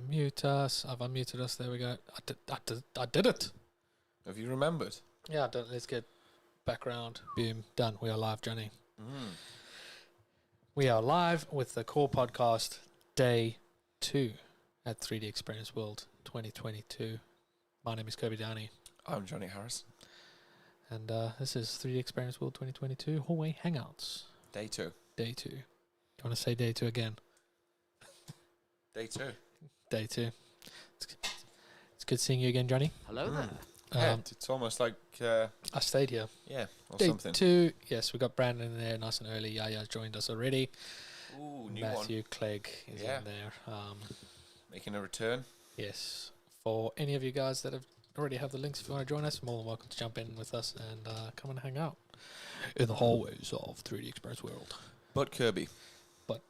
Unmute us. I've unmuted us. There we go. I did it. Have you remembered? Yeah, I did. Let's get background. Boom. Done. We are live, Johnny. We are live with the Core Podcast Day 2 at 3D Experience World 2022. My name is Kirby Downey. I'm Jonny Harrison. And this is 3D Experience World 2022 Hallway Hangouts. Day 2. Day 2. Do you want to say day 2 again? Day 2. Day 2. It's good seeing you again, Johnny. Hello there. Yeah, it's almost like... I stayed here. Yeah, or Day something. 2. Yes, we got Brandon in there nice and early. Yaya's joined us already. Ooh, new Matthew one. Clegg is Yeah. in there. Making a return. Yes. For any of you guys that have already have the links, if you want to join us, you're more than welcome to jump in with us and come and hang out in the hallways of 3D Experience World. But Kirby. But?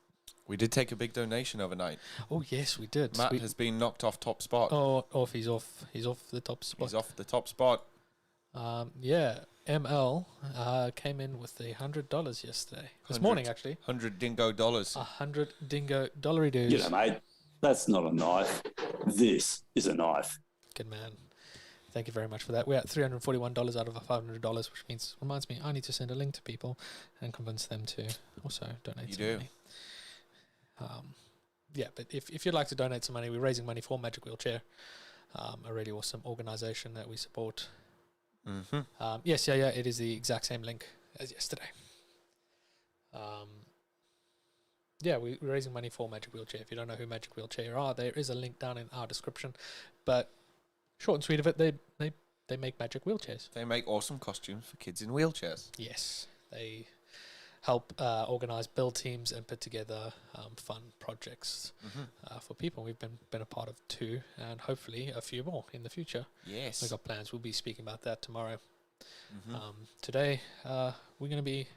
We did take a big donation overnight. Oh, yes, we did. Matt has been knocked off top spot. He's off the top spot. He's off the top spot. Yeah, ML came in with $100 yesterday. This morning, actually. $100 dingo dollars. $100 dingo dollary dues. You know, mate, that's not a knife. This is a knife. Good man. Thank you very much for that. We're at $341 out of $500, which reminds me, I need to send a link to people and convince them to also donate some money. Yeah, but if you'd like to donate some money, we're raising money for Magic Wheelchair, a really awesome organisation that we support. Mm-hmm. Yes, it is the exact same link as yesterday. Yeah, we're raising money for Magic Wheelchair. If you don't know who Magic Wheelchair are, there is a link down in our description. But short and sweet of it, they make magic wheelchairs. They make awesome costumes for kids in wheelchairs. Yes, they help organise build teams and put together fun projects for people. We've been a part of 2 and hopefully a few more in the future. Yes. We've got plans. We'll be speaking about that tomorrow. Today, we're going to be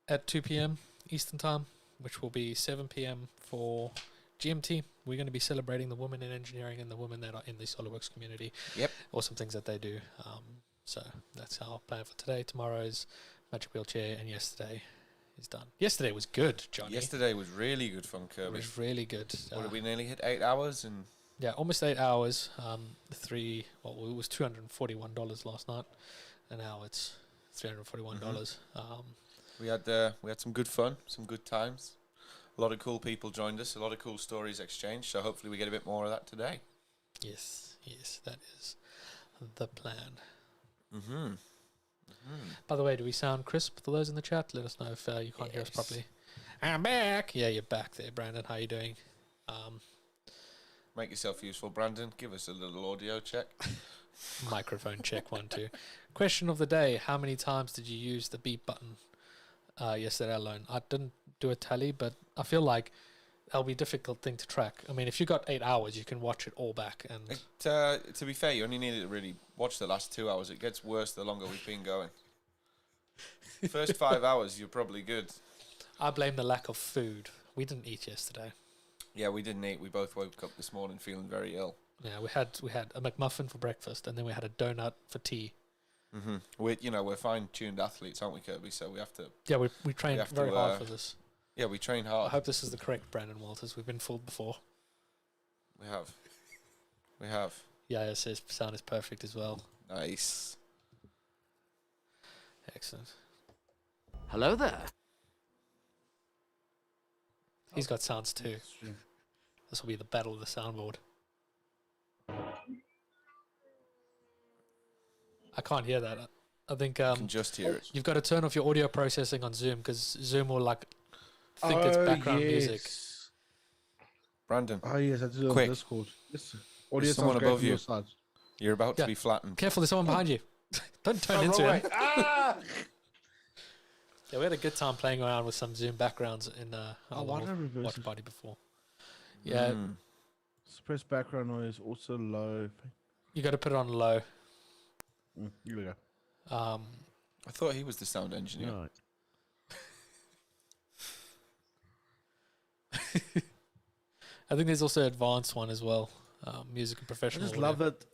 at 2 p.m. Eastern Time, which will be 7 p.m. for GMT. We're going to be celebrating the women in engineering and the women that are in the SolidWorks community. Yep. Awesome things that they do. So that's our plan for today. Tomorrow's Magic Wheelchair, and yesterday is done. Yesterday was good, Johnny. Yesterday was really good fun, Kirby. It was really good. What did we nearly hit 8 hours? And yeah, almost 8 hours. It was $241 last night, and now it's $341. we had some good fun, some good times. A lot of cool people joined us, a lot of cool stories exchanged, so hopefully we get a bit more of that today. Yes, that is the plan. By the way, do we sound crisp for those in the chat? Let us know if you can't hear us properly. I'm back! Yeah, you're back there, Brandon. How are you doing? Make yourself useful, Brandon. Give us a little audio check. Microphone check, 1, 2. Question of the day. How many times did you use the beep button yesterday alone? I didn't do a tally, but I feel like that'll be a difficult thing to track. I mean, if you got 8 hours, you can watch it all back. And to be fair, you only needed to really watch the last 2 hours. It gets worse the longer we've been going. First 5 hours, you're probably good. I blame the lack of food. We didn't eat yesterday. Yeah, we didn't eat. We both woke up this morning feeling very ill. Yeah, we had a McMuffin for breakfast, and then we had a donut for tea. We're fine-tuned athletes, aren't we, Kirby? So we have to. Yeah, we train very hard for this. Yeah, we train hard. I hope this is the correct Brandon Walters. We've been fooled before. We have. Yeah, it says sound is perfect as well. Nice. Excellent. Hello there. He's got sounds too. This will be the battle of the soundboard. I can't hear that. I think you can just hear it. You've got to turn off your audio processing on Zoom because Zoom will think it's background music. Brandon. Oh yes, I do. Quick. On Discord. Yes. Audio There's someone above you. Side. You're about to be flattened. Careful, there's someone behind you. Don't turn into him. Ah! Yeah, we had a good time playing around with some Zoom backgrounds in our watch party before. Yeah. Suppress background noise, also low. You got to put it on low. Here we go. I thought he was the sound engineer. Right. I think there's also an advanced one as well. Music and professional. I just love that.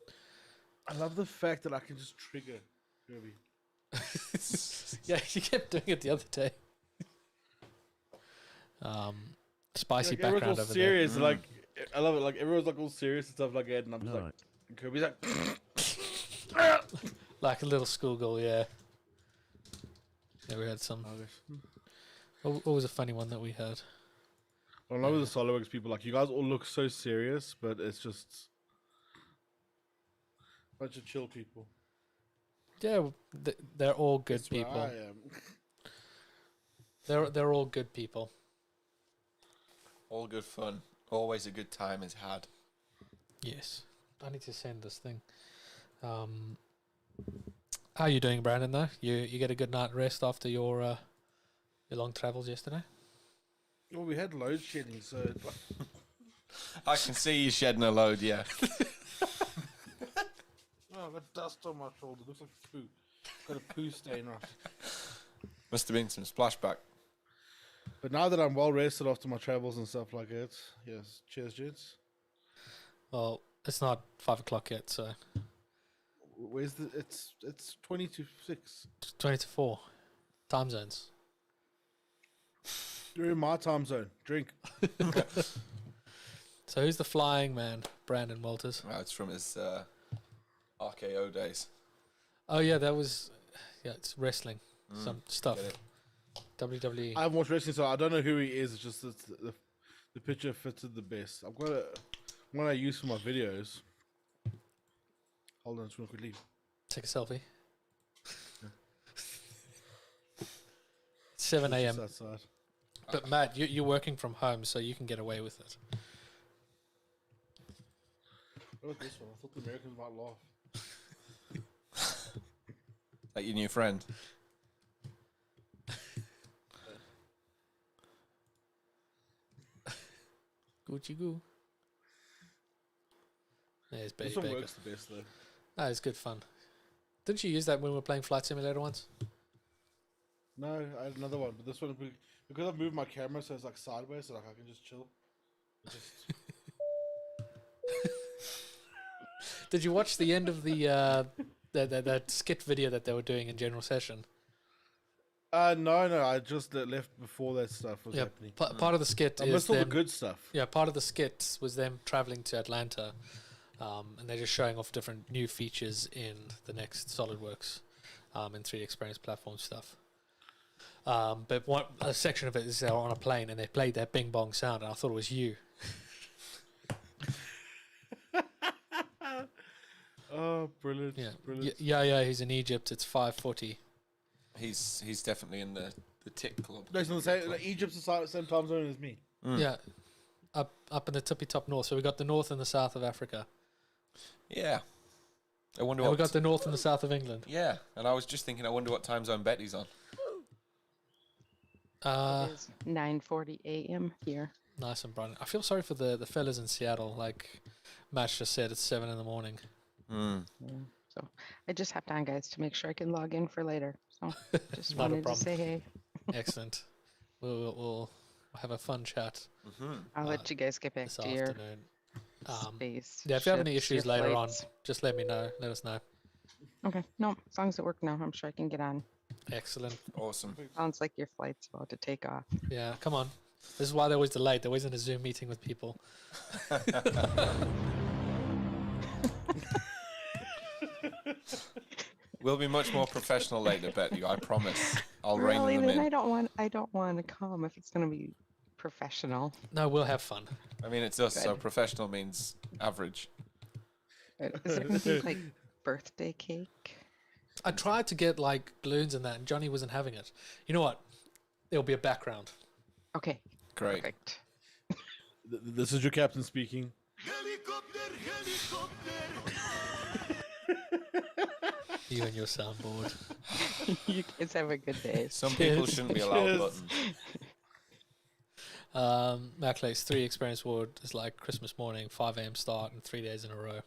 I love the fact that I can just trigger Kirby. Yeah, you kept doing it the other day. Spicy background over serious, there. like I love it. Like everyone's like all serious and stuff like that, and I'm just like, and Kirby's like, Like a little schoolgirl, yeah. Yeah, we had some. What was a funny one that we had? I love the SolidWorks people. Like you guys all look so serious, but it's just a bunch of chill people. Yeah, they're all good That's where people. I am. They're all good people. All good fun. Always a good time is had. Yes. I need to send this thing. How are you doing, Brandon, though? You get a good night rest after your long travels yesterday? Well, we had load shedding, so I can see you shedding a load, yeah. oh, I've got dust on my shoulder. Looks like poo. Got a poo stain right. Must have been some splashback. But now that I'm well rested after my travels and stuff like that, yes, cheers, gents. Well, it's not 5 o'clock yet, so Where's the? It's 20 to 6. 20 to 4. Time zones. You're in my time zone. Drink. So who's the flying man? Brandon Walters. It's from his RKO days. Oh yeah, that was it's wrestling. Some stuff. Get it. WWE. I haven't watched wrestling, so I don't know who he is. It's just the picture fitted the best. I've got one I use for my videos. Hold on, just want to quickly. Take a selfie. 7 a.m. Just outside. But Matt, you're working from home, so you can get away with it. What about this one? I thought the Americans might laugh. That your new friend? Gucci goo. There's This Baby one Baker. works the best though. No, it's good fun. Didn't you use that when we were playing Flight Simulator once? No, I had another one, but this one because I've moved my camera so it's like sideways, so like I can just chill. Just Did you watch the end of the that skit video that they were doing in general session? no, I just left before that stuff was Yeah, happening. part of the skit I is missed all the them. good stuff. Yeah, part of the skit was them traveling to Atlanta, and they're just showing off different new features in the next SolidWorks, and 3D Experience platform stuff. But a section of it is they're on a plane and they played that bing bong sound, and I thought it was you. Oh, brilliant! Yeah, Brilliant. yeah. He's in Egypt. It's 5:40. He's definitely in the tick club. No, it's on the same. Like, Egypt's the same time zone as me. Yeah, up in the tippy top north. So we got the north and the south of Africa. Yeah. I wonder And what. we got the north and the south of England. Yeah, and I was just thinking, I wonder what time zone Betty's on. It is 9:40 a.m. here. Nice and bright. I feel sorry for the fellas in Seattle. Like Matt just said, it's 7 in the morning. Yeah. So I just hopped on, guys, to make sure I can log in for later. So just Not a wanted to problem. say hey. Excellent. We'll have a fun chat I'll let you guys get back this to your afternoon. space. Yeah, if you have any ships, issues your later flights. on, just let me know. Let us know. Okay. No, as long as it worked now, I'm sure I can get on. Excellent. Awesome. Sounds like your flight's about to take off. Yeah, come on. This is why they're always delayed. They're always in a Zoom meeting with people. We'll be much more professional later, Betty. I promise. I'll rein Really? them Then in. I don't want to come if it's gonna be professional. No, we'll have fun. I mean, it's us, so Good. professional means average. Is there anything like birthday cake? I tried to get like balloons and that, and Johnny wasn't having it. You know what? There'll be a background. Okay. Great. Perfect. This is your captain speaking. You and your soundboard. You guys have a good day. Some people Cheers. shouldn't be allowed Cheers. buttons. Maclate's 3 Experience Ward is like Christmas morning, 5 a.m. start, and 3 days in a row.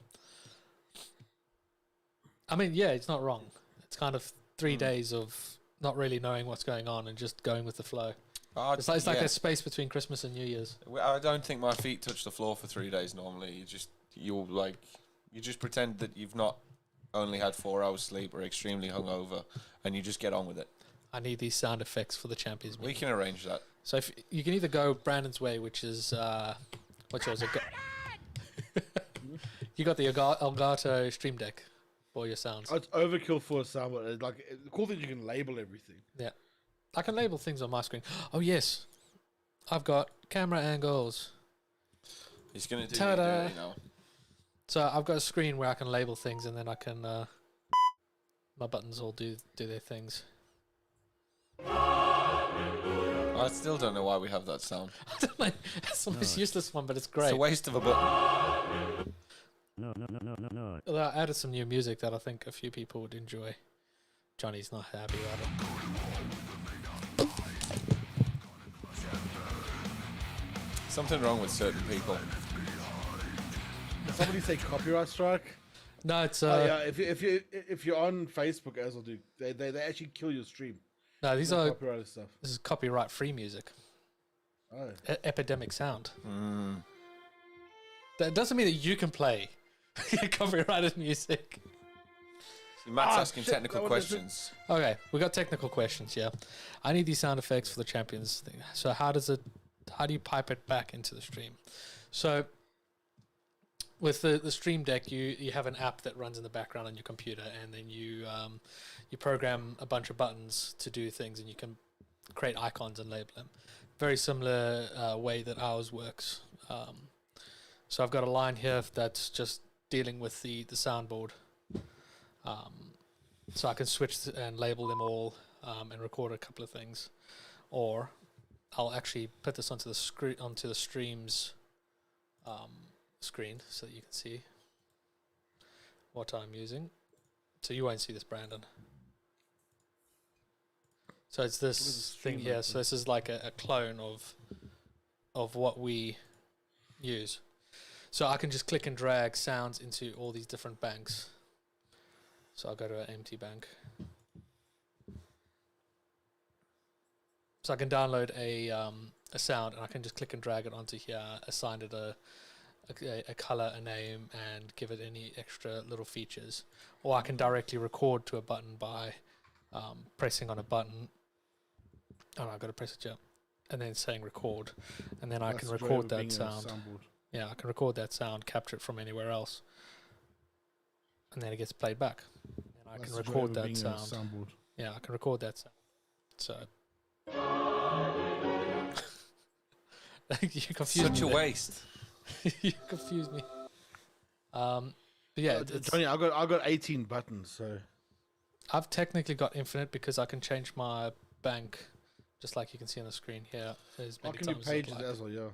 I mean, yeah, it's not wrong. It's kind of 3 days of not really knowing what's going on and just going with the flow. It's like yeah. a space between Christmas and New Year's. I don't think my feet touch the floor for 3 days normally. You just pretend that you've not only had 4 hours sleep or extremely hungover, and you just get on with it. I need these sound effects for the Champions We meeting. can arrange that. So if you can either go Brandon's way, which is what's yours? You got the Elgato Stream Deck for your sounds. Oh, it's overkill for a sound, but the cool thing is you can label everything. Yeah. I can label things on my screen. Oh, yes. I've got camera angles. He's going to do Ta-da. it now. So I've got a screen where I can label things, and then I can... my buttons all do their things. I still don't know why we have that sound. I don't know. It's the most useless one, but it's great. It's a waste of a button. No. Although I added some new music that I think a few people would enjoy. Johnny's not happy about it. Something wrong with certain people. Did somebody say copyright strike? No, it's Yeah, if you're on Facebook, as I'll do, they actually kill your stream. no. These No are copyrighted stuff. this is copyright free music. Oh. Epidemic sound. Mm. That doesn't mean that you can play copyrighted music. See, Matt's Ah, asking shit, technical that one doesn't- questions. Okay, we got technical questions. Yeah, I need these sound effects for the champions thing. So how do you pipe it back into the stream? So with the Stream Deck, you have an app that runs in the background on your computer, and then you program a bunch of buttons to do things, and you can create icons and label them. Very similar way that ours works. So I've got a line here that's just dealing with the soundboard. So I can switch and label them all and record a couple of things, or I'll actually put this onto the stream's screen so that you can see what I'm using. So you won't see this, Brandon. So it's What is this the thing stream here. open? So this is like a clone of what we use. So I can just click and drag sounds into all these different banks. So I'll go to an empty bank. So I can download a sound, and I can just click and drag it onto here, assign it a color, a name, and give it any extra little features. Or I can directly record to a button by pressing on a button. Oh, no, I've got to press it, yeah. And then saying record. And then I That's can the joy record of that being a sound. soundboard. Yeah, I can record that sound, capture it from anywhere else. And then it gets played back. And I That's can the joy record of that being a sound. soundboard. Yeah, I can record that sound. So you confused Such me a there. waste. You confused me. But yeah, it's, Johnny, I've got 18 buttons, so I've technically got infinite because I can change my bank, just like you can see on the screen here. As I many can do times as I'd pages like. as well. Yeah.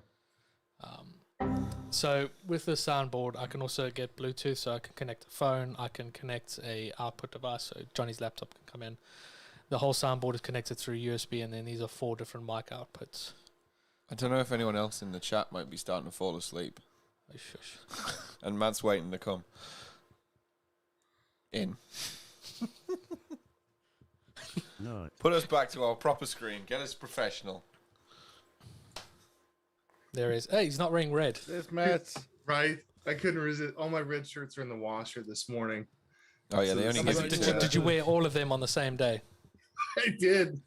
So with the soundboard, I can also get Bluetooth, so I can connect a phone. I can connect a output device, so Johnny's laptop can come in. The whole soundboard is connected through USB, and then these are 4 different mic outputs. I don't know if anyone else in the chat might be starting to fall asleep. Oh, shush. And Matt's waiting to come in. No. Put us back to our proper screen. Get us professional. There is. Hey, he's not wearing red. There's Matt. Right? I couldn't resist. All my red shirts are in the washer this morning. Oh yeah, So they only somebody- give you Did two. you wear all of them on the same day? I did.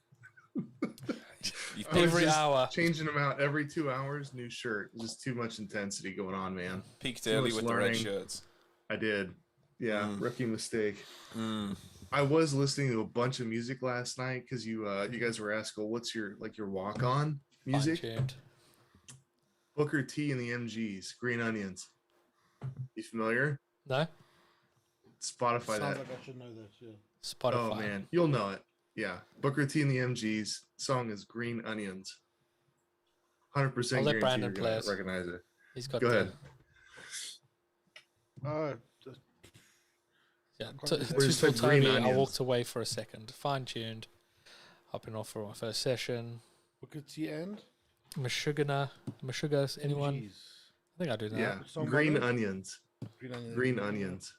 You've I was Every just hour. Changing them out every 2 hours, new shirt. Just too much intensity going on, man. peaked too early much with the red learning. shirts. I did. Yeah, rookie mistake. Mm. I was listening to a bunch of music last night because you guys were asking, what's your walk on music? Fine-tuned. Booker T and the MGs, Green Onions. You familiar? No? Spotify Sounds that. like I should know that. Yeah. Spotify. Oh man, you'll know it. Yeah, Booker T and the MGs. Song is Green Onions. 100% I'll let guarantee Brandon you're play gonna it. recognize it. He's got Go the- ahead. Yeah, Quite to Where's tell the green Toby, I onions? walked away for a second, fine-tuned, hopping off for my first session. Booker T and Meshuggah, anyone? Jeez. I think I do that. Yeah, Song Green by Onions. Green Onions. Green Onions.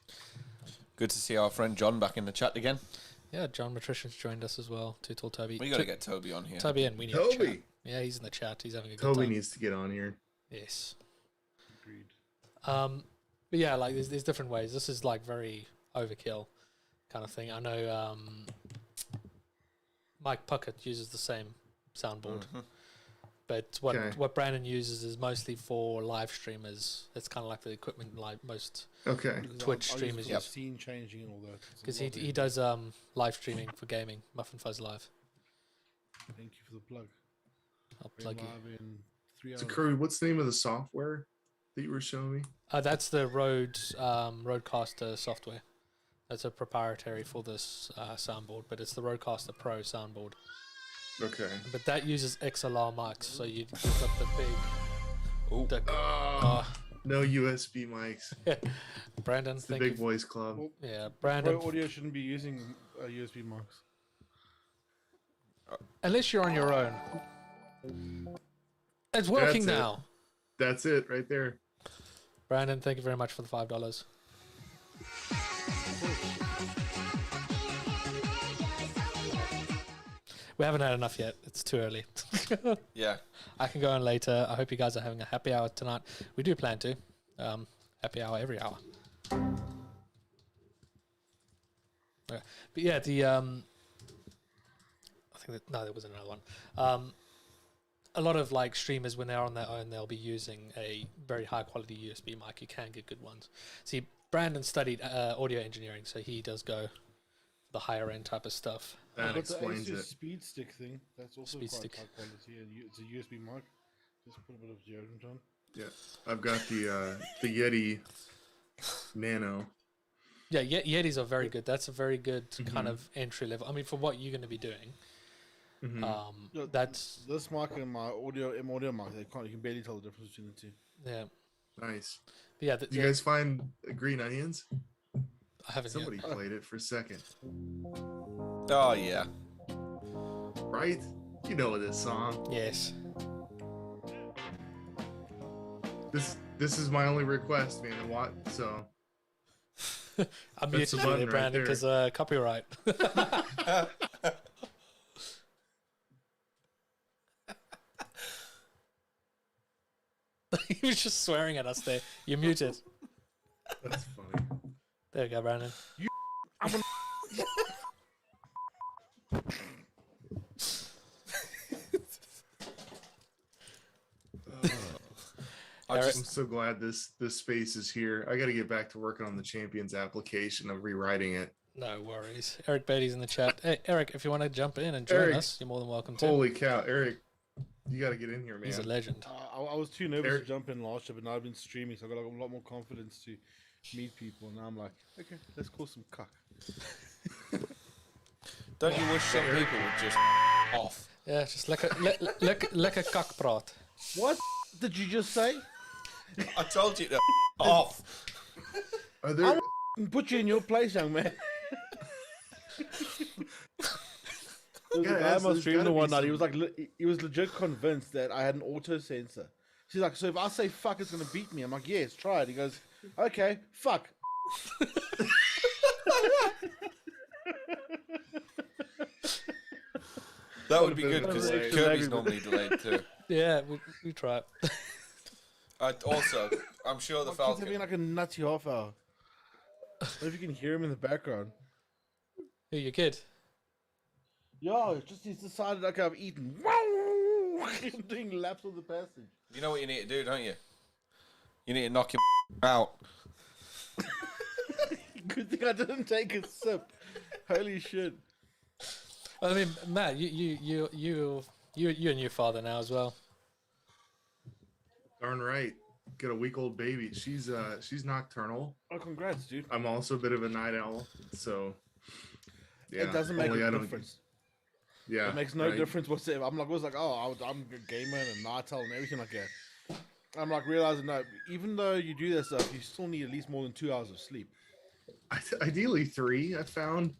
Good to see our friend John back in the chat again. Yeah, John Matrician's joined us as well. Too Tall Toby. We got to get Toby on here. Toby and we need to chat. Toby. Yeah, he's in the chat. He's having a good Toby time. needs to get on here. Yes. Agreed. But yeah, like there's different ways. This is like very overkill kind of thing. I know Mike Puckett uses the same soundboard. But what Okay. what Brandon uses is mostly for live streamers. It's kind of like the equipment like most Okay. Because Twitch I'll use it streamers, for the yep. scene changing and all that. It's a because lot he easier. does live streaming for gaming. Muffin Fuzz Live. Thank you for the plug. I'll Going plug you. live in 3 hours. So Kirby, what's the name of the software that you were showing me? That's the Rodecaster software. That's a proprietary for this soundboard, but it's the Rodecaster Pro soundboard. Okay. But that uses XLR mics, so you've got the big. Ooh. The, No USB mics. Brandon, It's the thank Big you. Boys Club. Well, Yeah, Brandon. Pro audio shouldn't be using USB mics. Unless you're on your own. It's working That's it. now. That's it right there. Brandon, thank you very much for the $5. We haven't had enough yet. It's too early. Yeah. I can go on later. I hope you guys are having a happy hour tonight. We do plan to. Happy hour every hour. Okay. But yeah, the I think that no, there was another one. A lot of like streamers when they're on their own, they'll be using a very high quality USB mic. You can get good ones. See, Brandon studied audio engineering, so he does go the higher end type of stuff. That But explains the Asus it. speed stick thing, that's also Speed quite stick. high quality, and it's a USB mic. Just put a bit of deodorant on. Yeah. I've got the Yeti Nano. Yeah, Yetis are very good. That's a very good kind Mhm. of entry level. I mean, for what you're going to be doing, Mhm. Yeah, that's This mic and my audio mic, you can barely tell the difference between the two. yeah. Nice. But yeah, Did you guys find Green Onions? I haven't Somebody yet. played it for a second. Oh yeah. Right? You know this song. Yes. This is my only request, man. What? So I'm That's muted the you button there, right Brandon, there. because copyright. He was just swearing at us there. You're muted. that's funny. There we go, Brandon. I Eric- I'm so glad this space is here. I got to get back to working on the Champions application of rewriting it. No worries. Eric Beatty's in the chat. Hey, Eric, if you want to jump in and join Eric. us, you're more than welcome to. Holy cow, Eric! You got to get in here, man. He's a legend. I was too nervous Eric- to jump in last year, but now I've been streaming, so I got a lot more confidence to meet people. And now I'm like, okay, let's call some cuck. Don't you wish some people would just off? Yeah, just lekker kak praat. What did you just say? I told you to off. Are there? Put you in your place, young man. There was a Gotta guy on ask, my there's stream gotta the be one night. He some- was like, he was legit convinced that I had an auto sensor. She's like, so if I say fuck, it's gonna beat me. I'm like, yes, try it. He goes, okay, fuck. That would be What a good bit of because a delay. Kirby's normally delayed too. Yeah, we try it. Also, I'm sure the My kids having Falcon. like a nutty half hour. What if you can hear him in the background? Who, your kid? Yeah, it's just he's decided, okay, I've eaten. Doing laps of the passage. You know what you need to do, don't you? You need to knock him out. Good thing I didn't take a sip. Holy shit. I mean, Matt, you're a new father now as well. Darn right. Got a week-old baby. She's nocturnal. Oh, congrats, dude. I'm also a bit of a night owl, so yeah. It doesn't make only a I don't- difference. Yeah, It makes no right? difference whatsoever. I'm like, I was like, oh, I'm a gamer and a night owl and everything like that. I'm like realizing no, even though you do that stuff, you still need at least more than 2 hours of sleep. Ideally 3. I found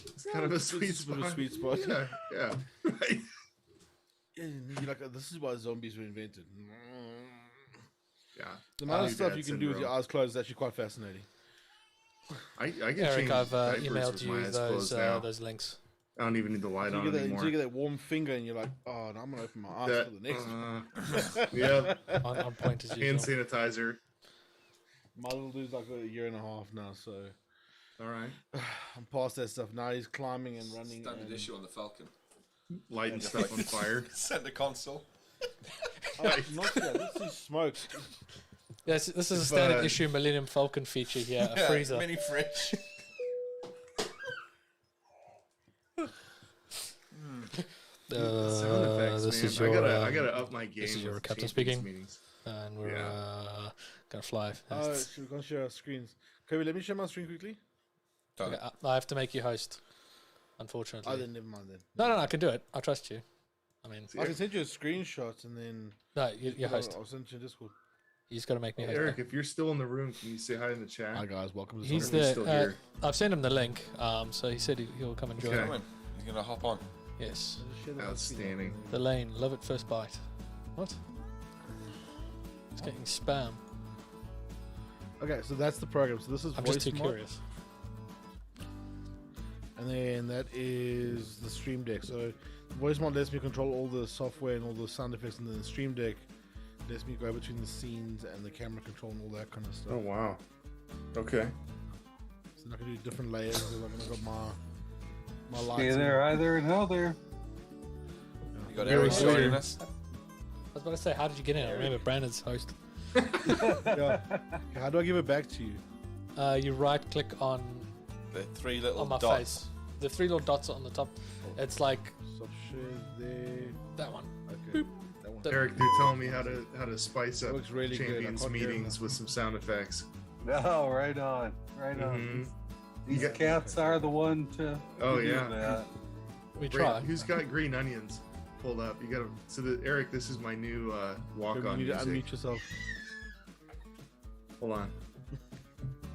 it's kind of a It's sweet just a bit of spot. a sweet spot. Yeah, yeah. Right. And you're like, this is why zombies were invented. Yeah. The amount of Blue stuff dad you can do with your syndrome. eyes closed is actually quite fascinating. I can Eric, change I've diapers emailed with you my eyes closed now. those links. I don't even need the light So on you, get that, anymore. so you get that warm finger and you're like, oh, now I'm going to open my eyes That, for the next one. yeah, On point as hand usual. sanitizer. My little dude's like a year and a half now, so All right. I'm past that stuff. Now he's climbing and running. Standard and- issue on the Falcon. Lighting stuff on fire. Center console. Oh, not yet. This is smoke. Yes, this is a If, standard issue Millennium Falcon feature here, a freezer. Mini fridge. Sound effects, this man. is your, I gotta up my game. this is your with captain Champions speaking. meetings. And we're Yeah. gonna fly. Oh, we're going to share our screens. Kirby, let me share my screen quickly. Done. Okay, I have to make you host, unfortunately. Oh, then never mind then. No, I can do it. I trust you. I mean, See, I can send you a screenshot and then no, you're host. I'll send it to Discord. You just got to make me host. Eric, if you're still in the room, can you say hi in the chat? Hi guys, welcome to He's Or are we there. still here? I've sent him the link, so he said he'll come and join. Okay. Come in. He's gonna hop on. Yes, Outstanding. the lane. Love it first bite. What? It's getting spam. Okay, so that's the program. So this is I'm voice just too mod, curious. and then that is the Stream Deck. So voice mod lets me control all the software and all the sound effects, and then the Stream Deck lets me go between the scenes and the camera control and all that kind of stuff. Oh wow. Okay. So I can do different layers. So like I got my lights. Hey in. there, either and how there. You got Very Eric soon. joining us. I was about to say, how did you get in? I remember Brandon's host. Yeah. Okay, how do I give it back to you? You right click on The three little my dots. face. The three little dots on the top. It's like Stop share there. that one. Okay. That one. The- Eric, they're telling me how to spice up Looks really good. I Champions can't hear meetings them. with some sound effects. No, right on, right on. Mhm. These You got- cats are the one to Oh, do yeah. that. We Great. try. Who's got green onions pulled up? You gotta. So Eric, this is my new walk You on need to music. unmute yourself. Hold on.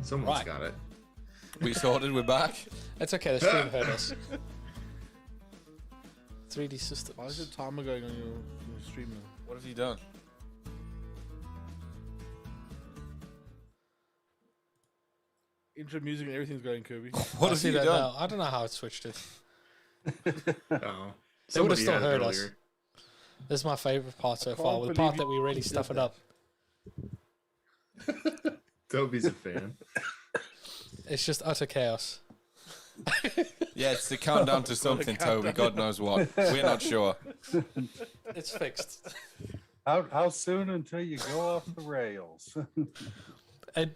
Someone's Right. got it. We sorted. We're back. It's okay. The stream heard us. 3D systems. Why is the timer going on your stream now? What have you done? Intro music and everything's going, Kirby. What I have see you that done? now. I don't know how it switched it. Oh. They would have Somebody still had it heard us. earlier. This is my favorite part so I far. can't The believe part you that we really did stuff it that. up. Toby's a fan. It's just utter chaos. Yeah, it's the countdown to something, Toby. God knows what. We're not sure. It's fixed. How soon until you go off the rails? And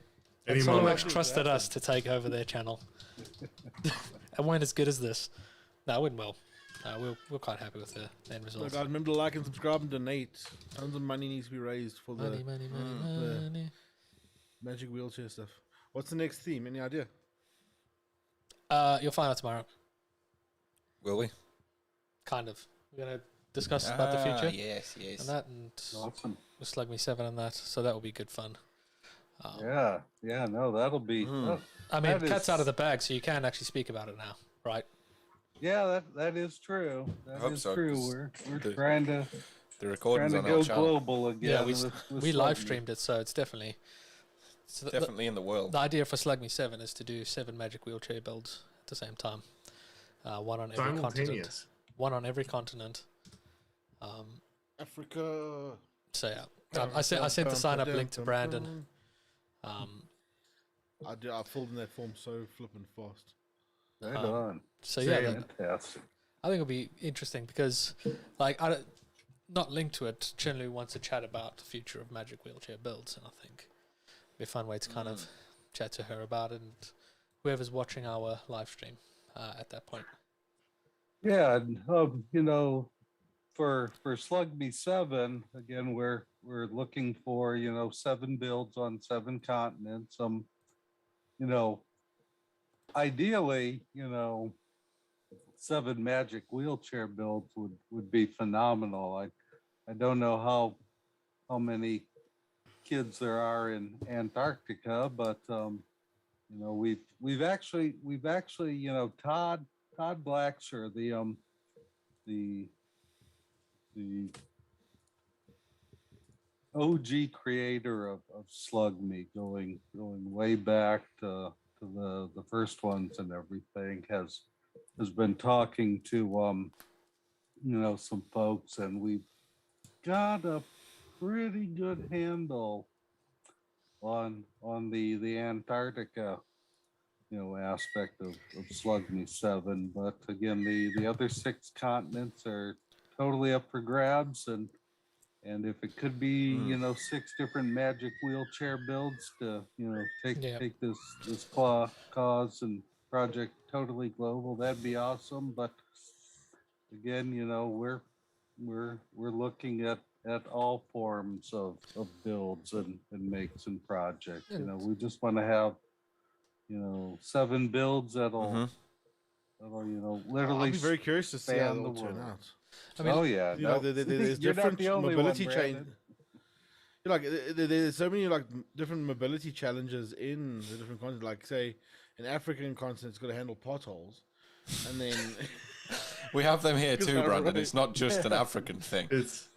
Any someone moment. much trusted us to take over their channel. And went as good as this. No, it went well. We're quite happy with the end So result. guys, remember to like and subscribe and donate. Tons of money needs to be raised for the Money. the- magic wheelchair stuff. What's the next theme? Any idea? You'll find out tomorrow. Will we? Kind of. We're gonna discuss about the future Yes, and yes. that, and Awesome. we'll Slug Me 7 and that. So that will be good fun. Yeah, no, that'll be. Mm. I mean, That cat's is- out of the bag, so you can actually speak about it now, right? Yeah, that is true. That hope is so, true. 'cause We're the- trying to The recording's on our go channel. global again. Yeah, with we Slug live Me. streamed it, so it's definitely. So Definitely in the world. the idea for Slug Me 7 is to do 7 magic wheelchair builds at the same time. One on every continent. Simultaneous. One on every continent. Africa. So yeah, I sent the sign up link to Brandon. I filled in that form so flippin' fast. Right Um, on. So yeah, Same. Fantastic. I think it'll be interesting because, like, not linked to it. Generally wants to chat about the future of magic wheelchair builds, and I think it'll be a fun way to kind of chat to her about it and whoever's watching our live stream at that point. Yeah, and, for Slug Me 7, again, we're looking for 7 builds on 7 continents. Ideally, 7 magic wheelchair builds would be phenomenal. I don't know how many kids there are in Antarctica, but we've actually Todd Blacksher, the OG creator of Slug Me, going way back to the first ones and everything, has been talking to some folks, and we've got a pretty good handle on the Antarctica aspect of Slug Me 7. But again, the other 6 continents are totally up for grabs, and And if it could be, 6 different magic wheelchair builds to, take this cause and project totally global, that'd be awesome. But again, we're looking at all forms of builds and makes and projects. We just want to have 7 builds that'll literally I'll be very curious to see how span they the all turn world. out. I mean, There's You're not different the only mobility one, change. Brandon. There's so many different mobility challenges in the different continents. Like say, an African continent, it's got to handle potholes, and then We have them here too, Right. Brandon. It's not just an African thing. It's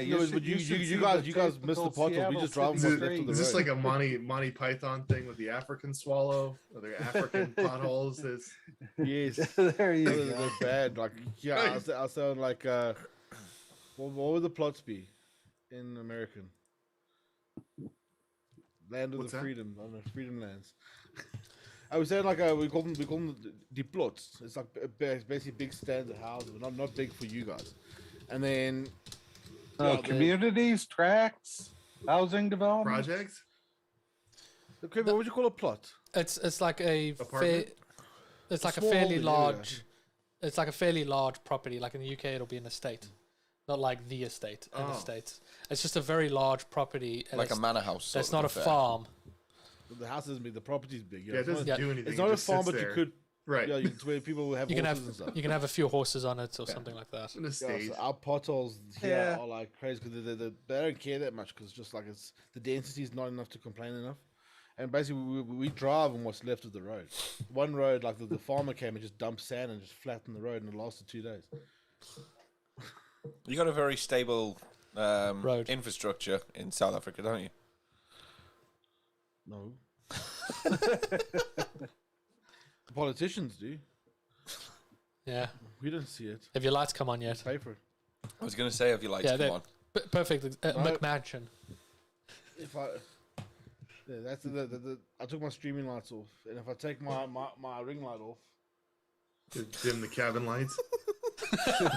you guys missed the potholes. We just drive is, them it, left of the is this road. like a Monty Python thing with the African swallow or the African potholes? It's, Yes, There you they're go. bad. Like I'll sound like what would the plots be in American? Land of What's the that? freedom, on the freedom lands. I was saying like we call them the plots. It's like basically big standard houses, but not big for you guys. And then Communities, tracts, housing development. project? okay, what would you call a plot? it's like a Apartment? it's like a small fairly holding area. large. It's like a fairly large property. Like in the UK, it'll be an estate, not like the estate. An Oh. estate. It's just a very large property. And Like a it's- manor house. That's sort not a of affair. farm. The house isn't big. The property's big. Yeah, it doesn't Yeah. do anything. It's it not a just farm, sits but there. you could. Right. Yeah, it's where people have You can horses have and stuff. you can have a few horses on it or something like that. in a Yeah, stage. so our potholes here Yeah. are like crazy because they don't care that much because just like it's the density is not enough to complain enough. And basically, we drive on what's left of the road. One road, like the farmer came and just dumped sand and just flattened the road, and it lasted 2 days. You got a very stable Road. infrastructure in South Africa, don't you? No. The politicians do. Yeah. We don't see it. Have your lights come on yet? Pay for it. I was going to say, have you lights Yeah, come they- on? Perfect. Right. McMansion. If I, yeah, that's I took my streaming lights off, and if I take my ring light off, To dim the cabin lights.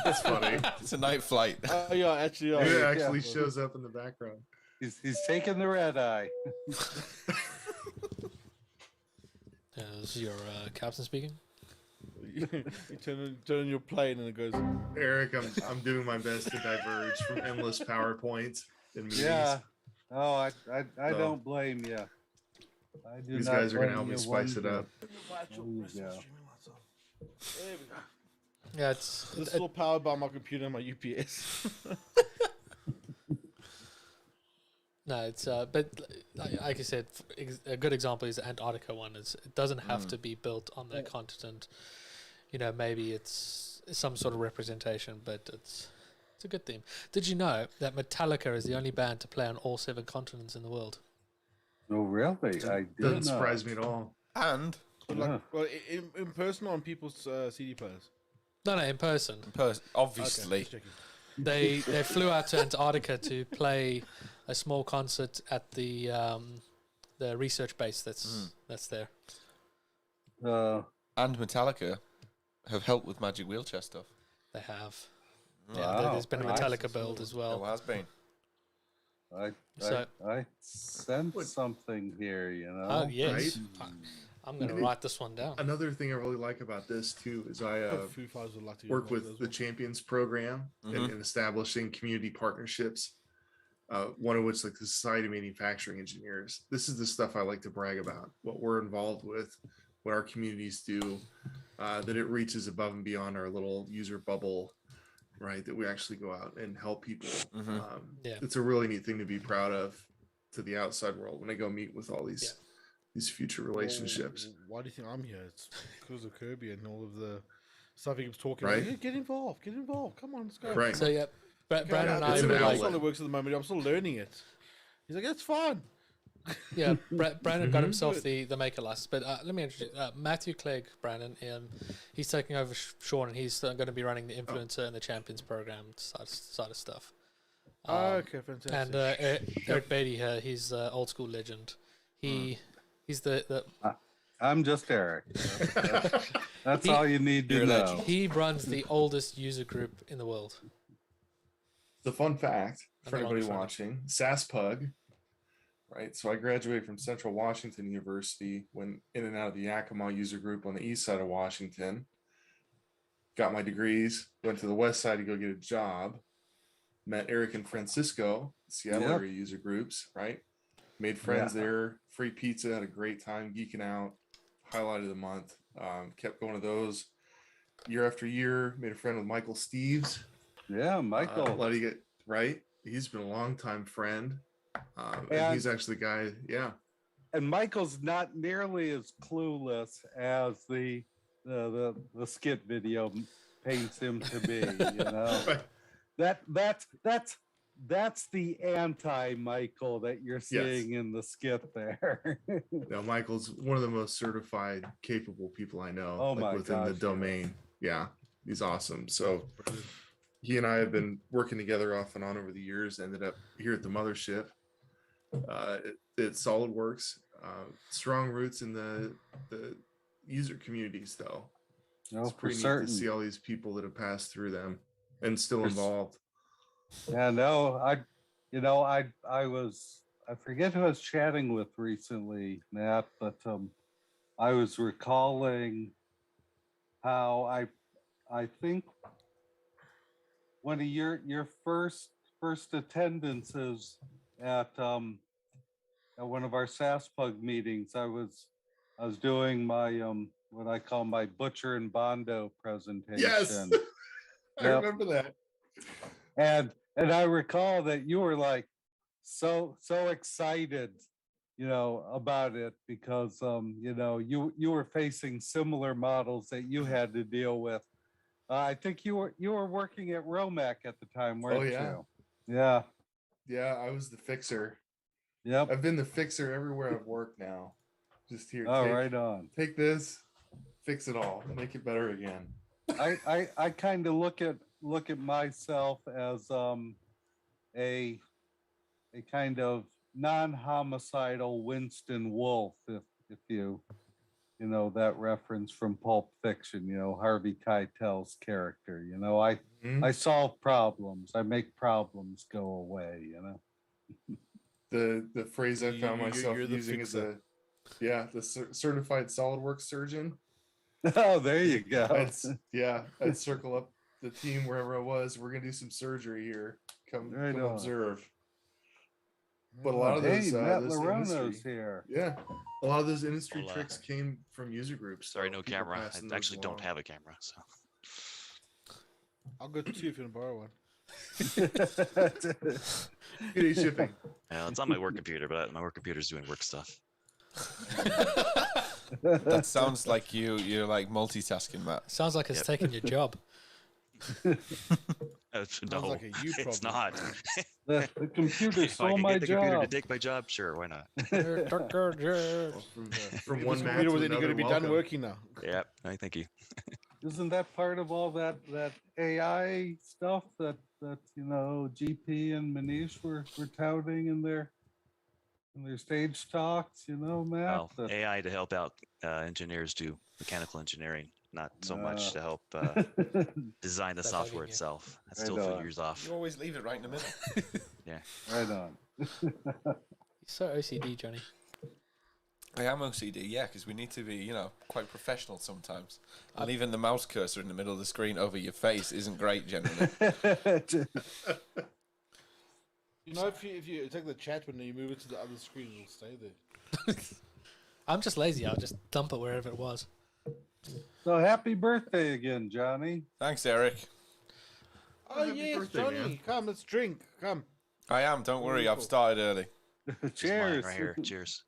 That's funny. It's a night flight. oh yeah, actually, It yeah, actually shows up in the background. He's taking the red eye. Is your captain speaking? you turn on your plane and it goes. Eric, I'm doing my best to diverge from endless PowerPoints and meetings. Yeah. Oh, I So- don't blame you. I do These not guys are gonna blame help me you spice one it up. bit. There you go. There we go. Yeah, it's It's still powered by my computer and my UPS. no, it's but like I said, a good example is the Antarctica one. Is it doesn't have to be built on that continent. Maybe it's some sort of representation, but it's a good theme. Did you know that Metallica is the only band to play on all 7 continents in the world? Oh, really? I did Doesn't not. surprise me at all. And But Yeah. like, well, in person or on people's CD players. No, in person. obviously, just checking. They flew out to Antarctica to play a small concert at the research base that's there. and Metallica have helped with Magic Wheelchair stuff. They have. Wow. Yeah, there's been a Nice. Metallica build as There well. has been. So- I sense something here, Oh yes, Right? I'm going to Maybe- write this one down. Another thing I really like about this too is I Foo Fighters would like to get work involved with as the well. Champions program in establishing community partnerships. One of which, like the Society of Manufacturing Engineers. This is the stuff I like to brag about. What we're involved with, what our communities do, that it reaches above and beyond our little user bubble, right? That we actually go out and help people. Yeah. It's a really neat thing to be proud of to the outside world when I go meet with all these future relationships. Well, why do you think I'm here? It's because of Kirby and all of the stuff he was talking Right. about. Yeah, get involved. Come on, let's go. Right. So yeah, Brandon and I It's an were I'm like, still that works at the moment. I'm still learning it. He's like, that's fine. yeah, Brandon got himself the maker license. But let me introduce Matthew Clegg. Brandon, he's taking over Sean, and he's going to be running the influencer and the champions program side of stuff. Okay, fantastic. And Eric Beatty here, he's old school legend. He's the I'm just Eric. That's all you need to You're a know. legend. he runs the oldest user group in the world. The fun fact for And the anybody longest running. watching, SASPUG, right? So I graduated from Central Washington University, went in and out of the Yakima user group on the east side of Washington, got my degrees, went to the west side to go get a job, met Eric and Francisco, Seattle Yep. area user groups, right? Made friends Yeah. there, free pizza, had a great time geeking out, highlight of the month. Kept going to those year after year, made a friend with Michael Steves. Yeah, Michael. Let you get right. He's been a longtime friend. And And- he's actually the guy, yeah. And Michael's not nearly as clueless as the skit video paints him to be. You know, that's the anti-Michael that you're seeing in the skit there. No, Michael's one of the most certified, capable people I know. Oh my within the gosh, domain. Yeah, he's awesome. So he and I have been working together off and on over the years. Ended up here at the mothership. It's SolidWorks. Strong roots in the user communities, though. No, It's for pretty neat certain. to see all these people that have passed through them and still For s- involved. Yeah, no, I forget who I was chatting with recently, Matt, but I was recalling how I think one of your first attendances at one of our SASPUG meetings, I was doing my what I call my Butcher and Bondo presentation. Yes, I Yep. remember that. And I recall that you were like so excited, you know, about it because you know, you were facing similar models that you had to deal with. I think you were working at Romac at the time, weren't yeah. you? Yeah. Yeah, I was the fixer. Yep. I've been the fixer everywhere I've worked now. Just here. Oh, right on. Take this, fix it all, make it better again. I kind of look at myself as a kind of non-homicidal Winston Wolfe, if you know that reference from Pulp Fiction, you know, Harvey Keitel's character. You know, I solve problems, I make problems go away, you know. The phrase I found myself you're the using is fixer. the certified SolidWorks surgeon. Oh, there you go. I'd circle up the team wherever I was. We're gonna do some surgery here. Come Right on. observe. But a lot of those, Matt this Larono's industry, here. yeah, a lot of those industry Hola. tricks came from user groups. Sorry, so no people camera. passing I those actually don't along. have a camera, so. I'll go to you if you want to borrow one. Free shipping. Yeah, it's on my work computer, but my work computer's doing work stuff. That sounds like you're like multitasking, Matt. Sounds like it's Yep. taking your job. No, like a you it's problem. not. The computer If I stole can my get the computer to job. take my job, sure, why not? From one This man computer to was only another. going to be done welcome. working now. Yeah, I thank you. Isn't that part of all that AI stuff that you know GP and Manish were touting in their stage talks? You know, Matt. Well, that- AI to help out engineers do mechanical engineering, not so much to help design the Stop software bugging you. itself. That's Right still on. figures off. You always leave it right in the middle. Right on. You're so OCD, Johnny. I am OCD, yeah, because we need to be, quite professional sometimes. And even the mouse cursor in the middle of the screen over your face isn't great generally. You know, if you take the chat window, you move it to the other screen, it'll stay there. I'm just lazy. I'll just dump it wherever it was. So happy birthday again, Johnny. Thanks, Eric. Oh, happy yes, birthday, Johnny, man. come, let's drink. Come. I am, don't worry, I've Wonderful. started early. Here's mine Cheers. right here. Cheers.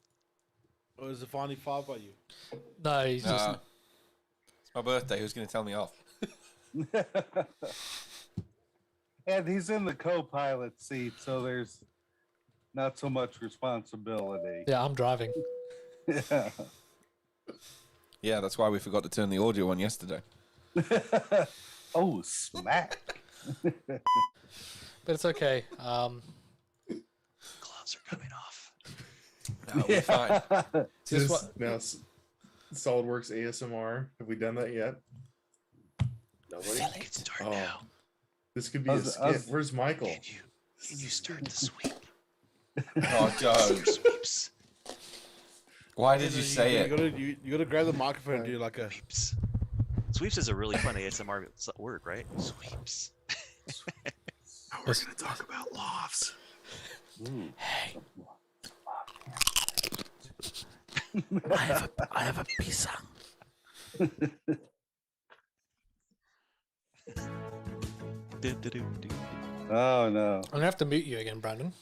Or is it finally 5 by you? No, he's just. It's my birthday, who's going to tell me off? And he's in the co-pilot seat, so there's not so much responsibility. Yeah, I'm driving. Yeah. Yeah, that's why we forgot to turn the audio on yesterday. Oh, smack. But it's okay. Gloves are coming off. That'll be fine. Just This what- now SolidWorks ASMR. Have we done that yet? Nobody. It's dark Oh. now. This could be a Us- skit. us- Where's Michael? Can you? You start the sweep. Oh, don't. Sweeps. Why did you say it? You gotta grab the microphone and do like a. Sweeps. Sweeps is a really fun ASMR word, right? Sweeps. Now we're gonna talk about lofts. Hey. I have a pizza. Oh no. I'm gonna have to mute you again, Brandon.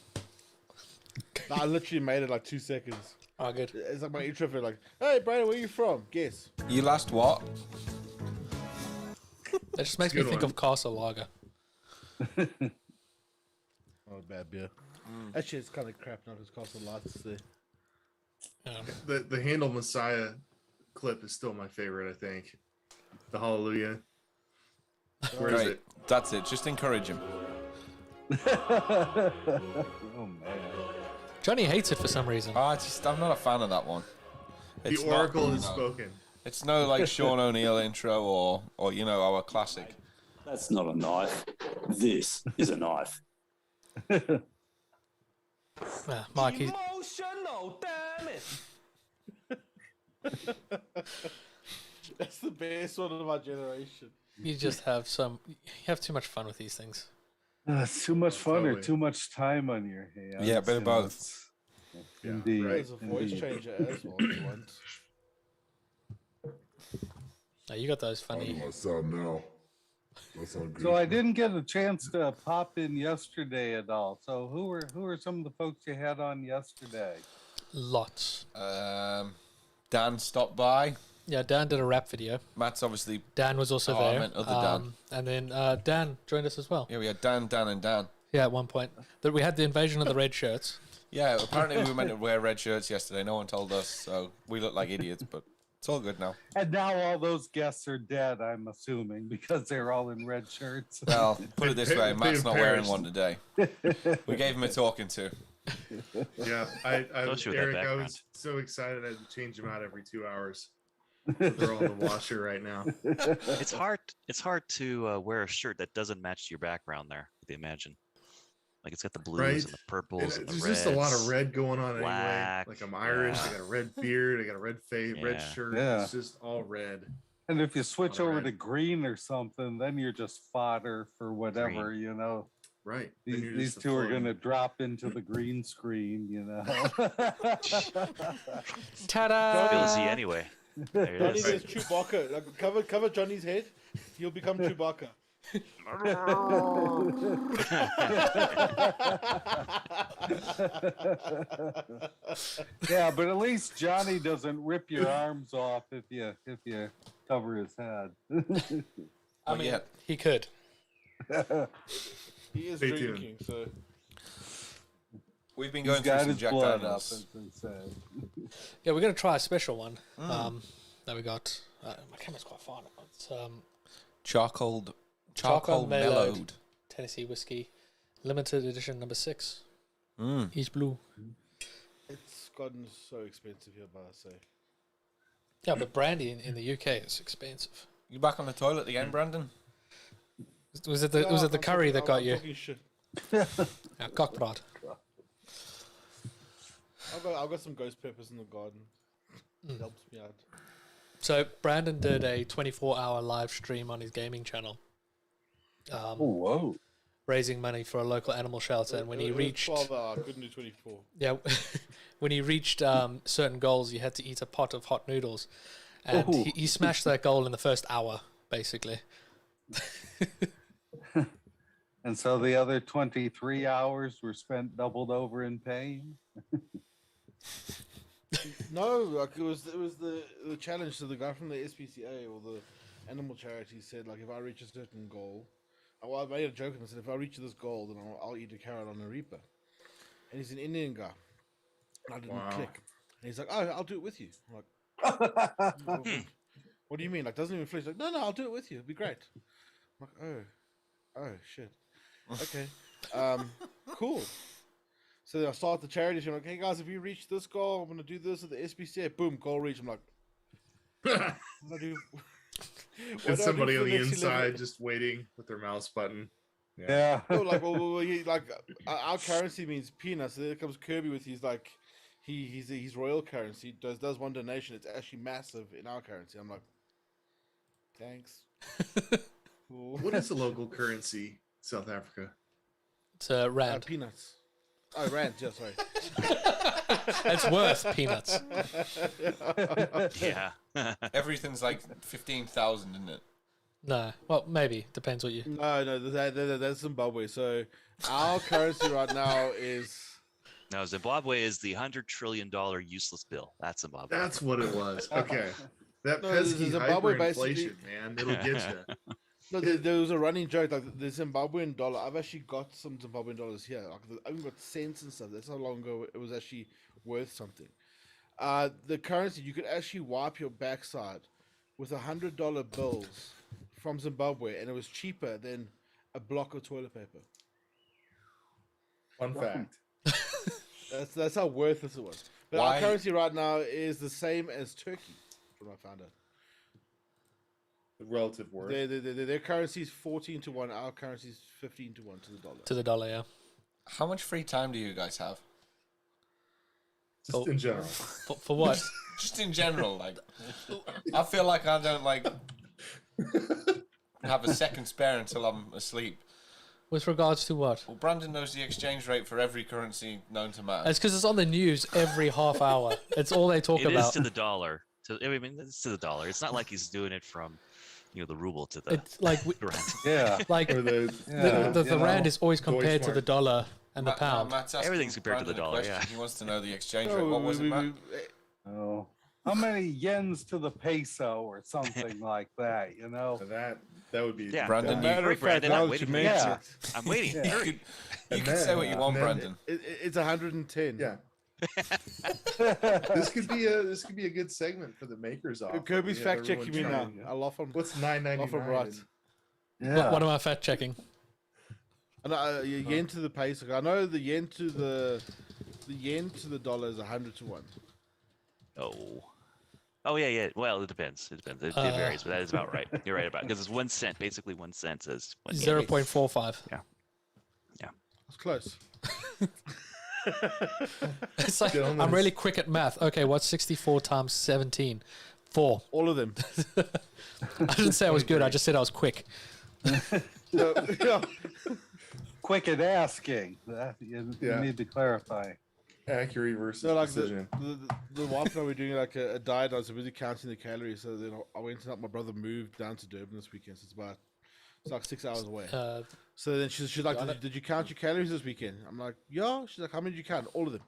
No, I literally made it like 2 seconds. Oh, good. It's like my intro for like, hey Brandon, where you from? Guess. You last what? That just makes me Good think one. of Castle Lager. Oh, bad beer. Actually, it's kind of crap now because Castle Lights there. The Handle Messiah clip is still my favorite, I think. The Hallelujah. Where is Great. it? That's it. Just encourage him. Oh man. Johnny hates it for some reason. I'm not a fan of that one. The It's Oracle not, has spoken. It's no like Sean O'Neill intro or you know our classic. That's not a knife. This is a knife. Mike, he's, That's the best one of our generation. you have too much fun with these things. It's too much fun or Totally. too much time on your hands. Yeah, a bit of you know, both. it's- Yeah, Indeed. right. There's a voice indeed. changer as well if you want. No, you got those funny. Sound now. That's not good. So I didn't get a chance to pop in yesterday at all. So who were some of the folks you had on yesterday? Lots. Dan stopped by. Yeah, Dan did a rap video. Matt's obviously. Dan was also Oh, I there. meant other Dan. And then Dan joined us as well. Yeah, we had Dan, and Dan. Yeah, at one point. That we had the invasion of the red shirts. Yeah, apparently we were meant to wear red shirts yesterday. No one told us, so we look like idiots, but it's all good now. And now all those guests are dead, I'm assuming, because they're all in red shirts. Well, put it this way, They Matt's not wearing perished. one today. We gave him a talking to. Yeah, Especially with that Eric, I background. was so excited I had to change them out every 2 hours. They're all in the washer right now. It's hard to wear a shirt that doesn't match your background there with the Imagine. Like it's got the blues Right. and the purples and the There's reds. just a lot of red going on black, anyway. Like I'm Irish, I got a red beard, I got a red face, red Yeah. shirt. Yeah. It's just all red. And if you switch All over right. to green or something, then you're just fodder for whatever, you know. Right. Then you're These just two are floating. going to drop into the green screen, you know. Ta-da! Feel Z anyway. There it Johnny is. says Chewbacca. Like, cover Johnny's head. He'll become Chewbacca. Yeah, but at least Johnny doesn't rip your arms off if you cover his head. I mean, yeah. he could. He is Stay drinking, so We've been He's going through got some his Jack blood up, Daniels. as they say. Yeah, we're going to try a special one that we got. My camera's quite far now. It's Charcoal Charcoal mellowed. mellowed. Tennessee whiskey, limited edition number 6. Mm. East Blue. it's gotten so expensive here, but I say. Yeah, but brandy in the UK is expensive. You back on the toilet again, Brandon? Was it the I'm curry talking- that got I'm you? talking shit. Yeah, cockbrod. I've got some ghost peppers in the garden. It helps me out. So Brandon did a 24-hour live stream on his gaming channel, Oh, whoa. raising money for a local animal shelter. And when he It was reached, 12 hour, I couldn't do 24. yeah, when he reached certain goals, you had to eat a pot of hot noodles, and Ooh. he smashed that goal in the first hour, basically. And so the other 23 hours were spent doubled over in pain? No, like it was the challenge. So the guy from the SPCA or the animal charity said, like, if I reach a certain goal, well, I made a joke and I said, if I reach this goal, then I'll eat a carrot on a reaper. And he's an Indian guy, and I didn't Wow. click. And he's like, oh, I'll do it with you. I'm like, what do you mean? Like, doesn't even flinch. Like, no, I'll do it with you. It'd be great. I'm like, oh, shit. Okay, cool. So then I start the charity show. I'm like, hey guys, if you reach this goal, I'm gonna do this at the SPCA. Boom, goal reach. I'm like, what do I do? What do I And do somebody for on the next 11? inside just waiting with their mouse button. Yeah. No, our currency means peanuts. So there comes Kirby with his he's royal currency. Does one donation. It's actually massive in our currency. I'm like, thanks. Cool. What is the local currency, South Africa? It's rand. Peanuts. Oh, rand. Yeah, sorry. It's worth peanuts. Yeah. Everything's like 15,000, isn't it? No, well, maybe depends what you. No, that's Zimbabwe. So our currency right now is. No, Zimbabwe is the $100 trillion useless bill. That's Zimbabwe. That's what it was. Okay. That No, pesky Zimbabwe hyperinflation, man. It'll get you. No, there was a running joke like the Zimbabwean dollar. I've actually got some Zimbabwean dollars here. I've even got cents and stuff. That's how long ago it was actually worth something. The currency, you could actually wipe your backside with $100 bills from Zimbabwe, and it was cheaper than a block of toilet paper. Fun fact. That's how worthless it was. But our currency right now is the same as Turkey, from what I found out. The relative worth. Their currency is 14 to 1. Our currency is 15 to 1 to the dollar. To the dollar, yeah. How much free time do you guys have? Just in general. For what? Just in general, like, I feel like I don't have a second spare until I'm asleep. With regards to what? Well, Brandon knows the exchange rate for every currency known to man. It's because it's on the news every half hour. It's all they talk It about. is to the dollar. I mean, it's to the dollar. It's not like he's doing it from, the ruble to the. It's like rand. Yeah. Like the rand is always compared to the dollar and the pound. Everything's compared to the dollar. Yeah. He wants to know the exchange rate. What was it, Matt? Oh, how many yens to the peso or something like that? That would be. Yeah. Brandon, Hurry, Brandon, I'm waiting. Yeah. I'm waiting. Yeah. Hurry. You can say what you want, Brandon. It's 110. Yeah. This could be a good segment for the makers off. Kirby's fact checking me now. Yeah. I laugh on. What's $9.99? Yeah. What am I fact checking? Yen to the peso. I know the yen to the dollar is 100 to 1. Oh yeah. Well, it depends. It varies, but that is about right. You're right about it because it's 1 cent. Basically, 1 cent says 0.45. Yeah. It's close. It's like I'm really quick at math. Okay, what's 64 times 17? 4. All of them. I didn't say I was good. I just said I was quick. Quick at asking. You need to clarify. Accurate versus So like precision. the wife and I were doing like a diet. I was busy counting the calories. So then I went to help my brother move down to Durban this weekend. So it's like 6 hours away. So then she's like, did you count your calories this weekend? I'm like, yeah. She's like, how many did you count? All of them.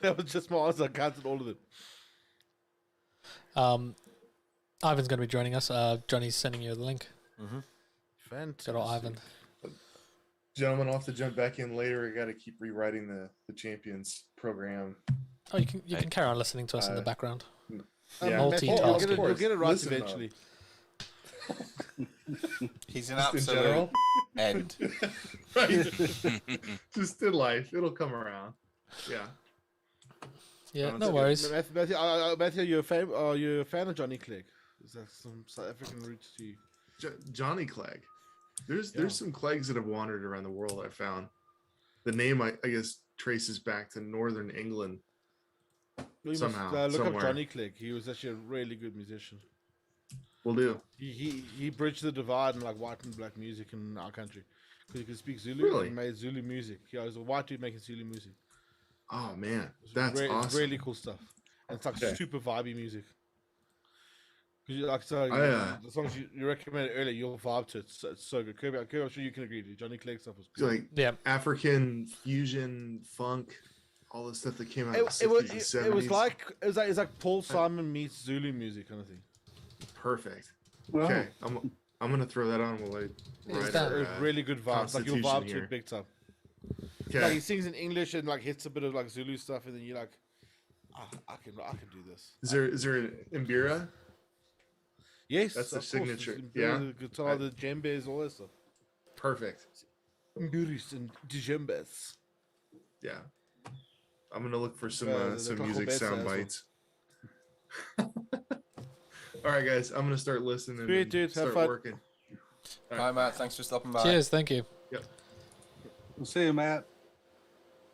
That was just my answer. I counted all of them. Ivan's going to be joining us. Johnny's sending you the link. Fantastic. Good old Ivan. Gentlemen, I'll have to jump back in later. I got to keep rewriting the Champions program. Oh, you can carry on listening to us in the background. Yeah, Multitasking. You'll get it right Listen, eventually. He's an Just in absolute general? end. Right. Just in life, it'll come around. Yeah. Yeah, no worries. Matthew, you're a fan of Johnny Clegg? Is that some South African roots to you? Johnny Clegg. There's some Cleggs that have wandered around the world. I found the name I guess traces back to northern England. Somehow, look somewhere. up Johnny Clegg. He was actually a really good musician. Will do. He bridged the divide in like white and black music in our country because he could speak Zulu. Really? And made Zulu music. Yeah, he was a white dude making Zulu music. Oh man, that's It's awesome. really cool stuff. And it's like Okay. super vibey music. Because like the songs you recommended earlier, you'll vibe to it. It's so good. Kirby, I'm sure you can agree. Johnny Clegg stuff was cool. Like African fusion funk, all the stuff that came out in the 60s and 70s. It was like Paul Simon meets Zulu music kind of thing. Perfect. Wow. Okay, I'm gonna throw that on while I write our, really good vibes. Like you'll Constitution vibe to here. it big time. Okay. Like he sings in English and like hits a bit of like Zulu stuff, and then you're like, I can do this. Is there an Imbira? Yes, That's the of course. signature. The Yeah. the guitar, the djembes, all that stuff. Perfect. Mburis and djembes. Yeah. I'm gonna look for some the music Klokobetsa sound as well. bites. All right, guys. I'm gonna start listening Sweet, and dude, have start fun. working. Bye, Matt. Thanks for stopping by. Cheers, thank you. Yep. We'll see you, Matt.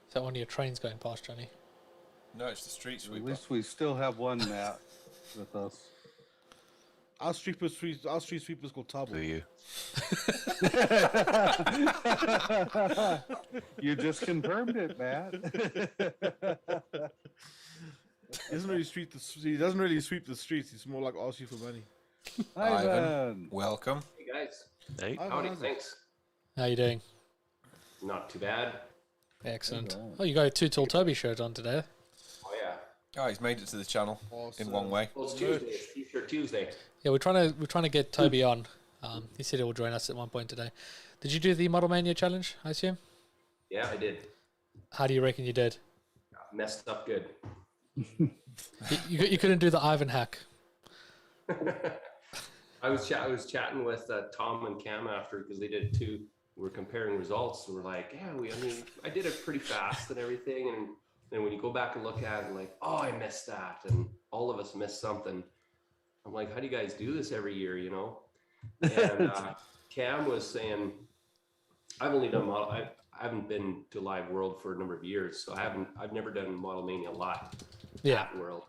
Is that one of your trains going past, Johnny? No, it's the street At sweeper. least we still have one Matt with us. Our street sweeper's called Tabo. Who you? You just confirmed it, Matt. He doesn't really sweep the streets. He's more like ask you for money. Hi, Ivan, Ivan. welcome. Hey guys. Hey. Howdy, thanks. How you doing? Not too bad. Excellent. Oh, you got a Two Tall Toby shirt on today. Oh yeah. Oh, he's made it to the channel in one way. Well, it's Tuesday. It's T-shirt Tuesday. Yeah, we're trying to get Toby on. He said he will join us at one point today. Did you do the Model Mania challenge, I assume? Yeah, I did. How do you reckon you did? Messed up good. You couldn't do the Ivan hack. I was chatting with Tom and Cam after because they did two. We're comparing results. And we're like, yeah, I did it pretty fast and everything. And then when you go back and look at it, like, oh, I missed that, and all of us missed something. I'm like, how do you guys do this every year? You know? And Cam was saying, I've only done model. I haven't been to Live World for a number of years, so I've never done Model Mania live. Yeah. At World.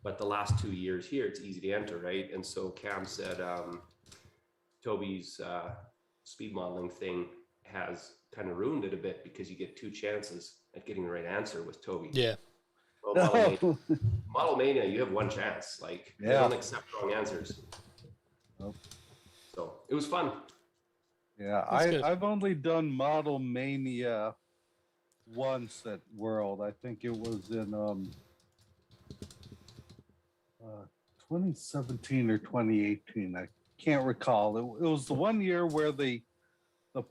But the last 2 years here, it's easy to enter, right? And so Cam said Toby's speed modeling thing has kind of ruined it a bit because you get 2 chances at getting the right answer with Toby. Yeah. Well, Model Mania, you have 1 chance. Like, they don't accept wrong answers. Nope. So it was fun. Yeah, I've only done Model Mania once at World. I think it was in 2017 or 2018. I can't recall. It was the one year where the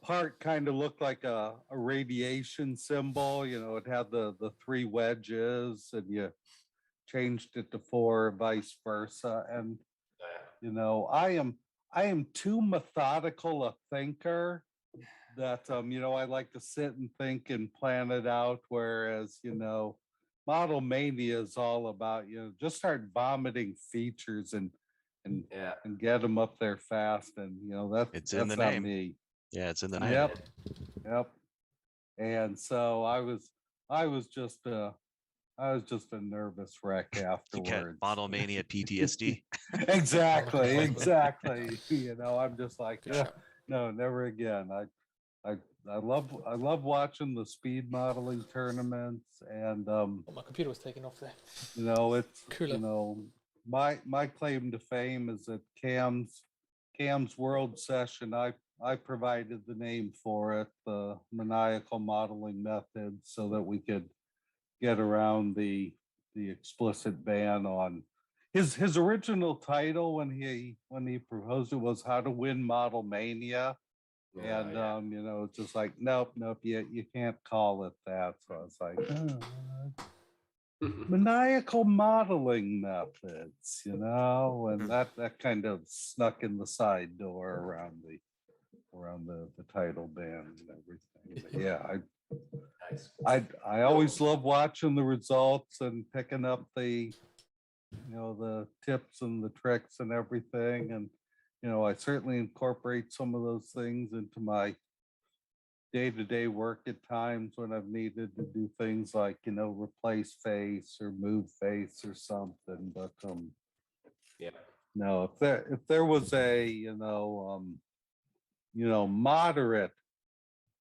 part kind of looked like a radiation symbol. You know, it had the 3 wedges, and you changed it to 4, vice versa. And you know, I am too methodical a thinker that I like to sit and think and plan it out. Whereas, Model Mania is all about, just start vomiting features and get them up there fast. And that's in the not name. me. Yeah, it's in the name. Yep. And so I was just a nervous wreck afterwards. You get Model Mania PTSD. Exactly. I'm just like, no, never again. I love watching the speed modeling tournaments, and my computer was taken off there. It's cooler. My claim to fame is that Cam's World Session. I provided the name for it, the maniacal modeling method, so that we could get around the explicit ban on his original title when he proposed it was How to Win Model Mania. And it's just like, nope, you can't call it that. So I was like, maniacal modeling methods, and that kind of snuck in the side door around the title ban and everything. But yeah, I always love watching the results and picking up the tips and the tricks and everything. And I certainly incorporate some of those things into my day-to-day work at times when I've needed to do things like, replace face or move face or something. But no, if there was a moderate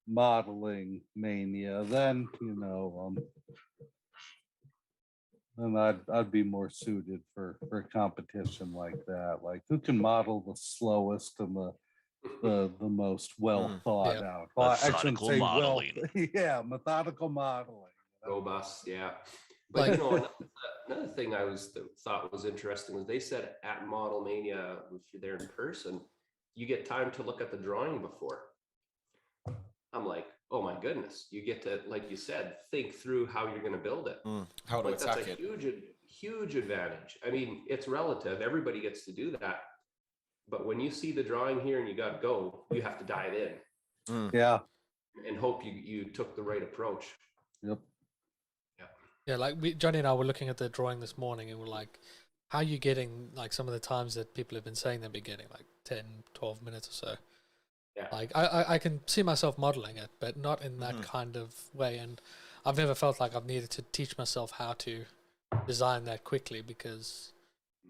modeling mania, then then I'd be more suited for a competition like that. Like, who can model the slowest and the most well thought out? Well, I shouldn't say modeling. Methodical modeling. Robust, yeah. But another thing I thought was interesting was they said at Model Mania, if you're there in person, you get time to look at the drawing before. I'm like, oh my goodness, you get to, like you said, think through how you're going to build it. How to attack that's a huge advantage. I mean, it's relative. Everybody gets to do that. But when you see the drawing here and you got to go, you have to dive in. Yeah. And hope you took the right approach. Yep. Yeah, like Johnny and I were looking at the drawing this morning, and we're like, how are you getting like some of the times that people have been saying they've been getting, like 10, 12 minutes or so? Yeah. Like I can see myself modeling it, but not in that kind of way. And I've never felt like I've needed to teach myself how to design that quickly because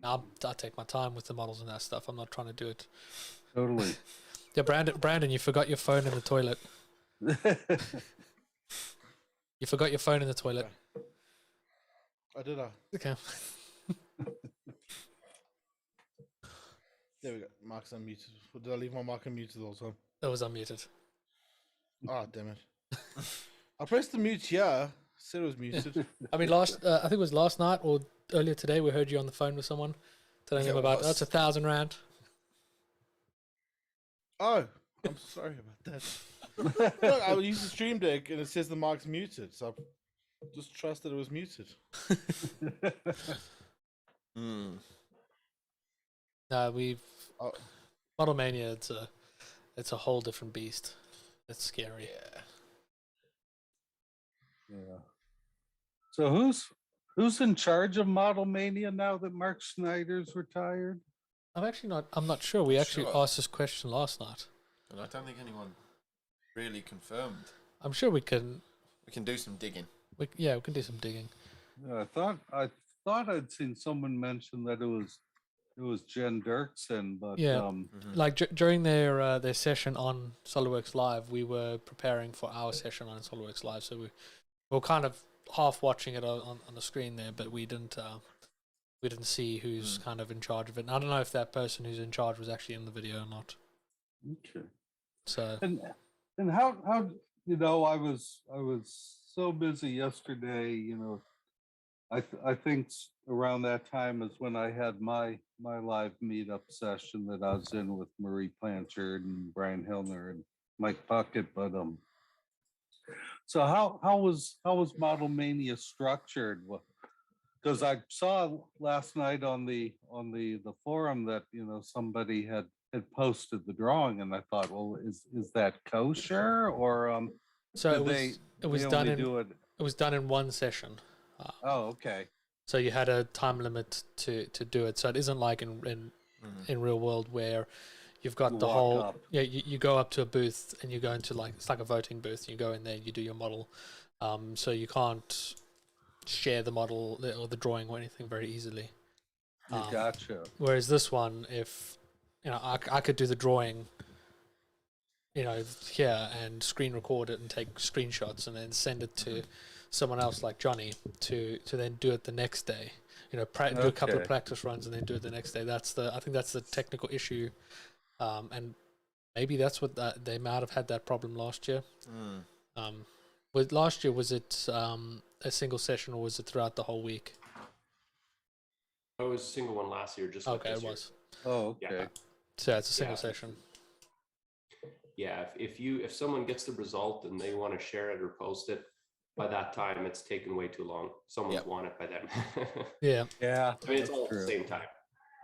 I take my time with the models and that stuff. I'm not trying to do it. Totally. Yeah, Brandon, you forgot your phone in the toilet. You forgot your phone in the toilet. I did. Okay. There we go. Mark's unmuted. Did I leave my mic unmuted the whole time? It was unmuted. Oh, damn it. I pressed the mute here. Said it was muted. I mean, I think it was last night or earlier today, we heard you on the phone with someone telling them about that's 1,000 rand. Oh, I'm sorry about that. Look, I use the stream deck and it says the mic's muted, so I just trust that it was muted. No, Model Mania. It's a whole different beast. It's scary. Yeah. So who's in charge of Model Mania now that Mark Schneider's retired? I'm not sure. We actually asked this question last night. And I don't think anyone really confirmed. I'm sure we can do some digging. We can do some digging. I thought I'd seen someone mention that it was Jen Dirksen, but like during their session on SolidWorks Live, we were preparing for our session on SolidWorks Live, so we were kind of half watching it on the screen there, but we didn't see who's kind of in charge of it. And I don't know if that person who's in charge was actually in the video or not. Okay. So and how I was so busy yesterday. I think around that time is when I had my live meetup session that I was in with Marie Blanchard and Brian Hillner and Mike Puckett. But so how was Model Mania structured? Because I saw last night on the forum that somebody had posted the drawing, and I thought, well, is that kosher or so it was done in one session. Oh, okay. So you had a time limit to do it. So it isn't like in real world where you've got the whole up. You go up to a booth and you go into it's like a voting booth. You go in there, you do your model. So you can't share the model or the drawing or anything very easily. Gotcha. Whereas this one, if I could do the drawing, here and screen record it and take screenshots and then send it to someone else like Jonny to then do it the next day. Do a couple of practice runs and then do it the next day. I think that's the technical issue, and maybe that's what they might have had that problem last year. Last year, was it a single session or was it throughout the whole week? It was a single one last year. Just like it this was. Year. Oh, okay. Yeah. So it's a single session. Yeah, if someone gets the result and they want to share it or post it, by that time it's taken way too long. Someone's won it by then. Yeah. I mean, it's all at the same time.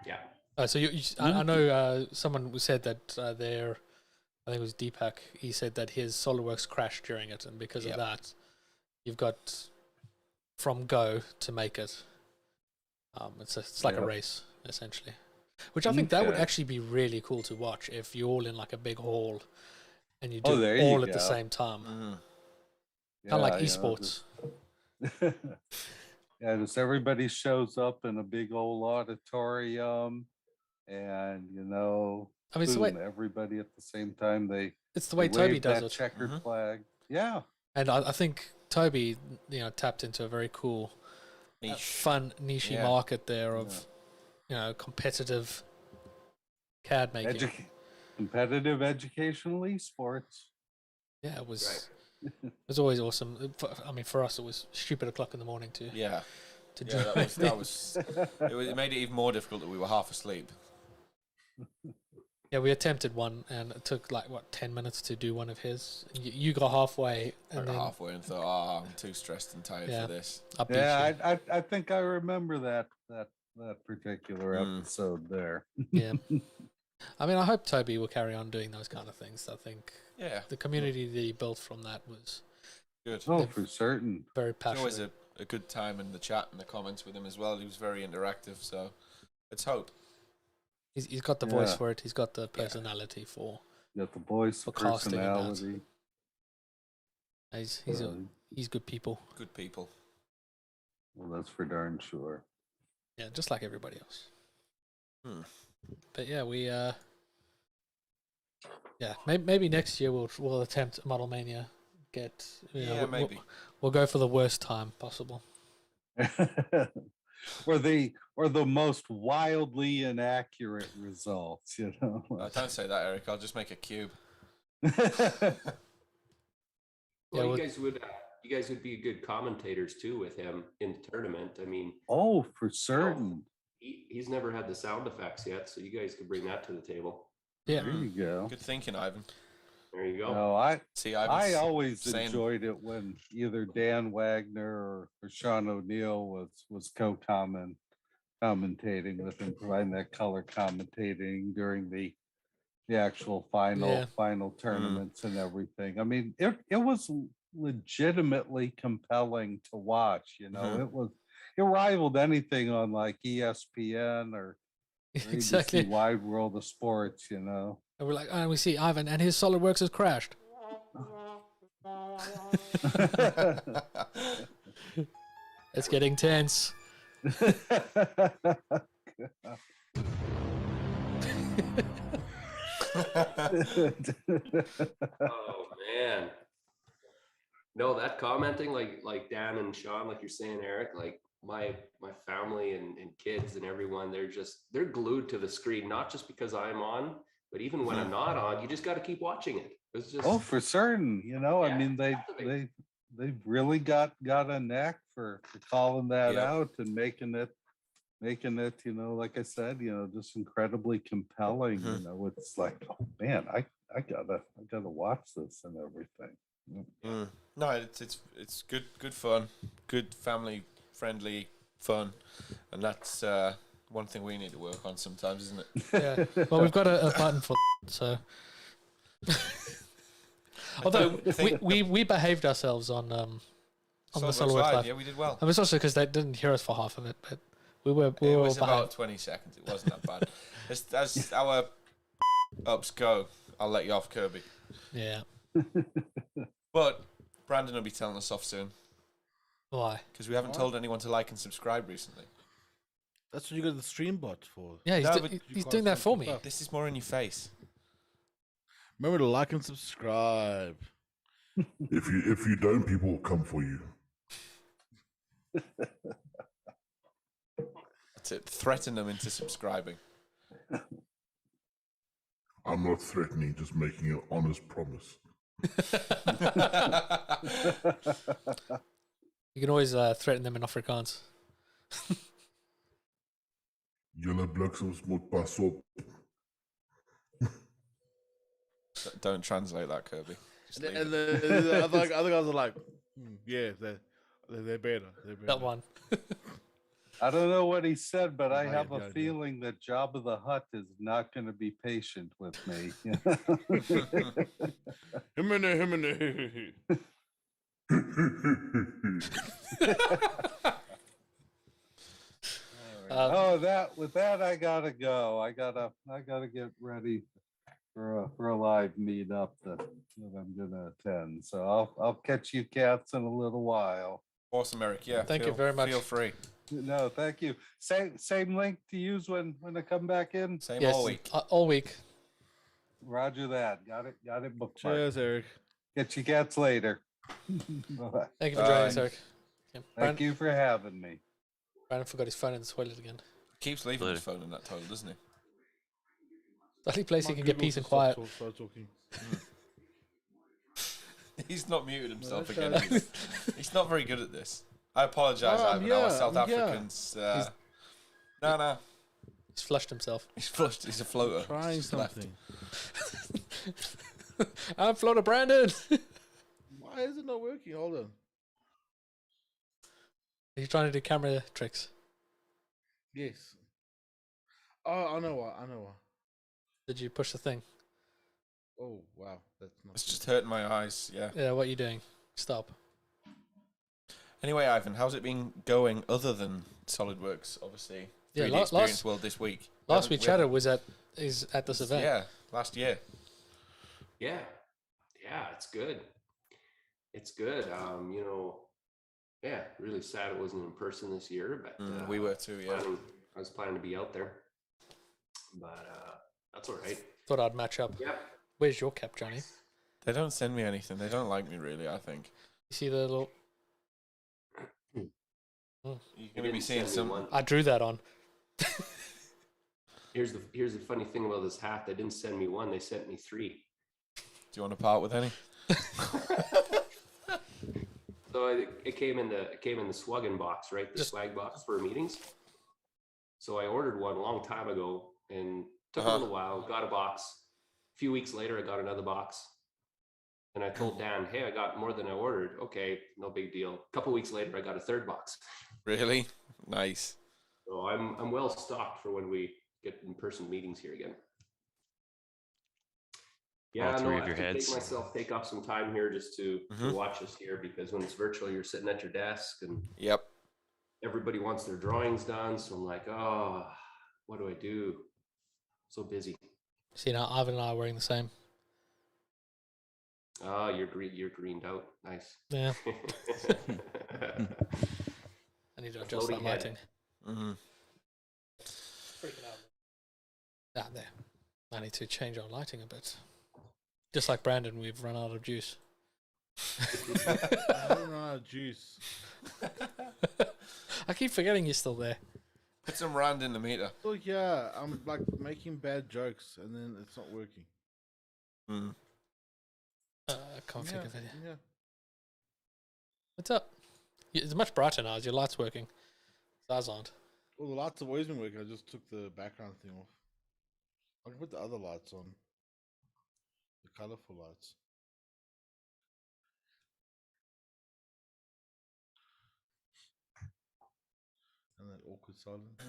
Yeah. So I know someone said that I think it was Deepak. He said that his SolidWorks crashed during it, and because of that, you've got from go to make it. It's like a race essentially, which I think that would actually be really cool to watch if you're all in like a big hall and you do it all at the same time. Kind of like esports. Just everybody shows up in a big old auditorium, and I mean, boom, everybody at the same time. It's the way Toby does it. Checkered flag. Yeah. And I think Toby, tapped into a very cool, fun niche market there of, competitive CAD making. Competitive educational esports. Yeah, it was. Right. It was always awesome. I mean, for us, it was stupid o'clock in the morning to. Yeah. To that was. It made it even more difficult that we were half asleep. Yeah, we attempted one, and it took 10 minutes to do one of his. You got halfway, and then halfway, and thought, I'm too stressed and tired for this. I think I remember that particular episode there. Yeah. I mean, I hope Toby will carry on doing those kind of things. I think the community that he built from that was good. Oh, for certain. Very passionate. It's always a good time in the chat and the comments with him as well. He was very interactive, so let's hope. He's got the voice for it. He's got the personality for got the voice, For casting and that. personality. He's good people. Good people. Well, that's for darn sure. Yeah, just like everybody else. Hmm. But yeah, we maybe next year we'll attempt Model Mania. Maybe. We'll go for the worst time possible. or the most wildly inaccurate results, Don't say that, Eric. I'll just make a cube. Well, you guys would be good commentators too with him in the tournament. I mean, oh, for certain. He's never had the sound effects yet, so you guys could bring that to the table. Yeah, there you go. Good thinking, Ivan. There you go. No, I always saying... enjoyed it when either Dan Wagner or Sean O'Neill was commentating with him, providing that color commentating during the actual final tournaments and everything. I mean, it was legitimately compelling to watch. It rivaled anything on like ESPN or exactly ABC Wide World of Sports. And we're like, we see Ivan and his SolidWorks has crashed. It's getting tense. Oh man. No, that commenting like Dan and Sean, like you're saying, Eric, like my family and kids and everyone, they're glued to the screen, not just because I'm on, but even when I'm not on, you just got to keep watching it. It's just for certain. I mean, they've really got a knack for calling that out and making it, like I said, just incredibly compelling. It's like, oh man, I gotta watch this and everything. No, it's good fun, good family friendly fun, and that's one thing we need to work on sometimes, isn't it? Yeah. Well, we've got a button for so. Although we behaved ourselves on the SolidWorks Live. Yeah, we did well. And it was also because they didn't hear us for half of it, but we were it was behind. about 20 seconds. It wasn't that bad. As our ups go, I'll let you off, Kirby. Yeah. But Brandon will be telling us off soon. Why? Because we haven't told anyone to like and subscribe recently. That's what you got the stream bot for. Yeah, he's doing that for me. This is more in your face. Remember to like and subscribe. If you don't, people will come for you. That's it. Threaten them into subscribing. I'm not threatening, just making an honest promise. You can always threaten them in Afrikaans. Julle bliksem moet pas op. Don't translate that, Kirby. And the other guys are like, yeah, they're better. That one. I don't know what he said, but I have a feeling that Jabba the Hutt is not going to be patient with me. With that, I gotta go. I gotta get ready for a live meetup that I'm gonna attend. So I'll catch you cats in a little while. Awesome, Eric. Yeah. Thank you very much. Feel free. No, thank you. Same link to use when I come back in. Same all week. All week. Roger that. Got it bookmarked. Cheers, Eric. Get you cats later. Bye. Thank you for joining us, Eric. Yeah, Thank you for having me. Brandon forgot his phone in the toilet again. Keeps leaving his phone in that toilet, doesn't he? The only place he can get peace and quiet. Start talking. He's not muted himself again. He's not very good at this. I apologise, Ivan. Our South Africans. No. He's flushed himself. He's flushed. He's a floater. Trying something. I'm floater Brandon. Why is it not working? Hold on. He's trying to do camera tricks. Yes. Oh, I know what. Did you push the thing? Oh, wow. That's not. It's just hurting my eyes. Yeah. Yeah. What are you doing? Stop. Anyway, Ivan, how's it been going other than SolidWorks? Obviously, 3D Experience World this week. Last we chatted was at this event. Yeah, last year. Yeah, it's good. It's good. Yeah, really sad it wasn't in person this year, but we were too. Yeah, I was planning to be out there, but that's all right. Thought I'd match up. Yep. Where's your cap, Johnny? They don't send me anything. They don't like me really. I think. You see the little. You're gonna be seeing some. I drew that on. Here's the funny thing about this hat. They didn't send me one. They sent me 3. Do you want to part with any? So it came in the swag box, right? The swag box for meetings. So I ordered one a long time ago and took a little while. Got a box. A few weeks later, I got another box. And I told Dan, "Hey, I got more than I ordered." Okay, no big deal. A couple weeks later, I got a 3rd box. Really? Nice. So I'm well stocked for when we get in-person meetings here again. Yeah, All no, three I of your have to heads. take off some time here just to watch us here, because when it's virtual, you're sitting at your desk and everybody wants their drawings done. So I'm like, oh, what do I do? So busy. See, now Ivan and I are wearing the same. Oh, you're greened out. Nice. Yeah. I need to adjust that lighting. There. I need to change our lighting a bit. Just like Brandon, we've run out of juice. I don't run out of juice. I keep forgetting you're still there. Put some rand in the meter. Oh yeah, I'm like making bad jokes and then it's not working. I can't think of it. Yeah. What's up? It's much brighter now. Is your lights working? Ours aren't. Well, the lights have always been working. I just took the background thing off. I can put the other lights on. The colorful lights. And that awkward silence.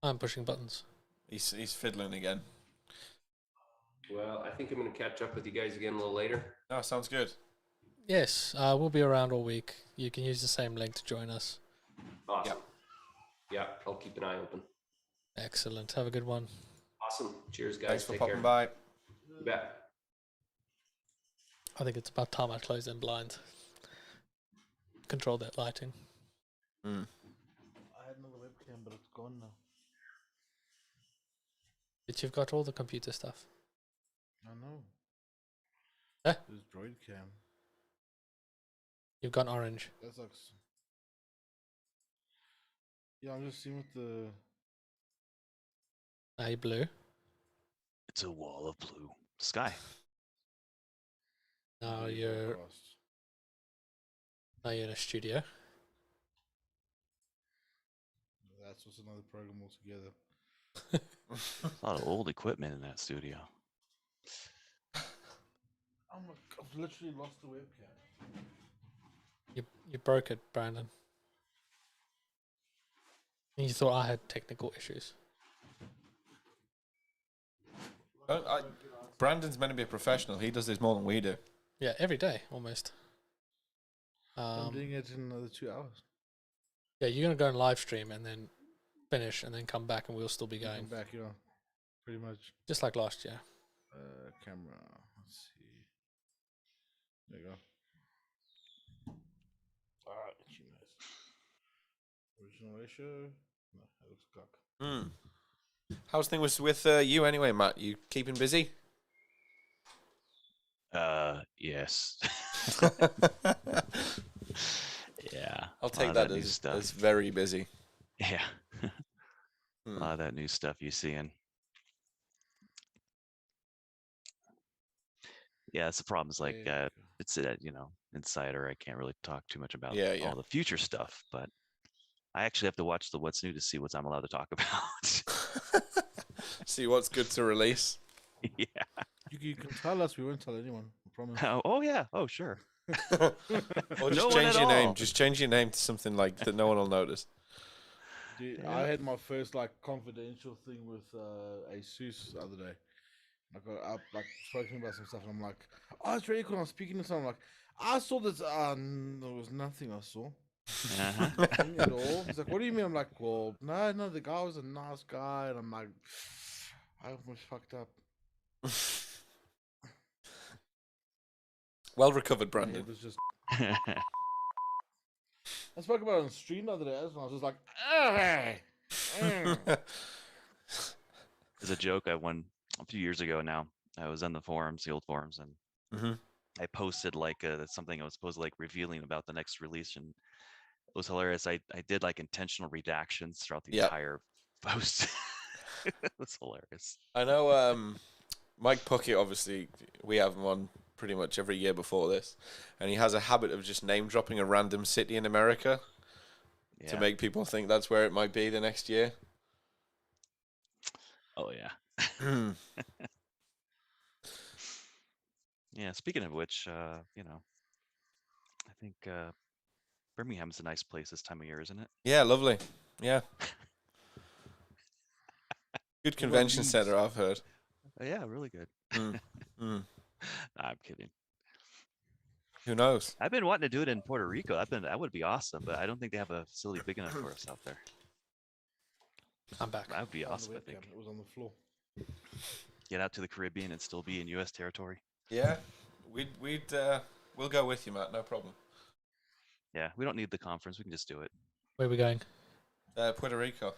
I'm pushing buttons. He's fiddling again. Well, I think I'm going to catch up with you guys again a little later. Oh, sounds good. Yes, we'll be around all week. You can use the same link to join us. Awesome. Yeah, I'll keep an eye open. Excellent. Have a good one. Awesome. Cheers, guys. Thanks for Take popping care. by. You bet. I think it's about time I close them blinds. Control that lighting. I had another webcam, but it's gone now. But you've got all the computer stuff. I know. Huh? There's Droid Cam. You've gone orange. That sucks. Yeah, I'm just seeing what the. Are you blue? It's a wall of blue sky. Now you're in a studio. That's just another program altogether. A lot of old equipment in that studio. Oh my God, I've literally lost the webcam. You broke it, Brandon. You thought I had technical issues. Brandon's meant to be a professional. He does this more than we do. Yeah, every day almost. I'm doing it in another 2 hours. Yeah, you're gonna go and live stream and then finish and then come back and we'll still be going. Come back, yeah, pretty much. Just like last year. Camera. Let's see. There you go. Alright, original ratio. No, that looks cock. How's things with you anyway, Matt? You keeping busy? Yes. Yeah. I'll take that as very busy. Yeah. A lot of that new stuff you're seeing. Yeah, it's the problem. Is like it's insider. I can't really talk too much about all the future stuff, but I actually have to watch the what's new to see what I'm allowed to talk about. See what's good to release. Yeah. You can tell us. We won't tell anyone. I promise. Oh yeah. Oh sure. Or just change your name. Just change your name to something like that no one will notice. Dude, I had my first like confidential thing with Asus the other day. I got up like spoken about some stuff, and I'm like, "Oh, it's really cool." I'm speaking to someone like, "I saw this." There was nothing I saw. Nothing at all. He's like, "What do you mean?" I'm like, "Well, no, the guy was a nice guy," and I'm like, "I almost fucked up." Well recovered, It Brandon. was just. I spoke about it on the stream the other day, and I was just like, "Hey." There's a joke I won a few years ago now. I was on the forums, the old forums, and I posted like something I was supposed to like revealing about the next release, and it was hilarious. I did like intentional redactions throughout the entire post. It was hilarious. I know Mike Puckett, obviously, we have him on pretty much every year before this, and he has a habit of just name dropping a random city in America to make people think that's where it might be the next year. Oh yeah. Yeah, speaking of which, you know, I think Birmingham's a nice place this time of year, isn't it? Yeah, lovely. Yeah. Good convention center, I've heard. Yeah, really good. Nah, I'm kidding. Who knows? I've been wanting to do it in Puerto Rico. That would be awesome, but I don't think they have a facility big enough for us out there. I'm back. That would be awesome, I think. It was on the floor. Get out to the Caribbean and still be in U.S. territory. Yeah, we'll go with you, Matt. No problem. Yeah, we don't need the conference. We can just do it. Where are we going? Puerto Rico.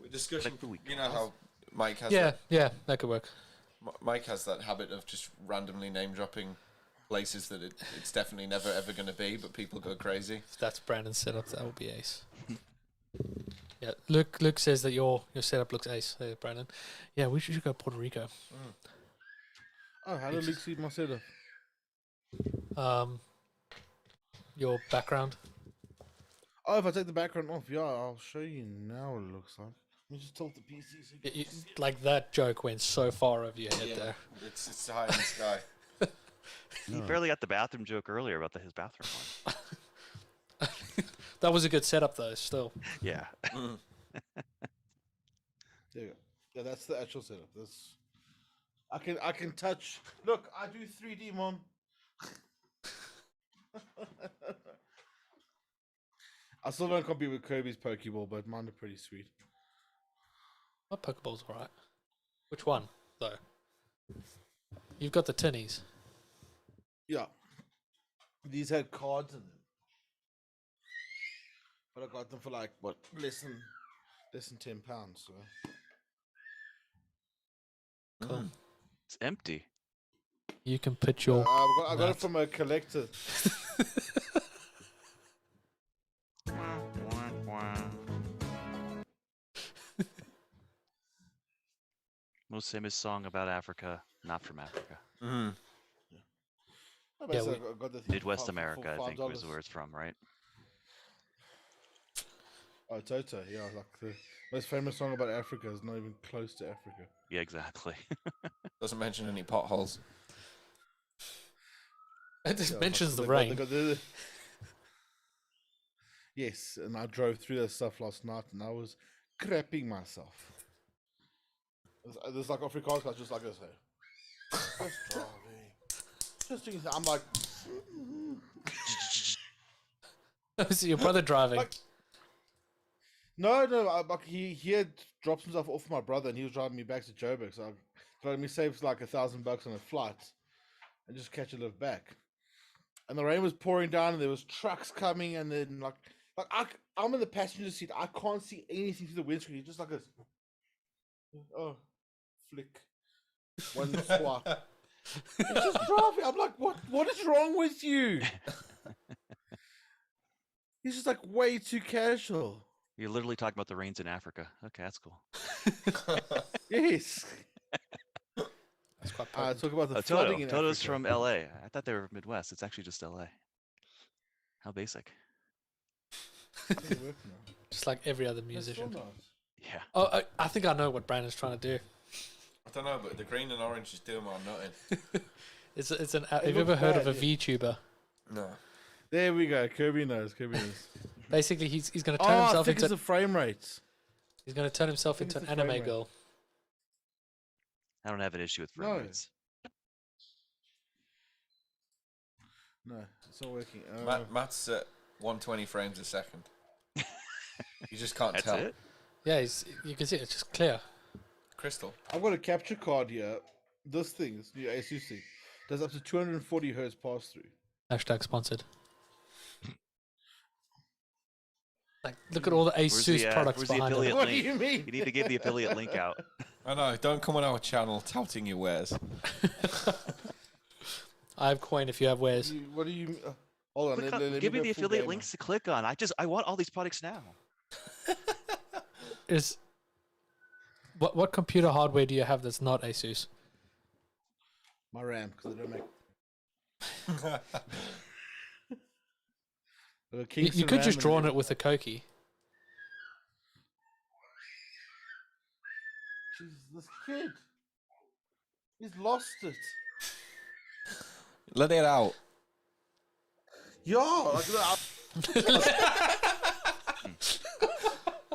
We're discussing. You know how Mike has. Yeah, that could work. Mike has that habit of just randomly name dropping places that it's definitely never ever going to be, but people go crazy. If that's Brandon's setup, that would be ace. Yeah, Luke says that your setup looks ace. Hey, Brandon. Yeah, we should go Puerto Rico. Oh, how did Luke see my setup? Your background. Oh, if I take the background off, yeah, I'll show you now what it looks like. Let me just tilt the PC. So Like that joke went so far over your head there. It's high in the sky. He barely got the bathroom joke earlier about his bathroom one. That was a good setup though, still. Yeah. There you go. Yeah, that's the actual setup. That's I can touch. Look, I do 3D, Mom. I still don't compete with Kirby's Pokeball, but mine are pretty sweet. My Pokeball's alright. Which one, though? You've got the tinnies. Yeah. These had cards in them. But I got them for like, what, less than £10, so. Cool. It's empty. You can put your... I got it from a collector. Most famous song about Africa, not from Africa. Yeah, I got the thing Midwest for America, I think was $5. where it's from, right? Oh, Toto, yeah, like the most famous song about Africa is not even close to Africa. Yeah, exactly. Doesn't mention any potholes. It just mentions the they rain. got yes, and I drove through that stuff last night, and I was crapping myself. There's like Afrikaans guys just like this, hey. Just driving. Just doing I'm like... Is your brother driving? No, like he had dropped himself off my brother, and he was driving me back to Joburg, so I let me save like $1,000 on a flight, and just catch a lift back. And the rain was pouring down, and there was trucks coming, and then I'm in the passenger seat. I can't see anything through the windscreen. Just like this. Oh, flick. One swipe. It's just driving. I'm like, what is wrong with you? He's just like way too casual. You're literally talking about the rains in Africa. Okay, that's cool. Yes. That's quite talk about the flooding in Toto's Africa. from LA. I thought they were Midwest. It's actually just LA. How basic. Just like every other musician. Yeah. Oh, I think I know what Brandon's trying to do. I don't know, but the green and orange is doing my nothing. Have you ever heard of a VTuber? No. There we go. Kirby knows. Basically, he's going to turn himself I think into it's the frame rates. He's going to turn himself into an anime girl. I don't have an issue with frame rates. No, it's not working. Matt's at 120 frames a second. You just can't That's tell. it? Yeah, you can see it's just clear. Crystal. I've got a capture card here. This thing, this new Asus thing. Does up to 240 hertz pass through. Hashtag sponsored. Like, look at all the ASUS products where's the behind affiliate it. What link? do you mean? You need to give the affiliate link out. I know. Don't come on our channel touting your wares. I have coin if you have wares. What do you? Hold on. Click on- let give me go the full affiliate gamer. links to click on. I want all these products now. Is what computer hardware do you have that's not ASUS? My RAM, because I don't make. You could just draw on it with a Koki. Jesus, this kid. He's lost it. Let it out. Yo,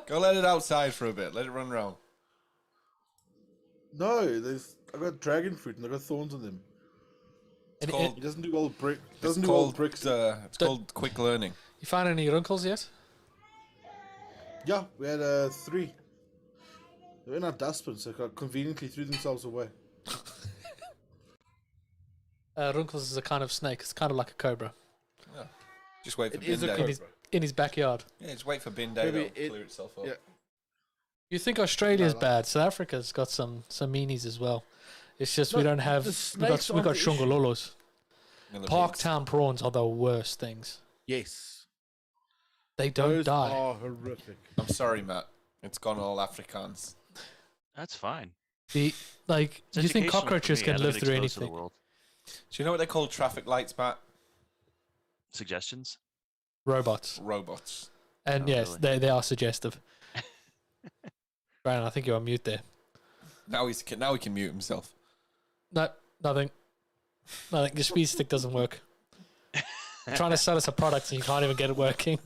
Go let it outside for a bit. Let it run around. no, I got dragon fruit and I got thorns on them. And called- It doesn't do old brick. It's Doesn't do called old bricks. It's called quick learning. You found any wrinkles yet? Yeah, we had 3. They were in our dustbin, so conveniently threw themselves away. Wrinkles is a kind of snake. It's kind of like a cobra Yeah. Just wait for It bin is a day. cobra. in his backyard. Yeah, just wait for bin day. Maybe It'll clear itself up. yeah. You think Australia's No, bad? South Africa's got some meanies as well. It's just we No, don't have. the We got snakes we aren't got the issue. shungololos. Millipedes. Parktown prawns are the worst things. Yes. They don't Those die. are horrific. I'm sorry, Matt. It's gone all Afrikaans. That's fine. The like, It's do you think educational for cockroaches me. can I live been through exposed to the anything? world. Do you know what they call traffic lights, Matt? Suggestions? Robots. Robots. And Oh, yes, really? they are suggestive. Brian, I think you're on mute there. Now he can mute himself. No, nothing. Nothing. Your speed stick doesn't work. I'm trying to sell us a product and you can't even get it working.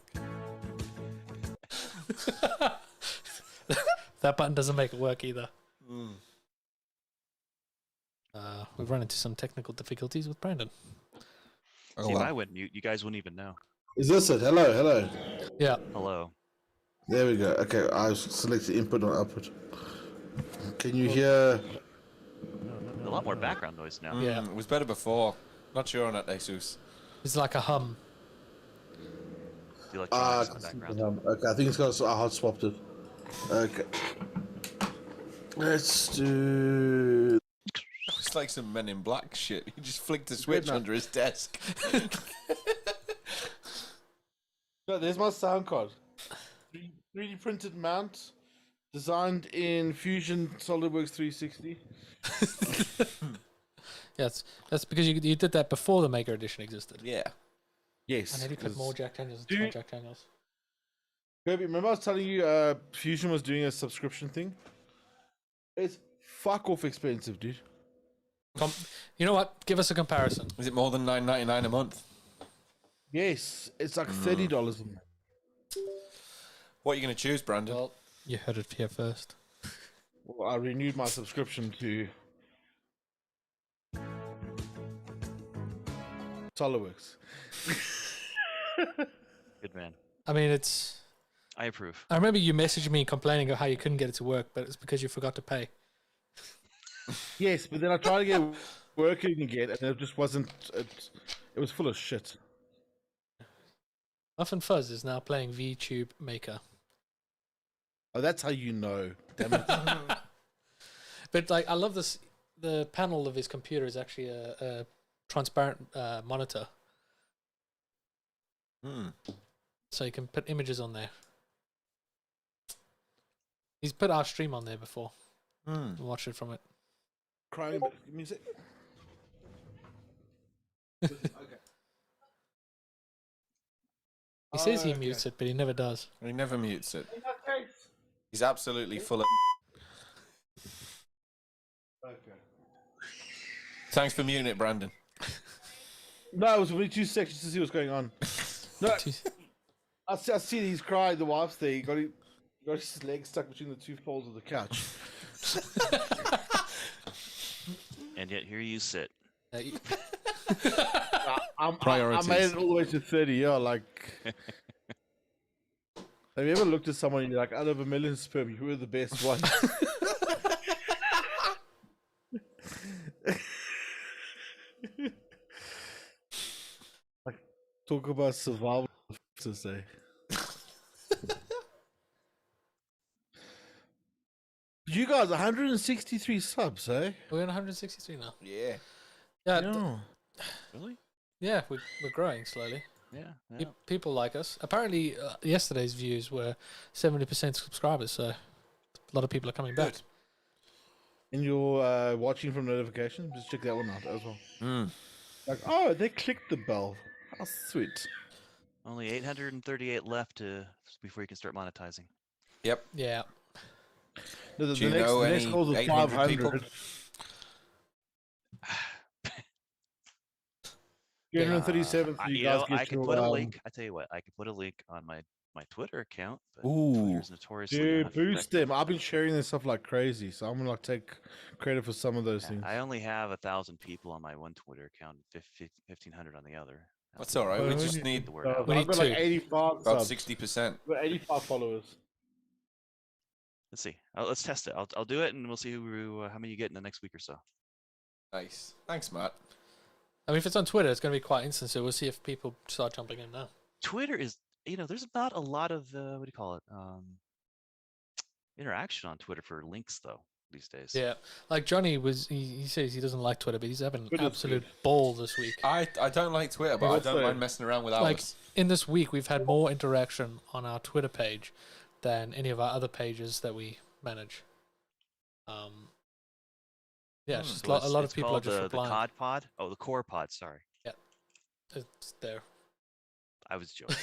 That button doesn't make it work either. We've run into some technical difficulties with Brandon. Oh, See, if well. I went mute, you guys wouldn't even know. Is this it? Hello, hello. Yeah. Hello. There we go. Okay, I select the input or output. Can you hear? A lot more background noise now. Yeah. It was better before. Not sure on that, Jesus. It's like a hum. The electronics in the background. Okay, I think it's got I hot swapped it. Okay. Let's do. It's like some Men in Black shit. He just flicked a switch now. under his desk. No, there's my sound card. 3D printed mount, designed in Fusion SolidWorks 360. Yes, that's because you did that before the Maker Edition existed. Yeah. Yes. And then you put 'cause- more Jack Daniels and Do more you- Jack Daniels. Kirby, remember I was telling you Fusion was doing a subscription thing? It's fuck off expensive, dude. You know what? Give us a comparison. Is it more than $9.99 a month? Yes, it's like $30 a month. What are you going to choose, Brandon? Well, you heard it here first. Well, I renewed my subscription to SolidWorks. Good man. I mean, it's. I approve. I remember you messaged me complaining of how you couldn't get it to work, but it's because you forgot to pay. Yes, but then I tried to get it working again, and it just wasn't. It was full of shit. Muffin Fuzz is now playing VTube Maker. Oh, that's how you know. Damn it. But like, I love this. The panel of his computer is actually a transparent monitor, so you can put images on there. He's put our stream on there before. Watch it from it. Crying about music. Okay. He says he mutes it, but he never does. He never mutes it. In that case. He's absolutely full of... Okay. Thanks for muting it, Brandon. No, it was only 2 seconds to see what's going on. No, I see he's cried. The wife's there. He got his leg stuck between the two folds of the couch. And yet here you sit. I made it all the way to 30. Yeah, like. Have you ever looked at someone and you're like, out of a million sperm, you were the best one? talk about survival to say. You guys, 163 subs, eh? We're in 163 now. Yeah. Yeah. Yeah. Really? Yeah, we're growing slowly. Yeah. People like us. Apparently, yesterday's views were 70% subscribers, so a lot of people are coming back. And you're watching from notification? Just check that one out as well. Like, oh, they clicked the bell. How sweet. Only 838 left before you can start monetizing. Yep. Yeah. No, Do you know the any next goal is 800 people? 500. 337 for you guys get I can your, put a link. I tell you what, I can put a link on my Twitter account. But Ooh. Twitter's notoriously Dude, boost them. I've been sharing this stuff like crazy, so I'm gonna like take credit for some of those things. I only have 1,000 people on my one Twitter account, 1,500 on the other. That's all right. We just need the word out. We need I've got two. like 85 about subs. 60%. We've got 85 followers. Let's see. Let's test it. I'll do it, and we'll see how many you get in the next week or so. Nice. Thanks, Matt. I mean, if it's on Twitter, it's going to be quite instant, so we'll see if people start jumping in now. Twitter is, there's not a lot of what do you call it? Interaction on Twitter for links though these days. Yeah, like Johnny he says he doesn't like Twitter, but he's having an Twitter's absolute good. ball this week. I don't like Twitter, but I don't mind messing around with ours. Like in this week, we've had more interaction on our Twitter page than any of our other pages that we manage. Yeah, it's just a lot of people are just replying. The Cod Pod? Oh, the Core Pod. Sorry. Yeah, it's there. I was joking.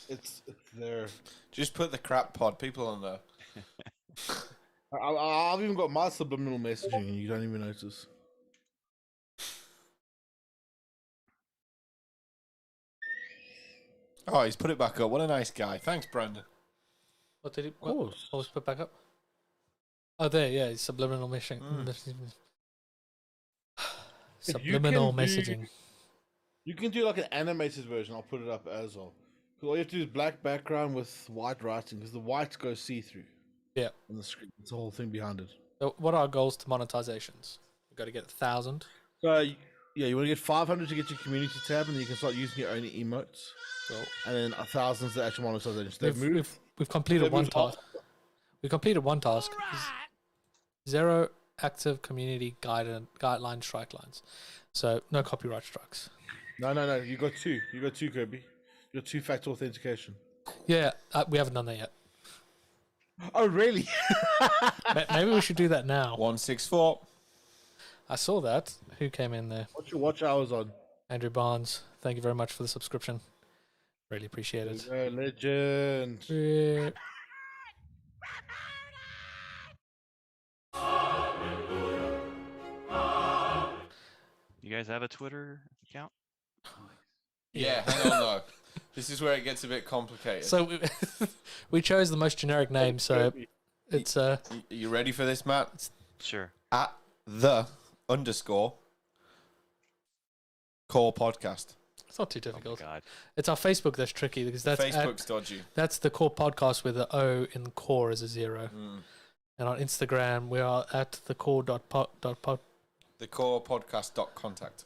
It's there. Just put the crap pod. People on there. I've even got my subliminal messaging, and you don't even notice. Oh, he's put it back up. What a nice guy. Thanks, Brandon. What did he? What was put back up? Oh, there. Yeah, it's subliminal messaging. Subliminal messaging. You can do like an animated version. I'll put it up as well. All you have to do is black background with white writing, because the white goes see-through. Yeah. On the screen. It's the whole thing behind it. So what are our goals to monetizations? We've got to get 1,000. So, yeah, you want to get 500 to get your community tab, and then you can start using your own emotes. Cool. And then 1,000 is the actual monetization. So We've completed one task. We completed one task. 0 active community guideline strike lines. So no copyright strikes. No. You got two. You got two, Kirby. You got two-factor authentication. Yeah, we haven't done that yet. Oh, really? Maybe we should do that now. 164. I saw that. Who came in there? What's your watch hours on? Andrew Barnes. Thank you very much for the subscription. Really appreciate it. Legend. Yeah. You guys have a Twitter account? Yeah, hang on though. This is where it gets a bit complicated. So we chose the most generic name, so it's You ready for this, Matt? Sure. At the _ core podcast. It's not too difficult. Oh my God. It's our Facebook that's tricky because that's Facebook's dodgy. That's the core podcast with the O in the core as a 0. And on Instagram we are at the core.pod. The core podcast.contact.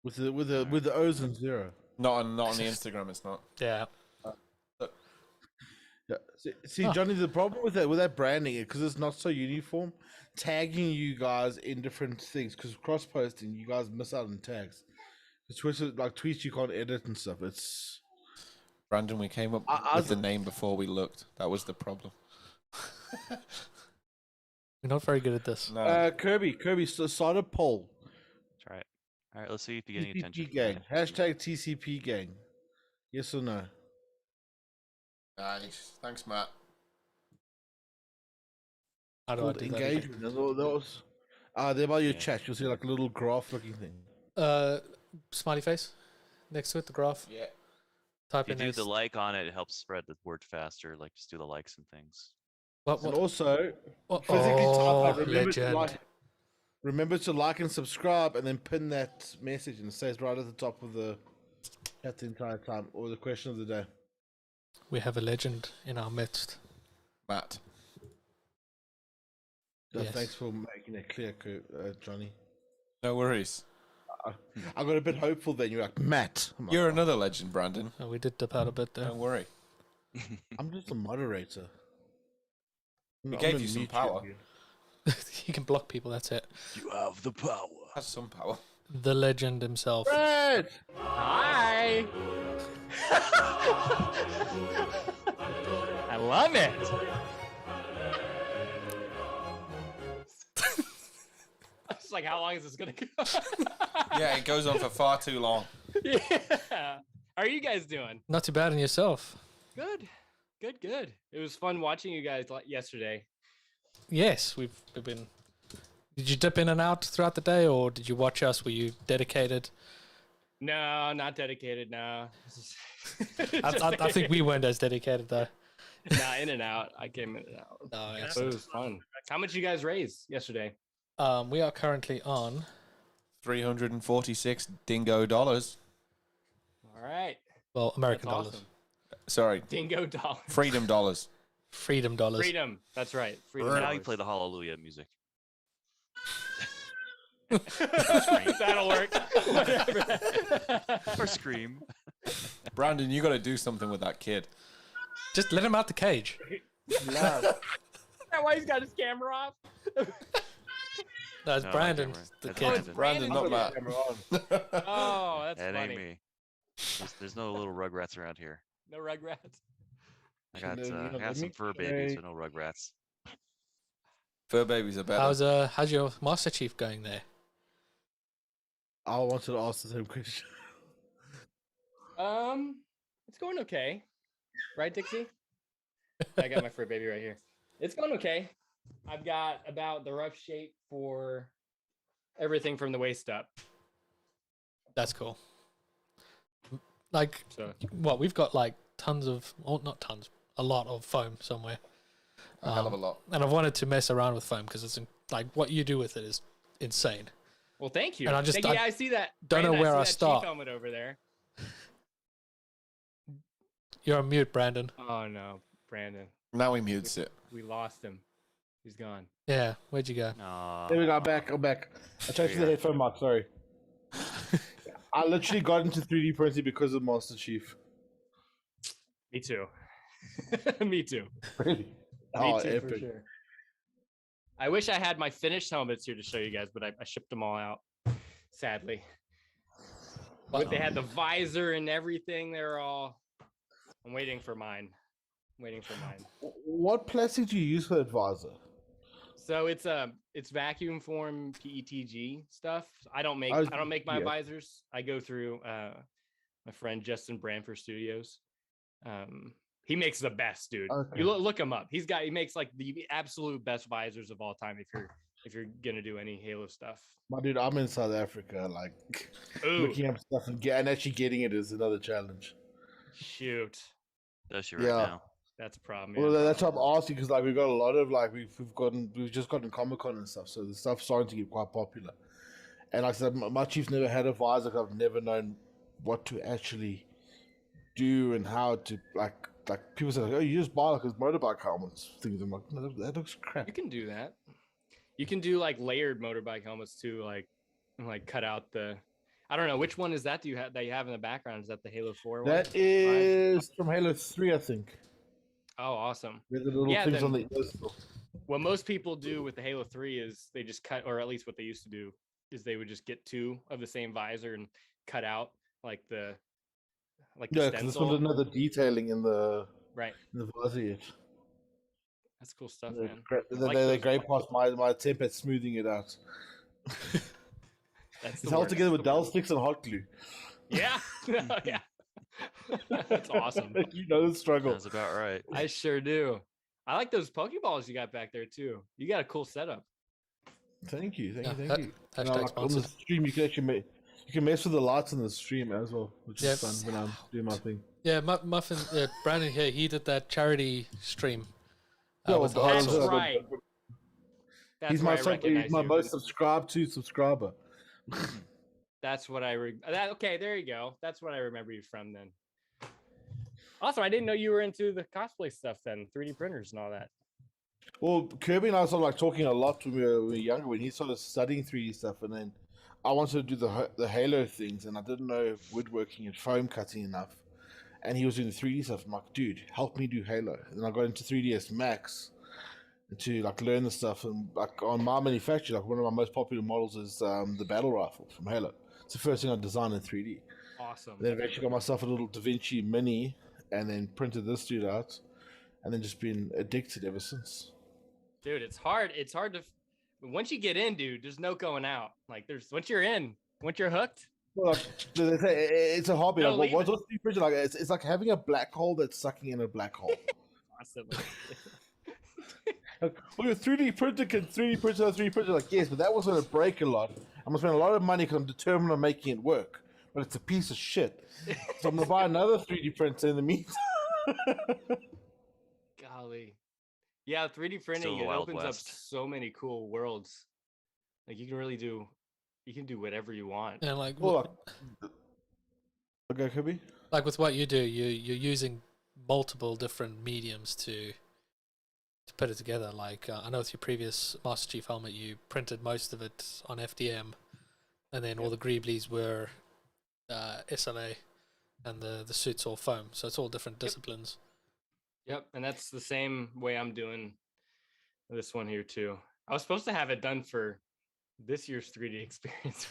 With the O's and 0. Not on the Instagram. It's not. Yeah. Yeah. See, Johnny, the problem with that branding, because it's not so uniform, tagging you guys in different things, because cross posting, you guys miss out on tags. Twitter, like tweets, you can't edit and stuff. It's Brandon. We came up with the name before we looked. That was the problem. We're not very good at this. No. Kirby, start a poll. That's right. All right, let's see if you get any attention. TCP gang. Hashtag TCP gang. Yes or no? Nice. Thanks, Matt. How do I do engagement? Those. They're by your chat. You'll see like a little graph-looking thing. Smiley face next to it, the graph. Yeah. Type If in you do the like on it, it helps spread the word faster. Like just do the likes and things. And also, remember to like and subscribe, and then pin that message, and it stays right at the top of the chat the entire time, or the question of the day. We have a legend in our midst. Matt. So Yes. thanks for making it clear, Johnny. No worries. I got a bit hopeful then. You're like, Matt. I'm like, You're another legend, Brandon. Oh, we did dip out a bit there. Don't worry. I'm just a moderator. We I'm gave gonna you some mute power. again. You can block people. That's it. You have the power. Has some power. The legend himself. Brad! Hi. I love it. I was like, how long is this gonna go? Yeah, it goes on for far too long. Yeah. How are you guys doing? Not too bad in yourself. Good. Good. It was fun watching you guys yesterday. Yes, we've been. Did you dip in and out throughout the day, or did you watch us? Were you dedicated? No, not dedicated. No. I think we weren't as dedicated though. Nah, in and out. I came in and out. Oh, yes. But it was fun. How much you guys raise yesterday? We are currently on $346 dingo dollars. All right. Well, American That's dollars. awesome. Sorry. Dingo dollars. Freedom dollars. Freedom dollars. Freedom. That's right. Freedom. Now dollars. you play the Hallelujah music. That'll work. Whatever. Or scream. Brandon, you got to do something with that kid. Just let him out the cage. Is that why he's got his camera off? That's No, Brandon, my camera. the That's kid. Brandon, not Matt. Oh, that's That funny. ain't me. There's no little rugrats around here. No Rugrats. I got let some me fur babies, try- but no rugrats. Fur babies are better. How's your Master Chief going there? I wanted to ask the same question. It's going okay. Right, Dixie? I got my fur baby right here. It's going okay. I've got about the rough shape for everything from the waist up. That's cool. Like, So what, we've got like tons of, or not tons, a lot of foam somewhere. A hell of a lot. And I've wanted to mess around with foam because it's like what you do with it is insane. well, thank you. And I just- Thank you. I I see that. don't know Brandon, where I see that chief start. helmet over there. You're on mute, Brandon. Oh no, Brandon. Now he mutes it. We lost him. He's gone. Yeah, where'd you go? There we go. I'm back. I changed to the headphone mic. Sorry. I literally got into 3D printing because of Master Chief. Me too. Me too. Really? Me Oh, too, for epic. sure. I wish I had my finished helmets here to show you guys, but I shipped them all out, sadly. But they had the visor and everything. They're all. I'm waiting for mine. What plastic do you use for that visor? So it's vacuum form PETG stuff. I don't make my yeah. visors. I go through my friend Justin Branford Studios. He makes the best, dude. Okay. You look him up. He makes like the absolute best visors of all time. If you're gonna do any Halo stuff. My dude, I'm in South Africa. Like Ooh. looking up stuff and actually getting it is another challenge. Shoot, Does she right Yeah. now? that's a problem. Well, yeah. that's what I'm asking because like we've got a lot of like we've just gotten Comic-Con and stuff, so the stuff's starting to get quite popular. And like I said, my chief's never had a visor. 'Cause I've never known what to actually do and how to like people say like, oh, you just buy like his motorbike helmets things. I'm like, no, that looks crap. You can do that. You can do like layered motorbike helmets too, like cut out the. I don't know which one is that. Do you have that you have in the background? Is that the Halo 4 one? That is from Halo 3, I think. Oh, awesome. With the little Yeah, things then- on the ears. What most people do with the Halo 3 is they just cut, or at least what they used to do, is they would just get two of the same visor and cut out like the Yeah, because this stencil. one's another detailing in the Right. visor yet. That's cool stuff, They're, man. great, I they're, like they're those great past my attempt at smoothing it out. That's It's the held worst. together with Dell sticks and hot glue. Yeah. Yeah. That's awesome. You know the struggle. Sounds about right. I sure do. I like those Pokeballs you got back there too. You got a cool setup. Thank you, thank Yeah, you, thank you. And hashtag like, on the sponsored. stream, you can actually you can mess with the lights on the stream as well, which Yep. is fun when I'm doing my thing. Yeah, Muffin, Brandon here, he did that charity stream. Yeah, with the well, hot That's sauce. right. That's He's where my I he's recognize my you. most subscriber. That's what okay, there you go. That's what I remember you from then. Awesome. I didn't know you were into the cosplay stuff then, 3D printers and all that. Well, Kirby and I started like talking a lot when we were younger. When he started studying 3D stuff, and then I wanted to do the Halo things, and I didn't know woodworking and foam cutting enough. And he was doing the 3D stuff. I'm like, dude, help me do Halo. And I got into 3ds Max to like learn the stuff. And like on my manufacturer, like one of my most popular models is the battle rifle from Halo. It's the first thing I designed in 3D. Awesome. Then I've actually got myself a little Da Vinci Mini, and then printed this dude out, and then just been addicted ever since. Dude, it's hard. It's hard to once you get in, dude. There's no going out. Like once you're in, once you're hooked. Well, like, it's a hobby. No, Like, what's 3D printing? Like, it's like having a black hole that's sucking in a black hole. Constantly. Like, well, your 3D printer can 3D print a 3D printer. Like, yes, but that was going to break a lot. I'm going to spend a lot of money because I'm determined on making it work. But it's a piece of shit. So I'm going to buy another 3D printer in the meantime. Golly. Yeah, 3D printing, it opens up so many cool worlds. Like you can do whatever you want. And like, okay, Kirby. Like with what you do, you're using multiple different mediums to put it together. Like I know with your previous Master Chief helmet, you printed most of it on FDM, and then all the greeblies were SLA, and the suits all foam. So it's all different disciplines. Yep, and that's the same way I'm doing this one here too. I was supposed to have it done for this year's 3D experience.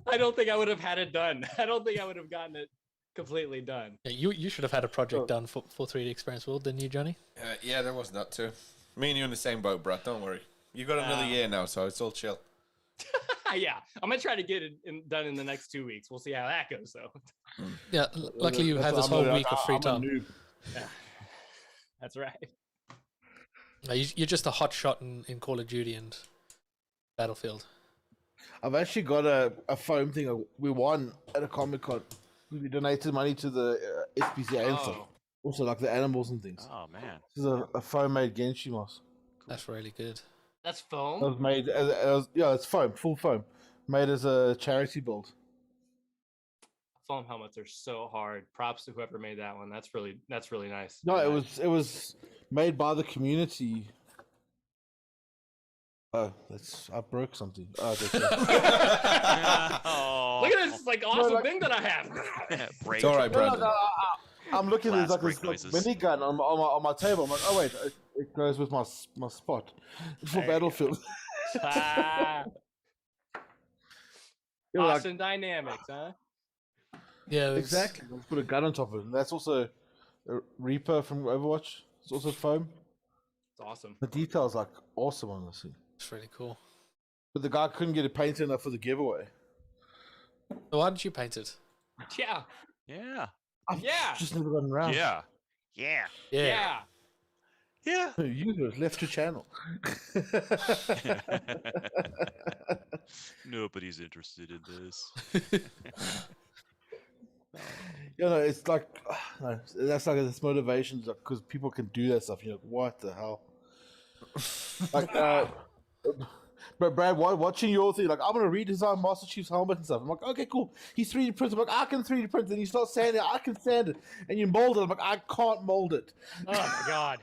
I don't think I would have had it done. I don't think I would have gotten it completely done. Yeah, you should have had a project done for 3D experience, Will, didn't you, Johnny? Yeah, there was that too. Me and you in the same boat, Brad. Don't worry. You got another year now, so it's all chill. Yeah, I'm gonna try to get it done in the next 2 weeks. We'll see how that goes, though. Yeah, luckily you have this whole week of free time. Yeah, that's right. You're just a hot shot in Call of Duty and Battlefield. I've actually got a foam thing. We won at a Comic-Con. We donated money to the SPCA and stuff. Also, like the animals and things. Oh, man. This is a foam-made Genshi moss. That's really good. That's foam? It was made it's foam, full foam. Made as a charity build. Foam helmets are so hard. Props to whoever made that one. That's really nice. No, it was made by the community. Oh, I broke something. Oh, look at this like awesome thing that I have. It's all right, Brandon. I'm looking at this minigun on my table. I'm like, oh wait, it goes with my spot. It's for Battlefield. Awesome dynamics, huh? Yeah, exactly. Let's put a gun on top of it. And that's also a Reaper from Overwatch. It's also foam. It's awesome. The details are awesome on this thing. It's really cool. But the guy couldn't get it painted enough for the giveaway. So why didn't you paint it? Yeah. Yeah. I've just never gotten around. Yeah. Users left your channel. Nobody's interested in this. It's like that's like this motivation because people can do that stuff. You're like, what the hell? Like, but Brad, watching your thing, like, I'm gonna redesign Master Chief's helmet and stuff. I'm like, okay, cool. He's 3D printed. I'm like, I can 3D print it. And you start sanding it. I can sand it, and you mold it. I'm like, I can't mold it. Oh my god!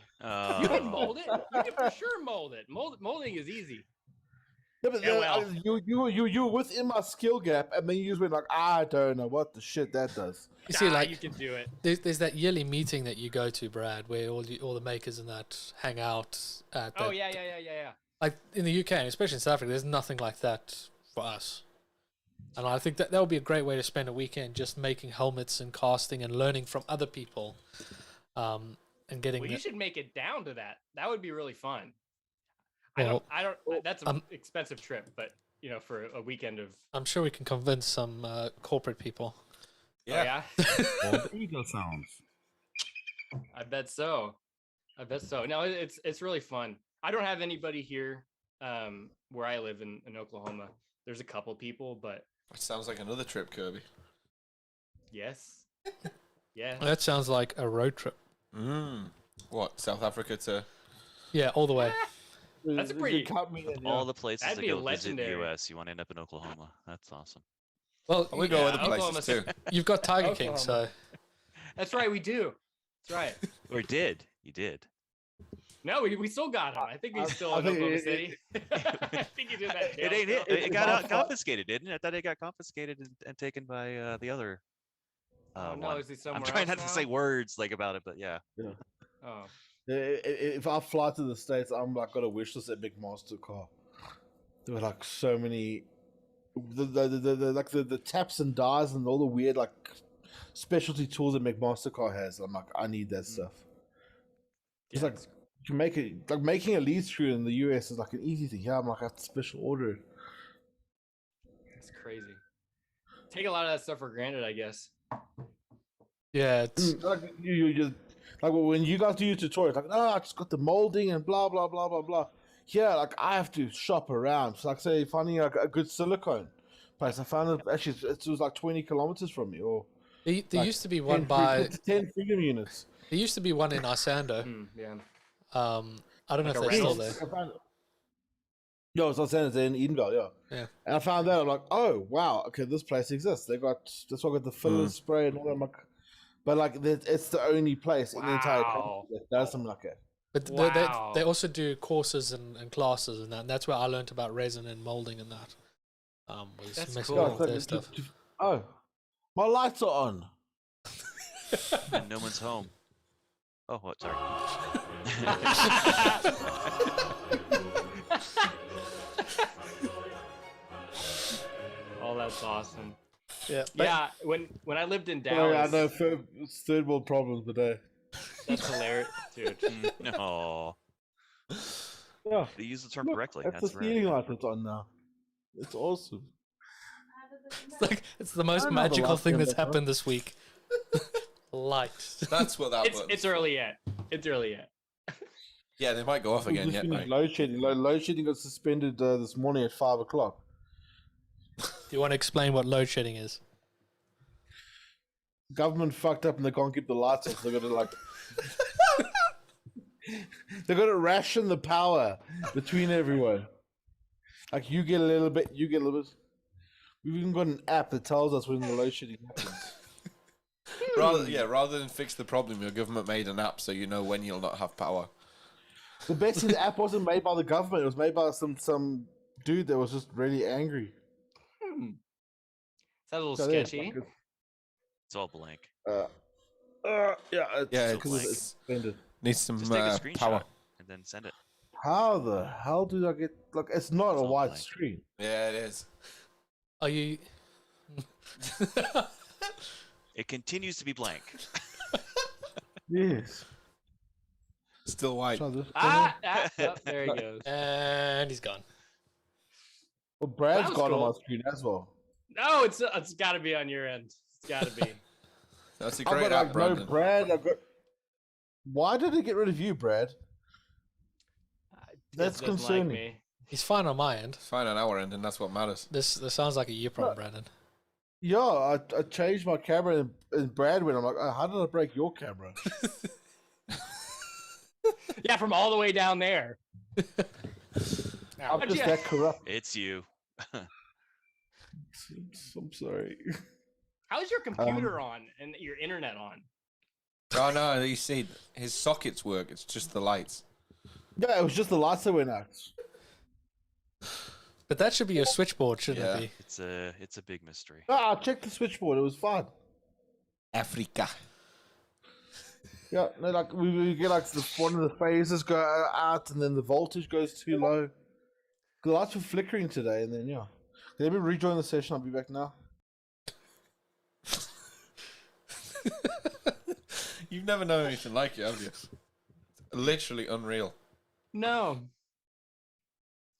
You can mold it. You can for sure mold it. Molding is easy. Yeah, but you were within my skill gap, and then you just went like, I don't know what the shit that does. You see, like you can do it. There's that yearly meeting that you go to, Brad, where all the makers and that hang out at. Oh yeah. Like in the UK, and especially in South Africa, there's nothing like that for us. And I think that would be a great way to spend a weekend, just making helmets and casting and learning from other people, and getting. Well, you should make it down to that. That would be really fun. Well, I don't. That's an expensive trip, but for a weekend of. I'm sure we can convince some corporate people. Yeah. The eagle sounds. I bet so. No, it's really fun. I don't have anybody here where I live in Oklahoma. There's a couple people, but it sounds like another trip, Kirby. Yes. Yeah. That sounds like a road trip. What, South Africa to? Yeah, all the way. That's a pretty. All the places That'd to be go visit legendary. the US, you want to end up in Oklahoma. That's awesome. Well, we go other places too. You've got Tiger King, so. That's right, we do. That's right. Or did. You did. No, we still got him. I think he's still in Oklahoma City. I think he's in that jail. It got confiscated, didn't it? I thought it got confiscated and taken by the other. Oh no, is he somewhere I'm trying else not to say words like about it, but yeah. Yeah. Oh. If I fly to the States, I'm like got a wish list at McMaster-Carr. There were like so many, the taps and dies and all the weird like specialty tools that McMaster-Carr has. I'm like, I need that stuff. It's like you can make it like making a lead screw in the US is like an easy thing. Yeah, I'm like I have to special order it. It's crazy. Take a lot of that stuff for granted, I guess. Yeah, it's like you just like when you guys do your tutorial, like I just got the molding and blah blah blah blah blah. Yeah, like I have to shop around. So like say finding like a good silicone place. I found it actually it was like 20 kilometers from me. Or there like used to be one by 10 freedom units. There used to be one in Isando. Yeah. I don't know if they're still there. No, it's not saying it's in Edenvale, yeah. Yeah. And I found out, I'm like, oh wow, okay, this place exists. That's why I got the filler spray and all that. I'm like, but like, it's the only place in the entire country that does something like that. But they also do courses and classes and that. And that's where I learned about resin and molding and that. That's messing cool. with their stuff. Oh, my lights are on. And no one's home. Oh, what? Sorry. Oh, that's awesome. Yeah. Yeah. When I lived in Sorry, I Dallas, know it's third world problems today. that's hilarious, dude. No. Yeah. They use the term Look, correctly. That's That's the right. ceiling light that's on now. It's awesome. It's the most I know the magical last thing game that's that's on. happened this week. Light. That's what that was. It's early yet. It's early yet. Yeah, they might go off We again just yet. finished Mate. load shedding. Load shedding got suspended this morning at 5 o'clock. Do you want to explain what load shedding is? Government fucked up and they can't keep the lights off. They're gonna like they're gonna ration the power between everyone. Like you get a little bit, you get a little bit. We've even got an app that tells us when the load shedding happens. Rather than fix the problem, your government made an app so you know when you'll not have power. The best thing, the app wasn't made by the government. It was made by some dude that was just really angry. Sounds a little So, yeah, sketchy. like, It's all blank. yeah, Yeah, because it's- it's suspended. Needs some Just take a screenshot power. and then send it. How the hell did I get? Like, it's not a all wide blank. screen. Yeah, it is. Are you? It continues to be blank. Yes. Still white. Try this. There he goes. And he's gone. Well, Brad's was got on cool. my screen as well. No, it's got to be on your end. It's got to be. That's a I've great got app, like Brandon. no Brad. I've got. Why did it get rid of you, Brad? That's Doesn't concerning. Like me. He's fine on my end. It's fine on our end, and that's what matters. This sounds like a you problem, Brandon. Yeah, I changed my camera and Brad went. I'm like, oh, how did I break your camera? Yeah, from all the way down there. I'm just that corrupt. It's you. I'm sorry. How's your computer on and your internet on? Oh no, you see, his sockets work. It's just the lights. Yeah, it was just the lights that went out. But that should be your switchboard, shouldn't Yeah. it be? It's a big mystery. No, I checked the switchboard. It was fine. Africa. Yeah, no, like we get like one of the phases go out, and then the voltage goes too low. The lights were flickering today, and then yeah. Let me rejoin the session. I'll be back now. You've never known anything like it, have you? It's literally unreal. No.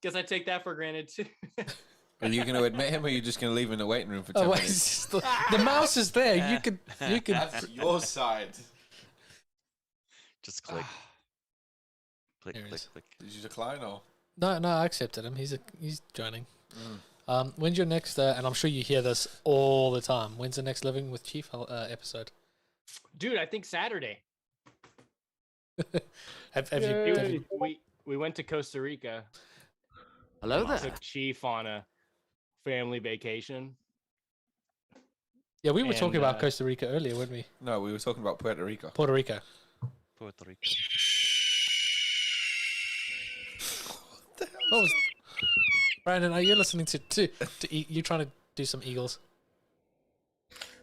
Guess I take that for granted too. Are you going to admit him, or are you just going to leave him in the waiting room for 10 Oh, wait, minutes? the mouse is there. You could. That's your side. Just click. Click, There it click, is. click. Did you decline, or? No, I accepted him. He's joining. When's your next? And I'm sure you hear this all the time. When's the next Living with Chief episode? Dude, I think Saturday. Have you? We went to Costa Rica. Hello there. Took Chief on a family vacation. Yeah, we were And, talking about Costa Rica earlier, weren't we? No, we were talking about Puerto Rico. Puerto Rico. Puerto Rico. What was Brandon? Are you listening to you trying to do some Eagles?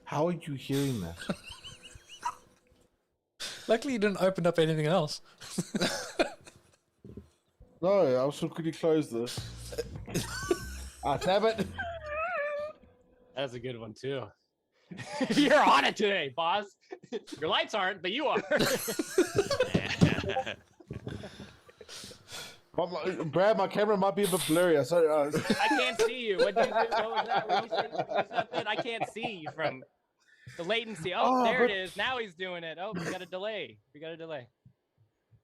How are you hearing that? Luckily, you didn't open up anything else. No, I was so quickly close this. Damn it. That's a good one too. You're on it today, boss. Your lights aren't, but you are. Brad, my camera might be a bit blurry. Sorry. I can't see you. What did you do? What was that? When you said something, I can't see you from the latency. Oh, there it is. Now he's doing it. Oh, we got a delay.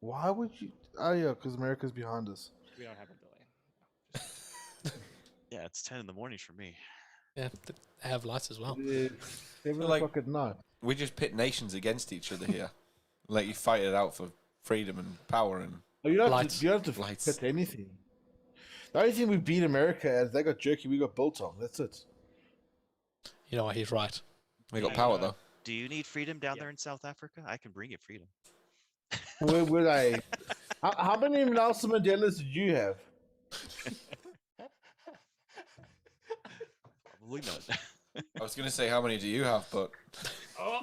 Why would you? Oh, yeah, because America's behind us. We don't have a delay. Yeah, it's 10 in the morning for me. Yeah, they have lights as well. It's 7 Like- o'clock at night. We just pit nations against each other here. Let you fight it out for freedom and power and Oh, you don't have Lights. to, you don't have to Lights. fit anything. The only thing we beat America at, they got jerky, we got biltong. That's it. You know what? He's right. we got power though. Do you need freedom down there in South Africa? I can bring you freedom. Where would I? How many Nelson Mandelas did you have? Probably none. I was gonna say how many do you have, but Oh!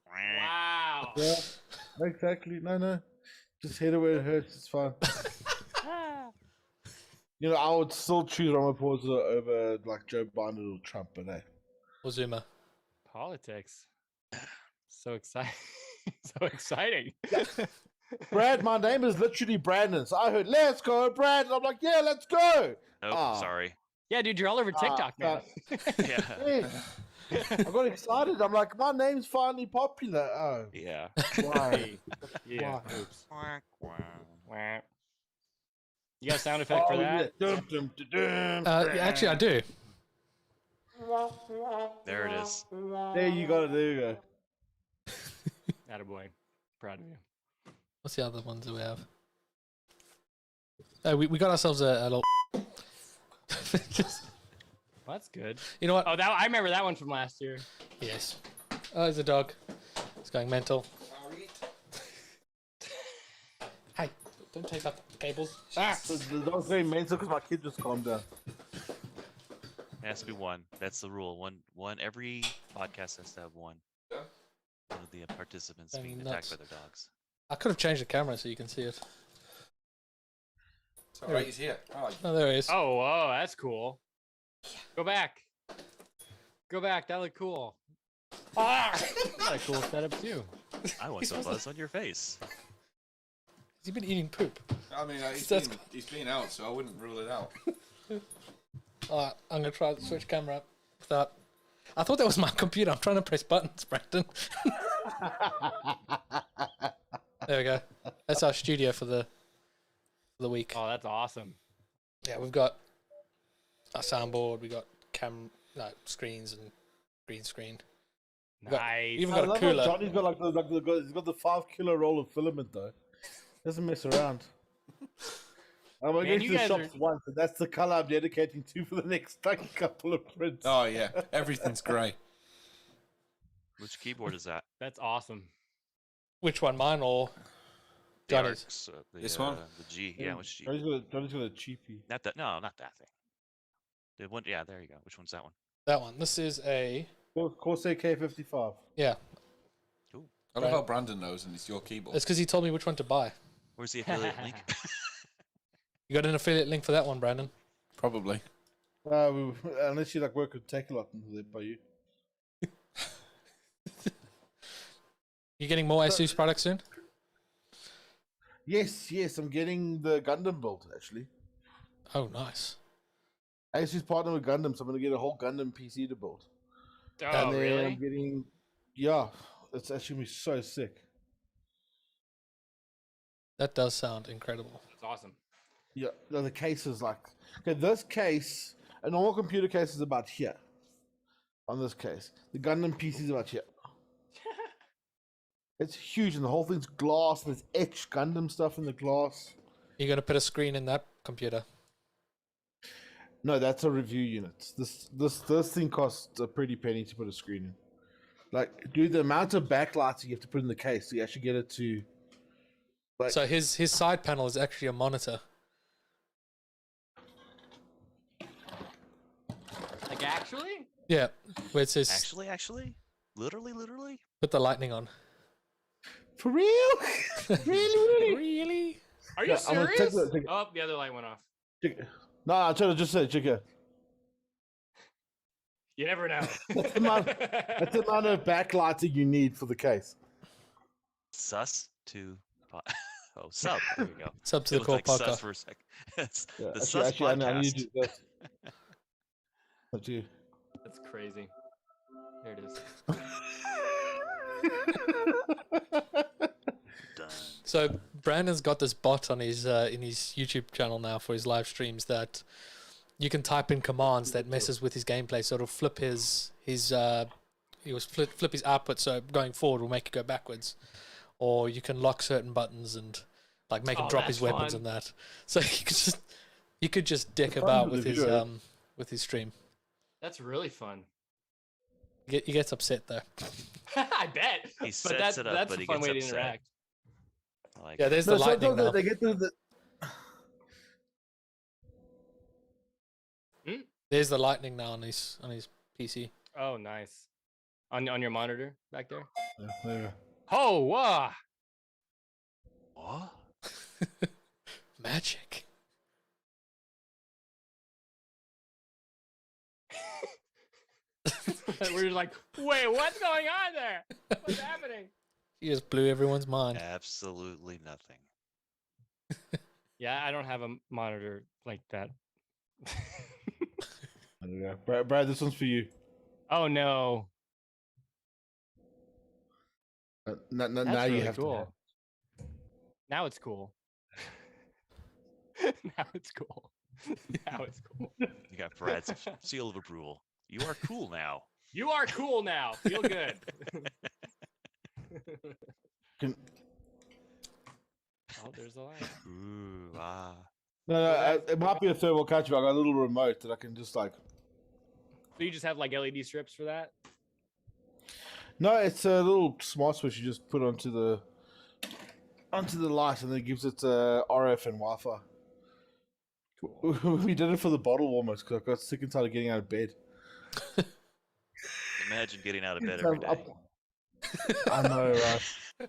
Wow. Yeah, exactly. No. Just hit it where it hurts. It's fine. You know, I would still choose Ramaphosa over like Joe Biden or Trump, but hey. Or Zuma. Politics. So exciting. So exciting. Brad, my name is literally Brandon. So I heard, let's go, Brandon. I'm like, yeah, let's go. Nope, sorry. Yeah, dude, you're all over TikTok, man. Yeah. Yeah. I got excited. I'm like, my name's finally popular. Oh, Yeah. why? Yeah. Why? Oops. You got a sound effect for that? Yeah. Dum, dum, dum, Yeah, actually, I do. There it is. There you go. There you go. Attaboy. Proud of you. What's the other ones that we have? We got ourselves a little. Well, that's good. You know what? Oh, I remember that one from last year. Yes. Oh, there's a dog. It's going mental. Hey, don't take up the cables. The dog's going mental because my kid just calmed down. It has to be one. That's the rule. One. Every podcast has to have one. One of the participants being attacked by their dogs. I could have changed the camera so you can see it. it's all right. He's here. Oh, there he is. Oh, whoa, that's cool. Go back. That looked cool. You got a cool setup too. I want some buzz on your face. Has he been eating poop? I mean, he's been out, so I wouldn't rule it out. Alright, I'm gonna try to switch camera up without. I thought that was my computer. I'm trying to press buttons, Brandon. There we go. That's our studio for the week. Oh, that's awesome. Yeah, we've got a soundboard. We got screens and green screen. Nice. Even got a cooler. Johnny's got he's got the 5 kilo roll of filament though. Doesn't mess around. I'm going to the shops once, and that's the color I'm dedicating to for the next couple of prints. Oh yeah, everything's grey. Which keyboard is that? That's awesome. Which one, mine or Johnny's? This one? The G. Yeah, which G? Johnny's got a cheapie. Not that. No, not that thing. The one. Yeah, there you go. Which one's that one? That one. This is a Corsair K55. Yeah. Cool. I love how Brandon knows, and it's your keyboard. It's because he told me which one to buy. Where's the affiliate link? You got an affiliate link for that one, Brandon? Probably. Unless you work with Takealot and they buy you. You getting more ASUS products soon? Yes, I'm getting the Gundam build actually. Oh, nice. ASUS partner with Gundam, so I'm gonna get a whole Gundam PC to build. Oh, and then really? I'm getting, yeah, it's actually gonna be so sick. That does sound incredible. That's awesome. Yeah, the case is okay, this case, a normal computer case is about here. On this case, the Gundam PC is about here. It's huge, and the whole thing's glass, and there's etched Gundam stuff in the glass. You're gonna put a screen in that computer? No, that's a review unit. This thing costs a pretty penny to put a screen in. Dude, the amount of backlighting you have to put in the case, so you actually get it to. So his side panel is actually a monitor. Yeah, where it says Actually, literally. put the lightning on. For real? really? Really? Are you Yeah, I'm gonna take serious? the- Oh, the other light went off. No, I tried to just say, check it. You never know. That's the amount of backlighting you need for the case. Sus to sub. There you go. Sub to It the looked core like sus podcast. for a sec. It's Yeah, the sus I need podcast. to do this. That's you. That's crazy. There it is. Done. So Brandon's got this bot on his in his YouTube channel now for his live streams that you can type in commands that messes with his gameplay. So it'll flip flip his output. So going forward will make it go backwards, or you can lock certain buttons and like make him drop his weapons fun. and that. So you could just dick fun about with with the his stream. That's really fun. He gets upset though. I bet. He But sets it up, that's but a he fun gets way to upset. interact. I like Yeah, it. there's No, the lightning sometimes now. they get the There's the lightning now on his PC. Oh, nice. On your monitor back there. Yeah, there you go. Oh, wow. What? Magic. We're like, wait, what's going on there? What's happening? He just blew everyone's mind. Absolutely nothing. Yeah, I don't have a monitor like that. There you go. Brad, this one's for you. Oh no. Now That's you really have cool. Now it's cool. Now it's cool. Now it's cool. You got Brad's seal of approval. You are cool now. You are cool now. Feel good. Can, Oh, there's a light. Ooh, ah. no, it might be a third world country. But I got a little remote that I can just like. So you just have like LED strips for that? No, it's a little smart switch you just put onto the light, and then it gives it RF and Wi-Fi. We did it for the bottle warmers because I got sick and tired of getting out of bed. Imagine getting out of bed every day. I know, right?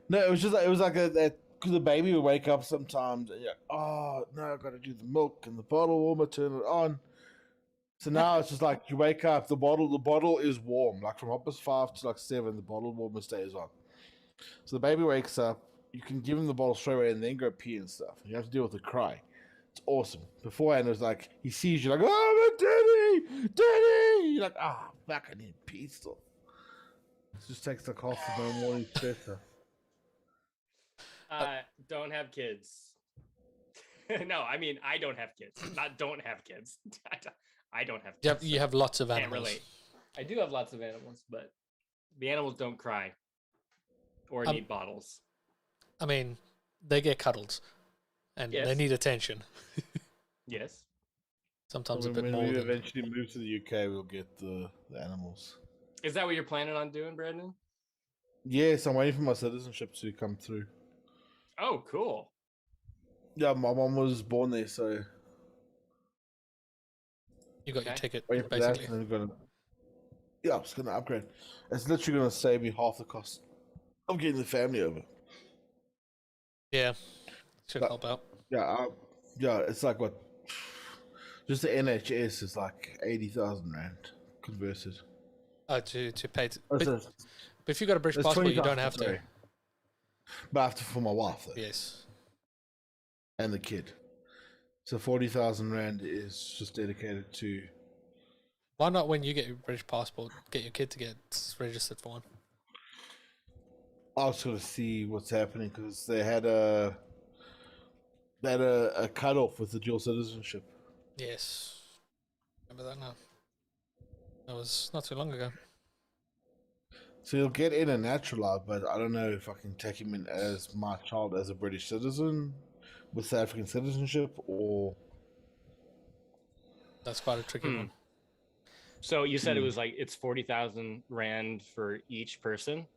No, it was just it was like that because the baby would wake up sometimes and you're like, oh no, I've got to do the milk and the bottle warmer, turn it on. So now it's just like you wake up, the bottle is warm. Like from 5 to 7, the bottle warmer stays on. So the baby wakes up, you can give him the bottle straight away and then go pee and stuff. You have to deal with the cry. It's awesome. Beforehand it was like he sees you like, oh my daddy! You're like, fuck, I need pee still. It just takes like half of my morning stress. Don't have kids. No, I mean I don't have kids. Not don't have kids. I don't have kids. You have lots of Can't animals. relate. I do have lots of animals, but the animals don't cry or need bottles. I mean, they get cuddled, and Yes. they need attention. Yes. Sometimes So a bit when more. we Than... eventually move to the UK, we'll get the animals. Is that what you're planning on doing, Brandon? Yes, I'm waiting for my citizenship to come through. Oh, cool. Yeah, my mom was born there, so You got your ticket, waiting for basically. that, and then I'm just gonna upgrade. It's literally gonna save me half the cost of getting the family over. Yeah, should help out. Yeah, it's like what? Just the NHS is like 80,000 rand converted. Oh, to pay. But But if you got a British passport, you don't have to. But I have to for my wife though. Yes. And the kid. So 40,000 rand is just dedicated to. Why not when you get your British passport, get your kid to get registered for one? I was going to see what's happening because they had a cutoff with the dual citizenship. Yes. Remember that now? That was not too long ago. So he'll get in a naturalized, but I don't know if I can take him in as my child as a British citizen with South African citizenship or. That's quite a tricky one. So you said it was like it's 40,000 rand for each person.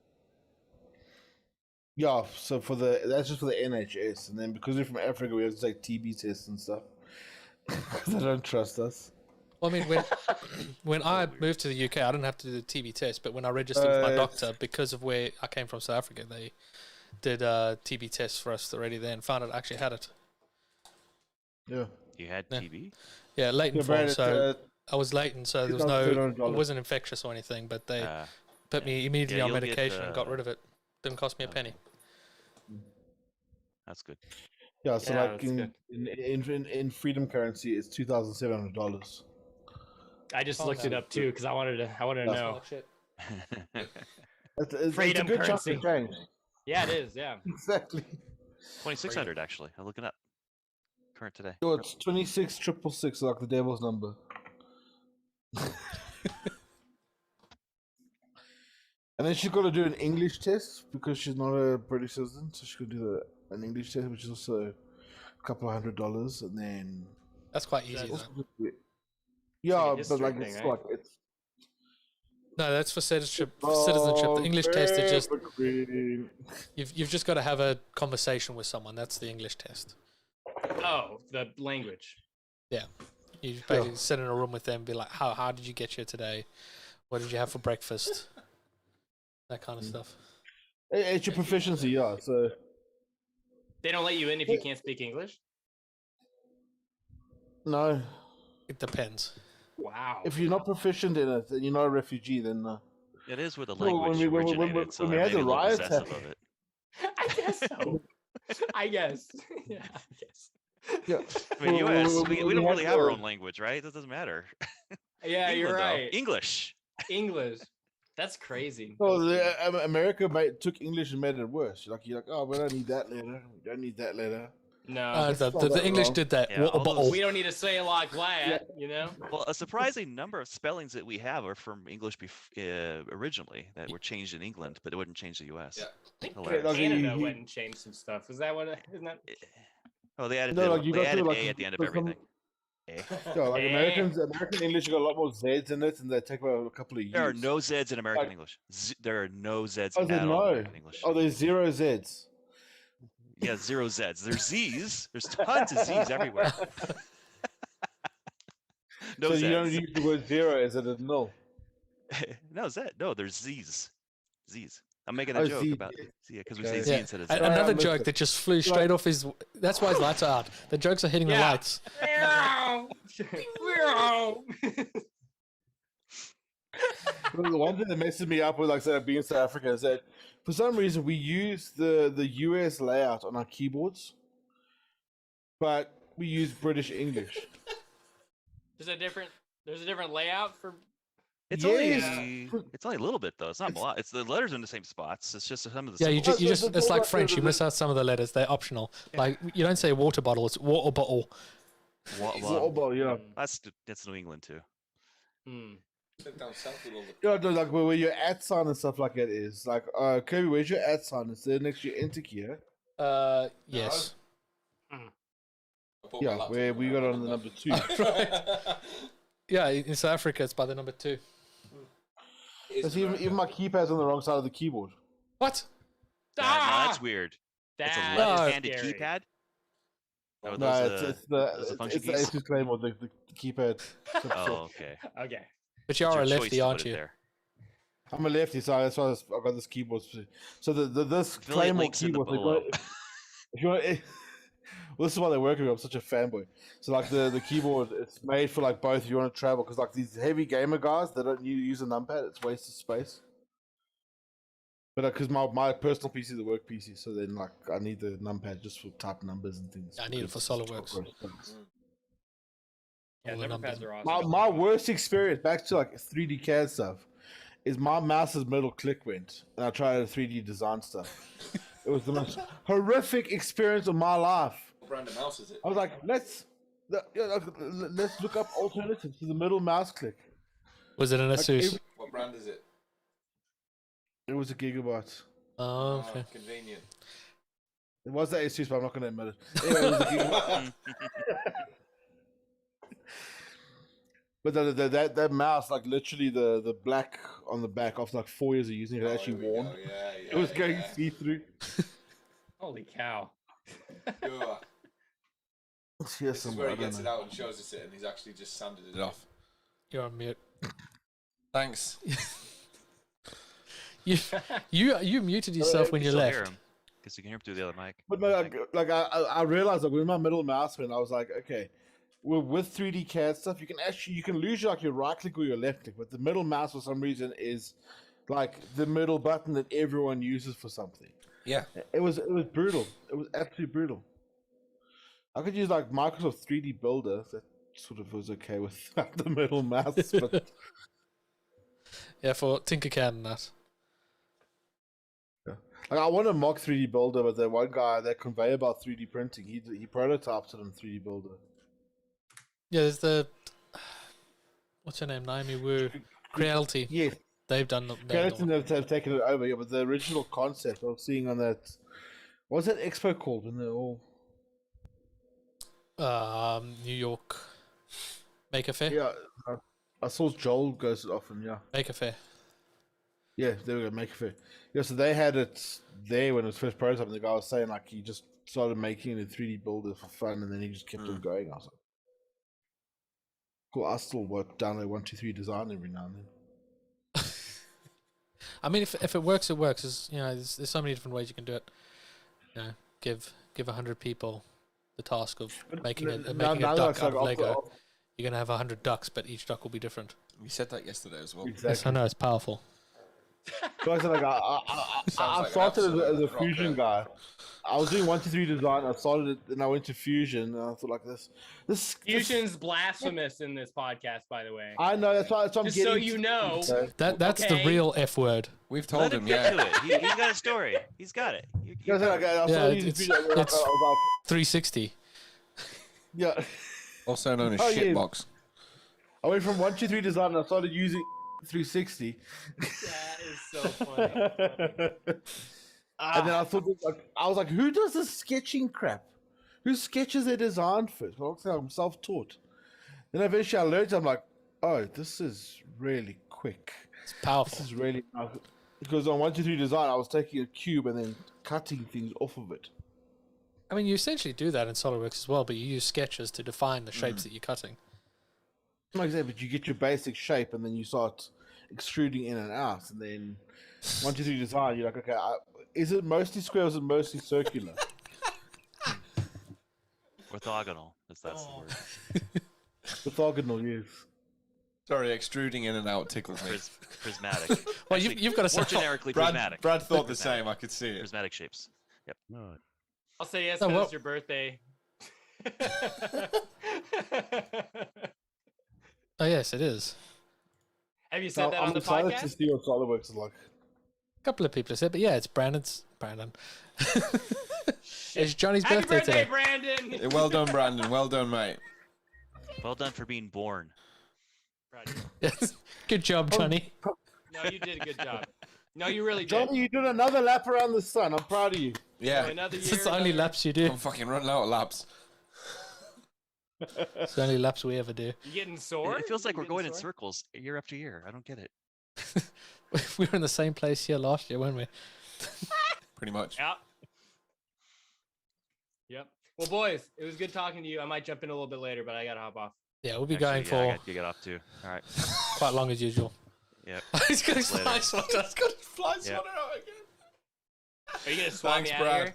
Yeah, so that's just for the NHS, and then because we're from Africa, we have to take TB tests and stuff. They don't trust us. Well, I mean, when I moved to the UK, I didn't have to do the TB test, but when I registered with my doctor, because of where I came from, South Africa, they did TB tests for us already there and found I actually had it. Yeah. You had TB? Yeah, latent Yeah, form. Brad, So I was latent, so there was $2,700. it wasn't infectious or anything, but they put me immediately on you'll get, medication and got rid of it. Didn't cost me a penny. That's good. Yeah, so Yeah, like that's in freedom currency, it's $2,700. I just looked it up too because I wanted to know. It's a Freedom good chunk currency. of change. Yeah, it is. Yeah. Exactly. 2,600 actually. I'm looking up. Current today. Oh, it's 26,666, like the devil's number. And then she's got to do an English test because she's not a British citizen, so she's got to do an English test, which is also a couple of $100, and then That's quite easy. Though. Yeah, It's but like a like history it's thing, like it's No, that's for citizenship. The English test is just evergreen. you've just got to have a conversation with someone. That's the English test. Oh, the language. Yeah, you basically sit in a room with them, and be like, how did you get here today? What did you have for breakfast? That kind of stuff. It's your proficiency, yeah. So They don't let you in if you can't speak English. no, It depends. Wow. if you're not proficient in it, then you're not a refugee. Then It is where the No, when language we- originated, so when we they're had the maybe a little riots possessive happen- of it. I guess so. I guess. Yeah, I guess. yeah. I mean, Well, U.S. We don't had really have our the- own language, right? That doesn't matter. Yeah, you're England, though. right. English. English. That's crazy. No, America took English and made it worse. You're like, oh, we don't need that letter. We don't need that letter. No. The English did that. Yeah, Water all bottle. those- We don't need to say it like that, you know? Well, a surprising number of spellings that we have are from English originally that were changed in England, but it wouldn't change the U.S. Yeah. I think Hilarious. like, Canada you- went and changed some stuff. Is that what? Isn't that? Oh, they added, No, like, you they got to, added like, A at the end of put some- everything. A. Yeah, like Eh. American English got a lot more Z's in it, and they take about a couple of years. There are no Zs in American Like- English. There are no Zs Oh, at there's all in no. American English. Oh, there's 0 Z's. Yeah, 0 Zs. There's Zs. There's tons of Zs everywhere. No So Zs. you don't use the word 0 as a null. No Z. No, there's Zs. Zs. I'm making Oh, a joke Z. about because we Okay. say Z Yeah. instead of Z. Sorry, I Another missed joke it. that just flew straight off his. That's why his lights are out. The jokes are hitting the Yeah. lights. Well, the one thing that messes me up with, like, say, being in South Africa is that for some reason we use the US layout on our keyboards, but we use British English. There's a different layout for. It's Yes. only a little bit though. It's not a lot. It's the letters are in the same spots. It's just some of the Yeah, symbols. you just the- it's like the- French. You the- miss out some of the letters. They're optional. Like you don't say water bottle. It's water bottle. Water bottle, yeah. That's New England too. Hmm. Down south with all the Yeah, no, like where your @ sign and stuff like that is. Like, Kirby, where's your @ sign? It's there next to your enter key, yeah? Yes. I put my Yeah, laptop where in we there, got I on the don't number know. 2. Yeah, in South Africa, it's by the number 2. That's even my keypad's on the wrong side of the keyboard. What? No, Ah! that's weird. It's a That's left-handed scary. keypad. Oh, No, those, it's those the function it's the keys? Asus Claymore, the keypad. Oh, okay. Okay. But you It's are your a choice lefty, to put aren't it you? there. I'm a lefty, so that's why I got this keyboard. So this Affiliate Claymore links in the keyboard, they below. got, if you want, well, this is why they work with me. I'm such a fanboy. So like the keyboard, it's made for like both. If you want to travel, because like these heavy gamer guys, they don't use a numpad. It's wasted space. But because my personal PC is the work PC, so then like I need the numpad just for type numbers and things. I need it for SolidWorks. Yeah, All the number numbers. pads are awesome. My worst experience back to like 3D CAD stuff is my mouse's middle click went, and I tried 3D design stuff. It was the most horrific experience of my life. What brand of mouse is it? I was like, let's look up alternatives to the middle mouse click. Was it an Asus? What brand is it? It was a Gigabyte. Oh, okay. Convenient. It was the Asus, but I'm not going to admit it. Anyway, it was a Gigabyte. But that mouse, like literally the black on the back after like 4 years of using it, actually here we worn. go. Yeah, It was yeah, going yeah. see through. Holy cow. Sure. Yes, This is where he gets it out and shows us it, and he's actually just sanded it off. You're on mute. Thanks. You muted yourself when you left. Because you can hear him through the other mic. But no, I realized like with my middle mouse when I was like, okay, well, with 3D CAD stuff, you can lose like your right click or your left click, but the middle mouse for some reason is like the middle button that everyone uses for something. Yeah, it was brutal. It was absolutely brutal. I could use like Microsoft 3D Builder. That sort of was okay with the middle mouse, but yeah, for Tinkercad and that. Yeah. Like I want to mock 3D Builder, but the one guy, that conveyor belt 3D printing, he prototypes it in 3D Builder. Yeah, there's the what's her name, Naomi Wu, Creality. Yes, they've done. Creality have taken it over. Yeah, but the original concept I was seeing on that, what was that expo called when they're all New York Maker Fair. Yeah, I saw Joel goes often. Yeah, Maker Fair. Yeah, there we go, Maker Fair. Yeah, so they had it there when it was first prototype, and the guy was saying like he just started making it in 3D Builder for fun, and then he just kept on going. I was like, cool. I still download 123 Design every now and then. I mean, if it works, it works. There's so many different ways you can do it. Give 100 people the task of making a duck out of Lego. You're gonna have 100 ducks, but each duck will be different. We said that yesterday as well. Exactly. Yes, I know, it's powerful. So I said, like, I started as a Fusion guy. I was doing 123 Design. I started it, and I went to Fusion, and I thought like this Fusion's blasphemous in this podcast, by the way. I know, that's why I'm just getting. So you know, that's the real F word. We've told him, Get to it. He's got a story. He's got it. It's 360. Yeah. Also known as shitbox. I went from 123 Design, and I started using 360. That is so funny. And then I thought, I was like, who does this sketching crap? Who sketches their design first? Well, I'm self-taught. Then eventually I learned, I'm like, oh, this is really quick. It's powerful. This is really powerful. Because on 123 Design, I was taking a cube and then cutting things off of it. I mean, you essentially do that in SolidWorks as well, but you use sketches to define the shapes that you're cutting. Like I said, but you get your basic shape and then you start extruding in and out. And then 123 Design, you're like, okay, is it mostly square or is it mostly circular? Orthogonal, that's the word. Orthogonal, yes. Sorry, extruding in and out tickles me. Prismatic. Well, you've got to more generically prismatic. Brad thought the same. I could see it. Prismatic shapes. Yep. I'll say yes because it's your birthday. Oh yes, it is. Have you said that on the podcast? I'm excited to see what SolidWorks is like. A couple of people have said, but yeah, it's Brandon. It's Johnny's Happy birthday today. Brandon! Well done, Brandon. Well done, mate. Well done for being born. Yes. Good job, Johnny. No, you did a good job. No, you really did. Johnny, you did another lap around the sun. I'm proud of you. Yeah. Another year. It's the only laps you do. I'm fucking running out of laps. It's the only laps we ever do. You getting sore? It feels like we're going in circles year after year. I don't get it. We were in the same place here last year, weren't we? Pretty much. Yep. Yep. Well, boys, it was good talking to you. I might jump in a little bit later, but I gotta hop off. Yeah, we'll be going for you get off too. All right. quite long as usual. Yeah. He's got his fly swatter. He's got his fly swatter out again. Are you gonna swat me out of here?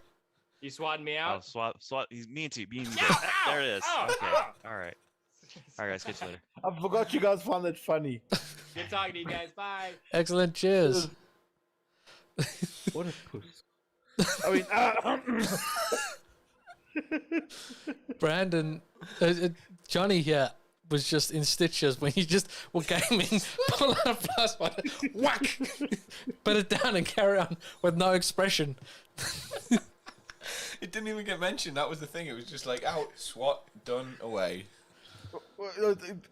You swatting me out? Oh, swat. He's mean to you. There it is. Okay. All right. All right, guys. Catch you later. I forgot you guys found that funny. Good talking to you guys. Bye. Excellent. Cheers. What a puss. I mean, Brandon, Johnny here was just in stitches when you just were gaming, pull out a plus one, whack, put it down and carry on with no expression. It didn't even get mentioned. That was the thing. It was just like out, swat, done, away.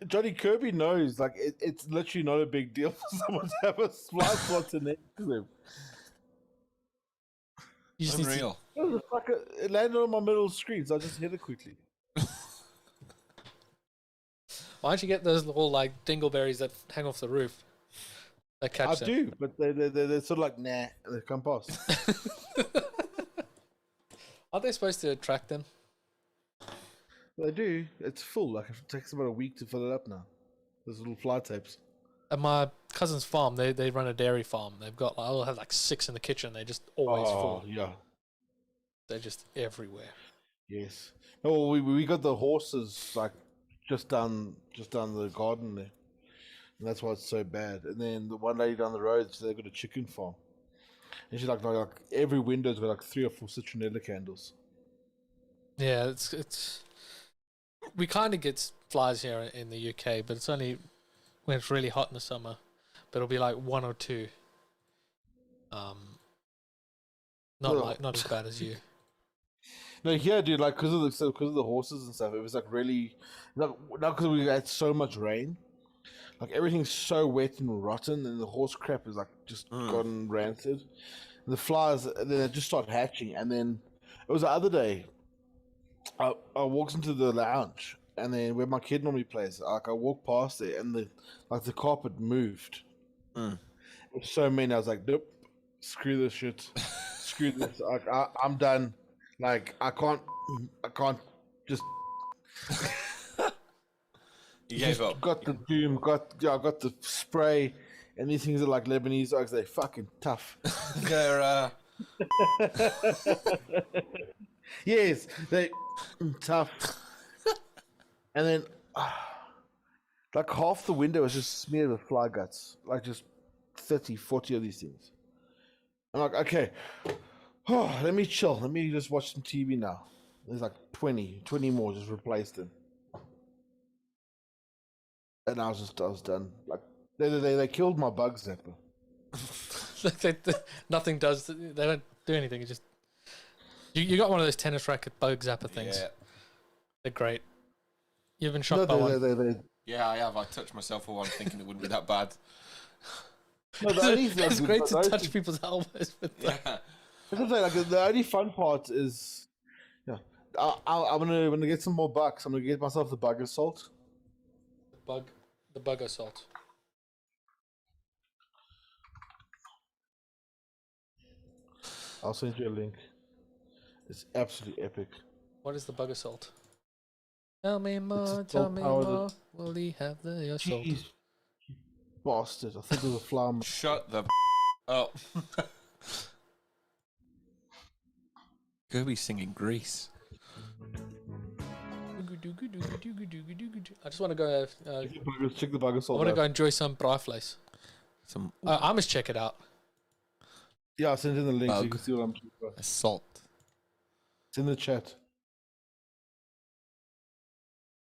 Johnny Kirby knows, like, it's literally not a big deal for someone to have a fly swatter next to them. You just Unreal. It landed on my middle screen, so I just hit it quickly. Why don't you get those little like dingleberries that hang off the roof? That catch them. I do, but they're sort of like nah, they come past. Aren't they supposed to attract them? They do. It's full. Like it takes about a week to fill it up now. Those little fly tips. At my cousin's farm, they run a dairy farm. They've got I'll have like 6 in the kitchen. They're just always full. Yeah. They're just everywhere. Yes. No, we got the horses like just down the garden there, and that's why it's so bad. And then the one lady down the road, so they've got a chicken farm, and she's like every window's got like 3 or 4 citronella candles. Yeah, it's we kind of get flies here in the UK, but it's only when it's really hot in the summer. But it'll be like 1 or 2. Not as bad as you. No, yeah, dude. Like because of the horses and stuff, it was like really not because we had so much rain. Like everything's so wet and rotten, and the horse crap is like just gotten rancid. And the flies, and then they just start hatching. And then it was the other day. I walked into the lounge, and then where my kid normally plays, like I walked past it, and the carpet moved. It was so many. I was like, nope, screw this shit, screw this. I'm done. Like I can't just. You gave up. Got the doom. Got the spray, and these things are like Lebanese oaks. They're fucking tough. They're yes, they tough. And then, like half the window is just smeared with fly guts. Like just 30, 40 of these things. I'm like, okay, let me chill. Let me just watch some TV now. There's like 20 more just replaced them. And I was done. Like they killed my bug zapper. Nothing does. They don't do anything. It just you got one of those tennis racket bug zapper things. Yeah. They're great. You've been shot by one. Yeah, I have. I touched myself for one, thinking it wouldn't be that bad. No, it's great to touch people's elbows with that. Yeah. I was gonna say, like the only fun part is, I'm gonna get some more bucks. I'm gonna get myself the bug assault. The bug assault. I'll send you a link. It's absolutely epic. What is the bug assault? Tell me more. Tell me more. Will he have the assault? Jeez, you bastard! I think it was a flower. Shut the up. Kirby singing Grease. I just want to go. Check the bug assault. I want to go enjoy some braaivleis. I must check it out. Yeah, I'll send in the link so you Bug can see what I'm talking about. Assault. It's in the chat.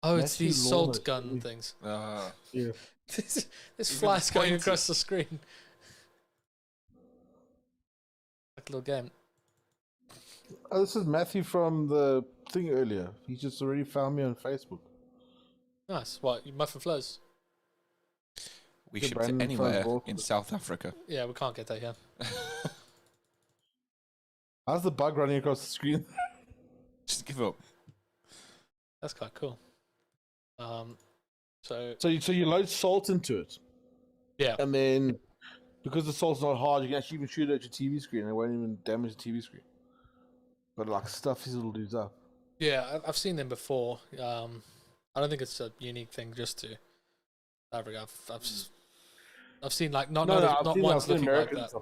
Oh, it's Matthew these Lawless, salt gun really. things. Yeah. This fly's going across the screen. Like a little game. Oh, this is Matthew from the thing earlier. He just already found me on Facebook. Nice. What? You Muffin Flows? We Yeah, shipped it Brandon anywhere Van in South Africa. Yeah, we can't get that here. How's the bug running across the screen? Just give up. That's quite cool. So you load salt into it. Yeah. And then, because the salt's not hard, you can actually even shoot it at your TV screen and it won't even damage the TV screen. But like stuff these little dudes up. Yeah, I've seen them before. I don't think it's a unique thing just to Africa. I've seen like not ones looking like that.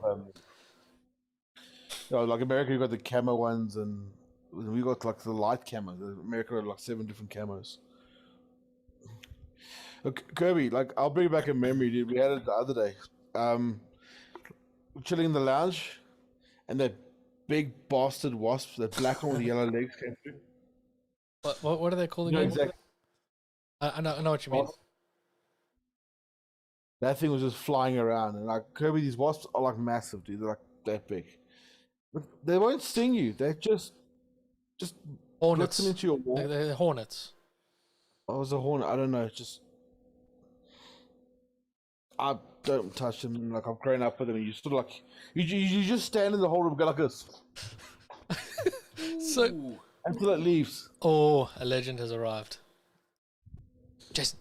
Like America, you got the camo ones, and we got like the light camo. America got like 7 different camos. Look, Kirby, like I'll bring back a memory, dude. We had it the other day. Chilling in the lounge, and that big bastard wasp, that black one with the yellow legs, came through. What are they called again? Exactly. I know what you mean. That thing was just flying around, and like Kirby, these wasps are like massive, dude. They're like that big. But they won't sting you. They just hornets. Them into your wall. They're hornets. Oh, it was a hornet. I don't know. Just I don't touch them. Like I've grown up with them. And you sort of like you just stand in the hole and go like this. So until it leaves. Oh, a legend has arrived. Just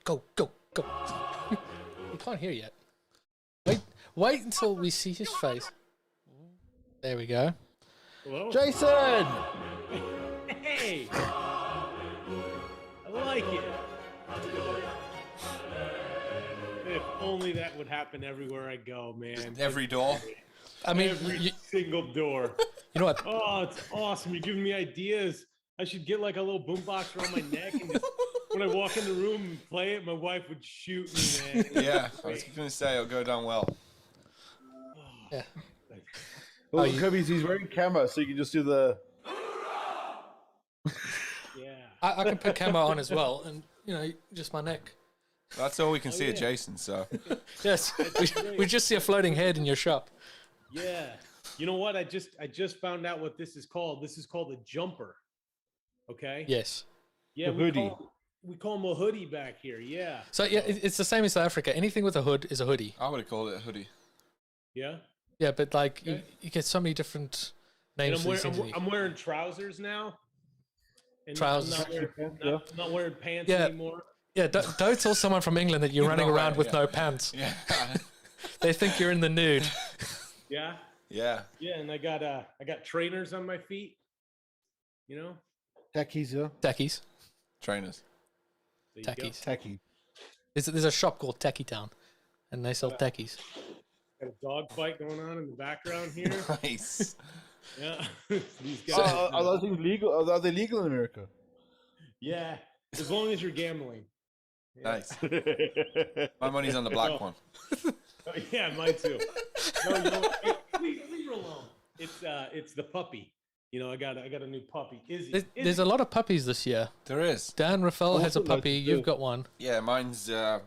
go. He can't hear yet. Wait until we see his face. There we go. Hello? Jason! Hey! I like it. only that would happen everywhere I go, man. Every door. I mean, every single door. You know what? Oh, it's awesome. You're giving me ideas. I should get like a little boombox around my neck, and just, when I walk in the room and play it, my wife would shoot me, man. Yeah, I was going to say it'll go down well. Yeah. Well, Kirby's he's wearing camo, so you can just do the. Yeah. I can put camo on as well, and just my neck. That's all we can see of Jason. So. Yes, we just see a floating head in your shop. Yeah. You know what? I just found out what this is called. This is called a jumper. Okay. Yes. Yeah. The hoodie. We call them a hoodie back here. Yeah. So yeah, it's the same in South Africa. Anything with a hood is a hoodie. I would have called it a hoodie. Yeah. Yeah, but like you get so many different names. And I'm wearing trousers now. And Trousers. I'm not wearing pants Yeah. anymore. Yeah, don't tell someone from England that you're running around with no pants. Yeah. They think you're in the nude. Yeah. Yeah. Yeah, and I got trainers on my feet. You know. Tackies, yeah. Tackies. Trainers. There you go. Tackies. Tacky. There's a shop called Tacky Town, and they sell tackies. Got a dog fight going on in the background here. Nice. Yeah. These guys. Are those things legal? Are they legal in America? Yeah, as long as you're gambling. Yeah. Nice. My money's on the black one. Yeah, mine too. No, leave her alone. It's the puppy. I got a new puppy. Izzy. There's a lot of puppies this year. There is. Dan Rafael has a puppy. You've got one. Yeah, mine's. Yeah,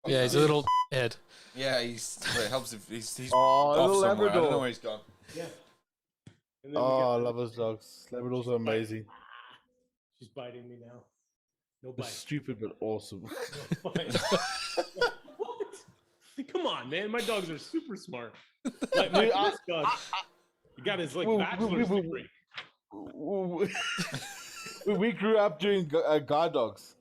he's a little head. Yeah, it helps if he's Oh, off little somewhere. I don't Labrador. know where he's gone. Yeah. Oh, I love those dogs. Labradors are amazing. She's biting me now. No They're bite. stupid but awesome. No bite. What? Come on, man. My dogs are super smart. Like my first dog, he got his bachelor's degree. We grew up doing guard dogs,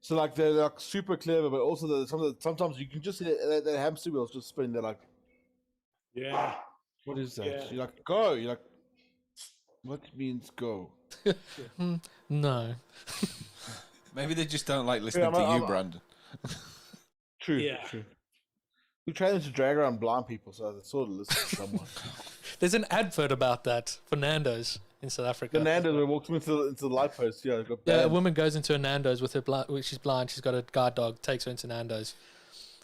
so like they're like super clever, but also sometimes you can just see that hamster wheels just spinning. They're like, yeah. What is that? Yeah. You're like, go. You're like, what means go? No. Maybe they just don't like listening to you, Brandon. True. Yeah. True. We try them to drag around blind people, so they sort of listen to someone. There's an advert about that for Nando's in South Africa. The Nando's, we walked into the light post. Yeah, got Yeah, a banned. woman goes into a Nando's with her she's blind. She's got a guard dog. Takes her into Nando's.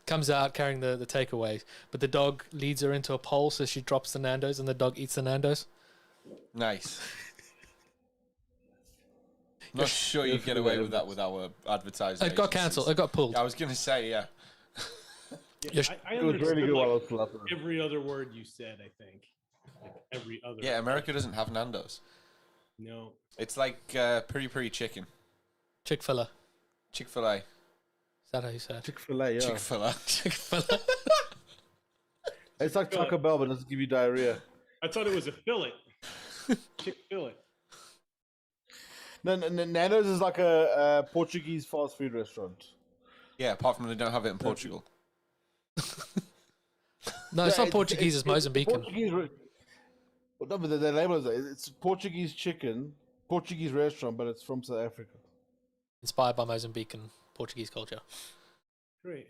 Comes out carrying the takeaway, but the dog leads her into a pole, so she drops the Nando's, and the dog eats the Nando's. Nice. Not sure you get away with that with our advertising. It got cancelled. It got pulled. I was gonna say, yeah. Yeah, I It was really understood, good while I like, was laughing. every other word you said, I think. Like every other. Yeah, America doesn't have Nando's. No. It's like peri chicken. Chick-fil-A. Chick-fil-A. Is that how you say it? Chick-fil-A, yeah. Chick-fil-A. Chick-fil-A. It's like Taco Bell, but it doesn't give you diarrhea. I thought it was a fillet. Chick-fil-A. No, Nando's is like a Portuguese fast food restaurant. Yeah, apart from they don't have it in Portugal. No, it's not Portuguese. It's Mozambican. Portuguese. Well, no, but the label is it's Portuguese chicken, Portuguese restaurant, but it's from South Africa. Inspired by Mozambican Portuguese culture. Great.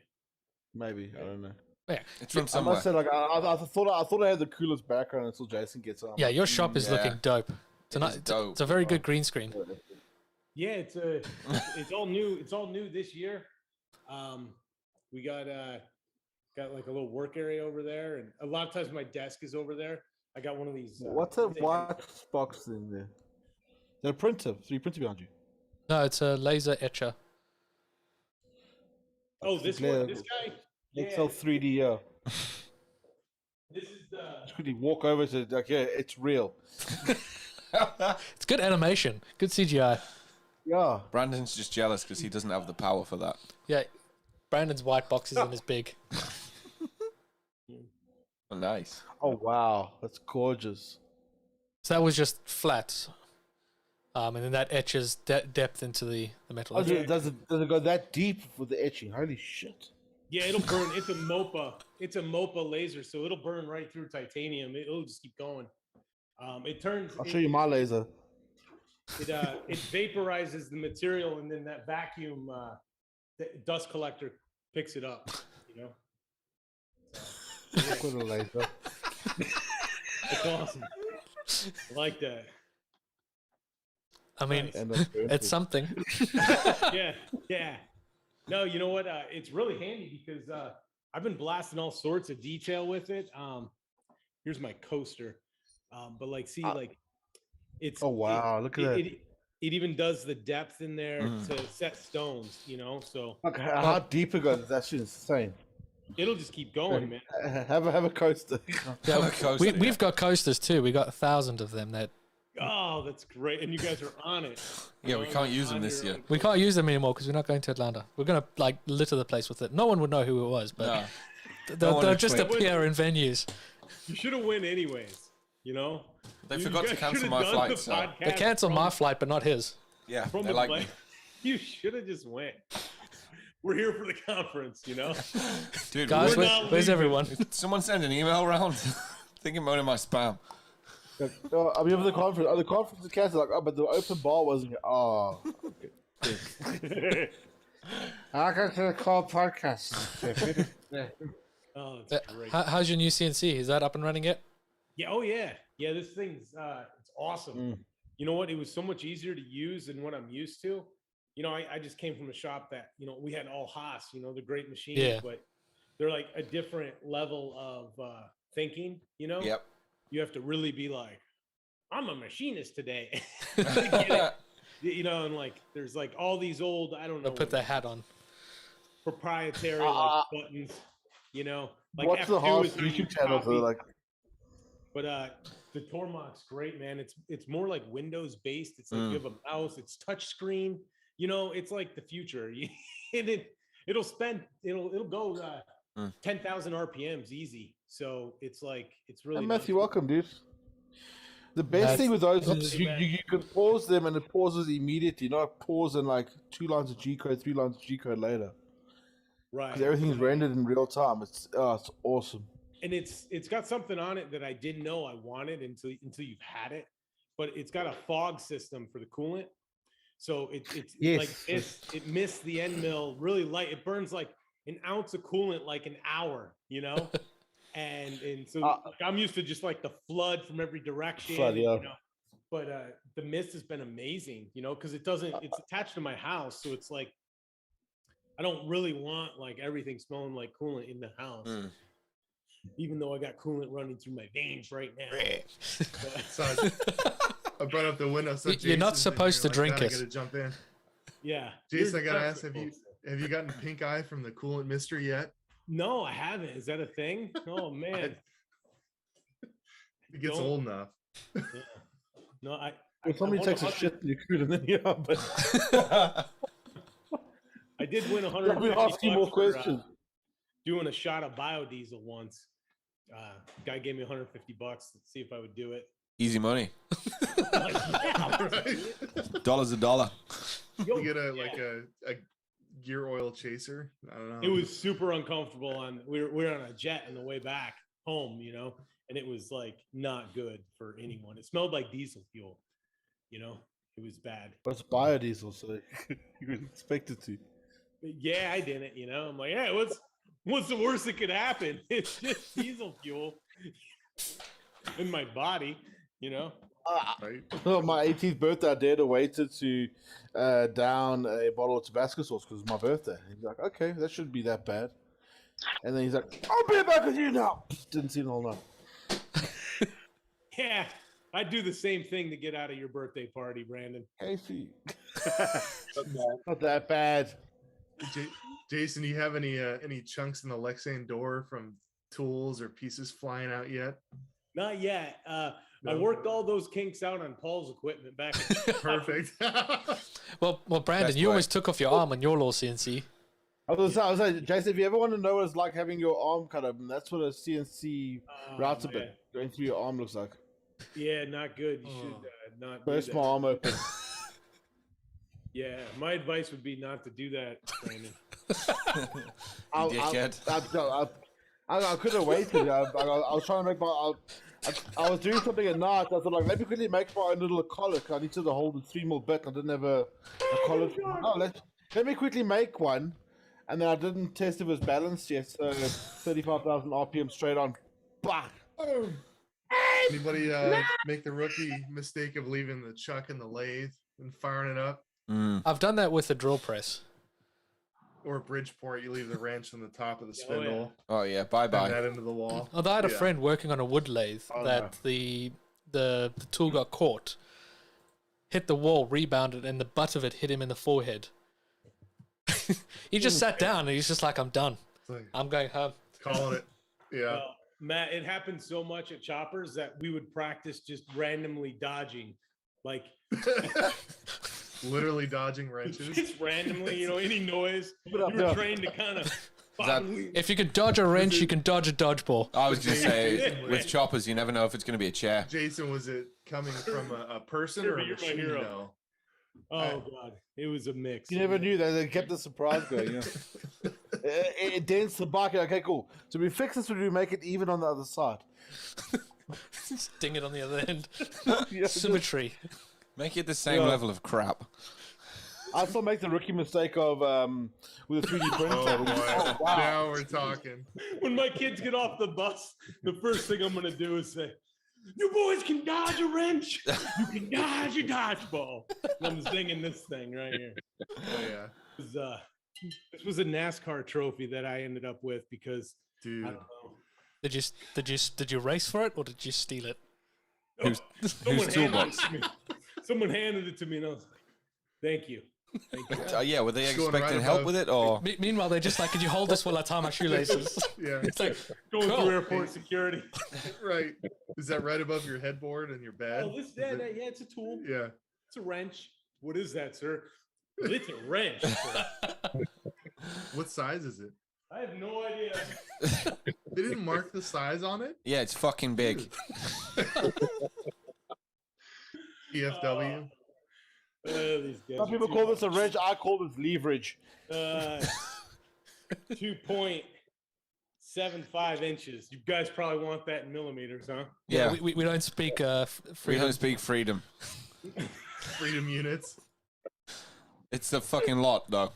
Maybe I don't know. Yeah, it's from I somewhere. must say, like I thought I had the coolest background until Jason gets on. Yeah, your shop is looking dope. dope. It's a very good green screen. Yeah, it's all new. It's all new this year. We got like a little work area over there, and a lot of times my desk is over there. I got one of these. What's that white box thing there? The printer. 3D printer behind you. No, it's a laser etcher. Oh, this one. This guy. Excel 3D. Yeah. This is the. Just quickly walk over to like, yeah, it's real. It's good animation. Good CGI. Yeah. Brandon's just jealous because he doesn't have the power for that. Yeah. Brandon's white box isn't as big. Oh, nice. Oh wow, that's gorgeous. So that was just flat. And then that etches depth into the metal. Oh, does it go that deep with the etching? Holy shit. Yeah, it'll burn. It's a MOPA. It's a MOPA laser, so it'll burn right through titanium. It'll just keep going. It turns. I'll show you my laser. It vaporizes the material, and then that vacuum the dust collector picks it up. You know. Put a laser. It's awesome. I like that. I mean, it's something. Yeah. No, you know what? It's really handy because I've been blasting all sorts of detail with it. Here's my coaster. But like, see, like, it's. Oh wow! Look at that. It even does the depth in there to set stones. You know, so. Okay, how deep it goes? That's insane. It'll just keep going, man. Have a coaster. Yeah, we've got coasters too. We got 1,000 of them. Oh, that's great! And you guys are on it. Yeah, we can't use them this year. We can't use them anymore because we're not going to Atlanta. We're gonna like litter the place with it. No one would know who it was, but they'll just appear in venues. You should have won anyways. You know. They forgot to cancel my flight. So. They canceled my flight, but not his. Yeah, from they like me. You should have just went. We're here for the conference, you know. Dude, guys, where's everyone? Someone send an email around. Thinking about in my spam. I'm here for the conference. Oh, the conference is canceled. Like, oh, but the open bar wasn't. Oh. Okay. I got to call podcast. Oh, that's great. How's your new CNC? Is that up and running yet? Yeah. Oh, yeah. Yeah. This thing's it's awesome. You know what? It was so much easier to use than what I'm used to. You know, I just came from a shop that, you know, we had all Haas, you know, the great machines, but they're like a different level of thinking, you know? Yep. You have to really be like, I'm a machinist today. You know, and like, there's like all these old, I don't know. They'll put their hat on. Proprietary like, buttons, you know? Like what's F2 the Haas is YouTube channel for like? But the Tormach's great, man. It's more like Windows based. It's like you have a mouse, it's touch screen. You know, it's like the future. And it'll go 10,000 RPMs easy. So it's like it's really. Hey, Matthew, welcome, dude. The best thing with those is you can pause them and it pauses immediately, not pause in like 2 lines of G code, 3 lines of G code later. Right. Because everything's rendered in real time. It's awesome. And it's got something on it that I didn't know I wanted until you've had it. But it's got a fog system for the coolant. So it's like it missed the end mill really light. It burns like an ounce of coolant like an hour, you know? and so like, I'm used to just like the flood from every direction. You know? But the mist has been amazing, you know, because it's attached to my house. So it's like I don't really want like everything smelling like coolant in the house. Even though I got coolant running through my veins right now. I brought up the window. So you're not supposed to drink it. I gotta jump in. Yeah, Jason, I gotta ask: have you gotten pink eye from the coolant mystery yet? No, I haven't. Is that a thing? Oh man, it gets old enough. Yeah. No, if somebody takes a shit in your coolant, then yeah. But I did win 100. Let me ask you more questions. Doing a shot of biodiesel once. Guy gave me $150 to see if I would do it. Easy money. Like, yeah, right? Dollar's a dollar. You get a gear oil chaser. I don't know. It was super uncomfortable. We were on a jet on the way back home, you know, and it was like not good for anyone. It smelled like diesel fuel, you know. It was bad. But it's biodiesel, so you would expect it to. Yeah, I didn't. You know, I'm like, hey, what's the worst that could happen? It's just diesel fuel in my body, you know. On my 18th birthday, I dared to waited to down a bottle of Tabasco sauce because it's my birthday. He's like, okay, that shouldn't be that bad. And then he's like, I'll be back with you now. Didn't see it all night. Yeah, I'd do the same thing to get out of your birthday party, Brandon. Casey. Not that bad. Jason, do you have any chunks in the Lexan door from tools or pieces flying out yet? Not yet. No. I worked all those kinks out on Paul's equipment back. Perfect. Well, Brandon, you always took off your arm on your little CNC. I was like, Jason, if you ever want to know what it's like having your arm cut up, that's what a CNC router bit going through your arm looks like. Yeah, not good. You should not. Burst my arm open. Yeah, my advice would be not to do that, Brandon. I couldn't have waited. I was trying to make my. I was doing something at night. I thought, like, let me quickly make my own little collar. I needed to hold a 3mm bit. I didn't have a collar. Oh, let me quickly make one. and then I didn't test if it was balanced yet, so 35,000 RPM straight on. Bah! Anybody make the rookie mistake of leaving the chuck in the lathe and firing it up? I've done that with the drill press. Or Bridgeport, you leave the wrench on the top of the spindle. Oh yeah, bye-bye. That into the wall. Although I had a friend working on a wood lathe that the tool got caught, hit the wall, rebounded, and the butt of it hit him in the forehead. He just sat down and he's just like, I'm done. I'm going home. Calling it. Yeah. Matt, it happened so much at Choppers that we would practice just randomly dodging. Like literally dodging wrenches. Just randomly, any noise. You were trained to kind of if you can dodge a wrench, you can dodge a dodgeball. I was going to say, with choppers, you never know if it's going to be a chair. Jason, was it coming from a person or a machine? No. Oh God, it was a mix. You never knew that. They kept the surprise going. It dents the bike. Okay, cool. So we fix this, or do we make it even on the other side? Ding it on the other end. Symmetry. Make it the same level of crap. I still make the rookie mistake of with a 3D printer. Oh boy, wow. Now we're talking. When my kids get off the bus, the first thing I'm gonna do is say, "You boys can dodge a wrench. You can dodge a dodgeball." And I'm singing this thing right here. Oh yeah. This was a NASCAR trophy that I ended up with because, dude, I don't know. Did you race for it or did you steal it? Whose toolbox? Someone handed it to me and I was like, "Thank you." Yeah, were they expecting help with it or? Meanwhile, they're just like, "Could you hold this while I tie my shoelaces?" Yeah, it's like going through airport security. Right? Is that right above your headboard and your bed? Oh, yeah, it's a tool. Yeah, it's a wrench. What is that, sir? Well, it's a wrench. Sir. What size is it? I have no idea. They didn't mark the size on it. Yeah, it's fucking big. PFW. Some people call this a wrench. I call this leverage. 2.75 inches. You guys probably want that in millimeters, huh? Yeah, we don't speak. We don't speak freedom. Freedom units. It's the fucking lot, though.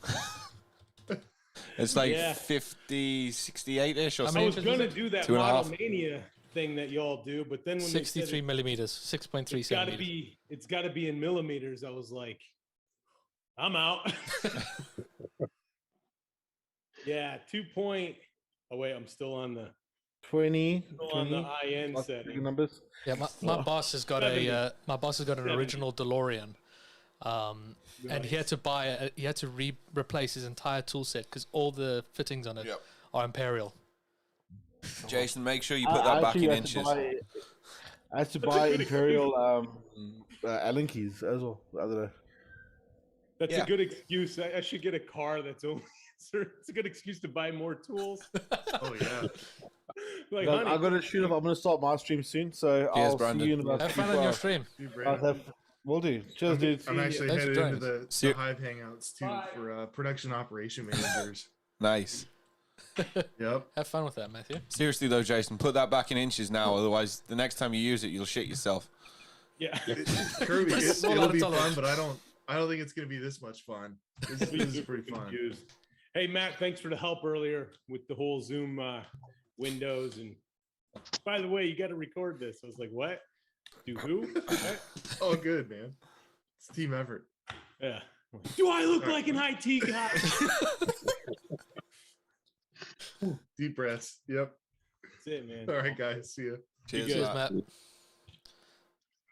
It's like 50, 68-ish or something. I was going to do that Model Mania thing that y'all do, but then when 63 millimeters, 6.3 centimeters. It's got to be in millimeters. I was like, I'm out. Yeah, 2 point. Oh wait, I'm still on the 20. On the IN setting. Numbers. Yeah, my boss has got an original DeLorean. And he had to replace his entire tool set because all the fittings on it are Imperial. Jason, make sure you put that back in inches. I had to buy Imperial Allen keys as well the other day. That's a good excuse. I should get a car that's only. It's a good excuse to buy more tools. Oh yeah. Like, no, I'm gonna shoot off. I'm gonna start my stream soon, so I'll see you in about. Have fun on your stream. Will do. Cheers, dude. I'm actually headed into the Hive Hangouts too for production operation managers. Nice. Yep. Have fun with that, Matthew. Seriously though, Jason, put that back in inches now. Otherwise, the next time you use it, you'll shit yourself. Yeah. Kirby, it'll be fun, but I don't think it's gonna be this much fun. This is pretty fun. Hey Matt, thanks for the help earlier with the whole Zoom windows. And by the way, you got to record this. I was like, what? Do who? What? Oh, good, man. It's team effort. Yeah. Do I look like an IT guy? Deep breaths. Yep. That's it, man. All right, guys. See ya. Cheers, Matt.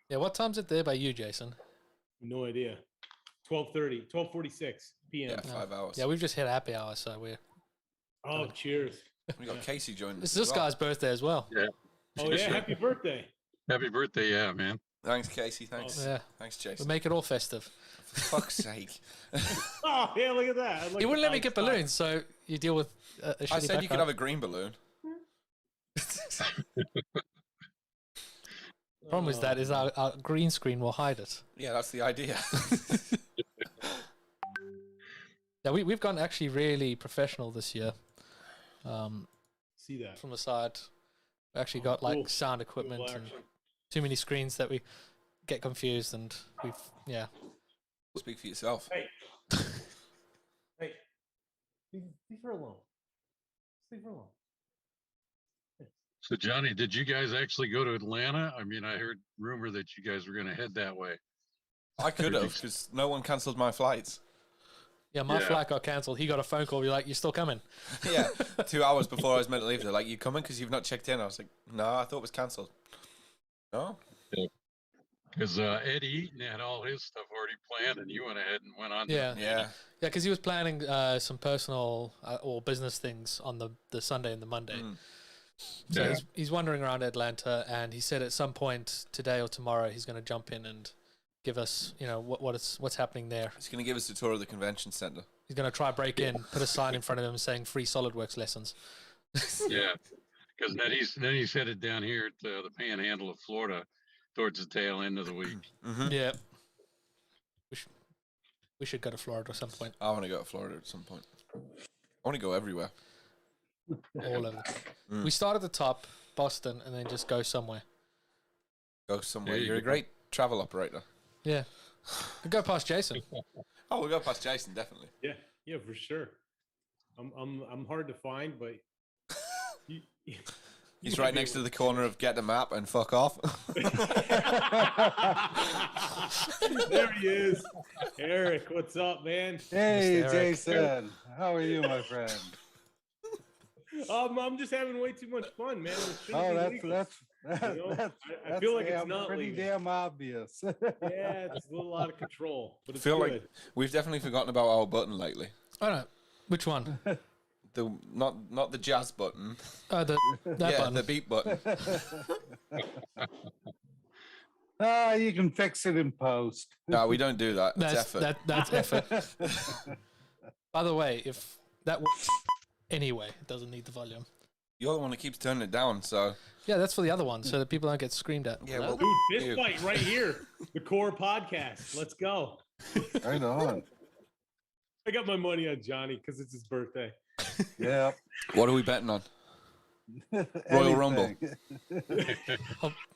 Yeah, what time's it there by you, Jason? No idea. 12:30, 12:46 p.m. Yeah, 5 hours. Yeah, we've just hit happy hour, so we're. Oh, cheers. We got Casey joining us. This is this guy's birthday as well. Yeah. Oh yeah, happy birthday. Happy birthday, yeah, man. Thanks, Casey. Thanks. Yeah. Thanks, Jason. We'll make it all festive. For fuck's sake. Oh yeah, look at that. You wouldn't let me get balloons, so you deal with a shitty I said you could background. have a green balloon. Problem with that is our green screen will hide it. Yeah, that's the idea. Yeah, we've gone actually really professional this year. See that from the side. We actually got like sound equipment and too many screens that we get confused, and Speak for yourself. Hey. Hey. Leave her alone. Just leave her alone. So Johnny, did you guys actually go to Atlanta? I mean, I heard rumor that you guys were going to head that way. I could have, because no one cancelled my flights. Yeah, my flight got cancelled. He got a phone call. You're like, you're still coming? Yeah, 2 hours before I was meant to leave. They're like, you coming because you've not checked in? I was like, no, I thought it was cancelled. No? Because Eddie Eaton had all his stuff already planned, and you went ahead and went on. Yeah, because he was planning some personal or business things on the Sunday and the Monday. So he's wandering around Atlanta, and he said at some point today or tomorrow he's going to jump in and give us, what's happening there. He's going to give us a tour of the convention center. He's going to try break in, put a sign in front of him saying free SolidWorks lessons. Yeah, because then he's headed down here to the Panhandle of Florida towards the tail end of the week. Yeah, we should go to Florida at some point. I want to go to Florida at some point. I want to go everywhere. All over. We start at the top, Boston, and then just go somewhere. Go somewhere. You're a great travel operator. Yeah. We'll go past Jason. Oh, we'll go past Jason, definitely. Yeah, for sure. I'm hard to find, but he's right next to the corner of Get the Map and Fuck Off. There he is. Eric, what's up, man? Hey, Jason. How are you, my friend? I'm just having way too much fun, man. That's I feel like it's not pretty legal. damn obvious. Yeah, it's a little out of control, but I it's feel good. like we've definitely forgotten about our button lately. I don't know. Which one? The not the jazz button. Oh, that button. The beat button. You can fix it in post. No, we don't do that. That's effort. That's effort. By the way, if that works anyway, it doesn't need the volume. You're the one that keeps turning it down, so... Yeah, that's for the other one, so that people don't get screamed at. Yeah, well, dude, fist fight right here. The Core Podcast. Let's go. Right on. I got my money on Johnny because it's his birthday. Yeah. What are we betting on? Royal Rumble.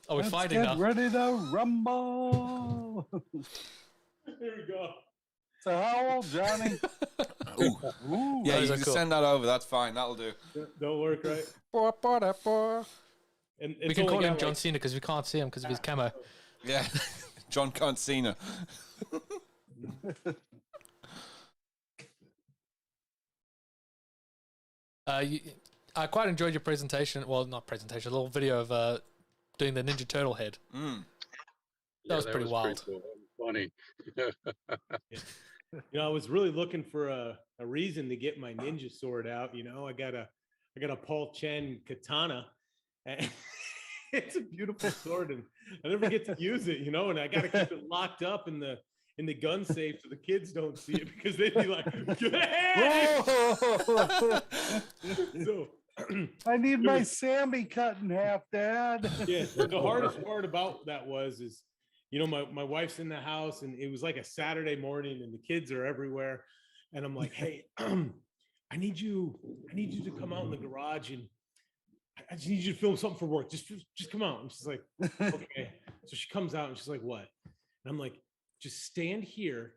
Are we fighting now? Get ready to rumble. There we go. So how old, Johnny? Ooh. Yeah, you can send that over. That's fine. That'll do. Don't work, right? And we can call him John Cena because we can't see him because of his camo. Yeah, John can't Cena. I quite enjoyed your presentation. Well, not presentation, a little video of doing the Ninja Turtle head. That was pretty wild. Pretty cool. Funny. I was really looking for a reason to get my ninja sword out. I got a Paul Chen katana. And it's a beautiful sword, and I never get to use it. And I got to keep it locked up in the gun safe so the kids don't see it because they'd be like, hey! So I need my Sammy cut in half, Dad. Yeah, the hardest part about that is my wife's in the house, and it was like a Saturday morning, and the kids are everywhere, and I'm like, hey, I need you to come out in the garage, and I just need you to film something for work. Just come out. And she's like, okay. So she comes out, and she's like, what? And I'm like, just stand here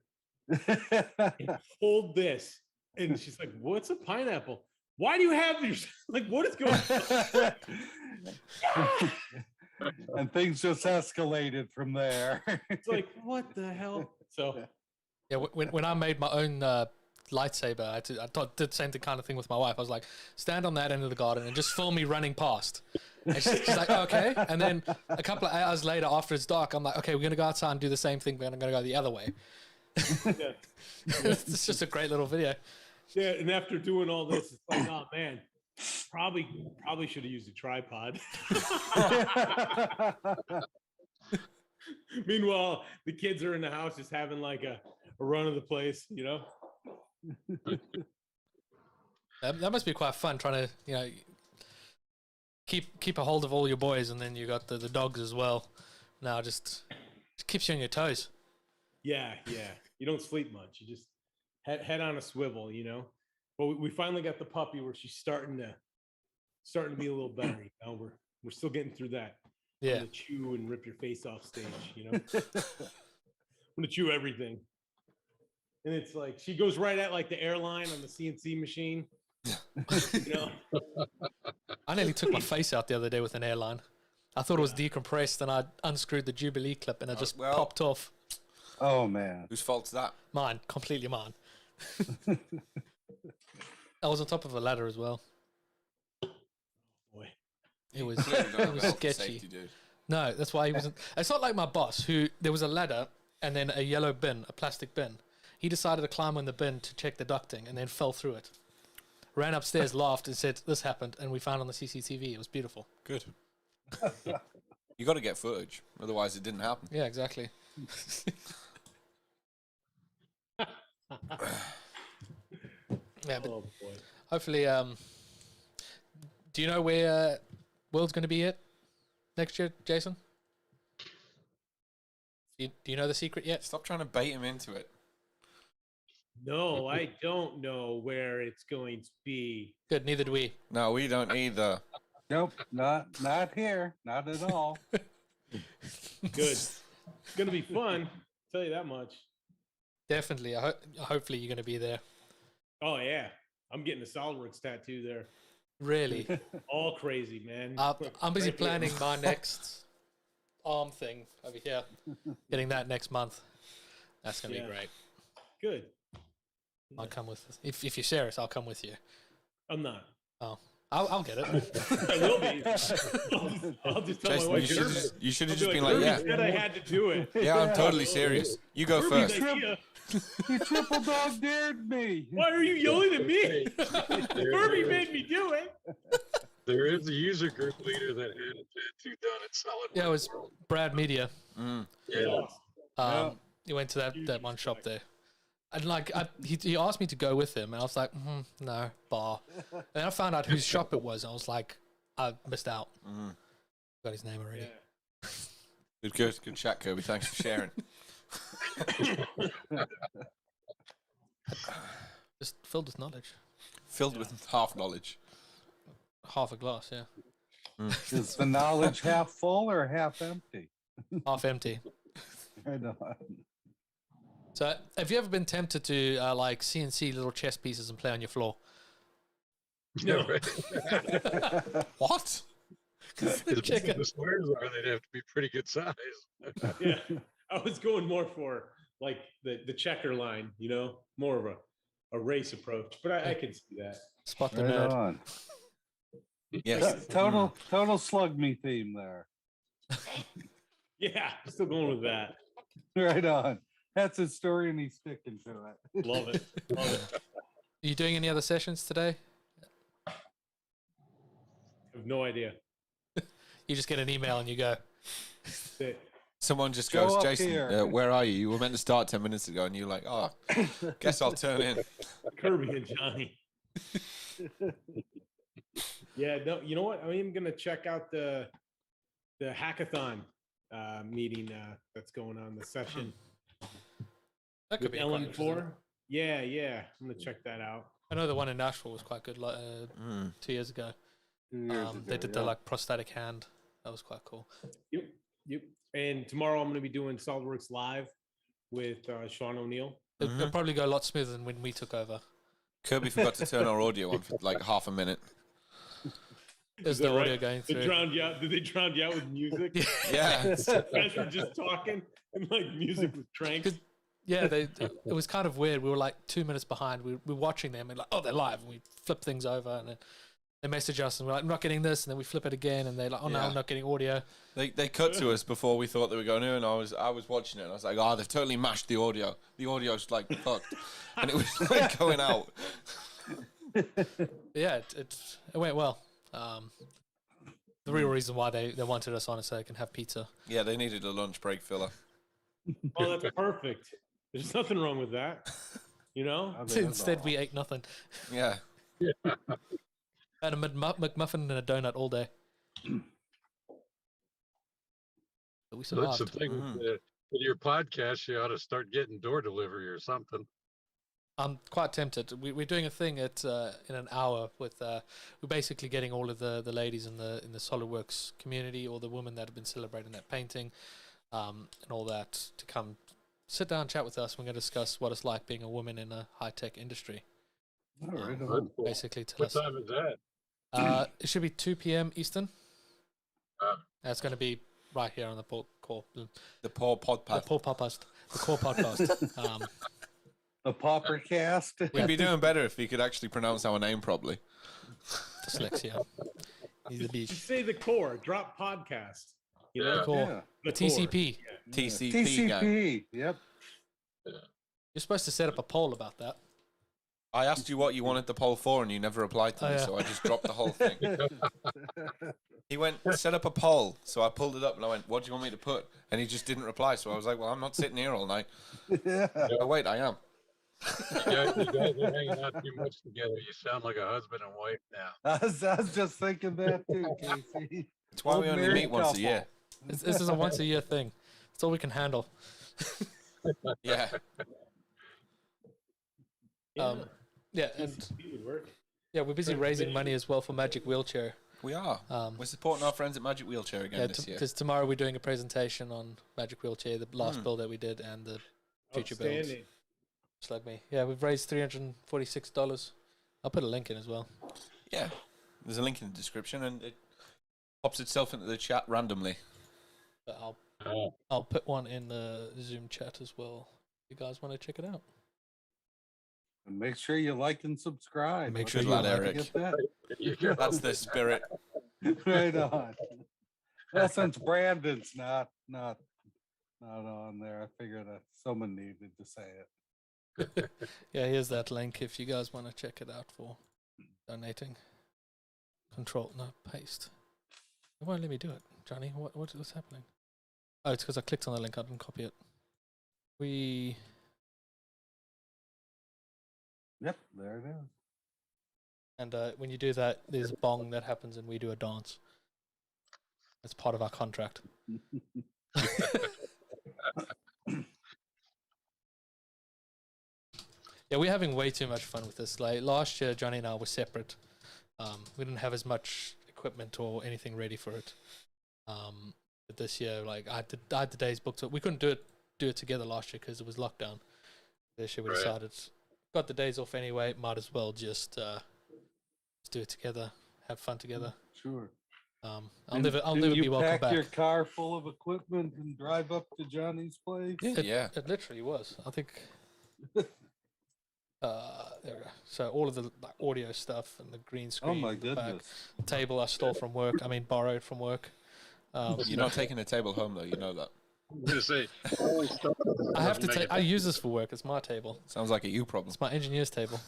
and hold this. And she's like, what's a pineapple? Why do you have these? Like, what is going on? And things just escalated from there. It's like, what the hell? So, yeah, when I made my own lightsaber, I did the same kind of thing with my wife. I was like, stand on that end of the garden and just film me running past. And she's like, okay. And then a couple of hours later, after it's dark, I'm like, okay, we're gonna go outside and do the same thing. We're gonna go the other way. Yeah. It's just a great little video. Yeah, and after doing all this, it's like, oh man, probably should have used a tripod. Meanwhile, the kids are in the house just having like a run of the place, That must be quite fun trying to, keep a hold of all your boys, and then you got the dogs as well. Now just keeps you on your toes. Yeah. You don't sleep much. You just head on a swivel, But we finally got the puppy where she's starting to be a little better. We're still getting through that. Yeah. I'm gonna chew and rip your face off stage. I'm gonna chew everything. and it's like she goes right at like the airline on the CNC machine. You know? I nearly took my face out the other day with an airline. I thought it was decompressed, and I unscrewed the Jubilee clip, and it just popped off. Oh man, whose fault's that? Mine, completely mine. I was on top of a ladder as well. Boy, it was sketchy. Safety, dude. No, that's why he wasn't. It's not like my boss, who there was a ladder and then a yellow bin, a plastic bin. He decided to climb on the bin to check the ducting and then fell through it. Ran upstairs, laughed, and said, "This happened," and we found on the CCTV. It was beautiful. Good. You got to get footage, otherwise it didn't happen. Yeah, exactly. Yeah, but oh boy. Hopefully, do you know where World's going to be at next year, Jason? Do you know the secret yet? Stop trying to bait him into it. No, I don't know where it's going to be. Good, neither do we. No, we don't either. Nope, not here, not at all. Good. It's gonna be fun. Tell you that much. Definitely. Hopefully, you're going to be there. Oh yeah, I'm getting a SolidWorks tattoo there. Really? All crazy, man. I'm busy planning my next arm thing over here. Getting that next month. That's going to be great. Good. I'll come with. If you're serious, I'll come with you. I'm not. Oh, I'll get it. I will be. I'll just tell Jason, my wife. you should have I'll just be been like, like, yeah. "Kirby said I had to do it." Yeah, I'm totally serious. You go Kirby's first. idea. You triple dog dared me. Why are you yelling at me? Kirby made me do it. There is a user group leader that had a tattoo done at SolidWorks. Yeah, it was Brad Media. Yeah. He went to that one shop there. And like he asked me to go with him, and I was like, no, bar. And then I found out whose shop it was. And I was like, I missed out. Got his name already. Yeah. Good chat, Kirby. Thanks for sharing. Just filled with knowledge. Filled with half knowledge. Half a glass, yeah. Is the knowledge half full or half empty? Half empty. I know. So, have you ever been tempted to like CNC little chess pieces and play on your floor? No. What? The squares are, they'd have to be pretty good size. Yeah, I was going more for like the checker line, you know, more of a race approach. But I can see that. Spot the Right nerd. on. Yes. Total slug me theme there. Yeah, still going with that. Right on. That's his story, and he's sticking to it. Love it. Love it. Are you doing any other sessions today? I have no idea. You just get an email and you go. That's it. Someone just Go goes, up Jason, here." where are you? You were meant to start 10 minutes ago, and you're like, oh, guess I'll turn in. Kirby and Johnny. Yeah, no, you know what? I am gonna check out the hackathon meeting that's going on, the session. That could With be quite interesting. LM4. Yeah, I'm gonna check that out. I know the one in Nashville was quite good 2 years ago. 2 years ago, They did the like prosthetic hand. That was quite cool. Yep. And tomorrow I'm gonna be doing SolidWorks Live with Sean O'Neill. It'll probably go a lot smoother than when we took over. Kirby forgot to turn our audio on for like half a minute. There's Is that the audio right? going They through. drowned you out. Did they drown you out with music? Yeah. You guys were just talking and like music was cranked. Yeah, it was kind of weird. We were like 2 minutes behind. We were watching them and like, oh, they're live. And we flip things over and then they message us and we're like, I'm not getting this. And then we flip it again and they're like, oh no, Yeah. I'm not getting audio. They cut to us before we thought they were going to, and I was watching it, and I was like, oh, they've totally mashed the audio. The audio's like fucked. And it was like going out. Yeah, it went well. The real reason why they wanted us on is so they can have pizza. Yeah, they needed a lunch break filler. Oh, that's perfect. There's nothing wrong with that. You know? Instead, we ate nothing. Yeah. Had a McMuffin and a donut all day. But we So that's survived. the thing with your podcast. You ought to start getting door delivery or something. I'm quite tempted. We're doing a thing at in an hour with we're basically getting all of the ladies in the SolidWorks community, or the women that have been celebrating that painting, and all that to come sit down and chat with us. We're going to discuss what it's like being a woman in a high-tech industry. All right. Basically, tell What us. time is that? It should be 2 p.m. Eastern. That's going to be right here on the core The Paul Podcast. The Paul Podcast. The core podcast. The Poppercast. We'd be doing better if we could actually pronounce our name properly. Dyslexia. He's a Just beach. say the core. Drop podcast. You know, Core. Yeah. The core. TCP. Yeah. TCP gang. TCP. Yep. You're supposed to set up a poll about that. I asked you what you wanted the poll for, and you never replied to me, so I just dropped the whole thing. He went, set up a poll, so I pulled it up, and I went, what do you want me to put? And he just didn't reply, so I was like, well, I'm not sitting here all night. Yeah. Oh, wait, I am. You guys are hanging out too much together. You sound like a husband and wife now. I was just thinking that too, Casey. It's why we only Married meet once a couple. year. This is a once a year thing. That's all we can handle. Yeah. Yeah, and TCP would work. yeah, we're busy raising money as well for Magic Wheelchair. We are. We're supporting our friends at Magic Wheelchair again this year. Because tomorrow we're doing a presentation on Magic Wheelchair, the last build that we did, and the future builds. Outstanding. Just like me. Yeah, we've raised $346. I'll put a link in as well. Yeah. There's a link in the description, and it pops itself into the chat randomly. But I'll put one in the Zoom chat as well. If you guys want to check it out. And make sure you like and subscribe. Make sure Good you lad, like Eric. That. That's the spirit. Right on. Well, since Brandon's not on there, I figured that someone needed to say it. Yeah, here's that link if you guys want to check it out for donating. Control, no, paste. It won't let me do it, Johnny. What's happening? Oh, it's because I clicked on the link. I didn't copy it. Yep, there it is. And when you do that, there's a bong that happens, and we do a dance. It's part of our contract. Yeah, we're having way too much fun with this. Like last year, Johnny and I were separate. We didn't have as much equipment or anything ready for it. But this year, like I had the days booked up. We couldn't do it together last year because it was lockdown. This year we decided, got the days off anyway. Might as well just do it together, have fun together. Sure. I'll never be welcome pack back. your car full of equipment and drive up to Johnny's place? It literally was. I think. There we go. So all of the like, audio stuff and the green screen. Oh my the back, goodness. the table I stole from work. I mean, borrowed from work. You're not taking the table home, though. You know that. I'm gonna say, I have to take. I use this for work. It's my table. Sounds like a you problem. It's my engineer's table.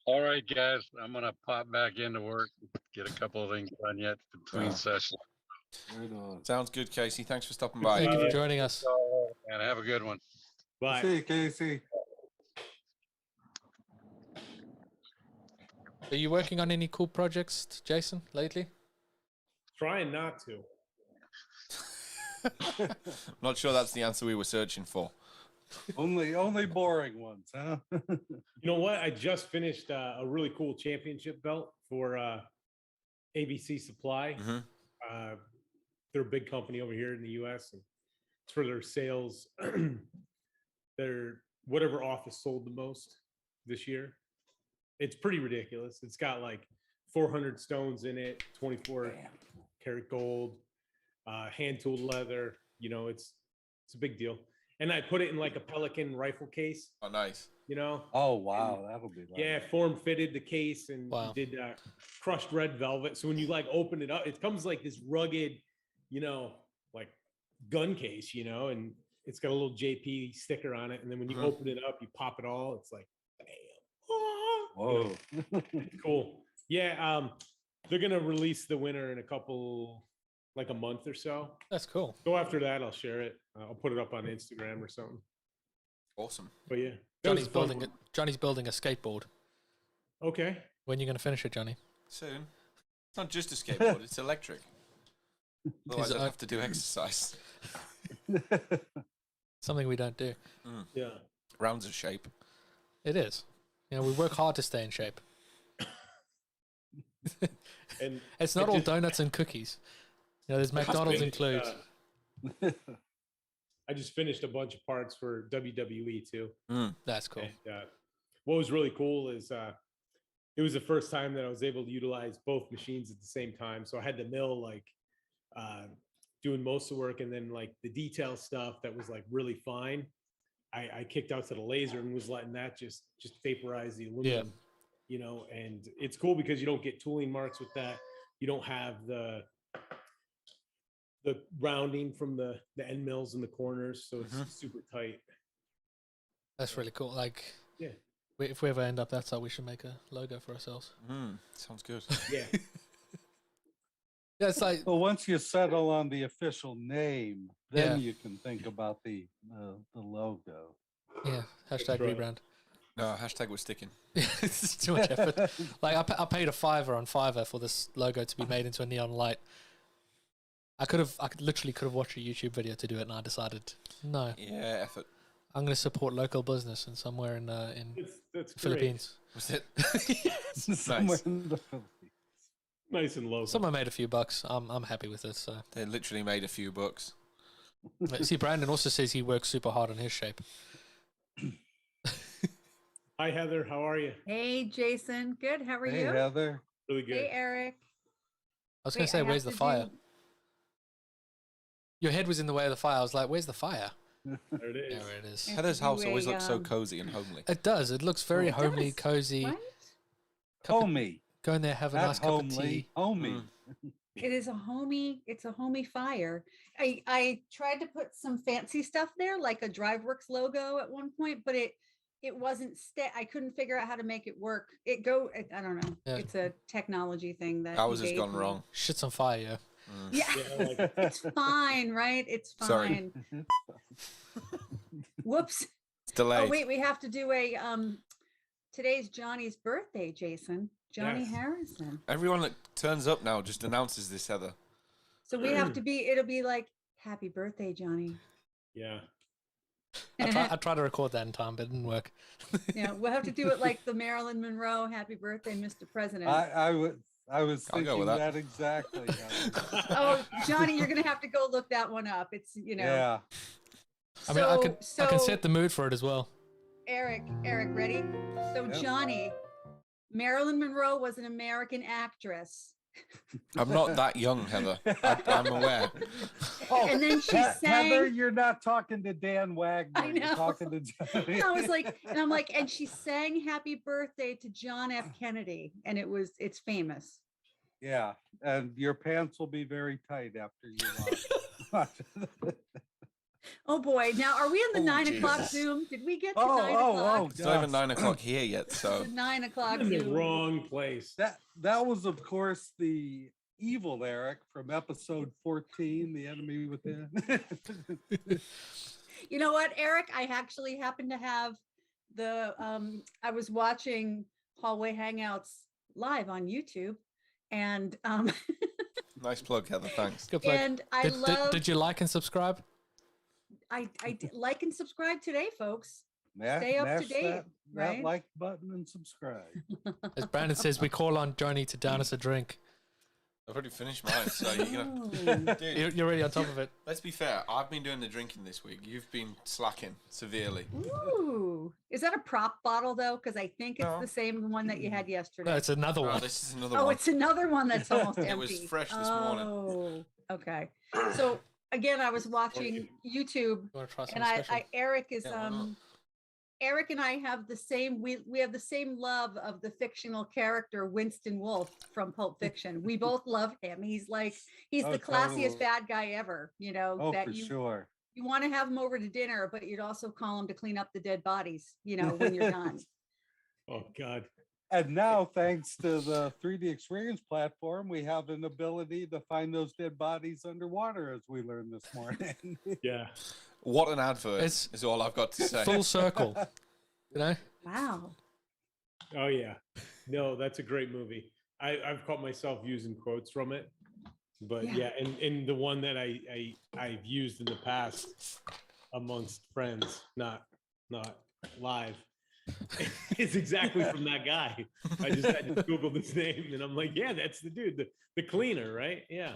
All right, guys, I'm gonna pop back into work, get a couple of things done yet between sessions. Right on. Sounds good, Casey. Thanks for stopping by. Thank you for joining us. And have a good one. Bye. See you, Casey. Are you working on any cool projects, Jason, lately? Trying not to. Not sure that's the answer we were searching for. Only boring ones, huh? You know what? I just finished a really cool championship belt for ABC Supply. They're a big company over here in the U.S. and it's for their sales. Their whatever office sold the most this year. It's pretty ridiculous. It's got like 400 stones in it, 24 karat gold, hand tooled leather. You know, it's a big deal. And I put it in like a Pelican rifle case. Oh, nice. You know. Oh wow, that'll be lovely. Yeah, form fitted the case and did crushed red velvet. So when you like open it up, it comes like this rugged, you know, like gun case, you know, and it's got a little JP sticker on it. And then when you open it up, you pop it all. It's like, bam. Whoa. Cool. Yeah. They're gonna release the winner in like a month or so. That's cool. Go after that. I'll share it. I'll put it up on Instagram or something. Awesome. But yeah, Johnny's building a skateboard. Okay. When are you going to finish it, Johnny? Soon. It's not just a skateboard, it's electric. Otherwise I'd have to do exercise. Something we don't do. Yeah. Rounds of shape. It is. You know, we work hard to stay in shape. And it's not all donuts and cookies. You know, there's McDonald's included. I just finished a bunch of parts for WWE too. That's cool. And, what was really cool is it was the first time that I was able to utilize both machines at the same time. So I had the mill like doing most of the work, and then like the detail stuff that was like really fine, I kicked out to the laser and was letting that just vaporize the aluminum. You know, and it's cool because you don't get tooling marks with that. You don't have the rounding from the end mills in the corners, so it's super tight. That's really cool. Like, yeah, if we ever end up that side, we should make a logo for ourselves. Sounds good. Yeah. Yeah, it's like, well, once you settle on the official name, then you can think about the logo. Yeah, hashtag rebrand. No, hashtag we're sticking. It's too much effort. Like I paid $5 on Fiverr for this logo to be made into a neon light. I literally could have watched a YouTube video to do it, and I decided no. Yeah, effort. I'm going to support local business in somewhere in that's Philippines. Was it? Somewhere in the Philippines. Nice and local. Someone made a few bucks. I'm happy with it. So they literally made a few bucks. See, Brandon also says he works super hard on his shape. Hi, Heather. How are you? Hey, Jason. Good. How are you? Hey, Heather. Really good. Hey, Eric. I was going to say, where's the fire? Your head was in the way of the fire. I was like, where's the fire? There it is. There it is. Heather's house always looks so cozy and homely. It does. It looks very homely, cozy. Right? Homey. Go in there, have a nice cup of tea. Homey. It is a homey. It's a homey fire. I tried to put some fancy stuff there, like a DriveWorks logo at one point, but it wasn't I couldn't figure out how to make it work. I don't know. Yeah. It's a technology thing that Ours has gone wrong. Shit's on fire, yeah. Yeah, it's fine, right? It's fine. Sorry. Whoops. It's delayed. Oh wait, we have to do a today's Johnny's birthday, Jason. Jonny Harrison. Everyone that turns up now just announces this, Heather. So we have to it'll be like, happy birthday, Johnny. Yeah. I tried to record that in time, but it didn't work. Yeah, we'll have to do it like the Marilyn Monroe happy birthday, Mr. President. I was I'll go thinking with that. that. Exactly. Oh, Johnny, you're gonna have to go look that one up. It's Yeah. I mean, I can set the mood for it as well. Eric, ready? So Johnny, Marilyn Monroe was an American actress. I'm not that young, Heather. I'm aware. Oh, and then she sang. Heather, you're not talking to Dan Wagner. I know. You're talking to Johnny. I was like, and she sang "Happy Birthday" to John F. Kennedy, and it's famous. Yeah, and your pants will be very tight after you watch. Oh boy! Now, are we in the 9 o'clock Jesus. Zoom? Did we get to 9 o'clock? It's not even 9 o'clock here yet, so. It's 9 o'clock In the Zoom. wrong place. That was, of course, the evil Eric from episode 14, The Enemy Within. You know what, Eric? I actually happened to have I was watching Hallway Hangouts live on YouTube, and Nice plug, Heather. Thanks. Good plug. And I love. Did you like and subscribe? I did like and subscribe today, folks. Yeah, Stay up to mash date, that right? like button and subscribe. As Brandon says, we call on Jonny to down us a drink. I've already finished mine, so you're gonna. Dude, You're already on top of it. let's be fair. I've been doing the drinking this week. You've been slacking severely. Ooh, is that a prop bottle though? Because I think it's the same one that you had yesterday. No, it's another Oh, one. this is another Oh, one. it's another one that's almost empty. It was fresh this morning. Oh, okay. So again, I was watching YouTube, You want to try something and special? Eric is Yeah, why not? Eric and I have the same we have the same love of the fictional character Winston Wolfe from Pulp Fiction. We both love him. He's Oh, the classiest totally. bad guy ever, Oh, that for you sure. you want to have him over to dinner, but you'd also call him to clean up the dead bodies, when you're done. Oh God. And now, thanks to the 3D Experience platform, we have an ability to find those dead bodies underwater, as we learned this morning. Yeah. What an advert It's is all I've got to say. Full circle. Wow. Oh yeah. No, that's a great movie. I've caught myself using quotes from it. But Yeah. yeah, and the one that I've used in the past amongst friends, not live, It's exactly from that guy. I just Googled his name and I'm like, yeah, that's the dude, the cleaner, right? Yeah.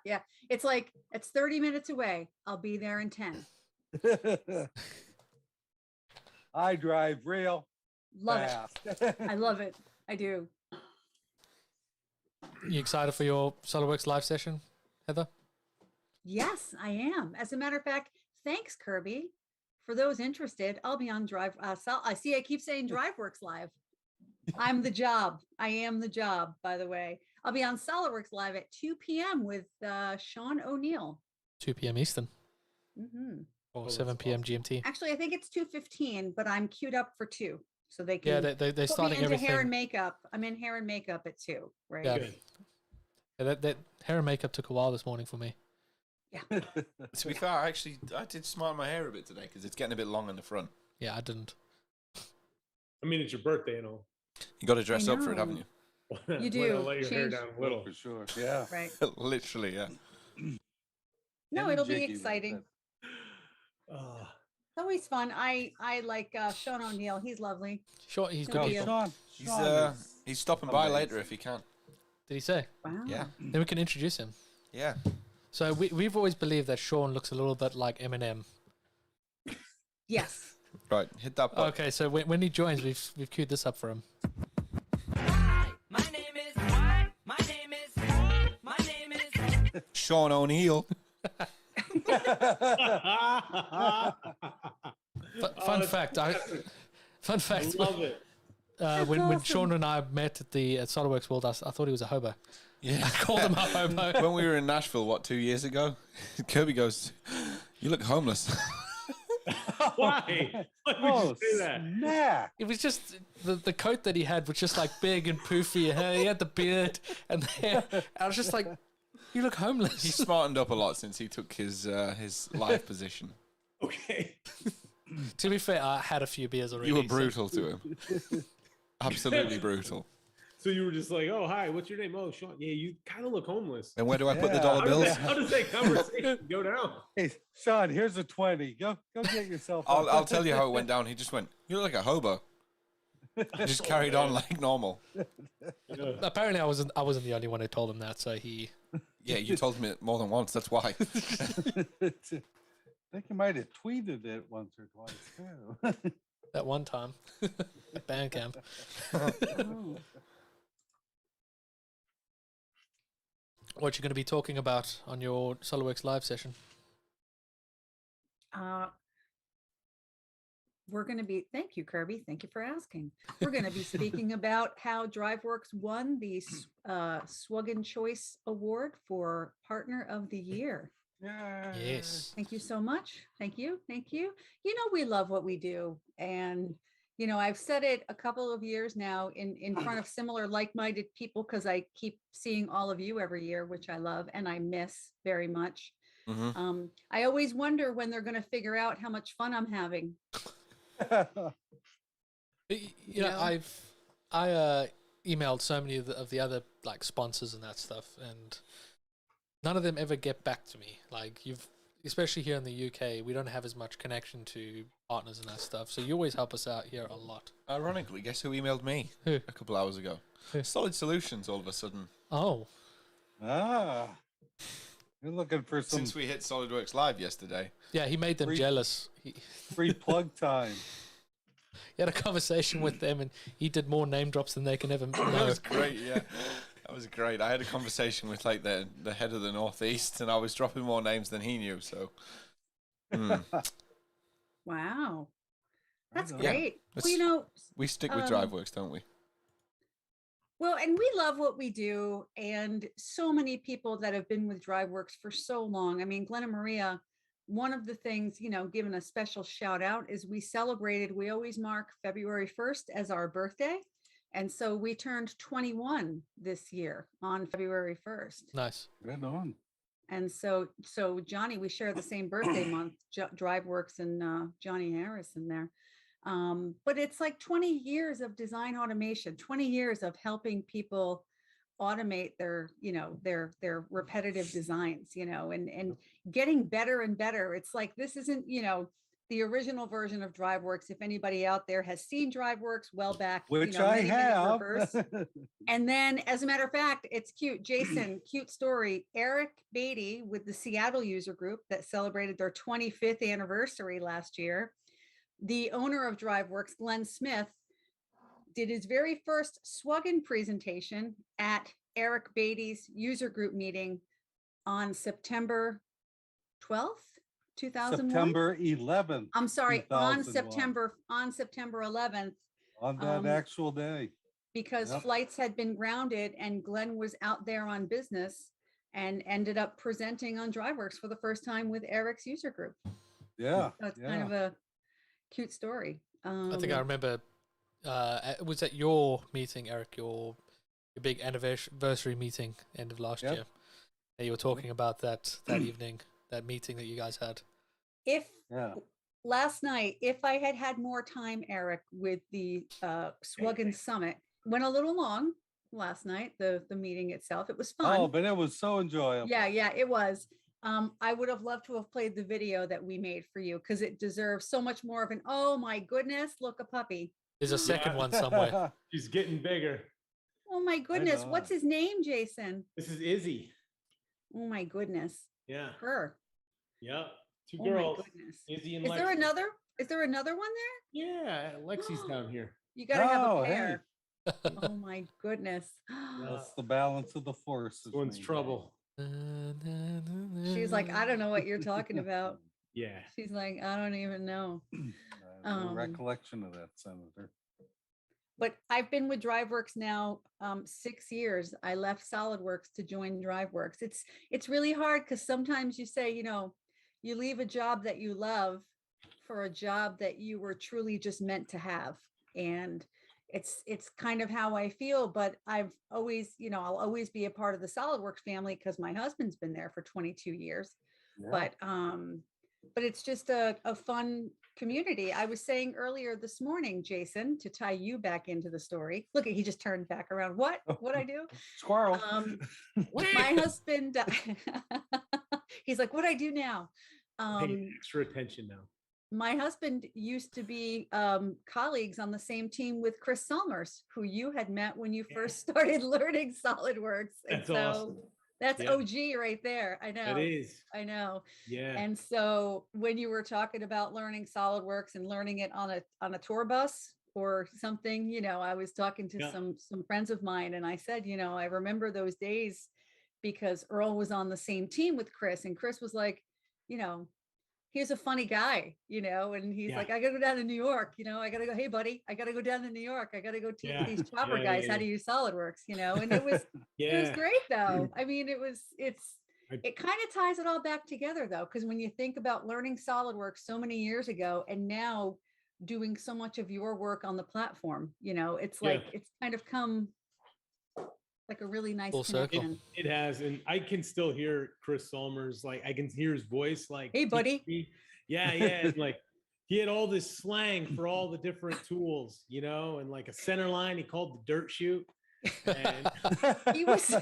Yeah. It's like, it's 30 minutes away. I'll be there in 10. I drive real Love fast. it. I love it. I do. You excited for your SolidWorks live session, Heather? Yes, I am. As a matter of fact, thanks, Kirby. For those interested, I'll be on Drive. I see I keep saying DriveWorks Live. I'm the job. I am the job, by the way. I'll be on SolidWorks Live at 2 p.m. with Sean O'Neill. 2 p.m. Eastern. Mm-hmm. Or 7 p.m. GMT. Actually, I think it's 2:15, but I'm queued up for 2. So they can they're put starting me into everything. hair and makeup. I'm in hair and makeup at 2, right? Yeah. That hair and makeup took a while this morning for me. Yeah. To be fair, I did smile my hair a bit today because it's getting a bit long in the front. Yeah, I didn't. I mean, it's your birthday and all. You got to dress up for it, haven't you? You do. I'll let your hair Change- down a little. For sure. Yeah. Right. Literally, yeah. No, Any it'll be jiggy with exciting. it. It's always fun. I like Sean O'Neill. He's lovely. Sure, he's He'll good. be a- Sean. He's stopping by later if he can. Did he say? Wow. Yeah. Then we can introduce him. Yeah. So we've always believed that Sean looks a little bit like Eminem. Yes. Right, hit that button. Okay, so when he joins, we've queued this up for him. Sean O'Neill. Fun fact. Fun fact. Love it. When Sean and I met at SolidWorks World, I thought he was a hobo. Yeah. I called him a hobo. When we were in Nashville, 2 years ago, Kirby goes, "You look homeless." Why? Why would you say that? Nah. It was just the coat that he had was just like big and poofy. He had the beard and the hair. I was just like, you look homeless. He's smartened up a lot since he took his live position. Okay. To be fair, I had a few beers already. You were brutal to him. Absolutely brutal. So you were just like, oh, hi, what's your name? Oh, Sean. Yeah, you kind of look homeless. And where do I put the dollar bills? How does that conversation go down? Hey, Sean, here's a 20. Go get yourself. I'll tell you how it went down. He just went, "You look like a hobo." He just carried on like normal. Apparently, I wasn't the only one who told him that. So he. Yeah, you told me it more than once. That's why. I think you might have tweeted it once or twice too. That one time at band camp. What you going to be talking about on your SolidWorks live session? We're going to be, thank you, Kirby. Thank you for asking. We're going to be speaking about how DriveWorks won the Swuggen Choice Award for Partner of the Year. Yes. Thank you so much. Thank you. Thank you. You know, we love what we do. And, you know, I've said it a couple of years now in front of similar like-minded people because I keep seeing all of you every year, which I love and I miss very much. Mm-hmm. I always wonder when they're going to figure out how much fun I'm having. You know, I emailed so many of the other like sponsors and that stuff, and none of them ever get back to me. Like especially here in the UK, we don't have as much connection to partners and that stuff. So you always help us out here a lot. Ironically, guess who emailed me Who? a couple hours ago? Who? Solid Solutions. All of a sudden. Oh. You're looking for some. Since we hit SolidWorks Live yesterday. Yeah, he made them jealous. Free plug time. He had a conversation with them, and he did more name drops than they can ever know. That was great, yeah. That was great. I had a conversation with like the head of the Northeast, and I was dropping more names than he knew. So, Wow, that's Yeah. great. Well, you know, we stick with DriveWorks, don't we? well, and we love what we do, and so many people that have been with DriveWorks for so long. I mean, Glenn and Maria, one of the things, you know, given a special shout out is we always mark February 1st as our birthday. And so we turned 21 this year on February 1st. Nice. Right on. And so Jonny, we share the same birthday month, DriveWorks and Jonny Harrison there. But it's like 20 years of design automation, 20 years of helping people automate their, you know, their repetitive designs, you know, and getting better and better. It's like, this isn't, you know, the original version of DriveWorks. If anybody out there has seen DriveWorks, well back, Which many, many have. reverse. And then, as a matter of fact, it's cute. Jason, cute story. Eric Beatty with the Seattle user group that celebrated their 25th anniversary last year. The owner of DriveWorks, Glenn Smith, did his very first Swuggen presentation at Eric Beatty's user group meeting on September 12th, 2001. September 11th. I'm sorry, on 2001. September 11th. On that actual day. Because Yep. flights had been grounded and Glenn was out there on business and ended up presenting on DriveWorks for the first time with Eric's user group. Yeah. So it's kind of a cute story. I think I remember. It was at your meeting, Eric, your big anniversary meeting end of last year. And you were talking about that evening, that meeting that you guys had. Last night, if I had had more time, Eric, with the Swuggen Summit, went a little long last night, the meeting itself. It was fun. Oh, but it was so enjoyable. Yeah, it was. I would have loved to have played the video that we made for you because it deserves so much more of an, oh my goodness, look, a puppy. There's a second one somewhere. She's getting bigger. Oh my goodness. What's his name, Jason? This is Izzy. Oh my goodness. Yeah. Her. Yep. Two Oh my girls. goodness. Izzy and Is there Lexi. another one there? Yeah, Lexi's down here. You gotta have Oh, a hey. pair. Oh my goodness. That's the balance of the force. This one's trouble. She's like, I don't know what you're talking about. Yeah. She's like, I don't even know. No recollection of that, Senator. But I've been with DriveWorks now 6 years. I left SolidWorks to join DriveWorks. It's really hard because sometimes you say, you leave a job that you love for a job that you were truly just meant to have. And it's kind of how I feel, but I've always, I'll always be a part of the SolidWorks family because my husband's been there for 22 years. Yeah. But it's just a fun community. I was saying earlier this morning, Jason, to tie you back into the story. Look, he just turned back around. What I do? Squirrel. My husband, he's like, what I do now? Paying extra attention now. My husband used to be colleagues on the same team with Chris Salmers, who you had met when you first started learning SolidWorks. And That's awesome. That's Yeah. OG right there. I know. It is. I know. Yeah. And so when you were talking about learning SolidWorks and learning it on a tour bus or something, I was talking to some friends of mine and I said, I remember those days because Earl was on the same team with Chris and Chris was like, he's a funny guy, and he's like, I gotta go down to New York, I gotta go, hey buddy, I gotta go down to New York. I gotta go teach these chopper guys how to use SolidWorks, and it was, it was great though. I mean, it kind of ties it all back together though. Cause when you think about learning SolidWorks so many years ago, and now doing so much of your work on the platform, it's like, it's kind of come like a really nice connection. It has, and I can still hear Chris Salmers. Like I can hear his voice. Like, hey, buddy. Yeah. And like he had all this slang for all the different tools, and like a center line, he called the dirt chute. And he was.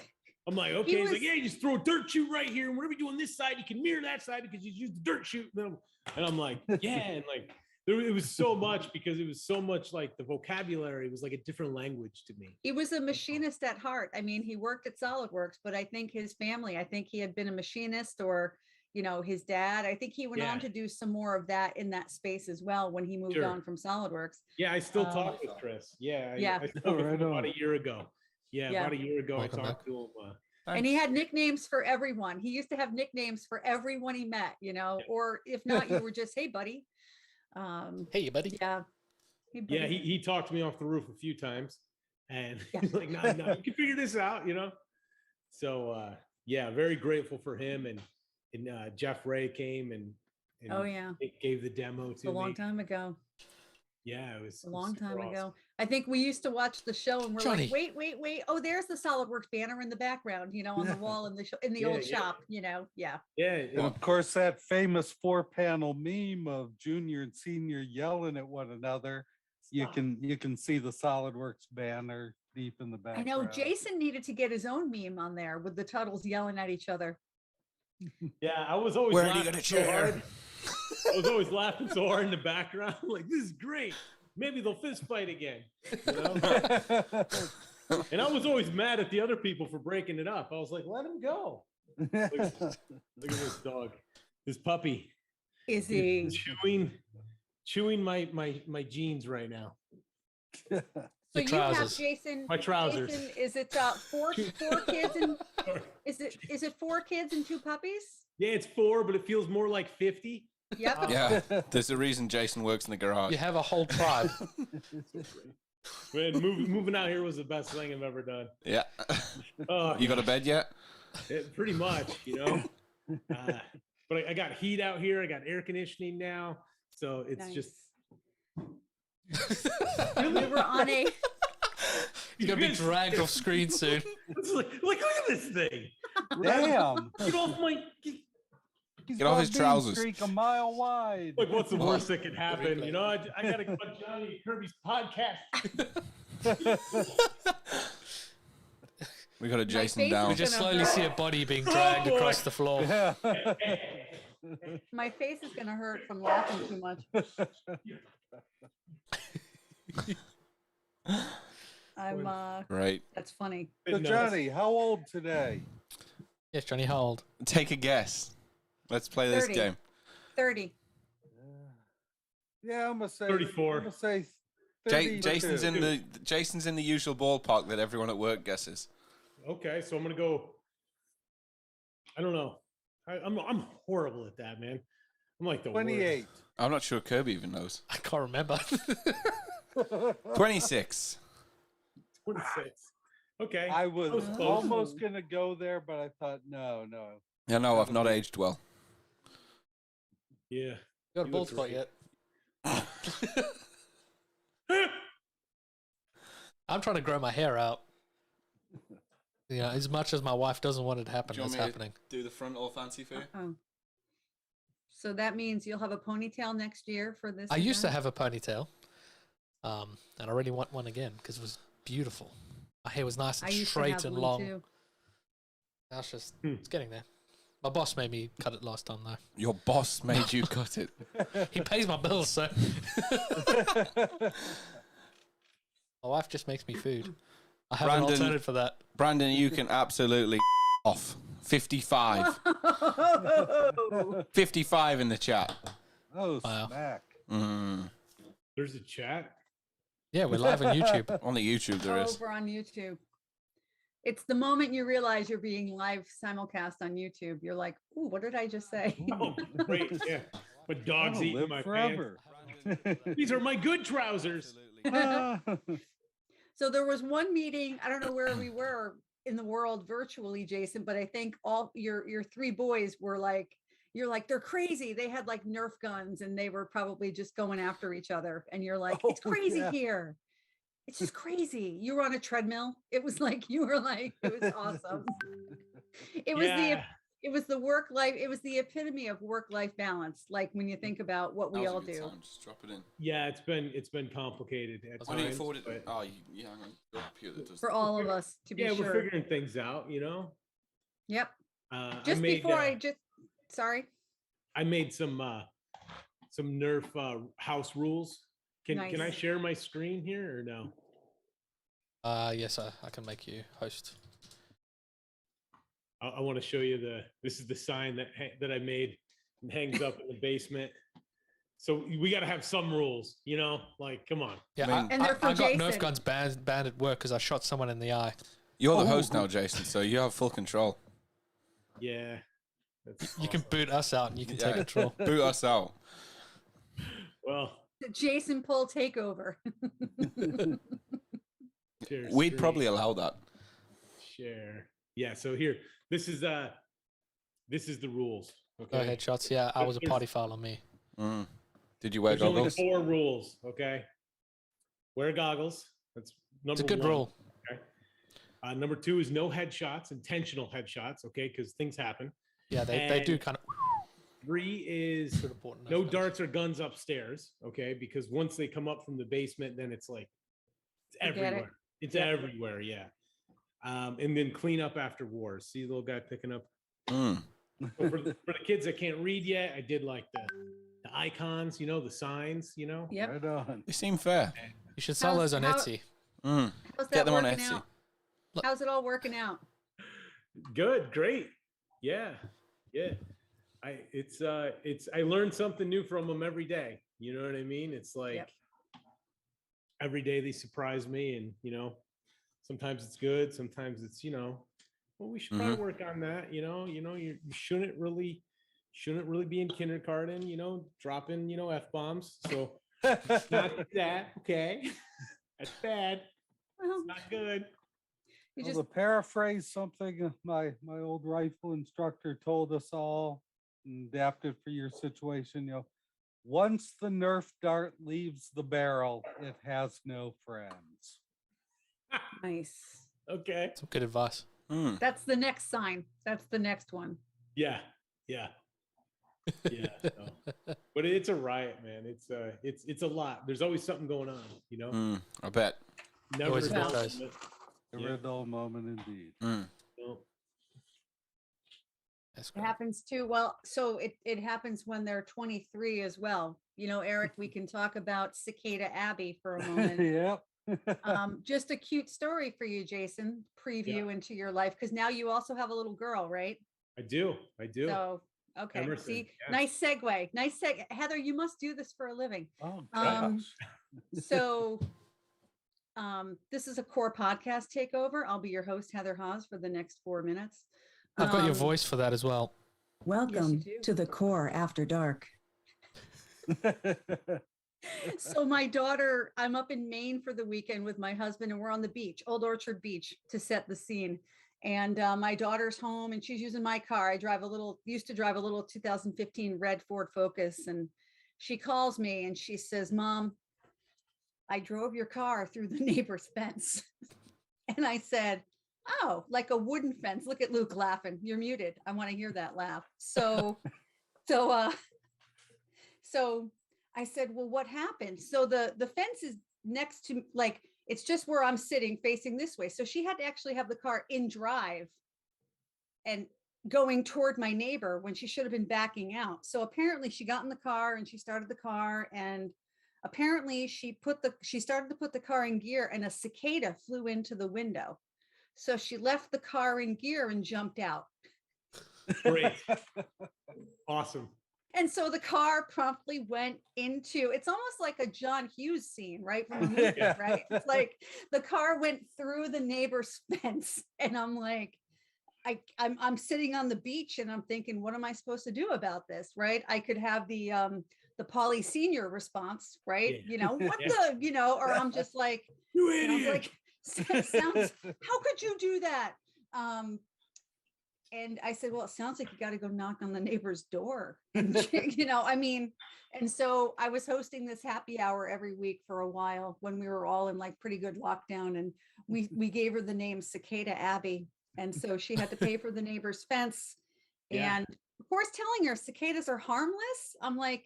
I'm like, okay. He's like, yeah, you just throw a dirt chute right here, and whatever you do on this side, you can mirror that side because you use the dirt chute. And I'm like, yeah, and like. It was so much because it was so much like the vocabulary was like a different language to me. He was a machinist at heart. I mean, he worked at SolidWorks, but I think his family, I think he had been a machinist or, his dad. I think he went on to do some more of that in that space as well when he moved on from SolidWorks. Yeah, I still talk with Chris. Yeah. I spoke with him about a year ago. Yeah, about a year ago, Welcome I talked to him. And he had nicknames for everyone. He used to have nicknames for everyone he met, or if not, you were just, hey, buddy. Hey, buddy. Yeah. Hey, buddy. Yeah, he talked me off the roof a few times, and he's like, "No, you can figure this out," So, very grateful for him, and Jeff Ray came and gave the demo to me a long time ago. Yeah, it was a long time ago. I think we used to watch the show and we're like, wait. Oh, there's the SolidWorks banner in the background, on the wall in the old shop, Yeah. And of course, that famous 4-panel meme of junior and senior yelling at one another. You can see the SolidWorks banner deep in the background. I know Jason needed to get his own meme on there with the Tuttles yelling at each other. Yeah, I was always where are you gonna share? I was always laughing so hard in the background. Like, this is great. Maybe they'll fist fight again. You know? And I was always mad at the other people for breaking it up. I was like, let him go. Look at this dog. This puppy. Is he He's chewing my jeans right now. So you have Jason. My trousers. Jason, is it four kids and is it 4 kids and 2 puppies? Yeah, it's 4, but it feels more like 50. Yep. Yeah, there's a reason Jason works in the garage. You have a whole tribe. Man, moving out here was the best thing I've ever done. Yeah. Oh, You got a bed yet? pretty much, you know. But I got heat out here. I got air conditioning now, so it's Nice. just. We were on a. He's gonna be dragged off screen soon. It's like, look at this thing. Damn. Get off my. He's Get off got his a beam trousers. Streak a mile wide. Like, what's the worst that could happen? You know, I got to go on Johnny Kirby's podcast. We got a Jason face down. We just slowly see a body being dragged across the floor. Yeah. My face is gonna hurt from laughing too much. I'm Right. That's funny. So Johnny, how old today? Yes, Johnny, how old? Take a guess. Let's play this 30. game. 30. Yeah, I'm gonna say 34. I'm gonna say 32. Jason's in the usual ballpark that everyone at work guesses. Okay, so I'm gonna go. I don't know. I'm horrible at that, man. I'm like the 28. worst. I'm not sure Kirby even knows. I can't remember. 26. 26. Okay. I was close. almost gonna go there, but I thought no. Yeah, no, I've not aged well. Yeah. Got a You bald look spot yet? I'm trying to grow my hair out. You know, as much as my wife doesn't want it to happen, it's happening. Do the front all fancy for you? Oh. So that means you'll have a ponytail next year for this. I used to have a ponytail, and I really want one again because it was beautiful. My hair was nice and straight and long. Too. Now it's just it's getting there. My boss made me cut it last time though. Your boss made you cut it. He pays my bills, so my wife just makes me food. I have an alternative for that. Brandon, you can absolutely off. 55. 55 in the chat. Oh, smack. There's a chat. Yeah, we're live on YouTube. On the YouTube there is. Over on YouTube. It's the moment you realize you're being live simulcast on YouTube. You're like, ooh, what did I just say? Oh, great. Yeah. But dogs eating live my forever. pants. These are my good trousers. So there was one meeting, I don't know where we were in the world virtually, Jason, but I think all your 3 boys were like, you're like, they're crazy. They had like Nerf guns and they were probably just going after each other. And you're like, it's crazy here. It's just crazy. You were on a treadmill. It was like, you were like, it was awesome. It was it was the work life. It was the epitome of work-life balance. Like when you think about what we all do. Just drop it in. Yeah, it's been complicated at Why don't you times, forward it? but- Oh, yeah, hang on. Your computer does For all of us to be yeah, sure. we're figuring things out, you know. Yep. I Just made, before sorry. I made some Nerf house rules. Can I Nice. share my screen here or no? Yes, I can make you host. I want to show you this is the sign that I made and hangs up in the basement. So we got to have some rules, you know, like, come on. Yeah, And they're for I got Nerf Jason. guns banned at work because I shot someone in the eye. You're the host now, Jason, so you have full control. Yeah. That's You can boot us out and you can take Yeah. control. Boot us out. Well, The Jason Poll takeover. share We'd screen. probably allow that. Share. Yeah. So here, this is the rules. Okay. Go ahead, shots. Yeah, I was a party foul on me. Did you wear There's only goggles? 4 rules. Okay. Wear goggles. That's number It's a good 1. rule. Okay. Number 2 is no headshots, intentional headshots. Okay, because things happen. Yeah, they do kind of. 3 is no darts or guns upstairs. Okay, because once they come up from the basement, then it's like it's Forget it. everywhere. It's everywhere. Yeah. And then clean up after wars. See the little guy picking up. So for the kids that can't read yet, I did like the icons, the signs, Yep. Right on. They seem fair. You should sell those on Etsy. How's Get that them on working Etsy. out? How's it all working out? Good, great. Yeah. I learned something new from them every day. You know what I mean? It's like every day they surprise me, and sometimes it's good, sometimes it's well, we should probably work on that. You shouldn't really be in kindergarten, dropping F-bombs. So not that, okay. That's bad. Well, it's not good. Well, to paraphrase something my old rifle instructor told us all, and adapted for your situation, once the Nerf dart leaves the barrel, it has no friends. Nice. Okay. Some good advice. That's the next sign. That's the next one. Yeah. But it's a riot, man. It's a lot. There's always something going on, I bet. Never Always a dull about those. moment. Never a dull moment indeed. No. That's It happens too. Well, so it happens when they're 23 as well. Eric, we can talk about Cicada Abbey for a moment. Yep. Just a cute story for you, Jason. Preview into your life, because now you also have a little girl, right? I do. So okay. Emerson, See, yeah. nice segue. Heather, you must do this for a living. Oh, So this is a core podcast takeover. I'll be your host, Heather Haas, for the next 4 minutes. I've got your voice for that as well. Welcome to the Core After Dark. So my daughter, I'm up in Maine for the weekend with my husband, and we're on the beach, Old Orchard Beach, to set the scene. And my daughter's home, and she's using my car. Used to drive a little 2015 red Ford Focus, and she calls me and she says, "Mom, I drove your car through the neighbor's fence." And I said, "Oh, like a wooden fence." Look at Luke laughing. You're muted. I want to hear that laugh. So I said, "Well, what happened?" So the fence is next to, like, it's just where I'm sitting facing this way. So she had to actually have the car in drive and going toward my neighbor when she should have been backing out. So apparently she got in the car and she started the car, and apparently she started to put the car in gear, and a cicada flew into the window. So she left the car in gear and jumped out. Great. Awesome. And so the car promptly went into, it's almost like a John Hughes scene, right? From a movie, right? It's like the car went through the neighbor's fence, and I'm like, I'm sitting on the beach and I'm thinking, what am I supposed to do about this? Right? I could have the Polly Senior response, right? Or I'm just like, you idiot. I'm like, sounds, how could you do that? And I said, well, it sounds like you got to go knock on the neighbor's door. And so I was hosting this happy hour every week for a while when we were all in like pretty good lockdown. And we gave her the name Cicada Abbey. And so she had to pay for the neighbor's fence. Yeah. And of course, telling her cicadas are harmless. I'm like,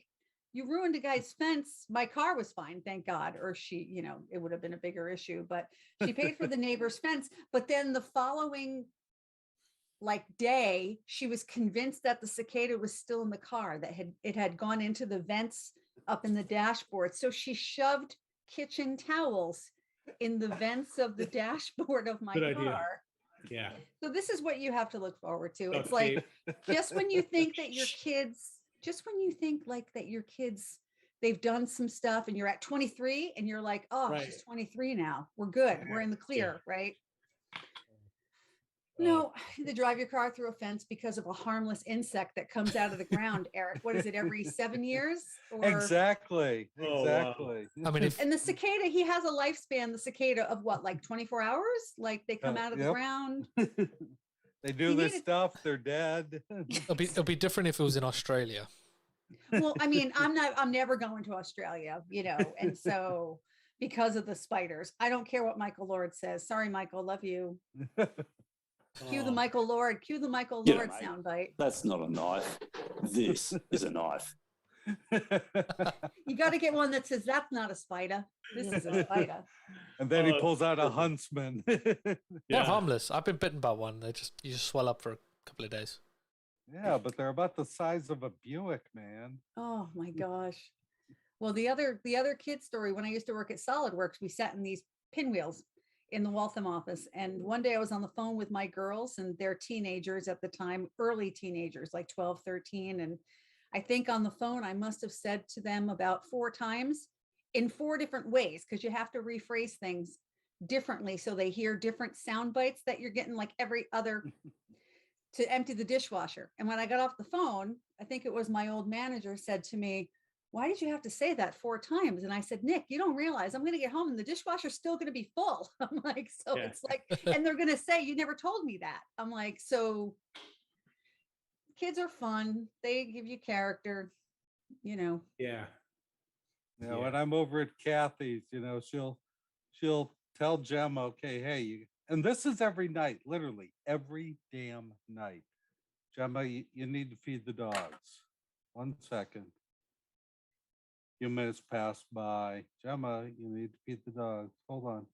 you ruined a guy's fence. My car was fine, thank God. Or she, it would have been a bigger issue, but she paid for the neighbor's fence. But then the following day, she was convinced that the cicada was still in the car, that it had gone into the vents up in the dashboard. So she shoved kitchen towels in the vents of the dashboard of my Good car. idea. Yeah. So this is what you have to look forward to. It's Okay. like, just when you think that your kids, they've done some stuff, and you're at 23 and you're like, oh, Right. she's 23 now. We're good. We're in the clear, right? No, to drive your car through a fence because of a harmless insect that comes out of the ground, Eric. What is it, every 7 years? Exactly. Oh, wow. Exactly. I mean, And the cicada, he has a lifespan, the cicada, of what, like 24 hours? Like they come out of the Yep. ground. They do You their need to- stuff, they're dead. it'll be different if it was in Australia. Well, I mean, I'm never going to Australia, and so because of the spiders, I don't care what Michael Lord says. Sorry, Michael, love you. Cue the Michael Lord G'day, mate. soundbite. That's not a knife. This is a knife. You got to get one that says that's not a spider. This is a spider. And then he pulls out a huntsman. They're harmless. I've been bitten by one. You just swell up for a couple of days. Yeah, but they're about the size of a Buick, man. Oh my gosh. Well, the other kid story, when I used to work at SolidWorks, we sat in these pinwheels in the Waltham office. And one day I was on the phone with my girls, and they're teenagers at the time, early teenagers, like 12, 13. And I think on the phone, I must have said to them about 4 times in 4 different ways, because you have to rephrase things differently so they hear different sound bites that you're getting like every other to empty the dishwasher. And when I got off the phone, I think it was my old manager said to me, why did you have to say that 4 times? And I said, Nick, you don't realize I'm going to get home and the dishwasher's still going to be full. I'm like, so Yeah. it's like, and they're going to say, you never told me that. I'm like, so kids are fun. They give you character, you know. Yeah. You know, when I'm over at Kathy's, you know, she'll tell Gemma, okay, hey, and this is every night, literally every damn night. Gemma, you need to feed the dogs. 1 second. Few minutes pass by. Gemma, you need to feed the dogs. Hold on.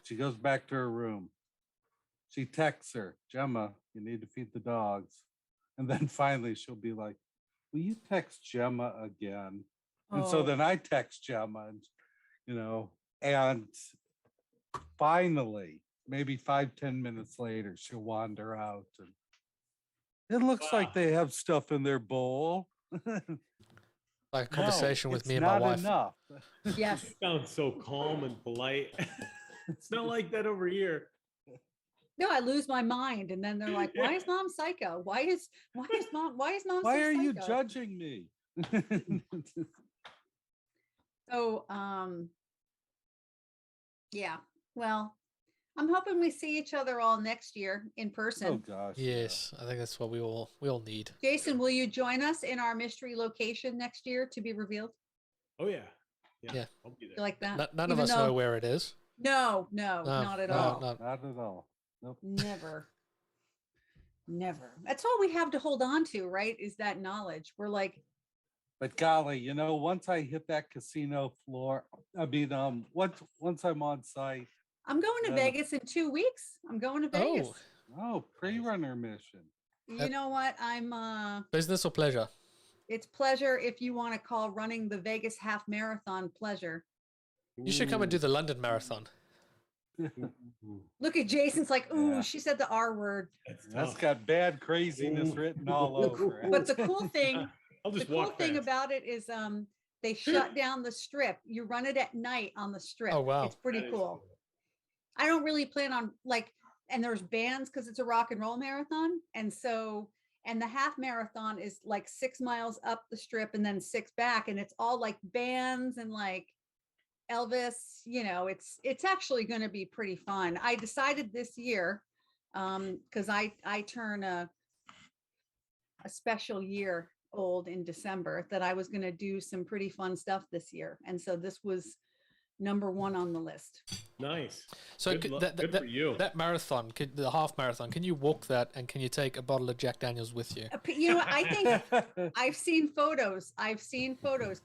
She goes back to her room. She texts her, Gemma, you need to feed the dogs. And then finally she'll be like, will you text Gemma again? And so then I text Gemma, and, you know, and finally, maybe 5-10 minutes later, she'll wander out, and it looks like they have stuff in their bowl. Like a conversation with it's me and my not wife. enough. Yes. You sound so calm and polite. It's not like that over here. No, I lose my mind. And then they're like, why is mom psycho? Why is mom Why so are you psycho? judging me? So, yeah, well, I'm hoping we see each other all next year in person. Oh gosh. Yes, I think that's what we all need. Jason, will you join us in our mystery location next year to be revealed? Oh yeah. Yeah. I'll be there. You like that? None of us know where it is. No, not at all. Not at all. Nope. Never. Never. That's all we have to hold on to, right? Is that knowledge. We're like, But golly, you know, once I hit that casino floor, I mean, once I'm on site. I'm going to Vegas in 2 weeks. I'm going to Vegas. Oh, pre-runner mission. You know what? I'm Business or pleasure? It's pleasure if you want to call running the Vegas half marathon pleasure. You should come and do the London Marathon. Look at Jason's like, ooh, she said the R word. That's got bad craziness written all over it. But the cool thing, I'll just the cool walk thing fast. about it is they shut down the strip. You run it at night on the strip. Oh, wow. It's pretty cool. I don't really plan on and there's bands because it's a rock and roll marathon. And so, and the half marathon is like 6 miles up the strip and then 6 back. And it's all like bands and like Elvis, you know, it's actually going to be pretty fun. I decided this year, because I turn a special year old in December, that I was going to do some pretty fun stuff this year. And so this was number 1 on the list. Nice. So Good that for you. That marathon, the half marathon, can you walk that and can you take a bottle of Jack Daniels with you? You know, I think I've seen photos,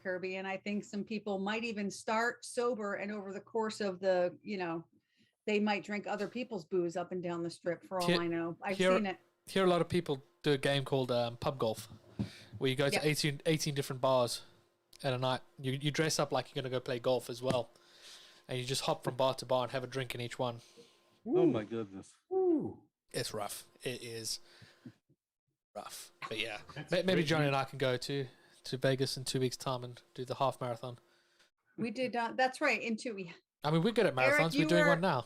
Kirby, and I think some people might even start sober, and over the course of the, you know, they might drink other people's booze up and down the strip for all I know. I've seen it. Here a lot of people do a game called pub golf, where you go to 18 different bars at a night. You dress up like you're going to go play golf as well. And you just hop from bar to bar and have a drink in each one. Oh my goodness. It's rough. It is rough. But yeah, maybe Johnny and I can go to Vegas in 2 weeks' time and do the half marathon. We did. That's right. I mean, we're good at marathons. Eric, we're doing one now.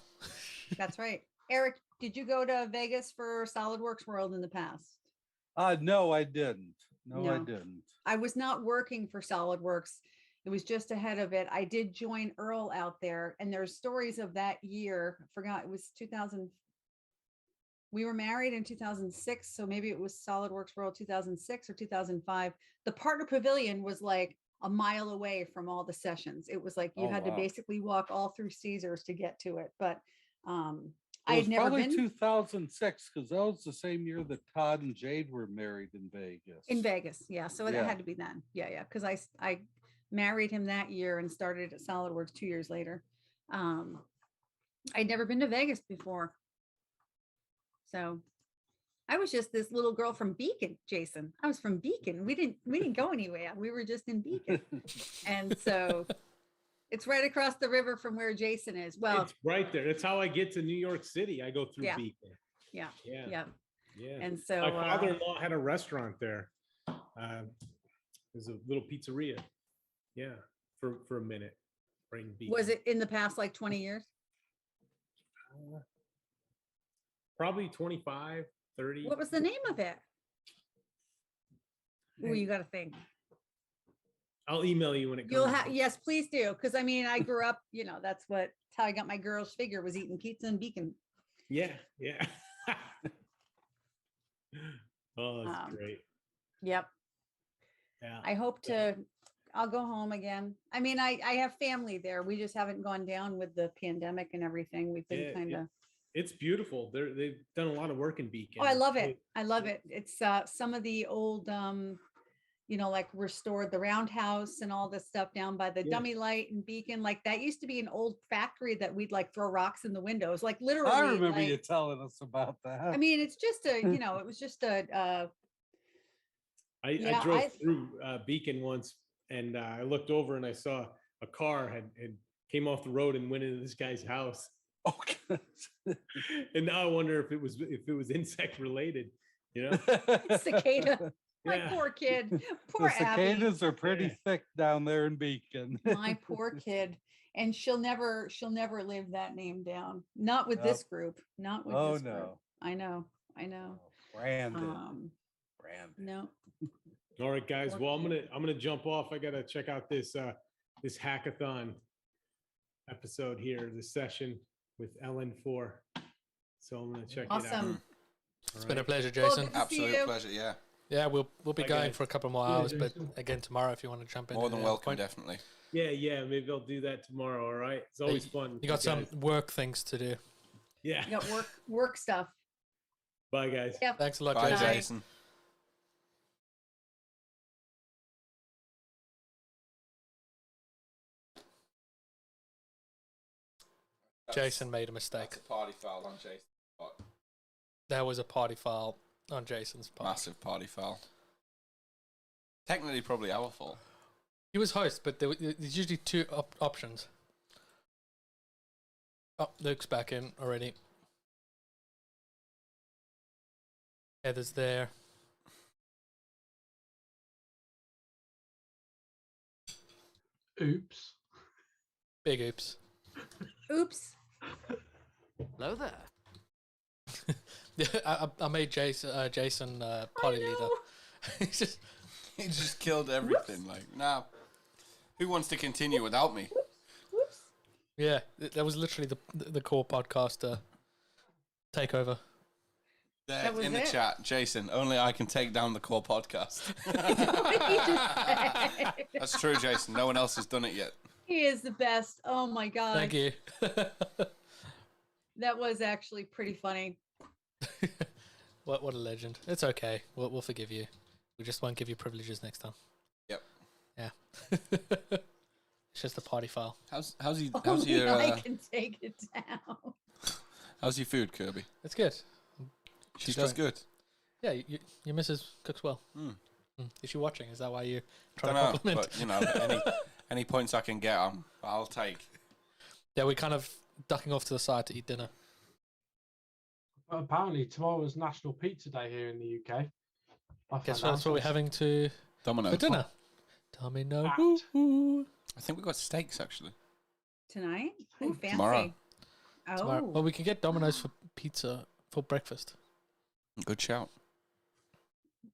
That's right. Eric, did you go to Vegas for SolidWorks World in the past? No, I didn't. No, I didn't. I was not working for SolidWorks. It was just ahead of it. I did join Earl out there, and there's stories of that year. I forgot, it was 2000. We were married in 2006, so maybe it was SolidWorks World 2006 or 2005. The partner pavilion was like a mile away from all the sessions. It was like you had to basically walk all through Caesars to get to it. But I had never been. 2006, because that was the same year that Todd and Jade were married in Vegas. In Vegas, yeah. So it had to be then. Yeah. Because I married him that year and started at SolidWorks 2 years later. I'd never been to Vegas before. So I was just this little girl from Beacon, Jason. I was from Beacon. We didn't go anywhere. We were just in Beacon. And so it's right across the river from where Jason is. Well, it's right there. That's how I get to New York City. I go through Yeah. Beacon. yeah. Yeah. Yeah. Yeah. And so my father-in-law had a restaurant there. There's a little pizzeria. Yeah. For a minute. Right in Beacon. was it in the past like 20 years? Probably 25, 30. What was the name of it? Oh, you got to think. I'll email you when it comes. You'll have, yes, please do. Because I mean, I grew up, that's how I got my girls' figure, was eating pizza in Beacon. Yeah. Yeah. Oh, that's great. Yep. Yeah. I hope I'll go home again. I mean, I have family there. We just haven't gone down with the pandemic and everything. We've been kind of. It's beautiful. They've done a lot of work in Beacon. Oh, I love it. I love it. It's some of the old, like restored the roundhouse and all this stuff down by the dummy light and Beacon. Like that used to be an old factory that we'd like throw rocks in the windows. Like literally. I remember you telling us about that. I mean, it's just it was just a. I drove through Beacon once and I looked over and I saw a car had came off the road and went into this guy's house. Okay. And now I wonder if it was insect related, Cicada. My poor kid. Poor the cicadas are pretty thick down there in Beacon. My poor kid. And she'll never live that name down. Not with this group. Not with this group. I know. Brandon. No. All right, guys. Well, I'm gonna jump off. I gotta check out this hackathon episode here, this session with LN4. So I'm gonna check it out. Awesome. It's been a pleasure, Jason. Absolute pleasure. Yeah. Yeah, we'll be going for a couple more hours, but again tomorrow if you want to jump in. More than welcome, definitely. Yeah. Maybe I'll do that tomorrow. All right. It's always fun. You got some work things to do. Yeah. You got work stuff. Bye, guys. Yeah. Thanks a lot, Bye, Jason. Jason. Jason made a mistake. That's a party foul on Jason's part. There was a party foul on Jason's part. Massive party foul. Technically, probably our fault. He was host, but there's usually two options. Oh, Luke's back in already. Heather's there. Oops. Big oops. Oops. Hello there. Yeah, I made Jason party leader. He just killed everything. Like, nah. Who wants to continue without me? Yeah, that was literally the core podcaster takeover. There, in the chat, Jason, only I can take down the core podcast. That's true, Jason. No one else has done it yet. He is the best. Oh my God. Thank you. That was actually pretty funny. What a legend. It's okay. We'll forgive you. We just won't give you privileges next time. Yep. Yeah. It's just a party file. How's Only your I can take it down. how's your food, Kirby? It's good. She does good. Yeah, your missus cooks well. Is she watching? Is that why you're trying Don't to compliment? but you know, any points I can get, I'll take. Yeah, we're kind of ducking off to the side to eat dinner. But apparently tomorrow is National Pizza Day here in the UK. Guess that's what we're having to Domino's for dinner. Domino. I think we got steaks actually. Tonight? Ooh, fancy. Tomorrow. Oh. Tomorrow. Well, we can get Domino's for pizza for breakfast. Good shout.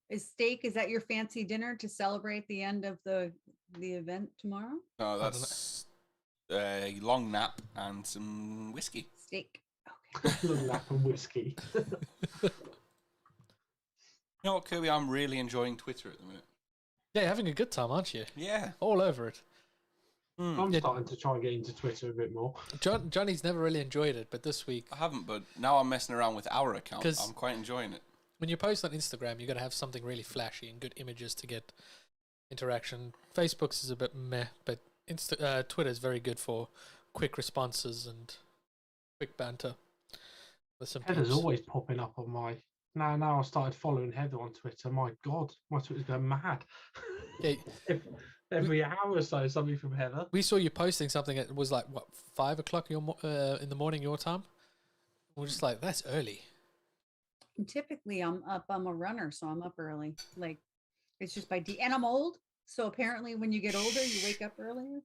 Is that your fancy dinner to celebrate the end of the event tomorrow? No, that's a long nap and some whiskey. Steak. Long nap and whiskey. You know what, Kirby? I'm really enjoying Twitter at the minute. Yeah, you're having a good time, aren't you? Yeah. All over it. I'm starting to try and get into Twitter a bit more. Johnny's never really enjoyed it, but this week... I haven't, but now I'm messing around with our account. I'm quite enjoying it. When you post on Instagram, you got to have something really flashy and good images to get interaction. Facebook's is a bit meh, but Twitter is very good for quick responses and quick banter. With some Heather's always popping up on my now I started following Heather on Twitter. My God, my Twitter's going mad. Yeah. Every hour or so, something from Heather. We saw you posting something. It was like what 5 o'clock in the morning your time. We're just like, that's early. And typically, I'm up. I'm a runner, so I'm up early. Like it's just and I'm old, so apparently, when you get older, you wake up earlier.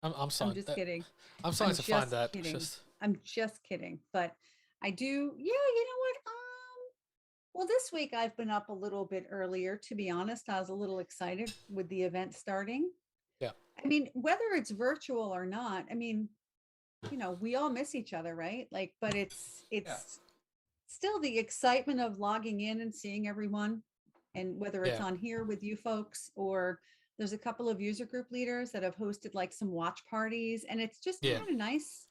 I'm sorry. I'm just kidding. I'm starting to find that. Kidding. I'm just kidding, but I do. Yeah, you know what? Well, this week I've been up a little bit earlier. To be honest, I was a little excited with the event starting. Yeah. I mean, whether it's virtual or not, I mean, you know, we all miss each other, right? Like, but it's still the excitement of logging in and seeing everyone, and whether it's on here with you folks, or there's a couple of user group leaders that have hosted like some watch parties, and it's just kind of nice.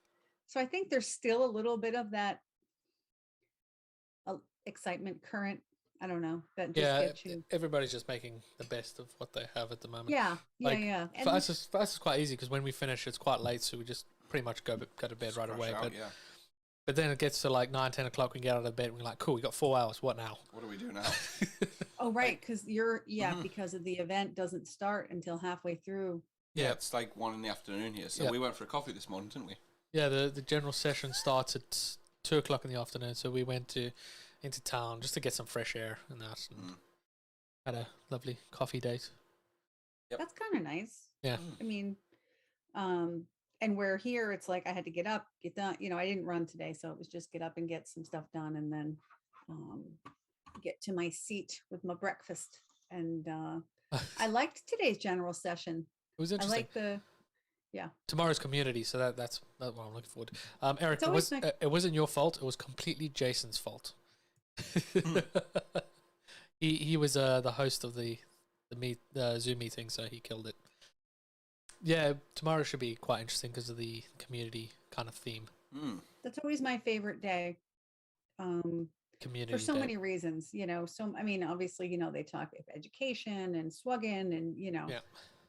So I think there's still a little bit of that excitement current. I don't know. That just gets you. Everybody's just making the best of what they have at the moment. Yeah. For us, it's quite easy because when we finish, it's quite late, so we just pretty much go to bed right away. But then it gets to like 9, 10 o'clock, we get out of bed, and we're like, cool, we got 4 hours. What now? What do we do now? Oh, right, because because of the event doesn't start until halfway through. Yeah, it's like 1 PM here. So we went for a coffee this morning, didn't we? Yeah, the general session starts at 2 o'clock in the afternoon, so we went into town just to get some fresh air and that, and had a lovely coffee date. That's kind of nice. Yeah. I mean, and we're here, it's like I had to get up, get done. You know, I didn't run today, so it was just get up and get some stuff done, and then get to my seat with my breakfast. And I liked today's general session. It was interesting. I like tomorrow's community, so that's what I'm looking forward to. Eric, it wasn't your fault. It was completely Jason's fault. he was the host of the Zoom meeting, so he killed it. Yeah, tomorrow should be quite interesting because of the community kind of theme. That's always my favorite day. Community for so day. many reasons, you know. So I mean, obviously, you know, they talk education and SWGN and you know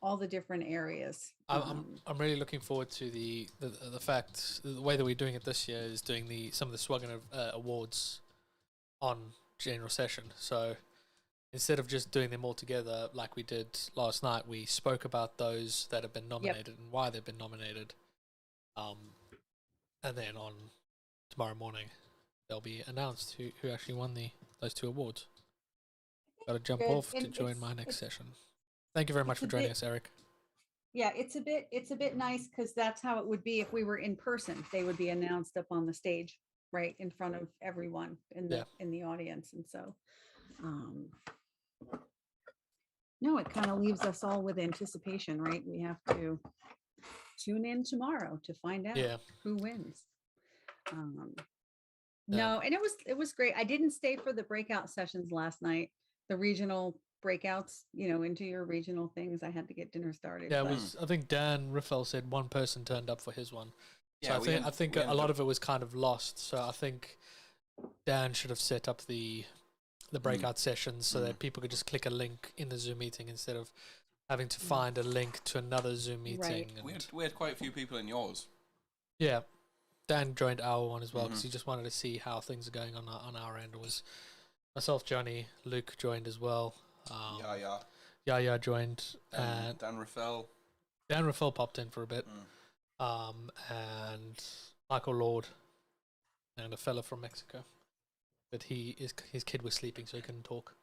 all the different areas. I'm really looking forward to the fact the way that we're doing it this year is doing some of the SWGN awards on general session. So instead of just doing them all together like we did last night, we spoke about those that have been nominated and why they've been nominated. And then on tomorrow morning, they'll be announced who actually won those 2 awards. Got to jump off to join my next session. Thank you very much for joining us, Eric. Yeah, it's a bit nice because that's how it would be if we were in person. They would be announced up on the stage, right in front of everyone in the audience, and so no, it kind of leaves us all with anticipation, right? We have to tune in tomorrow to find out who wins. No, and it was great. I didn't stay for the breakout sessions last night, the regional breakouts, you know, into your regional things. I had to get dinner started. Yeah, I think Dan Riffel said one person turned up for his one. So I think a lot of it was kind of lost. So I think Dan should have set up the breakout sessions so that people could just click a link in the Zoom meeting instead of having to find a link to another Zoom meeting. Right. We had quite a few people in yours. Yeah. Dan joined our one as well because he just wanted to see how things are going on our end. It was myself, Johnny, Luke joined as well. Yaya joined. And Dan Raffel. Dan Raffel popped in for a bit. And Michael Lord and a fella from Mexico. But his kid was sleeping, so he couldn't talk.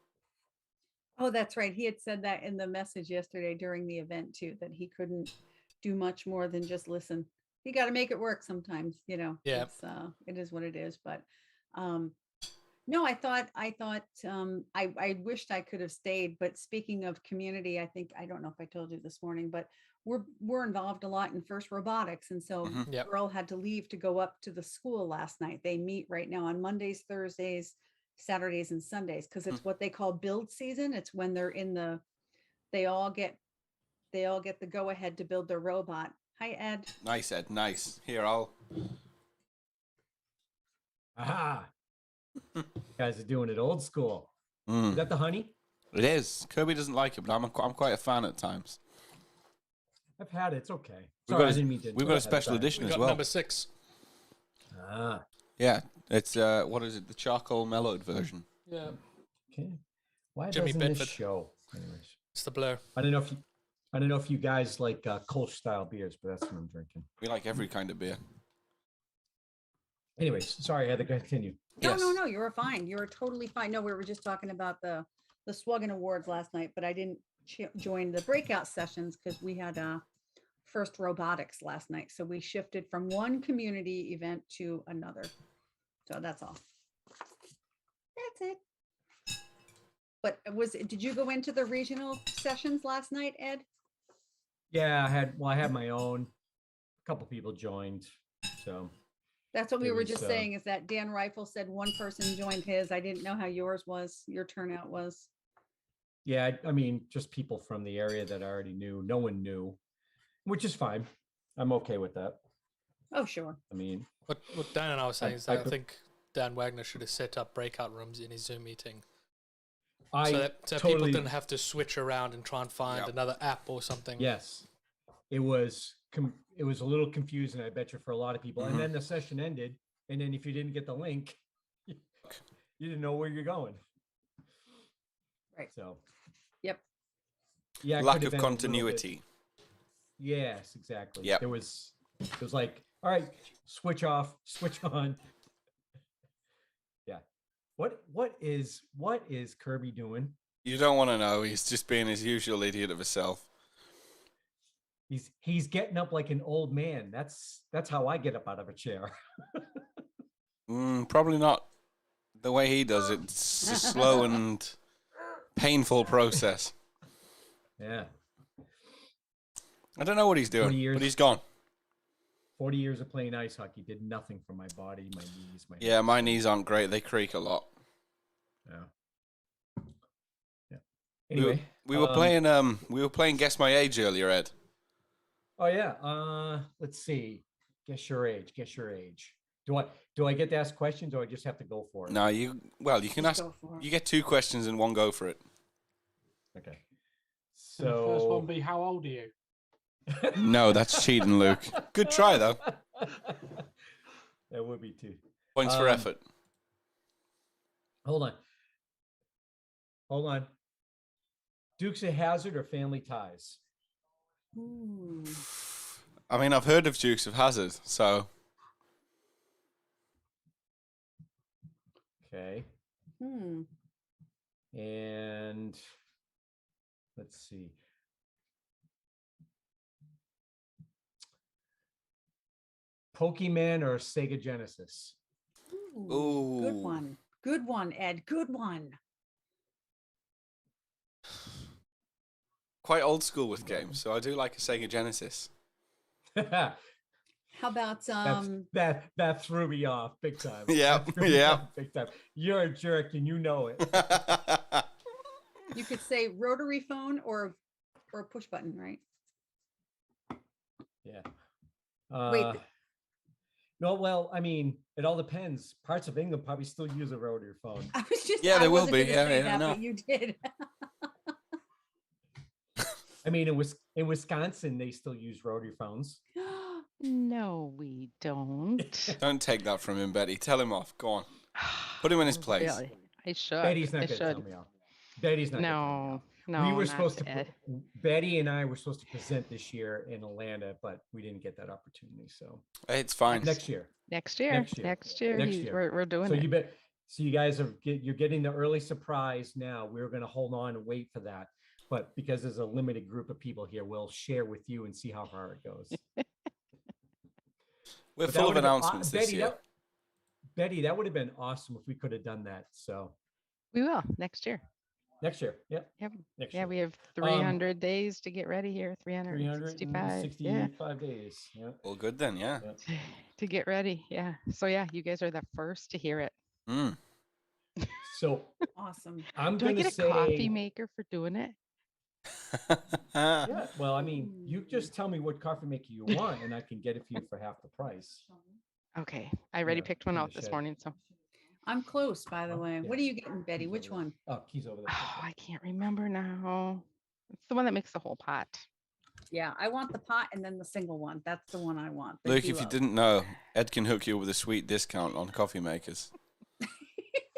Oh, that's right. He had said that in the message yesterday during the event too, that he couldn't do much more than just listen. You got to make it work sometimes, you know. Yeah. It is what it is. But no, I thought I wished I could have stayed. But speaking of community, I don't know if I told you this morning, but we're involved a lot in FIRST Robotics, and so Earl had to leave to go up to the school last night. They meet right now on Mondays, Thursdays, Saturdays, and Sundays because it's what they call build season. It's when they're they all get the go ahead to build their robot. Hi, Ed. Nice, Ed. Nice. Here, I'll. Aha! You guys are doing it old school. Is that the honey? It is. Kirby doesn't like it, but I'm quite a fan at times. I've had it. It's okay. We've got a special edition as well. Number 6. Yeah, It's what is it? The charcoal mellowed version. Yeah. Okay. Why Jimmy doesn't Bedford. this show? Anyways, It's the blur. I don't know if you guys like Kolsch style beers, but that's what I'm drinking. We like every kind of beer. Anyways, sorry, I had to continue. No, you were fine. You were totally fine. No, we were just talking about the Swuggen Awards last night, but I didn't join the breakout sessions because we had First Robotics last night. So we shifted from one community event to another. So that's all. That's it. But did you go into the regional sessions last night, Ed? Yeah, I had my own. A couple people joined, so that's what we were was, just saying. Is that Dan Rifle said one person joined his. I didn't know how your turnout was. Yeah, I mean, just people from the area that I already knew. No one knew, which is fine. I'm okay with that. Oh, sure. I mean, what Dan and I were saying is that I think Dan Wagner should have set up breakout rooms in his Zoom meeting. So that people didn't have to switch around and try and find another app or something. Yes, it was a little confusing, I bet you, for a lot of people. And then the session ended, and then if you didn't get the link, you didn't know where you're going. Right. So. Yep. Yeah. Lack of continuity. Yes, exactly. Yep. It was like, all right, switch off, switch on. Yeah. What is Kirby doing? You don't want to know. He's just being his usual idiot of a self. He's getting up like an old man. That's how I get up out of a chair. Probably not the way he does it. It's a slow and painful process. Yeah. I don't know what he's doing, but he's gone. 40 years of playing ice hockey did nothing for my body, my knees, my Yeah, my knees aren't great. They creak a lot. Yeah. Anyway, we were playing Guess My Age earlier, Ed. Oh yeah. Let's see. Guess your age. Do I get to ask questions, or I just have to go for it? No, you can ask. You get 2 questions and 1 go for it. Okay. So the first one be, how old are you? No, that's cheating, Luke. Good try though. That would be 2 points for effort. Hold on. Dukes of Hazzard or Family Ties? Ooh. I mean, I've heard of Dukes of Hazzard, so. Okay. And let's see. Pokemon or Sega Genesis? Ooh. Good one. Good one, Ed. Good one. Quite old school with games, so I do like a Sega Genesis. How about that threw me off big time. Yeah, big time. You're a jerk and you know it. You could say rotary phone or push button, right? Yeah. Wait. No, well, I mean, it all depends. Parts of England probably still use a rotary phone. I was just they will be. But you did. I mean, in Wisconsin, they still use rotary phones. No, we don't. Don't take that from him, Betty. Tell him off. Go on. Put him in his place. Really? I should. Betty's not going to tell me off. Betty's not. No. We were supposed to. Betty and I were supposed to present this year in Atlanta, but we didn't get that opportunity. So it's fine. Next year. Next year. We're doing it. So you guys you're getting the early surprise now. We're going to hold on and wait for that, but because there's a limited group of people here, we'll share with you and see how far it goes. We're full of announcements this year. Betty, that would have been awesome if we could have done that. So we will next year. Next year, yep. Next year. We have 300 days to get ready here. 365 days. Yeah. Well, good then, yeah. To get ready, yeah. So yeah, you guys are the first to hear it. So awesome. Do I get a coffee maker for doing it? Yeah. Well, I mean, you just tell me what coffee maker you want, and I can get it for you for half the price. Okay, I already picked one out this morning, so. I'm close, by the way. What are you getting, Betty? Which one? Oh, keys over there. Oh, I can't remember now. It's the one that makes the whole pot. Yeah, I want the pot and then the single one. That's the one I want. the Luke, if you duo. didn't know, Ed can hook you up with a sweet discount on coffee makers.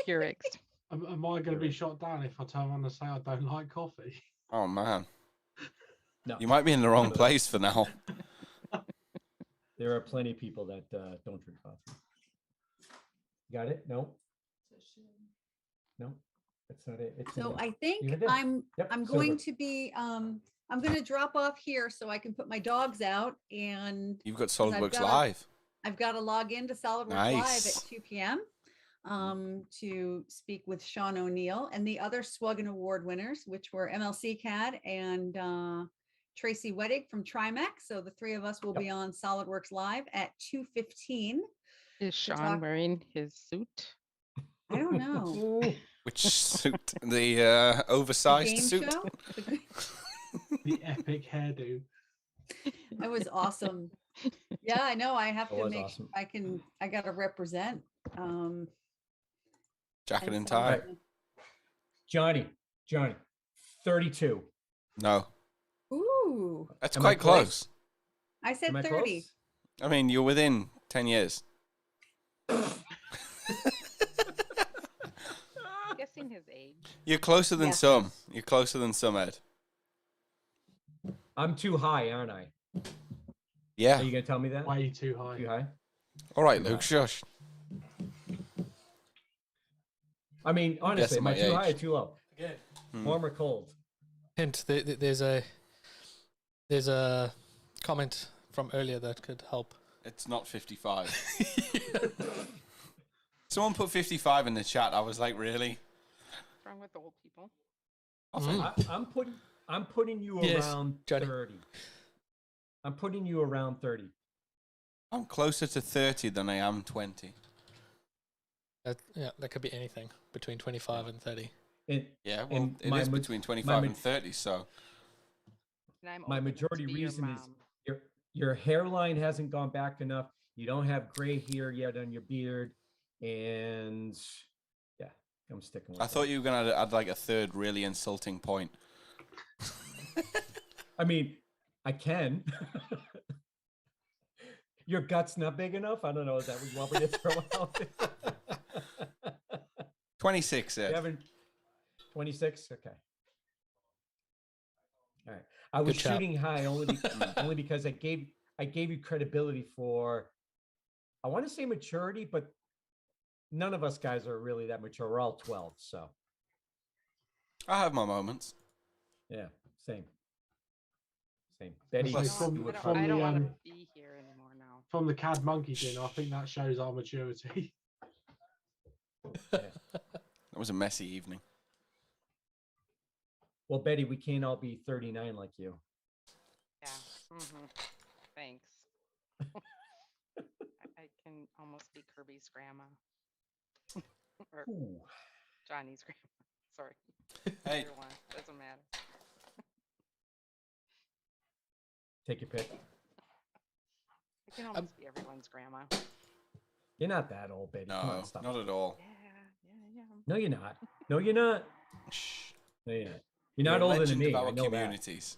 Keurig's. Am I going to be shot down if I turn around and say I don't like coffee? Oh man, No. you might be in the wrong place for now. There are plenty of people that don't drink coffee. Got it? No. No, that's not it. It's in So there. I think You had that? I'm Yep, going silver. to be I'm going to drop off here so I can put my dogs out and You've got 'cause I've SolidWorks gotta- Live. I've got to log into SolidWorks Live Nice. at 2 p.m. To speak with Sean O'Neill and the other Swuggen Award winners, which were MLC CAD and Tracy Wettig from Trimax. So the three of us will be on SolidWorks Live at 2:15. Is Sean wearing his suit? I don't know. Which suit? The oversized Game suit? show? The epic hairdo. That was awesome. Yeah, I know. I have That to was make awesome. I got to represent. Jacket and and so- tie? Johnny, 32. No. Ooh, That's Am I quite close. I said Am I 30. close? I mean, you're within 10 years. Guessing his age. You're closer than Yes. some. You're closer than some, Ed. I'm too high, aren't I? Yeah. Are you gonna tell me that? Way too high. Too high? All right, Too Luke, high. shush. I mean, honestly, Guessing am I my too high or age. too low? Warm or cold? Hint: there's a comment from earlier that could help. It's not 55. Someone put 55 in the chat. I was like, really? What's wrong with old people? I'm putting you Yes, around Johnny. 30. I'm putting you around 30. I'm closer to 30 than I am 20. That could be anything between 25 and 30. Yeah, well, and it my is ma- between my 25 ma- and 30, so. And I'm My old enough to majority be your reason is mom. your hairline hasn't gone back enough. You don't have gray hair yet on your beard, and yeah, I'm sticking with I that. thought you were going to add like a third really insulting point. I mean, I can. Your gut's not big enough. I don't know. Is that what you want me to throw out? 26, You Ed. haven't 26. Okay. All right. I was Good job. shooting high only because I gave you credibility for, I want to say maturity, but none of us guys are really that mature. We're all 12, so I have my moments. yeah, same. Betty, Like you from- would from probably- I don't the, want to um, be here anymore now. From the CAD monkey dinner, I think that shows our maturity. That was a messy evening. well, Betty, we can't all be 39 like you. Yeah. Thanks. I can almost be Kirby's grandma. Or Ooh. Johnny's grandma. Sorry. Hey. Either one. Doesn't matter. Take your pick. I can almost be everyone's grandma. You're not that old, Betty. Come No, on, stop. not at all. Yeah. No, you're not. No, you're not. Shh. No, you're not. You're You're not a older than legend me. of I our know that. communities.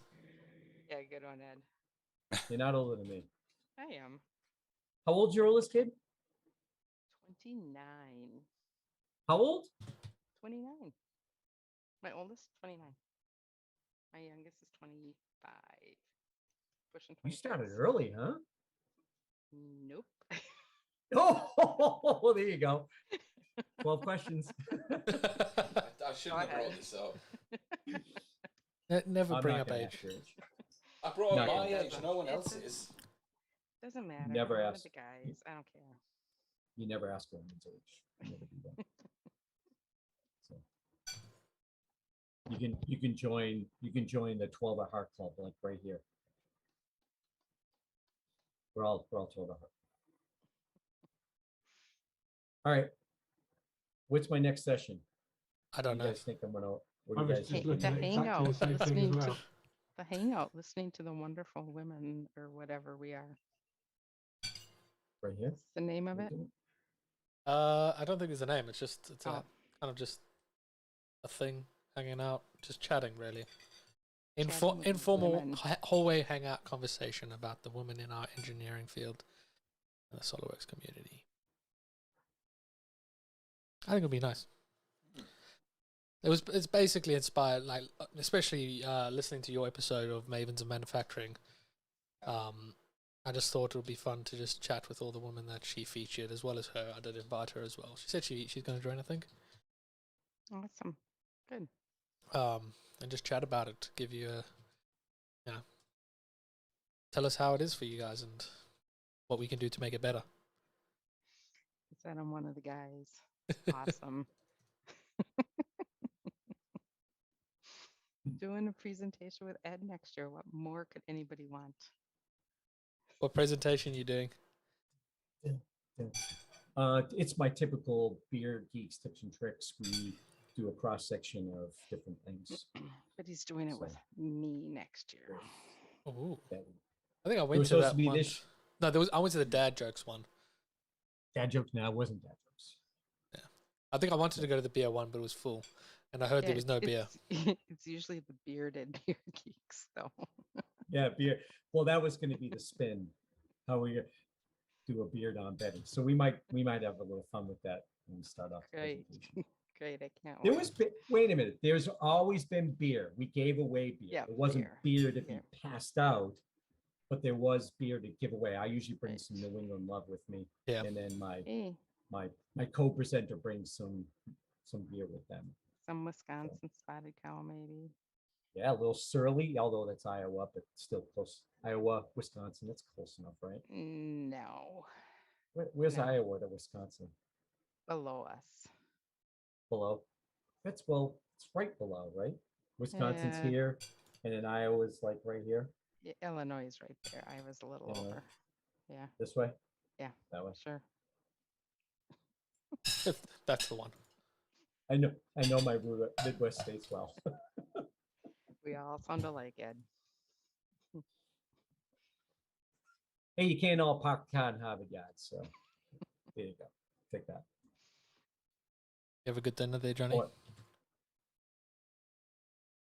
Yeah, good one, Ed. You're not older than me. I am. How old's your oldest kid? 29. How old? 29. My oldest, 29. My youngest is 25. Pushing 26. You started early, huh? Nope. Oh, there you go. 12 questions. I shouldn't have brought this up. Never I'm bring not up gonna age. ask your age. I brought Not up my gonna- age, no one else's. Doesn't matter. Never One of asked. the guys. I don't care. You never ask a woman's age. You never do that. So you can join the 12 at heart club, like right here. We're all 12 at heart. All right. What's my next session? I don't You know. guys think I'm gonna? What I do you was guys just think? looking The at exactly hangout, the same thing listening as to well. the hangout, listening to the wonderful women or whatever we are. Right here. What's the name of it? I don't think there's a name. It's Oh. kind of just a thing, hanging out, just chatting, really. Informal hallway hangout conversation about the women in our engineering field and the SolidWorks community. I think it'll be nice. It's basically inspired, like especially listening to your episode of Mavens of Manufacturing. I just thought it would be fun to just chat with all the women that she featured, as well as her. I did invite her as well. She said she's going to join, I think. Awesome. Good. And just chat about it. Give you a, tell us how it is for you guys and what we can do to make it better. He said I'm one of the guys. Awesome. Doing a presentation with Ed next year. What more could anybody want? What presentation are you doing? It's my typical beer geeks tips and tricks. We do a cross section of different things. But he's doing it with me next year. Oh, I think I went to that one. No, I went to the dad jokes one. Dad jokes? No, it wasn't dad jokes. Yeah, I think I wanted to go to the beer one, but it was full, and I heard there was no beer. It's usually the bearded beer geeks, though. Yeah, beer. Well, that was going to be the spin. How we do a beard on Betty. So we might have a little fun with that when we start off. Great. Great, I can't There wait. was wait a minute. There's always been beer. We gave away beer. Yeah, it wasn't beer to be passed out, but there was beer to give away. I usually bring some New England Love with me. Yeah. And then my co-presenter brings some beer with them. Some Wisconsin spotted cow, maybe. Yeah, a little surly, although that's Iowa, but still close. Iowa, Wisconsin, that's close enough, right? No. Where's Iowa to Wisconsin? Below us. Below? It's right below, right? Wisconsin's Yeah. here, and then Iowa's like right here. Yeah, Illinois is right there. I was a little over. Yeah. This way? Yeah. That way. Sure. That's the one. I know my Midwest states well. We all sound alike, Ed. Hey, you can't all park the car in Harvard Yard, so there you go. Take that. You have a good dinner there, Johnny? What?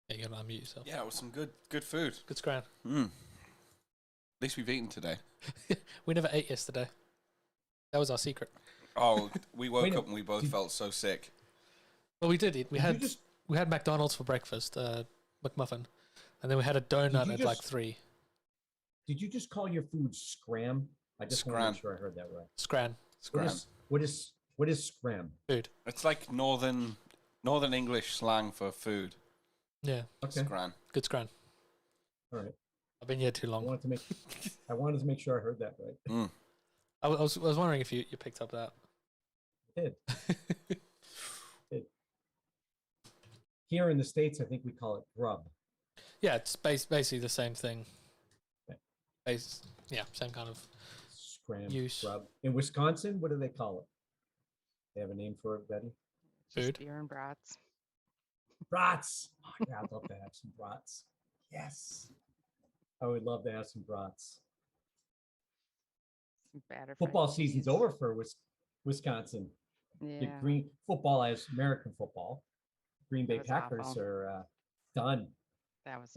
Yeah, you gotta unmute yourself. Yeah, it was some good food. Good scran. At least we've eaten today. We never ate yesterday. That was our secret. Oh, we woke up and we both felt so sick. Well, we did eat. We had McDonald's for breakfast, McMuffin, and then we had a donut at like 3. Did you just call your food scram? I just want to make sure I heard that right. Scran. What is scram? Food. It's like northern English slang for food. Yeah. Okay. Scran. Good scran. All right. I've been here too long. I wanted to make sure I heard that right. I was wondering if you picked up that. I did. Here in the States, I think we call it grub. Yeah, it's basically the same thing. Same kind of scram use. Grub. In Wisconsin, what do they call it? They have a name for it, Betty? Food. Beer and brats. Brats. Oh, yeah, I'd love to have some brats. Yes. I would love to have some brats. Some batter Football fried season's cheese. over for Wisconsin. The Yeah. Green football as American football. Green Bay was Packers awful. are done. That was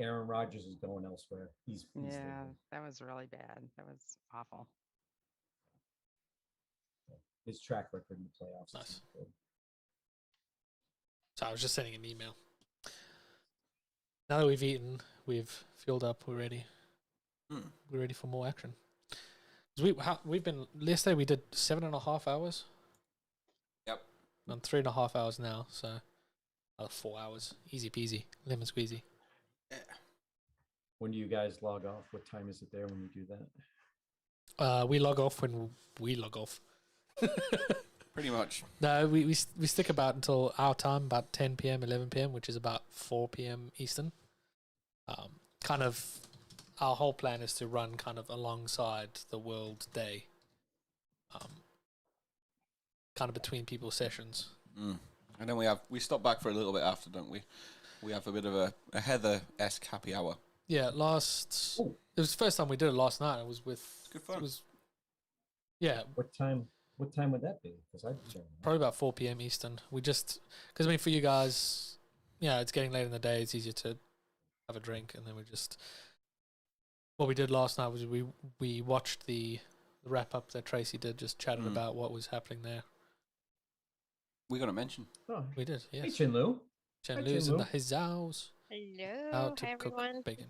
Aaron Rodgers is going elsewhere. He's yeah, leaving. that was really bad. That was awful. His track record in the playoffs. Nice. isn't good. So I was just sending an email. Now that we've eaten, we've filled up, we're ready. We're ready for more action. 'Cause we've been yesterday we did 7.5 hours. Yep. On 3.5 hours now, so 4 hours. Easy peasy. Lemon squeezy. When do you guys log off? What time is it there when you do that? We log off when we log off. Pretty much. No, we stick about until our time, about 10 p.m., 11 p.m., which is about 4 p.m. Eastern. Kind of, our whole plan is to run kind of alongside the World Day. Kind of between people's sessions. And then we stop back for a little bit after, don't we? We have a bit of a Heather-esque happy hour. Yeah, it was the first time we did it last night. It was with. It's good fun. Yeah. What time would that be? Because I Probably about 4 p.m. Eastern. We just, because I mean, for you guys, it's getting late in the day. It's easier to have a drink, and then we just. What we did last night was we watched the wrap up that Tracy did, just chatted about what was happening there. We got to mention. Oh, we did. Yes. Hey, Chinlu. Chinlu's in his house. Hello. How to Hi, cook everyone. bacon.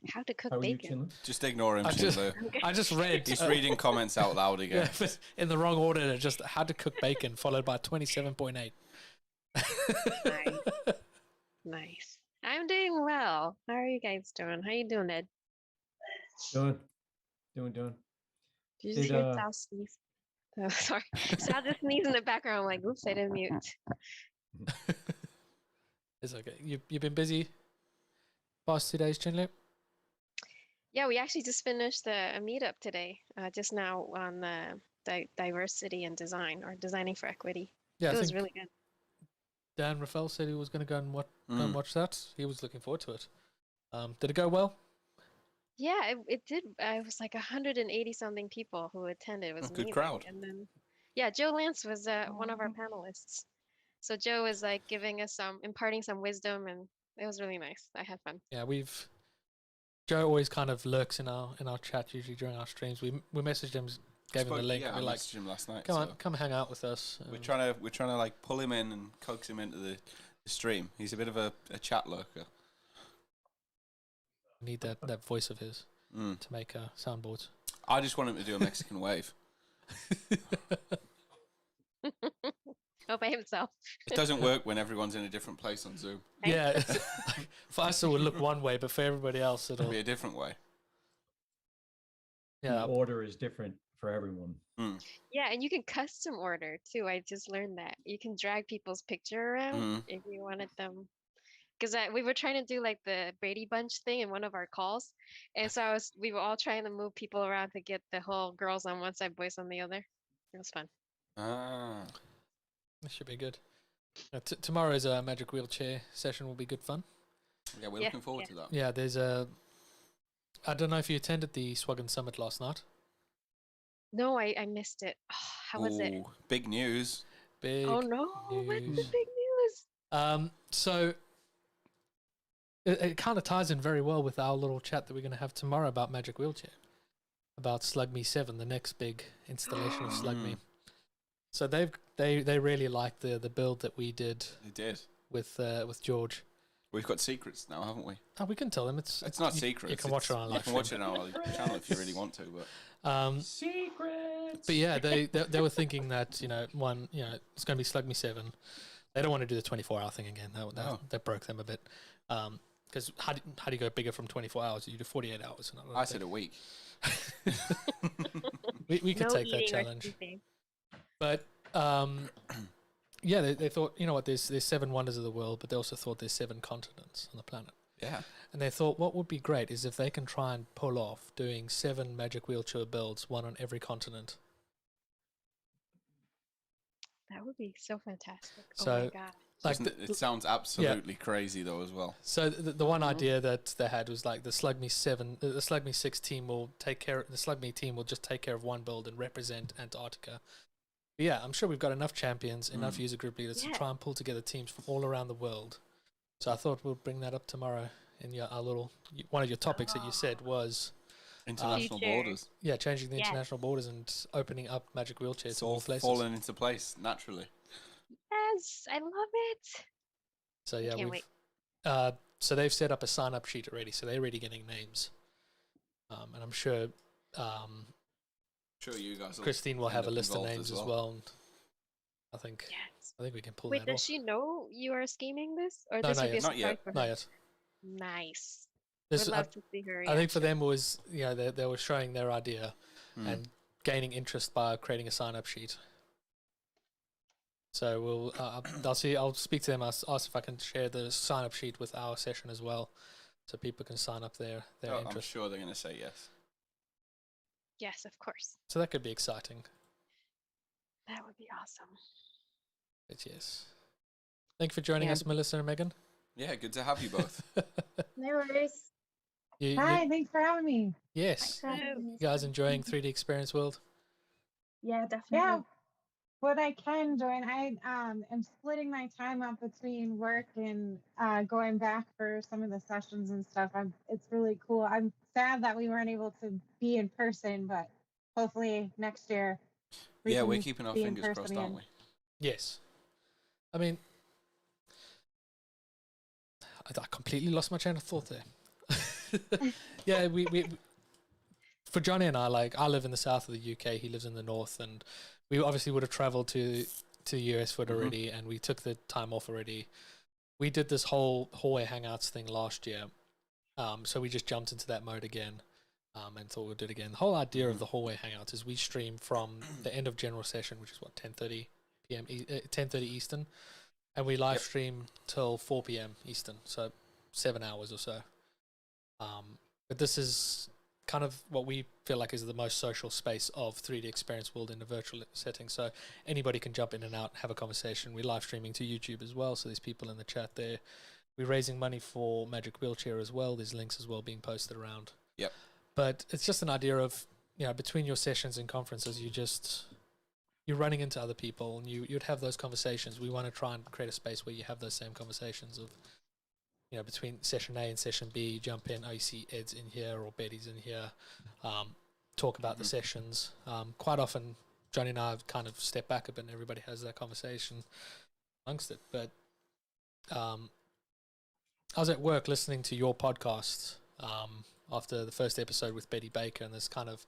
How to cook How are you, bacon. Chinlu? Just ignore him, I just- Chinlu. I just read. He's reading comments out loud again. Yeah, but in the wrong order. Just how to cook bacon, followed by 27.8. Nice. I'm doing well. How are you guys doing? How you doing, Ed? Doing. Did you just Did, hear Sal sneeze? Oh, sorry. Sal just sneeze in the background. I'm like, oops, I didn't mute. It's okay. You've been busy past 2 days, Chinlu? Yeah, we actually just finished a meetup today, just now on the diversity and design, or designing for equity. Yeah, I it was think- really good. Dan Rafael said he was going to go and watch that. He was looking forward to it. Did it go well? Yeah, it did. It was like 180 something people who attended. It was Good amazing. crowd. And then, yeah, Joe Lance was one of our panelists. So Joe was like giving us imparting some wisdom, and it was really nice. I had fun. Yeah, Joe always kind of lurks in our chat usually during our streams. We messaged him, gave him the link. Yeah, we're I like, messaged him last night. come on, so come hang out with us. We're trying to like pull him in and coax him into the stream. He's a bit of a chat lurker. We need that voice of his to make soundboards. I just want him to do a Mexican wave. All by himself. It doesn't work when everyone's in a different place on Zoom. Yeah, for us it will look one way, but for everybody else it'll be a different way. The order is different for everyone. Yeah, and you can custom order too. I just learned that you can drag people's picture around if you wanted them. Because we were trying to do like the Brady Bunch thing in one of our calls, and so we were all trying to move people around to get the whole girls on one side, boys on the other. It was fun. Ah, This should be good. Tomorrow's magic wheelchair session will be good fun. Yeah, we're looking forward to that. Yeah, there's I don't know if you attended the Swaggan Summit last night. No, I missed it. Oh, how was it? Ooh, big news. Big Oh no! What's the big news? So it kind of ties in very well with our little chat that we're going to have tomorrow about Magic Wheelchair, about Slug Me 7, the next big installation of Slug Me. So they really like the build that we did. They did with George. We've got secrets now, haven't we? Oh, we can tell them it's not secrets. You can watch it on our live You can watch it on our channel if you really want to, but secrets. But yeah, they were thinking that it's going to be Slug Me 7. They don't want to do the 24-hour thing again. That broke them a bit. Because how do you go bigger from 24 hours? You do 48 hours. I said a week. we could take that challenge. But yeah, they thought, you know what, there's 7 wonders of the world, but they also thought there's 7 continents on the planet. Yeah. And they thought what would be great is if they can try and pull off doing 7 magic wheelchair builds, 1 on every continent. That would be so fantastic. So, oh my god. Like it sounds absolutely crazy though as well. So the one idea that they had was like the Slug Me 6 team will the Slug Me team will just take care of one build and represent Antarctica. But yeah, I'm sure we've got enough champions, enough user group leaders to try and pull together teams from all around the world. So I thought we'll bring that up tomorrow in our little one of your topics that you said was international borders. Yeah, changing the international borders and opening up magic wheelchairs to all all places. falling into place naturally. Yes, I love it. So yeah, Can't wait. So they've set up a sign-up sheet already. So they're already getting names, and I'm sure. Sure, you guys. Christine will have a list of names as well. And I think we can pull Wait, that does off. she know you are scheming this, or No, does not she be a yet. surprise Not yet. for her? Not yet. Nice. This- Would love to see her. I think for reaction. them was they were showing their idea and gaining interest by creating a sign-up sheet. So I'll speak to them. Ask if I can share the sign-up sheet with our session as well, so people can sign up their interest. I'm sure they're going to say yes. Yes, of course. So that could be exciting. That would be awesome. But yes, thank you for joining Yeah. us, Melissa and Megan. Yeah, good to have you both. No worries. You- Hi, you- thanks for having me. Yes, Thanks for having me. you guys enjoying 3D Experience World? Yeah, definitely. Yeah. what I can join. I am splitting my time up between work and going back for some of the sessions and stuff. It's really cool. I'm sad that we weren't able to be in person, but hopefully next year Yeah, we're can keeping our be in fingers person crossed, again. aren't we? Yes. I mean, I completely lost my train of thought there. Yeah, we for Johnny and I, like, I live in the south of the UK, he lives in the north, and we obviously would have traveled to the US for it already, and we took the time off already. We did this whole hallway hangouts thing last year, so we just jumped into that mode again, and thought we'd do it again. The whole idea of the hallway hangouts is we stream from the end of general session, which is what, 10:30 p.m. 10:30 Eastern, and we live stream till 4 p.m. Eastern, so 7 hours or so. But this is kind of what we feel like is the most social space of 3D Experience World in a virtual setting. So anybody can jump in and out, have a conversation. We're live streaming to YouTube as well, so there's people in the chat there. We're raising money for Magic Wheelchair as well. There's links as well being posted around. Yep. But it's just an idea of, you know, between your sessions and conferences, you're running into other people, and you'd have those conversations. We want to try and create a space where you have those same conversations of, you know, between session A and session B, you jump in, oh, you see Ed's in here or Betty's in here, talk about the sessions. Quite often, Johnny and I have kind of stepped back a bit and everybody has that conversation amongst it. But I was at work listening to your podcast after the first episode with Betty Baker, and this kind of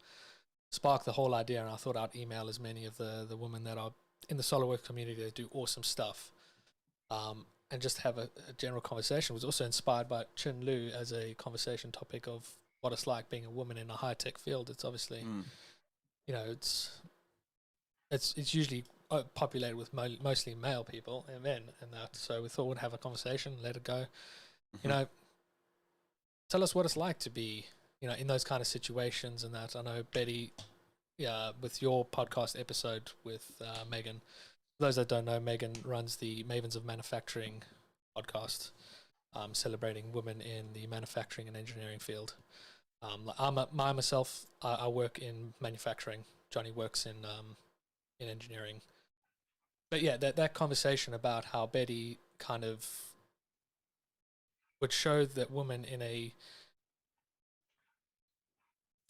sparked the whole idea, and I thought I'd email as many of the women that are in the SolidWorks community that do awesome stuff. And just have a general conversation. Was also inspired by Chin Lu as a conversation topic of what it's like being a woman in a high-tech field. It's obviously, you know, it's usually populated with mostly male people and men and that. So we thought we'd have a conversation, let it go. You know, tell us what it's like to be, you know, in those kind of situations and that. I know Betty, with your podcast episode with Megan. For those that don't know, Megan runs the Mavens of Manufacturing podcast, celebrating women in the manufacturing and engineering field. Myself, I work in manufacturing. Johnny works in engineering. But yeah, that conversation about how Betty kind of would show that women in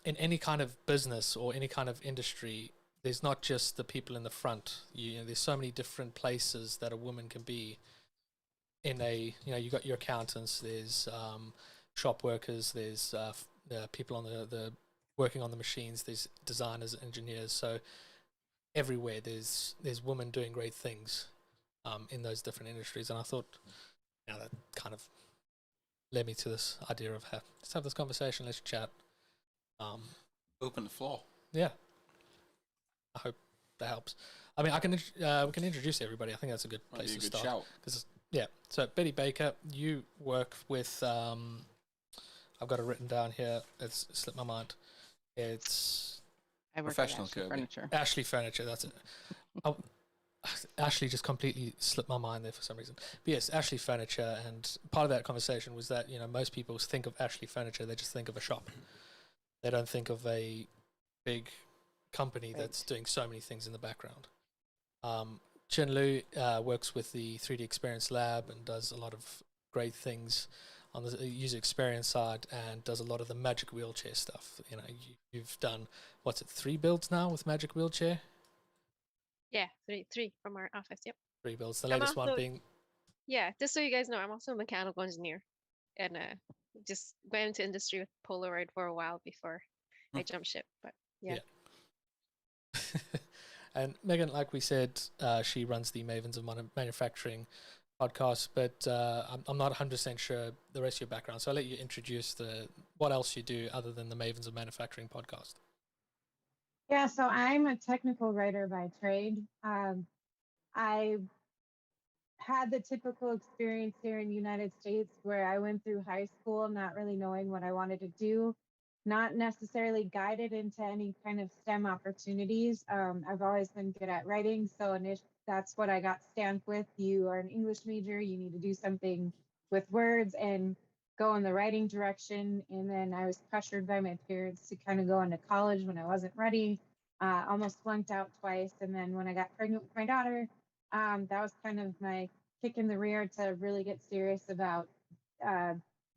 any kind of business or any kind of industry, there's not just the people in the front. You know, there's so many different places that a woman can be in a, you know, you got your accountants, there's shop workers, there's people on the working on the machines, there's designers, engineers. So everywhere there's women doing great things in those different industries. And I thought, you know, that kind of led me to this idea of let's have this conversation, let's chat. Open the floor. Yeah. I hope that helps. I mean, we can introduce everybody. I think that's a good place to start. Shout. Yeah. So Betty Baker, you work with. I've got it written down here. It's slipped my mind. It's I work Professional at Ashley Kirby. Furniture. Ashley Furniture. That's it. Ashley just completely slipped my mind there for some reason. But yes, Ashley Furniture, and part of that conversation was that, you know, most people think of Ashley Furniture, they just think of a shop. They don't think of a big company that's doing so many things in the background. Chin Lu works with the 3D Experience Lab and does a lot of great things on the user experience side and does a lot of the Magic Wheelchair stuff. You know, you've done, 3 builds now with Magic Wheelchair? Yeah, three from our office. Yep. 3 builds. The latest one being. Yeah, just so you guys know, I'm also a mechanical engineer, and just went into industry with Polaroid for a while before I jumped ship. But yeah. And Megan, like we said, she runs the Mavens of Manufacturing podcast, but I'm not 100% sure the rest of your background. So I'll let you introduce what else you do other than the Mavens of Manufacturing podcast. Yeah, so I'm a technical writer by trade. I had the typical experience here in the United States where I went through high school not really knowing what I wanted to do, not necessarily guided into any kind of STEM opportunities. I've always been good at writing, so that's what I got stamped with. You are an English major, you need to do something with words and go in the writing direction. And then I was pressured by my parents to kind of go into college when I wasn't ready. almost flunked out twice. And then when I got pregnant with my daughter, that was kind of my kick in the rear to really get serious about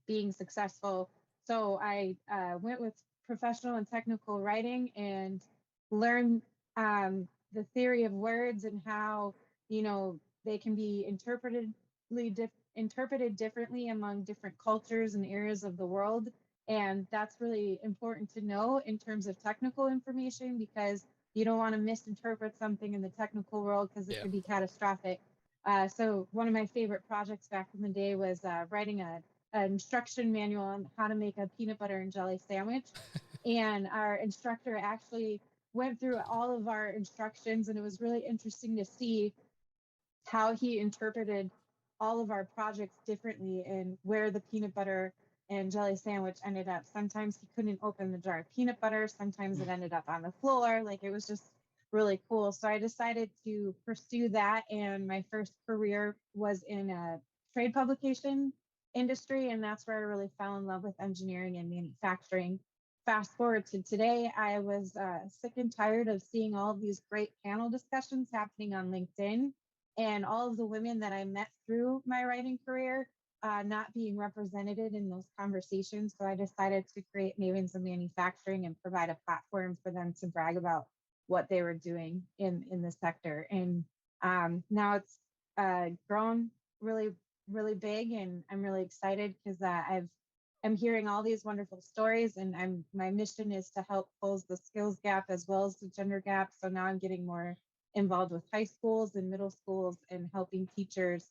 being successful. So I went with professional and technical writing and learned the theory of words and how, they can be interpreted differently among different cultures and areas of the world. And that's really important to know in terms of technical information, because you don't want to misinterpret something in the technical world because it could be catastrophic. So one of my favorite projects back in the day was writing an instruction manual on how to make a peanut butter and jelly sandwich. And our instructor actually went through all of our instructions, and it was really interesting to see how he interpreted all of our projects differently and where the peanut butter and jelly sandwich ended up. Sometimes he couldn't open the jar of peanut butter. Sometimes it ended up on the floor. Like, it was just really cool. So I decided to pursue that. And my first career was in a trade publication industry. And that's where I really fell in love with engineering and manufacturing. Fast forward to today, I was sick and tired of seeing all of these great panel discussions happening on LinkedIn, and all of the women that I met through my writing career not being represented in those conversations. So I decided to create Mavens of Manufacturing and provide a platform for them to brag about what they were doing in the sector. And now it's grown really, really big, and I'm really excited because I'm hearing all these wonderful stories, and my mission is to help close the skills gap as well as the gender gap. So now I'm getting more involved with high schools and middle schools and helping teachers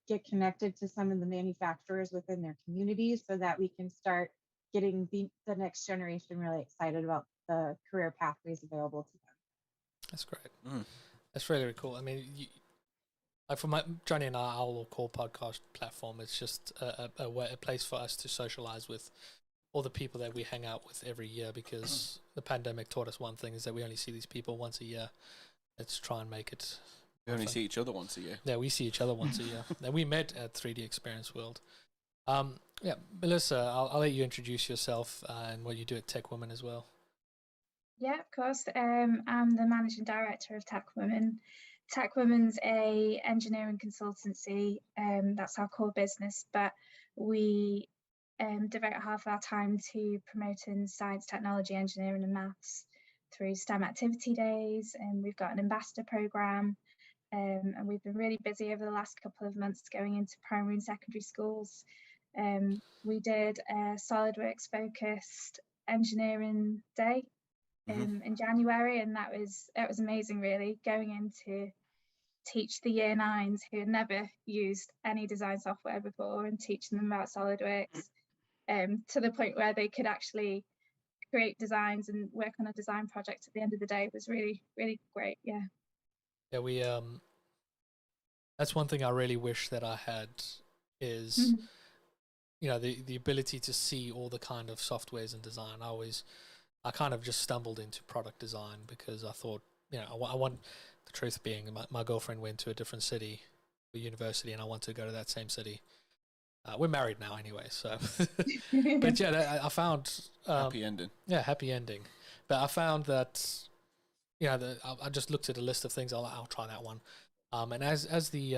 get connected to some of the manufacturers within their communities so that we can start getting the next generation really excited about the career pathways available to them. That's great. That's really, really cool. I mean, like for Jonny and our Owl Call podcast platform, it's just a place for us to socialize with all the people that we hang out with every year, because the pandemic taught us one thing, is that we only see these people once a year. Let's try and make it. We only see each other once a year. Yeah, we see each other once a year. And we met at 3D Experience World. Yeah, Melissa, I'll let you introduce yourself and what you do at Tech Women as well. Yeah, of course. I'm the managing director of Tech Women. Tech Women's a engineering consultancy. That's our core business, but we devote half our time to promoting science, technology, engineering, and maths through STEM activity days. And we've got an ambassador program. And we've been really busy over the last couple of months going into primary and secondary schools. We did a SolidWorks focused engineering day in January, and that was amazing, really, going in to teach the year 9s who had never used any design software before and teaching them about SolidWorks to the point where they could actually create designs and work on a design project at the end of the day. Was really, really great. Yeah, we that's one thing I really wish that I had is the ability to see all the kind of softwares and design. I kind of just stumbled into product design because I thought, I want, the truth being, my girlfriend went to a different city for university, and I want to go to that same city. We're married now anyway, so. But yeah, I found happy ending. Yeah, happy ending. But I found that, I just looked at a list of things. I'll try that one. And as the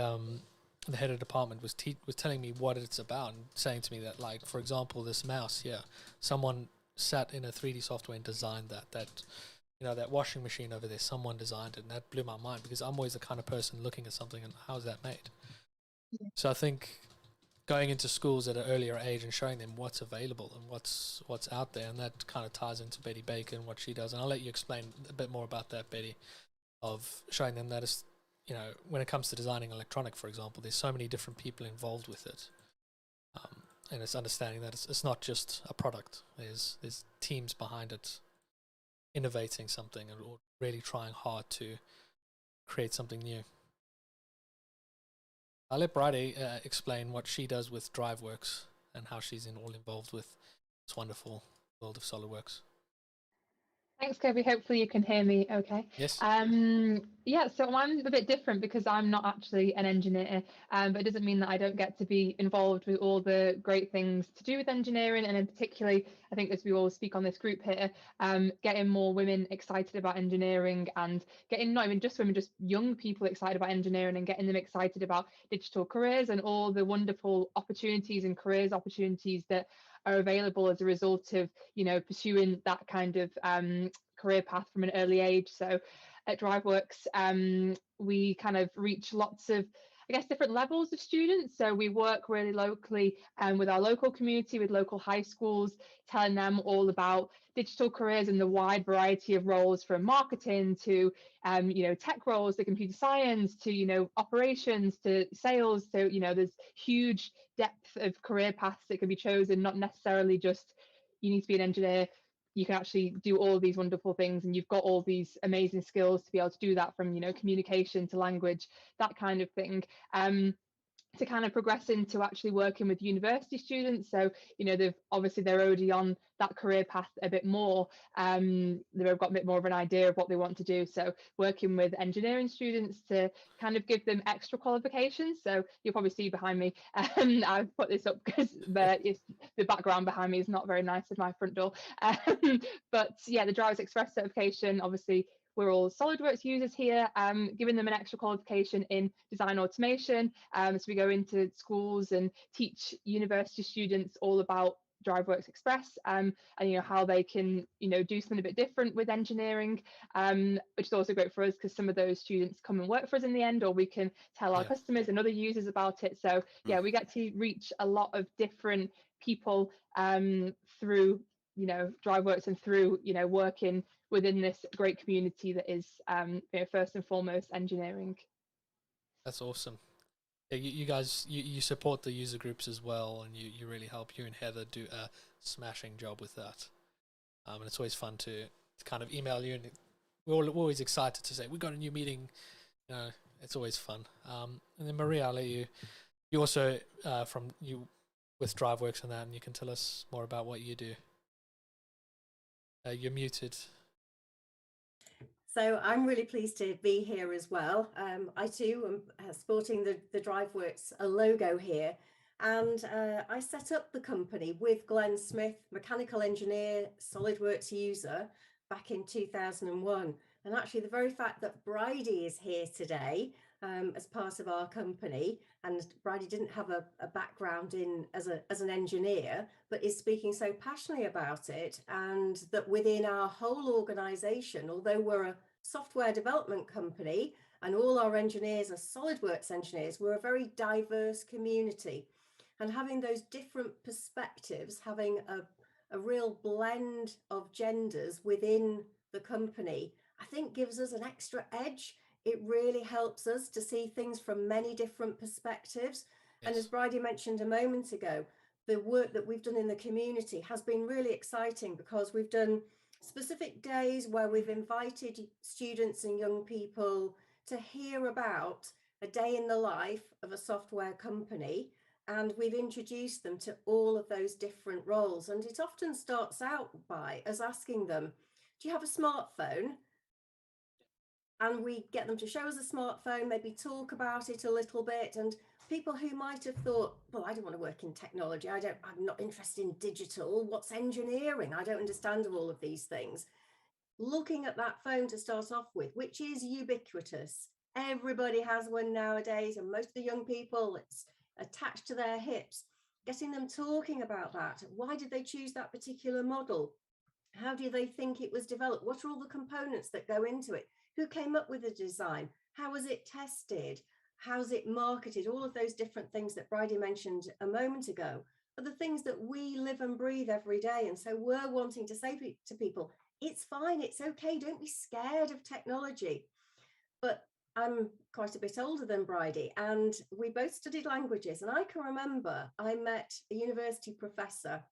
head of department was telling me what it's about and saying to me that, like, for example, this mouse here, someone sat in a 3D software and designed that washing machine over there, someone designed it, and that blew my mind, because I'm always the kind of person looking at something and how's that made? Yeah. So I think going into schools at an earlier age and showing them what's available and what's out there, and that kind of ties into Betty Baker and what she does. And I'll let you explain a bit more about that, Betty, of showing them that it's, when it comes to designing electronic, for example, there's so many different people involved with it. And it's understanding that it's not just a product. There's teams behind it innovating something and really trying hard to create something new. I'll let Bridie explain what she does with DriveWorks and how she's all involved with this wonderful world of SolidWorks. Thanks, Kirby. Hopefully you can hear me okay. Yes. Yeah, so I'm a bit different because I'm not actually an engineer, but it doesn't mean that I don't get to be involved with all the great things to do with engineering, and in particularly, I think as we all speak on this group here, getting more women excited about engineering and getting not even just women, just young people excited about engineering and getting them excited about digital careers and all the wonderful opportunities and careers opportunities that are available as a result of, pursuing that kind of career path from an early age. So at DriveWorks, we kind of reach lots of, I guess, different levels of students. So we work really locally with our local community, with local high schools, telling them all about digital careers and the wide variety of roles from marketing to, tech roles, to computer science, to, operations, to sales. So, there's huge depth of career paths that can be chosen, not necessarily just you need to be an engineer. You can actually do all these wonderful things, and you've got all these amazing skills to be able to do that, from communication to language, that kind of thing, to kind of progress into actually working with university students. So they're already on that career path a bit more. They've got a bit more of an idea of what they want to do, so working with engineering students to kind of give them extra qualifications. So you'll probably see behind me, I've put this up because the background behind me is not very nice with my front door, but yeah, the Drivers Express certification, obviously we're all SolidWorks users here, giving them an extra qualification in design automation. So we go into schools and teach university students all about DriveWorks Express, and how they can do something a bit different with engineering, which is also great for us because some of those students come and work for us in the end, or we can tell our customers and other users about it. So yeah, we get to reach a lot of different people through DriveWorks and through working within this great community that is first and foremost engineering. That's awesome. Yeah, you guys, you support the user groups as well, and you really help. You and Heather do a smashing job with that, and it's always fun to kind of email you, and we're always excited to say we got a new meeting. It's always fun. And then Maria, I'll let you. You also with DriveWorks and that, and you can tell us more about what you do. You're muted. So I'm really pleased to be here as well. I too am sporting the DriveWorks logo here. And I set up the company with Glenn Smith, mechanical engineer, SolidWorks user, back in 2001. And actually the very fact that Bridie is here today as part of our company, and Bridie didn't have a background as an engineer, but is speaking so passionately about it, and that within our whole organization, although we're a software development company and all our engineers are SolidWorks engineers, we're a very diverse community, and having those different perspectives, having a real blend of genders within the company, I think gives us an extra edge. It really helps us to see things from many different perspectives. Yes. And as Bridie mentioned a moment ago, the work that we've done in the community has been really exciting because we've done specific days where we've invited students and young people to hear about a day in the life of a software company. And we've introduced them to all of those different roles. And it often starts out by us asking them, do you have a smartphone? And we get them to show us a smartphone, maybe talk about it a little bit. And people who might have thought, well, I don't want to work in technology. I'm not interested in digital. What's engineering? I don't understand all of these things. Looking at that phone to start off with, which is ubiquitous. Everybody has one nowadays, and most of the young people, it's attached to their hips. Getting them talking about that. Why did they choose that particular model? How do they think it was developed? What are all the components that go into it? Who came up with the design? How was it tested? How's it marketed? All of those different things that Bridie mentioned a moment ago are the things that we live and breathe every day. And so we're wanting to say to people, it's fine, it's okay, don't be scared of technology. But I'm quite a bit older than Bridie, and we both studied languages. And I can remember I met a university professor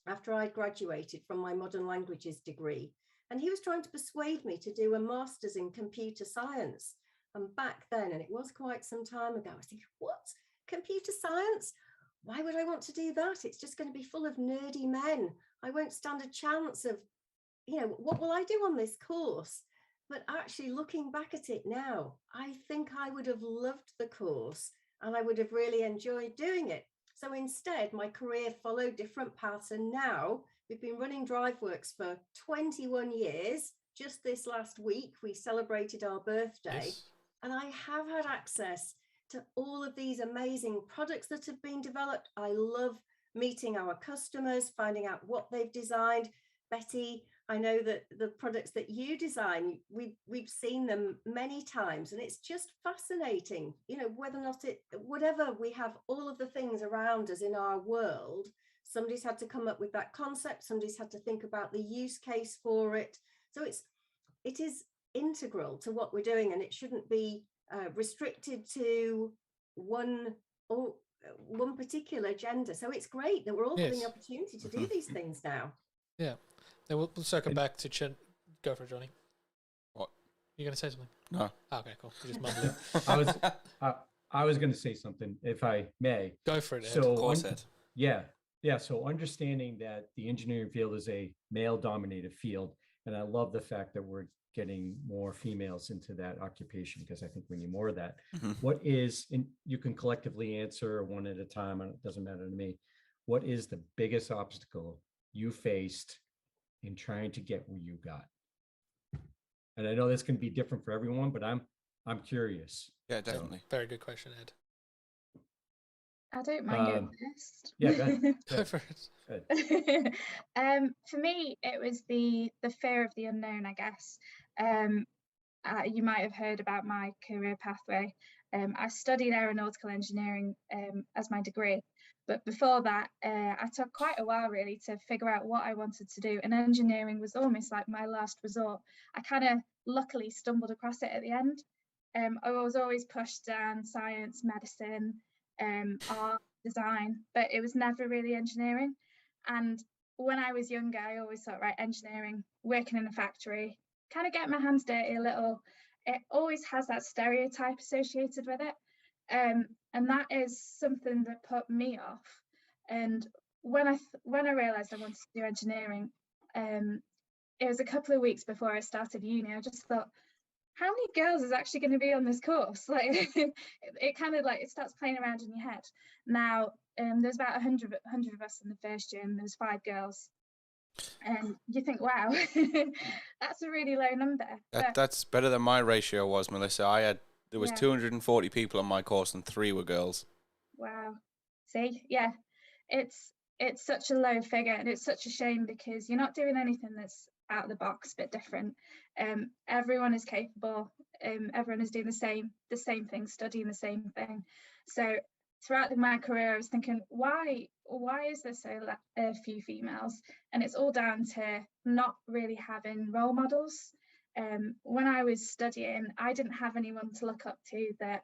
after I graduated from my modern languages degree. And he was trying to persuade me to do a master's in computer science. And back then, and it was quite some time ago, I was thinking, what? Computer science? Why would I want to do that? It's just going to be full of nerdy men. I won't stand a chance of, what will I do on this course? But actually, looking back at it now, I think I would have loved the course and I would have really enjoyed doing it. So instead, my career followed different paths. And now we've been running DriveWorks for 21 years. Just this last week, we celebrated our birthday. Yes. And I have had access to all of these amazing products that have been developed. I love meeting our customers, finding out what they've designed. Betty, I know that the products that you design, we've seen them many times, and it's just fascinating, you know, whether or not whatever we have, all of the things around us in our world, somebody's had to come up with that concept, somebody's had to think about the use case for it. So it is integral to what we're doing, and it shouldn't be restricted to one particular gender. So it's great that we're all having the opportunity to do these things now. Yeah. Then we'll circle back to Chin. Go for it, Johnny. What? You going to say something? No. Oh, okay, cool. You just mumbling. I was going to say something, if I may. Go for it, Ed. So, Of course, Ed. Yeah. So understanding that the engineering field is a male-dominated field, and I love the fact that we're getting more females into that occupation, because I think we need more of that. What is, and you can collectively answer one at a time, and it doesn't matter to me. What is the biggest obstacle you faced in trying to get where you got? And I know this can be different for everyone, but I'm curious. Yeah, definitely. Very good question, Ed. I don't mind going first. Yeah, go ahead. Go for it. For me, it was the fear of the unknown, I guess. You might have heard about my career pathway. I studied aeronautical engineering as my degree, but before that, I took quite a while really to figure out what I wanted to do, and engineering was almost like my last resort. I kind of luckily stumbled across it at the end. I was always pushed down science, medicine, art, design, but it was never really engineering. And when I was younger, I always thought, right, engineering, working in a factory, kind of get my hands dirty a little. It always has that stereotype associated with it. And that is something that put me off. And when I realized I wanted to do engineering, it was a couple of weeks before I started uni. I just thought, how many girls is actually going to be on this course? Like, it kind of like, it starts playing around in your head. Now, there's about 100 of us in the first year, and there's 5 girls. And you think, wow, that's a really low number. That's better than my ratio was, Melissa. There was 240 people on my course, and 3 were girls. Wow. See, yeah, it's such a low figure, and it's such a shame because you're not doing anything that's out of the box, a bit different. Everyone is capable. Everyone is doing the same thing, studying the same thing. So throughout my career, I was thinking, why is there so few females? And it's all down to not really having role models. When I was studying, I didn't have anyone to look up to that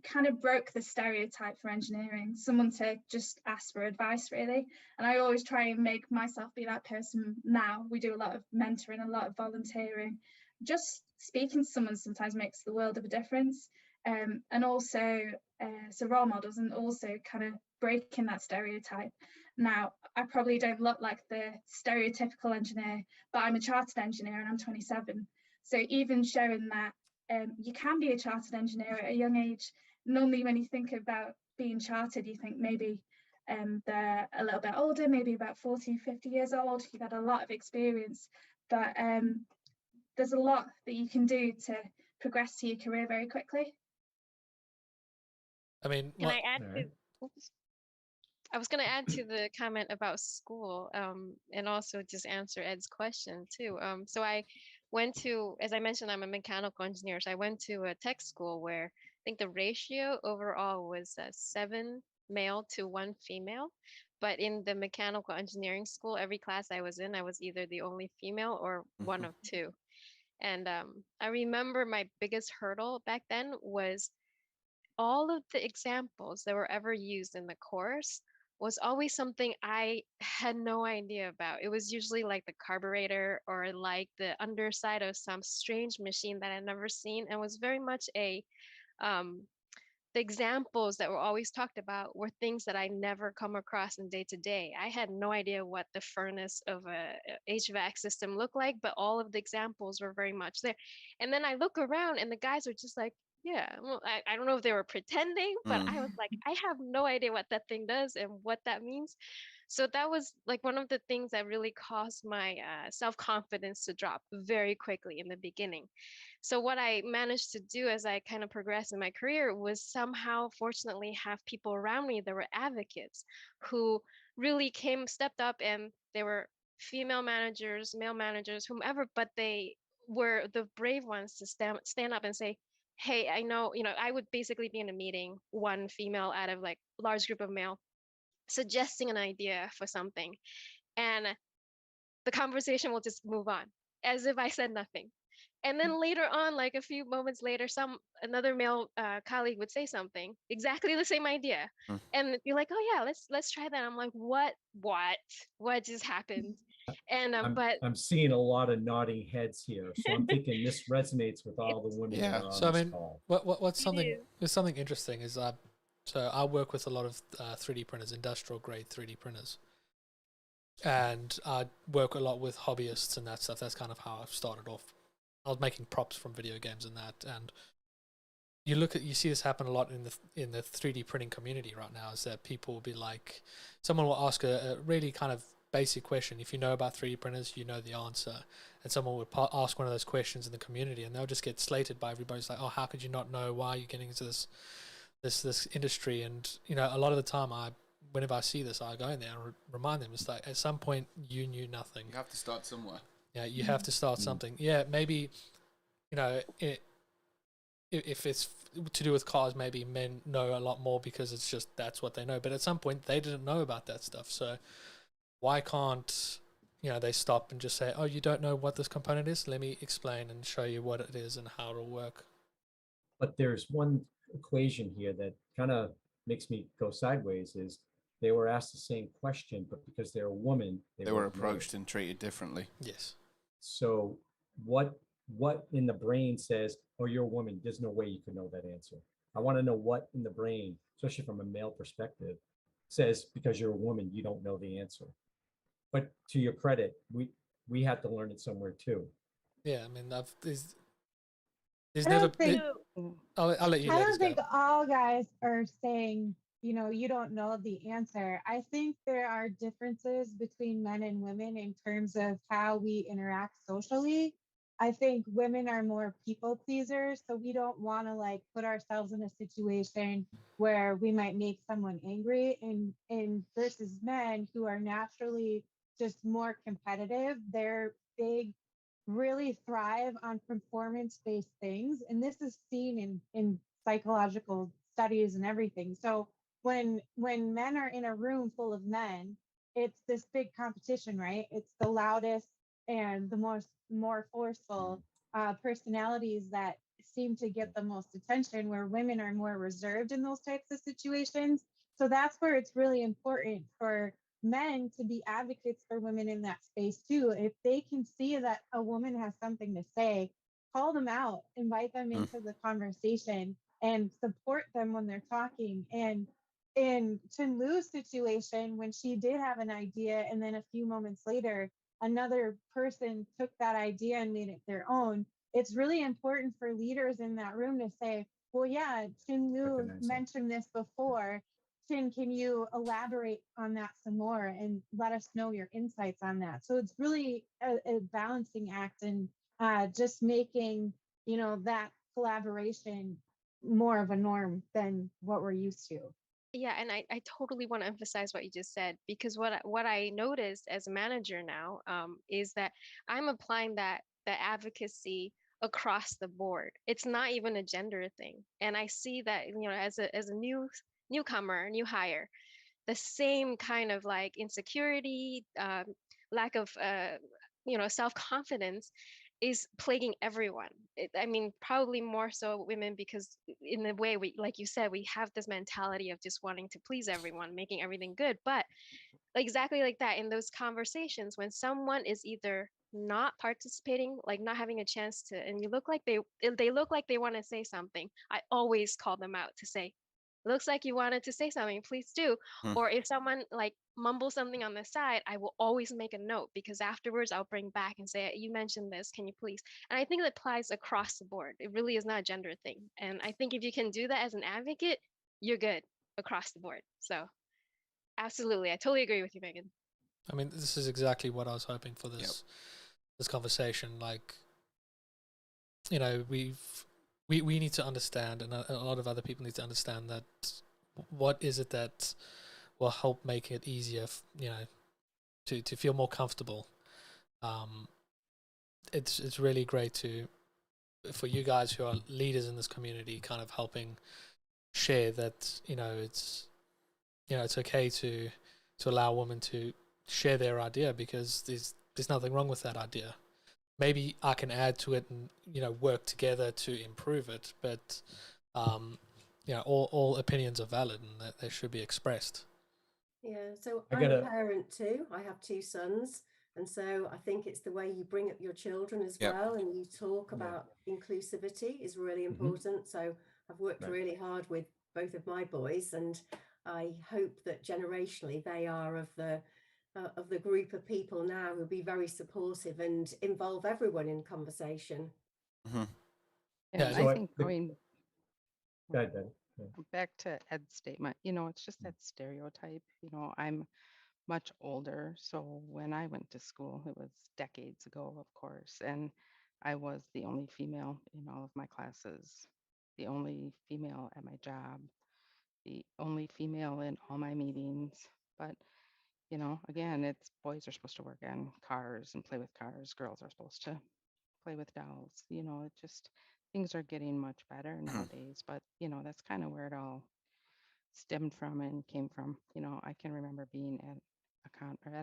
kind of broke the stereotype for engineering, someone to just ask for advice, really. And I always try and make myself be that person now. We do a lot of mentoring, a lot of volunteering. Just speaking to someone sometimes makes the world of a difference. And also, so role models, and also kind of breaking that stereotype. Now, I probably don't look like the stereotypical engineer, but I'm a chartered engineer and I'm 27. So even showing that you can be a chartered engineer at a young age. Normally, when you think about being chartered, you think maybe they're a little bit older, maybe about 40, 50 years old. You've had a lot of experience, but there's a lot that you can do to progress to your career very quickly. I mean, can I add to? Oops. I was going to add to the comment about school, and also just answer Ed's question too. So I went to, as I mentioned, I'm a mechanical engineer. So I went to a tech school where I think the ratio overall was 7 male to 1 female. But in the mechanical engineering school, every class I was in, I was either the only female or one of 2. And I remember my biggest hurdle back then was all of the examples that were ever used in the course was always something I had no idea about. It was usually like the carburetor or like the underside of some strange machine that I'd never seen, and was very much a the examples that were always talked about were things that I never come across in day to day. I had no idea what the furnace of a HVAC system looked like, but all of the examples were very much there. And then I look around and the guys are just like, yeah, well, I don't know if they were pretending, but I was like, I have no idea what that thing does and what that means. So that was like one of the things that really caused my self-confidence to drop very quickly in the beginning. So what I managed to do as I kind of progressed in my career was somehow fortunately have people around me that were advocates who really stepped up, and they were female managers, male managers, whomever, but they were the brave ones to stand up and say, hey, I know, I would basically be in a meeting, one female out of like large group of male, suggesting an idea for something, and the conversation will just move on as if I said nothing. And then later on, like a few moments later, another male colleague would say something, exactly the same idea, and you're like, oh yeah, let's try that. I'm like, what just happened? And I'm seeing a lot of nodding heads here, so I'm thinking this resonates with all the women that are on So this I mean, call. what's something interesting is so I work with a lot of 3D printers, industrial grade 3D printers, and I work a lot with hobbyists and that stuff. That's kind of how I've started off. I was making props from video games and that, and you see this happen a lot in the 3D printing community right now. Is that people will be like, someone will ask a really kind of basic question. If you know about 3D printers, you know the answer, and someone would ask one of those questions in the community, and they'll just get slated by everybody. It's like, oh, how could you not know? Why are you getting into this industry? And a lot of the time, whenever I see this, I go in there and remind them, it's like, at some point you knew nothing. You have to start somewhere. Yeah, you have to start something. Yeah, maybe, if it's to do with cars, maybe men know a lot more because it's just that's what they know. But at some point, they didn't know about that stuff. So why can't they stop and just say, oh, you don't know what this component is? Let me explain and show you what it is and how it'll work. But there's one equation here that kind of makes me go sideways. Is they were asked the same question, but because they're a woman, they were approached and treated differently. Yes. So what in the brain says, oh, you're a woman, there's no way you could know that answer? I want to know what in the brain, especially from a male perspective, says because you're a woman, you don't know the answer. But to your credit, we had to learn it somewhere too. Yeah, I mean, there's never. I'll let you. I don't think all guys are saying, you don't know the answer. I think there are differences between men and women in terms of how we interact socially. I think women are more people pleasers, so we don't want to put ourselves in a situation where we might make someone angry, and versus men who are naturally just more competitive. They really thrive on performance-based things, and this is seen in psychological studies and everything. So when men are in a room full of men, it's this big competition, right? It's the loudest and the more forceful personalities that seem to get the most attention, where women are more reserved in those types of situations. So that's where it's really important for men to be advocates for women in that space too. If they can see that a woman has something to say, call them out, invite them into the conversation, and support them when they're talking. And in Chin Lu's situation, when she did have an idea, and then a few moments later, another person took that idea and made it their own, it's really important for leaders in that room to say, well, yeah, Chin Lu mentioned this before. Chin, can you elaborate on that some more and let us know your insights on that? So it's really a balancing act, and just making, that collaboration more of a norm than what we're used to. Yeah, and I totally want to emphasize what you just said, because what I noticed as a manager now is that I'm applying that advocacy across the board. It's not even a gender thing, and I see that as a newcomer, new hire, the same kind of like insecurity, lack of self-confidence is plaguing everyone. I mean, probably more so women, because in the way we, like you said, we have this mentality of just wanting to please everyone, making everything good. But exactly like that, in those conversations, when someone is either not participating, like not having a chance to, and you look like they look like they want to say something, I always call them out to say, looks like you wanted to say something, please do. Or if someone like mumbles something on the side, I will always make a note, because afterwards I'll bring back and say, you mentioned this, can you please? And I think it applies across the board. It really is not a gender thing. And I think if you can do that as an advocate, you're good across the board. So absolutely, I totally agree with you, Megan. I mean, this is exactly what I was hoping for this this conversation. Like, you know, we need to understand, and a lot of other people need to understand that what is it that will help make it easier, you know, to feel more comfortable. It's really great for you guys who are leaders in this community, kind of helping share that, you know, it's okay to allow women to share their idea, because there's nothing wrong with that idea. Maybe I can add to it and, you know, work together to improve it, but you know, all opinions are valid and that they should be expressed. Yeah, so I'm a parent too. I have 2 sons, and so I think it's the way you bring up your children as well, and you talk about inclusivity is really important. So I've worked really hard with both of my boys, and I hope that generationally they are of the group of people now who'll be very supportive and involve everyone in conversation. Yeah, So I think going Go ahead, Betty. back to Ed's statement, you know, it's just that stereotype. You know, I'm much older, so when I went to school, it was decades ago, of course, and I was the only female in all of my classes, the only female at my job, the only female in all my meetings. But, you know, again, it's boys are supposed to work on cars and play with cars, girls are supposed to play with dolls. You know, it just things are getting much better nowadays, but you know, that's kind of where it all stemmed from and came from. You know, I can remember being at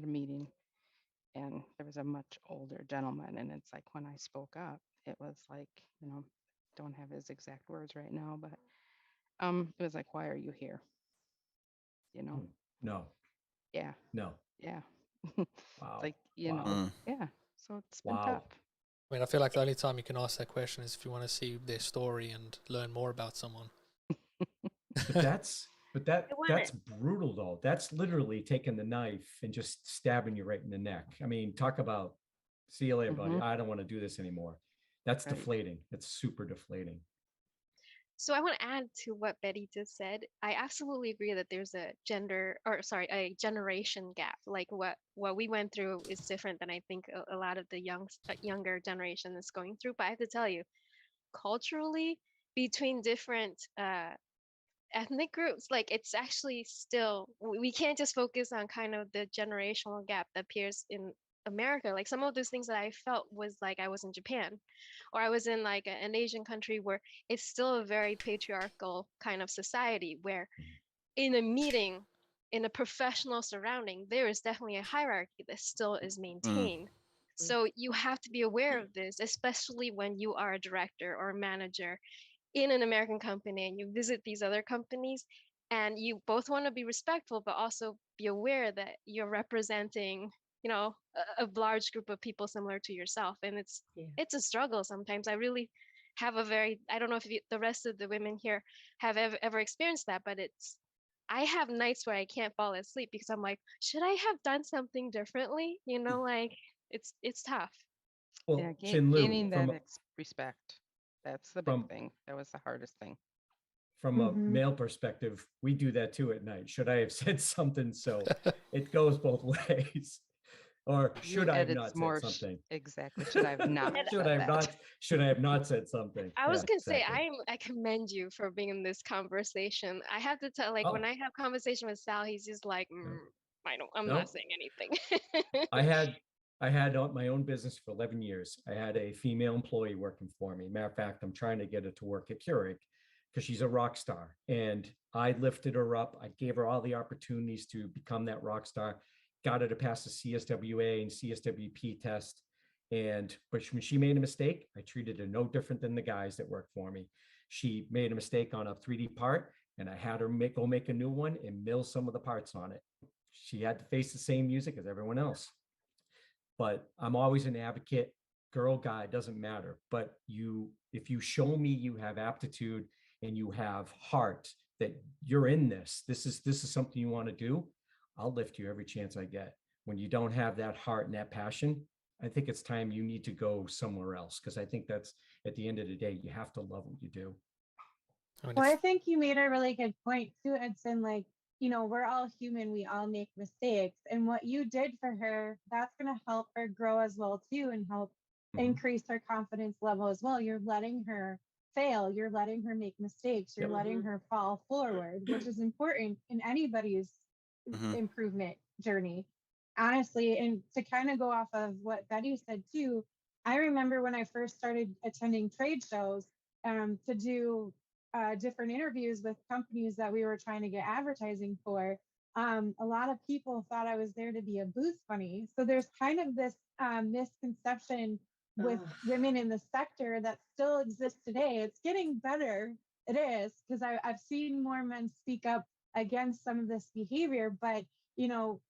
a meeting, and there was a much older gentleman, and it's like when I spoke up, it was like, you know, don't have his exact words right now, but it was like, why are you here? You know? No. Yeah. No. Yeah. Wow. It's like, you know, yeah. So it's been tough. I mean, I feel like the only time you can ask that question is if you want to see their story and learn more about someone. But that's brutal though. That's literally taking the knife and just stabbing you right in the neck. I mean, talk about see you later, buddy. I don't want to do this anymore. That's deflating. It's super deflating. So I want to add to what Betty just said. I absolutely agree that there's a a generation gap. Like what we went through is different than I think a lot of the younger generation is going through. But I have to tell you, culturally, between different ethnic groups, like it's actually still, we can't just focus on kind of the generational gap that appears in America. Like some of those things that I felt was like I was in Japan, or I was in like an Asian country where it's still a very patriarchal kind of society, where in a meeting, in a professional surrounding, there is definitely a hierarchy that still is maintained. So you have to be aware of this, especially when you are a director or a manager in an American company and you visit these other companies, and you both want to be respectful, but also be aware that you're representing, you know, a large group of people similar to yourself. And it's a struggle sometimes. I really have I don't know if the rest of the women here have ever experienced that, but I have nights where I can't fall asleep because I'm like, should I have done something differently? You know, like it's tough. Well, Yeah, Chinlu, gaining that respect. That's the big thing. That was the hardest thing. From a male perspective, we do that too at night. Should I have said something? So it goes both ways. Or should I have not said something? Exactly. Should I have not? Should I have not said something? I was gonna say I commend you for being in this conversation. I have to tell, like when I have conversation with Sal, he's just like, I'm not saying anything. I had my own business for 11 years. I had a female employee working for me. Matter of fact, I'm trying to get her to work at Keurig because she's a rock star. And I lifted her up. I gave her all the opportunities to become that rock star, got her to pass the CSWA and CSWP test. But when she made a mistake, I treated her no different than the guys that work for me. She made a mistake on a 3D part, and I had her go make a new one and mill some of the parts on it. She had to face the same music as everyone else. But I'm always an advocate, girl, guy, doesn't matter. But if you show me you have aptitude and you have heart that you're in this. This is something you want to do. I'll lift you every chance I get. When you don't have that heart and that passion, I think it's time you need to go somewhere else, because I think that's, at the end of the day, you have to love what you do. Well, I think you made a really good point too, Edson. Like, you know, we're all human, we all make mistakes. And what you did for her, that's going to help her grow as well too, and help increase her confidence level as well. You're letting her fail, you're letting her make mistakes, you're letting her fall forward, which is important in anybody's improvement journey, honestly. And to kind of go off of what Betty said too, I remember when I first started attending trade shows to do different interviews with companies that we were trying to get advertising for. A lot of people thought I was there to be a booth bunny. So there's kind of this misconception with women in the sector that still exists today. It's getting better. It is, because I've seen more men speak up against some of this behavior, but you know,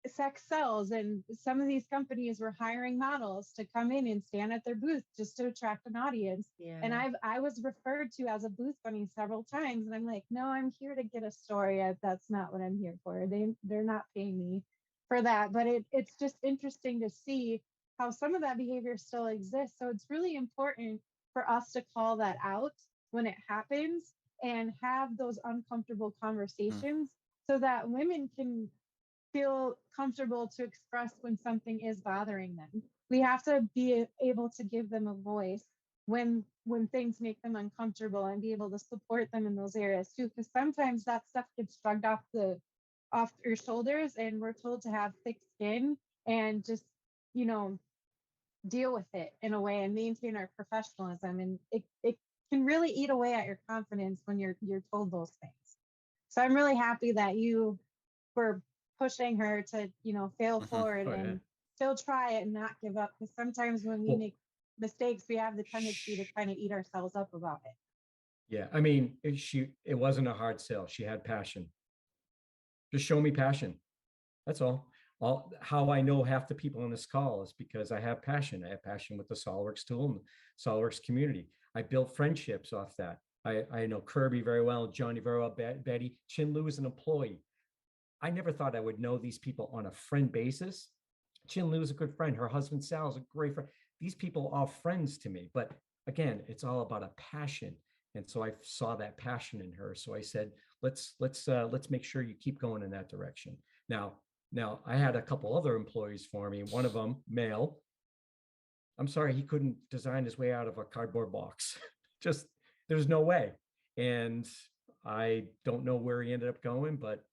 sex sells, and some of these companies were hiring models to come in and stand at their booth just to attract an audience. And I was referred to as a booth bunny several times, and I'm like, no, I'm here to get a story. That's not what I'm here for. They're not paying me for that. But it's just interesting to see how some of that behavior still exists. So it's really important for us to call that out when it happens and have those uncomfortable conversations so that women can feel comfortable to express when something is bothering them. We have to be able to give them a voice when things make them uncomfortable, and be able to support them in those areas too, because sometimes that stuff gets shrugged off your shoulders, and we're told to have thick skin and just, you know, deal with it in a way and maintain our professionalism. And it can really eat away at your confidence when you're told those things. So I'm really happy that you were pushing her to, you know, fail forward and still try it and not give up. Because sometimes when we make mistakes, we have the tendency to kind of eat ourselves up about it. Yeah, I mean, it wasn't a hard sell. She had passion. Just show me passion. That's all. How I know half the people on this call is because I have passion. I have passion with the SolidWorks tool and SolidWorks community. I built friendships off that. I know Kirby very well, Jonny very well, Betty. Chin Lu is an employee. I never thought I would know these people on a friend basis. Chin Lu is a good friend. Her husband Sal is a great friend. These people are friends to me. But again, it's all about a passion. And so I saw that passion in her. So I said, let's make sure you keep going in that direction. Now I had a couple other employees for me. One of them, male. I'm sorry, he couldn't design his way out of a cardboard box. Just, there's no way. And I don't know where he ended up going, but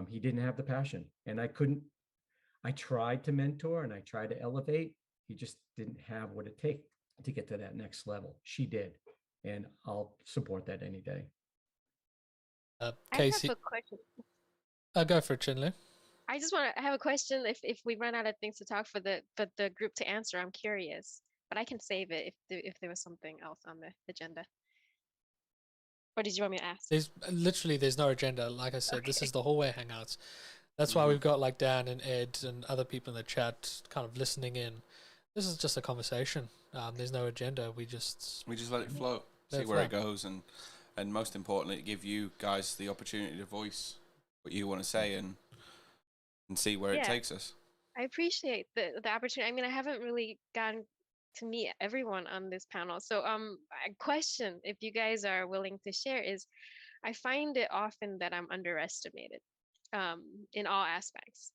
he didn't have the passion. And I tried to mentor and I tried to elevate. He just didn't have what it takes to get to that next level. She did. And I'll support that any day. I Casey, have a question. Go for it, Chinlu. I have a question. If we run out of things to talk for the group to answer, I'm curious, but I can save it if there was something else on the agenda. Or did you want me to ask? There's no agenda. Like I said, This is the hallway hangouts. That's why we've got like Dan and Ed and other people in the chat kind of listening in. This is just a conversation. There's no agenda. We just let it flow, see where it goes, and most importantly, give you guys the opportunity to voice what you want to say and see where it takes us. I appreciate the opportunity. I mean, I haven't really gotten to meet everyone on this panel. So a question, if you guys are willing to share, is I find it often that I'm underestimated in all aspects.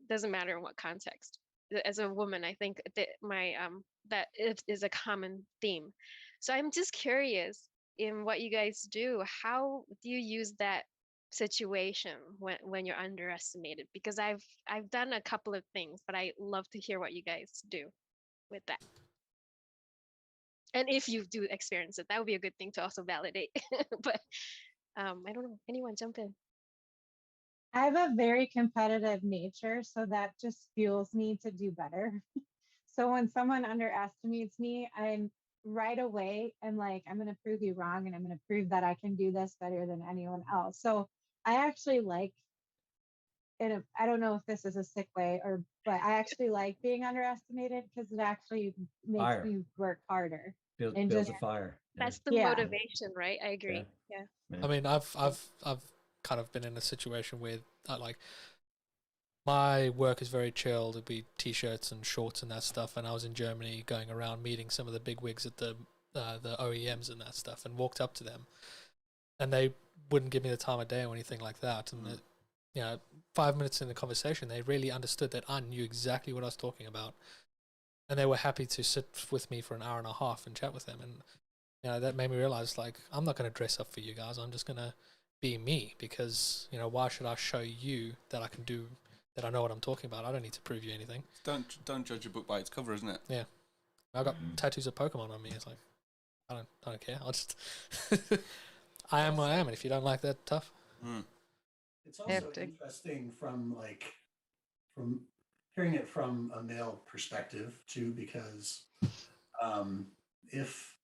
Doesn't matter in what context. As a woman, I think that that is a common theme. So I'm just curious, in what you guys do, how do you use that situation when you're underestimated? Because I've done a couple of things, but I love to hear what you guys do with that. And if you do experience it, that would be a good thing to also validate. But I don't know, anyone jump in. I have a very competitive nature, so that just fuels me to do better. So when someone underestimates me, I'm right away, I'm like, I'm going to prove you wrong, and I'm going to prove that I can do this better than anyone else. So I actually like it. I don't know if this is a sick way, but I actually like being underestimated, because it actually makes me work harder. Builds a fire. That's the motivation, right? I agree. Yeah. I mean, I've kind of been in a situation where like my work is very chilled. It'd be t-shirts and shorts and that stuff. And I was in Germany going around meeting some of the big wigs at the OEMs and that stuff, and walked up to them, and they wouldn't give me the time of day or anything like that. And 5 minutes in the conversation, they really understood that I knew exactly what I was talking about, and they were happy to sit with me for an hour and a half and chat with them. And that made me realize, like, I'm not going to dress up for you guys. I'm just going to be me, because why should I show you that I can do that? I know what I'm talking about. I don't need to prove you anything. Don't judge a book by its cover, isn't it? Yeah, I got tattoos of Pokemon on me. It's like I don't care. I'll just I am what I am, and if you don't like that, tough. It's also interesting from hearing it from a male perspective too, because if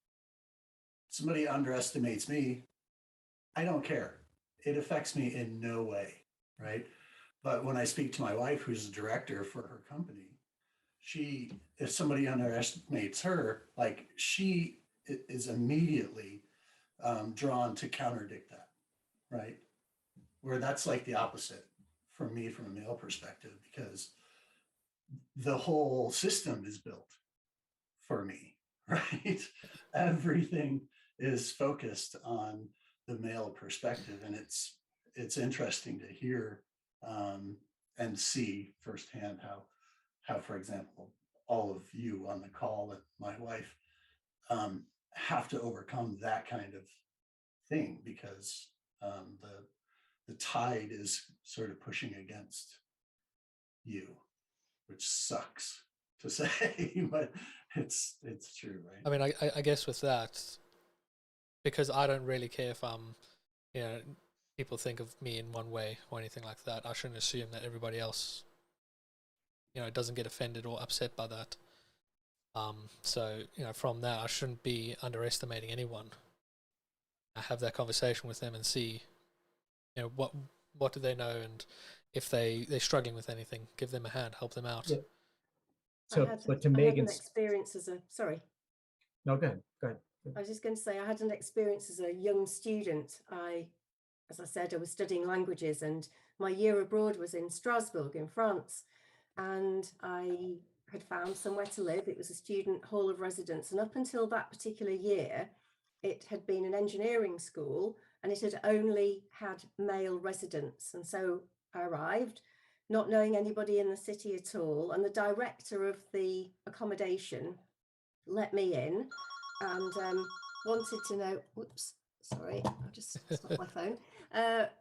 somebody underestimates me, I don't care. It affects me in no way, right? But when I speak to my wife, who's a director for her company, if somebody underestimates her, like, she is immediately drawn to contradict that, right? Where that's like the opposite for me from a male perspective, because the whole system is built for me, right? Everything is focused on the male perspective, and it's interesting to hear and see firsthand how, for example, all of you on the call and my wife have to overcome that kind of thing, because the tide is sort of pushing against you, which sucks to say, but it's true, right? I mean, I guess with that, because I don't really care if people think of me in one way or anything like that, I shouldn't assume that everybody else, doesn't get offended or upset by that. So, from that, I shouldn't be underestimating anyone. I have that conversation with them and see, what do they know, and if they're struggling with anything, give them a hand, help them out. Yeah. So, but to I had an Megan's, experience as a sorry. no, go ahead. I was just going to say, I had an experience as a young student. As I said, I was studying languages, and my year abroad was in Strasbourg in France. And I had found somewhere to live. It was a student hall of residence. And up until that particular year, it had been an engineering school, and it had only had male residents. And so I arrived, not knowing anybody in the city at all. And the director of the accommodation let me in and wanted to know, whoops, sorry, I just stopped my phone.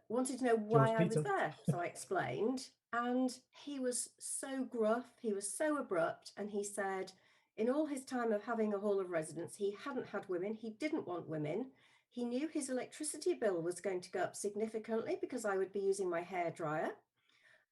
Wanted to know why I was there. So I explained, and he was so gruff, he was so abrupt, and he said, in all his time of having a hall of residence, he hadn't had women, he didn't want women. He knew his electricity bill was going to go up significantly because I would be using my hairdryer.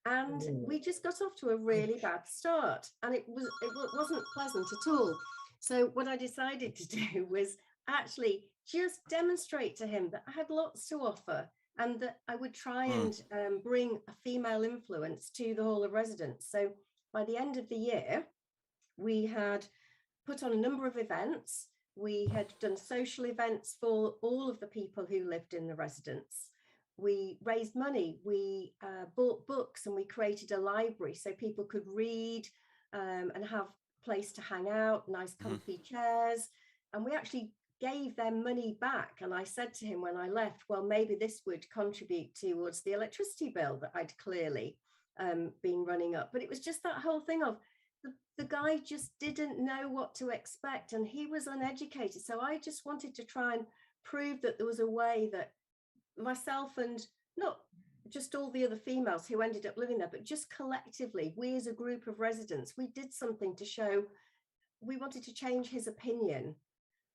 And we just got off to a really bad start, and it wasn't pleasant at all. So what I decided to do was actually just demonstrate to him that I had lots to offer, and that I would try and bring a female influence to the hall of residence. So by the end of the year, we had put on a number of events. We had done social events for all of the people who lived in the residence. We raised money, we bought books, and we created a library so people could read and have a place to hang out, nice comfy chairs. And we actually gave them money back. And I said to him when I left, well, maybe this would contribute towards the electricity bill that I'd clearly been running up. But it was just that whole thing of the guy just didn't know what to expect, and he was uneducated. So I just wanted to try and prove that there was a way that myself, and not just all the other females who ended up living there, but just collectively, we as a group of residents, we did something to show we wanted to change his opinion.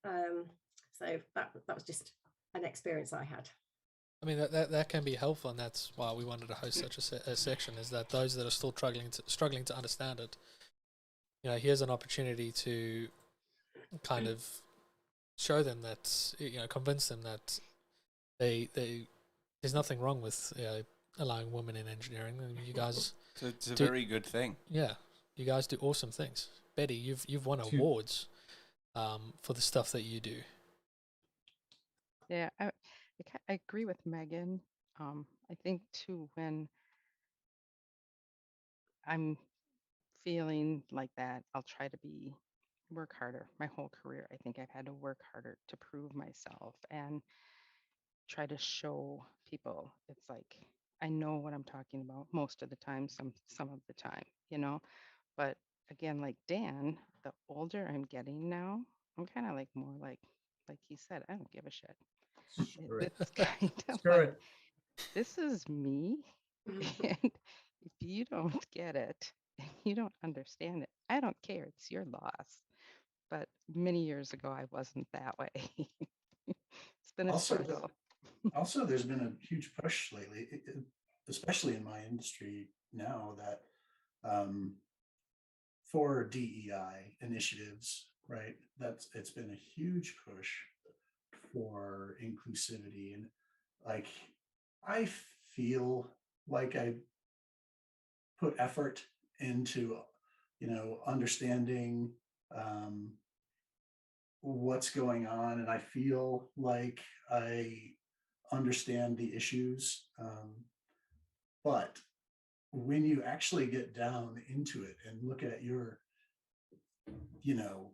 So that was just an experience I had. I mean, that can be helpful, and that's why we wanted to host such a section, is that those that are still struggling to understand it, here's an opportunity to kind of show them that, convince them that there's nothing wrong with allowing women in engineering. I mean, you guys, it's a very good thing. Yeah, you guys do awesome things. Betty, you've won awards for the stuff that you do. Yeah, I agree with Megan. I think too, when I'm feeling like that, I'll try to work harder. My whole career, I think I've had to work harder to prove myself and try to show people it's like I know what I'm talking about most of the time, some of the time, you know. But again, like Dan, the older I'm getting now, I'm kind of like more like he said, I don't give a shit. It's kind of like this is me. And if you don't get it and you don't understand it, I don't care. It's your loss. But many years ago, I wasn't that way. It's been a struggle. Also, there's been a huge push lately, especially in my industry now, that for DEI initiatives, right? It's been a huge push for inclusivity, and like I feel like I put effort into, understanding what's going on, and I feel like I understand the issues. But when you actually get down into it and look at you know,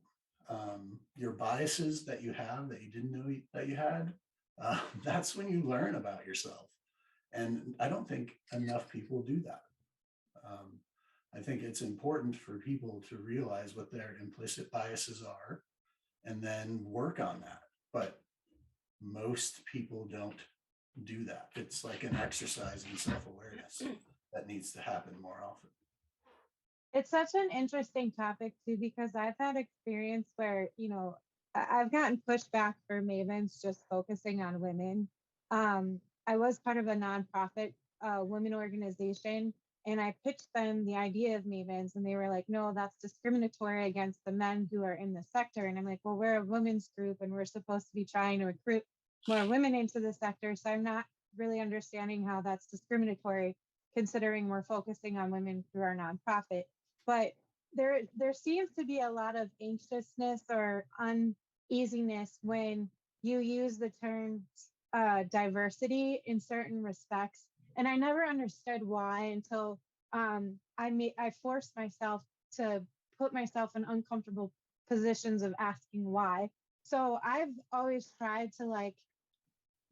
your biases that you have that you didn't know that you had, that's when you learn about yourself. And I don't think enough people do that. I think it's important for people to realize what their implicit biases are and then work on that. But most people don't do that. It's like an exercise in self-awareness that needs to happen more often. It's such an interesting topic too, because I've had experience where, I've gotten pushback for mavens just focusing on women. I was part of a nonprofit women organization, and I pitched them the idea of mavens, and they were like, no, that's discriminatory against the men who are in the sector. And I'm like, well, we're a women's group and we're supposed to be trying to recruit more women into the sector. So I'm not really understanding how that's discriminatory, considering we're focusing on women through our nonprofit. But there seems to be a lot of anxiousness or uneasiness when you use the term diversity in certain respects. And I never understood why until I forced myself to put myself in uncomfortable positions of asking why. So I've always tried to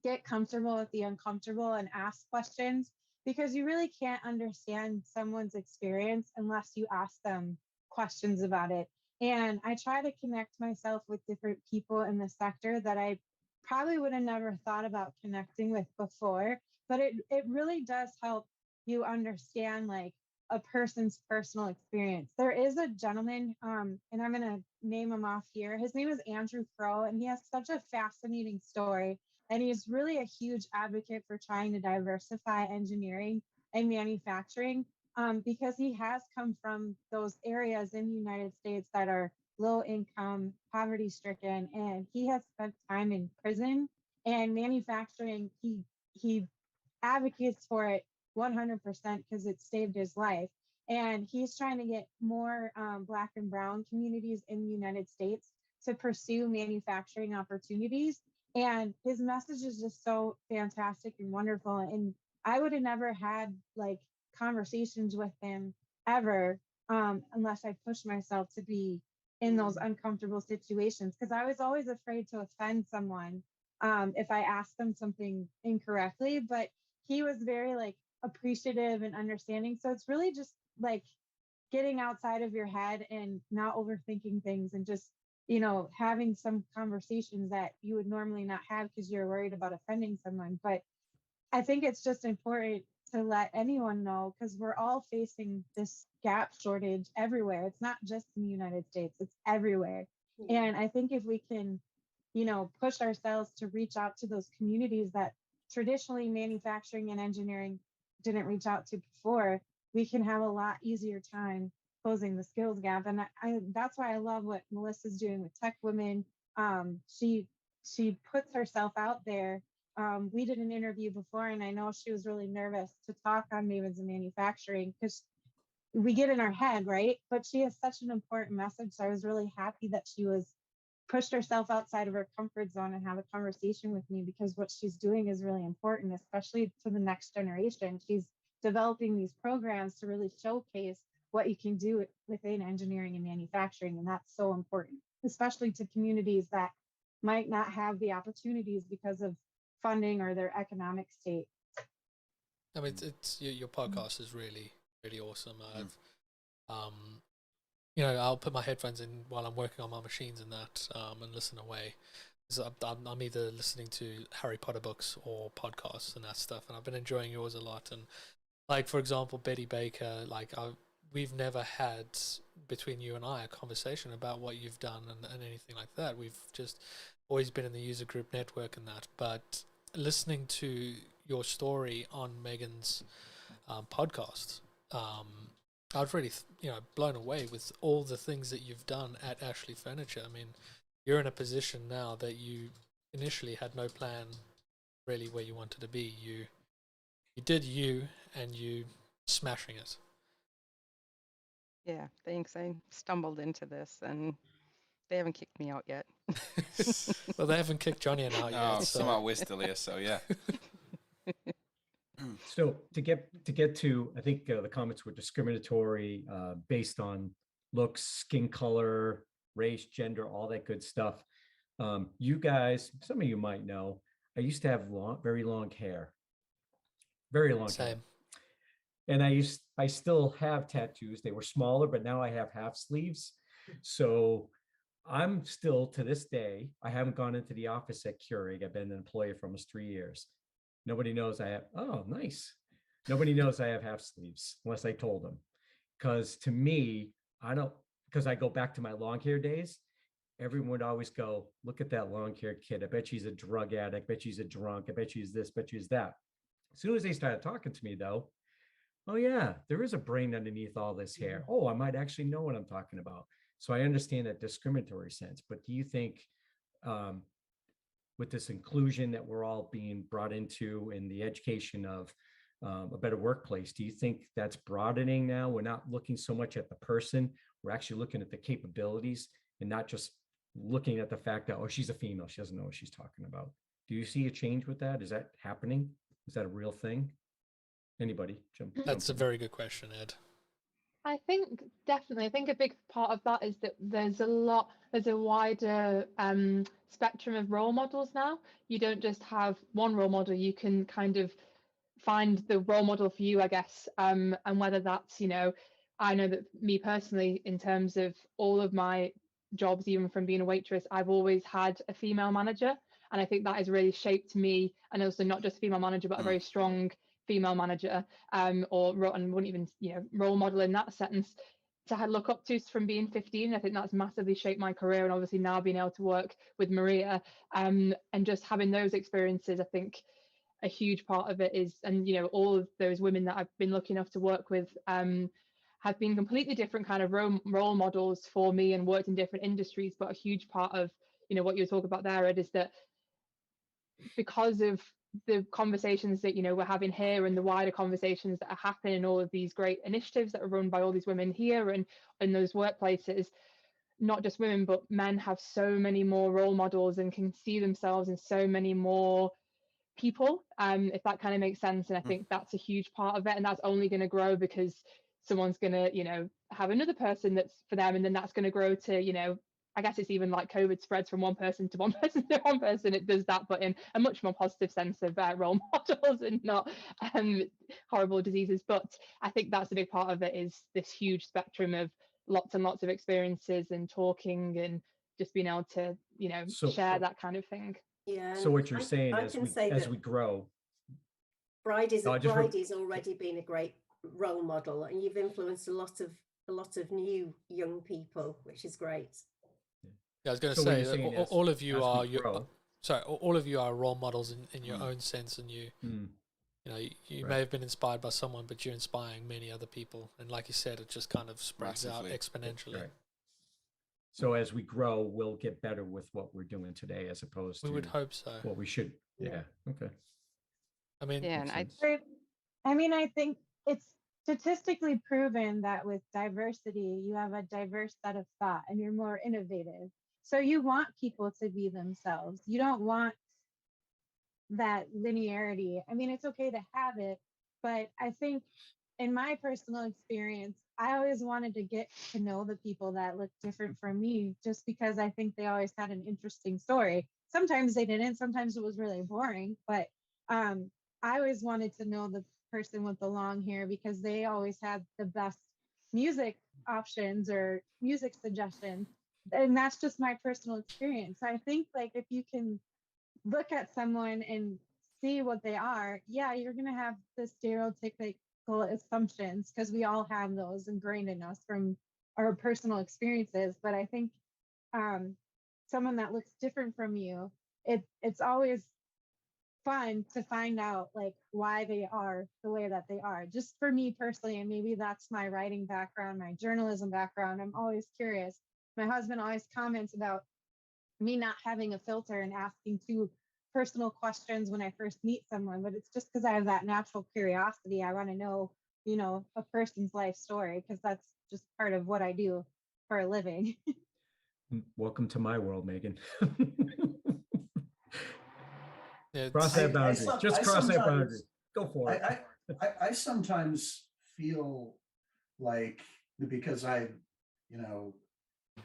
get comfortable with the uncomfortable and ask questions, because you really can't understand someone's experience unless you ask them questions about it. And I try to connect myself with different people in the sector that I probably would have never thought about connecting with before. But it really does help you understand a person's personal experience. There is a gentleman, and I'm going to name him off here. His name is Andrew Crow, and he has such a fascinating story. And he's really a huge advocate for trying to diversify engineering and manufacturing, because he has come from those areas in the United States that are low income, poverty stricken, and he has spent time in prison and manufacturing. He advocates for it 100% because it saved his life. And he's trying to get more Black and Brown communities in the United States to pursue manufacturing opportunities. And his message is just so fantastic and wonderful. And I would have never had conversations with him ever unless I pushed myself to be in those uncomfortable situations, because I was always afraid to offend someone if I asked them something incorrectly. But he was very appreciative and understanding. So it's really just getting outside of your head and not overthinking things, and just having some conversations that you would normally not have because you're worried about offending someone. But I think it's just important to let anyone know, because we're all facing this gap shortage everywhere. It's not just in the United States, it's everywhere. And I think if we can, push ourselves to reach out to those communities that traditionally manufacturing and engineering didn't reach out to before, we can have a lot easier time closing the skills gap. And that's why I love what Melissa's doing with Tech Women. She puts herself out there. We did an interview before, and I know she was really nervous to talk on Mavens in Manufacturing because we get in our head, right? But she has such an important message. So I was really happy that she was pushed herself outside of her comfort zone and have a conversation with me, because what she's doing is really important, especially to the next generation. She's developing these programs to really showcase what you can do within engineering and manufacturing. And that's so important, especially to communities that might not have the opportunities because of funding or their economic state. I mean, it's your podcast is really, really awesome. I'll put my headphones in while I'm working on my machines and that, and listen away. So I'm either listening to Harry Potter books or podcasts and that stuff, and I've been enjoying yours a lot. And like, for example, Betty Baker, we've never had, between you and I, a conversation about what you've done and anything like that. We've just always been in the user group network and that. But listening to your story on Megan's podcast, I was really, blown away with all the things that you've done at Ashley Furniture. I mean, you're in a position now that you initially had no plan really where you wanted to be. You did you, and you smashing it. Yeah, thanks. I stumbled into this, and they haven't kicked me out yet. Well, they haven't kicked Jonny out yet. So. Somehow we're still here, so yeah. So to get to, I think the comments were discriminatory based on looks, skin color, race, gender, all that good stuff. You guys, some of you might know, I used to have very long hair, very long hair. And I still have tattoos. They were smaller, but now I have half sleeves. So I'm still, to this day, I haven't gone into the office at Keurig. I've been an employee for almost 3 years. Nobody knows I have, oh, nice. Nobody knows I have half sleeves unless I told them. Because to me, because I go back to my long hair days, everyone would always go, look at that long haired kid. I bet she's a drug addict. I bet she's a drunk. I bet she's this, bet she's that. As soon as they started talking to me though, oh yeah, there is a brain underneath all this hair. Oh, I might actually know what I'm talking about. So I understand that discriminatory sense, but do you think with this inclusion that we're all being brought into in the education of a better workplace, do you think that's broadening now? We're not looking so much at the person, we're actually looking at the capabilities and not just looking at the fact that, oh, she's a female, she doesn't know what she's talking about. Do you see a change with that? Is that happening? Is that a real thing? Anybody jump? That's a very good question, Ed. I think definitely. I think a big part of that is that there's a wider spectrum of role models now. You don't just have one role model. You can kind of find the role model for you, I guess. And whether that's, I know that me personally, in terms of all of my jobs, even from being a waitress, I've always had a female manager. And I think that has really shaped me, and also not just a female manager, but a very strong female manager, and wouldn't even role model in that sense to look up to from being 15. I think that's massively shaped my career, and obviously now being able to work with Maria, and just having those experiences, I think a huge part of it is, and all of those women that I've been lucky enough to work with have been completely different kind of role models for me and worked in different industries. But a huge part of what you're talking about there, Ed, is that because of the conversations that we're having here and the wider conversations that are happening, all of these great initiatives that are run by all these women here and in those workplaces, not just women but men have so many more role models and can see themselves in so many more people, if that kind of makes sense. And I think that's a huge part of it, and that's only going to grow because someone's going to have another person that's for them, and then that's going to grow to I guess it's even like COVID spreads from one person to one person to one person. It does that, but in a much more positive sense of role models and not horrible diseases. But I think that's a big part of it, is this huge spectrum of lots and lots of experiences and talking and just being able to, share that kind of thing. Yeah. So what you're saying is as we grow. Bridie's already been a great role model, and you've influenced a lot of new young people, which is great. Yeah, I was going to say that all of you are all of you are role models in your own sense, and you may have been inspired by someone, but you're inspiring many other people, and like you said, it just kind of spreads out exponentially. Right. So as we grow, we'll get better with what we're doing today, as opposed to we would hope so. What we should, okay. I mean, and I think it's statistically proven that with diversity, you have a diverse set of thought and you're more innovative. So you want people to be themselves. You don't want that linearity. I mean, it's okay to have it, but I think in my personal experience, I always wanted to get to know the people that look different from me just because I think they always had an interesting story. Sometimes they didn't, sometimes it was really boring, but I always wanted to know the person with the long hair because they always had the best music options or music suggestions. And that's just my personal experience. So I think like if you can look at someone and see what they are, yeah, you're going to have the stereotypical assumptions because we all have those ingrained in us from our personal experiences. But I think someone that looks different from you, it's always fun to find out like why they are the way that they are. Just for me personally, and maybe that's my writing background, my journalism background, I'm always curious. My husband always comments about me not having a filter and asking too personal questions when I first meet someone, but it's just because I have that natural curiosity. I want to know, a person's life story because that's just part of what I do for a living. Welcome to my world, Megan. Yeah, cross that boundary. Just cross that boundary. Go for it. I sometimes feel like because I,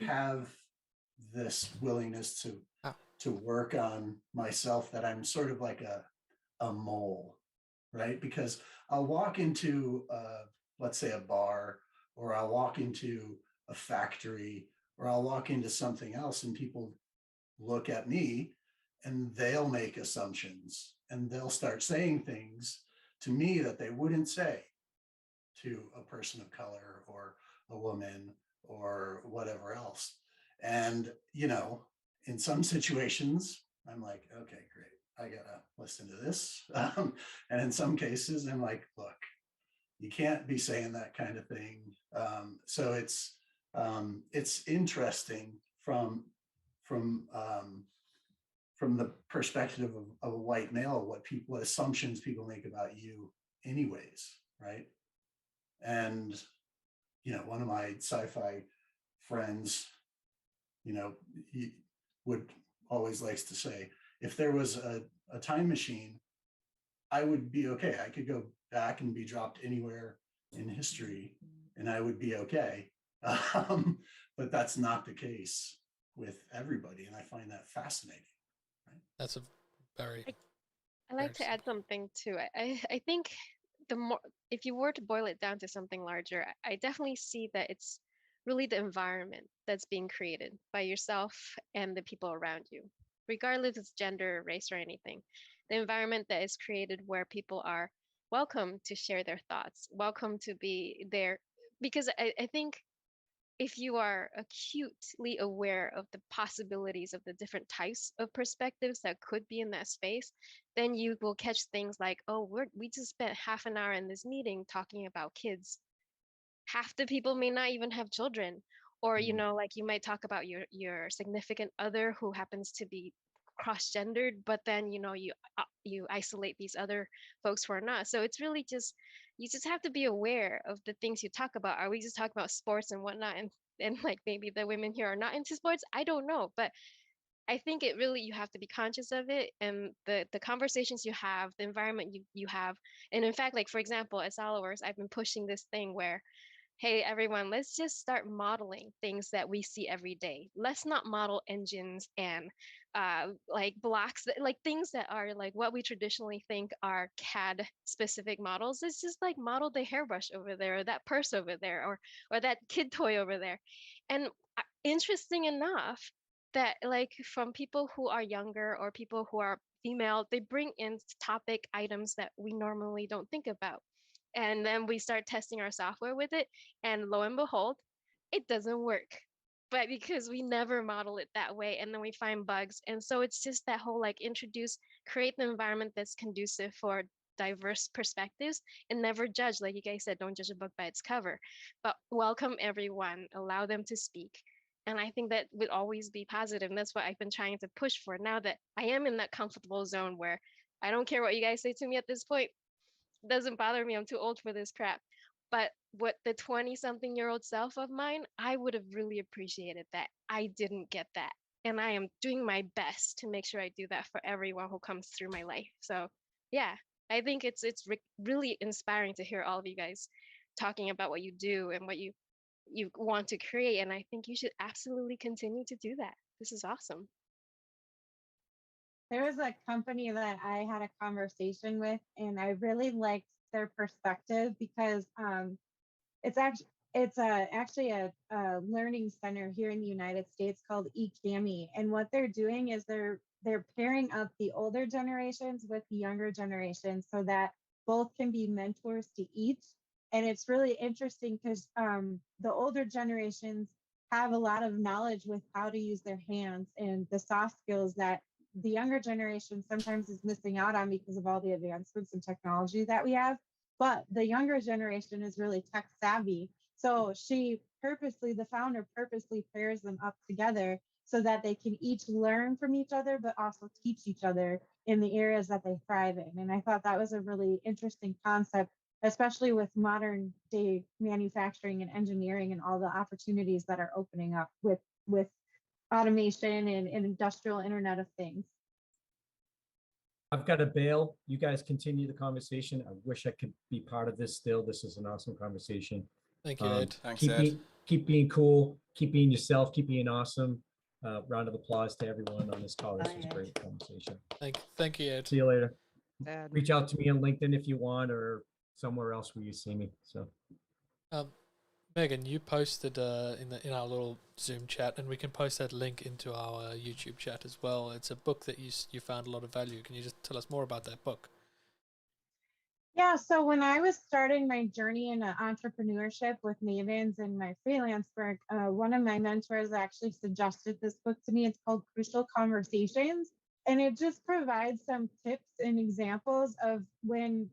have this willingness to work on myself that I'm sort of like a mole, right? Because I'll walk into let's say a bar, or I'll walk into a factory, or I'll walk into something else and people look at me and they'll make assumptions and they'll start saying things to me that they wouldn't say to a person of color or a woman or whatever else. And, in some situations, I'm like, okay, great. I gotta listen to this. And in some cases, I'm like, look, you can't be saying that kind of thing. So it's interesting from the perspective of a white male, what assumptions people make about you anyways, right? And, one of my sci-fi friends, he would always likes to say, if there was a time machine, I would be okay. I could go back and be dropped anywhere in history and I would be okay. But that's not the case with everybody. And I find that fascinating. Right? That's a very... I like to add something to it. I think the more, if you were to boil it down to something larger, I definitely see that it's really the environment that's being created by yourself and the people around you, regardless of gender, race, or anything. The environment that is created where people are welcome to share their thoughts, welcome to be there. Because I think if you are acutely aware of the possibilities of the different types of perspectives that could be in that space, then you will catch things like, oh, we just spent half an hour in this meeting talking about kids. Half the people may not even have children, or like you might talk about your significant other who happens to be cross-gendered, but then you isolate these other folks who are not. So it's really just, you just have to be aware of the things you talk about. Are we just talking about sports and whatnot, and like maybe the women here are not into sports? I don't know, but I think it really, you have to be conscious of it, and the conversations you have, the environment you have. And in fact, like for example, at Solidworks, I've been pushing this thing where, hey, everyone, let's just start modeling things that we see every day. Let's not model engines and like blocks, like things that are like what we traditionally think are CAD specific models. It's just like model the hairbrush over there, or that purse over there, or that kid toy over there. And interesting enough, that like from people who are younger or people who are female, they bring in topic items that we normally don't think about. And then we start testing our software with it, and lo and behold, it doesn't work. But because we never model it that way, and then we find bugs. And so it's just that whole like create the environment that's conducive for diverse perspectives, and never judge. Like you guys said, don't judge a book by its cover, but welcome everyone, allow them to speak. And I think that would always be positive. And that's what I've been trying to push for now that I am in that comfortable zone where I don't care what you guys say to me at this point. Doesn't bother me. I'm too old for this crap. But what the 20-something-year-old self of mine, I would have really appreciated that. I didn't get that. and I am doing my best to make sure I do that for everyone who comes through my life. So yeah, I think it's really inspiring to hear all of you guys talking about what you do and what you want to create, and I think you should absolutely continue to do that. This is awesome. There was a company that I had a conversation with, and I really liked their perspective because it's actually a learning center here in the United States called eCami, and what they're doing is they're pairing up the older generations with the younger generations so that both can be mentors to each. And it's really interesting because the older generations have a lot of knowledge with how to use their hands and the soft skills that the younger generation sometimes is missing out on because of all the advancements in technology that we have. But the younger generation is really tech savvy. So the founder purposely pairs them up together so that they can each learn from each other, but also teach each other in the areas that they thrive in. And I thought that was a really interesting concept, especially with modern day manufacturing and engineering and all the opportunities that are opening up with automation and industrial Internet of Things. I've got to bail. You guys continue the conversation. I wish I could be part of this still. This is an awesome conversation. Thank you, Ed. Thanks, Ed. Keep being cool. Keep being yourself. Keep being awesome. Round of applause to everyone on this call. This was a great conversation. Thank you, Ed. See you later. Ed. Reach out to me on LinkedIn if you want, or somewhere else where you see me. So, Megan, you posted in our little Zoom chat, and we can post that link into our YouTube chat as well. It's a book that you found a lot of value. Can you just tell us more about that book? Yeah, so when I was starting my journey in entrepreneurship with Mavens and my freelance work, one of my mentors actually suggested this book to me. It's called Crucial Conversations, and it just provides some tips and examples of when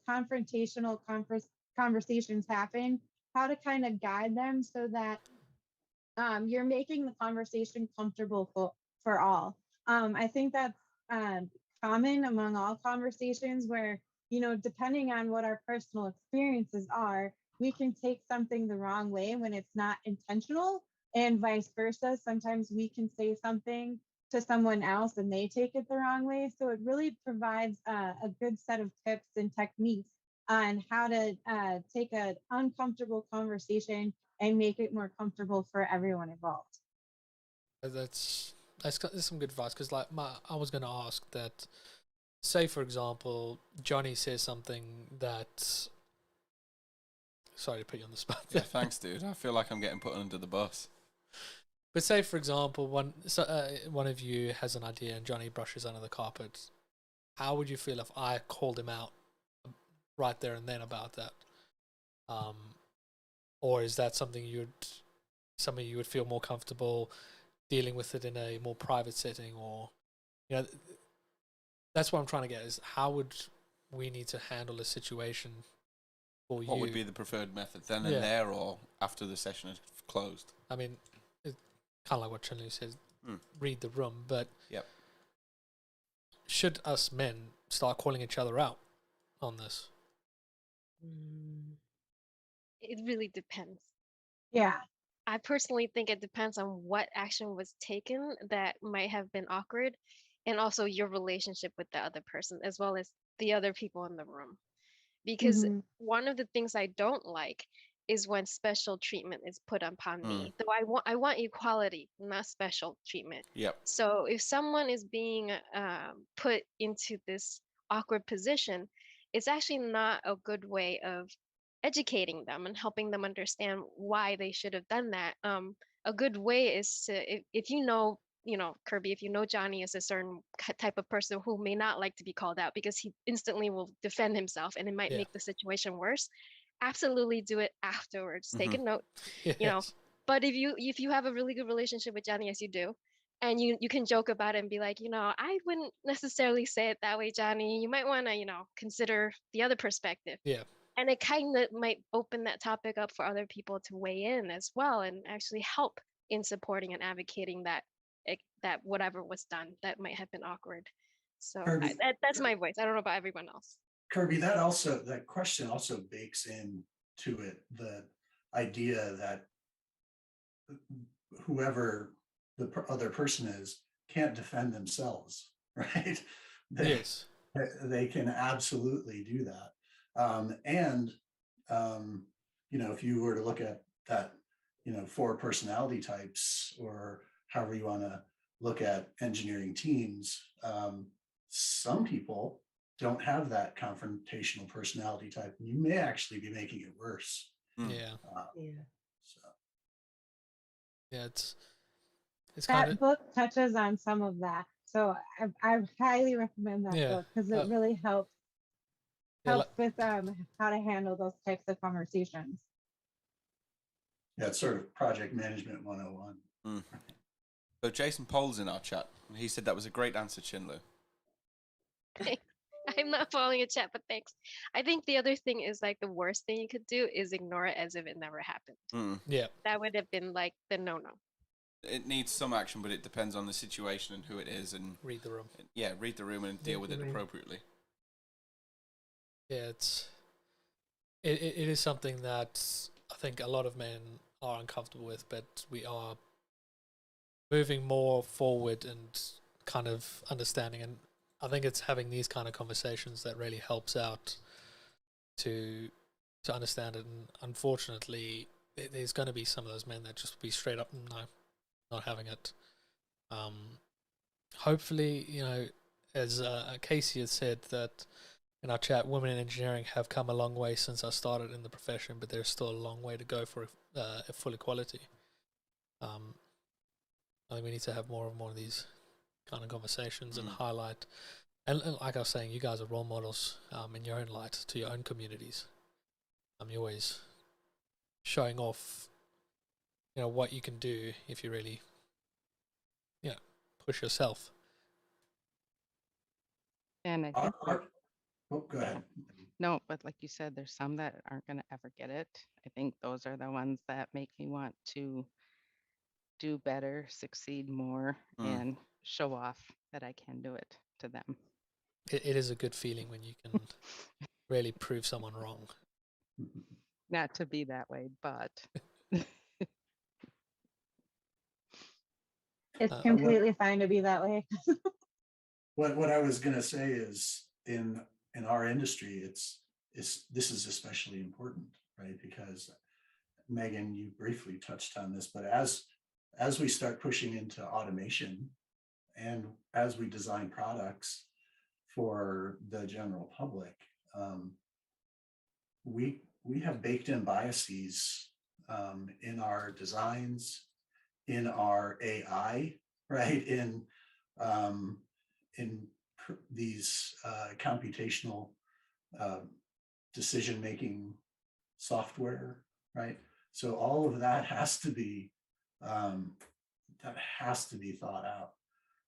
confrontational conversations happen, how to kind of guide them so that you're making the conversation comfortable for all. I think that's common among all conversations where, depending on what our personal experiences are, we can take something the wrong way when it's not intentional, and vice versa. Sometimes we can say something to someone else and they take it the wrong way. So it really provides a good set of tips and techniques on how to take an uncomfortable conversation and make it more comfortable for everyone involved. That's some good advice, because I was going to ask that, say for example, Jonny says something that. Sorry to put you on the spot. Yeah, thanks, dude. I feel like I'm getting put under the bus. But say for example, one of you has an idea and Jonny brushes under the carpet. How would you feel if I called him out right there and then about that? Or is that something you would feel more comfortable dealing with it in a more private setting? Or, that's what I'm trying to get, is how would we need to handle a situation for you? What would be the preferred method, then and there, or after the session is closed? I mean, it's kind of like what Chun-Li says, read the room, but should us men start calling each other out on this? It really depends. Yeah. I personally think it depends on what action was taken that might have been awkward, and also your relationship with the other person, as well as the other people in the room. Because one of the things I don't like is when special treatment is put upon me. Though I want equality, not special treatment. Yep. So if someone is being put into this awkward position, it's actually not a good way of educating them and helping them understand why they should have done that. A good way is to, if Kirby, if you know Jonny is a certain type of person who may not like to be called out because he instantly will defend himself and it might make the situation worse, absolutely do it afterwards. Take a note, But if you have a really good relationship with Jonny, as you do, and you can joke about it and be like, I wouldn't necessarily say it that way, Jonny. You might want to, consider the other perspective. Yeah. And it kind of might open that topic up for other people to weigh in as well and actually help in supporting and advocating that whatever was done that might have been awkward. So Kirby, that's my voice. I don't know about everyone else. Kirby, that question also bakes into it the idea that whoever other person is can't defend themselves, right? Yes. They can absolutely do that. If you were to look at that, 4 personality types, or however you want to look at engineering teams, some people don't have that confrontational personality type, and you may actually be making it worse. Yeah. So. Yeah, it's that book touches on some of that. So I highly recommend that book because it really helps with how to handle those types of conversations. Yeah, it's sort of project management 101. So Jason Pole's in our chat. He said that was a great answer, Chinlu. I'm not following a chat, but thanks. I think the other thing is like the worst thing you could do is ignore it as if it never happened. Yeah. That would have been like the no-no. It needs some action, but it depends on the situation and who it is, and read the room. Yeah, read the room and deal with it appropriately. Yeah, it is something that I think a lot of men are uncomfortable with, but we are moving more forward and kind of understanding, and I think it's having these kind of conversations that really helps out to understand it. And unfortunately, there's going to be some of those men that just be straight up no, not having it. Hopefully, as Casey has said that in our chat, women in engineering have come a long way since I started in the profession, but there's still a long way to go for a full equality. I think we need to have more and more of these kind of conversations and highlight. And like I was saying, you guys are role models in your own light to your own communities. You're always showing off, what you can do if you really, push yourself. And I think go ahead. No, but like you said, there's some that aren't going to ever get it. I think those are the ones that make me want to do better, succeed more, and show off that I can do it to them. It is a good feeling when you can really prove someone wrong. Not to be that way, but it's completely fine to be that way. What I was going to say is in our industry, this is especially important, right? Because Megan, you briefly touched on this, but as we start pushing into automation and as we design products for the general public, we have baked in biases in our designs, in our AI, right? In these computational decision-making software, right? So all of that has to be thought out.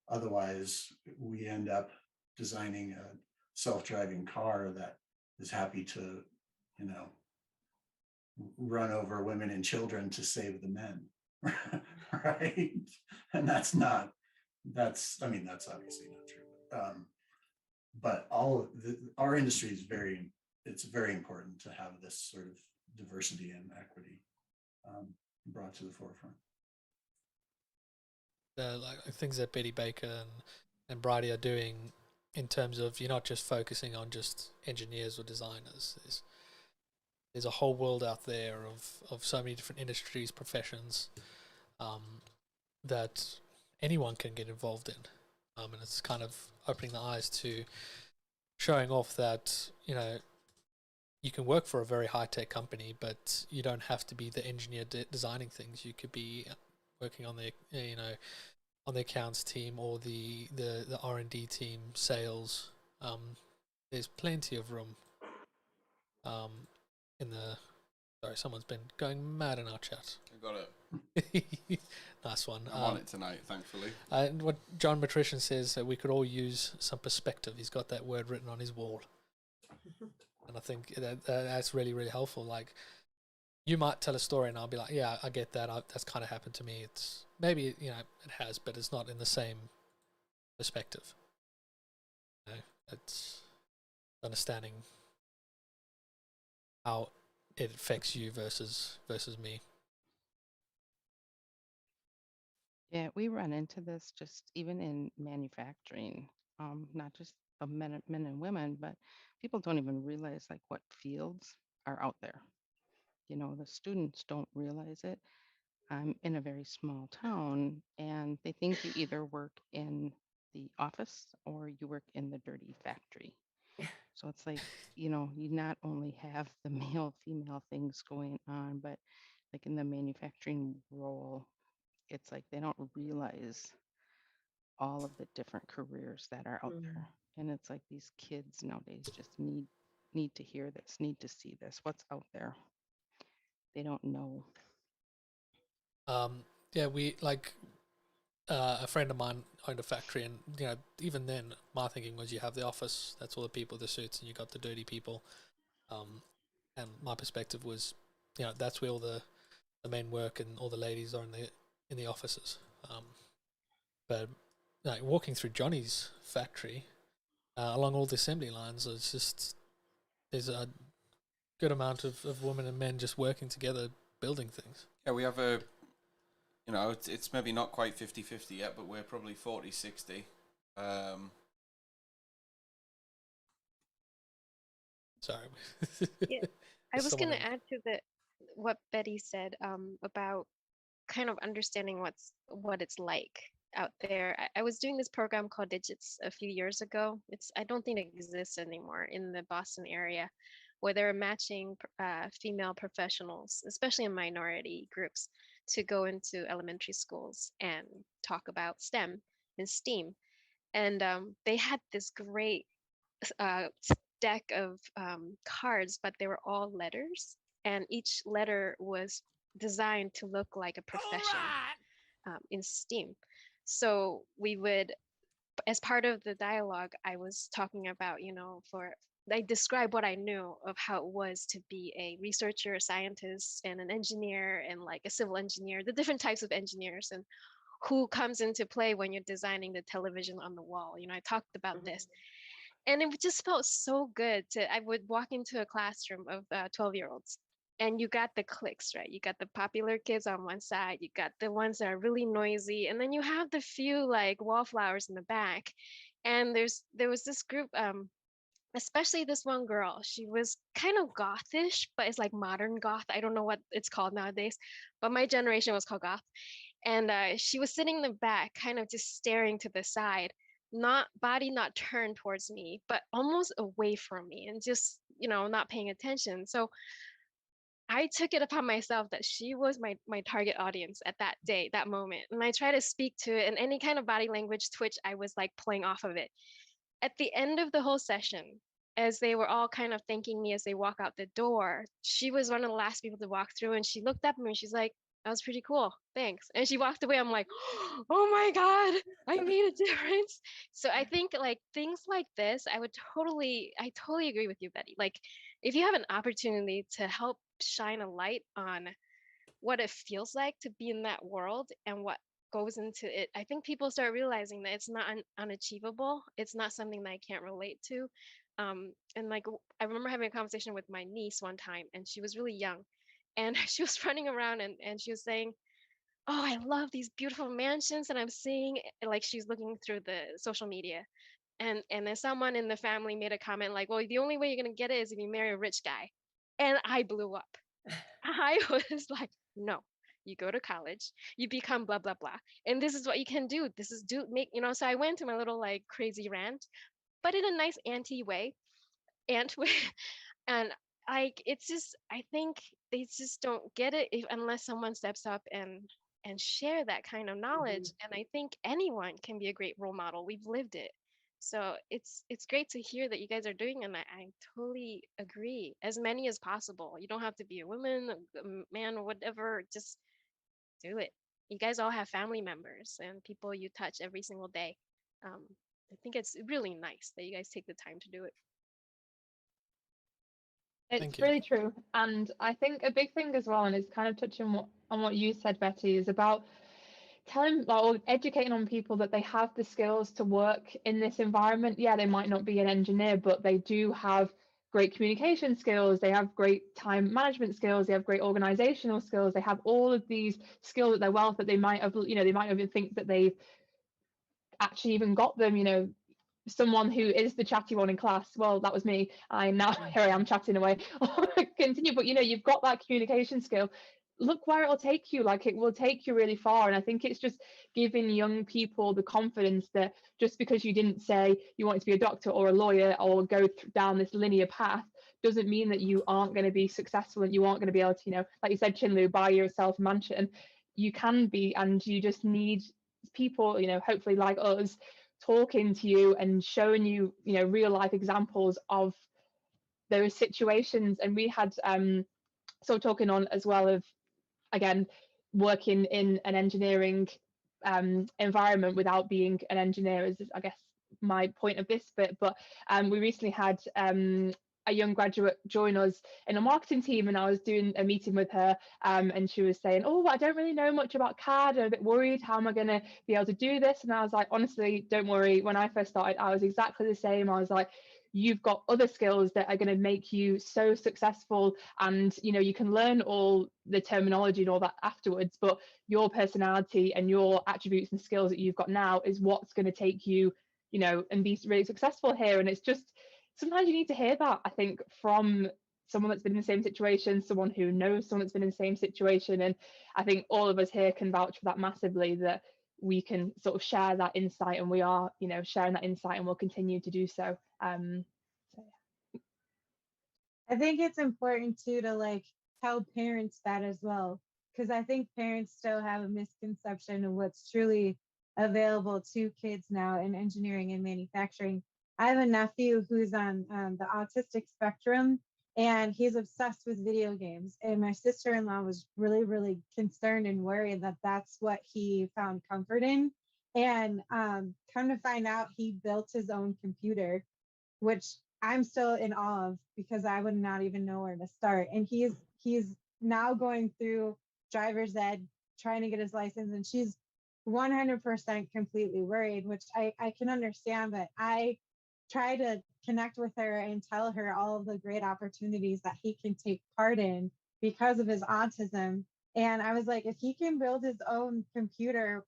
Otherwise, we end up designing a self-driving car that is happy to, run over women and children to save the men, right? And that's obviously not true. But our industry is it's very important to have this sort of diversity and equity brought to the forefront. Like things that Betty Baker and Bridie are doing in terms of you're not just focusing on just engineers or designers. There's a whole world out there of so many different industries, professions that anyone can get involved in. And it's kind of opening the eyes to showing off that, you can work for a very high-tech company, but you don't have to be the engineer designing things. You could be working on the, on the accounts team or the R&D team, sales. There's plenty of room sorry, someone's been going mad in our chat. I got it. Nice one. I'm on it tonight, thankfully. And what John Matrician says, that we could all use some perspective. He's got that word written on his wall. And I think that's really, really helpful. Like, you might tell a story and I'll be like, yeah, I get that. That's kind of happened to me. It's maybe, it has, but it's not in the same perspective. It's understanding how it affects you versus me. Yeah, we run into this just even in manufacturing, not just of men and women, but people don't even realize like what fields are out there. You know, the students don't realize it. I'm in a very small town, and they think you either work in the office or you work in the dirty factory. So it's like, you know, you not only have the male female things going on, but like in the manufacturing role, it's like they don't realize all of the different careers that are out there. And it's like these kids nowadays just need to hear this, need to see this, what's out there. They don't know. Yeah, we like a friend of mine owned a factory, and you know, even then, my thinking was you have the office, that's all the people with the suits, and you got the dirty people. And my perspective was, you know, that's where all the men work, and all the ladies are in the offices. But like walking through Johnny's factory, along all the assembly lines, it's just there's a good amount of women and men just working together, building things. Yeah, we have a, you know, it's maybe not quite 50-50 yet, but we're probably 40-60. Sorry. Yeah, I was going to add to what Betty said about kind of understanding what it's like out there. I was doing this program called Digits a few years ago. I don't think it exists anymore in the Boston area, where they're matching female professionals, especially in minority groups, to go into elementary schools and talk about STEM and STEAM. And they had this great deck of cards, but they were all letters, and each letter was designed to look like a profession in STEAM. So we would, as part of the dialogue, I was talking about, you know, I described what I knew of how it was to be a researcher, a scientist, and an engineer, and like a civil engineer, the different types of engineers, and who comes into play when you're designing the television on the wall. You know, I talked about this. And it just felt so good I would walk into a classroom of 12-year-olds, and you got the cliques, right? You got the popular kids on one side, you got the ones that are really noisy, and then you have the few like wallflowers in the back. And there was this group, especially this one girl. She was kind of gothish, but it's like modern goth. I don't know what it's called nowadays, but my generation was called goth. And she was sitting in the back, kind of just staring to the side, not turned towards me, but almost away from me, and just, you know, not paying attention. So I took it upon myself that she was my target audience at that day, that moment. And I try to speak to it, and any kind of body language twitch, I was like playing off of it. At the end of the whole session, as they were all kind of thanking me as they walk out the door, she was one of the last people to walk through, and she looked up at me and she's like, "That was pretty cool. Thanks." And she walked away. I'm like, "Oh my God, I made a difference." So I think like things like this, I totally agree with you, Betty. Like if you have an opportunity to help shine a light on what it feels like to be in that world and what goes into it, I think people start realizing that it's not unachievable. It's not something that I can't relate to. And like I remember having a conversation with my niece one time, and she was really young, and she was running around, and she was saying, "Oh, I love these beautiful mansions that I'm seeing." Like she's looking through the social media, and then someone in the family made a comment like, "Well, the only way you're gonna get it is if you marry a rich guy," and I blew up. I was like, "No, you go to college, you become blah blah blah, and this is what you can do. This is make, you know." So I went to my little like crazy rant, but in a nice auntie way, ant way, and like it's just, I think they just don't get it unless someone steps up and share that kind of knowledge. And I think anyone can be a great role model. We've lived it. So it's great to hear that you guys are doing, and I totally agree. As many as possible. You don't have to be a woman, a man, or whatever. Just do it. You guys all have family members and people you touch every single day. I think it's really nice that you guys take the time to do it. It's really true. And I think a big thing as well, and it's kind of touching on what you said, Betty, is about telling or educating on people that they have the skills to work in this environment. Yeah, they might not be an engineer, but they do have great communication skills, they have great time management skills, they have great organizational skills, they have all of these skills at their wealth that they might have, they might even think that they've actually even got them, someone who is the chatty one in class, well, that was me, I'm now here I am chatting away. Continue, but you've got that communication skill. Look where it'll take you. Like, it will take you really far. And I think it's just giving young people the confidence that just because you didn't say you wanted to be a doctor or a lawyer or go down this linear path doesn't mean that you aren't going to be successful and you aren't going to be able to, like you said, Chinlu, buy yourself a mansion. You can be, and you just need people, hopefully like us, talking to you and showing you, real life examples of those situations. And we had talking on as well of, again, working in an engineering environment without being an engineer is, I guess, my point of this bit. But we recently had a young graduate join us in a marketing team, and I was doing a meeting with her, and she was saying, oh, I don't really know much about CAD, I'm a bit worried, how am I going to be able to do this? And I was like, honestly, don't worry. When I first started, I was exactly the same. I was like, you've got other skills that are going to make you so successful, and you can learn all the terminology and all that afterwards, but your personality and your attributes and skills that you've got now is what's going to take you, and be really successful here. And it's just, sometimes you need to hear that, I think, from someone that's been in the same situation, someone who knows someone that's been in the same situation. And I think all of us here can vouch for that massively, that we can sort of share that insight, and we are, sharing that insight, and we'll continue to do so. I think it's important too to tell parents that as well, because I think parents still have a misconception of what's truly available to kids now in engineering and manufacturing. I have a nephew who's on the autistic spectrum, and he's obsessed with video games. And my sister-in-law was really, really concerned and worried that that's what he found comfort in. And come to find out, he built his own computer, which I'm still in awe of, because I would not even know where to start. And he's now going through driver's ed, trying to get his license, and she's 100% completely worried, which I can understand, but I try to connect with her and tell her all of the great opportunities that he can take part in because of his autism. And I was like, if he can build his own computer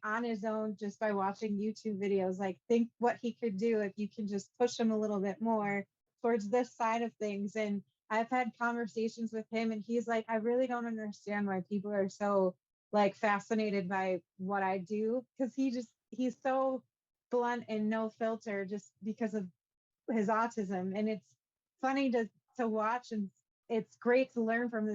on his own just by watching YouTube videos, think what he could do if you can just push him a little bit more towards this side of things. And I've had conversations with him, and he's like, I really don't understand why people are so fascinated by what I do, because he's so blunt and no filter just because of his autism. And it's funny to watch, and it's great to learn from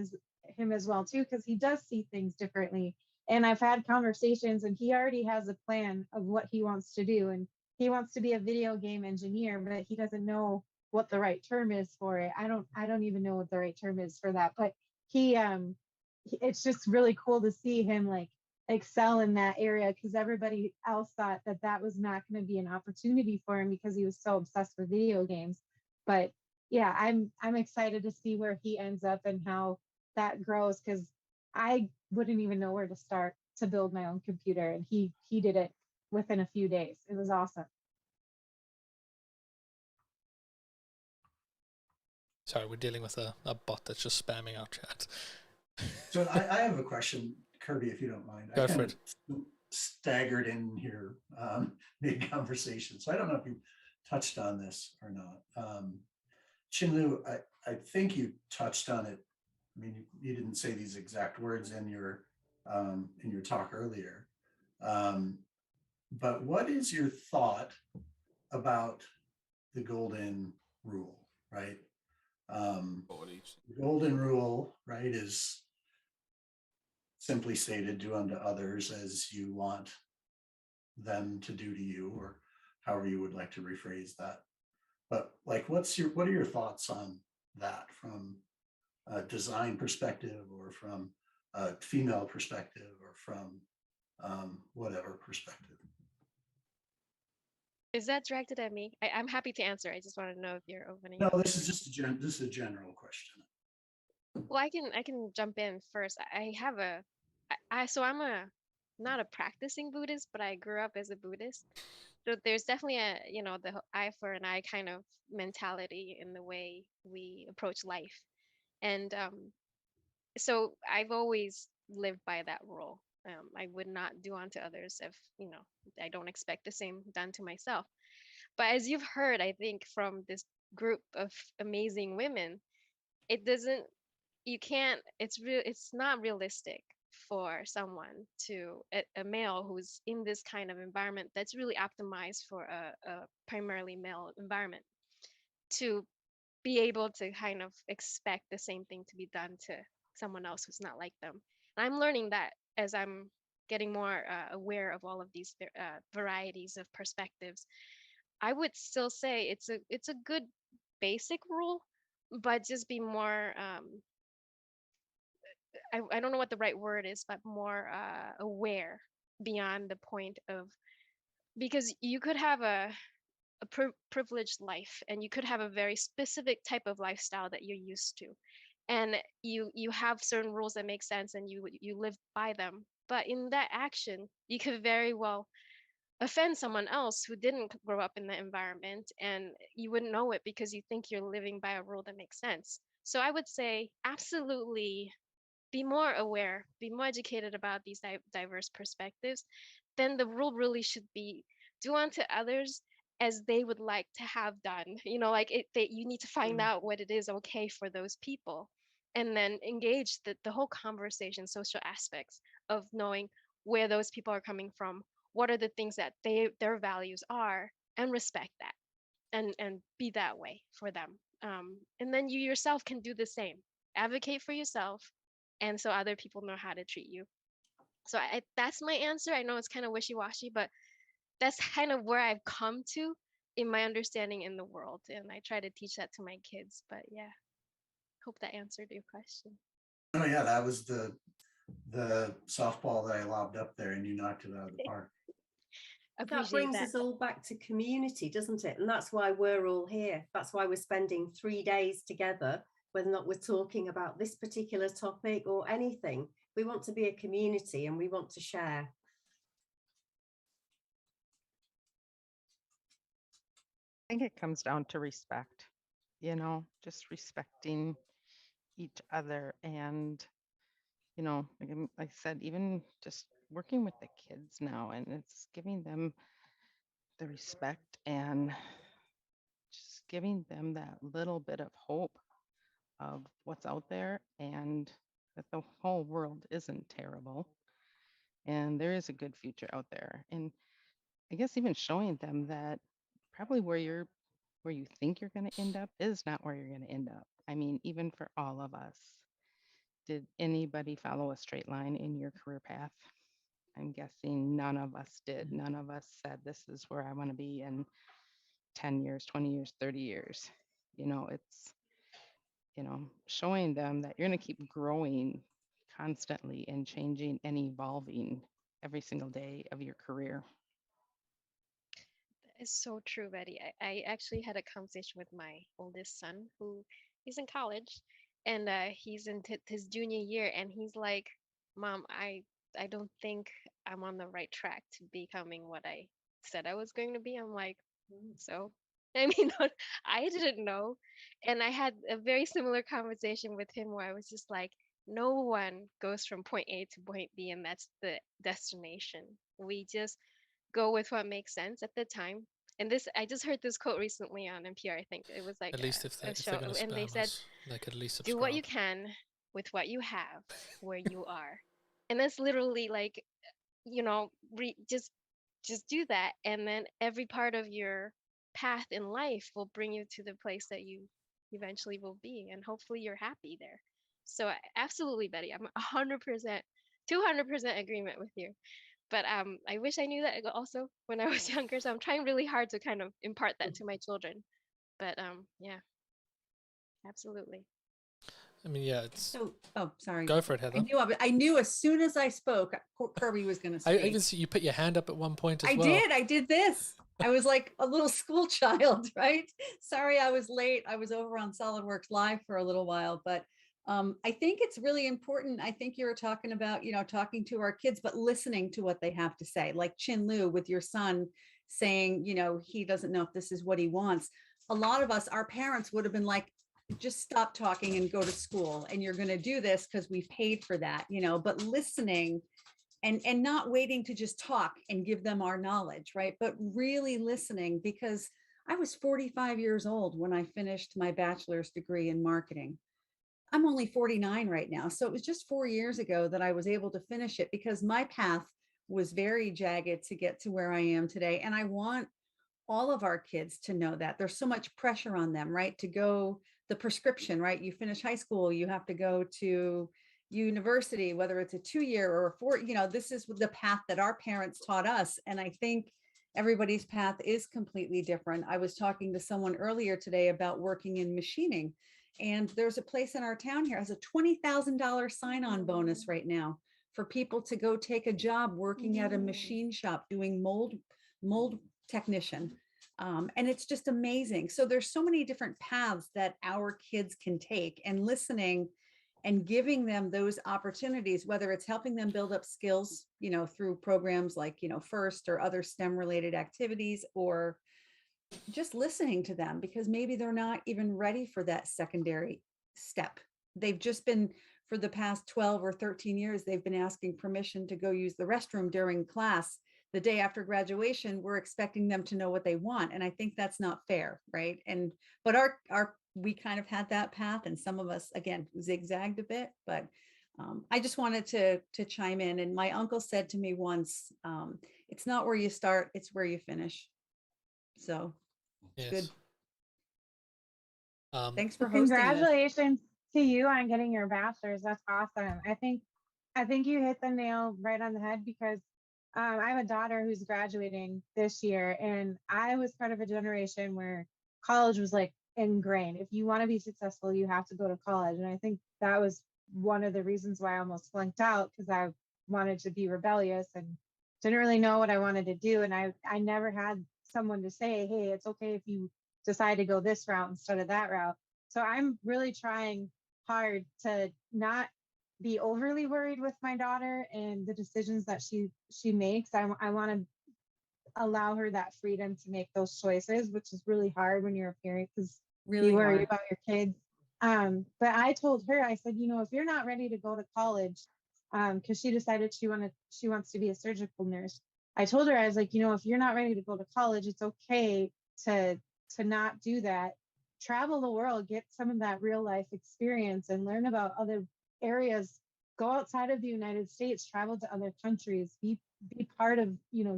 him as well too, because he does see things differently. And I've had conversations, and he already has a plan of what he wants to do, and he wants to be a video game engineer, but he doesn't know what the right term is for it. I don't even know what the right term is for that, but it's just really cool to see him excel in that area, because everybody else thought that was not going to be an opportunity for him because he was so obsessed with video games. But yeah, I'm excited to see where he ends up and how that grows, because I wouldn't even know where to start to build my own computer, and he did it within a few days. It was awesome. Sorry, we're dealing with a bot that's just spamming our chat. So I have a question, Kirby, if you don't mind. Go for it. Staggered in here mid-conversation, so I don't know if you touched on this or not. Chinlu, I think you touched on it. I mean, you didn't say these exact words in your talk earlier, but what is your thought about the golden rule, right? The golden rule, right, is simply stated, do unto others as you want them to do to you, or however you would like to rephrase that. But what are your thoughts on that from a design perspective, or from a female perspective, or from whatever perspective? Is that directed at me? I'm happy to answer. I just want to know if you're opening. No, this is just a general question. Well, I can jump in first. So I'm not a practicing Buddhist, but I grew up as a Buddhist. So there's definitely a, the eye for an eye kind of mentality in the way we approach life. And so I've always lived by that rule. I would not do unto others if, I don't expect the same done to myself. But as you've heard, I think from this group of amazing women, it doesn't, you can't, it's not realistic for someone a male who's in this kind of environment that's really optimized for a primarily male environment, to be able to kind of expect the same thing to be done to someone else who's not like them. And I'm learning that as I'm getting more aware of all of these varieties of perspectives. I would still say it's a good basic rule, but just be more I don't know what the right word is, but more aware beyond the point of, because you could have a privileged life and you could have a very specific type of lifestyle that you're used to, and you have certain rules that make sense and you live by them, but in that action you could very well offend someone else who didn't grow up in that environment, and you wouldn't know it because you think you're living by a rule that makes sense. So I would say absolutely be more aware, be more educated about these diverse perspectives. Then the rule really should be do unto others as they would like to have done. Like you need to find out what it is okay for those people, and then engage the whole conversation, social aspects of knowing where those people are coming from, what are the things that their values are, and respect that, and be that way for them. And then you yourself can do the same, advocate for yourself, and so other people know how to treat you. So that's my answer. I know it's kind of wishy-washy, but that's kind of where I've come to in my understanding in the world, and I try to teach that to my kids. But yeah, hope that answered your question. Oh yeah, that was the softball that I lobbed up there, and you knocked it out of the park. That brings us all back to community, doesn't it? And that's why we're all here. That's why we're spending 3 days together, whether or not we're talking about this particular topic or anything. We want to be a community and we want to share. I think it comes down to respect, just respecting each other. And, like I said, even just working with the kids now, and it's giving them the respect and just giving them that little bit of hope of what's out there, and that the whole world isn't terrible and there is a good future out there. And I guess even showing them that probably where you think you're going to end up is not where you're going to end up. I mean, even for all of us, did anybody follow a straight line in your career path? I'm guessing none of us did. None of us said this is where I want to be in 10 years, 20 years, 30 years. It's showing them that you're going to keep growing constantly and changing and evolving every single day of your career. That is so true, Betty. I actually had a conversation with my oldest son, who is in college, and he's in his junior year, and he's like, Mom, I don't think I'm on the right track to becoming what I said I was going to be. I'm like, so I mean, I didn't know. And I had a very similar conversation with him where I was just like, no one goes from point A to point B, and that's the destination. We just go with what makes sense at the time. And this, I just heard this quote recently on NPR. I think it was like at least if they're going to and they said, they could at least subscribe. do what you can with what you have where you are. And that's literally like, just do that, and then every part of your path in life will bring you to the place that you eventually will be, and hopefully you're happy there. So absolutely, Betty, I'm 100%, 200% agreement with you. But I wish I knew that also when I was younger. So I'm trying really hard to kind of impart that to my children. But yeah, absolutely. I mean, yeah, it's. So, oh, sorry. Go for it, Heather. I knew as soon as I spoke, Kirby was going to speak. I even see you put your hand up at one point as well. I did this. I was like a little school child, right? Sorry, I was late. I was over on SolidWorks Live for a little while, but I think it's really important. I think you were talking about, talking to our kids, but listening to what they have to say, like Chin Lu with your son saying, he doesn't know if this is what he wants. A lot of us, our parents would have been like, just stop talking and go to school, and you're going to do this because we paid for that, but listening and not waiting to just talk and give them our knowledge, right? But really listening, because I was 45 years old when I finished my bachelor's degree in marketing. I'm only 49 right now. So it was just 4 years ago that I was able to finish it, because my path was very jagged to get to where I am today. And I want all of our kids to know that there's so much pressure on them, right? To go the prescription, right? You finish high school, you have to go to university, whether it's a 2-year or a 4, this is the path that our parents taught us. And I think everybody's path is completely different. I was talking to someone earlier today about working in machining, and there's a place in our town here has a $20,000 sign-on bonus right now for people to go take a job working at a machine shop doing mold technician. And it's just amazing. So there's so many different paths that our kids can take, and listening and giving them those opportunities, whether it's helping them build up skills, through programs like, FIRST or other STEM related activities, or just listening to them, because maybe they're not even ready for that secondary step. They've just been, for the past 12 or 13 years, they've been asking permission to go use the restroom during class. The day after graduation, we're expecting them to know what they want. And I think that's not fair, right? But we kind of had that path, and some of us, again, zigzagged a bit, but I just wanted to chime in. And my uncle said to me once, it's not where you start, it's where you finish. So yes. Good. Thanks Well, for hosting this. congratulations to you on getting your bachelor's. That's awesome. I think you hit the nail right on the head, because I have a daughter who's graduating this year, and I was part of a generation where college was like ingrained. If you want to be successful, you have to go to college. And I think that was one of the reasons why I almost flunked out, because I wanted to be rebellious and didn't really know what I wanted to do. And I never had someone to say, hey, it's okay if you decide to go this route instead of that route. So I'm really trying hard to not be overly worried with my daughter and the decisions that she makes. I want to allow her that freedom to make those choices, which is really hard when you're a parent, because really you worry hard about your kids. But I told her, I said, if you're not ready to go to college, because she decided she wants to be a surgical nurse. I told her, I was like, if you're not ready to go to college, it's okay to not do that. Travel the world, get some of that real life experience, and learn about other areas. Go outside of the United States, travel to other countries, be part of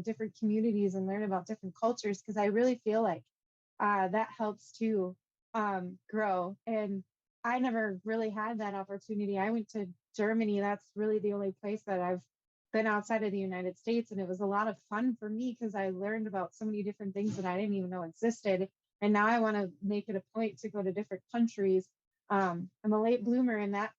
different communities, and learn about different cultures, because I really feel like that helps to grow. And I never really had that opportunity. I went to Germany. That's really the only place that I've been outside of the United States, and it was a lot of fun for me, because I learned about so many different things that I didn't even know existed. And now I want to make it a point to go to different countries. I'm a late bloomer in that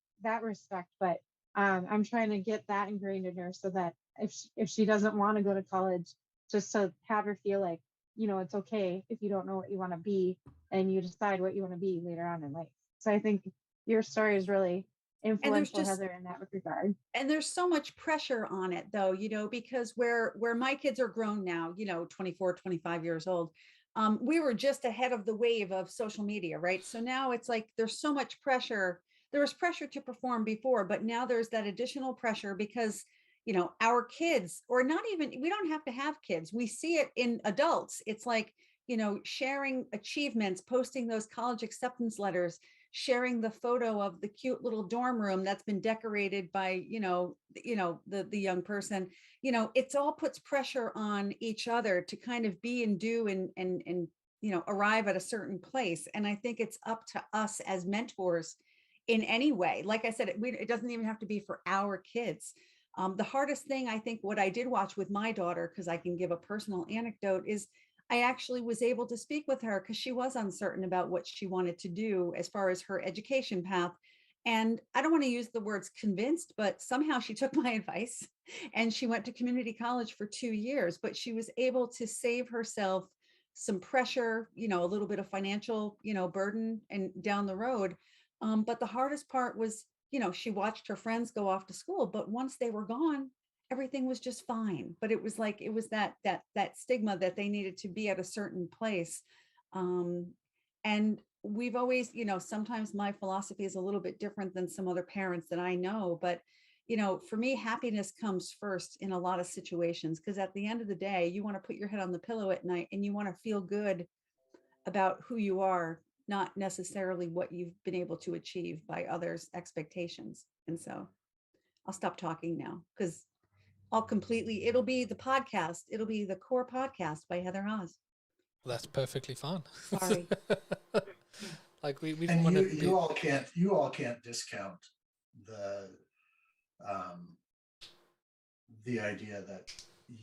respect, but I'm trying to get that ingrained in her, so that if she doesn't want to go to college, just to have her feel like, it's okay if you don't know what you want to be, and you decide what you want to be later on in life. So I think your story is really influential, Heather, in that regard. And there's so much pressure on it, though, because where my kids are grown now, 24, 25 years old, we were just ahead of the wave of social media, right? So now it's like there's so much pressure. There was pressure to perform before, but now there's that additional pressure, because our kids, or not even, we don't have to have kids, we see it in adults. It's like, sharing achievements, posting those college acceptance letters, sharing the photo of the cute little dorm room that's been decorated by the young person. It's all puts pressure on each other to kind of be and do and arrive at a certain place. And I think it's up to us as mentors in any way. Like I said, it doesn't even have to be for our kids. The hardest thing, I think, what I did watch with my daughter, because I can give a personal anecdote, is I actually was able to speak with her, because she was uncertain about what she wanted to do as far as her education path. And I don't want to use the words convinced, but somehow she took my advice and she went to community college for 2 years, but she was able to save herself some pressure, a little bit of financial, burden and down the road. But the hardest part was, she watched her friends go off to school, but once they were gone, everything was just fine. But it was like, it was that stigma that they needed to be at a certain place. And we've always, sometimes my philosophy is a little bit different than some other parents that I know, but for me, happiness comes first in a lot of situations, because at the end of the day, you want to put your head on the pillow at night and you want to feel good about who you are, not necessarily what you've been able to achieve by others' expectations. And so I'll stop talking now, because it'll be the podcast. It'll be the Core Podcast by Heather Haas. Well, that's perfectly fine. Sorry. Like we and want to you all can't discount the idea that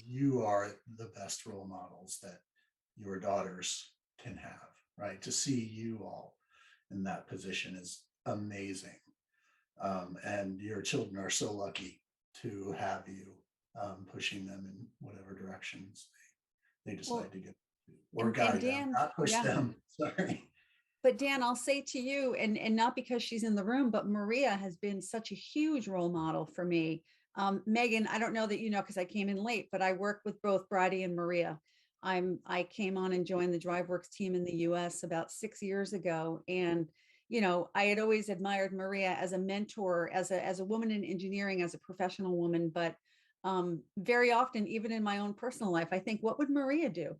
you are the best role models that your daughters can have, right? To see you all in that position is amazing. And your children are so lucky to have you pushing them in whatever directions they decide to get, or guide them, not push them. Sorry. But Dan, I'll say to you, and not because she's in the room, but Maria has been such a huge role model for me. Megan, I don't know that you know, because I came in late, but I work with both Bridie and Maria. I came on and joined the DriveWorks team in the US about 6 years ago. And, I had always admired Maria as a mentor, as a woman in engineering, as a professional woman. But very often, even in my own personal life, I think, what would Maria do?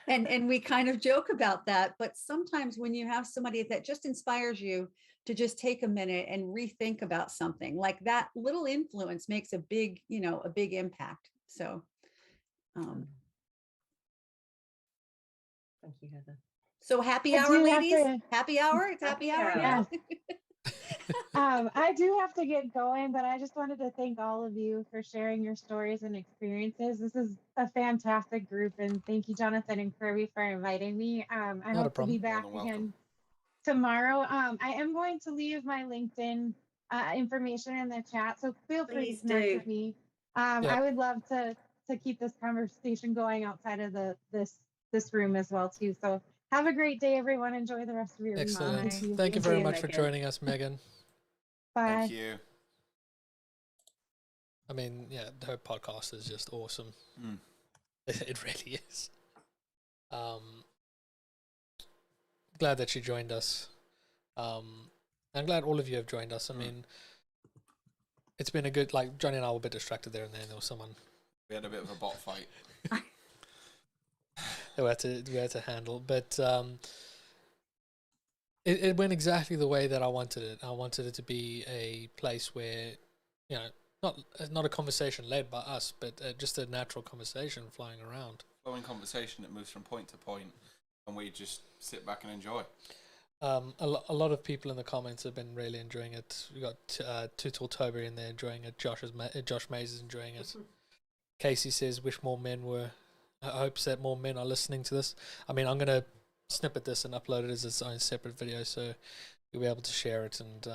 And we kind of joke about that. But sometimes when you have somebody that just inspires you to just take a minute and rethink about something, like that little influence makes a big impact. So thank you, Heather. So happy hour, ladies. Happy hour. It's happy hour. Yes. I do have to get going, but I just wanted to thank all of you for sharing your stories and experiences. This is a fantastic group, and thank you, Jonathan and Kirby, for inviting me. I hope to be back again tomorrow. I am going to leave my LinkedIn information in the chat, so feel free to connect with me. I would love to keep this conversation going outside of this room as well too. So have a great day, everyone. Enjoy the rest of your week. Excellent. Thank you very much for joining us, Megan. Bye. Thank you. I mean, yeah, her podcast is just awesome. It really is. Glad that she joined us. I'm glad all of you have joined us. I mean, it's been a good, like, Jonny and I were a bit distracted there, and then there was someone. We had a bit of a bot fight. we had to handle, but it went exactly the way that I wanted it. I wanted it to be a place where, not a conversation led by us, but just a natural conversation flying around. Flowing conversation that moves from point to point, and we just sit back and enjoy. A lot of people in the comments have been really enjoying it. We got Tutul Toby in there enjoying it. Josh Mays is enjoying it. Casey says, "Wish more men were." I hope that more men are listening to this. I mean, I'm gonna snippet this and upload it as its own separate video, so you'll be able to share it and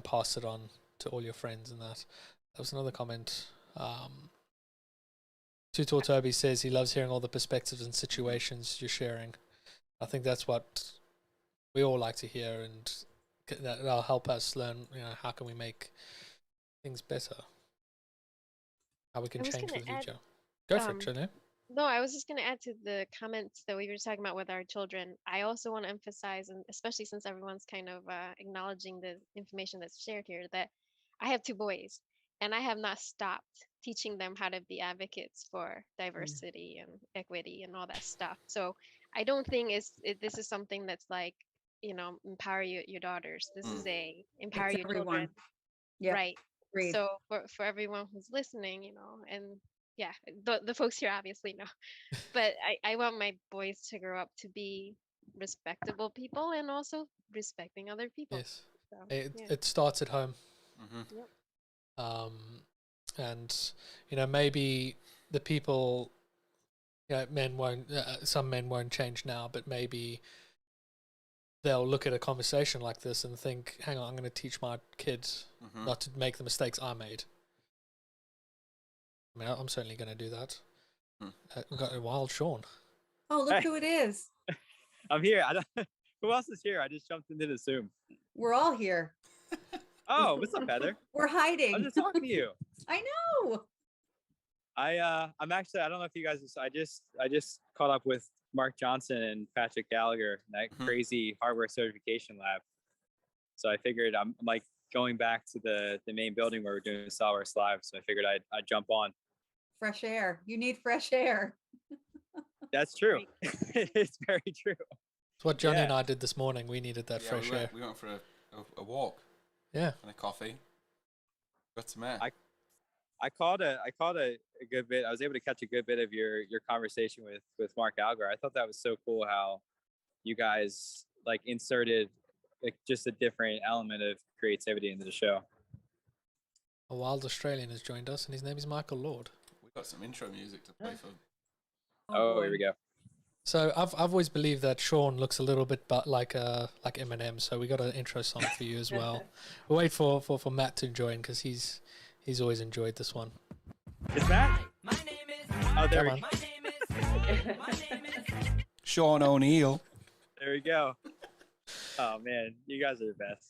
pass it on to all your friends and that. That was another comment. Tutor Toby says he loves hearing all the perspectives and situations you're sharing. I think that's what we all like to hear, and that'll help us learn, how can we make things better, how we can change for the future. Go for it, Jonny. No, I was just going to add to the comments that we were talking about with our children. I also want to emphasize, and especially since everyone's kind of acknowledging the information that's shared here, that I have 2 boys, and I have not stopped teaching them how to be advocates for diversity and equity and all that stuff. So I don't think this is something that's like, empower your daughters. This is empower your children. Yep. Right. Agreed. So for everyone who's listening, and yeah, the folks here obviously know, but I want my boys to grow up to be respectable people and also respecting other people. Yes. So, it starts at home. Yep. And maybe the people, some men won't change now, but maybe they'll look at a conversation like this and think, hang on, I'm going to teach my kids not to make the mistakes I made. I mean, I'm certainly going to do that. We've got a wild Sean. Oh, look who it is. I'm here. Who else is here? I just jumped into the Zoom. We're all here. Oh, what's up, Heather? We're hiding. I'm just talking to you. I know. I'm actually, I don't know if you guys, I just caught up with Mark Johnson and Patrick Gallagher, that crazy hardware certification lab. So I figured I'm like going back to the main building where we're doing SolidWorks Live. So I figured I'd jump on. Fresh air. You need fresh air. That's true. It's very true. It's what Johnny and I did this morning. We needed that fresh air. We went for a walk. Yeah. And a coffee. Got some air. I caught a good bit. I was able to catch a good bit of your conversation with Mark Algar. I thought that was so cool how you guys like inserted like just a different element of creativity into the show. A wild Australian has joined us, and his name is Michael Lord. We've got some intro music to play for. Oh, here we go. So I've always believed that Sean looks a little bit like Eminem. So we got an intro song for you as well. We'll wait for Matt to join because he's always enjoyed this one. Is Matt? Oh, there we go. Sean O'Neill. There we go. Oh man, you guys are the best.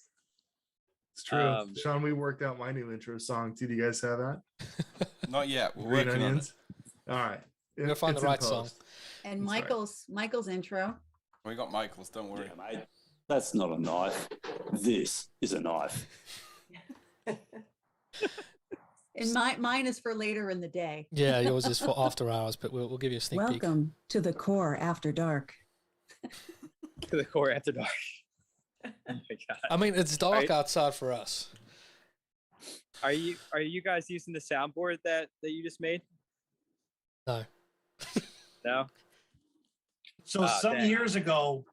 It's true. Sean, we worked out my new intro song. Did you guys have that? Not yet. We're Green working Onions. on it. All right. We're gonna find the right song. And Michael's intro. We got Michael's. Don't worry. Yeah, mate. That's not a knife. This is a knife. And mine is for later in the day. Yeah, yours is for after hours, but we'll give you a sneak peek. Welcome to the core after dark. To the core after dark. Oh my God. I mean, it's dark outside for us. Are you guys using the soundboard that you just made? No. No. So some years ago,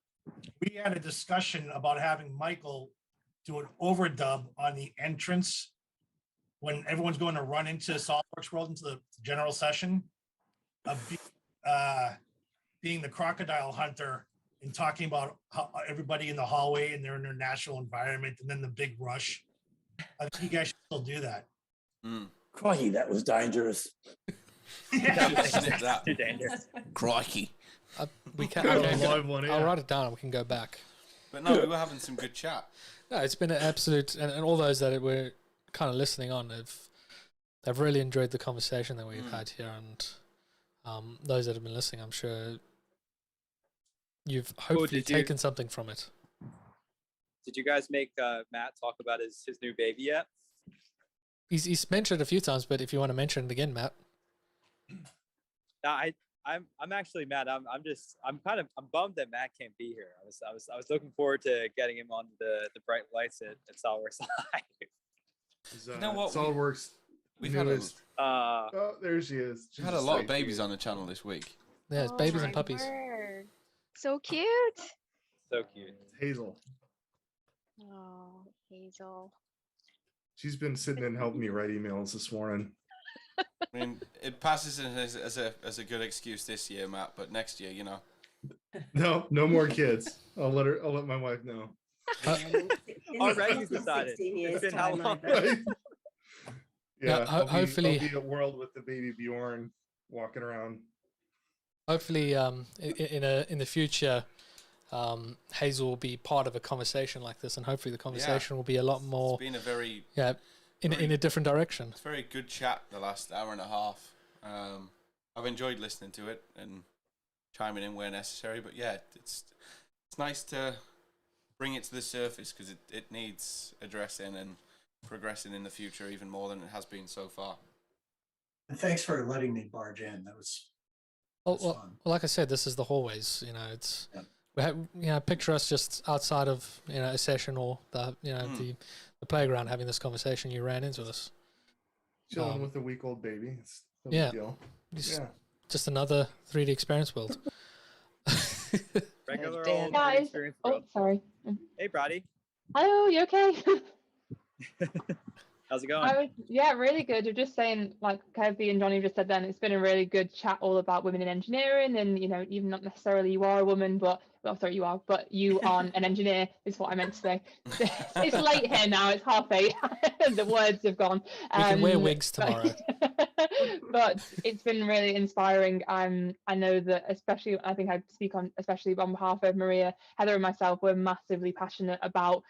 we had a discussion about having Michael do an overdub on the entrance when everyone's going to run into SolidWorks World into the general session of being the crocodile hunter and talking about how everybody in the hallway and they're in their natural environment and then the big rush. I think you guys should still do that. Crikey, that was dangerous. That. Too dangerous. Crikey. We can. I'll write it down and we can go back. But no, we were having some good chat. No, it's been an absolute, and all those that were kind of listening on have really enjoyed the conversation that we've had here, and those that have been listening, I'm sure you've hopefully taken something from it. Did you guys make Matt talk about his new baby yet? He's mentioned it a few times, but if you want to mention it again, Matt. I'm actually mad. I'm bummed that Matt can't be here. I was looking forward to getting him on the bright lights at SolidWorks Live. You know what? SolidWorks. We've had oh, there she is. We've had a lot of babies on the channel this week. Yeah, it's babies and puppies. Word. So cute. So cute. Hazel. Oh, Hazel. She's been sitting and helping me write emails this morning. I mean, it passes as a good excuse this year, Matt. But next year, you know. No more kids. I'll let my wife know. Already decided. It's been how long? Yeah, hopefully I'll be at World with the baby Bjorn walking around. Hopefully, in the future, Hazel will be part of a conversation like this, and hopefully the conversation will be a lot more. It's been a very in a different direction. It's a very good chat the last hour and a half. I've enjoyed listening to it and chiming in where necessary. But yeah, it's nice to bring it to the surface because it needs addressing and progressing in the future even more than it has been so far. And thanks for letting me barge in. That was Well, like I said, this is the hallways. You know, it's we have, picture us just outside of a session or the the playground having this conversation. You ran into us. Chilling with a week-old baby. It's no big deal. Just another 3D experience world. Regular Dan. old Guys. experience. Oh, sorry. Hey, Brady. Hello, you okay? How's it going? Really good. You're just saying, like Kirby and Jonny just said then, it's been a really good chat all about women in engineering, and even not necessarily you are a woman, but you are, but you aren't an engineer is what I meant to say. It's late here now, it's 8:30. The words have gone. We can wear wigs tomorrow. But it's been really inspiring. I know that especially on behalf of Maria, Heather and myself, we're massively passionate about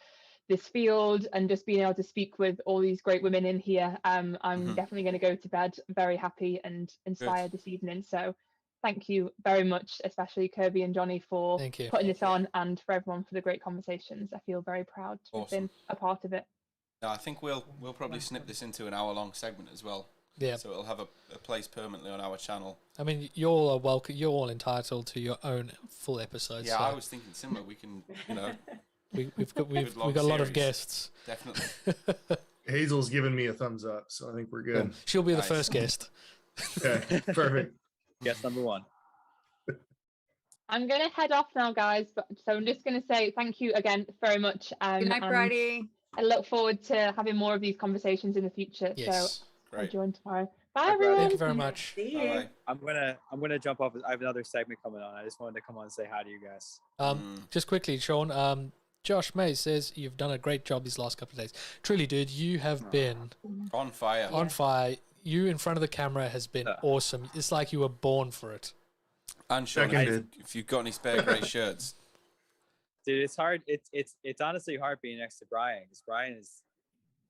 this field and just being able to speak with all these great women in here. I'm definitely going to go to bed very happy and inspired this evening. So thank you very much, especially Kirby and Jonny, for putting this on, and for everyone for the great conversations. I feel very proud to have been a part of it. I think we'll probably snip this into an hour-long segment as well. Yeah. So it'll have a place permanently on our channel. I mean, you're all welcome. You're all entitled to your own full episode. Yeah, so I was thinking similar. We can, we've got a lot of guests. Definitely. Hazel's given me a thumbs up, so I think we're good. She'll be the first guest. Okay, perfect. Guest number 1. I'm going to head off now, guys. So I'm just going to say thank you again very much. Good night, Brady. I look forward to having more of these conversations in the future. Yes. So Great. I'll join tomorrow. Bye, everyone. Thank you very much. See you. Bye. I'm gonna jump off. I have another segment coming on. I just wanted to come on and say hi to you guys. Just quickly, Sean. Josh May says you've done a great job these last couple of days. Truly, dude, you have been on fire. On fire. You in front of the camera has been awesome. It's like you were born for it. And Sean, if you've got any spare grey shirts. Dude, it's hard. It's honestly hard being next to Brian, because Brian is,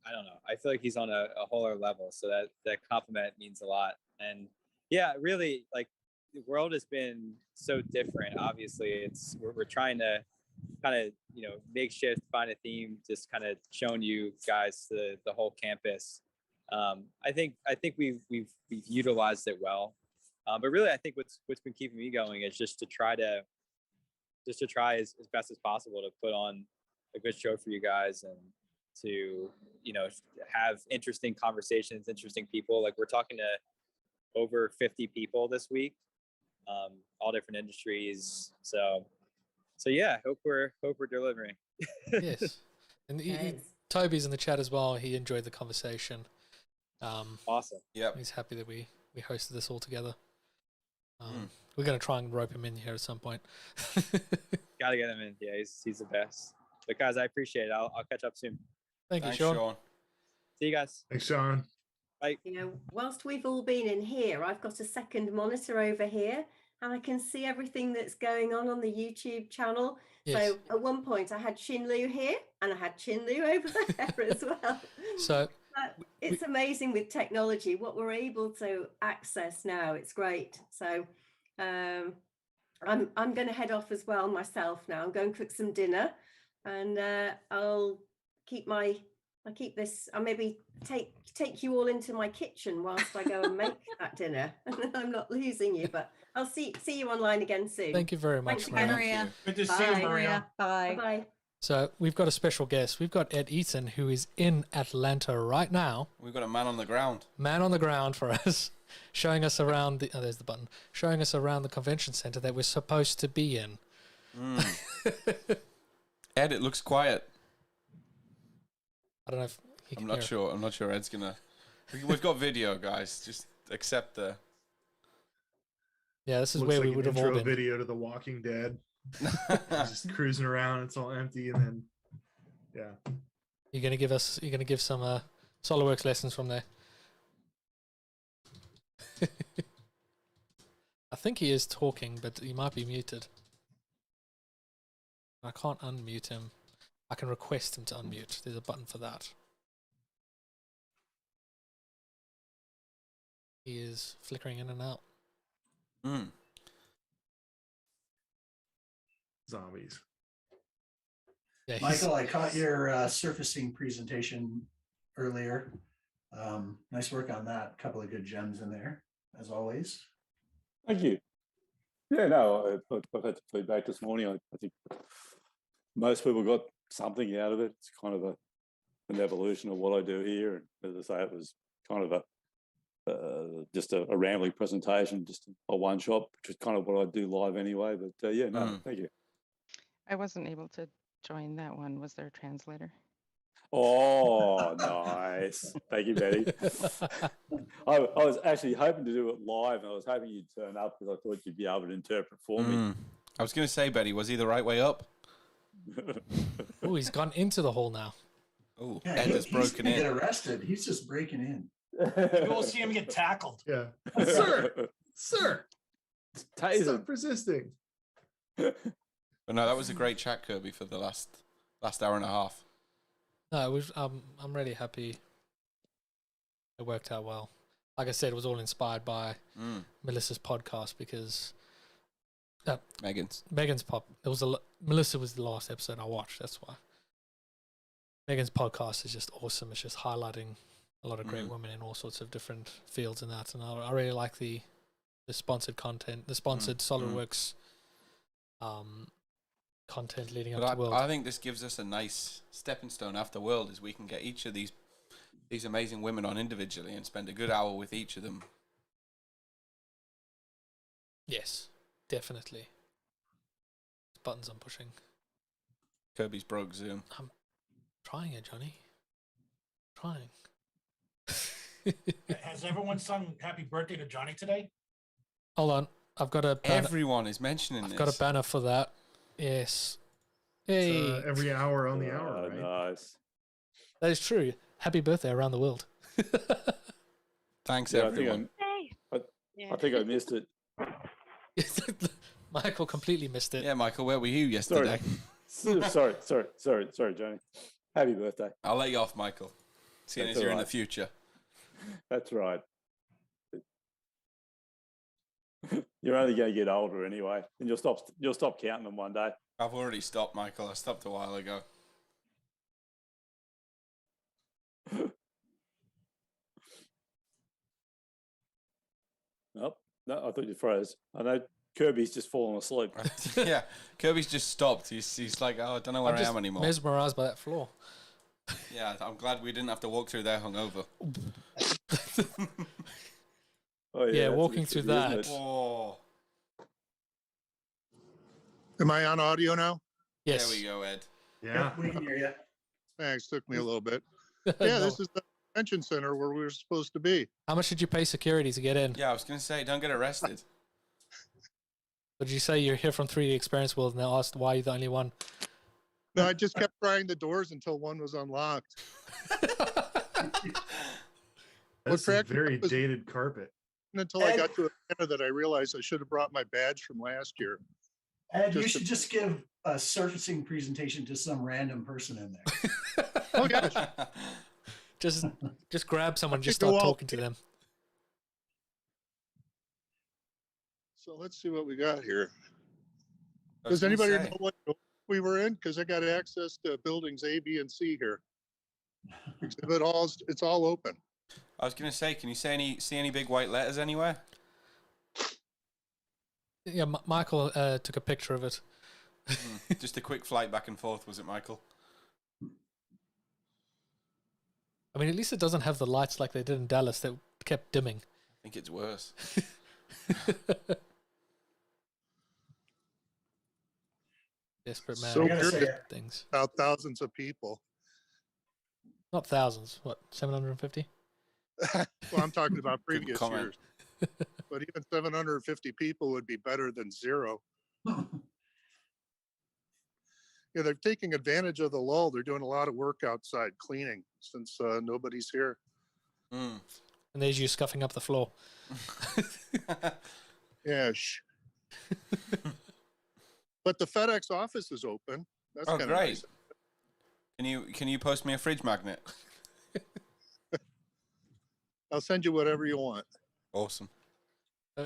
I don't know. I feel like he's on a whole other level. So that compliment means a lot. And yeah, really, like, the world has been so different. Obviously, we're trying to kind of, makeshift, find a theme, just kind of showing you guys the whole campus. I think we've utilized it well. But really, I think what's been keeping me going is just to try as best as possible to put on a good show for you guys, and to have interesting conversations, interesting people. Like, we're talking to over 50 people this week, all different industries. So yeah, hope we're delivering. Yes, and Toby's in the chat as well. He enjoyed the conversation. Awesome. Yeah, he's happy that we hosted this all together. We're gonna try and rope him in here at some point. Gotta get him in. Yeah, he's the best. But guys, I appreciate it. I'll catch up soon. Thanks, Sean. See you guys. Thanks, Sean. Bye. Whilst we've all been in here, I've got a second monitor over here, and I can see everything that's going on the YouTube channel. Yes. So at one point I had Chinlu here, and I had Chinlu over there as well. So it's amazing with technology what we're able to access now. It's great. So I'm going to head off as well myself now. I'm going to cook some dinner, and I'll maybe take you all into my kitchen whilst I go and make that dinner. I'm not losing you, but I'll see you online again soon. Thank you very much, Thanks, Maria. Maria. Good to see you, Maria. Bye. Bye. So we've got a special guest. We've got Ed Eaton, who is in Atlanta right now. We've got a man on the ground. Man on the ground for us, showing us around there's the button. Showing us around the convention center that we're supposed to be in. Ed, it looks quiet. I don't know if he I'm can not hear. sure. I'm not sure Ed's gonna. We've got video, guys. Just accept the. Yeah, this is Looks where like we an would have all intro been. video to The Walking Dead. Just cruising around, it's all empty, and then You're gonna give some SolidWorks lessons from there. I think he is talking, but he might be muted. I can't unmute him. I can request him to unmute. There's a button for that. He is flickering in and out. Zombies. Yeah, Michael, I caught your surfacing presentation earlier. Nice work on that. A couple of good gems in there, as always. Thank you. Yeah, no, I've had the feedback this morning. I think most people got something out of it. It's kind of an evolution of what I do here. And as I say, it was kind of just a rambling presentation, just a one shot, which is kind of what I do live anyway. But yeah, no, thank you. I wasn't able to join that one. Was there a translator? Oh, nice. Thank you, Betty. I was actually hoping to do it live, and I was hoping you'd turn up because I thought you'd be able to interpret for me. I was going to say, Betty, was he the right way up? Oh, he's gone into the hole now. Oh, Yeah, Ed has broken he's in. gonna get arrested. He's just breaking in. You will see him get tackled. Yeah. Sir, stop resisting. But no, that was a great chat, Kirby, for the last hour and a half. No, it was. I'm really happy. It worked out well. Like I said, it was all inspired by Melissa's podcast because Megan's pop. It was Melissa was the last episode I watched. That's why. Megan's podcast is just awesome. It's just highlighting a lot of great women in all sorts of different fields and that. And I really like the sponsored content, the sponsored SolidWorks content leading up to World. I think this gives us a nice stepping stone after World, is we can get each of these amazing women on individually and spend a good hour with each of them. Yes, definitely. Buttons I'm pushing. Kirby's broke Zoom. I'm trying it, Johnny. Trying. Has everyone sung happy birthday to Johnny today? Hold on. I've got a banner. Everyone is mentioning this. I've got a banner for that. Yes. Hey. Every hour on the hour, right? Nice. That is true. Happy birthday around the world. Thanks, Yeah, everyone. I think I missed it. Michael completely missed it. Yeah, Michael, where were you yesterday? Sorry, Johnny. Happy birthday. I'll let you off, Michael. Seeing as you're in the future. That's right. You're only going to get older anyway, and you'll stop counting them one day. I've already stopped, Michael. I stopped a while ago. Nope. No, I thought you froze. I know Kirby's just fallen asleep. Yeah, Kirby's just stopped. He's like, oh, I don't know where I am anymore. Mesmerized by that floor. Yeah, I'm glad we didn't have to walk through there hungover. Oh, yeah, walking through that. Oh. Am I on audio now? Yes. There we go, Ed. Yeah. We can hear you. Thanks. Took me a little bit. Yeah, This is the convention center where we were supposed to be. How much did you pay security to get in? Yeah, I was going to say, don't get arrested. What did you say? You're here from 3D Experience World, and they asked why you're the only one. No, I just kept trying the doors until one was unlocked. That's a very dated carpet. Until I got to a banner that I realized I should have brought my badge from last year. Ed, you should just give a surfacing presentation to some random person in there. Oh, gosh. Just grab someone, just start talking to them. So let's see what we got here. Does anybody know what we were in? Because I got access to buildings A, B, and C here. It's all open. I was going to say, can you see any big white letters anywhere? Yeah, Michael took a picture of it. Just a quick flight back and forth, was it, Michael? I mean, at least it doesn't have the lights like they did in Dallas that kept dimming. I think it's worse. Desperate man. So weird. Things. About thousands of people. Not thousands. What, 750? Well, I'm talking about previous years. But even 750 people would be better than zero. Yeah, they're taking advantage of the lull. They're doing a lot of work outside cleaning since nobody's here. And there's you scuffing up the floor. Yeah. But the FedEx office is open. That's oh, kind of great. Nice. Can you post me a fridge magnet? I'll send you whatever you want. Awesome.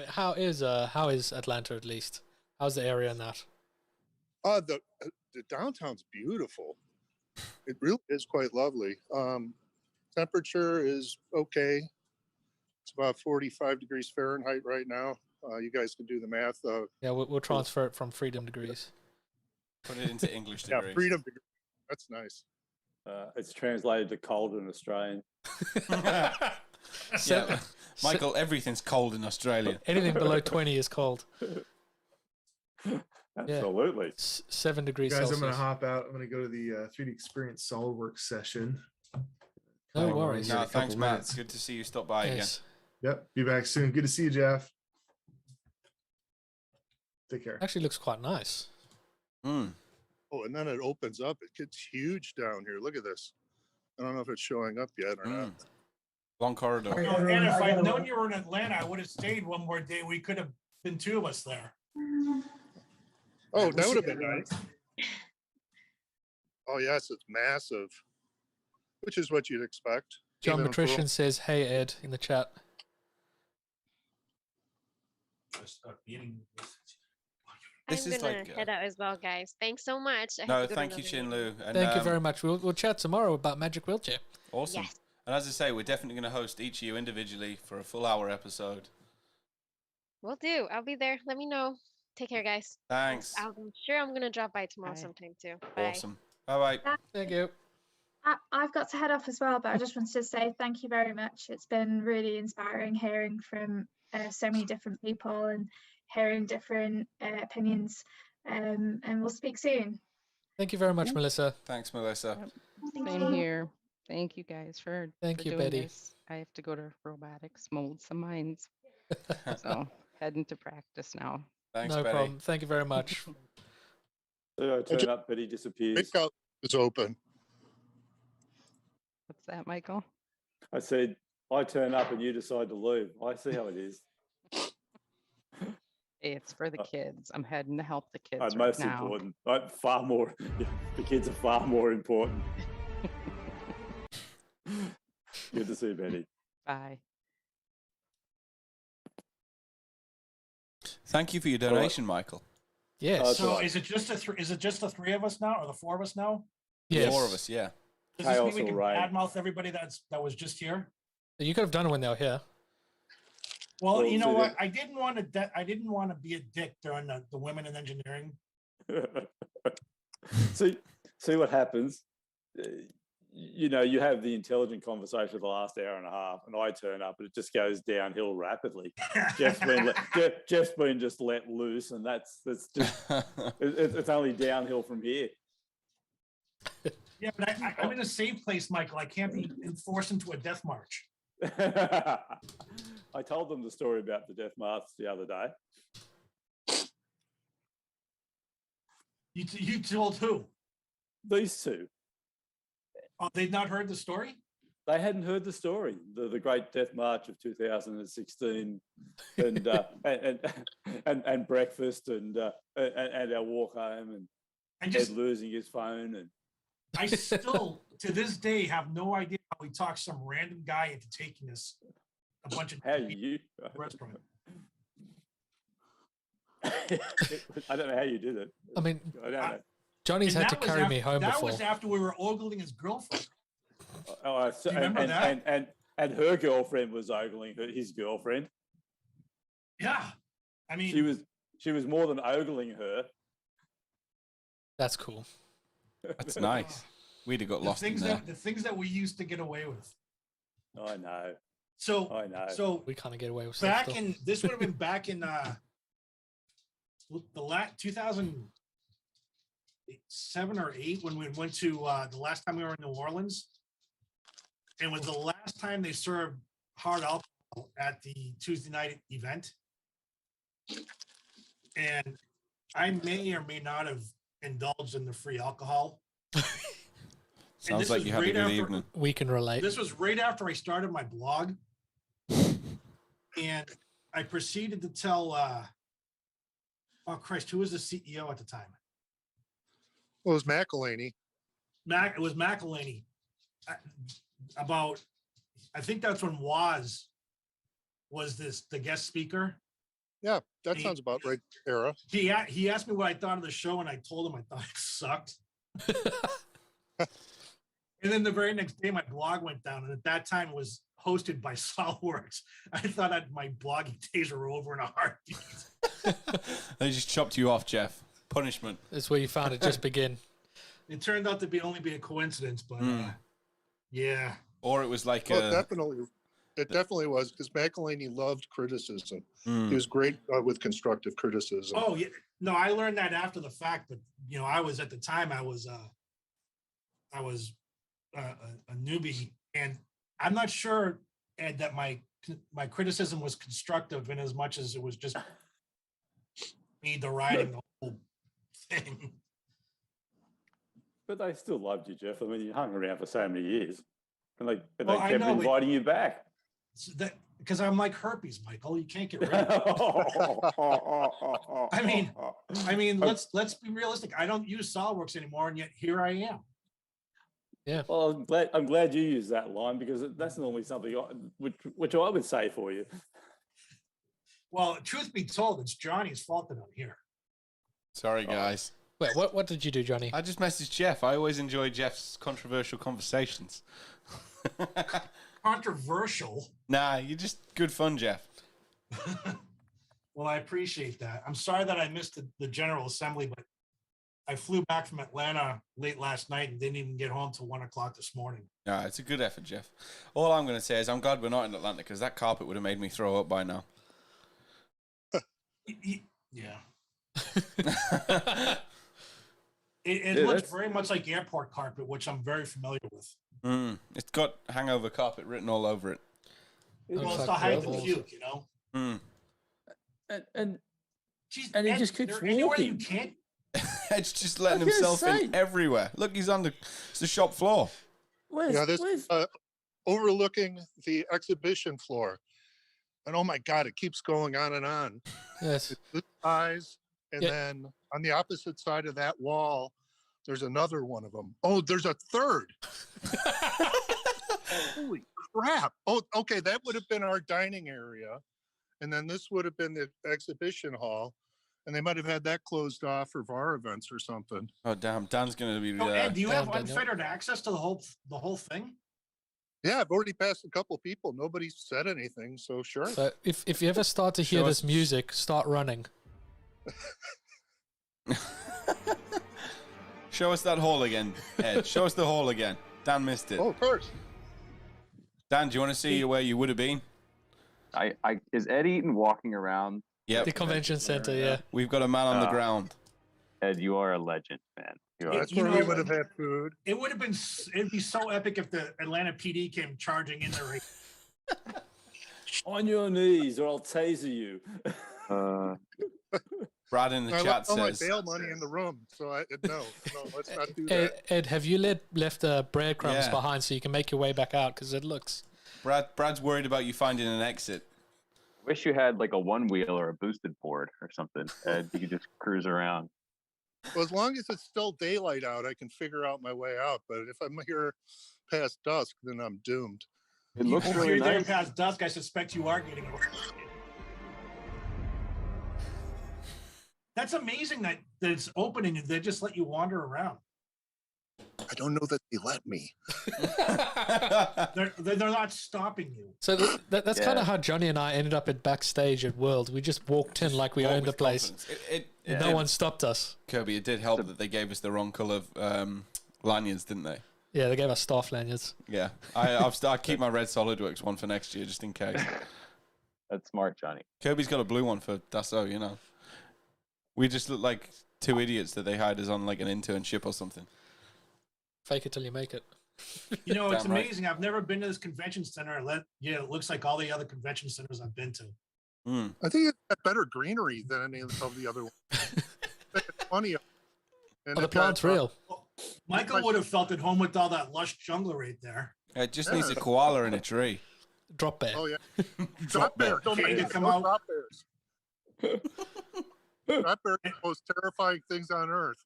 How is Atlanta at least? How's the area in that? The downtown's beautiful. It really is quite lovely. Temperature is okay. It's about 45 degrees Fahrenheit right now. You guys can do the math. Yeah, we'll transfer it from freedom degrees. Put it into English degrees. Yeah, freedom degrees. That's nice. It's translated to cold in Australian. Yeah, Michael, everything's cold in Australia. Anything below 20 is cold. Absolutely. Yeah. 7 degrees Guys, Celsius. I'm going to hop out. I'm going to go to the 3D Experience SolidWorks session. No worries. No, thanks, Matt. It's good to see you stop by again. Yep, be back soon. Good to see you, Jeff. Take care. Actually looks quite nice. Oh, and then it opens up. It gets huge down here. Look at this. I don't know if it's showing up yet or not. Long corridor. And if I'd known you were in Atlanta, I would have stayed one more day. We could have been 2 of us there. Oh, that would have been nice. Oh, yes, it's massive. which is what you'd expect. John even for- Matrician says, "Hey Ed" in the chat. I'm gonna head out as well, guys. Thanks so much. I have No, to go to thank you, another meeting. Shinlu. And, Thank you very much. We'll chat tomorrow about Magic Wheelchair. Awesome. Yes. And as I say, we're definitely going to host each of you individually for a full hour episode. Will do. I'll be there. Let me know. Take care, guys. Thanks. I'm sure I'm gonna drop by tomorrow sometime too. Bye. Awesome. Bye bye. Thank you. I've got to head off as well, but I just wanted to say thank you very much. It's been really inspiring hearing from so many different people and hearing different opinions. And we'll speak soon. Thank you very much, Melissa. Thanks, Melissa. Thank Same you. here. Thank you guys for Thank you, doing Betty. this. I have to go to robotics, mold some minds. So heading to practice now. Thanks, No Betty. problem. Thank you very much. So I turn up, Betty disappears. Breakout is open. What's that, Michael? I said, I turn up and you decide to leave. I see how it is. It's for the kids. I'm heading to help the kids right Most now. important. Far more. The kids are far more important. Good to see you, Betty. Bye. Thank you for your donation, Michael. Yes. So is it just the three of us now, or the four of us now? Yes. 4 of us, yeah. Does this Chaos mean we will can reign. badmouth everybody that was just here? You could have done it when they were here. Well, Well, you know see what? I didn't want to be a dick during the women in engineering. see what happens. You know, you have the intelligent conversation for the last hour and a half, and I turn up, and it just goes downhill rapidly. Jeff's been just let loose, and that's just it's only downhill from here. Yeah, but I'm in a safe place, Michael. I can't be forced into a death march. I told them the story about the death march the other day. You told who? These two. Oh, they'd not heard the story? They hadn't heard the story, the Great Death March of 2016, and breakfast and our walk home and Ed losing his phone and. I still, to this day, have no idea how we talked some random guy into taking us a bunch of how you restaurant. I don't know how you did it. I mean, I don't know. Johnny's had to carry me home that before. was after we were ogling his girlfriend. Oh, Do you remember that? And her girlfriend was ogling his girlfriend. Yeah, I mean, she was more than ogling her. That's cool. That's nice. We'd have got lost in there. The things that we used to get away with. I know. So I know. So we kind of get away with back stuff. in this would have been back in the 2007 or 8 when we went to the last time we were in New Orleans, and was the last time they served hard alcohol at the Tuesday night event. And I may or may not have indulged in the free alcohol. Sounds like you had a good evening. We can relate. This was right after I started my blog. And I proceeded to tell, oh Christ, who was the CEO at the time? Well, it was McElhaney. It was McElhaney. I think that's when Woz was the guest speaker. Yeah, that sounds about right, Era. He asked me what I thought of the show, and I told him I thought it sucked. And then the very next day, my blog went down, and at that time it was hosted by SolidWorks. I thought that my blogging days were over in a heartbeat. They just chopped you off, Jeff. Punishment. That's where you found it just begin. It turned out to only be a coincidence, but yeah. Or it was like It definitely was, because McElhaney loved criticism. He was great with constructive criticism. Oh yeah, no, I learned that after the fact, but I was at the time I was a newbie, and I'm not sure, Ed, that my criticism was constructive in as much as it was just me deriding the whole thing. But they still loved you, Jeff. I mean, you hung around for so many years, and they Well, I kept know, but- inviting you back. Because I'm like herpes, Michael. You can't get rid of it. I mean, let's be realistic. I don't use SolidWorks anymore, and yet here I am. Yeah. Well, I'm glad you used that line because that's normally something which I would say for you. Well, truth be told, it's Johnny's fault that I'm here. Sorry, guys. Wait, what did you do, Johnny? I just messaged Jeff. I always enjoy Jeff's controversial conversations. Controversial? Nah, you're just good fun, Jeff. Well, I appreciate that. I'm sorry that I missed the General Assembly, but I flew back from Atlanta late last night and didn't even get home till 1 o'clock this morning. Nah, it's a good effort, Jeff. All I'm going to say is I'm glad we're not in Atlanta because that carpet would have made me throw up by now. Yeah. It looks very much like airport carpet, which I'm very familiar with. It's got hangover carpet written all over it. Well, it's to hide the puke, you know? And Jeez, he just keeps anywhere walking. you can't. Ed's just letting himself in everywhere. Look, he's on it's the shop floor. This overlooking the exhibition floor. And oh my God, it keeps going on and on. Yes. It's blue eyes, and then on the opposite side of that wall, there's another one of them. Oh, there's a third. Holy crap. Oh, okay, that would have been our dining area. And then this would have been the exhibition hall. And they might have had that closed off for our events or something. Oh, damn. Dan's going to be... Ed, do you have unfettered access to the whole thing? Yeah, I've already passed a couple people. Nobody said anything, so sure. So if you ever start to hear this music, start running. Show us that hall again, Ed. Show us the hall again. Dan missed it. Oh, of course. Dan, do you want to see where you would have been? Is Ed Eaton walking around? Yeah. The convention center, yeah. We've got a man on the ground. Ed, you are a legend, man. That's where we would have had food. It'd be so epic if the Atlanta PD came charging in there. On your knees, or I'll taser you. Brad in the chat left all says... my bail money in the room, so no, let's not do Ed, that. Ed, have you left breadcrumbs behind so you can make your way back out? Because it looks... Brad's worried about you finding an exit. Wish you had like a one wheel or a boosted board or something. Ed, you could just cruise around. Well, as long as it's still daylight out, I can figure out my way out. But if I'm here past dusk, then I'm doomed. It looks If really you're there nice. past dusk, I suspect you are getting arrested. That's amazing that it's open and they just let you wander around. I don't know that they let me. They're not stopping you. So that's kind of how Johnny and I ended up at backstage at World. We just walked in like we owned the place. No one stopped us. Kirby, it did help that they gave us the wrong colour lanyards, didn't they? Yeah, they gave us staff lanyards. Yeah. I keep my red SolidWorks one for next year just in case. That's smart, Johnny. Kirby's got a blue one for Dassault, you know. We just look like two idiots that they hired us on like an internship or something. Fake it till you make it. You know, it's Damn right. amazing. I've never been to this convention center. It looks like all the other convention centers I've been to. I think it's got better greenery than any of the other ones. It's funny. And the plant's real. Michael would have felt at home with all that lush jungle right there. It just needs a koala in a tree. Drop bear. Oh, yeah. Drop bear. Don't Candy make it come come out. drop bears. Drop bears are the most terrifying things on earth.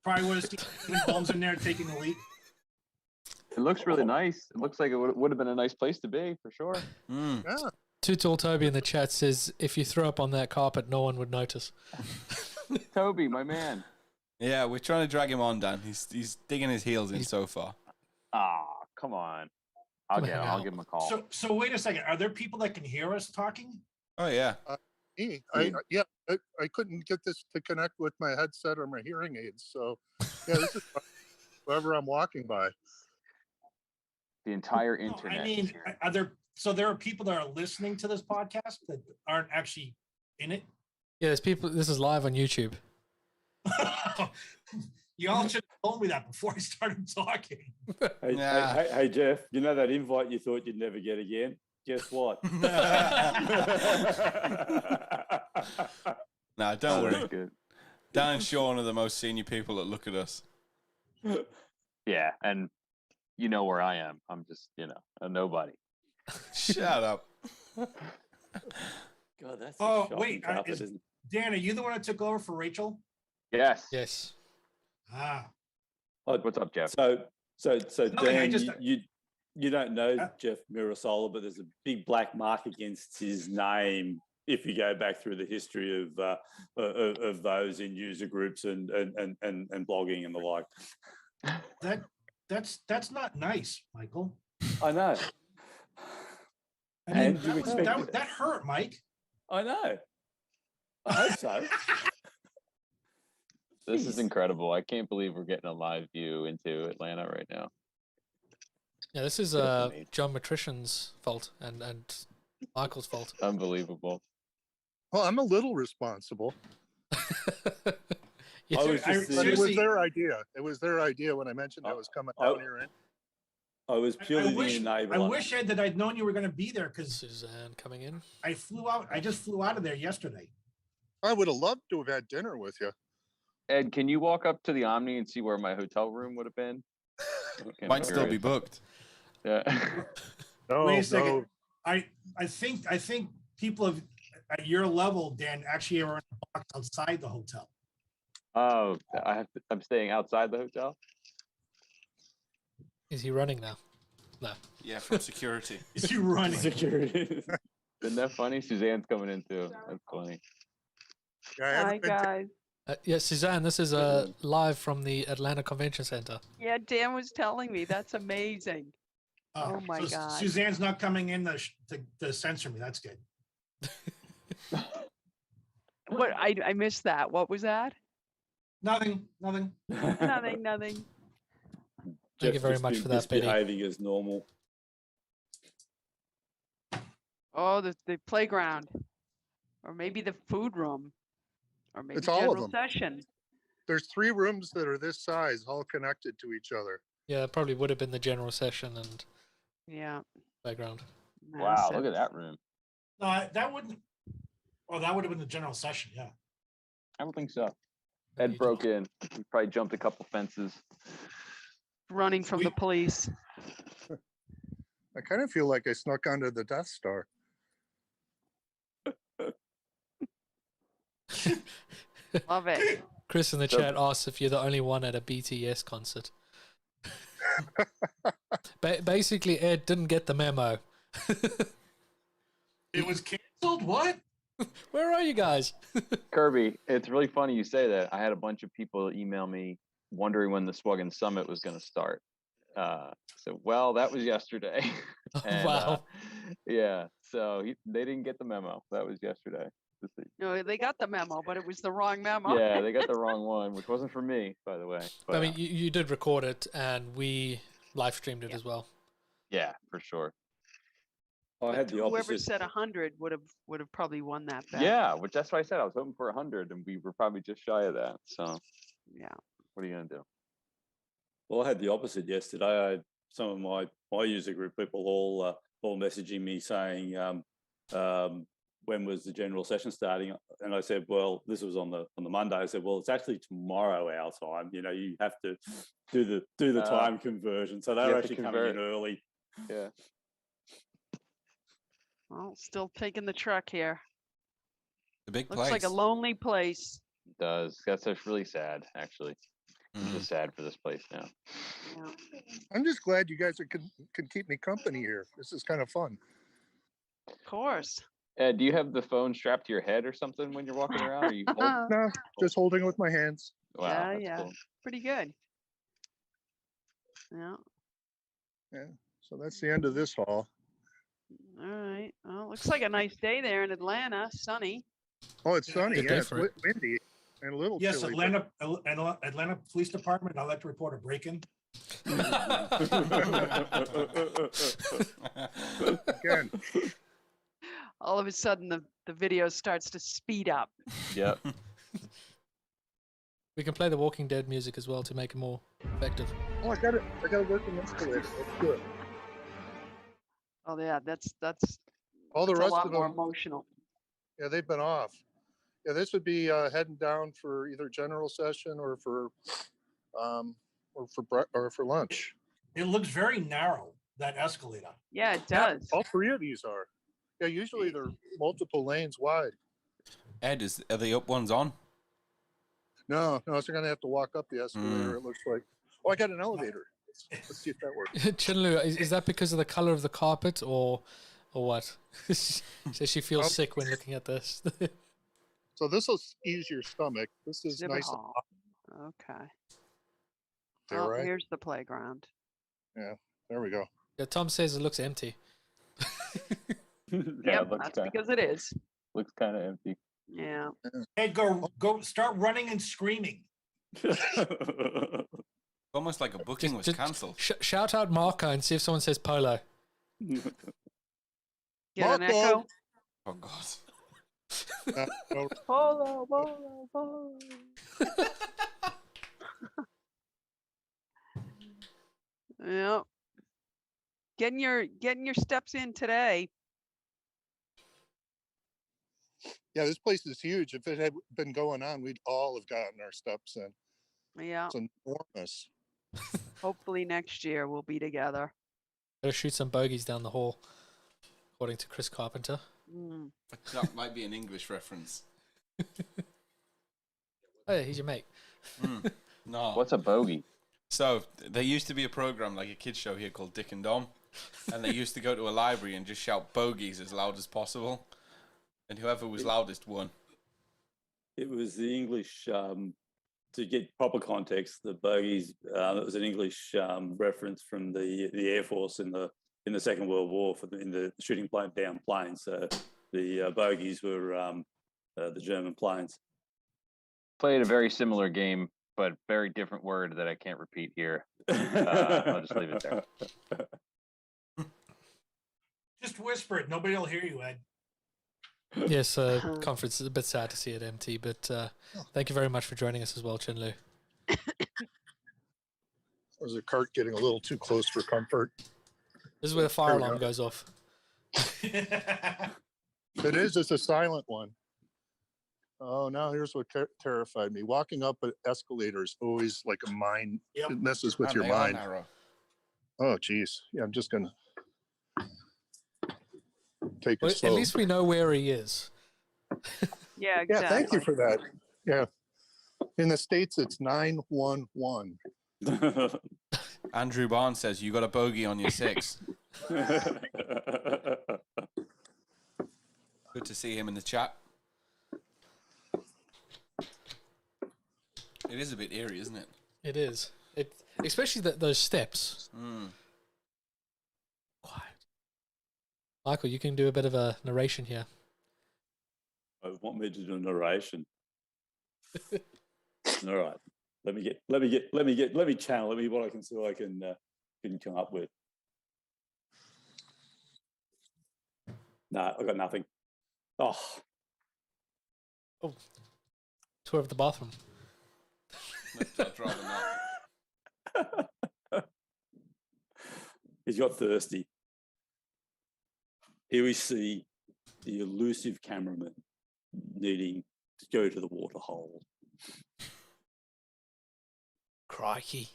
Probably would have seen Holmes in there taking a leak. It looks really nice. It looks like it would have been a nice place to be, for sure. Yeah. Too Tall Toby in the chat says, if you throw up on that carpet, no one would notice. Toby, my man. Yeah, we're trying to drag him on, Dan. He's digging his heels in so far. Ah, come on. I'll give him a call. So wait a second. Are there people that can hear us talking? Oh, yeah. I couldn't get this to connect with my headset or my hearing aids. So, yeah, this is whoever I'm walking by. The entire internet. I mean, there are people that are listening to this podcast that aren't actually in it? Yeah, there's people. This is live on YouTube. You all should have told me that before I started talking. Hey, Jeff, you know that invite you thought you'd never get again? Guess what? No, don't worry. Good. Dan and Sean are the most senior people that look at us. Yeah, and you know where I am. I'm just, a nobody. Shut up. God, that's wait, Dan, are you the one that took over for Rachel? Yes. Yes. Ah. What's up, Jeff? So So Nothing, Dan, you don't know Jeff Mirasola, but there's a big black mark against his name if you go back through the history of those in user groups and blogging and the like. That's not nice, Michael. I know. I mean, that hurt, Mike. I know. I hope so. This is incredible. I can't believe we're getting a live view into Atlanta right now. Yeah, this is John Matrician's fault and Michael's fault. Unbelievable. Well, I'm a little responsible. Yeah, it was their idea. It was their idea when I mentioned I was coming down here. I was purely the enabler. I wish, Ed, that I'd known you were going to be there because Suzanne coming in. I just flew out of there yesterday. I would have loved to have had dinner with you. Ed, can you walk up to the Omni and see where my hotel room would have been? Might still be booked. Yeah. Wait a second. I think people at your level, Dan, actually are in a box outside the hotel. Oh, I'm staying outside the hotel. Is he running now? No. Yeah, from security. Is he running? Security. Isn't that funny? Suzanne's coming in too. That's funny. Hi, guys. Yeah, Suzanne, this is live from the Atlanta Convention Center. Yeah, Dan was telling me. That's amazing. Oh my God. Suzanne's not coming in to censor me. That's good. What? I missed that. What was that? Nothing. Nothing. Thank you very much for that, Betty. Behaving as normal. Oh, the playground, or maybe the food room, or maybe It's all of general them. session. There's 3 rooms that are this size, all connected to each other. Yeah, it probably would have been the general session and playground. Wow, look at that room. No, that wouldn't. Oh, that would have been the general session. Yeah. I don't think so. Ed broke in. He probably jumped a couple fences. Running from the police. I kind of feel like I snuck onto the Death Star. Love it. Chris in the chat asks if you're the only one at a BTS concert. Basically, Ed didn't get the memo. It was canceled? What? Where are you guys? Kirby, it's really funny you say that. I had a bunch of people email me wondering when the Swuggen Summit was going to start. So, well, that was yesterday. And, wow. Yeah, so they didn't get the memo. That was yesterday. No, they got the memo, but it was the wrong memo. Yeah, they got the wrong one, which wasn't for me, by the way. But, I mean, you did record it, and we live streamed it as well. Yeah, for sure. I had the opposite. Whoever said 100 would have probably won that bet. Yeah, which that's why I said I was hoping for 100, and we were probably just shy of that. So, yeah. What are you gonna do? Well, I had the opposite yesterday. I had some of my user group people all messaging me saying, when was the general session starting? And I said, well, this was on the Monday. I said, well, it's actually tomorrow our time. You know, you have to do the time conversion. So they're actually coming in early. Yeah. Well, still taking the truck here. The big Looks like a lonely place. It does. That's really sad, actually. I'm just sad for this place now. Yeah. I'm just glad you guys can keep me company here. This is kind of fun. Of course. Ed, do you have the phone strapped to your head or something when you're walking around? Are you No, just holding it with my hands. Wow, Yeah. cool. Pretty good. Yeah. Yeah. So that's the end of this hall. All right. Well, looks like a nice day there in Atlanta. Sunny. Oh, it's sunny. Good day Yeah, it's for it. windy and a little Yes, chilly. Atlanta Police Department. I'd like to report a break-in. Again. All of a sudden, the video starts to speed up. Yep. We can play the Walking Dead music as well to make it more effective. Oh, I got to work in escalator. That's good. Oh yeah, that's All the that's rest a lot of more them, emotional. yeah, they've been off. Yeah, this would be heading down for either general session or for lunch. It looks very narrow, that escalator. Yeah, it does. All 3 of these are. Yeah, usually they're multiple lanes wide. Ed, are the up ones on? No, so I'm gonna have to walk up the escalator. It looks like. Oh, I got an elevator. Let's see if that works. Chinlu, is that because of the color of the carpet or what? So she feels sick when looking at this. So this will ease your stomach. This is Exhibit nice. hall. Okay. There, Oh, right? here's the playground. Yeah, there we go. Yeah, Tom says it looks empty. Yep, that's because it is. Looks kind of empty. Yeah. Hey, go start running and screaming. Almost like a booking was cancelled. Shout out Marco and see if someone says polo. Get an echo. Oh God. Polo, polo, polo. Yep. Getting your steps in today. Yeah, this place is huge. If it had been going on, we'd all have gotten our steps in. Yeah. It's enormous. Hopefully next year we'll be together. Gotta shoot some bogeys down the hall, according to Chris Carpenter. Mm. That might be an English reference. Oh, yeah, he's your mate. No. What's a bogey? So there used to be a program like a kids show here called Dick and Dom, and they used to go to a library and just shout bogeys as loud as possible, and whoever was loudest won. It was the English, to get proper context, the bogies, it was an English reference from the Air Force in the Second World War in the shooting down planes. So the bogies were the German planes. Played a very similar game, but very different word that I can't repeat here. I'll just leave it there. Just whisper it. Nobody will hear you, Ed. Yes, conference is a bit sad to see it empty, but thank you very much for joining us as well, Chinlu. Was the cart getting a little too close for comfort? This is where the fire alarm goes off. It is. It's a silent one. Oh, now here's what terrified me. Walking up an escalator is always like a mind. Yep. It messes with And your they are mind. narrow. Oh, geez. Yeah, I'm just going to take it Well, slow. at least we know where he is. Yeah, exactly. Yeah, thank you for that. Yeah. In the States, it's 911. Andrew Barnes says you got a bogey on your 6. Good to see him in the chat. It is a bit eerie, isn't it? It is. Especially those steps. Quiet. Michael, you can do a bit of a narration here. I want me to do a narration. All right. Let me channel. Let me what I can see what I can come up with. No, I got nothing. Oh. Tour of the bathroom. I'd rather not. He's got thirsty. Here we see the elusive cameraman needing to go to the water hole. Crikey.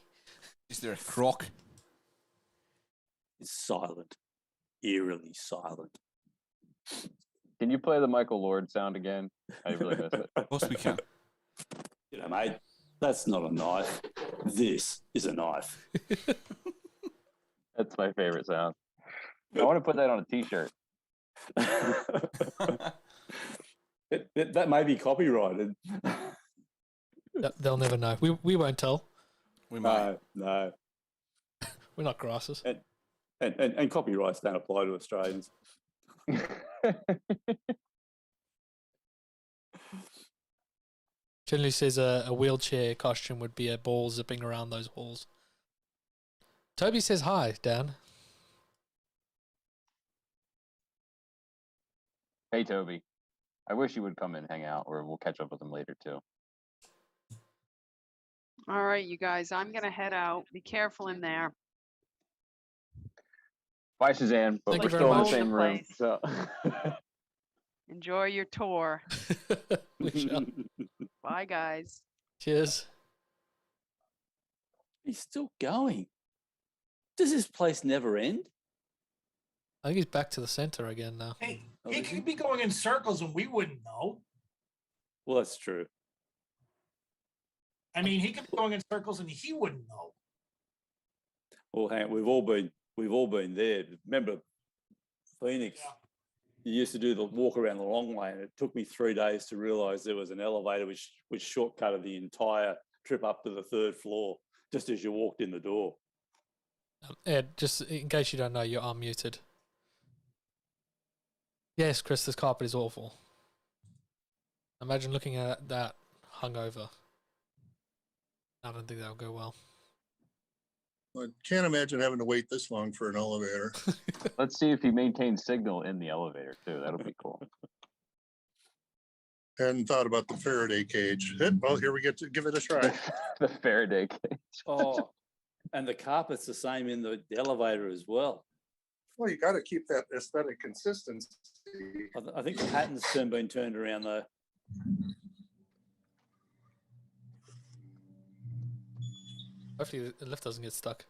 Is there a croc? It's silent. Eerily silent. Can you play the Michael Lord sound again? I really miss it. Of course we can. You know, mate, that's not a knife. This is a knife. That's my favorite sound. I want to put that on a t-shirt. That may be copyrighted. They'll never know. We won't tell. We might. No. We're not grasses. And copyrights don't apply to Australians. Chinley says a wheelchair costume would be a ball zipping around those halls. Toby says hi, Dan. Hey, Toby. I wish you would come and hang out, or we'll catch up with him later, too. All right, you guys, I'm going to head out. Be careful in there. Bye, Suzanne. But Thank we're you very still in the much. same room. Place. So. Enjoy your tour. We shall. Bye, guys. Cheers. He's still going. Does this place never end? I think he's back to the center again now. Hey, he could be going in circles and we wouldn't know. Well, that's true. I mean, he could be going in circles and he wouldn't know. Well, we've all been there. Remember Phoenix? You used to do the walk around the long way, and it took me 3 days to realise there was an elevator which shortcutted the entire trip up to the 3rd floor just as you walked in the door. Ed, just in case you don't know, you're unmuted. Yes, Chris, this carpet is awful. Imagine looking at that hungover. I don't think that would go well. I can't imagine having to wait this long for an elevator. Let's see if he maintains signal in the elevator too. That'll be cool. Hadn't thought about the Faraday cage. Well, here we get to give it a try. The Faraday cage. Oh, and the carpet's the same in the elevator as well. Well, you got to keep that aesthetic consistency. I think the pattern's been turned around though. Hopefully the lift doesn't get stuck.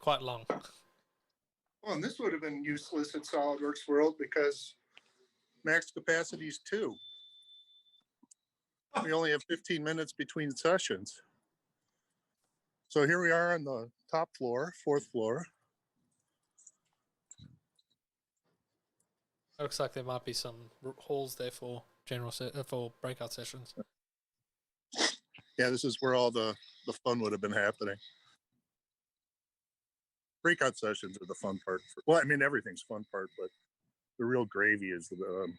Quite long. Well, and this would have been useless at SolidWorks World because max capacity is 2. We only have 15 minutes between sessions. So here we are on the top floor, 4th floor. Looks like there might be some halls there for for breakout sessions. Yeah, this is where all the fun would have been happening. Breakout sessions are the fun part. Well, I mean, everything's fun part, but the real gravy is the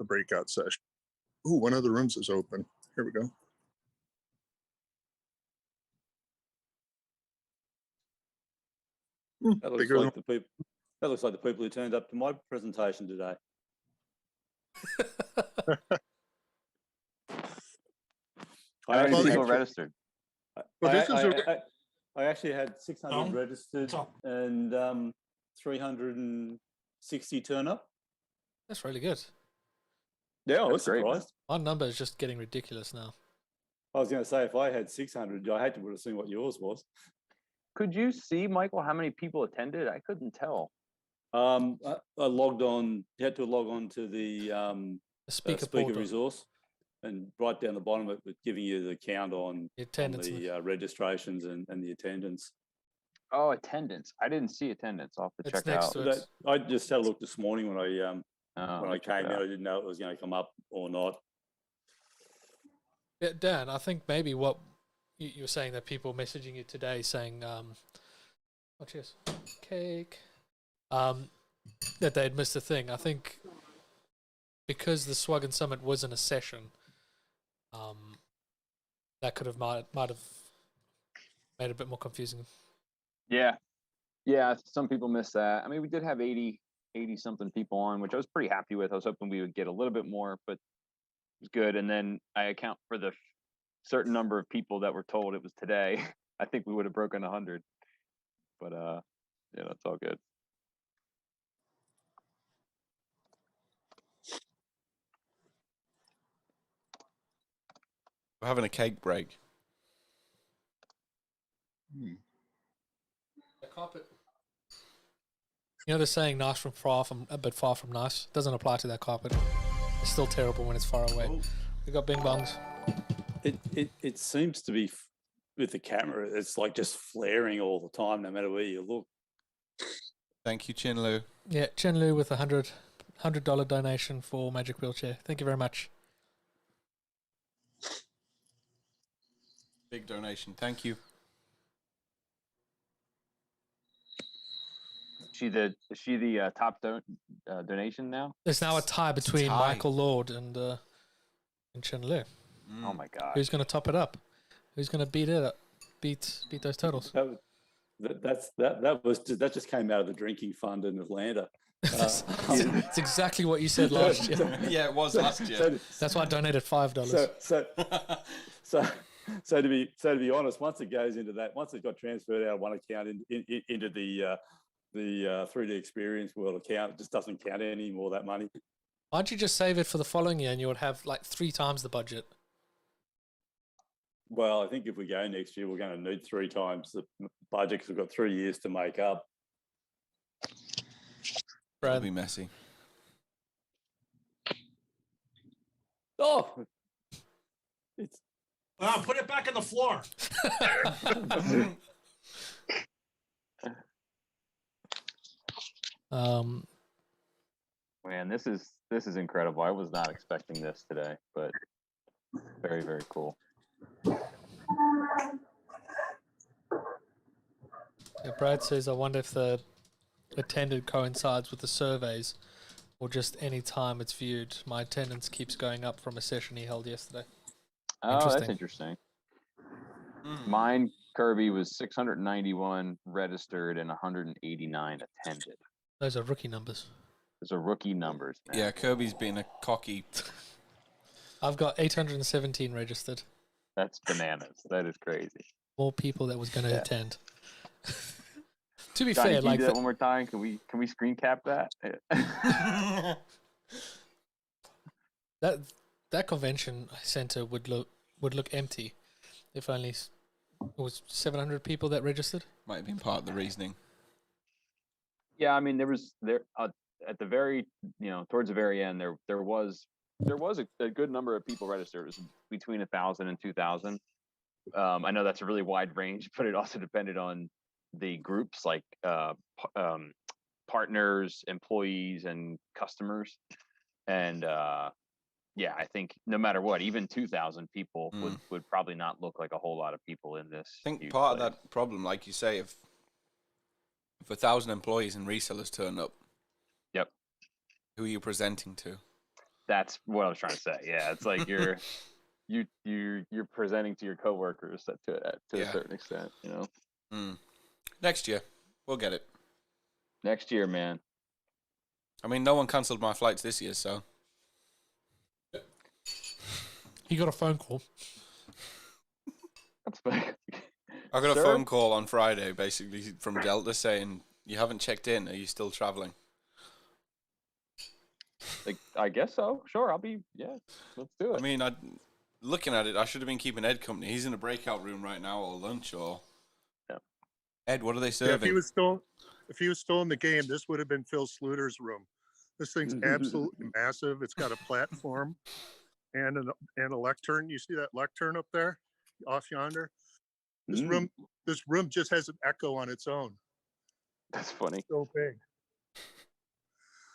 breakout session. Ooh, one of the rooms is open. Here we go. That looks like the people. That looks like the people who turned up to my presentation today. How many people registered? I actually had 600 registered and 360 turn up. That's really good. Yeah, I was surprised. My number is just getting ridiculous now. I was going to say, if I had 600, I had to would have seen what yours was. Could you see, Michael, how many people attended? I couldn't tell. I logged on. You had to log on to the speaker resource, and right down the bottom it was giving you the count on the registrations and the attendance. Oh, attendance! I didn't see attendance. I'll have to check out. I just had a look this morning when I came in. I didn't know it was going to come up or not. Yeah, Dan, I think maybe what you were saying, that people messaging you today saying, "Oh, cheers, cake." That they had missed a thing. I think because the Swag and Summit wasn't a session, that could have might have made it a bit more confusing. Yeah, some people missed that. I mean, we did have 80 something people on, which I was pretty happy with. I was hoping we would get a little bit more, but it was good. And then I account for the certain number of people that were told it was today. I think we would have broken 100, but yeah, that's all good. We're having a cake break. The carpet. You know the saying, "Nice from far but far from nice." Doesn't apply to that carpet. It's still terrible when it's far away. We got bing bongs. It seems to be with the camera. It's like just flaring all the time, no matter where you look. Thank you, Chinlu. Yeah, Chinlu with $100 donation for Magic Wheelchair. Thank you very much. Big donation. Thank you. Is she the top donation now? There's now a tie between Michael Lord and Chinlu. Oh my God! Who's going to top it up? Who's going to beat it up? Beat those totals? That just came out of the drinking fund in Atlanta. It's exactly what you said last year. Yeah, it was last year. That's why I donated $5. So to be honest, once it goes into that, once it got transferred out of one account into the 3D Experience World account, it just doesn't count anymore, that money. Why don't you just save it for the following year and you would have like 3 times the budget? Well, I think if we go next year, we're going to need 3 times the budget because we've got 3 years to make up. It'll be messy. Oh, it's Put it back on the floor. Man, this is incredible. I was not expecting this today, but very, very cool. Yeah, Brad says, I wonder if the attended coincides with the surveys or just any time it's viewed. My attendance keeps going up from a session he held yesterday. Oh, that's interesting. Mine, Kirby, was 691 registered and 189 attended. Those are rookie numbers. Those are rookie numbers, man. Yeah, Kirby's been a cocky. I've got 817 registered. That's bananas. That is crazy. More people that was going to attend. To be Johnny, fair, can like you do that one more time? Can we screen cap that? that convention center would look empty if only it was 700 people that registered. Might have been part of the reasoning. Yeah, I mean, there at the very, towards the very end, there was a good number of people registered. It was between 1,000 and 2,000. I know that's a really wide range, but it also depended on the groups, like partners, employees, and customers. And yeah, I think no matter what, even 2,000 people would probably not look like a whole lot of people in this. I think part of that problem, like you say, if 1,000 employees and resellers turn up, yep, who are you presenting to? That's what I was trying to say. Yeah, it's like you're presenting to your coworkers to a certain extent, Next year, we'll get it. Next year, man. I mean, no one cancelled my flights this year, so. He got a phone call. I got a phone call on Friday, basically, from Delta saying, you haven't checked in. Are you still traveling? Like, I guess so. Sure, let's do it. I mean, looking at it, I should have been keeping Ed company. He's in a breakout room right now, or lunch, or... Yeah. Ed, what are they serving? Yeah, if he was still in the game, this would have been Phil Sluter's room. This thing's absolutely massive. It's got a platform and a lectern. You see that lectern up there, off yonder? This room just has an echo on its own. That's funny. So big.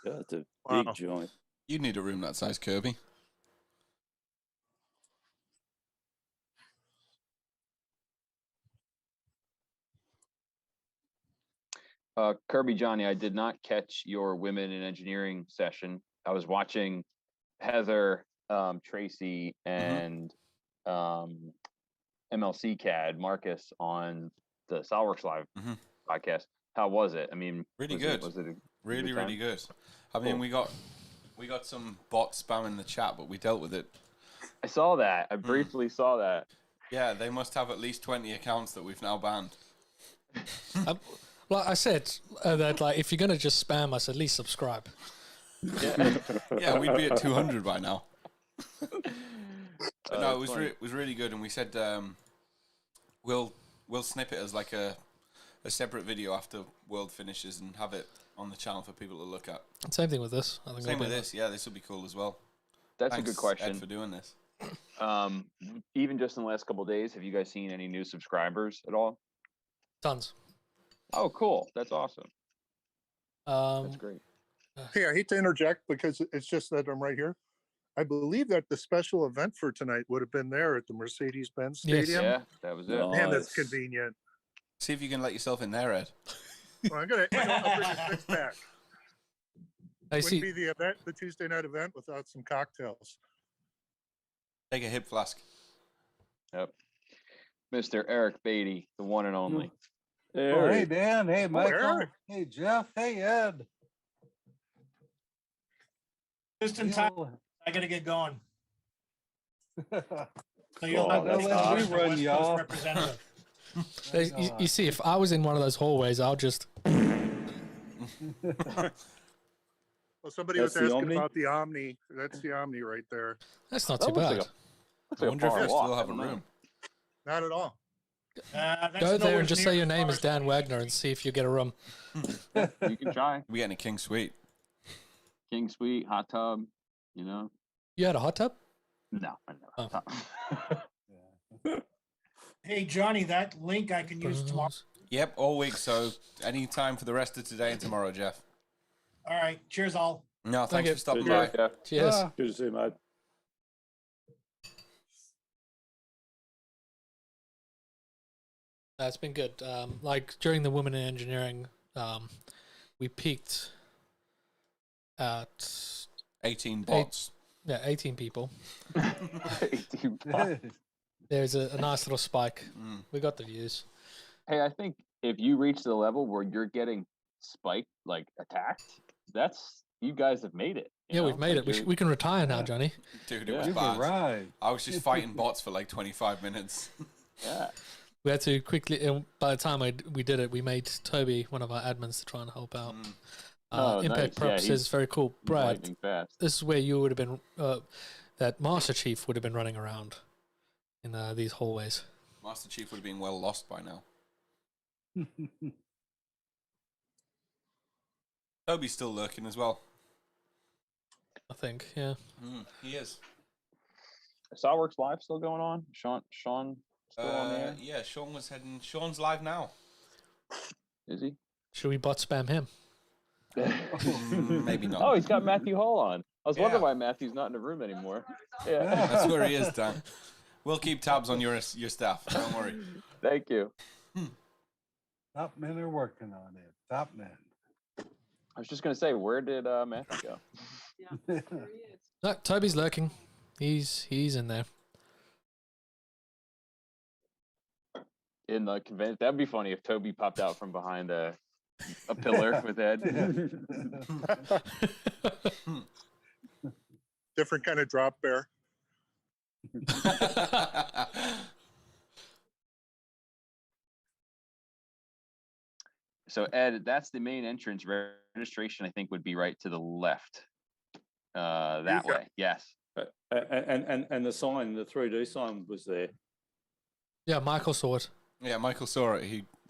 Yeah, it's a big joint. You need a room that size, Kirby. Kirby, Johnny, I did not catch your women in engineering session. I was watching Heather, Tracy, and MLC CAD, Marcus, on the SolidWorks Live podcast. How was it? I mean, really good. Was it really good? I mean, we got some bot spam in the chat, but we dealt with it. I saw that. I briefly saw that. Yeah, they must have at least 20 accounts that we've now banned. Like I said, that like if you're gonna just spam us, at least subscribe. Yeah, we'd be at 200 by now. But no, it was really good, and we said we'll snip it as like a separate video after World finishes and have it on the channel for people to look at. Same thing with this. I think Same with this. Yeah, this will be cool as well. That's Thanks, a good question. Ed, for doing this. Even just in the last couple of days, have you guys seen any new subscribers at all? Tons. Oh, cool. That's awesome. That's great. Hey, I hate to interject because it's just that I'm right here. I believe that the special event for tonight would have been there at the Mercedes-Benz Stadium. Yeah, that was it. And that's convenient. See if you can let yourself in there, Ed. Well, I'll bring a six-pack. Wouldn't be the event, the Tuesday night event, without some cocktails. Take a hip flask. Yep. Mr. Eric Beatty, the one and only. Oh, hey, Dan. Hey, Michael. Eric. Hey, Jeff. Hey, Ed. Just in time. I gotta get going. So you'll I'll let you run, y'all. Representative. You see, if I was in one of those hallways, I'll just. Well, somebody was asking about the Omni. That's the Omni right there. That's not too bad. I wonder if we still have a room. Not at all. Go there and just say your name is Dan Wagner and see if you get a room. You can try. We getting a king suite. king suite, hot tub. You know. You had a hot tub? No, I never. Hot tub. Hey, Johnny, that link I can use tomorrow. Yep, all week. So any time for the rest of today and tomorrow, Jeff. All right. Cheers, all. No, thanks you. for stopping Cheers, by. Jeff. Cheers. Good to see you, mate. It's been good. Like during the Women in Engineering, we peaked at 18 bots. 18 people. 18 bots. There's a nice little spike. We got the views. Hey, I think if you reach the level where you're getting spiked, like attacked, you guys have made it. Yeah, we've made it. We can retire now, Johnny. Dude, it was bad. Right. I was just fighting bots for like 25 minutes. Yeah. We had to quickly. By the time we did it, we made Toby one of our admins to try and help out. Impact nice. Prep says very cool, Brad. lightning fast. This is where you would have been. That Master Chief would have been running around in these hallways. Master Chief would have been well lost by now. Toby's still lurking as well. I think, yeah. He is. SolidWorks Live still going on? Sean still on there? Yeah, Sean was heading. Sean's live now. Is he? Should we bot spam him? Maybe not. Oh, he's got Matthew Hall on. I was Yeah. wondering why Matthew's not in the room anymore. Yeah. That's where he is, Dan. We'll keep tabs on your stuff. Don't worry. Thank you. Top men are working on it. Top men. I was just gonna say, where did Matthew go? No, Toby's lurking. He's in there. In the convention, that'd be funny if Toby popped out from behind a pillar with Ed. Different kind of drop bear. So Ed, that's the main entrance. Registration, I think, would be right to the left. That way. Yes. And the sign, the 3D sign was there. Yeah, Michael saw it. Yeah, Michael saw it.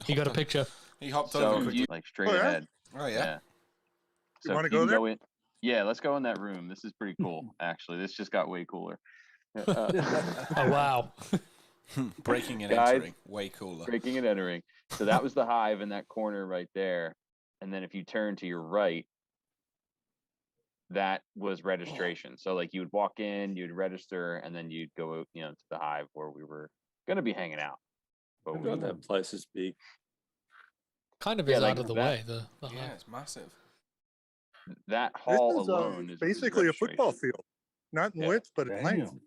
He got a picture. He hopped So over quickly. like straight Oh, yeah? ahead. Oh yeah. So You wanna if go can there? in, yeah, let's go in that room. This is pretty cool, actually. This just got way cooler. Oh wow. Breaking and Guys, entering. Way cooler. Breaking and entering. So that was the hive in that corner right there. And then if you turn to your right, that was registration. So like you would walk in, you'd register, and then you'd go, to the hive where we were gonna be hanging out. But we, God, that place is big. Kind of Yeah, is like out of the that- way. The Yeah, hive. it's massive. that This hall is alone is basically a football registration. field. Not in Yeah. width, but in length. Damn.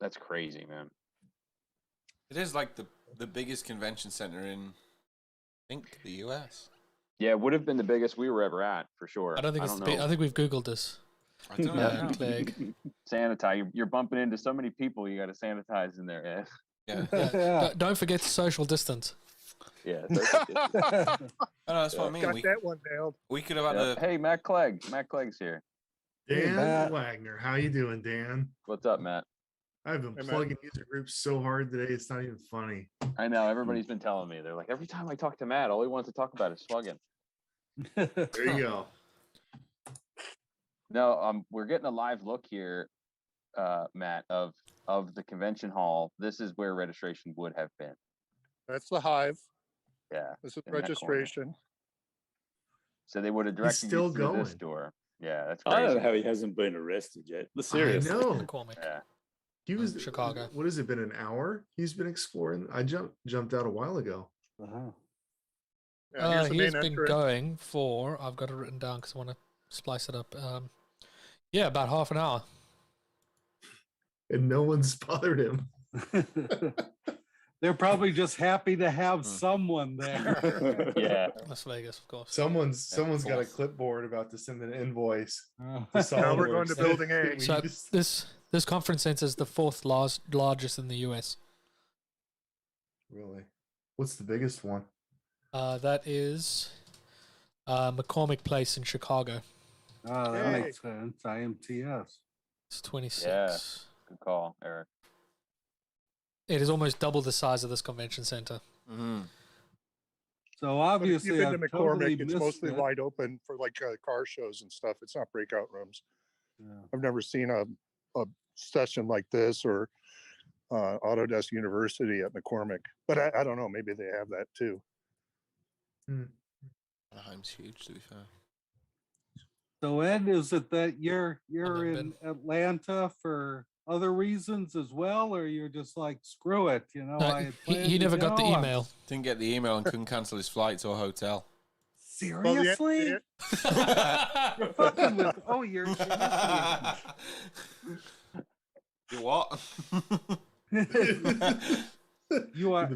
That's crazy, man. It is like the biggest convention center in, I think, the US. Yeah, it would have been the biggest we were ever at for sure. I don't think it's the big. know. I think we've Googled this. I don't Yeah, know. Clegg. Sanitize. You're bumping into so many people. You got to sanitize in there. Ed. Yeah. Yeah. Don't forget to social distance. Yeah. I know, that's what I mean. Got that one nailed. We could have had a. Hey, Matt Clegg. Matt Clegg's here. Dan Matt. Wagner, how you doing, Dan? What's up, Matt? I've been Hey, Matt. plugging user groups so hard today, it's not even funny. I know everybody's been telling me. They're like, every time I talk to Matt, all he wants to talk about is slugging. There you go. No, we're getting a live look here, Matt, of the convention hall. This is where registration would have been. That's the hive. Yeah. This is in that corner. registration. So they would have directed still you through this going. door. Yeah, that's I don't crazy. know how he hasn't been arrested yet. I Seriously. know. McCormick. Yeah. He was Chicago. What has it been? An hour? He's been exploring. I jumped out a while ago. Uh-huh. Yeah, here's the He's main been entrance. going for. I've got it written down because I want to splice it up. Yeah, about half an hour. And no one's bothered him. They're probably just happy to have someone there. Yeah. Las Vegas, of course. Someone's got a course. clipboard about to send an invoice. Oh. To Now we're going to SolidWorks. building A. We So just- this conference center is the fourth largest in the US. Really? What's the biggest one? That is McCormick Place in Chicago. Oh, that Hey. makes sense. IMTS. It's 26. Yeah. Good call, Eric. It is almost double the size of this convention center. Mhm. But So if obviously, you've been I've to totally McCormick, it's missed mostly it. wide open for like car shows and stuff. It's not breakout rooms. Yeah. I've never seen a session like this or Autodesk University at McCormick, but I don't know. Maybe they have that too. Anaheim's huge, to be fair. So Ed, is it that you're in Atlanta for other reasons as well, or you're just like, screw it, you know? I had he planned to never got the go, I'm- email. Didn't get the email and couldn't cancel his flights or hotel. Seriously? You're fucking with. Oh, you're You what?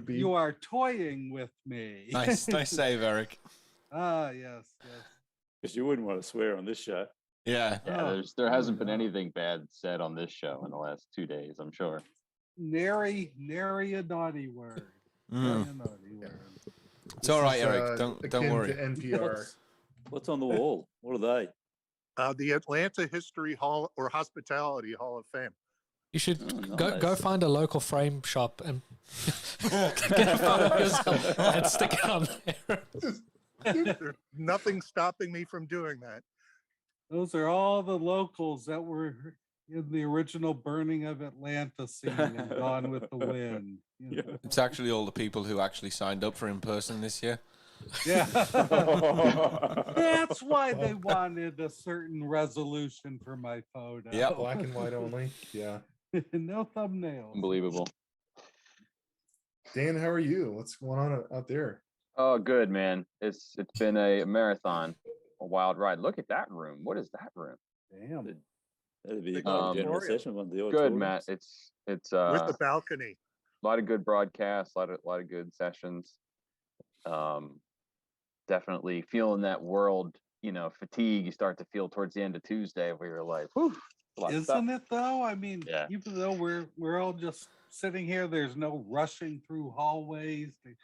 you are toying with me. Nice save, Eric. Ah, yes, yes. Because you wouldn't want to swear on this show. Yeah. Yeah, there hasn't been anything bad said on this show in the last 2 days, I'm sure. Nary a naughty word. Nary a naughty word. It's all right, Eric. Don't worry. What's on the wall? What are they? The Atlanta History Hall or Hospitality Hall of Fame. You should Oh, go nice. find a local frame shop and get a photo of yourself and stick it on there. There's nothing stopping me from doing that. Those are all the locals that were in the original burning of Atlanta scene and Gone with the Wind. You know? It's actually all the people who actually signed up for in person this year. Yeah. That's why they wanted a certain resolution for my photo. Yeah. Black and white only. Yeah. No thumbnails. Unbelievable. Dan, how are you? What's going on out there? Oh, good, man. It's been a marathon, a wild ride. Look at that room. What is that room? Damn. That'd be a Um, general session. One of the Good, auditoriums. Matt. It's With the a balcony. lot of good broadcasts, a lot of good sessions. Definitely feeling that world, fatigue you start to feel towards the end of Tuesday where you're like, whew, a lot of stuff. Isn't it though? I mean, Yeah. even though we're all just sitting here, there's no rushing through hallways to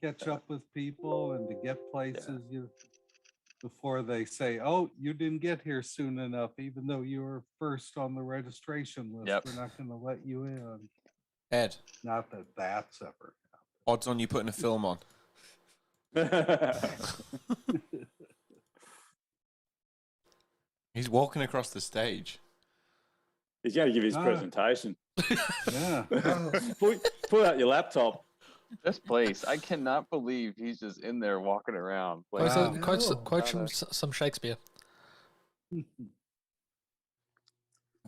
catch up with people and to get places before they say, "Oh, you didn't get here soon enough," even though you were first on the registration list. Yep. We're not going to let you in. Ed, Not that that's ever. odds on you putting a film on. He's walking across the stage. He's going to give his Ah. presentation. Yeah. Pull out your laptop. This place, I cannot believe he's just in there walking around. Quote, Like, quote some Shakespeare. I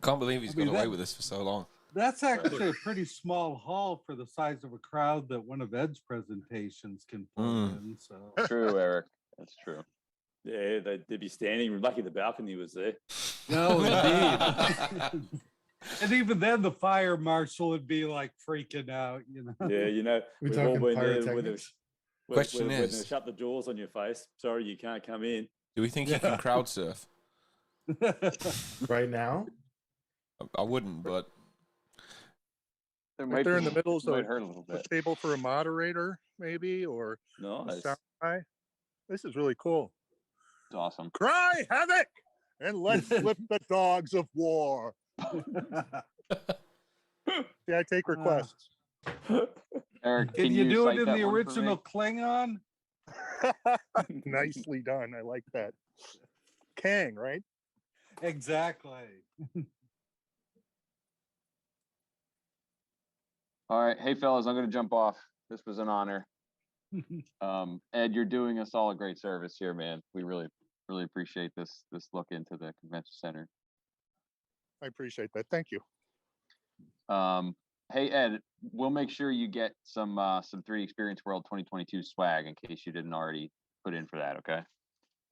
can't believe he's I mean, got away that- with this for so long. That's actually a pretty small hall for the size of a crowd that one of Ed's presentations can pull in. So True, Eric. That's true. Yeah, they'd be standing. Lucky the balcony was there. No, indeed. And even then, the fire marshal would be like freaking out, you know. Yeah, you know, We we've all talking been there when pyrotechnics? Question when is- they shut the doors on your face. Sorry, you can't come in. Do we think he can crowd surf? Right now? I wouldn't, but There Right might there be, in the middle is might hurt a little a bit. table for a moderator, maybe, or a Nice. sound guy. This is really cool. It's awesome. Cry havoc and let's flip the dogs of war. See, I take requests. Eric, Can you do it cite in that the one for me? original Klingon? Nicely done. I like that. Kang, right? Exactly. All right. Hey, fellas, I'm going to jump off. This was an honor. Ed, you're doing us all a great service here, man. We really appreciate this look into the convention center. I appreciate that. Thank you. Hey, Ed, we'll make sure you get some 3D Experience World 2022 swag in case you didn't already put in for that, okay?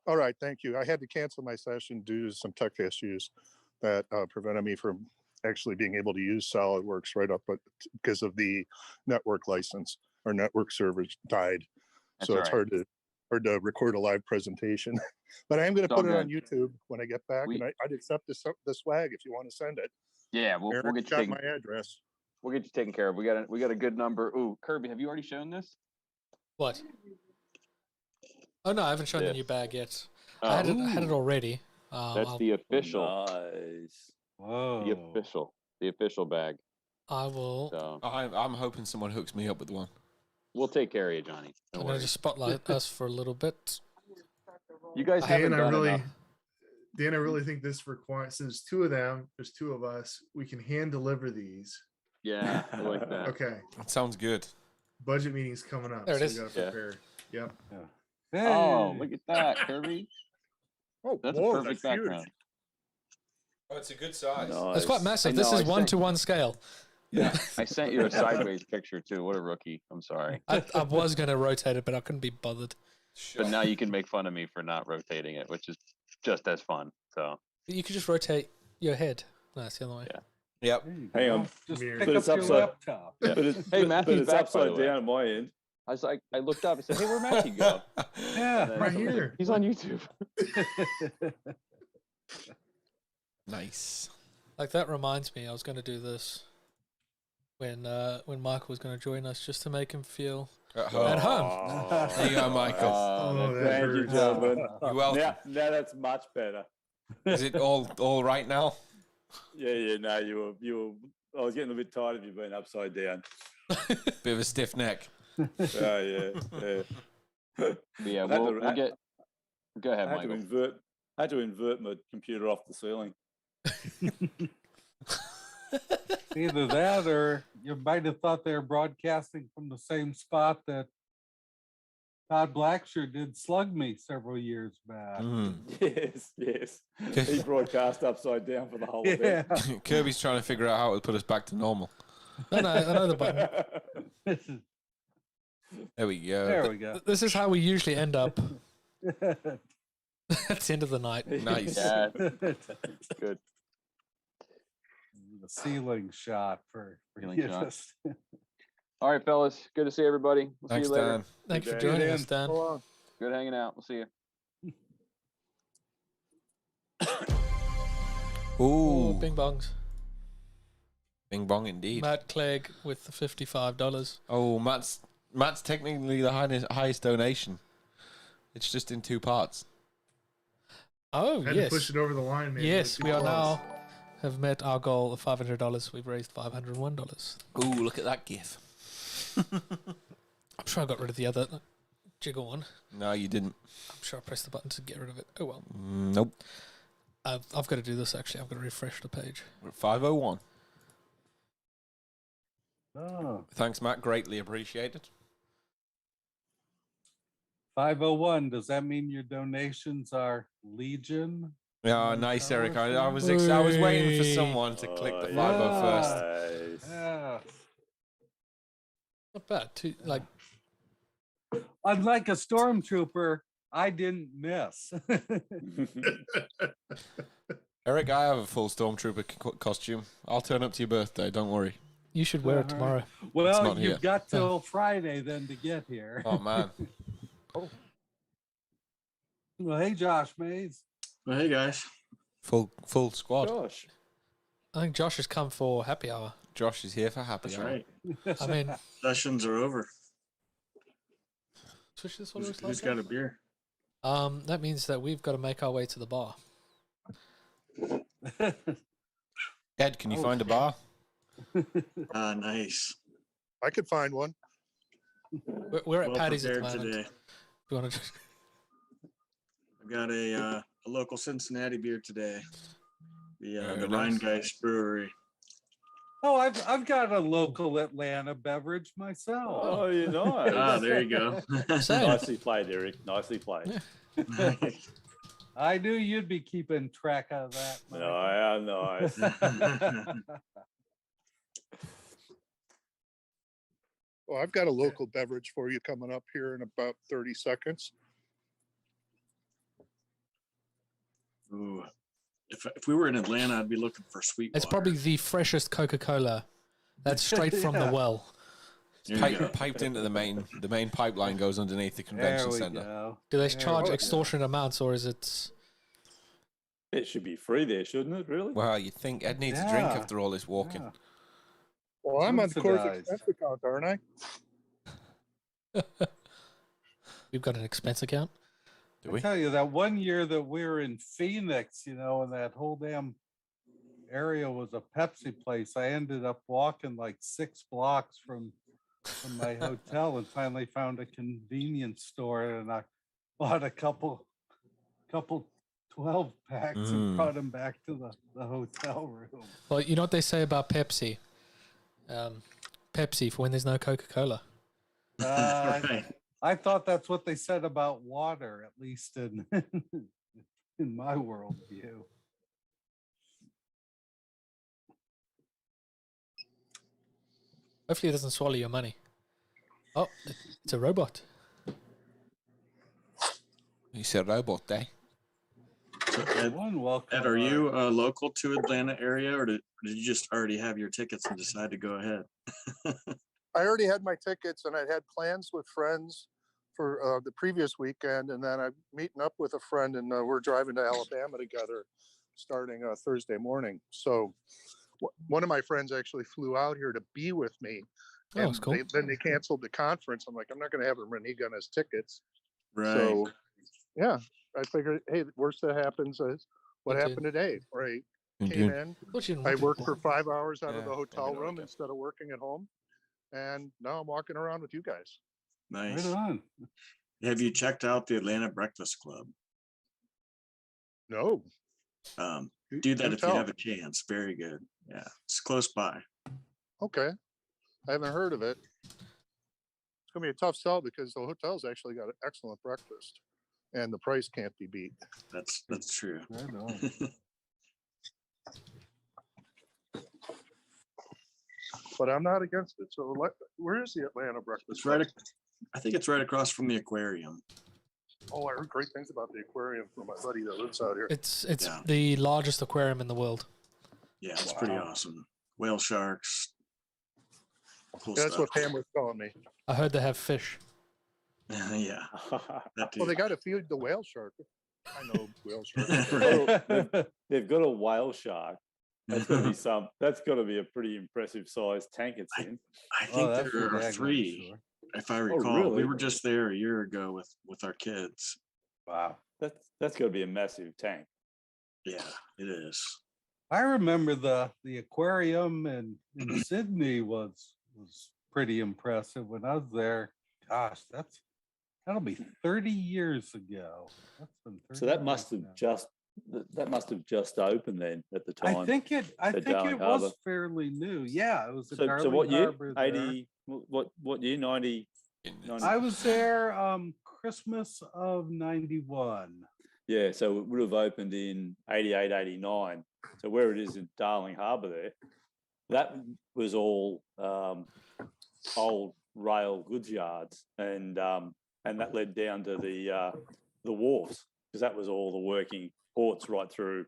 All right, thank you. I had to cancel my session due to some tech issues that prevented me from actually being able to use SolidWorks right up, but because of the network license, our network servers died, That's so it's all right. hard to record a live presentation. But I am going It's to all put it on good. YouTube when I get back, and I'd accept the swag if you want to send it. Yeah, we'll Eric's get you got taken. my address. We'll get you taken care of. We got a good number. Ooh, Kirby, have you already shown this? What? Oh no, I haven't shown the This. new bag yet. Oh. I had it already. That's the official. Nice. Whoa. The official bag. I will. So I'm hoping someone hooks me up with one. We'll take care of you, Johnny. No I'm going to worries. just spotlight us for a little bit. You guys haven't done enough. Dan, I really think this requires, since two of them, there's two of us, we can hand deliver these. Yeah, I like that. Okay. That sounds good. Budget meeting's coming up. There it so is. we gotta prepare. Yep. Oh, look at that, Kirby. Oh, That's whoa, a perfect that's huge. background. Oh, it's a good size. It's quite massive. This is 1-to-1 scale. Yeah, I sent you a sideways picture too. What a rookie. I'm sorry. I was going to rotate it, but I couldn't be bothered. But now you can make fun of me for not rotating it, which is just as fun. So You could just rotate your head. No, that's the other way. Yeah. Yep. Hang on. Just Mirror. pick But up it's your upside- laptop. Yeah. But it's, Hey, but Matthew's it's back, by upside the way. down at my end. I was like, I looked up and said, "Hey, where'd Matthew go?" Yeah, And right then here. He's on YouTube. Nice. Like, that reminds me, I was going to do this when Michael was going to join us, just to make him feel At home. at home. There you go, Michael. Oh, that Thank you, hurts. gentlemen. You're welcome. Now that's much better. Is it all right now? Yeah. No, you were. I was getting a bit tired of you being upside down. Bit of a stiff neck. Yeah. But yeah, we'll get. Go ahead, I had to Michael. invert my computer off the ceiling. Either that or you might have thought they were broadcasting from the same spot that Todd Blackshear did Slug Me several years back. Yes. He broadcast upside down for the whole Yeah. event. Kirby's trying to figure out how to put us back to normal. I know the button. There we go. There we go. This is how we usually end up at the end of the night. Nice. Yeah, good. The ceiling shot for Ceiling shot. yes. All right, fellas. Good to see everybody. We'll Thanks, see you later. Dan. Thanks for Good joining day. us, Dan. Good hanging out. We'll see you. Oh, Ooh, bing bongs. bing bong indeed. Matt Clegg with the $55. Oh, Matt's technically the highest donation. It's just in two parts. Oh, Had yes. to push it over the line, man. Yes, we are Applause. now have met our goal of $500. We've raised $501. Ooh, look at that gif. I'm sure I got rid of the other jiggle one. No, you didn't. I'm sure I pressed the button to get rid of it. Oh well. Nope. I've got to do this actually. I've got to refresh the page. We're at 501. Oh, Thanks, Matt. Greatly appreciated. 501. Does that mean your donations are legion? Yeah, nice, Eric. I was waiting for someone to click the 50 first. Nice. Yeah. Not bad. Unlike a stormtrooper, I didn't miss. Eric, I have a full Stormtrooper costume. I'll turn up to your birthday. Don't worry. You should wear it tomorrow. Well, not you've here. got till Friday then to get here. Oh man. Well, hey, Josh Mays. Well, hey guys. Full squad. Gosh. I think Josh has come for happy hour. Josh is here for happy That's hour. right. I mean, Sessions are over. switch this one. Who's got a beer? That means that we've got to make our way to the bar. Ed, can you find a bar? Nice. I could find one. We're at Well Patty's at the prepared moment. today. If you want to just I've got a local Cincinnati beer today. The Very Rhine nice. Rheingeist Brewery. Oh, I've got a local Atlanta beverage myself. Oh, you know. There you go. Nicely played, Eric. Nicely played. I knew you'd be keeping track of that. Mike. Nice. Well, I've got a local beverage for you coming up here in about 30 seconds. Ooh. If we were in Atlanta, I'd be looking for sweet It's water. probably the freshest Coca-Cola. That's straight from the Yeah. well. There you go. Piped into the main pipeline goes underneath the There convention we center. go. Do they There charge we go. extortionate amounts, or is it? It should be free there, shouldn't it, really? Well, you'd think Ed needs a drink Yeah. after all this walking. Yeah. Well, I'm on the course Subsidized. expense account, aren't I? We've got an expense account. Do I we? tell you that one year that we were in Phoenix, and that whole damn area was a Pepsi place. I ended up walking like 6 blocks from from my hotel and finally found a convenience store, and I bought a couple 12 packs and brought them back to the hotel room. Well, you know what they say about Pepsi? Pepsi for when there's no Coca-Cola. I thought that's what they said about water, at least in in my worldview. Hopefully it doesn't swallow your money. Oh, it's a robot. He's a robot, eh? So Ed, are you local to Atlanta area, or did you just already have your tickets and decide to go ahead? I already had my tickets, and I'd had plans with friends for the previous weekend, and then I'm meeting up with a friend, and we're driving to Alabama together starting Thursday morning. So one of my friends actually flew out here to be with me. Oh, that's cool. Then they canceled the conference. I'm like, I'm not going to have him renege on his tickets. Right. So, yeah, I figured, hey, the worst that happens is what You happened today. Right. You Came did. in. I worked for 5 hours out of Yeah, the hotel yeah, room yeah. instead of working at home. And now I'm walking around with you guys. Nice. Right on. Have you checked out the Atlanta Breakfast Club? No. Do that if you tell. have a chance. Very good. Yeah, it's close by. Okay. I haven't heard of it. It's going to be a tough sell because the hotel's actually got an excellent breakfast and the price can't be beat. That's true. Right on. But I'm not against it. So where is the Atlanta breakfast? It's right. I think it's right across from the aquarium. Oh, I heard great things about the aquarium from my buddy that lives out here. It's the largest aquarium in the world. Yeah, it's pretty awesome. Whale sharks. Cool That's stuff. what Pam was telling me. I heard they have fish. Yeah. Well, they got to feed the whale shark. I know whale shark. They've got a whale shark. That's got to be That's got to be a pretty impressive sized tank it's in. I think there are 3, if I recall. really? We were just there a year ago with our kids. Wow, that's got to be a massive tank. Yeah, it is. I remember the aquarium in Sydney was pretty impressive when I was there. Gosh, that'll be 30 years ago. That's been 30 So that years must have now. just opened then at the time. I think it Darling was Harbour. fairly new. Yeah, it was. So what year? Harbor there. 80. What year? 90. I was there Christmas of 91. Yeah, so it would have opened in 88, 89. So where it is in Darling Harbour there, that was all old rail goods yards, and that led down to the wharves, because that was all the working ports right through,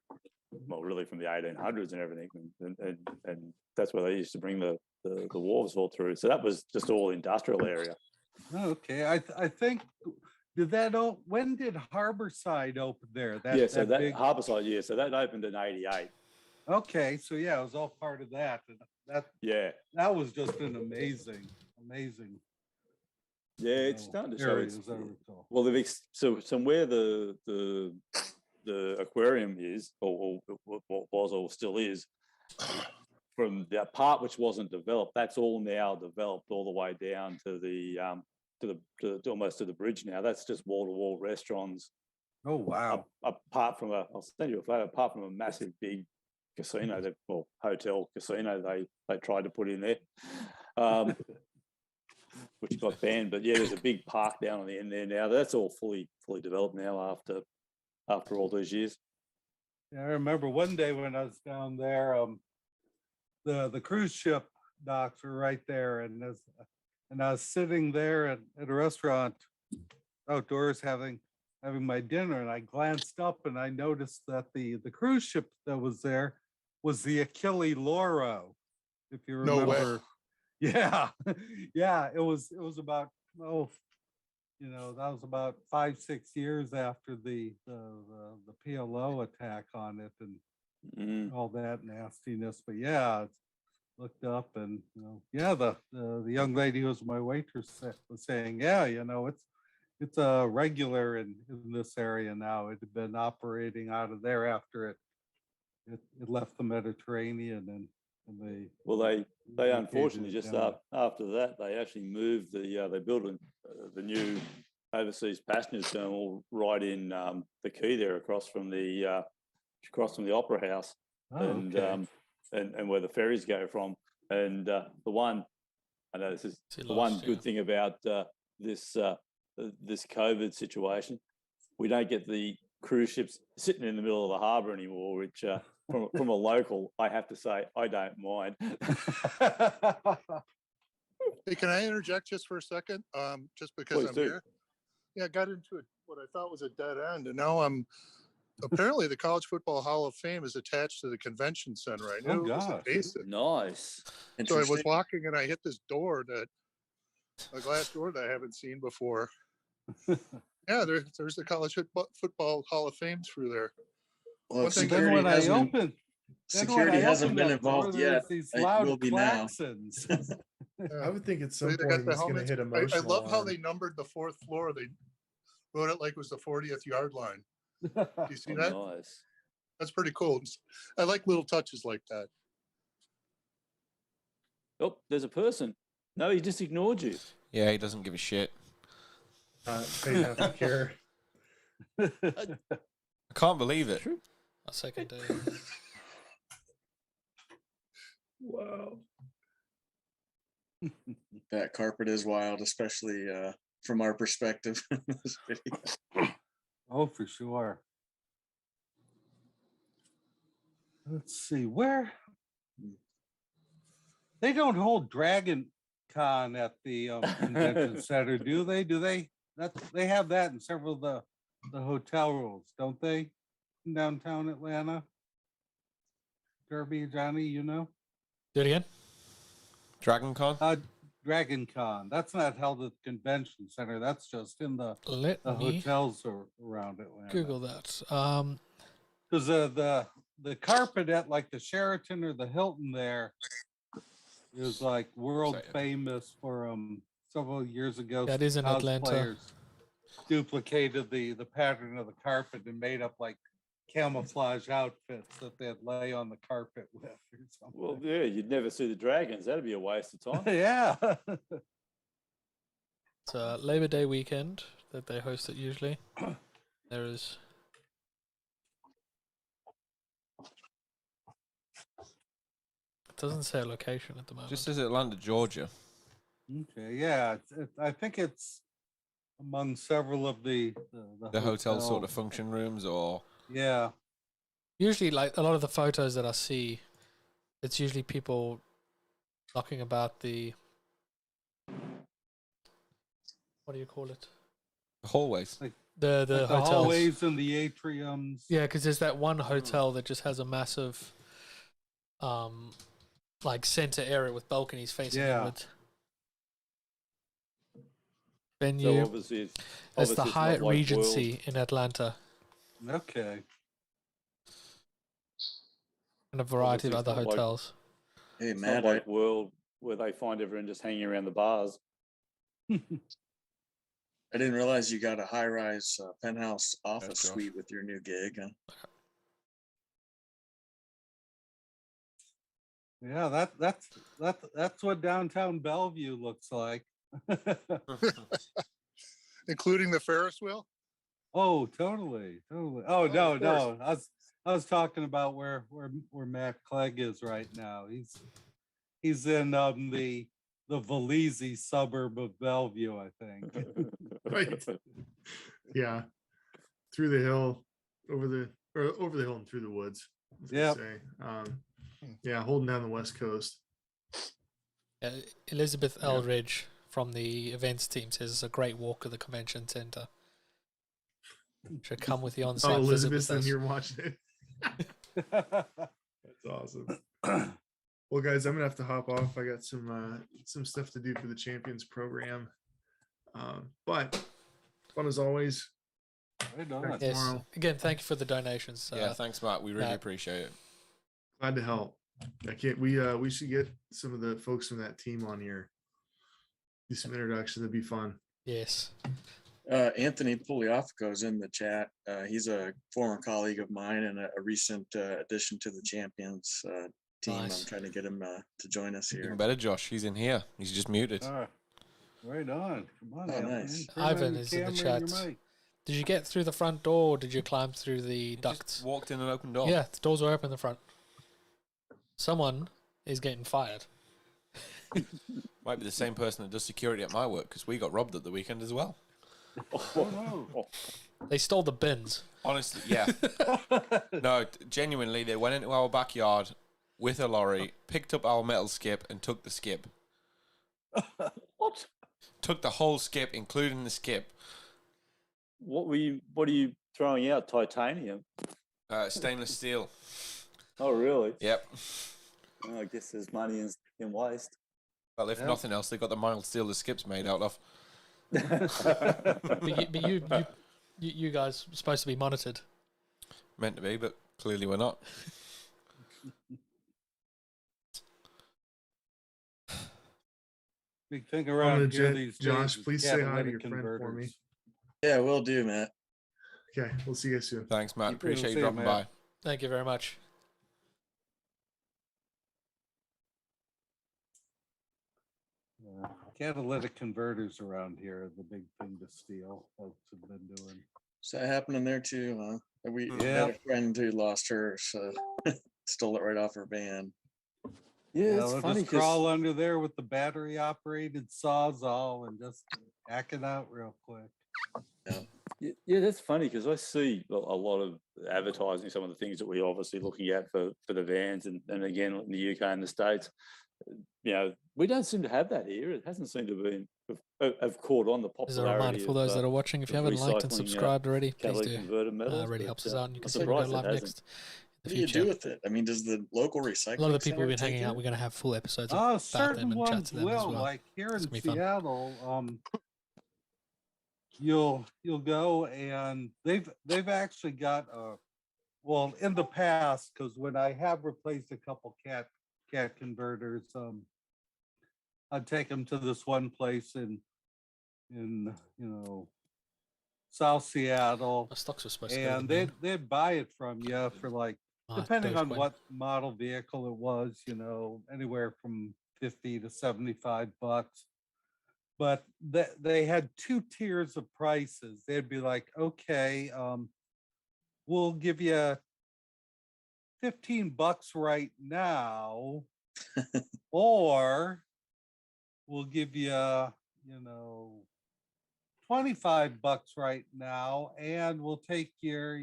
well, really from the 1800s and everything, and that's where they used to bring the wharves all through. So that was just all industrial area. Okay, I think when did Harborside open there? That big... Harborside, yeah. So that opened in 88. Okay, so yeah, it was all part of that. And that was just an amazing. Yeah, it's starting to show. Well, so where the aquarium is, or what was or still is, from the part which wasn't developed, that's all now developed all the way down to the almost to the bridge now. That's just wall-to-wall restaurants. Oh wow! Apart from I'll send you a photo. Apart from a massive big casino, hotel casino, they tried to put in there, which got banned. But yeah, there's a big park down on the end there now. That's all fully developed now after all those years. Yeah, I remember one day when I was down there, the cruise ship docks were right there, and I was sitting there at a restaurant outdoors having my dinner, and I glanced up and I noticed that the cruise ship that was there was the Achille Lauro, if you remember. No way. Yeah, yeah. It was about that was about 5-6 years after the PLO attack on it and all that nastiness. But yeah, looked up and the young lady who was my waitress was saying, it's a regular in this area now. It had been operating out of there after it left the Mediterranean, and And they vacated unfortunately it just down. after that they actually moved they built the new overseas passenger terminal right in the quay there across from the Opera House and where the ferries go from. And the one I know this is the one good thing about this COVID situation. We don't get the cruise ships sitting in the middle of the harbour anymore, which from a local, I have to say, I don't mind. Hey, can I interject just for a second? Just because Please I'm do. here. Yeah, I got into what I thought was a dead end, and now I'm apparently the College Football Hall of Fame is attached to the convention center. I knew it was a basic. Nice. So I was walking and I hit this door a glass door that I haven't seen before. Yeah, there's the College Football Hall of Fame through there. Well, One thing security that- hasn't been involved yet. These It loud will be now. claxons. I would think at some They got point the it's going to helmets. hit I emotional. love how alarm. they numbered the fourth floor. They wrote it like it was the 40th yard line. Do you see that? Nice. That's pretty cool. I like little touches like that. Oh, there's a person. No, he just ignored you. Yeah, he doesn't give a shit. They have to care. I can't believe it. A second day. Wow. That carpet is wild, especially from our perspective in this video. Oh, for sure. Let's see where they don't hold Dragon Con at the convention center, do they? They have that in several of the hotel rooms, don't they? In downtown Atlanta. Kirby, Johnny, you know? Do it again. Dragon Con? Dragon Con. That's not held at the convention center. That's just in the hotels around Atlanta. Google that. Because the carpet at like the Sheraton or the Hilton there is like world famous for several years ago. That is in Atlanta. Cosplayers duplicated the pattern of the carpet and made up like camouflage outfits that they'd lay on the carpet with or something. Well, yeah, you'd never see the dragons. That'd be a waste of time. Yeah. It's a Labor Day weekend that they host it usually. There is. It doesn't say a location at the moment. Just says Atlanta, Georgia. Okay, yeah. I think it's among several of the hotel sort of function rooms, or yeah. Usually, like a lot of the photos that I see, it's usually people knocking about the, what do you call it? The hallways. Like the like hotels. hallways and the atriums. Yeah, because there's that one hotel that just has a massive, like center area with balconies facing inward. Venue. So obviously It's the not Hyatt like Regency in Atlanta, Okay. and a variety of Obviously other it's not like- hotels. Hey, It's Matt, not like World where they find everyone just hanging around the bars. I didn't realize you got a high-rise penthouse office That's rough. suite with your new gig. Huh? Yeah, that's what downtown Bellevue looks like. including the Ferris wheel. Oh, totally. Oh, no. I was talking about where Matt Clegg is right now. He's in the Valese suburb of Bellevue, I think. Right. Yeah. Through the hill, over the hill and through the woods. Yeah. Yeah, holding down the West Coast. Elizabeth Eldridge from the events team says it's a great walk of the convention center. Should come with the on-site visit with Elizabeth's in us. here watching it. That's awesome. Well, guys, I'm gonna have to hop off. I got some stuff to do for the Champions program. But fun as always. Right on. Back Yes. tomorrow. Again, thank you for the donations. Yeah, thanks, Matt. We really Matt. appreciate it. Glad to help. I can't. We should get some of the folks from that team on here. Do some introductions. That'd be fun. Yes. Anthony Pugliafico is in the chat. He's a former colleague of mine and a recent addition to the Champions team. I'm Nice. trying to get him to join us here. Even better, Josh. He's in here. He's just muted. Right on. Come on, Oh, Anthony. nice. Turn on Ivan your is in the camera and chat. your mic. Did you get through the front door or did you climb through the ducts? Walked in an open door. Yeah, the doors were open in the front. Someone is getting fired. Might be the same person that does security at my work because we got robbed at the weekend as well. Oh, no. They stole the bins. Honestly, yeah. No, genuinely, they went into our backyard with a lorry, picked up our metal skip, and took the skip. What? Took the whole skip, including the skip. What are you throwing out? Titanium? Stainless steel. Oh, really? Yep. Oh, I guess there's money in waste. Well, if nothing else, they got the mild steel the skip's made out of. But you guys are supposed to be monitored. Meant to be, but clearly we're not. Big thing around here Jet, these Josh, days is please say hi to catalytic your friend for me. converters. Yeah, will do, Matt. Okay, we'll see you soon. Thanks, Matt. Appreciate See you you, dropping Matt. by. Thank you very much. Catalytic converters around here are the big thing to steal. Folks have been doing. Is that happening there too? Huh? We Yeah. had a friend who lost hers, so stole it right off her van. Yeah, They'll just crawl under there with the battery operated Sawzall and just hack it out real quick. Yeah, that's funny because I see a lot of advertising, some of the things that we're obviously looking at for the vans, and again in the UK and the States. You know, we don't seem to have that here. It hasn't seemed to have caught on the As a popularity. reminder for those that are watching, if you haven't liked and subscribed already, please catalytic do. converter metals, Really but, helps us out, and you I'm can see when we go surprised it live hasn't. next. What do you do with it? I mean, does the local recycling? A lot of the people center we've been hanging take out, it? we're going to have full episodes Oh, about them certain and chat ones to them will. as well. Like here It's in gonna be fun. Seattle, you'll go and they've actually got well in the past, because when I have replaced a couple cat converters, I'd take them to this one place in South Seattle, My stocks were supposed to go to and the bin. they'd buy it from you for like, depending on Dogecoin. what model vehicle it was, anywhere from $50 to $75. But they had two tiers of prices. They'd be like, okay, we'll give you $15 right now, or we'll give you, $25 right now, and we'll take your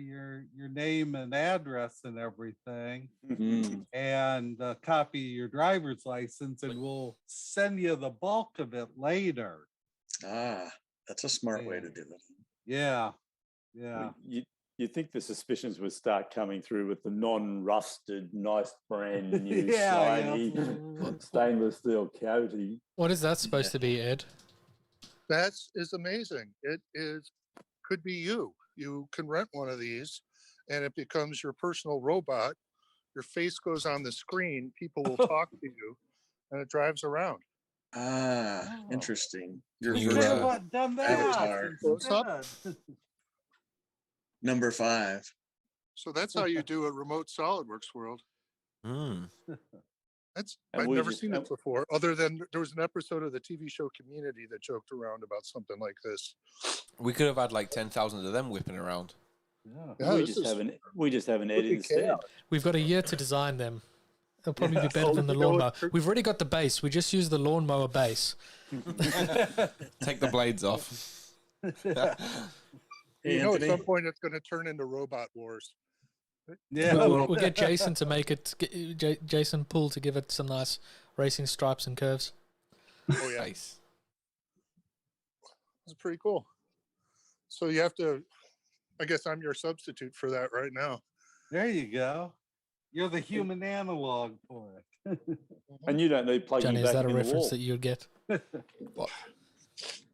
name and address and everything, and a copy of your driver's license, and we'll send you the bulk of it later. Ah, that's a smart way to do it. Yeah. You think the suspicions would start coming through with the non-rusted, nice brand new shiny stainless steel coating. What is that supposed to be, Ed? That is amazing. It could be you. You can rent one of these and it becomes your personal robot. Your face goes on the screen. People will talk to you and it drives around. Ah, interesting. Your We could have done that. avatar. instead. Number 5. So that's how you do a remote SolidWorks world. And I've we never just- seen it before, other than there was an episode of the TV show Community that joked around about something like this. We could have had like 10,000 of them whipping around. Yeah, we this just is- have an Ed Look at instead. chaos. We've got a year to design them. It'll probably be better Oh, than the you know lawnmower. what? We've already got the base. We just use the lawnmower base. Take the blades off. You know, at some point it's going to turn into Robot Wars. We'll get Jason to make it. Jason Poole to give it some nice racing stripes and curves. Oh yeah, Nice. it's pretty cool. So you have to. I guess I'm your substitute for that right now. There you go. You're the human analog for it. And you don't need plugging Johnny, back is that a in the reference wall. that you'd get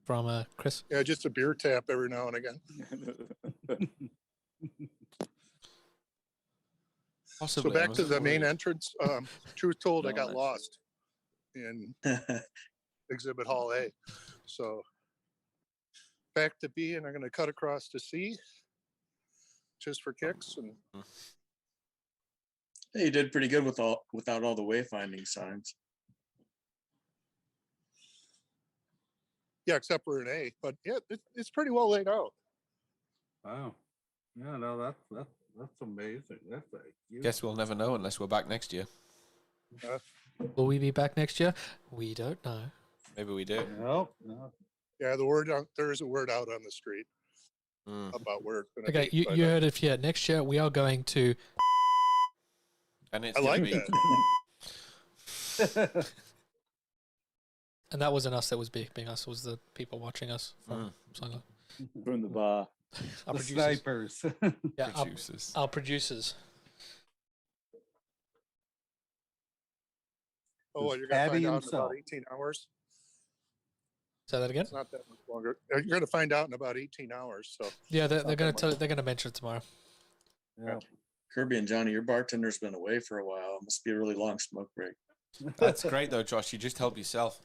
from Chris? Yeah, just a beer tap every now and again. Possibly. So back to the main entrance. Truth told, I got Nice. lost in Exhibit Hall A. So back to B, and I'm going to cut across to C, just for kicks. And You did pretty good without all the wayfinding signs. Yeah, except for an A. But yeah, it's pretty well laid out. Wow. Yeah, no, that's amazing. That's a huge. Guess we'll never know unless we're back next year. Will we be back next year? We don't know. Maybe we do. No. Yeah, there is a word out on the street about where it's going to Okay, be. you heard it here. Next year we are going to. And it's I gonna like be- that. And that wasn't us that was beeping us. It was the people watching us from From the bar. Our The producers. snipers. Yeah, Producers. Our producers. Oh, well, you're going to Patty find out in himself. about 18 hours. Say that again. It's not that much longer. You're going to find out in about 18 hours. So Yeah, they're it's not going that to much. they're going to mention it tomorrow. Yeah. Kirby and Johnny, your bartender's been away for a while. It must be a really long smoke break. That's great though, Josh. You just help yourself.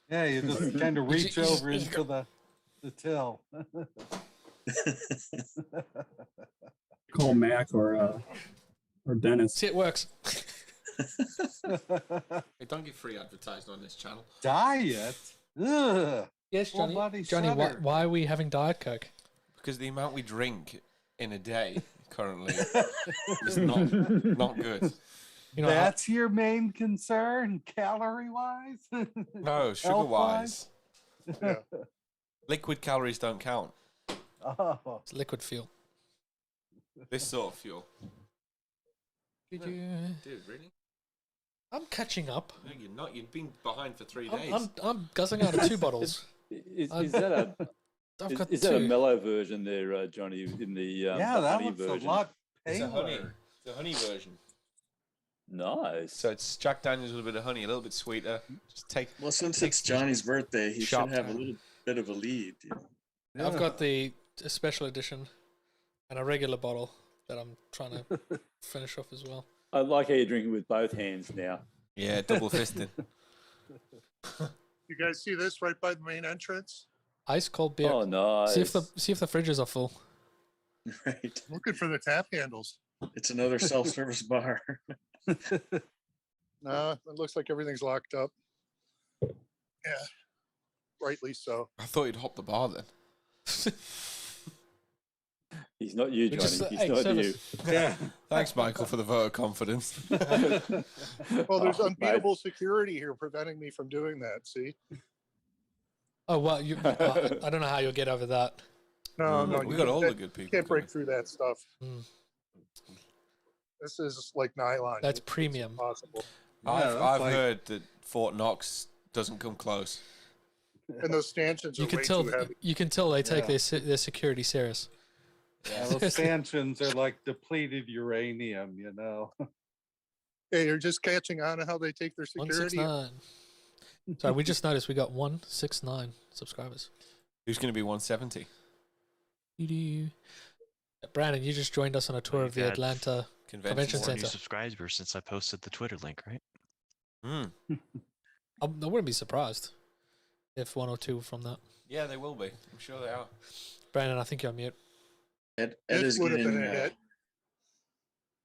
Yeah, you just kind of reach over into the till. Call Mac or Dennis. See, it works. Hey, don't get free advertising on this channel. Diet? Ugh. Yes, Full Johnny. body Johnny, shudder. why are we having Diet Coke? Because the amount we drink in a day currently is not good. You know, That's your main concern, calorie wise? No, sugar wise. Yeah. Liquid calories don't count. Oh. It's liquid fuel. This sort of fuel. Did you? Dude, really? I'm catching up. No, you're not. You've been behind for 3 days. I'm guzzling out of 2 bottles. Is that a I've got is that a 2. mellow version there, Johnny? In the Yeah, the that honey looks version? a lot It's a honey. paler. It's a honey version. Nice. So it's Jack Daniels with a bit of honey, a little bit sweeter. Just take. Well, since it's Johnny's birthday, he Sharp should have a tone. little bit of a lead. You know? I've got the special edition and a regular bottle that I'm trying to finish off as well. I like how you're drinking with both hands now. Yeah, double fisted. You guys see this right by the main entrance? Ice cold beer. Oh, nice. See if the fridges are full. Right. Looking for the tap handles. It's another self-service bar. No, it looks like everything's locked up. Yeah, rightly so. I thought you'd hop the bar then. He's not you, We Johnny. just- He's hey, not service. you. Yeah. Thanks, Michael, for the vote of confidence. Well, there's Oh, unbeatable security here preventing me from doing that. See? Oh well, I don't know how you'll get over that. No, no, we you got all the can't- good people. You can't break through that stuff. Mm. This is like nylon. That's It's premium. impossible. I've heard that Fort Knox doesn't come close. And those stanchions You are can way tell. too heavy. You can tell they take Yeah. their security serious. Yeah, those stanchions are like depleted uranium, you know. Hey, you're just catching on to how they take their security. 169. Sorry, we just noticed we got 169 subscribers. Who's going to be 170? Doo-doo. Brandon, you just joined us on a tour of the got Atlanta Convention More new Center. subscribers since I posted the Twitter link, right? I wouldn't be surprised if 1 or 2 from that. Yeah, they will be. I'm sure they are. Brandon, I think you're on mute. Ed This is would have getting been a hit.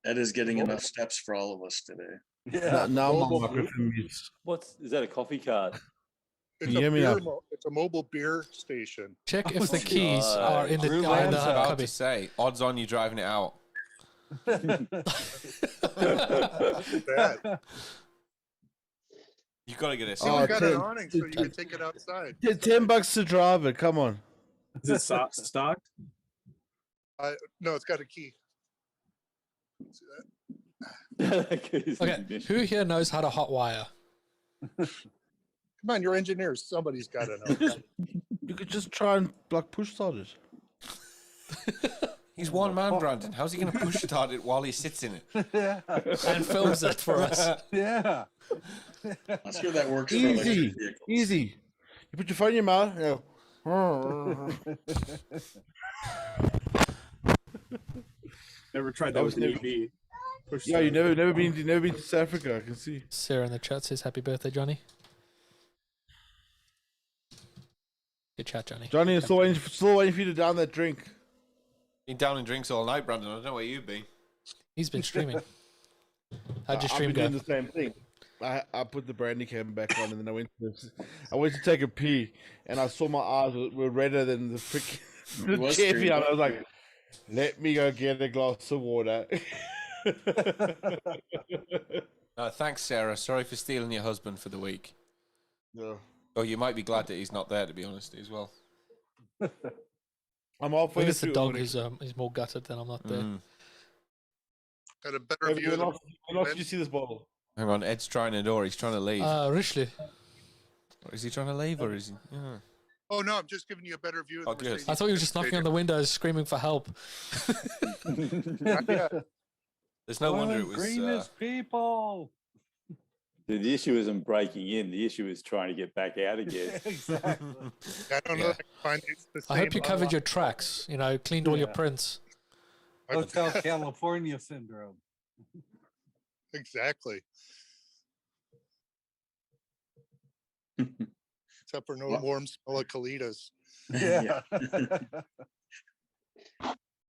Ed is getting enough steps for all of us today. Yeah. Now my Mobile- microphone mutes. Is that a coffee card? It's Can you a, hear me now? it's a mobile beer station. Check if the Oh, keys nice. are in the, Drew are in the Lanza. About cubby. to say, odds on you driving it out. Bad. You got to get a See, we got an 10 awning so you can take it outside. $10 to drive it. Come on. Is it stocked? No, it's got a key. See that? Okay, who here knows how to hotwire? Come on, you're engineers. Somebody's got to know. You could just try and push start it. He's one man, Brandon. How's he going to push start it while he sits in it? Yeah. And films it for us. Yeah. I'm sure that works for Easy. electric vehicles. Easy. You put your phone in your mouth. You know. Never tried that with an EV. Yeah, you never been to South Africa. I can see. Sarah in the chat says happy birthday, Johnny. Good chat, Johnny. Johnny, I'm still waiting for you to down that drink. Been down in drinks all night, Brandon. I don't know where you've been. He's been streaming. How'd your I've stream been go? doing the same thing. I put the brandy can back on, and then I went to take a pee, and I saw my eyes were redder than the freaking the was chair streamed behind. up. I was like, "Let me go get a glass of water." Thanks, Sarah. Sorry for stealing your husband for the week. Yeah. Oh, you might be glad that he's not there, to be honest, as well. I'm all I for think it's the it. dog who's more gutted than I'm not there. Got a better view of When the else did you see this bottle? Hang on, Ed's trying the door. He's trying to leave. Richly. Is he trying to leave, or is he? Yeah. Oh no, I'm just giving you a better view of Oh, the good. Mercedes. I thought you were just knocking on the windows, screaming for help. There's no wonder it was. Greenest people. The issue isn't breaking in. The issue is trying to get back out again. Exactly. I don't know. Yeah. If I can find it's the I hope same you covered unlock. your tracks. Cleaned all your Yeah. prints. Hotel California syndrome. Exactly. Except for no Well- warm smell of Colitas. Yeah.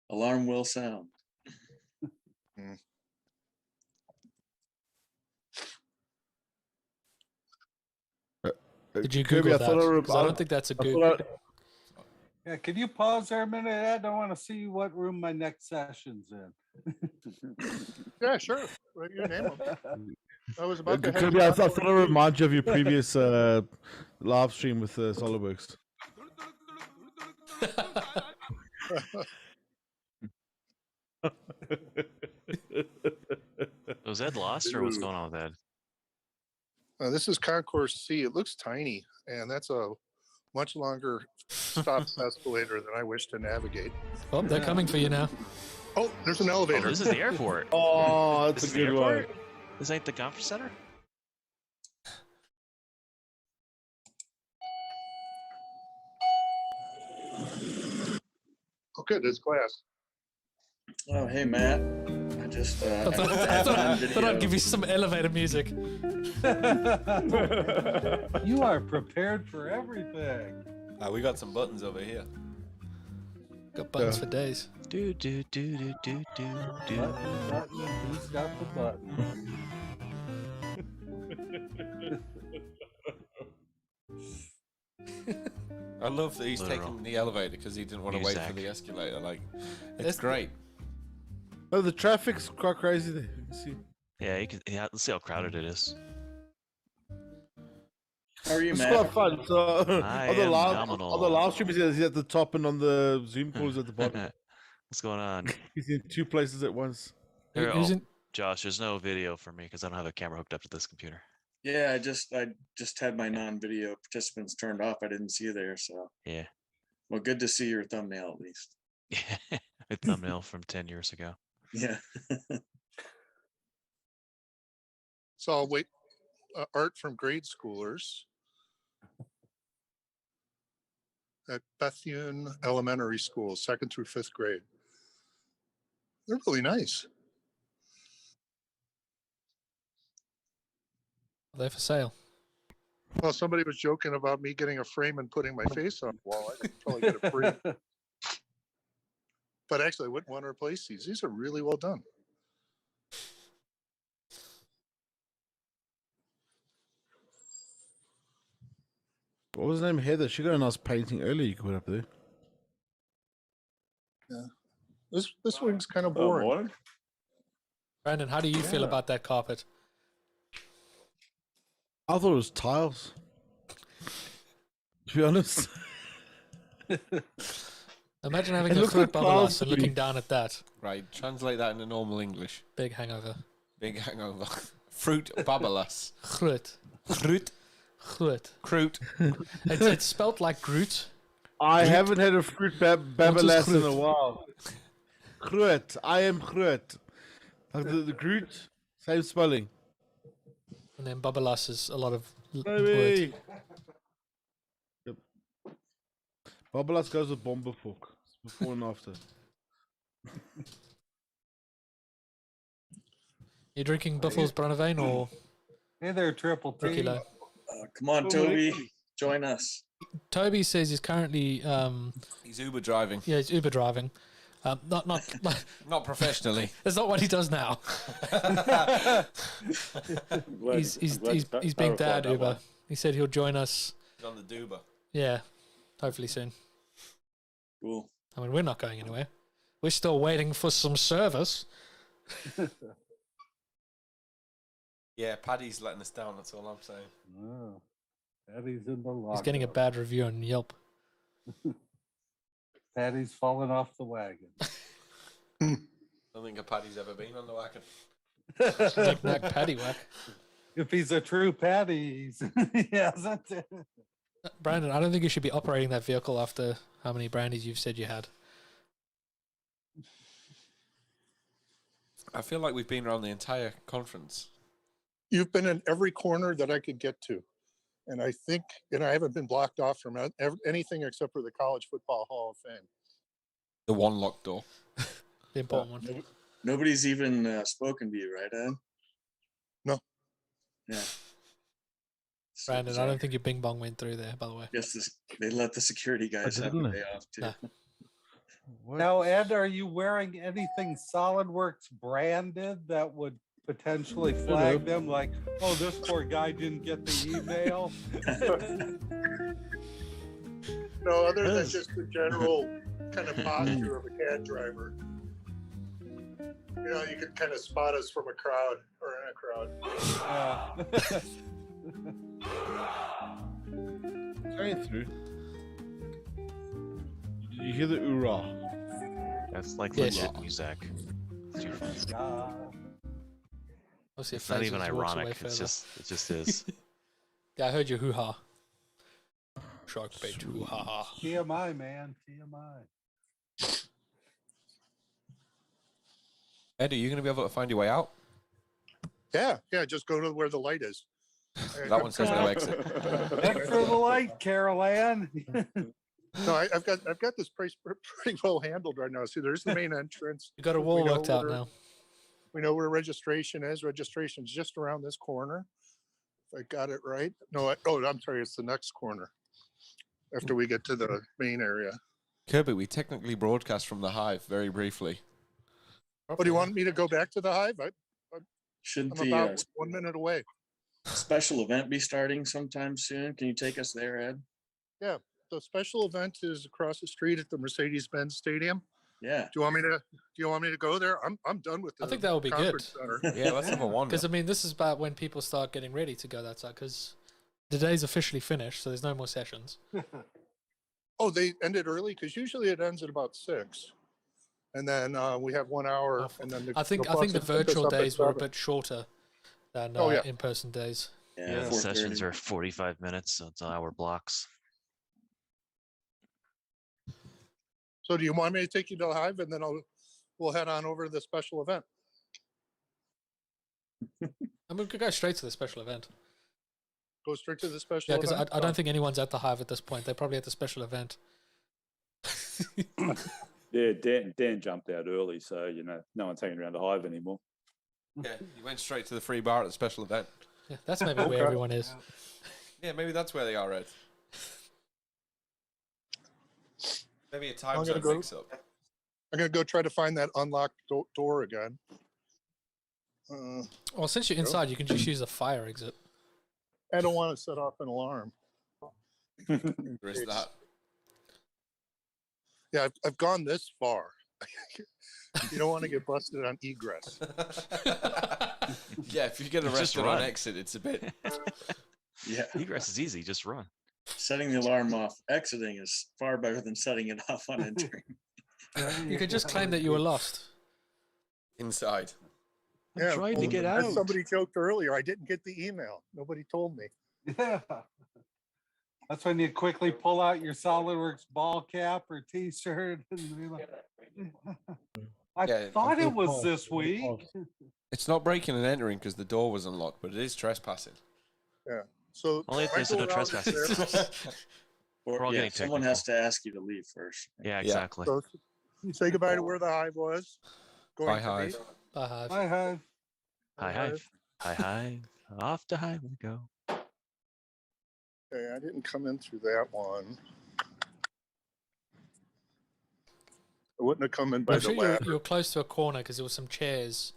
Alarm will sound. Did you Kirby, Google I that? thought I 'Cause I don't think that's a I good. thought Yeah, can you pause there a minute, Ed? I want to see what room my next session's in. Yeah, sure. Write your name up. I was about to head Kirby, I down thought for- I remind you of your previous live stream with SolidWorks. Was Ed lost, or what's going on with Ed? This is Concourse C. It looks tiny, and that's a much longer stop escalator than I wish to navigate. Oh, they're coming for you now. Oh, there's an elevator. Oh, this is the airport. Oh, This that's is a the good one. airport? This ain't the conference center? Oh, good. There's glass. Oh, hey, Matt. I just I thought, I thought I'd give you some elevator music. You are prepared for everything. We got some buttons over here. Got buttons for days. Do do do do do do do. Button, who's got the button? I love that he's Literal. taking the elevator because he didn't want to wait for Muzak. the escalator. Like, it's great. Oh, the traffic's quite crazy there. You can see. Yeah, you can. Yeah, let's see how crowded it is. How are you, It's Matt? quite fun. So I on the am live, nominal. on the live stream, he's at the top, and on the Zoom calls at the bottom. What's going on? He's in two places at once. There, Who's oh, in- Josh, there's no video for me because I don't have a camera hooked up to this computer. Yeah, I just had my non-video participants turned off. I didn't see you there, so Yeah. well, good to see your thumbnail at least. Yeah. A thumbnail from 10 years ago. Yeah. So I'll wait. Art from grade schoolers at Bethune Elementary School, 2nd through 5th grade. They're really nice. They're for sale. Well, somebody was joking about me getting a frame and putting my face on the wall. I could probably get a frame. But actually, I wouldn't want to replace these. These are really well done. What was her name? Heather. She got a nice painting earlier you could put up there. Yeah. This wing's kind of Oh, boring. morning. Brandon, how do you feel Yeah. about that carpet? I thought it was tiles. To be honest. Imagine having It a looks fruit like bubble tiles and to me. looking down at that. Right, translate that into normal English. Big hangover. Big hangover. Fruit babalas. Groot. Groot. Groot. Groot. It's spelt like Groot. I haven't had a fruit babalas in a Groot? while. Groot. I am Groot. Like the Groot, same spelling. And then Babalas is a lot of words. Baby. Yep. Babalas goes with Bomberfuck. Before and after. You drinking Buffalo's Brandewijn or Hey there, Triple T. Kilo? Come on, Toby, join us. Toby says he's currently He's Uber driving. yeah, he's Uber driving. Not professionally. That's not what he does now. He's being dad Uber. He said he'll join us. He's on the Duber. Yeah, hopefully soon. Cool. I mean, we're not going anywhere. We're still waiting for some service. Yeah, Paddy's letting us down. That's all I'm saying. Oh, Paddy's in the lock. He's getting a bad review on Yelp. Paddy's falling off the wagon. I don't think a Paddy's ever been on the wagon. Knack Paddy whack. If he's a true Paddy, he hasn't. Brandon, I don't think you should be operating that vehicle after how many brandies you've said you had. I feel like we've been around the entire conference. You've been in every corner that I could get to. And I think, and I haven't been blocked off from anything except for the College Football Hall of Fame. The one locked door. The important one. Nobody's even spoken to you, right, Ed? No. Yeah. Brandon, I don't think your bing bong went through there, by the way. Yes, they let the security guys have the day off, too. Nah. Now, Ed, are you wearing anything SolidWorks branded that would potentially flag them? Like, oh, this poor guy didn't get the email. No, other than just the general kind of posture of a cab driver. You know, you can kind of spot us from a crowd or in a crowd. Going through. Did you hear the hoorah? That's like Yes. legit music. It's beautiful. Obviously, It's not even Fraser walks away ironic. It further. just is. Yeah, I heard your hoo-ha. Shark bait hoo-ha. TMI, man. TMI. Ed, are you going to be able to find your way out? Yeah, just go to where the light is. That one says no exit. Head for the light, Carol Ann. No, I've got this pretty well handled right now. See, there's the main entrance. You got a wall We know worked out where- now. We know where registration is. Registration's just around this corner. If I got it right. No, I'm sorry. It's the next corner after we get to the main area. Kirby, we technically broadcast from the Hive very briefly. But do you want me to go back to the Hive? Shouldn't I'm the about 1 minute away. special event be starting sometime soon? Can you take us there, Ed? Yeah, the special event is across the street at the Mercedes-Benz Stadium. Yeah. Do you want me to go there? I'm done with the I think that would be good. conference center. Yeah, let's have a wander. Because, I mean, this is about when people start getting ready to go that side, because the day's officially finished, so there's no more sessions. Oh, they ended early? Because usually it ends at about 6. And then we have 1 hour. And then I think the buses pick us virtual up at days were a 7. bit shorter than Oh, yeah. in-person days. Yeah, the sessions are 45 minutes, so it's hour blocks. So do you want me to take you to the Hive and then we'll head on over to the special event? I mean, we could go straight to the special event. Go straight to the special Yeah, because event? I don't think anyone's at the Hive at this point. They're probably at the special event. Yeah, Dan jumped out early, so no one's hanging around the Hive anymore. Yeah, you went straight to the free bar at the special event. Yeah, that's maybe where everyone is. Yeah, maybe that's where they are, Ed. Maybe a time I'm zone gonna go- mix-up. I'm going to go try to find that unlocked door again. Well, since you're inside, you can just use the fire exit. I don't want to set off an alarm. There is that. Yeah, I've gone this far. You don't want to get busted on egress. Yeah, if you get Just arrested on run. exit, it's a bit. Yeah. Egress is easy. Just run. Setting the alarm off exiting is far better than setting it off on entering. You could just claim that you were lost. Inside. Yeah, trying to get as out. somebody joked earlier, I didn't get the email. Nobody told me. Yeah. That's when you quickly pull out your SolidWorks ball cap or T-shirt. And be like, I Yeah, thought I'm it was good. this week. It's not breaking and entering because the door was unlocked, but it is trespassing. Yeah. So Only if there's no Michael Rouse is trespassing. there. We're all Yeah, getting someone technical. has to ask you to leave first. Yeah, exactly. So say goodbye to where the Hive was. Going Bye, to Hive. be. Bye, Hive. Hi, hi. Hi, Hive. Hi, Hive. Off to Hive we go. Okay, I didn't come in through that one. wouldn't have come in by I'm the sure you're ladder. close to a corner because there were some chairs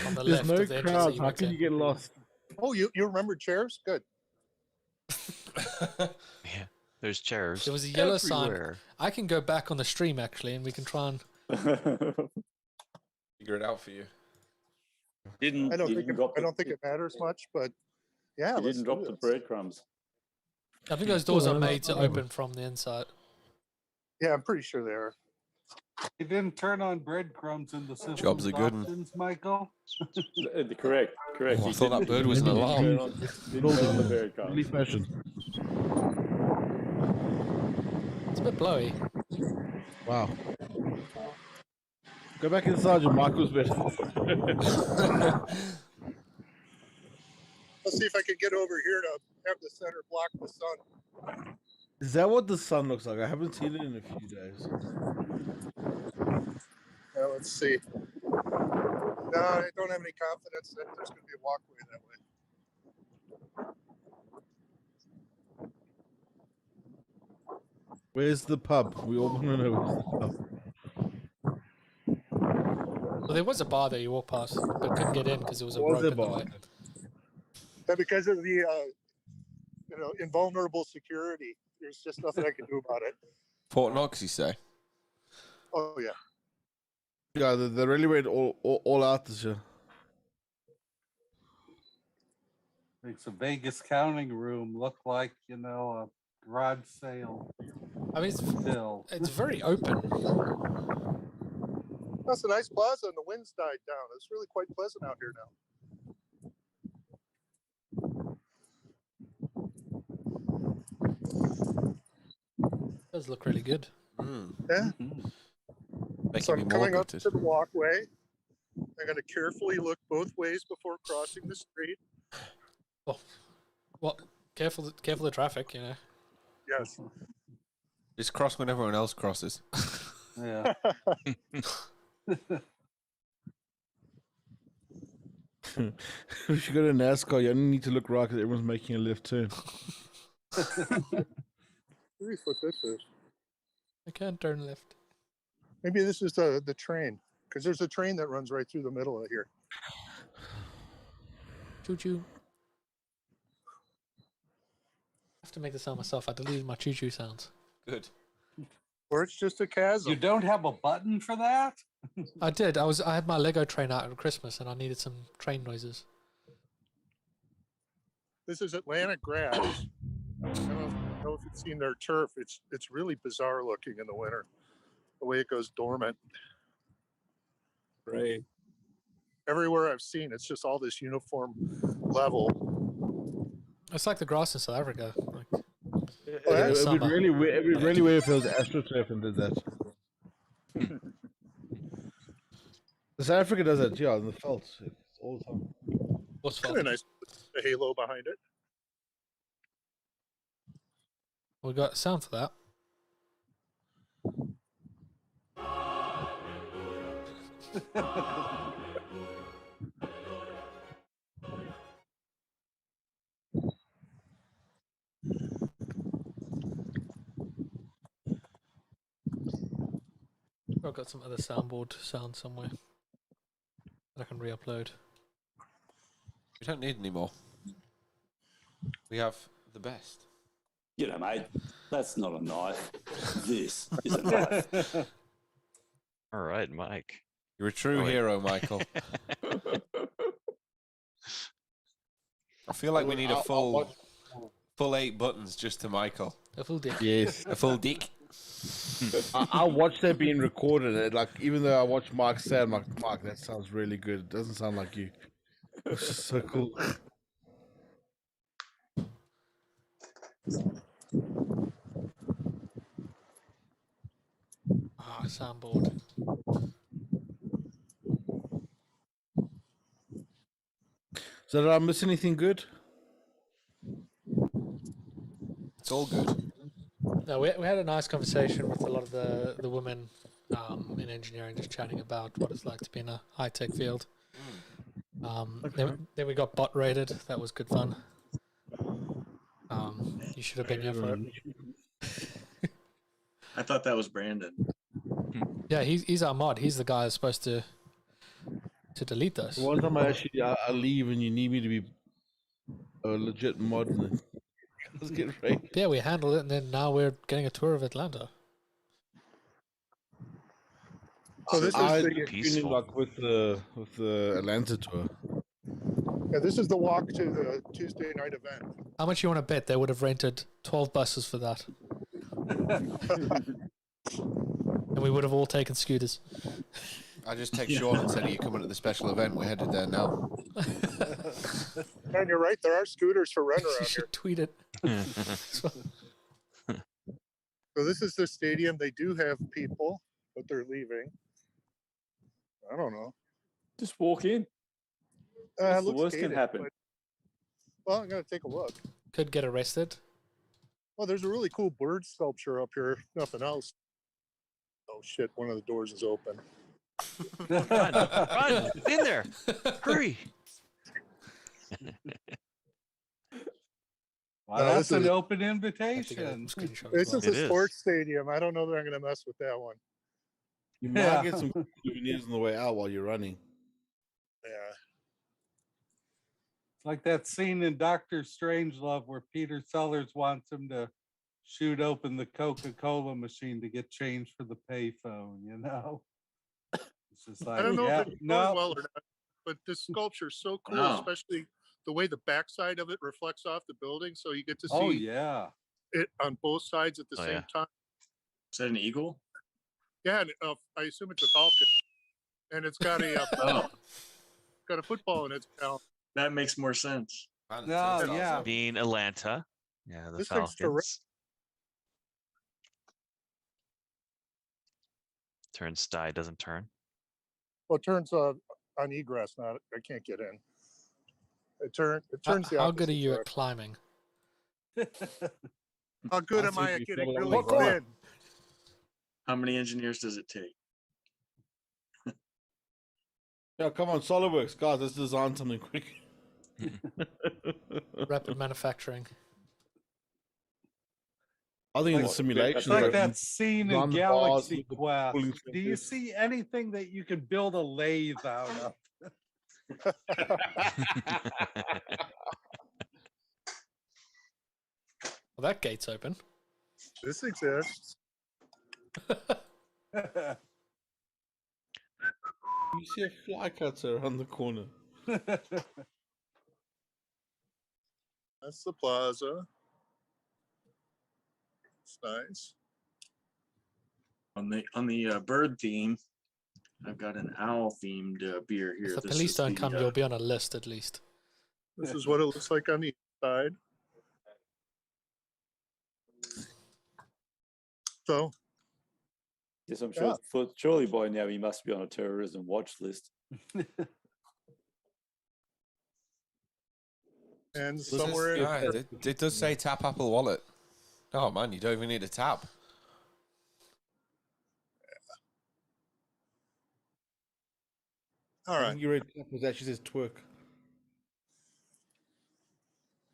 on the There's left no of the entrance that crowds. you How went can in. you get lost? Oh, you remember chairs? Good. Yeah, there's chairs. There was a yellow everywhere. sign. I can go back on the stream actually, and we can try and figure it out for you. I don't think it matters much, but yeah, You didn't drop the breadcrumbs. I think those doors are made to open from the inside. Yeah, I'm pretty sure they are. You didn't turn on breadcrumbs in the system Job's a good one. options, Michael. Correct. Oh, I He thought that didn't- bird was an didn't alarm. turn on- didn't turn on the breadcrumbs. Really fashion. It's a bit blowy. Wow. Go back inside your Michael's bed. Let's see if I can get over here to have the center block the sun. Is that what the sun looks like? I haven't seen it in a few days. Let's see. No, I don't have any confidence that there's going to be a walkway that way. Where's the pub? We all want to know where's the pub. Well, there was a bar there you walked past, but couldn't get in because there was a Was rope there in the bar? way. And because of the invulnerable security, there's just nothing I can do about it. Fort Knox, you say? Oh yeah. Yeah, they really went all out this year. Makes a Vegas counting room look like, a garage sale. I mean, Still. it's very open. That's a nice plaza, and the wind's died down. It's really quite pleasant out here now. Does look really good. Yeah. Making So me I'm more coming up gutted. to the walkway. I'm going to carefully look both ways before crossing the street. Oh, well, careful the traffic, Yes. Just cross when everyone else crosses. Yeah. If you go to NASCAR, you only need to look right because everyone's making a left turn. Curious what this is. I can't turn left. Maybe this is the train, because there's a train that runs right through the middle of here. Choo choo. I have to make the sound myself. I deleted my choo choo sounds. Good. Or it's just a chasm. You don't have a button for that? I did. I had my Lego train out at Christmas, and I needed some train noises. This is Atlanta grass. I don't know if you've seen their turf. It's really bizarre looking in the winter, the way it goes dormant. Right. Everywhere I've seen, it's just all this uniform level. It's like the grass in South Africa. Like, It'd be really weird if it was AstroTurf and did that. South Africa does that, yeah, in the felt all the time. What's kind of nice, the halo behind it. We got sound for that. I've got some other soundboard sound somewhere that I can re-upload. We don't need any more. We have the best. Mate, that's not a knife. This is a knife. All right, Mike. You're a true hero, Michael. I feel like we need a full 8 buttons just to Michael. A full dick. Yes. A full dick. I watched that being recorded. And like, even though I watched Mark say, I'm like, Mark, that sounds really good. It doesn't sound like you. It's just so cool. Ah, soundboard. So did I miss anything good? It's all good. No, we had a nice conversation with a lot of the women in engineering, just chatting about what it's like to be in a high-tech field. Then we got bot rated. That was good fun. You should have been here for it. I thought that was Brandon. Yeah, he's our mod. He's the guy that's supposed to delete those. One time I leave and you need me to be a legit mod. Let's get right. Yeah, we handled it, and then now we're getting a tour of Atlanta. So this is the like with the Atlanta tour. Yeah, this is the walk to the Tuesday night event. How much you want to bet they would have rented 12 buses for that? And we would have all taken scooters. I just text Sean and said, "Are you coming to the special event? We're headed there now." And you're right, there are scooters for rent around You here. should tweet it. So this is the stadium. They do have people, but they're leaving. I don't know. Just walk in. What's the looks worst can gated, happen? but- Well, I'm gonna take a look. Could get arrested. Well, there's a really cool bird sculpture up here. if Nothing else. Oh shit! One of the doors is open. Run! In there! Hurry! Well, No, that's this an is- open invitation. This is a sports stadium. I don't know that I'm gonna mess with that one. You might Yeah. get some souvenirs on the way out while you're running. Yeah. It's like that scene in Doctor Strangelove where Peter Sellers wants him to shoot open the Coca-Cola machine to get change for the payphone, you know? It's just like, I don't know yeah, if it's going no. well or not, but this sculpture is so cool, Wow. especially the way the backside of it reflects off the building, so you get to see Oh, yeah. it on both sides at the Oh, same yeah. time. Is that an eagle? Yeah, and, I assume it's a falcon, and it's got a Oh. got a football in its mouth. That makes more sense. No, yeah. Being Atlanta. Yeah, the This thing's terrific. Falcons. Turn sty doesn't turn. Well, it turns on egress. Not I can't get in. It turns the How good are opposite you at direction. climbing? How good am I at getting really thin? How many engineers does it take? Yeah, come on, SolidWorks, guys, let's design something quick. Rapid manufacturing. I think in the It's simulation, like that scene in run the Galaxy bars with the Quest. Do you see anything that you can build a lathe out of? Well, that gate's open. This exists. You see a fly cutter around the corner. That's the plaza. It's nice. On the bird theme, I've got an owl themed beer here. If the This police is don't the, come, you'll be on a list at least. This is what it looks like on the side. So, Yes, I'm sure. Surely by now he must be on a terrorism watch list. and Does somewhere this- yeah, it does say tap Apple Wallet. Oh man, you don't even need a tap. All I right. think you read it actually says twerk.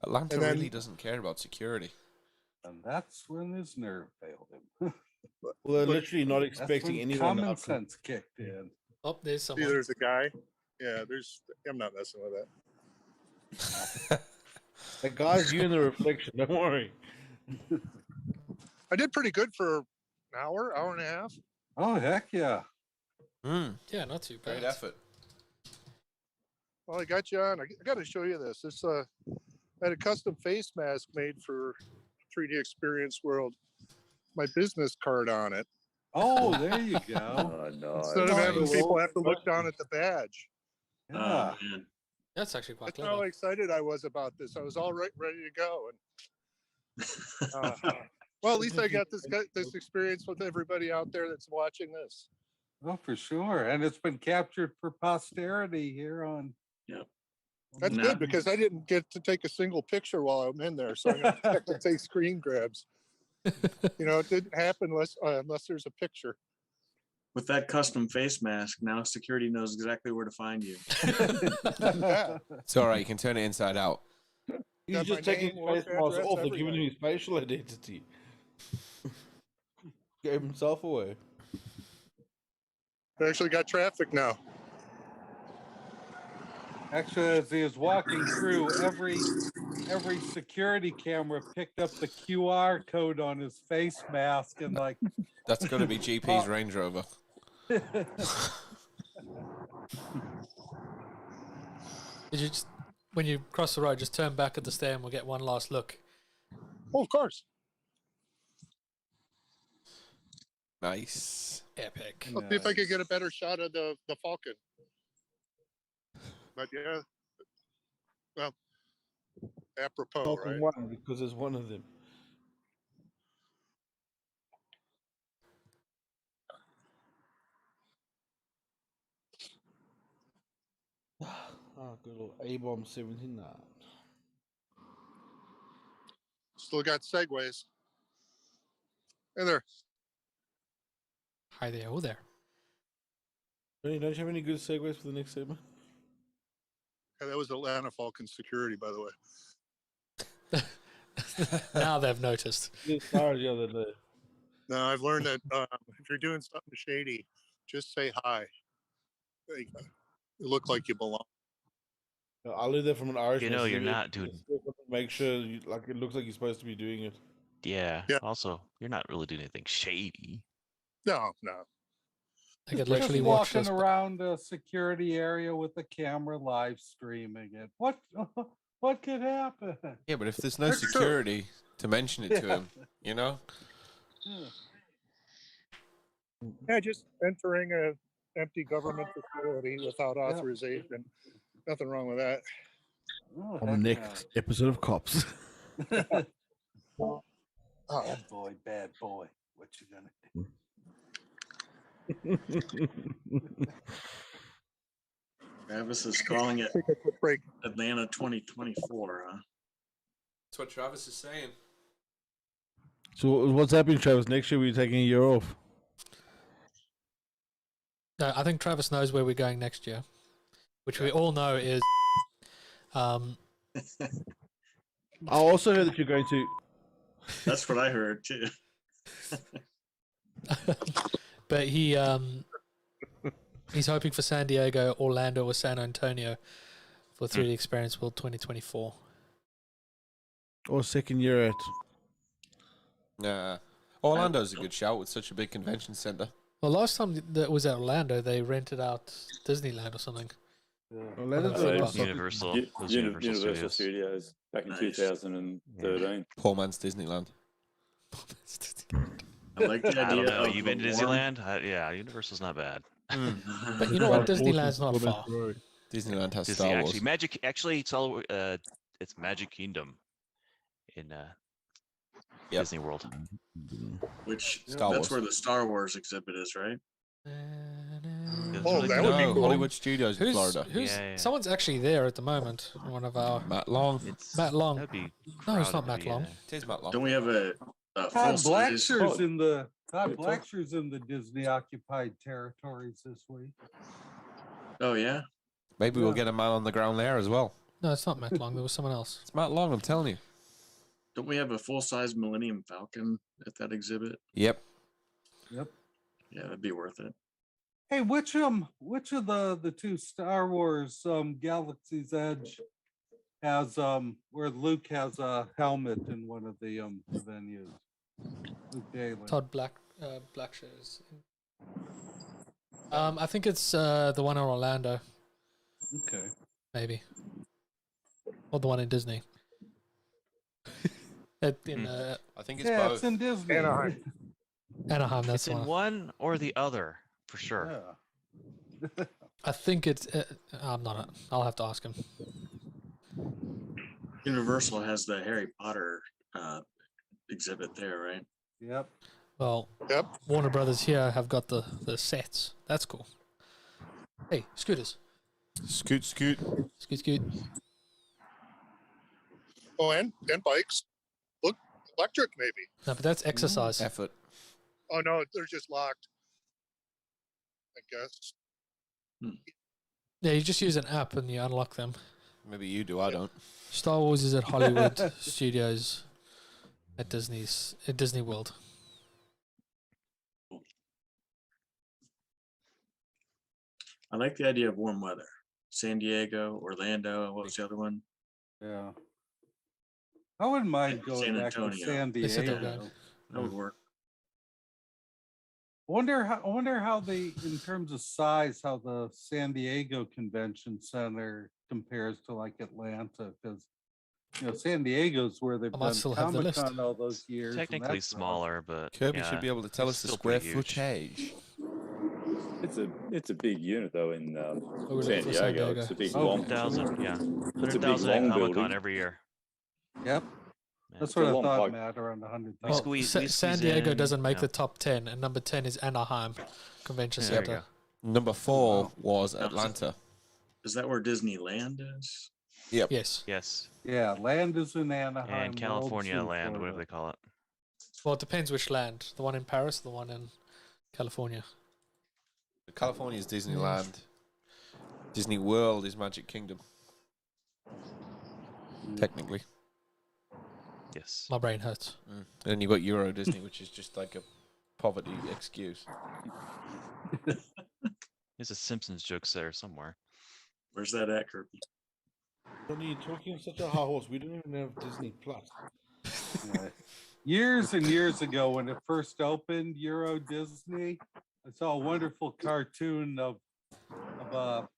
Atlanta And then- really doesn't care about security. And that's when his nerve failed him. Well, they're literally not That's expecting when anyone. common out- sense kicked in. Oh, there's See, someone. there's a guy. Yeah, I'm not messing with that. The guy's you in the reflection. Don't worry. I did pretty good for an hour and a half. Oh, heck yeah. Yeah, not too bad. Great effort. Well, I got you on. I got to show you this. This I had a custom face mask made for 3D Experience World. My business card on it. Oh, there you go. Oh, no. Instead of having people have to look down at the badge. Yeah. Oh, man. That's actually quite That's how clever. excited I was about this. I was all ready to go. And well, at least I got this experience with everybody out there that's watching this. Oh, for sure. And it's been captured for posterity here on. Yep. That's Nah. good because I didn't get to take a single picture while I'm in there, so I'm gonna have to take screen grabs. You know, it didn't happen unless there's a picture. With that custom face mask, now security knows exactly where to find you. Yeah. It's all right. You can turn it inside out. He's Got just my taking name, his face work mask address, off and giving everything. him his facial identity. gave himself away. We actually got traffic now. Actually, as he was walking through, every security camera picked up the QR code on his face mask and like. That's got to be GP's Range Rover. Did you just, when you cross the road, just turn back at the stair and we'll get one last look? Oh, of course. Nice. Epic. I'll see if I could get a better shot of the Falcon. But yeah, well, apropos, Falcon right? One, because there's one of them. Oh, good old A-bomb 79. Still got segways. Hey there. Hi there, oh there. Don't you have any good segues for the next segment? Yeah, that was Atlanta Falcon security, by the way. Now they've noticed. Sorry, the other day. No, I've learned that if you're doing something shady, just say hi. There you go. You look like you belong. I learned that from an Irish. You know, you're not, dude. Make sure it looks like you're supposed to be doing it. Yeah. Also, you're not really doing anything shady. No. I could Just literally watch walking this. around a security area with the camera live streaming it. What could happen? Yeah, but if there's no security to mention it to him, you know? Yeah, just entering a empty government facility without authorization. Nothing wrong with that. Oh, On the next episode of Cops. Bad boy. What you gonna do? Travis is calling it Atlanta 2024. Huh? That's what Travis is saying. So what's happening, Travis? Next year we're taking a year off. No, I think Travis knows where we're going next year, which we all know is. I also heard that you're going to. That's what I heard too. But he's hoping for San Diego, Orlando, or San Antonio for 3D Experience World 2024. Or second year at. Nah. Orlando's a good shout with such a big convention center. Well, last time that was at Orlando, they rented out Disneyland or something. Universal. Universal Studios back in 2013. Poor man's Disneyland. I like the idea. I don't know. of You been to the Disneyland? Yeah, Universal's not bad. But you know what? Disneyland's not far. Disneyland has Disney, Star Wars. actually, Magic. Actually, it's Magic Kingdom in Disney World. Which Star that's Wars. where the Star Wars exhibit is, right? Oh, that would be cool. Hollywood Studios in Florida. Someone's actually there at the moment. One of our Matt Long. Matt Long. That'd be No, it's not Matt Long. It is Matt Long. Don't we have a Todd full-size- Blackshear's in the Disney occupied territories this week. Oh yeah. Maybe we'll get a man on the ground there as well. No, it's not Matt Long. There was someone else. It's Matt Long, I'm telling you. Don't we have a full-size Millennium Falcon at that exhibit? Yep. Yep. Yeah, that'd be worth it. Hey, which of the two Star Wars Galaxy's Edge has where Luke has a helmet in one of the venues? Luke Daly. Todd Blackshear's. I think it's the one in Orlando. Okay. Maybe. Or the one in Disney. I think it's Yeah, both. it's in Disney. Anaheim, that's It's the in one. one or the other for sure. Yeah. I think it's. I'm not. I'll have to ask him. Universal has the Harry Potter exhibit there, right? Yep. Well, Warner Brothers here have got the sets. That's cool. Hey, scooters. Scoot. Scoot. Oh, and bikes. Look, electric maybe. No, but that's exercise. Effort. Oh no, they're just locked. I guess. Yeah, you just use an app and you unlock them. Maybe you do, I don't. Star Wars is at Hollywood Studios at Disney World. I like the idea of warm weather. San Diego, Orlando, what was the other one? Yeah. I wouldn't mind going San back to Antonio. San They said they'll Diego. go. That would work. I wonder how they, in terms of size, how the San Diego Convention Center compares to like Atlanta, because San Diego's where they've I might done still have the list. Comic-Con all those years. and Technically that's smaller, but Kirby yeah, should be able to tell it's us the still square pretty huge. footage. It's a big unit though in we're San looking for San Diego. It's Diego. a big Oh, long. 100,000, yeah, It's a big 100,000 at long Comic Con building. every year. Yep. Yeah. That's It's a what I long thought, pipe. Matt, around 100,000. We squeeze San squeeze Diego in, doesn't make yeah. the top 10, and number 10 is Anaheim Convention There you Center. go. Number 4 Wow. was Atlanta. Is that where Disneyland is? Yep. Yes. Yes, Yeah, land is in Anaheim. and World's California in land, Florida. whatever they call it. Well, it depends which land. The one in Paris, the one in California. California is Disneyland. Disney World is Magic Kingdom. Technically. Yes. My brain hurts. And then you've got Euro Disney, which is just like a poverty excuse. There's a Simpsons jokes there somewhere. Where's that at, Kirby? Johnny, you're talking such a high horse. We don't even have Disney Plus. Right. Years and years ago, when it first opened, Euro Disney, I saw a wonderful cartoon of a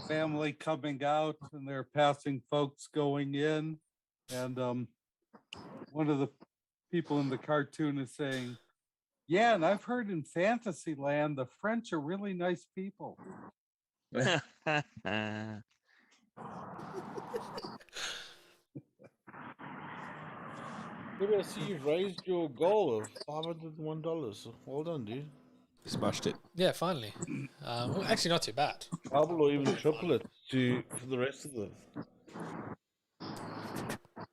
family coming out, and they're passing folks going in, and one of the people in the cartoon is saying, "Yeah, and I've heard in Fantasyland the French are really nice people." Maybe I see you've raised your goal of $501. So well done, dude. Smashed it. Yeah, finally. Well, actually, not too bad. Double or even triple it for the rest of the. I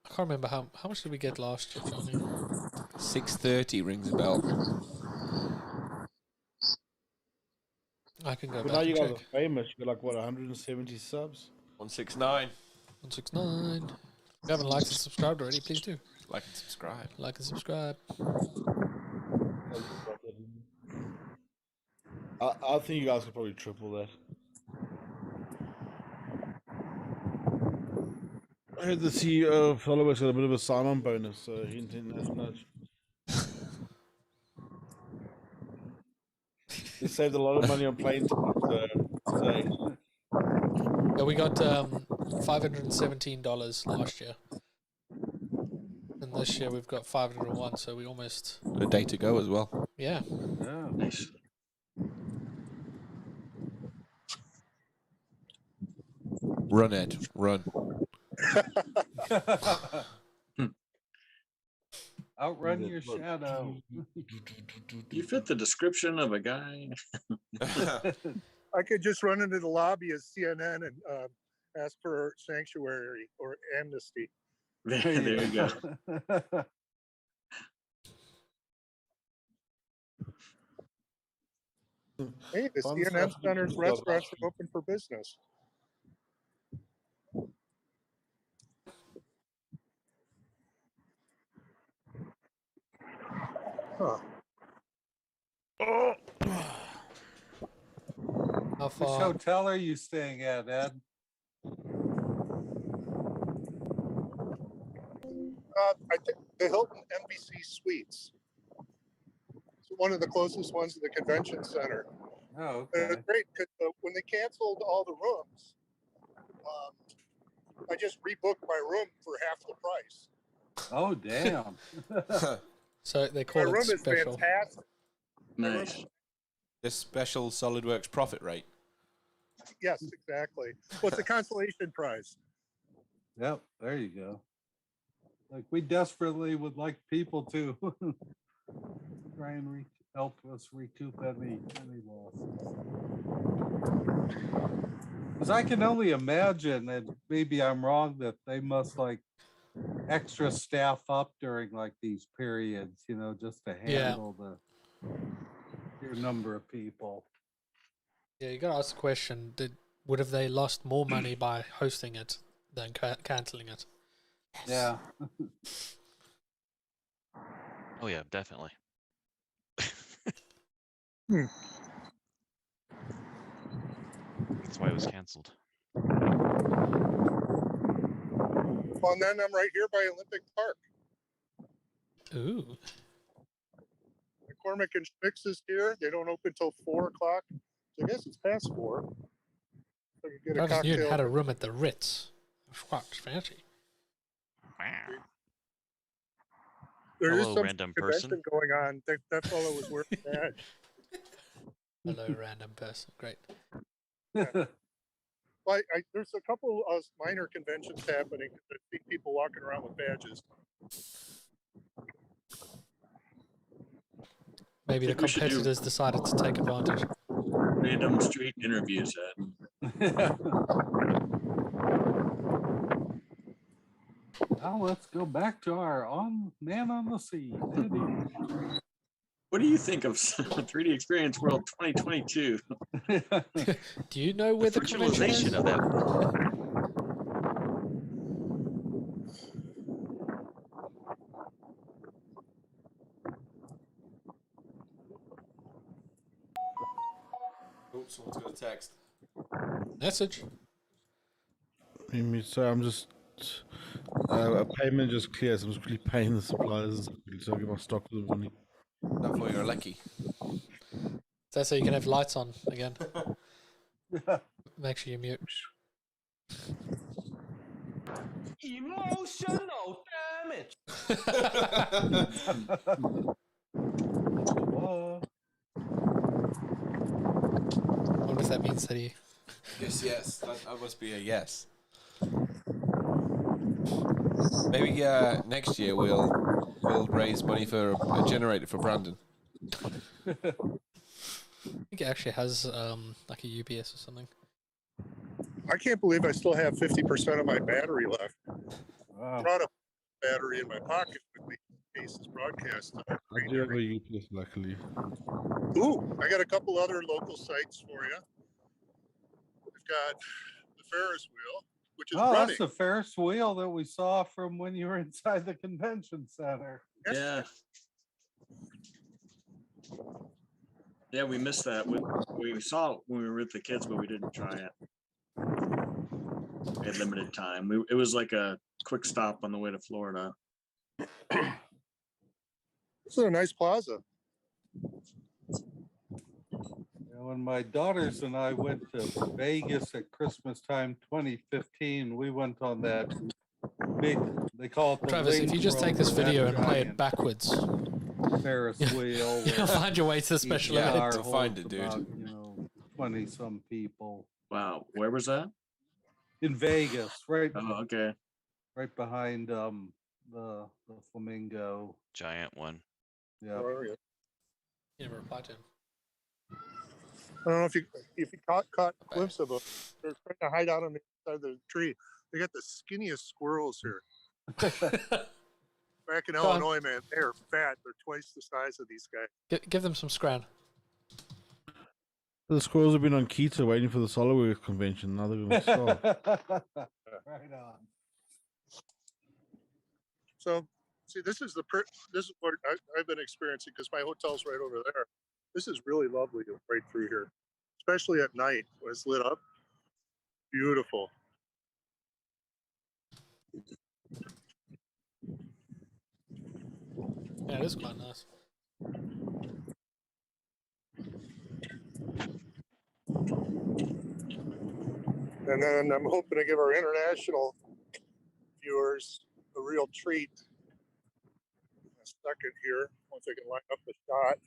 can't remember how much did we get last year, Johnny? 630 rings a bell. I can go But back now and you guys check. are famous. You're like, what, 170 subs? 169. 169. If you haven't liked and subscribed already, please do. Like and subscribe. Like and subscribe. I think you guys could probably triple that. I heard the CEO of Followers got a bit of a sign-on bonus, so hint, hint, nudge, nudge. They saved a lot of money on plane tickets, so Yeah, we got $517 last year. And this year we've got 501, so we almost... A day to go as well. Yeah. Yeah. Nice. Run, Ed. Run. Outrun your shadow. You fit the description of a guy. I could just run into the lobby of CNN and ask for sanctuary or amnesty. There you go. Hey, the Fun CNN stuff. Center's restaurants are open for business. Huh. How Which far? hotel are you staying at, Ed? I think the Hilton NBC Suites. It's one of the closest ones to the convention center. Oh, And okay. it's great because when they canceled all the rooms, I just rebooked my room for half the price. Oh, damn. So they My call room it is special. fantastic. Nice. The special SolidWorks profit rate. Yes, exactly. Well, it's a consolation prize. Yep, there you go. Like, we desperately would like people to try and help us recoup any losses. Because I can only imagine, and maybe I'm wrong, that they must like extra staff up during like these periods, just to handle your number of people. Yeah, you got to ask the question, would have they lost more money by hosting it than cancelling it? Yeah. Oh yeah, definitely. That's why it was canceled. Well, and then I'm right here by Olympic Park. Ooh. McCormick and Schmicks is here. They don't open till 4 o'clock. So I guess it's past 4. So I could get a Travis Newton cocktail. had a room at the Ritz. Quite fancy. There is Hello, some random convention person. going on. That fellow was wearing a badge. Hello, random person. Great. Well, there's a couple of minor conventions happening. I see people walking around with badges. Maybe the think we should do- competitors decided to take advantage. Random street interviews, Now let's go back to our man on the sea. What do you think of 3D Experience World 2022? Do you know where the convention is? Virtualization of that. Oh, someone's got a text. Message. So I'm just a payment just clears. I'm just quickly paying the suppliers so I get my stock for the money. That for you're lucky. That's so you can have lights on again. Make sure you mute. Emotional damage. I wonder if that means that he. Yes. That must be a yes. Maybe next year we'll raise money for a generator for Brandon. I think it actually has like a UPS or something. I can't believe I still have 50% of my battery left. Wow. I brought a battery in my pocket with me in case this broadcast. I do have a UPS, luckily. Ooh, I got a couple other local sites for you. We've got the Ferris wheel, which is Oh, running. that's the Ferris wheel that we saw from when you were inside the convention center. Yeah. Yeah, we missed that. We saw it when we were with the kids, but we didn't try it. We had limited time. It was like a quick stop on the way to Florida. This is a nice plaza. When my daughters and I went to Vegas at Christmas time 2015, we went on that big, they call it the Travis, if Link you just take Road, this video that and play it giant backwards, Ferris wheel. you'll find your way to the special event. to find it, dude. About, 20 some people. Wow, where was that? In Vegas, right? Oh, okay. Right behind the flamingo. Giant one. Yeah. You never replied to him. I don't know if you caught a glimpse of them. They're trying to hide out on the side of the tree. They got the skinniest squirrels here. Back in Go on. Illinois, man, they're fat. They're twice the size of these guys. Give them some scran. The squirrels have been on keto waiting for the SolidWorks convention. Now they're going to stop. Right on. So, see, this is what I've been experiencing because my hotel's right over there. This is really lovely right through here, especially at night when it's lit up. Beautiful. Yeah, it is quite nice. And then I'm hoping to give our international viewers a real treat. A second here, once I can line up the shot.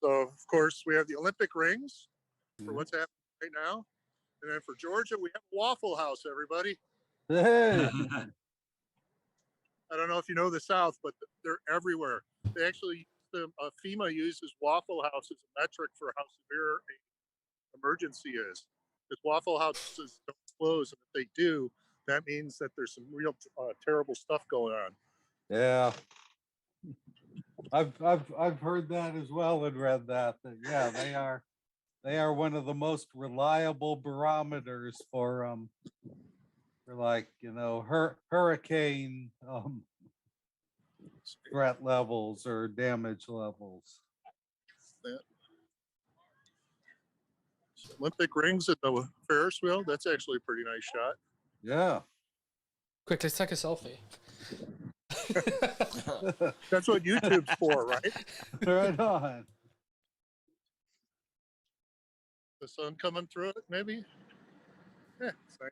So, of course, we have the Olympic rings for what's happening right now. And then for Georgia, we have Waffle House, everybody. Hey. I don't know if you know the South, but they're everywhere. They actually, FEMA uses Waffle House as a metric for how severe an emergency is. Because Waffle Houses don't close, and if they do, that means that there's some real terrible stuff going on. Yeah. I've heard that as well and read that. Yeah, they are one of the most reliable barometers for like, hurricane threat levels or damage levels. So Olympic rings at the Ferris wheel. That's actually a pretty nice shot. Yeah. Quick, let's take a selfie. That's what YouTube's for, right? Right on. The sun coming through it, maybe? Yeah, it's nice.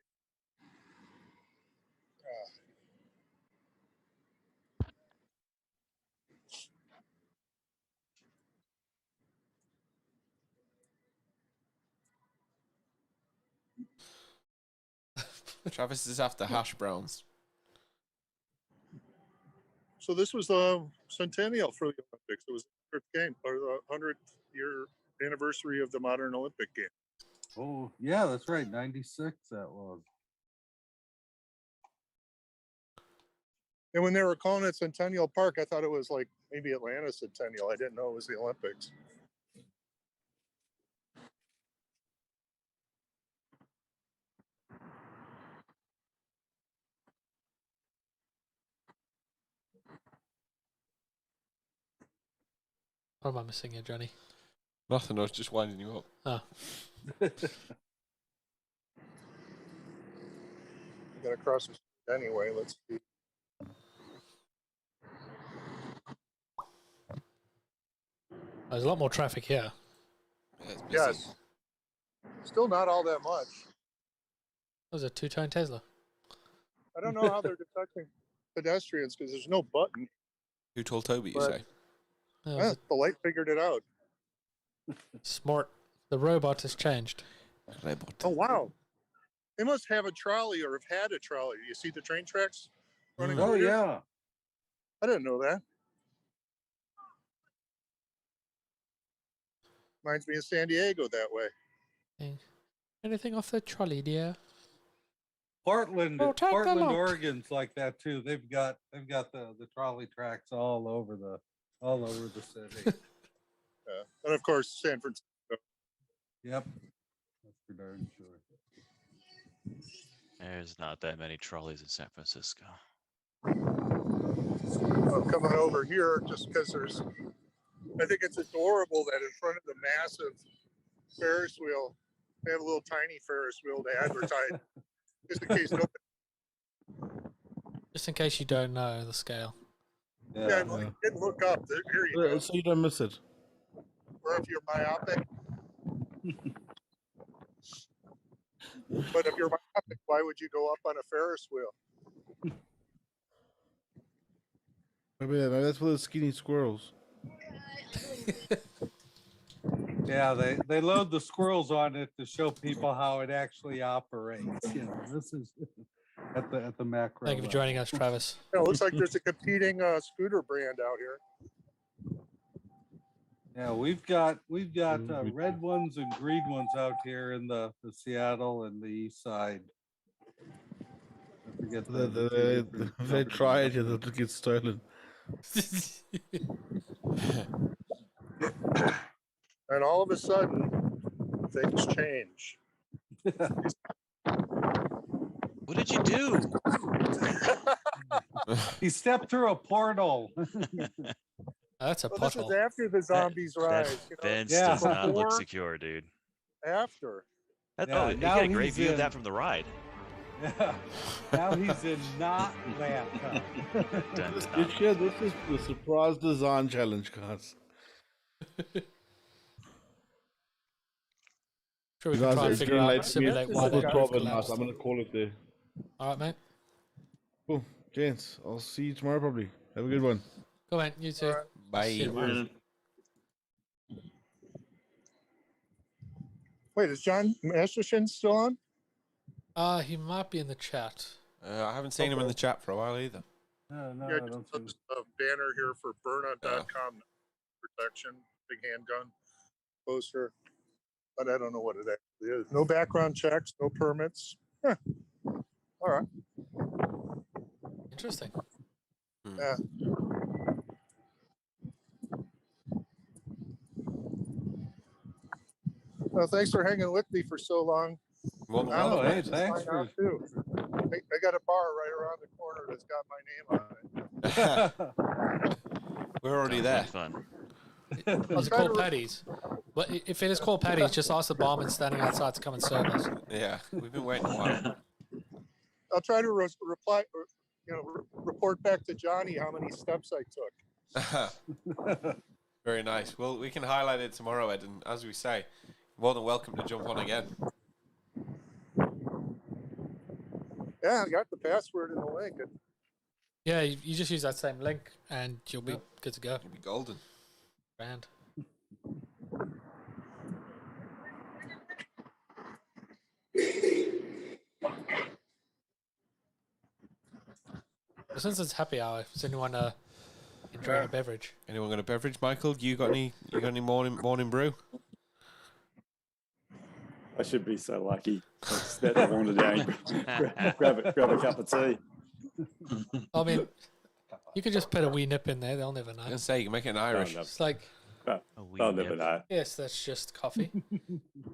Travis is after hash browns. So this was the centennial for the Olympics. It was the 100th game, or the 100th year anniversary of the modern Olympic game. Oh, yeah, that's right. 96 that was. And when they were calling it Centennial Park, I thought it was like maybe Atlanta Centennial. I didn't know it was the Olympics. What am I missing here, Johnny? Nothing, I was just winding you up. Oh. Got across the street anyway. Let's see. There's a lot more traffic here. Yes. Still not all that much. That was a two-tone Tesla. I don't know how they're detecting pedestrians because there's no button. Who told Toby, you But- say? The light figured it out. Smart. The robot has changed. Oh, wow. They must have a trolley or have had a trolley. You see the train tracks running Oh, through here? yeah. I didn't know that. Reminds me of San Diego that way. Anything off the trolley, dear? Portland, Oh, take them Portland, out. Oregon's like that too. They've got the trolley tracks all over the city. And of course, San Francisco. Yep. That's for darn sure. There's not that many trolleys in San Francisco. I'm coming over here just because I think it's adorable that in front of the massive Ferris wheel, they have a little tiny Ferris wheel to advertise, just in case nobody. Just in case you don't know the scale. Yeah, I didn't look up. Here you go. So you don't miss it. Or if you're myopic. But if you're myopic, why would you go up on a Ferris wheel? Maybe that's for the skinny squirrels. Yeah, they load the squirrels on it to show people how it actually operates. You know, this is at the macro. Thank you for level. joining us, Travis. Yeah, it looks like there's a competing scooter brand out here. Yeah, we've got red ones and green ones out here in the Seattle and the east side. I forget They try it, it'll get stolen. And all of a sudden, things change. What did you do? He stepped through a portal. That's a Well, this pothole. is after the zombies rise. You know? Fence Yeah. does not look Before- secure, dude. After. Yeah, you now get a great he's view of in- that from the ride. Yeah. Now he's in not that. Dun, This dun. year, this is the surprise design challenge, guys. Sure, we You can guys try are and figure getting out, late. simulate why This they is both probably nice. collapsed. I'm gonna call it there. All right, mate. Cool, gents. I'll see you tomorrow probably. Have a good one. Go on, you too. Bye. See you tomorrow. Wait, is John Masterson still on? He might be in the chat. I haven't seen him in the chat for a while either. No, Yeah, just a banner here for burnout.com protection, big handgun poster. But I don't know what it actually is. No background checks, no permits. Huh. All right. Interesting. Yeah. Well, thanks for hanging with me for so long. Well, Oh, hey, Just thanks find out, for. too. I got a bar right around the corner that's got my name on it. We're already Sounds there. like fun. Is it called Patties? But if it is called Patty's, just ask the barman standing outside to come and serve us. Yeah, we've been waiting a while. I'll try to reply, or, report back to Johnny how many steps I took. Very nice. Well, we can highlight it tomorrow, Ed, and as we say, more than welcome to jump on again. Yeah, I got the password and the link. Yeah, you just use that same link and you'll be good to go. You'll be golden. Grand. Since it's happy hour, does anyone enjoying a beverage? Anyone got a beverage, Michael? You got any morning brew? I should be so lucky. I step the wander down, grab a cup of tea. I mean, you could just put a wee nip in there. They'll never know. I was gonna say you can make it an Irish. It's like They'll never know. Yes, that's just coffee.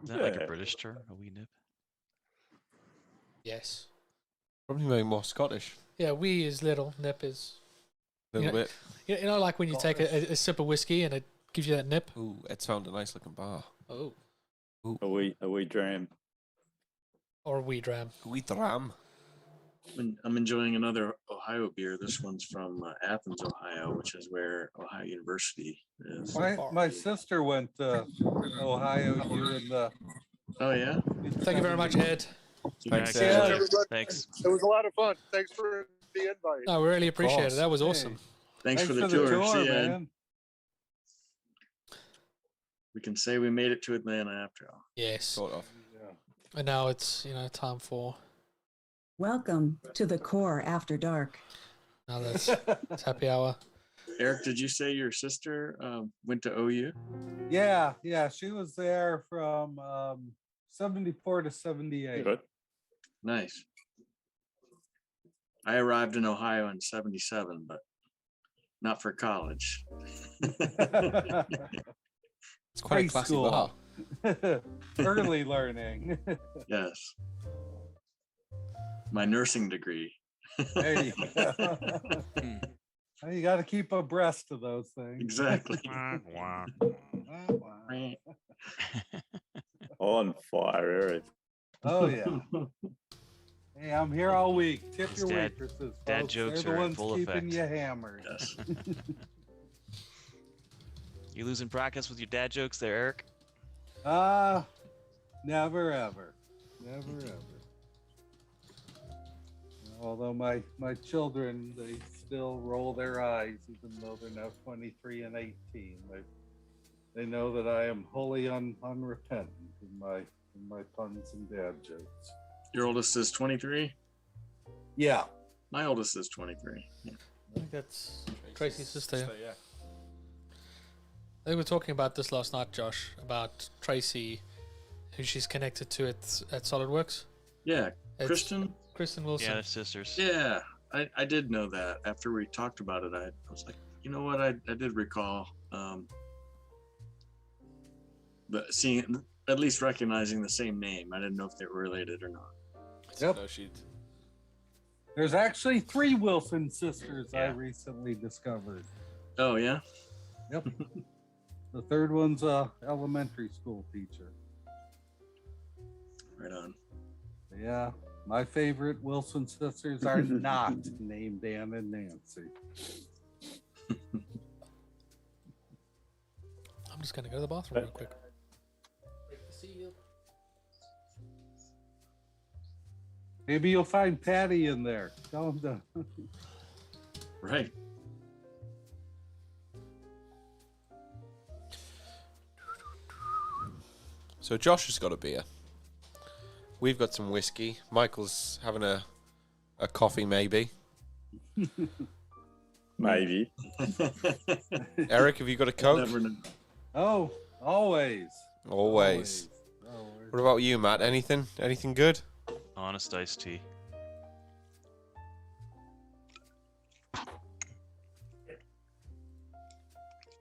Is that like a British term? A wee nip? Yes. Probably maybe more Scottish. Yeah, wee is little, nip is Little bit. You know, like when you take a sip of whiskey and it gives you that nip. Ooh, it found a nice looking bar. Oh. Ooh. A wee dram. Or a wee dram. A wee dram. I'm enjoying another Ohio beer. This one's from Athens, Ohio, which is where Ohio University is. My sister went to Ohio. You and Oh yeah. Thank you very much, Ed. Thanks, Ed. Ed. Thanks. It was a lot of fun. Thanks for the invite. No, we really appreciate it. That was awesome. Thanks for the tour. See ya, Ed. man. We can say we made it to Atlanta after all. Yes. Sort of. And now it's time for. Welcome to the core after dark. Now it's happy hour. Eric, did you say your sister went to OU? Yeah, she was there from 74 to 78. Good. Nice. I arrived in Ohio in 77, but not for college. It's quite a classy bar. Early learning. Yes. My nursing degree. There you go. Well, you got to keep abreast of those things. Exactly. On fire, Eric. Oh yeah. Hey, I'm here all week. Tip These your dad- waitresses. dad folks. jokes They're are the in ones full keeping effect. you hammered. Yes. You losing practice with your dad jokes there, Eric? Never ever. Never ever. Although my children, they still roll their eyes, even though they're now 23 and 18. They know that I am wholly unrepentant in my puns and dad jokes. Your oldest is 23? Yeah. My oldest is 23. Yeah. I think that's Tracy's sister. Yeah. They were talking about this last night, Josh, about Tracy, who she's connected to at SolidWorks. Yeah. Kristen Wilson. Yeah, they're sisters. Yeah. I did know that. After we talked about it, I was like, you know what? I did recall but seeing, at least recognizing the same name. I didn't know if they were related or not. Yep. There's actually 3 Wilson sisters I recently discovered. Oh yeah? Yep. The third one's a elementary school teacher. Right on. Yeah. My favorite Wilson sisters are not named Ann and Nancy. I'm just gonna go to the bathroom real quick. Maybe you'll find Patty in there. Tell him to. Right. So Josh has got a beer. We've got some whiskey. Michael's having a coffee, maybe. Maybe. Eric, have you got a Coke? Oh, always. Always. What about you, Matt? Anything good? Honest iced tea.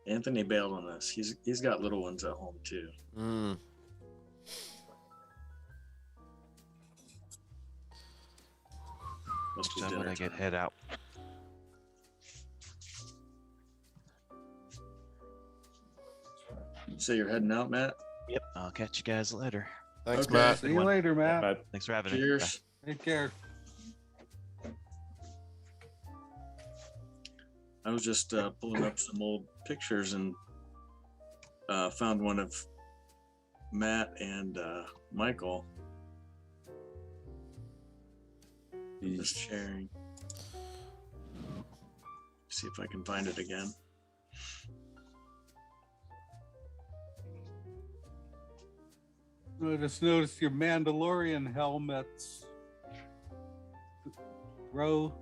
Anthony bailed on us. He's got little ones at home too. Must be Time dinner when I get time. head out. say you're heading out, Matt? Yep. I'll catch you guys later. Thanks, Okay. Matt. See you later, Matt. Thanks for having me. Cheers. Take care. I was just pulling up some old pictures and found one of Matt and Michael. Just sharing. See if I can find it again. I just noticed your Mandalorian helmets. Row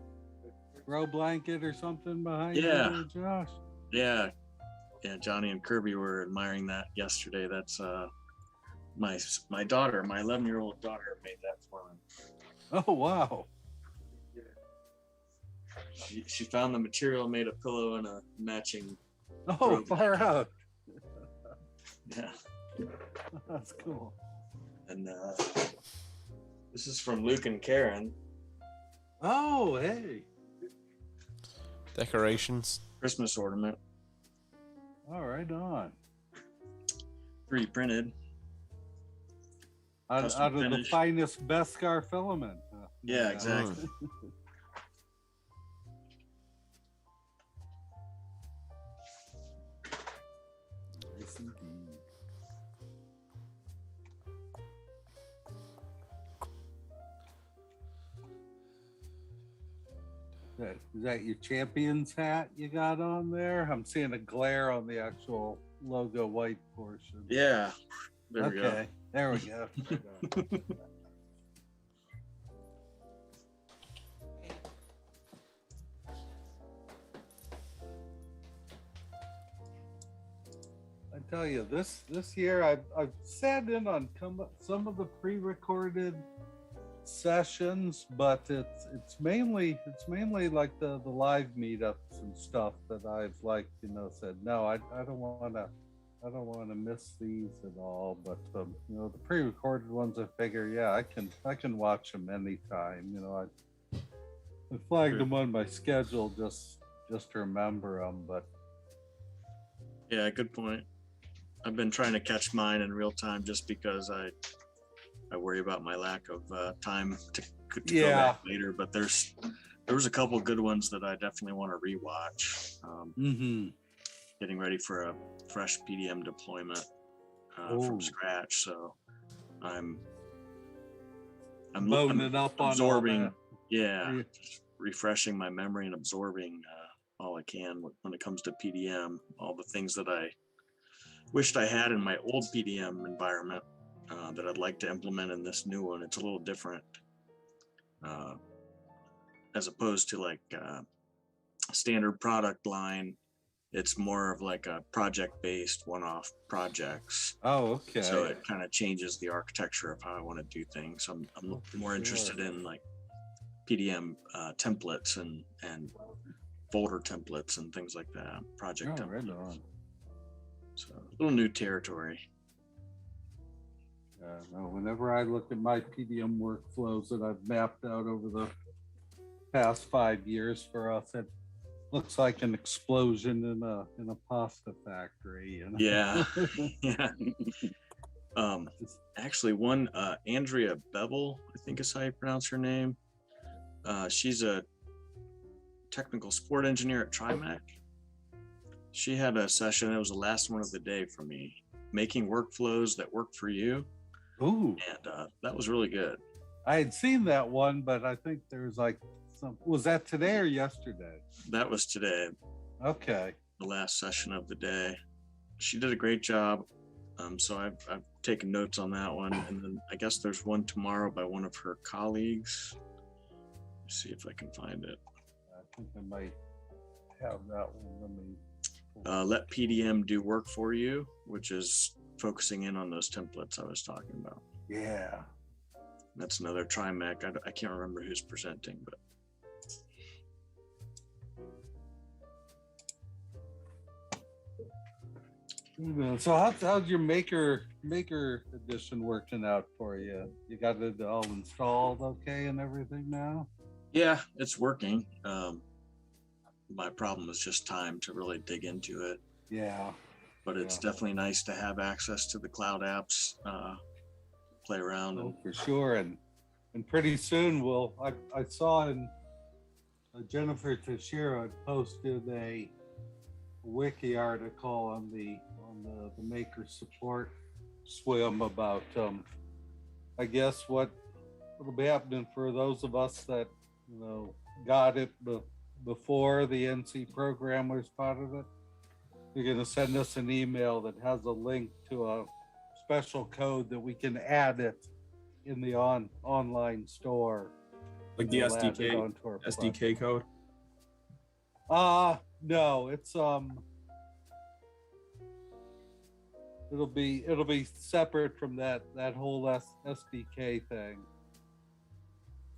blanket or something behind Yeah. you there, Josh. Yeah, Jonny and Kirby were admiring that yesterday. That's my daughter, my 11-year-old daughter, made that for me. Oh wow. She found the material, made a pillow and a matching. Oh, robe. far out. Yeah, That's cool. and this is from Luke and Karen. Oh, hey. Decorations. Christmas ornament, All right, on. pre-printed. Out Custom of the finish. finest Beskar filament. Yeah, exactly. Yes, indeed. Is that your champions hat you got on there? I'm seeing a glare on the actual logo white portion. Yeah, there we go. Okay, there we go. I tell you, this year I've sat in on some of the pre-recorded sessions, but it's mainly like the live meetups and stuff that I've said no, I don't want to miss these at all. But the pre-recorded ones, I figure I can watch them anytime. I flagged them on my schedule just to remember them. But Yeah, good point. I've been trying to catch mine in real time just because I worry about my lack of time to go back later. But there was a couple good ones that I definitely want to rewatch. Getting ready for a fresh PDM deployment from scratch, so I'm loading up on absorbing, just refreshing my memory and absorbing all I can when it comes to PDM, all the things that I wished I had in my old PDM environment that I'd like to implement in this new one. It's a little different as opposed to like standard product line. It's more of like a project-based one-off projects. Oh, okay. So it kind of changes the architecture of how I want to do things. I'm more interested in like PDM templates and folder templates and things like that, project templates. Right on. So a little new territory. No, whenever I look at my PDM workflows that I've mapped out over the past 5 years for us, it looks like an explosion in a pasta factory. Yeah, yeah. Actually, one Andrea Bevel, I think is how you pronounce her name. She's a technical support engineer at TriMac. She had a session. It was the last one of the day for me, making workflows that work for you. Ooh, and that was really good. I had seen that one, but I think there's like some. Was that today or yesterday? That was today. Okay. The last session of the day. She did a great job. So I've taken notes on that one, and then I guess there's one tomorrow by one of her colleagues. Let's see if I can find it. I think I might have that one. Let me. Let PDM do work for you, which is focusing in on those templates I was talking about. Yeah. That's another TriMac. I can't remember who's presenting, but. So how's your maker edition working out for you? You got it all installed okay and everything now? Yeah, it's working. My problem is just time to really dig into it. Yeah. but it's definitely nice to have access to the cloud apps, play around. Oh, for sure. And pretty soon I saw in Jennifer Teixeira had posted a wiki article on the maker support swim about I guess what will be happening for those of us that got it before the NC programmers part of it. You're going to send us an email that has a link to a special code that we can add it in the online store, like the SDK code. No, it's it'll be separate from that whole SDK thing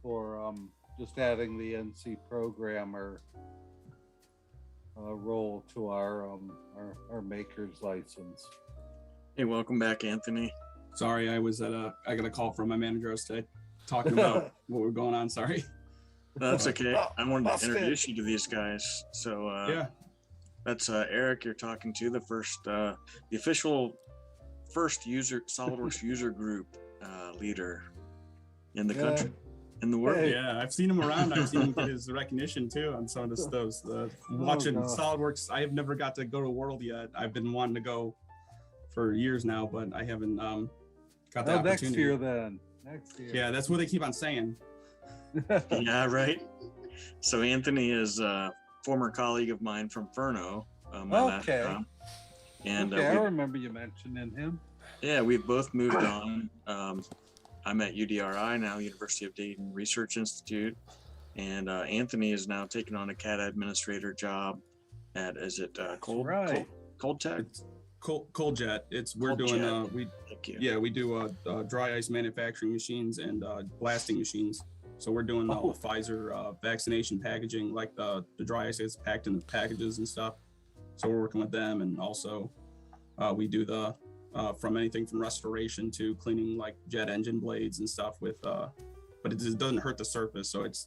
for just adding the NC programmer role to our maker's license. Hey, welcome back, Anthony. Sorry, I got a call from my manager. I was talking about what we're going on. Sorry. No, that's okay. I wanted to introduce you to these guys. So yeah, that's Eric you're talking to, the official first SolidWorks user group leader in the country, in the world. Yeah, I've seen him around. I've seen him get his recognition too on some of those. Watching SolidWorks, I have never got to go to World yet. I've been wanting to go for years now, but I haven't got the opportunity. Next year then. Next year. Yeah, that's what they keep on saying. Yeah, right. So Anthony is a former colleague of mine from Furno. Okay. And I remember you mentioning him. Yeah, we've both moved on. I'm at UDRI now, University of Dayton Research Institute, and Anthony is now taking on a CAD administrator job at Cold Tech? Cold Jet. We're doing we do dry ice manufacturing machines and blasting machines. So we're doing all the Pfizer vaccination packaging, like the dry ice is packed in the packages and stuff. So we're working with them, and also we do the from anything from restoration to cleaning like jet engine blades and stuff with but it just doesn't hurt the surface. So it's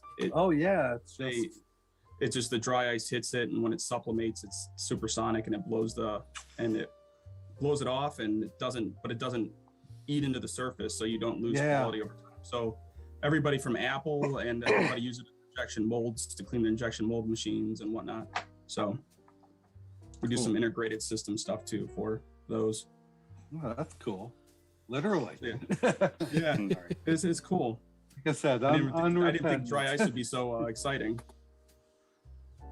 just the dry ice hits it, and when it sublimates, it's supersonic and it blows it off, and it doesn't eat into the surface, so you don't lose quality over time. So everybody from Apple and everybody uses injection molds to clean the injection mold machines and whatnot. So we do some integrated system stuff too for those. Oh, that's cool. Literally. Yeah. This is cool. Like I said, I didn't think dry ice would be so exciting.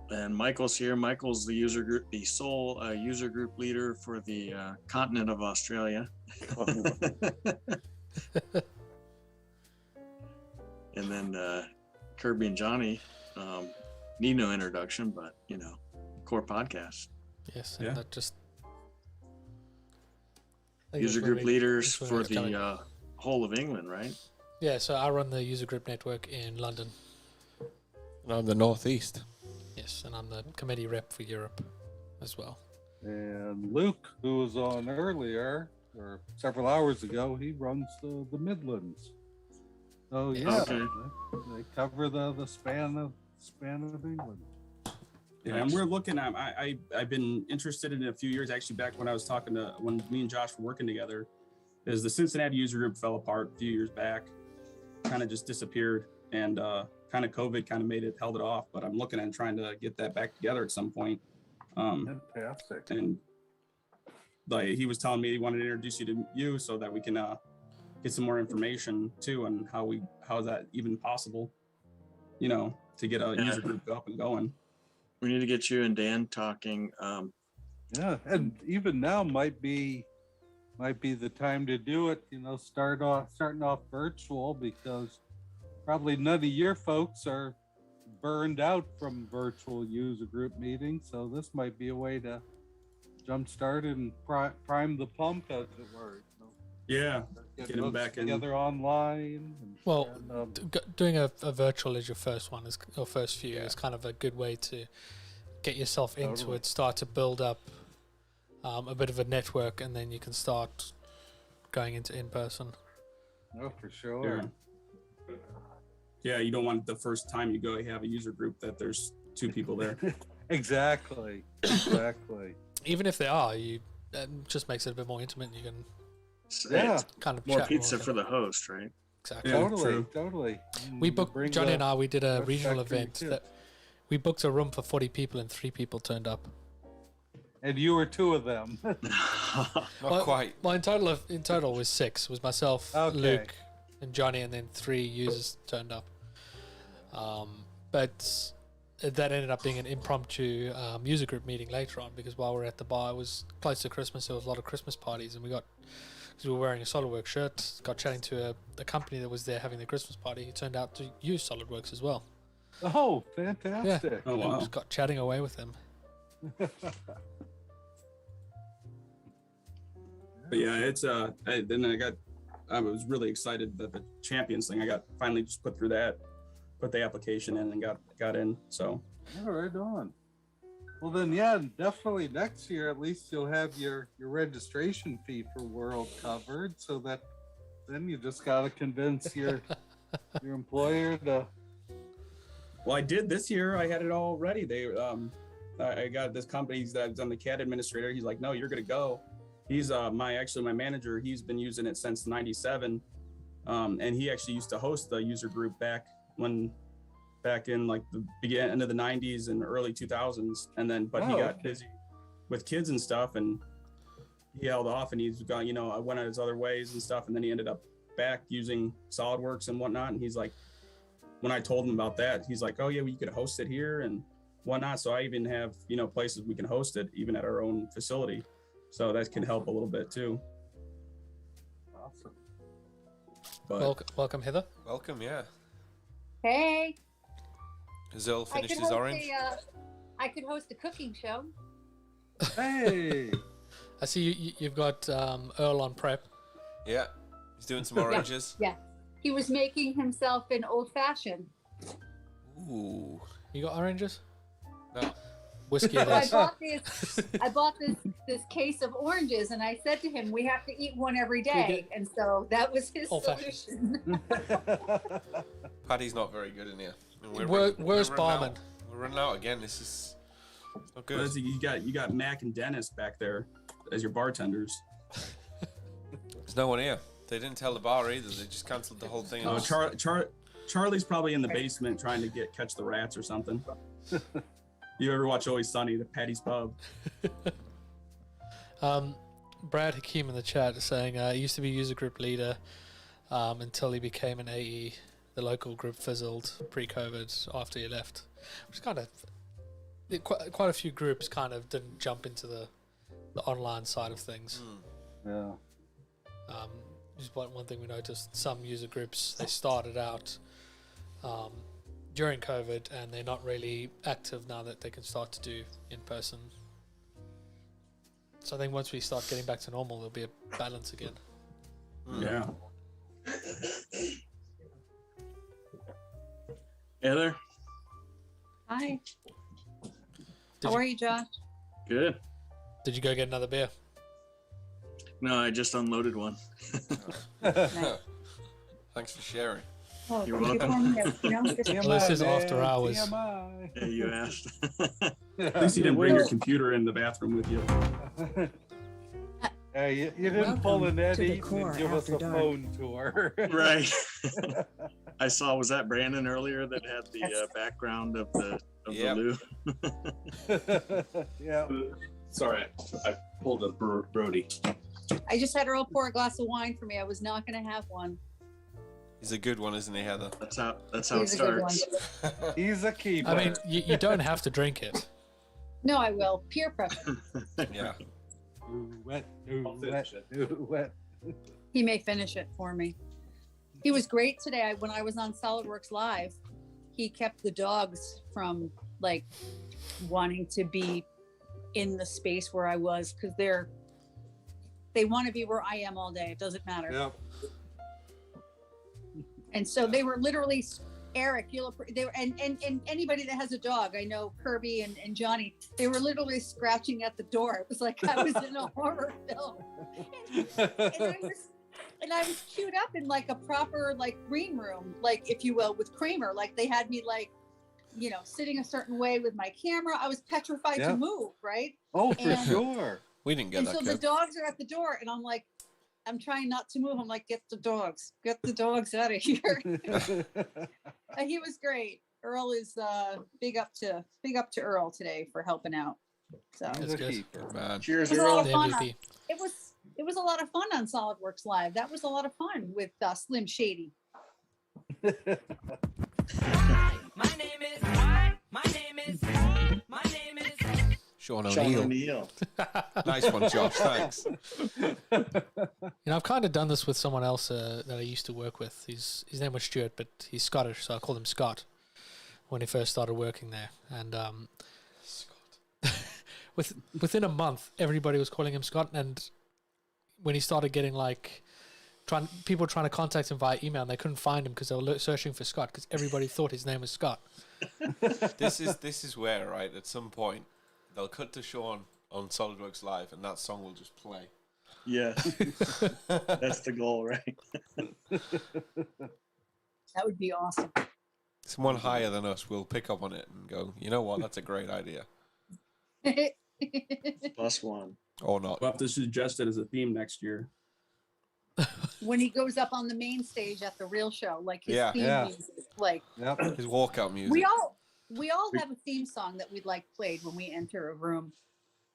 And Michael's here. Michael's the sole user group leader for the continent of Australia. And then Kirby and Jonny need no introduction, but core podcast. Yes, and that just user group leaders for the whole of England, right? Yeah, so I run the user group network in London. And I'm the Northeast. Yes, and I'm the committee rep for Europe as well. And Luke, who was on earlier or several hours ago, he runs the Midlands. So yeah, they cover the span of England. Yeah, and we're looking at. I've been interested in it a few years, actually. Back when I was talking to when me and Josh were working together, is the Cincinnati user group fell apart a few years back, kind of just disappeared, and kind of COVID kind of held it off. But I'm looking at trying to get that back together at some point. Fantastic. And like he was telling me he wanted to introduce you to you so that we can get some more information too on how is that even possible, to get a user group up and going. We need to get you and Dan talking. And even now might be the time to do it. Starting off virtual, because probably none of your folks are burned out from virtual user group meetings. So this might be a way to jumpstart and prime the pump, as it were. Yeah, get them back together online. Doing a virtual as your first one first few is kind of a good way to get yourself into it, start to build up a bit of a network, and then you can start going into in-person. Oh, for sure. Yeah, you don't want the first time you go, you have a user group that there's two people there. Exactly. Even if they are, just makes it a bit more intimate. And you can kind of more chat pizza more. for the host, right? Exactly. Totally. We booked Johnny and I. We did a Fresh regional factory event too. that we booked a room for 40 people, and 3 people turned up. And you were 2 of them. Not quite. Well, in total it was 6. It was myself, Okay. Luke, and Johnny, and then 3 users turned up. But that ended up being an impromptu user group meeting later on, because while we were at the bar, it was close to Christmas. There was a lot of Christmas parties, and because we were wearing a SolidWorks shirt, got chatting to a company that was there having the Christmas party. Who turned out to use SolidWorks as well. Oh, fantastic. Yeah, Oh, wow. just got chatting away with them. But yeah, it's I was really excited that the champions thing, I got finally just put through that, put the application in and got in. So Yeah, right on. Well then, yeah, definitely next year at least you'll have your registration fee for World covered, so that then you just gotta convince your employer to. Well, I did this year. I had it all ready. I got this company that I'm the CAD administrator. He's like, no, you're gonna go. He's my manager. He's been using it since '97, and he actually used to host the user group back in like the end of the '90s and early 2000s. And then, but he got busy with kids and stuff, and he held off. And he's gone, went on his other ways and stuff. And then he ended up back using SolidWorks and whatnot. And he's like, when I told him about that, he's like, oh yeah, well, you could host it here and whatnot. So I even have places we can host it even at our own facility. So that can help a little bit too. Awesome. But Welcome, Heather. Welcome, yeah. Hey. Has Earl I finished could his host orange? I could host a cooking show. Hey. I see you've got Earl on prep. Yeah, he's doing some oranges. Yeah. He was making himself an old fashioned. Ooh. You got oranges? No. Whiskey it I is. bought this case of oranges, and I said to him, we have to eat one every day. And so that was his solution. Paddy's not very good in here. Where's barman? We're running out again. This is not good. But you got Mac and Dennis back there as your bartenders. There's no one here. They didn't tell the bar either. They just cancelled the whole thing. Oh, Charlie's probably in the basement trying to catch the rats or something. You ever watch Always Sunny, the Patty's Pub? Brad Hakeem in the chat is saying he used to be user group leader until he became an AE. The local group fizzled pre-COVID after he left, which kind of quite a few groups kind of didn't jump into the online side of things. Yeah. Just one thing we noticed: some user groups, they started out during COVID, and they're not really active now that they can start to do in person. So I think once we start getting back to normal, there'll be a balance again. Yeah. Heather? Hi. Did How are you, Josh? Good. Did you go get another beer? No, I just unloaded one. Thanks for sharing. Oh, You're thank you welcome. for me, just- Well, this is after hours. Yeah, you asked. At least you didn't bring your computer in the bathroom with you. You didn't pull an Welcome to the Eddie core and give us after a dark. phone tour. Right. I saw, was that Brandon earlier that had the background of the loo? Yeah. Sorry, I pulled a Brody. I just had Earl pour a glass of wine for me. I was not going to have one. He's a good one, isn't he, Heather? That's how it He's a good starts. He's a keeper. I mean, you don't have to drink it. No, I will. Peer pressure. Yeah. Wet, wet. He may finish it for me. He was great today. When I was on SolidWorks Live, he kept the dogs from like wanting to be in the space where I was, because they want to be where I am all day. It doesn't matter. Yep. And so they were literally, Eric, they were, and anybody that has a dog, I know Kirby and Johnny, they were literally scratching at the door. It was like I was in a horror film. And I was queued up in like a proper like green room, like if you will, with Kramer. Like they had me like, sitting a certain way with my camera. I was petrified to move, right? Oh, for sure. We didn't get And that. so the dogs are at the door, and I'm like, I'm trying not to move. I'm like, get the dogs out of here. He was great. Earl is big up to Earl today for helping out. So That's good. Man. it Cheers, was a lot Earl. of fun. It was a lot of fun on SolidWorks Live. That was a lot of fun with Slim Shady. Sean Sean O'Neill. O'Neill. Nice one, Josh. Thanks. I've kind of done this with someone else that I used to work with. His name was Stuart, but he's Scottish, so I called him Scott when he first started working there. And within a month, everybody was calling him Scott. And when he started getting people trying to contact him via email, and they couldn't find him because they were searching for Scott because everybody thought his name was Scott. This is where, right, at some point they'll cut to Sean on SolidWorks Live and that song will just play. Yeah. That's the goal, right? That would be awesome. Someone higher than us will pick up on it and go, you know what, that's a great idea. Plus one. Or not. We'll have to suggest it as a theme next year. When he goes up on the main stage at the real show, like his theme music, like his walkout music. we all have a theme song that we'd like played when we enter a room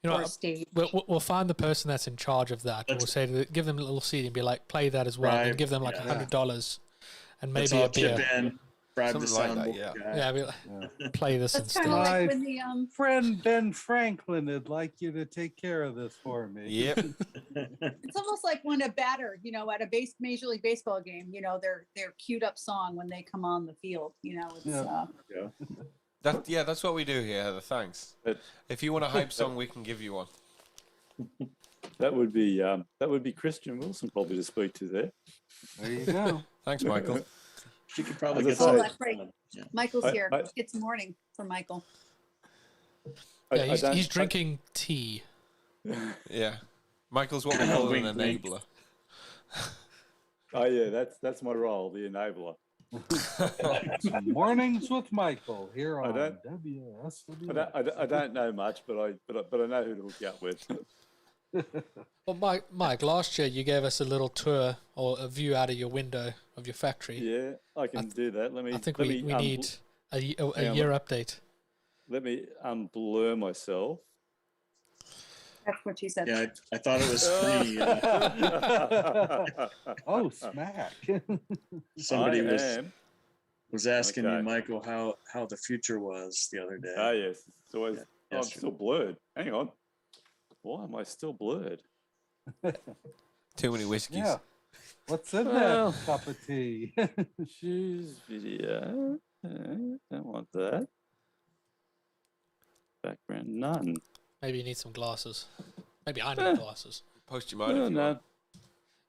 You know, or a stage. we'll find the person that's in charge of that. And we'll say, give them a little CD and be like, play that as well, Right, and give them like yeah. $100 and Let's maybe all a beer. chip in, bribe the Something like soundboard that, guy. Yeah, be like, play this That's and kind of stuff. like My when the friend Ben Franklin would like you to take care of this for me. Yep. it's almost like when a batter, at a Major League Baseball game, their queued up song when they come on the field. It's Yeah. That's what we do here, Heather. Thanks. If you want a hype song, we can give you one. That would be Christian Wilson probably to speak to there. There you go. Thanks, Michael. She could probably As get I Oh, say, that's right. Yeah. Michael's I- here. I- It's morning for Michael. Yeah, he's drinking tea. Yeah. Michael's what we call an Wink, wink. enabler. Oh yeah, that's my role, the enabler. Mornings with Michael here I on don't- WSW. I don't know much, but I know who to hook you up with. Well, Mike, last year you gave us a little tour or a view out of your window of your factory. Yeah, I can do that. Let me. I think let we me, need a hang on, year update. Let me blur myself. That's what she said. Yeah, I thought it was free. Oh, smack. Somebody I was am. asking Okay. me, Michael, how the future was the other day. Ah, yes. It's always. I'm yesterday. still blurred. Hang on. Why am I still blurred? Too many whiskeys. Yeah. What's in Well. that cup of tea? Choose video. Don't want that. Background none. Maybe you need some glasses. Maybe I need glasses. Post your mind if you no. want. You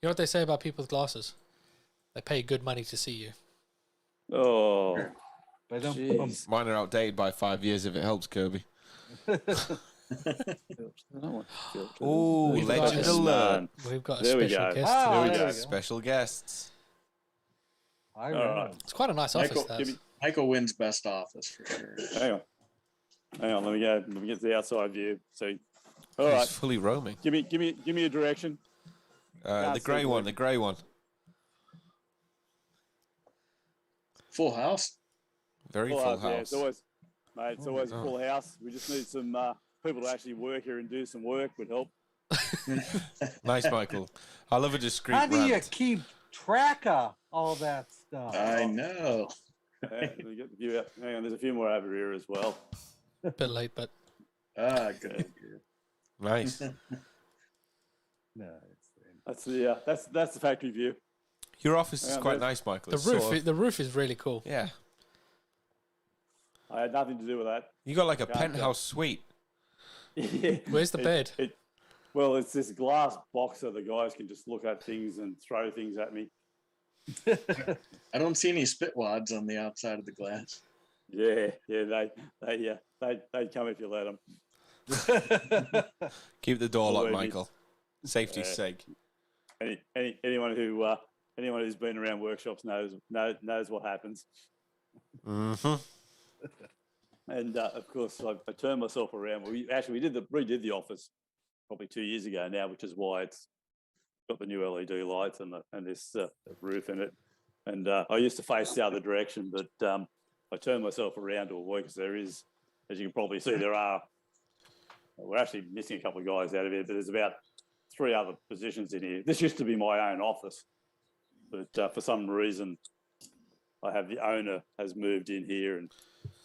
know what they say about people with glasses? They pay good money to see you. Oh. But don't Jeez. Mine are outdated by 5 years if it helps, Kirby. I don't want filters. Ooh, We've got legend a- alert. We've got a There we special go. guest. Ah, There we there go. we go. Special guests. I All right. It's quite a nice Michael, office. That. Michael wins best office for sure. Hang on. Let me get to the outside view. See. All He's right. fully roaming. Give me a direction. The grey one. The grey one. Full house. Very full Yeah, house. it's always, mate. It's always a Oh. full house. We just need some people to actually work here and do some work. Would help. Nice, Michael. I love a discreet How do you rant. keep track of all that stuff? I know. Let me get the view out. Hang on. There's a few more over here as well. A bit late, but Ah, good. Nice. No, That's the factory view. Your office is Hang on, quite there's- nice, Michael. the It's roof sort of- the roof is really cool. yeah. I had nothing to do with that. You got like a Can't penthouse suite. Yeah. Where's the bed? Well, it's this glass box so the guys can just look at things and throw things at me. I don't see any spit wads on the outside of the glass. Yeah, they come if you let them. Keep the door locked, Believe me. Michael. Safety's Yeah. sake. Anyone who's been around workshops knows what happens. Mm-hmm. And of course, I turned myself around. We redid the office probably 2 years ago now, which is why it's got the new LED lights and this roof in it. And I used to face the other direction, but I turned myself around to avoid, because there is, as you can probably see, we're actually missing a couple of guys out of here, but there's about 3 other positions in here. This used to be my own office, but for some reason, the owner has moved in here, and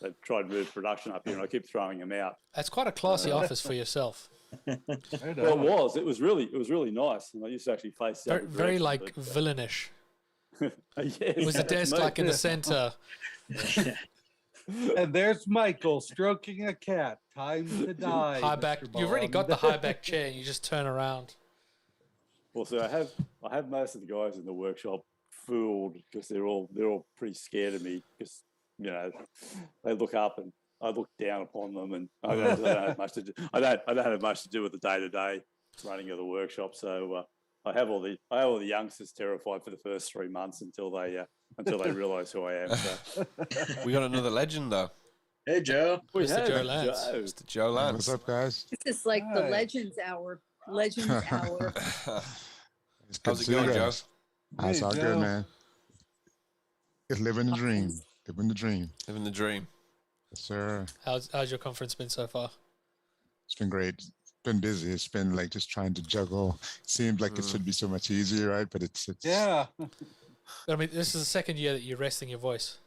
they've tried to move production up here, and I keep throwing them out. That's quite a classy office for yourself. Well, it was really nice, and I used to actually face the other Very direction, like villainish. Yes, Was the desk like in the center? And there's Michael stroking a cat. Time to die. High back. Mr. You've already got the Bond. high back chair. And you just turn around. Well, so I have most of the guys in the workshop fooled, because they're all pretty scared of me, because they look up and I look down upon them, and I don't have much to do. I don't have much to do with the day-to-day running of the workshop. So I have all the youngsters terrified for the first 3 months until they realise who I am. So. We got another legend though. Hey Joe. Mr. Joe Lance. Mr. Joe Lance. What's up, guys? This is like the Legends Hour. Legends Hour. It's good How's to it see you going, Joe? guys. It's all good, man. It's living the dream. Living the dream. Living the dream. Yes, sir. How's your conference been so far? It's been great. It's been busy. It's been like just trying to juggle. Seems like it should be so much easier, right? But it's Yeah. I mean, this is the second year that you're resting your voice.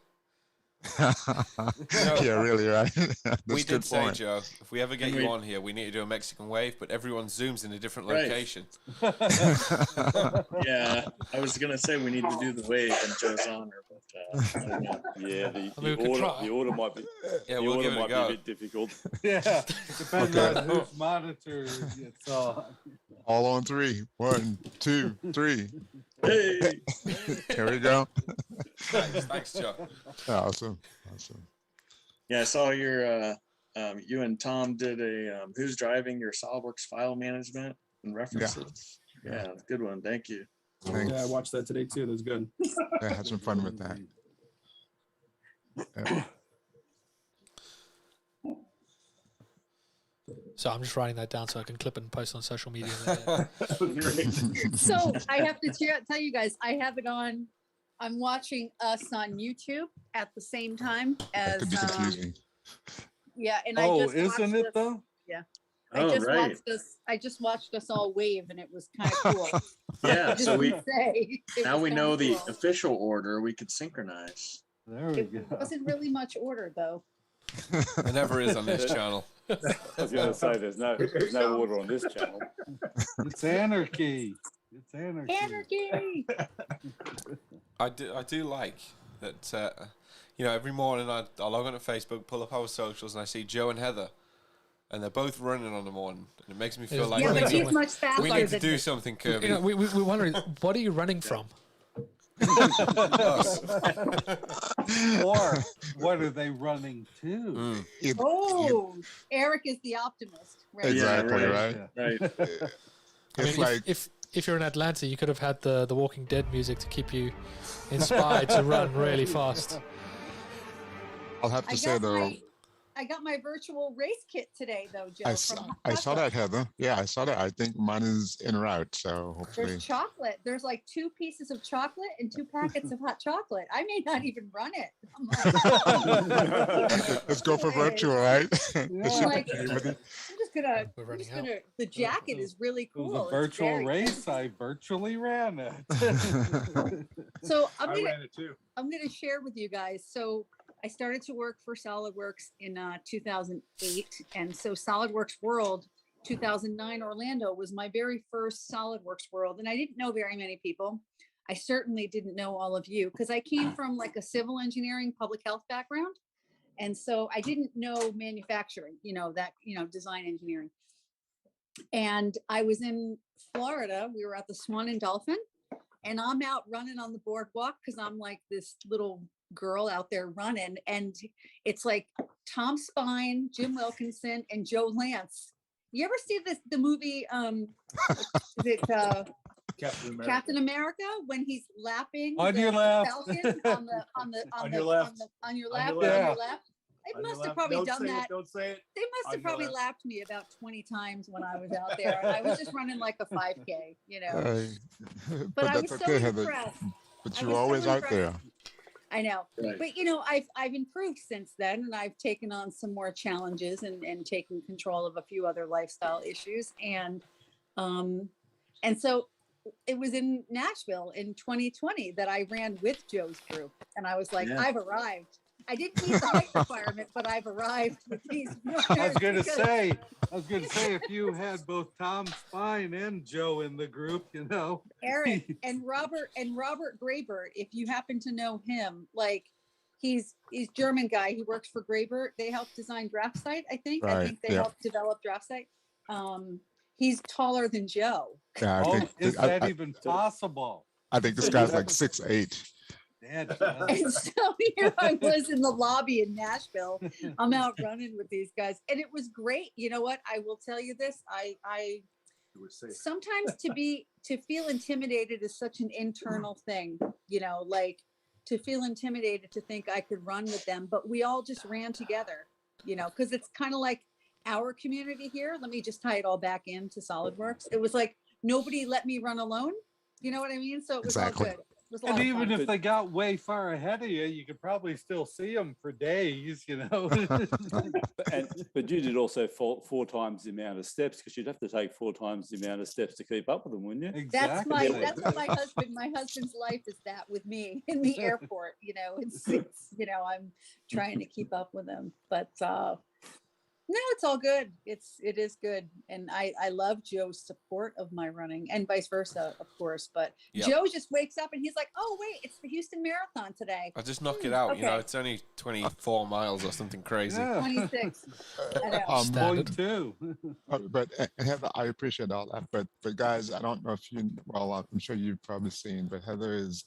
Yeah, really, right? That's We a good did say, point. Joe, if we ever get Can you we- on here, we need to do a Mexican wave, but everyone zooms in a different Right. location. Yeah, I was gonna say we need to do the wave in Joe's honor, but I don't know. Yeah, I mean, we could try. the order might be Yeah, the we'll order give it a might be go. a bit difficult. Yeah. Depends on whose monitor it's on. All on 3. 1, 2, 3. Hey. Here we go. Thanks, Joe. Awesome. Yeah, I saw your you and Tom did a who's driving your SolidWorks file management and references. Yeah, good one. Thank you. Thanks. Yeah, I watched that today too. That's good. Yeah, had some fun with that. Yeah. So I'm just writing that down so I can clip it and post on social media later. So I have to tell you guys, I have it on. I'm watching us on YouTube at the same time as. Could be confusing. Yeah, and Oh, I just isn't watched it us- though? Yeah. Oh, right. I just watched us all wave, and it was kind of cool. Yeah, Just so to say, it now was we kinda know the cool. official order. We could synchronize. There we It go. wasn't really much order though. There never is on this channel. I was going to say there's no order on this channel. It's anarchy. It's anarchy. Anarchy. I do like that. Every morning I log on to Facebook, pull up our socials, and I see Joe and Heather, and they're both running on the morning, and it makes me feel like Yeah, we but need he's much faster we need to than do me. something, Kirby. We're wondering, what are you running from? Us. Or what are they running to? Oh, Eric is the optimist. Right? Exactly, right. right? Right. I mean, It's like if you're in Atlanta, you could have had the Walking Dead music to keep you inspired to run really fast. I'll have to say though, I got my virtual race kit today, though, Joe. I saw that, Heather. Yeah, I saw that. I think mine is en route, so hopefully. There's chocolate. There's like 2 pieces of chocolate and 2 packets of hot chocolate. I may not even run it. I'm like, Let's go for virtual, right? I'm like, I'm just gonna. The jacket is really It cool. was a It's virtual very race. I virtually ran it. So I ran it too. I'm gonna share with you guys. So I started to work for SolidWorks in 2008, and so SolidWorks World 2009 Orlando was my very first SolidWorks World, and I didn't know very many people. I certainly didn't know all of you because I came from like a civil engineering, public health background, and so I didn't know manufacturing, design engineering. And I was in Florida. We were at the Swan and Dolphin, and I'm out running on the boardwalk because I'm like this little girl out there running, and it's like Tom Spine, Jim Wilkinson, and Joe Lance. You ever see the movie is it Captain America when he's lapping On the your left. Falcon on your left. Yeah. They must have probably done that. Don't say it. They must have probably lapped me about 20 times when I was out there. And I was just running like a 5K, you know. But I was that's so okay, Heather. impressed. But I you're was so always out impressed. there. I know. Right. But you know, I've improved since then, and I've taken on some more challenges and taken control of a few other lifestyle issues. And so it was in Nashville in 2020 that I ran with Joe's group. And I was like, Yeah. I've arrived. I didn't meet the height requirement, but I've arrived with these. I was going to say, if you had both Tom Spine and Joe in the group, you know. Eric and Robert Graybert, if you happen to know him, like he's German guy. He works for Graybert. They helped design Draft Site, I think. I Right, think they yeah. helped develop Draft Site. He's taller than Joe. Yeah, Is that even possible? I think this guy's like 6'8". And so here I was in the lobby in Nashville. I'm out running with these guys, and it was great. You know what? I will tell you this. I sometimes to feel intimidated is such an internal thing, you know, like to feel intimidated to think I could run with them, but we all just ran together, you know, because it's kind of like our community here. Let me just tie it all back into SolidWorks. It was like nobody let me run alone. You know what I mean? So it was all good. And even if they got way far ahead of you, you could probably still see them for days, you know. But you did also four times the amount of steps, because you'd have to take 4 times the amount of steps to keep up with them, wouldn't you? That's what my husband's life is, that with me in the airport. You know, it's you know, I'm trying to keep up with him, but no, it's all good. It is good. And I love Joe's support of my running, and vice versa, of course. But Yep. Joe just wakes up and he's like, oh, wait, it's the Houston Marathon today. I just knock it out. You know, okay. it's only 24 miles or something crazy. 26. I know. But Heather, I appreciate all that. But guys, I don't know if you, well, I'm sure you've probably seen, but Heather has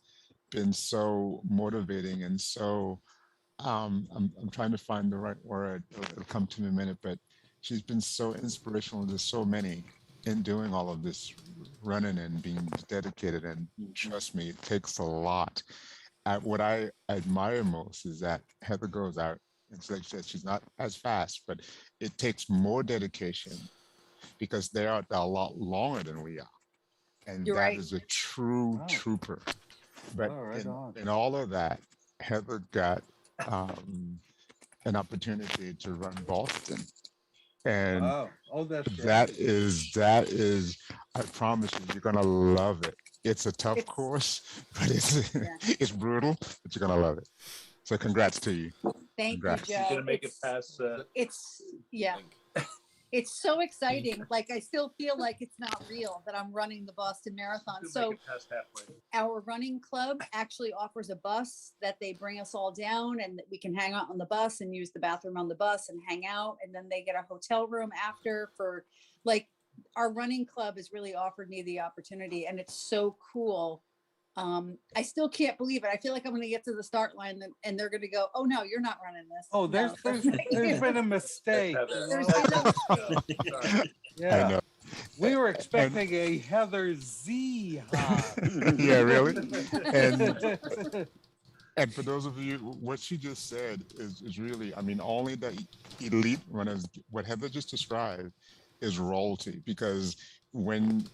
been so motivating and so, I'm trying to find the right word. It'll come to me in a minute, but she's been so inspirational to so many in doing all of this running and being dedicated. And trust me, it takes a lot. What I admire most is that Heather goes out, and like she said, she's not as fast, but it takes more dedication because they are a lot longer than we are. And You're that right. is a true trooper. But right in all of that, Heather got an opportunity to run Boston, and that is I promise you, you're gonna love it. It's a tough course, but it's brutal, but you're gonna love it. So congrats to you. Thank Congrats. you, Joe. You're gonna make it past. It's so exciting. Like I still feel like it's not real that I'm running the Boston Marathon. So Make it past halfway. our running club actually offers a bus that they bring us all down, and that we can hang out on the bus and use the bathroom on the bus and hang out. And then they get a hotel room after for, like, our running club has really offered me the opportunity, and it's so cool. I still can't believe it. I feel like I'm going to get to the start line and they're going to go, oh no, you're not running this. Oh, No. there's been a mistake. There's been a mistake. Yeah. know. We were expecting a Heather Z. Yeah, really. And for those of you, what she just said is really, I mean, only the elite runners, what Heather just described is royalty, because when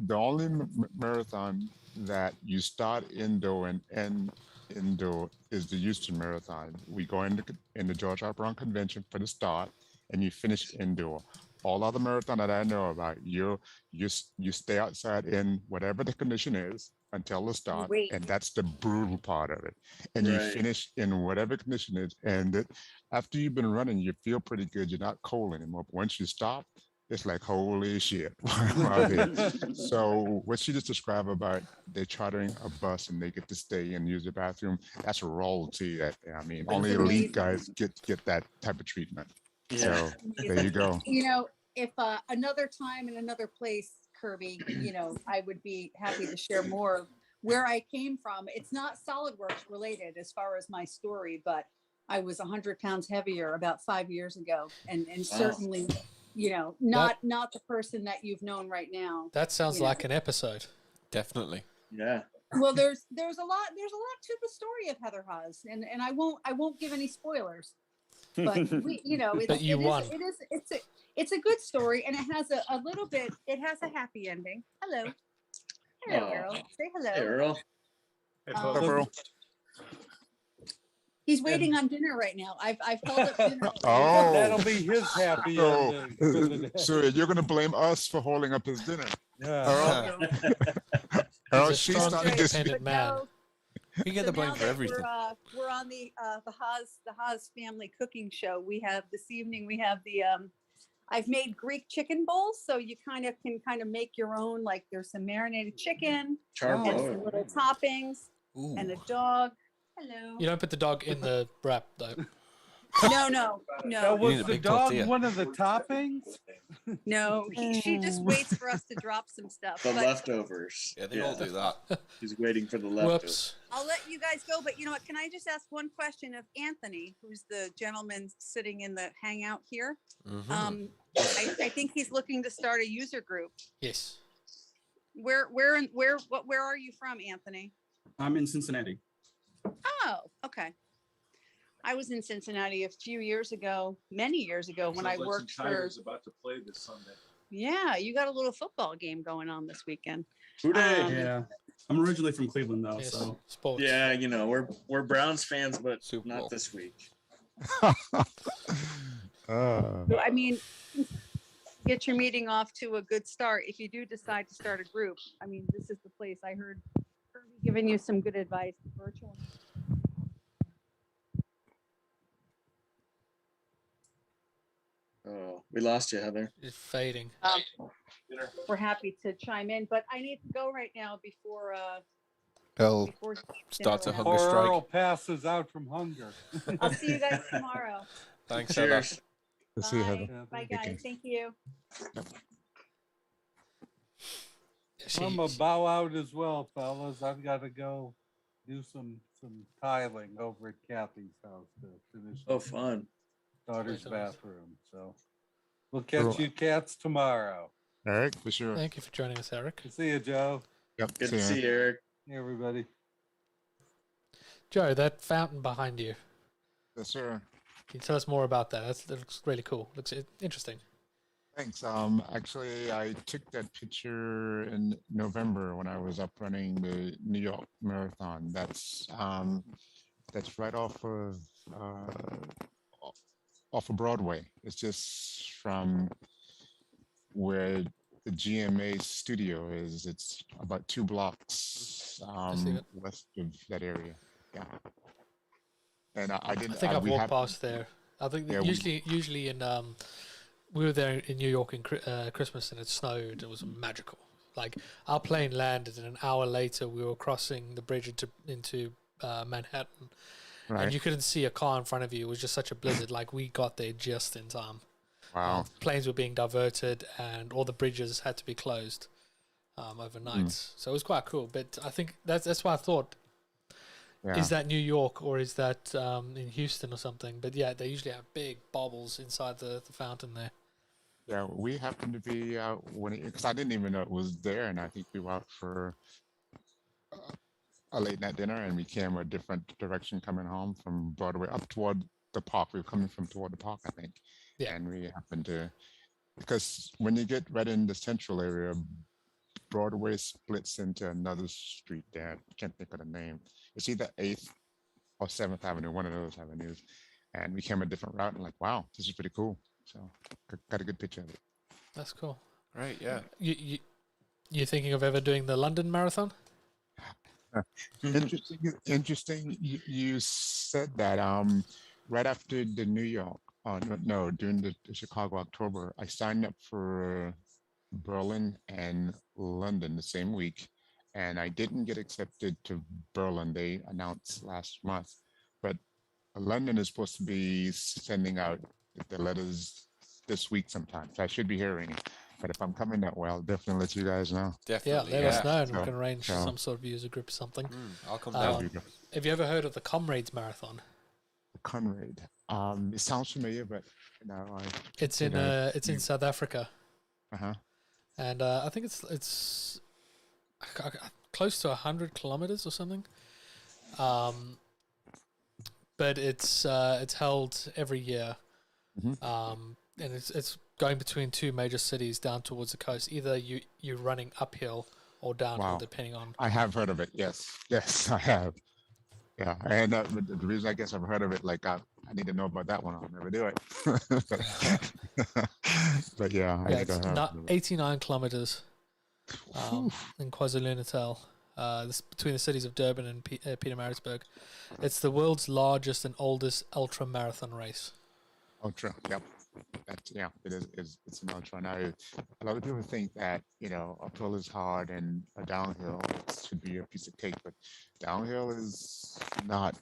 the only marathon that you start indoor and end indoor is the Houston Marathon. We go in the George R. Brown Convention for the start, and you finish indoor. All other marathon that I know about, you stay outside in whatever the condition is until the start, and that's the brutal part of it. And you finish in whatever condition is, and after you've been running, you feel pretty good. You're not cold anymore. But once you stop, it's like, holy shit. So what she just described about they chartering a bus and they get to stay and use the bathroom, that's royalty. I mean, only elite guys get that type of treatment. So there you go. You know, if another time in another place, Kirby, you know, I would be happy to share more where I came from. It's not SolidWorks related as far as my story, but I was 100 pounds heavier about 5 years ago, and certainly, you know, not the person that you've known right now. That sounds like an episode. Definitely. Yeah. Well, there's a lot to the story of Heather Haas, and I won't give any spoilers. But we, But you won. It's a good story, and it has a little bit. It has a happy ending. Hello, Earl. Say hello. Hey, Earl. He's waiting on dinner right now. I've called up dinner. Oh, That'll be his happy ending. for the day. So you're going to blame us for holding up his dinner? Yeah. Earl, He's a she's strong, starting to independent man. You get the blame now for that everything. We're on the Haas family cooking show. We have this evening. We have the I've made Greek chicken bowls, so you can make your own. Like there's some marinated chicken and some little toppings and a dog. Hello. You don't put the dog in the wrap though. No. Now, You was need a the big dog tortilla. one of the toppings? No, she just waits for us to drop some stuff. The but leftovers. Yeah, they all do that. He's waiting for the leftovers. Whoops. I'll let you guys go, but you know what? Can I just ask one question of Anthony, who's the gentleman sitting in the hangout here? I think he's looking to start a user group. Yes. Where are you from, Anthony? I'm in Cincinnati. Oh, okay. I was in Cincinnati a few years ago, many years ago, when I worked for. Tigers about to play this Sunday. Yeah, you got a little football game going on this weekend. Yeah. I'm originally from Cleveland though, Yes. so Sports. Yeah, we're Browns fans, but not this week. So, I mean, get your meeting off to a good start. If you do decide to start a group, I mean, this is the place. I heard Kirby giving you some good advice, virtual. Oh, we lost you, Heather. It's fading. We're happy to chime in, but I need to go right now before Earl before starts a dinner hunger Or strike. Earl passes out from hunger. I'll see you guys tomorrow. Thanks, Cheers. Good to see you, Bye. Heather. Bye, guys. Thank you. I'm gonna bow out as well, fellas. I've got to go do some tiling over at Kathy's house to finish. Oh, fun. Daughter's bathroom. So we'll catch you cats tomorrow. All right, for sure. Thank you for joining us, Eric. See you, Joe. Yep. Good to see you, Eric. Hey, everybody. Joe, that fountain behind you. Yes, sir. Can you tell us more about that? That looks really cool. Looks interesting. Thanks. Actually, I took that picture in November when I was up running the New York Marathon. That's right off of Broadway. It's just from where the GMA studio is. It's about 2 blocks west of that area. Yeah. And I didn't. I think I've walked past there. I think that usually in we were there in New York in Christmas and it snowed. It was magical. Like our plane landed and an hour later we were crossing the bridge into Manhattan, and you couldn't see a car in front of you. It was just such a blizzard. Like we got there just in time. Wow. Planes were being diverted and all the bridges had to be closed overnight. So it was quite cool. But I think that's why I thought. Yeah. Is that New York or is that in Houston or something? But yeah, they usually have big bubbles inside the fountain there. Yeah, we happened to be out because I didn't even know it was there, and I think we were out for a late night dinner, and we came a different direction coming home from Broadway up toward the park. We were coming from toward the park, I think. Yeah. And we happened to, because when you get right in the central area, Broadway splits into another street there. I can't think of the name. It's either 8th or 7th Avenue, one of those avenues. And we came a different route and like, wow, this is pretty cool. So got a good picture of it. That's cool. Right, yeah. You thinking of ever doing the London Marathon? Interesting. You said that right after the New York, during the Chicago October, I signed up for Berlin and London the same week, and I didn't get accepted to Berlin. They announced last month, but London is supposed to be sending out the letters this week sometime, so I should be hearing it. But if I'm coming that way, I'll definitely let you guys know. Definitely, let us know, and we can arrange some sort of user group or something. I'll come down. Have you ever heard of the Comrades Marathon? The Conrad. It sounds familiar, but no. It's in South Africa. Uh-huh. And I think it's close to 100 kilometers or something. but it's held every year, and it's going between two major cities down towards the coast. Either you're running uphill or downhill, Wow. depending on. I have heard of it. Yes, I have. Yeah, and the reason I guess I've heard of it, like I need to know about that one. I'll never do it. But yeah, I Yeah, think it's I have. 89 kilometers in KwaZulu-Natal. This between the cities of Durban and Pietermaritzburg. It's the world's largest and oldest ultra marathon race. Ultra, yep. It is. It's an ultra. Now, a lot of people think that uphill is hard and a downhill should be a piece of cake, but downhill is not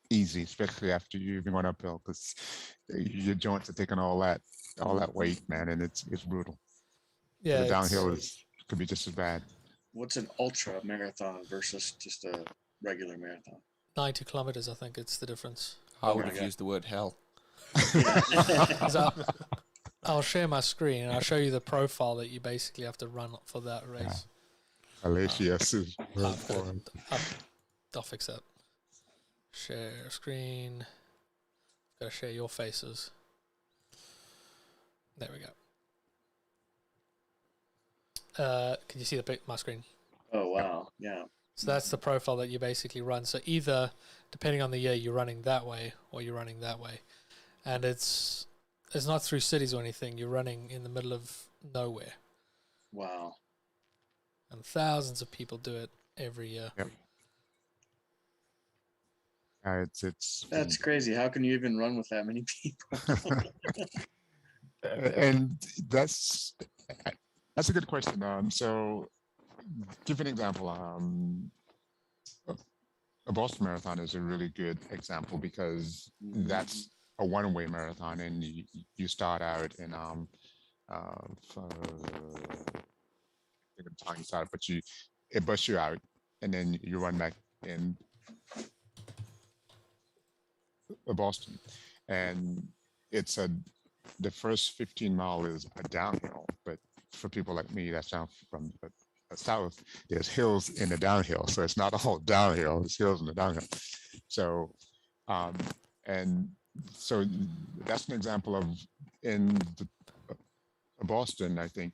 easy, especially after you've been going uphill, because your joints are taking all that weight, man, and it's brutal. Yeah, the downhill could be just as bad. What's an ultra marathon versus just a regular marathon? 90 kilometers, I think it's the difference. I would have used the word hell. I'll share my screen and I'll show you the profile that you basically have to run for that race. Alicia's is I'll fix that. Share screen. Gotta share your faces. There we go. Can you see my screen? Oh wow, yeah. So that's the profile that you basically run. So either, depending on the year, you're running that way or you're running that way. And it's not through cities or anything. You're running in the middle of nowhere. Wow. And thousands of people do it every year. Yep. It's That's crazy. How can you even run with that many people? And that's a good question. So, give an example. A Boston Marathon is a really good example because that's a one-way marathon, and you start out in the time you start, but it busts you out, and then you run back in Boston, and it's the first 15 mile is a downhill, but for people like me that's down from the south, there's hills in the downhill, so it's not all downhill, it's hills in the downhill. So and so that's an example of in Boston, I think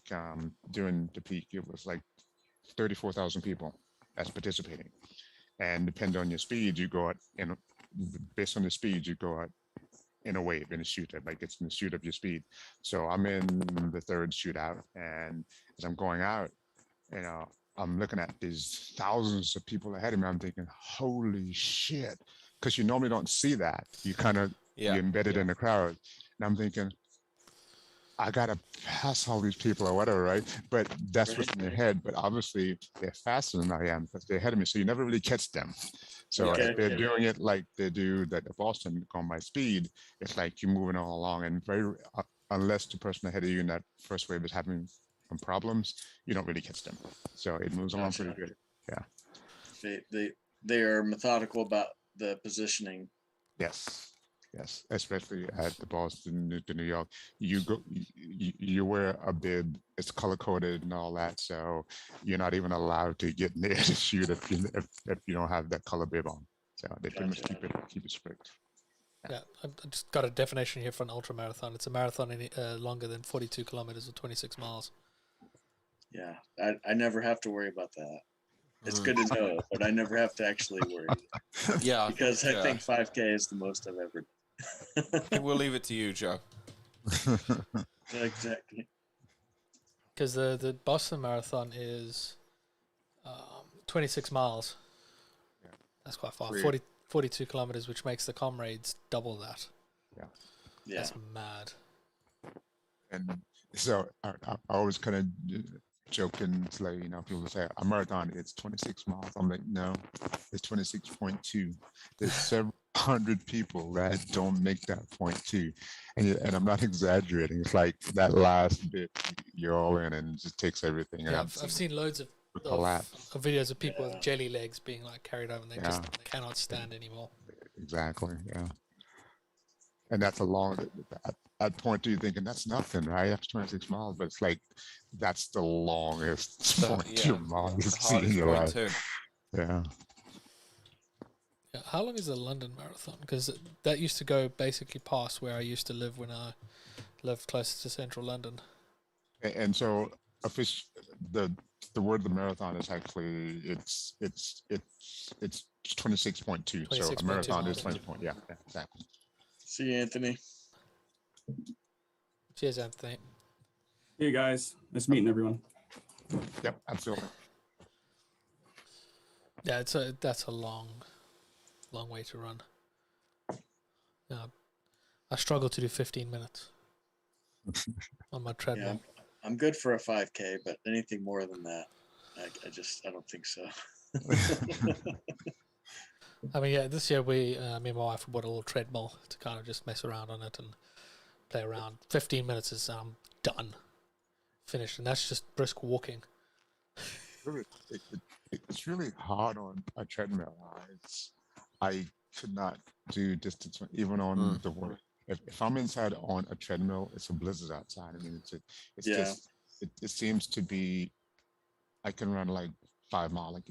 during the peak it was like 34,000 people that's participating, and depending on your speed you go out based on the speed you go out in a wave, in a shoot, like it's in the shoot of your speed. So I'm in the third shootout, and as I'm going out, I'm looking at these thousands of people ahead of me. I'm thinking, holy shit, because you normally don't see that. You kind of you're embedded in the crowd, and I'm thinking, I gotta pass all these people or whatever, right? But that's what's in your head. But obviously they're faster than I am because they're ahead of me, so you never really catch them. So if they're doing it like they do that at Boston going by speed, it's like you're moving all along, and unless the person ahead of you in that first wave is having some problems, you don't really catch them. So it moves along pretty good. Yeah. They are methodical about the positioning. Yes, especially at the Boston to New York. You wear a bib, it's color coded and all that, so you're not even allowed to get near the shoot if you don't have that color bib on. So they pretty much keep it strict. Yeah, I just got a definition here for an ultra marathon. It's a marathon longer than 42 kilometers or 26 miles. Yeah, I never have to worry about that. It's good to know, but I never have to actually worry. Yeah, because I think 5K is the most I've ever done. We'll leave it to you, Joe. Exactly. Because the Boston Marathon is 26 miles. That's quite far. 42 kilometers, which makes the Comrades double that. Yeah. That's mad. And so I always kind of joking, it's like, people say a marathon, it's 26 miles. I'm like, no, it's 26.2. There's several hundred people that don't make that 0.2. And I'm not exaggerating. It's like that last bit, you're all in, and it just takes everything. Yeah, I've seen loads of videos of people with jelly legs being like carried over, and they just cannot stand anymore. Exactly, yeah. And that's a long, at point 2, you're thinking that's nothing, right? After 26 miles, but it's like, that's the longest 0.2 miles you've seen in your life. Yeah. Yeah, how long is the London Marathon? Because that used to go basically past where I used to live when I lived closer to central London. And so the word the marathon is actually it's 26.2. So a 26.2 marathon miles. is 20 point. Yeah, exactly. See you, Anthony. Cheers, Anthony. Hey guys, nice meeting everyone. Yep, absolutely. Yeah, that's a long way to run. I struggle to do 15 minutes on my treadmill. Yeah, I'm good for a 5K, but anything more than that, I don't think so. I mean, yeah, this year me and my wife bought a little treadmill to kind of just mess around on it and play around. 15 minutes is done, finished, and that's just brisk walking. It's really hard on a treadmill. I could not do distance even on the work. If I'm inside on a treadmill, it's a blizzard outside. I mean, it's just it seems to be. I can run like 5 miles, like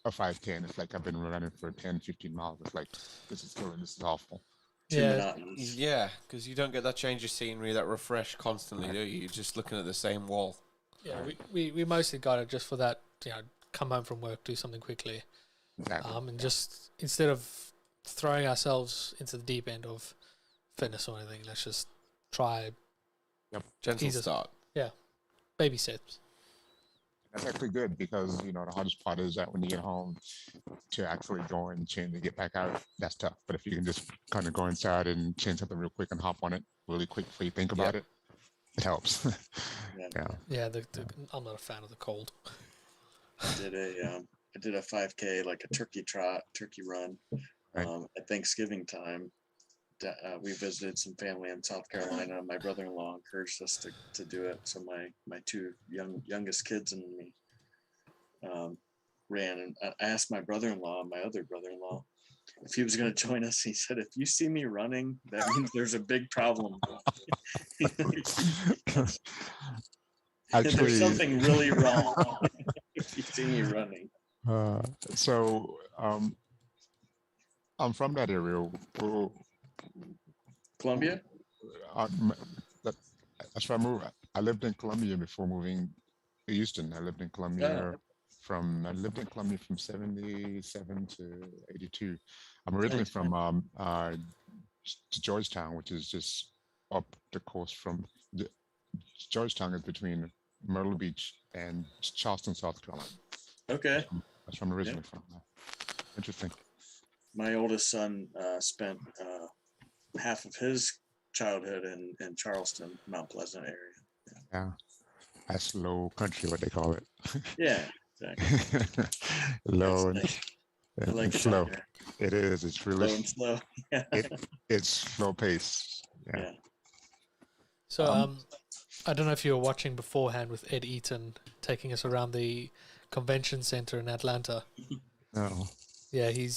a 5K, and it's like I've been running for 10, 15 miles. It's like this is killing. This is awful. Yeah, because you don't get that change of scenery, that refresh constantly, do you? You're just looking at the same wall. Yeah, we mostly got it just for that. Come home from work, do something quickly, and just instead of throwing ourselves into the deep end of fitness or anything, let's just try. Gentle start. Yeah, baby steps. That's actually good because the hardest part is that when you get home to actually go and change and get back out, that's tough. But if you can just kind of go inside and change something real quick and hop on it really quick before you think about it, it helps. Yeah, I'm not a fan of the cold. I did a 5K, like a turkey run, at Thanksgiving time. We visited some family in South Carolina. My brother-in-law encouraged us to do it. So my two youngest kids and me ran. And I asked my other brother-in-law, if he was going to join us. He said, "If you see me running, that means there's a big problem." Actually, there's something really wrong if you see me running. I'm from that area. Columbia? That's where I moved. I lived in Columbia before moving to Houston. I lived in Columbia from 77 to 82. I'm originally from Georgetown, which is just up the coast from Georgetown is between Myrtle Beach and Charleston, South Carolina. Okay. That's where I'm originally from. Interesting. My oldest son spent half of his childhood in Charleston, Mount Pleasant area. Yeah. That's low country, what they call it. Yeah, exactly. Low nice. and like slow. It is. It's really low and slow. it's slow pace. Yeah. So I don't know if you were watching beforehand with Ed Eaton taking us around the convention center in Atlanta. No. Yeah, he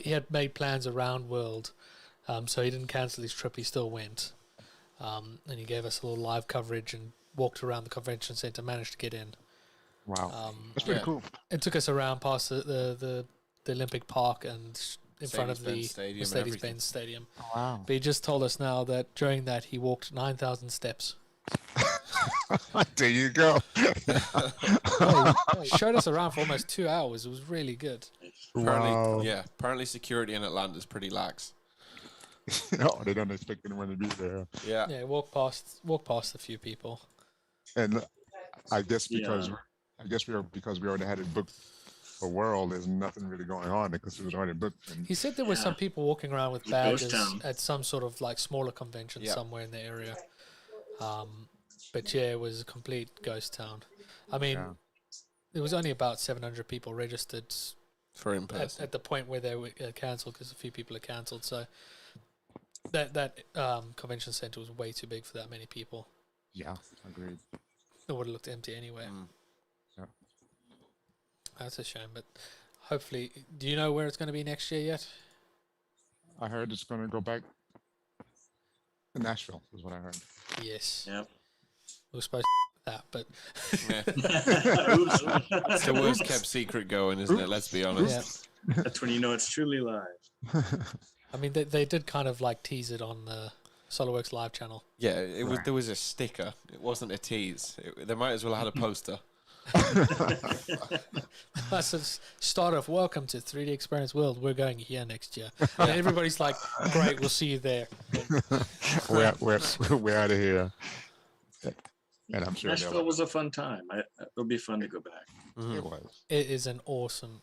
had made plans around World, so he didn't cancel his trip. He still went, and he gave us a little live coverage and walked around the convention center. Managed to get in. Wow, that's pretty cool. It took us around past the Olympic Park and in front of the Mercedes-Benz Stadium. Oh, wow! But he just told us now that during that he walked 9,000 steps. There you go. He showed us around for almost 2 hours. It was really good. Apparently, apparently security in Atlanta is pretty lax. No, they don't expect anyone to be there. Yeah. Yeah, walk past a few people. And I guess because we already had it booked for World, there's nothing really going on because it was already booked. And He said there were some people walking around with badges at some sort of like smaller convention somewhere in the area. But yeah, it was a complete ghost town. I mean, there was only about 700 people registered for in person at the point where they were cancelled because a few people had cancelled. So that convention center was way too big for that many people. Yeah, agreed. It would have looked empty anyway. Yeah. That's a shame, but hopefully, do you know where it's going to be next year yet? I heard it's going to go back to Nashville, is what I heard. Yes. Yep. We were supposed to that, but it's the worst kept secret going, isn't it? Let's be honest. That's when you know it's truly live. I mean, they did kind of like tease it on the SolidWorks Live channel. Yeah, it was. There was a sticker. It wasn't a tease. They might as well have had a poster. That's a start of welcome to 3D Experience World. We're going here next year. And everybody's like, great, we'll see you there. we're out of here. And I'm sure Nashville was a fun time. It'll be fun to go back. Mm-hmm. It was. It is an awesome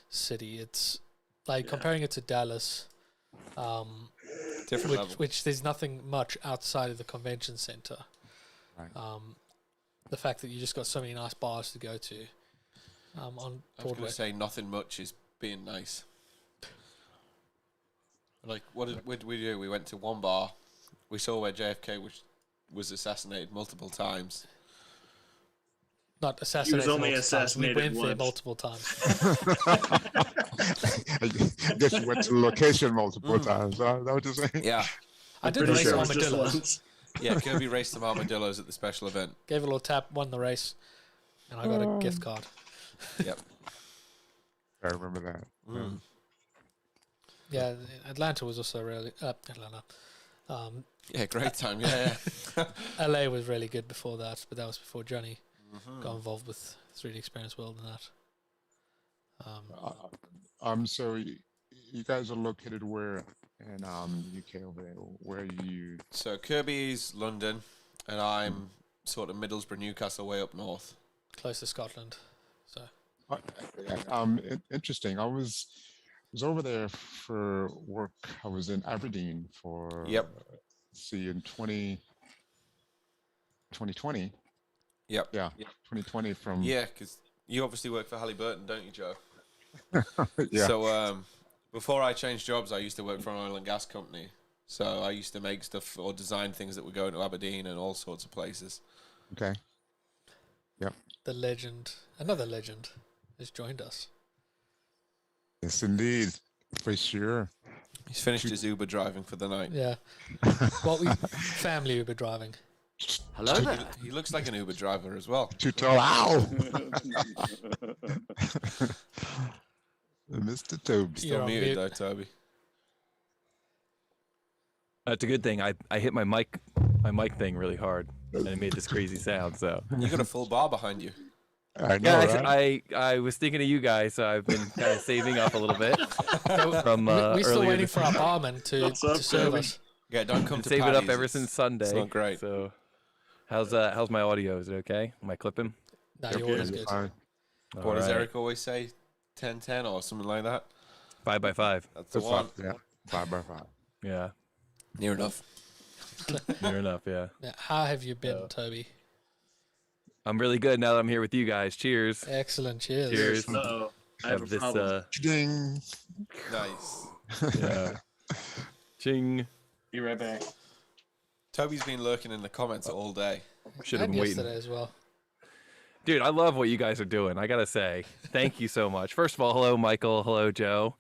city. It's like comparing it to Dallas, Different level. which there's nothing much outside of the convention center. Right. The fact that you just got so many nice bars to go to on I was going Broadway. to say nothing much is being nice. Like, what did we do? We went to one bar. We saw where JFK was assassinated multiple times. Not assassinated. He was only multiple assassinated times. We went there once. multiple times. I guess you went to the location multiple times. Is that what you're saying? Yeah. I did race armadillos. Yeah, Kirby raced some armadillos at the special event. Gave a little tap, won the race, and I got a gift card. Yep. I remember that. Mm. Yeah, Atlanta was also really Atlanta. Yeah, great time. Yeah. LA was really good before that, but that was before Jonny got involved with 3D Experience World and that. So you guys are located where in UK over there? Where are you? So Kirby's London, and I'm sort of Middlesbrough, Newcastle, way up north. Close to Scotland. So. Interesting. I was over there for work. I was in Aberdeen for in 2020. Yep. Yeah. 2020 from. Yeah, because you obviously work for Halliburton, don't you, Joe? Yeah. So before I changed jobs, I used to work for an oil and gas company. So I used to make stuff or design things that would go into Aberdeen and all sorts of places. Okay. Yep. The legend, another legend, has joined us. Yes, indeed, for sure. He's finished his Uber driving for the night. Yeah. Well, family Uber driving. Hello there. He looks like an Uber driver as well. Too tall. Ow! Mr. Toby. Still muted though, Toby. That's a good thing. I hit my mic thing really hard, and it made this crazy sound. So you got a full bar behind you. I know, right? I was thinking of you guys, so I've been kind of saving up a little bit from We're still earlier waiting this for our barman to serve us. Yeah, don't come to save it up Paddy's, ever since Sunday. It's not great. So, how's my audio? Is it okay? Am I clipping? No, your audio's good. What does Eric always say? 10-10 or something like that? 5x5. That's the one. Yeah, 5x5. Yeah. Near enough. Near enough, yeah. Now, how have you been, Toby? I'm really good now that I'm here with you guys. Cheers. Excellent. Cheers. Cheers. Uh-oh. I have a this problem. Ding. Nice. Yeah. Ching. Be right back. Toby's been lurking in the comments all day. Should have And been waiting. yesterday as well. Dude, I love what you guys are doing. I gotta say, thank you so much. First of all, hello, Michael. Hello, Joe.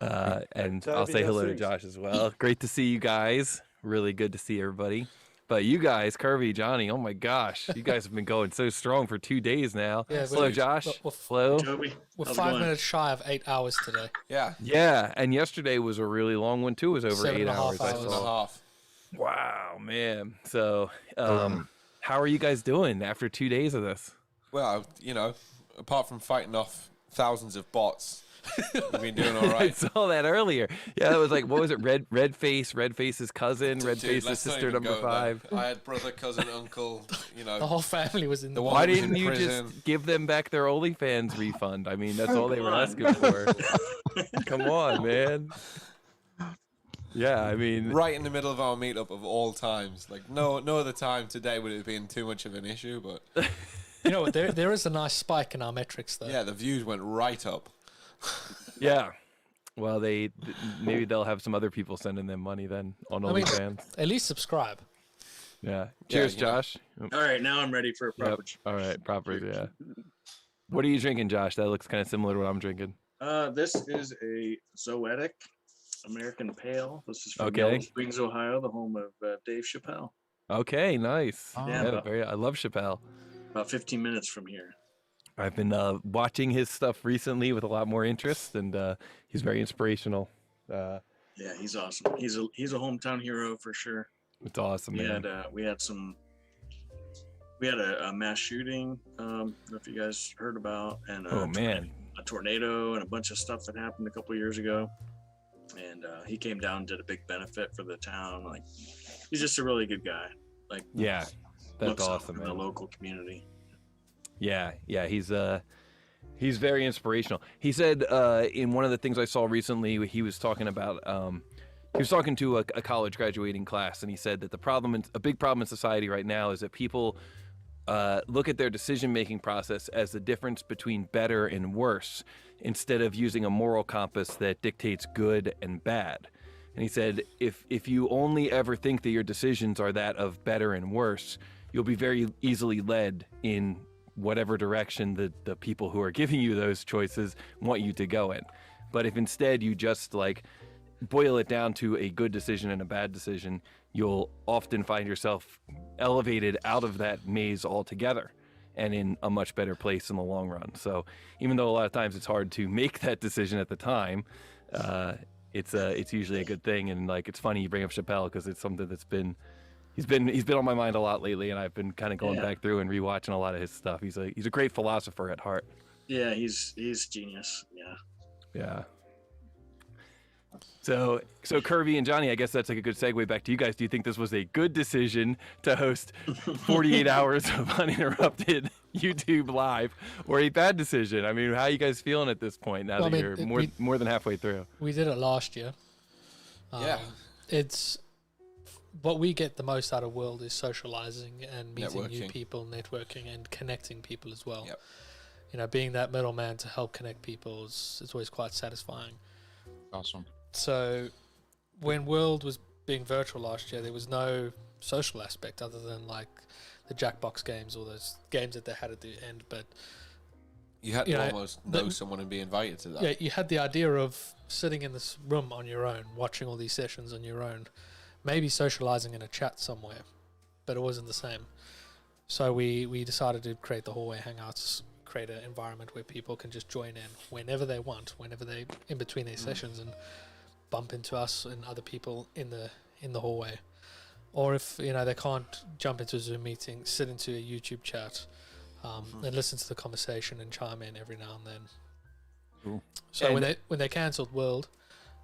And I'll say hello to Josh as well. Great to see you guys. Really good to see everybody. But you guys, Kirby, Johnny, oh my gosh, you guys have been going so strong for 2 days now. Yeah, hello, Josh. Hello. Joby, We're how's it 5 going? minutes shy of 8 hours today. Yeah. Yeah, and yesterday was a really long one too. It was over 7.5 8 hours. I hours. saw. Wow, man. So, how are you guys doing after 2 days of this? Well, you know, apart from fighting off thousands of bots, we've been doing all right. I saw that earlier. Yeah, that was like, what was it? Redface's cousin, Dude, Redface's let's not sister even number go 5. there. I had brother, cousin, uncle, you know. The whole family was in the one Why was didn't in you prison. just give them back their OnlyFans refund? I mean, that's all they were asking for. Come on, man. Yeah, I mean, Right in the middle of our meetup of all times. Like, no other time today would have been too much of an issue, but... You know what? There is a nice spike in our metrics, though. Yeah, the views went right up. yeah. Well, maybe they'll have some other people sending them money then on I mean, OnlyFans. at least subscribe. Yeah. Cheers, you know. Josh. All right, now I'm ready for a Yep. proper. All right, proper. Yeah. What are you drinking, Josh? That looks kind of similar to what I'm drinking. This is a Zoetic American Pale. This is from Okay. Yellow Springs, Ohio, the home of Dave Chappelle. Okay, nice. Yeah, Yeah, but- I love Chappelle. About 15 minutes from here. I've been watching his stuff recently with a lot more interest, and he's very inspirational. Yeah, he's awesome. He's a hometown hero for sure. It's awesome, man. We had a mass shooting. I don't know if you guys heard about, and a tornado and a bunch of stuff that happened a couple years ago. And he came down and did a big benefit for the town. Like, he's just a really good guy. Like, yeah, that's awesome, in man. the local community. Yeah, he's very inspirational. He said in one of the things I saw recently, he was talking about he was talking to a college graduating class, and he said that a big problem in society right now is that people look at their decision-making process as the difference between better and worse, instead of using a moral compass that dictates good and bad. And he said, if you only ever think that your decisions are that of better and worse, you'll be very easily led in whatever direction the people who are giving you those choices want you to go in. But if instead you just like boil it down to a good decision and a bad decision, you'll often find yourself elevated out of that maze altogether and in a much better place in the long run. So even though a lot of times it's hard to make that decision at the time, it's usually a good thing. And like, it's funny you bring up Chappelle, because it's something that's been he's been on my mind a lot lately, and I've been kind of going back through and rewatching a lot of his stuff. He's a great philosopher at heart. Yeah, he's genius. Yeah. So Kirby and Jonny, I guess that's like a good segue back to you guys. Do you think this was a good decision to host 48 hours of uninterrupted YouTube Live, or a bad decision? I mean, how are you guys feeling at this point now that you're more than halfway through? We did it last year. It's what we get the most out of World is socializing and meeting new people, networking, and connecting people as well. Yep. You know, being that middleman to help connect people is always quite satisfying. Awesome. So when World was being virtual last year, there was no social aspect other than like the Jackbox games or those games that they had at the end. But you had to almost know someone and be invited to that. Yeah, you had the idea of sitting in this room on your own, watching all these sessions on your own, maybe socializing in a chat somewhere, but it wasn't the same. So we decided to create the hallway hangouts, create an environment where people can just join in whenever they want, whenever they in between their sessions, and bump into us and other people in the hallway. Or if they can't jump into a Zoom meeting, sit into a YouTube chat, and listen to the conversation and chime in every now and then. Cool. So when they cancelled World,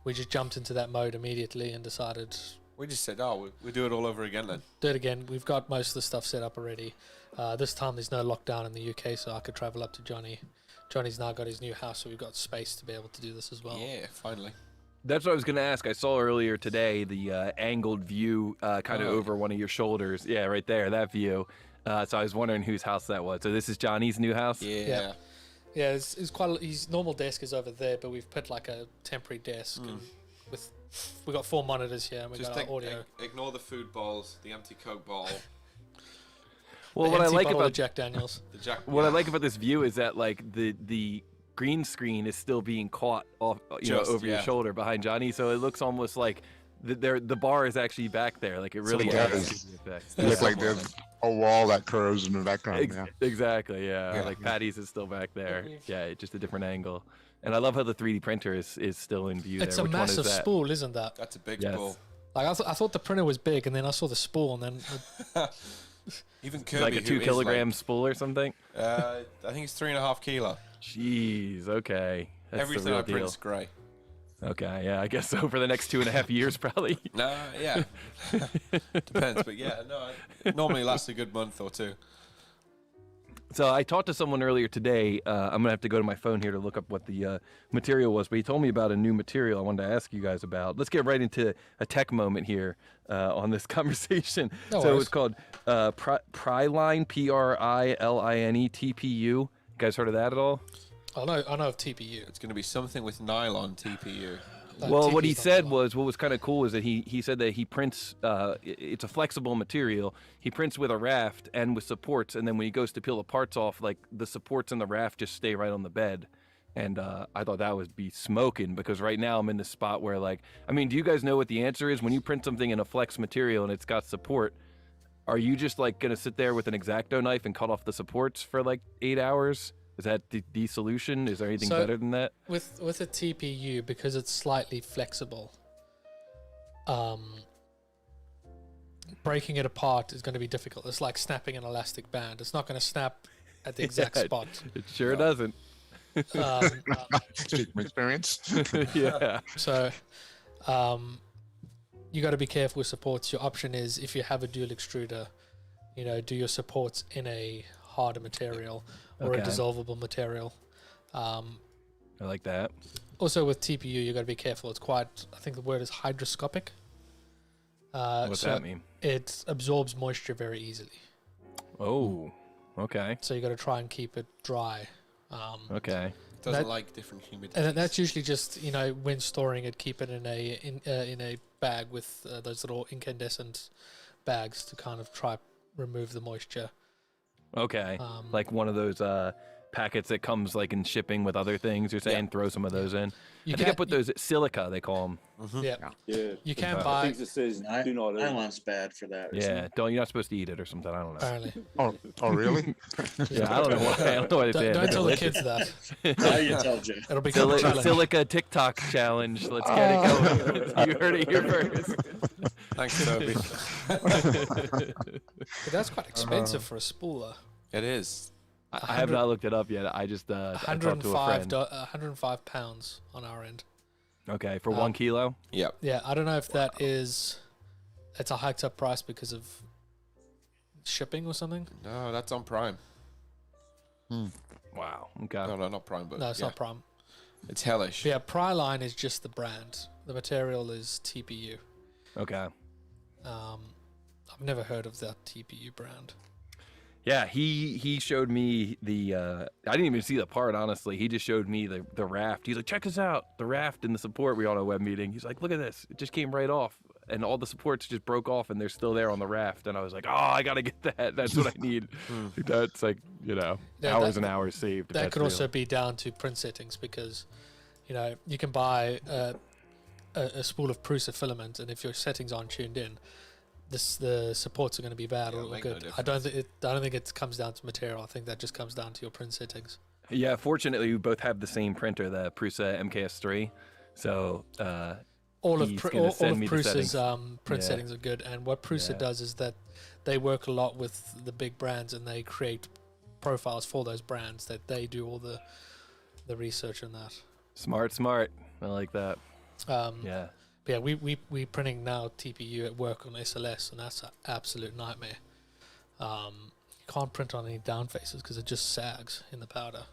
we just jumped into that mode immediately and decided. We just said, we do it all over again then. Do it again. We've got most of the stuff set up already. This time there's no lockdown in the UK, so I could travel up to Jonny. Jonny's now got his new house, so we've got space to be able to do this as well. Yeah, finally. That's what I was going to ask. I saw earlier today the angled view kind of over one of your shoulders. Yeah, right there, that view. So I was wondering whose house that was. So this is Jonny's new house? Yeah, it's quite. His normal desk is over there, but we've put like a temporary desk and we've got 4 monitors here, and we've got our audio. Ignore the food bowls, the empty Coke bowl. Well, what I like about Jack Daniels, what I like about this view is that like the green screen is still being caught off, over your shoulder behind Jonny, so it looks almost like the bar is actually back there. Like it really does. It looks like there's a wall that curves in the background. Exactly. Yeah. Like Patty's is still back there. Yeah, just a different angle. And I love how the 3D printer is still in view. It's there. a massive spool, isn't that? That's a big spool. Like I thought the printer was big, and then I saw the spool, and then even Kirby, like a 2 kilogram spool or something. I think it's 3.5 kilo. Jeez. Okay. That's Everything I print's grey. Okay, yeah, I guess so for the next 2.5 years, probably. No, yeah. Depends, but yeah, no, it normally lasts a good month or two. So I talked to someone earlier today. I'm going to have to go to my phone here to look up what the material was, but he told me about a new material I wanted to ask you guys about. Let's get right into a tech moment here on this conversation. So it's called Priline, P-R-I-L-I-N-E, TPU. You guys heard of that at all? I know of TPU. It's going to be something with nylon TPU. Well, what he said was, what was kind of cool is that he said that he prints, it's a flexible material. He prints with a raft and with supports, and then when he goes to peel the parts off, like the supports and the raft just stay right on the bed. And I thought that would be smoking, because right now I'm in this spot where do you guys know what the answer is? When you print something in a flex material and it's got support, are you just like going to sit there with an X-Acto knife and cut off the supports for like 8 hours? Is that the solution? Is there anything So, better than that? With a TPU, because it's slightly flexible, breaking it apart is going to be difficult. It's like snapping an elastic band. It's not going to snap at the exact Yeah, spot. It sure doesn't. Speak from experience. Yeah. So, you got to be careful with supports. Your option is, if you have a dual extruder, do your supports in a harder material or a Okay. dissolvable material. I like that. Also with TPU, you got to be careful. It's quite, I think the word is hygroscopic. What's so that mean? It absorbs moisture very easily. Oh, okay. So you got to try and keep it dry. Okay. Doesn't like different humidities. And that's usually just, when storing it, keep it in a bag with those little incandescent bags to kind of try remove the moisture. Okay. Like one of those packets that comes like in shipping with other things. You're saying throw some of those in. I think I put those silica. They call them. Yeah. You can Okay. buy. Things that says do not eat. Nylon's bad for that. Yeah. You're not supposed to eat it or something. I don't know. Apparently. Oh, really? Yeah. I don't know why. I don't know why they say it. Don't They're tell the delicious. kids that. Now you tell Jay. It'll become a challenge. Silica TikTok challenge. Let's get it going. You heard it here first. Thanks, Toby. But that's quite expensive for a spooler. It is. I have not looked it up yet. I just I talked to a friend. 105 pounds on our end. Okay, for 1 kilo. Yep. Yeah, I don't know if that is. It's a hiked up price because of shipping or something. No, that's on Prime. Wow. Okay. No, not Prime, but No, it's not Prime. It's hellish. Yeah, Pryline is just the brand. The material is TPU. Okay. I've never heard of that TPU brand. Yeah, he showed me the. I didn't even see the part, honestly. He just showed me the raft. He's like, check this out, the raft and the support. We on a web meeting. He's like, look at this. It just came right off, and all the supports just broke off, and they're still there on the raft. And I was like, oh, I gotta get that. That's what I need. That's like hours and hours saved. That could also be down to print settings because, you can buy a spool of Prusa filament, and if your settings aren't tuned in, the supports are going to be bad or good. I don't think it comes down to material. I think that just comes down to your print settings. Yeah, fortunately, we both have the same printer, the Prusa MKS3. So all of he's all gonna of send me the Prusa's settings. print settings are good, and what Prusa does is that they work a lot with the big brands, and they create profiles for those brands that they do all the research on that. Smart. I like that. Yeah. But yeah, we printing now TPU at work on SLS, and that's an absolute nightmare. Can't print on any down faces because it just sags in the powder.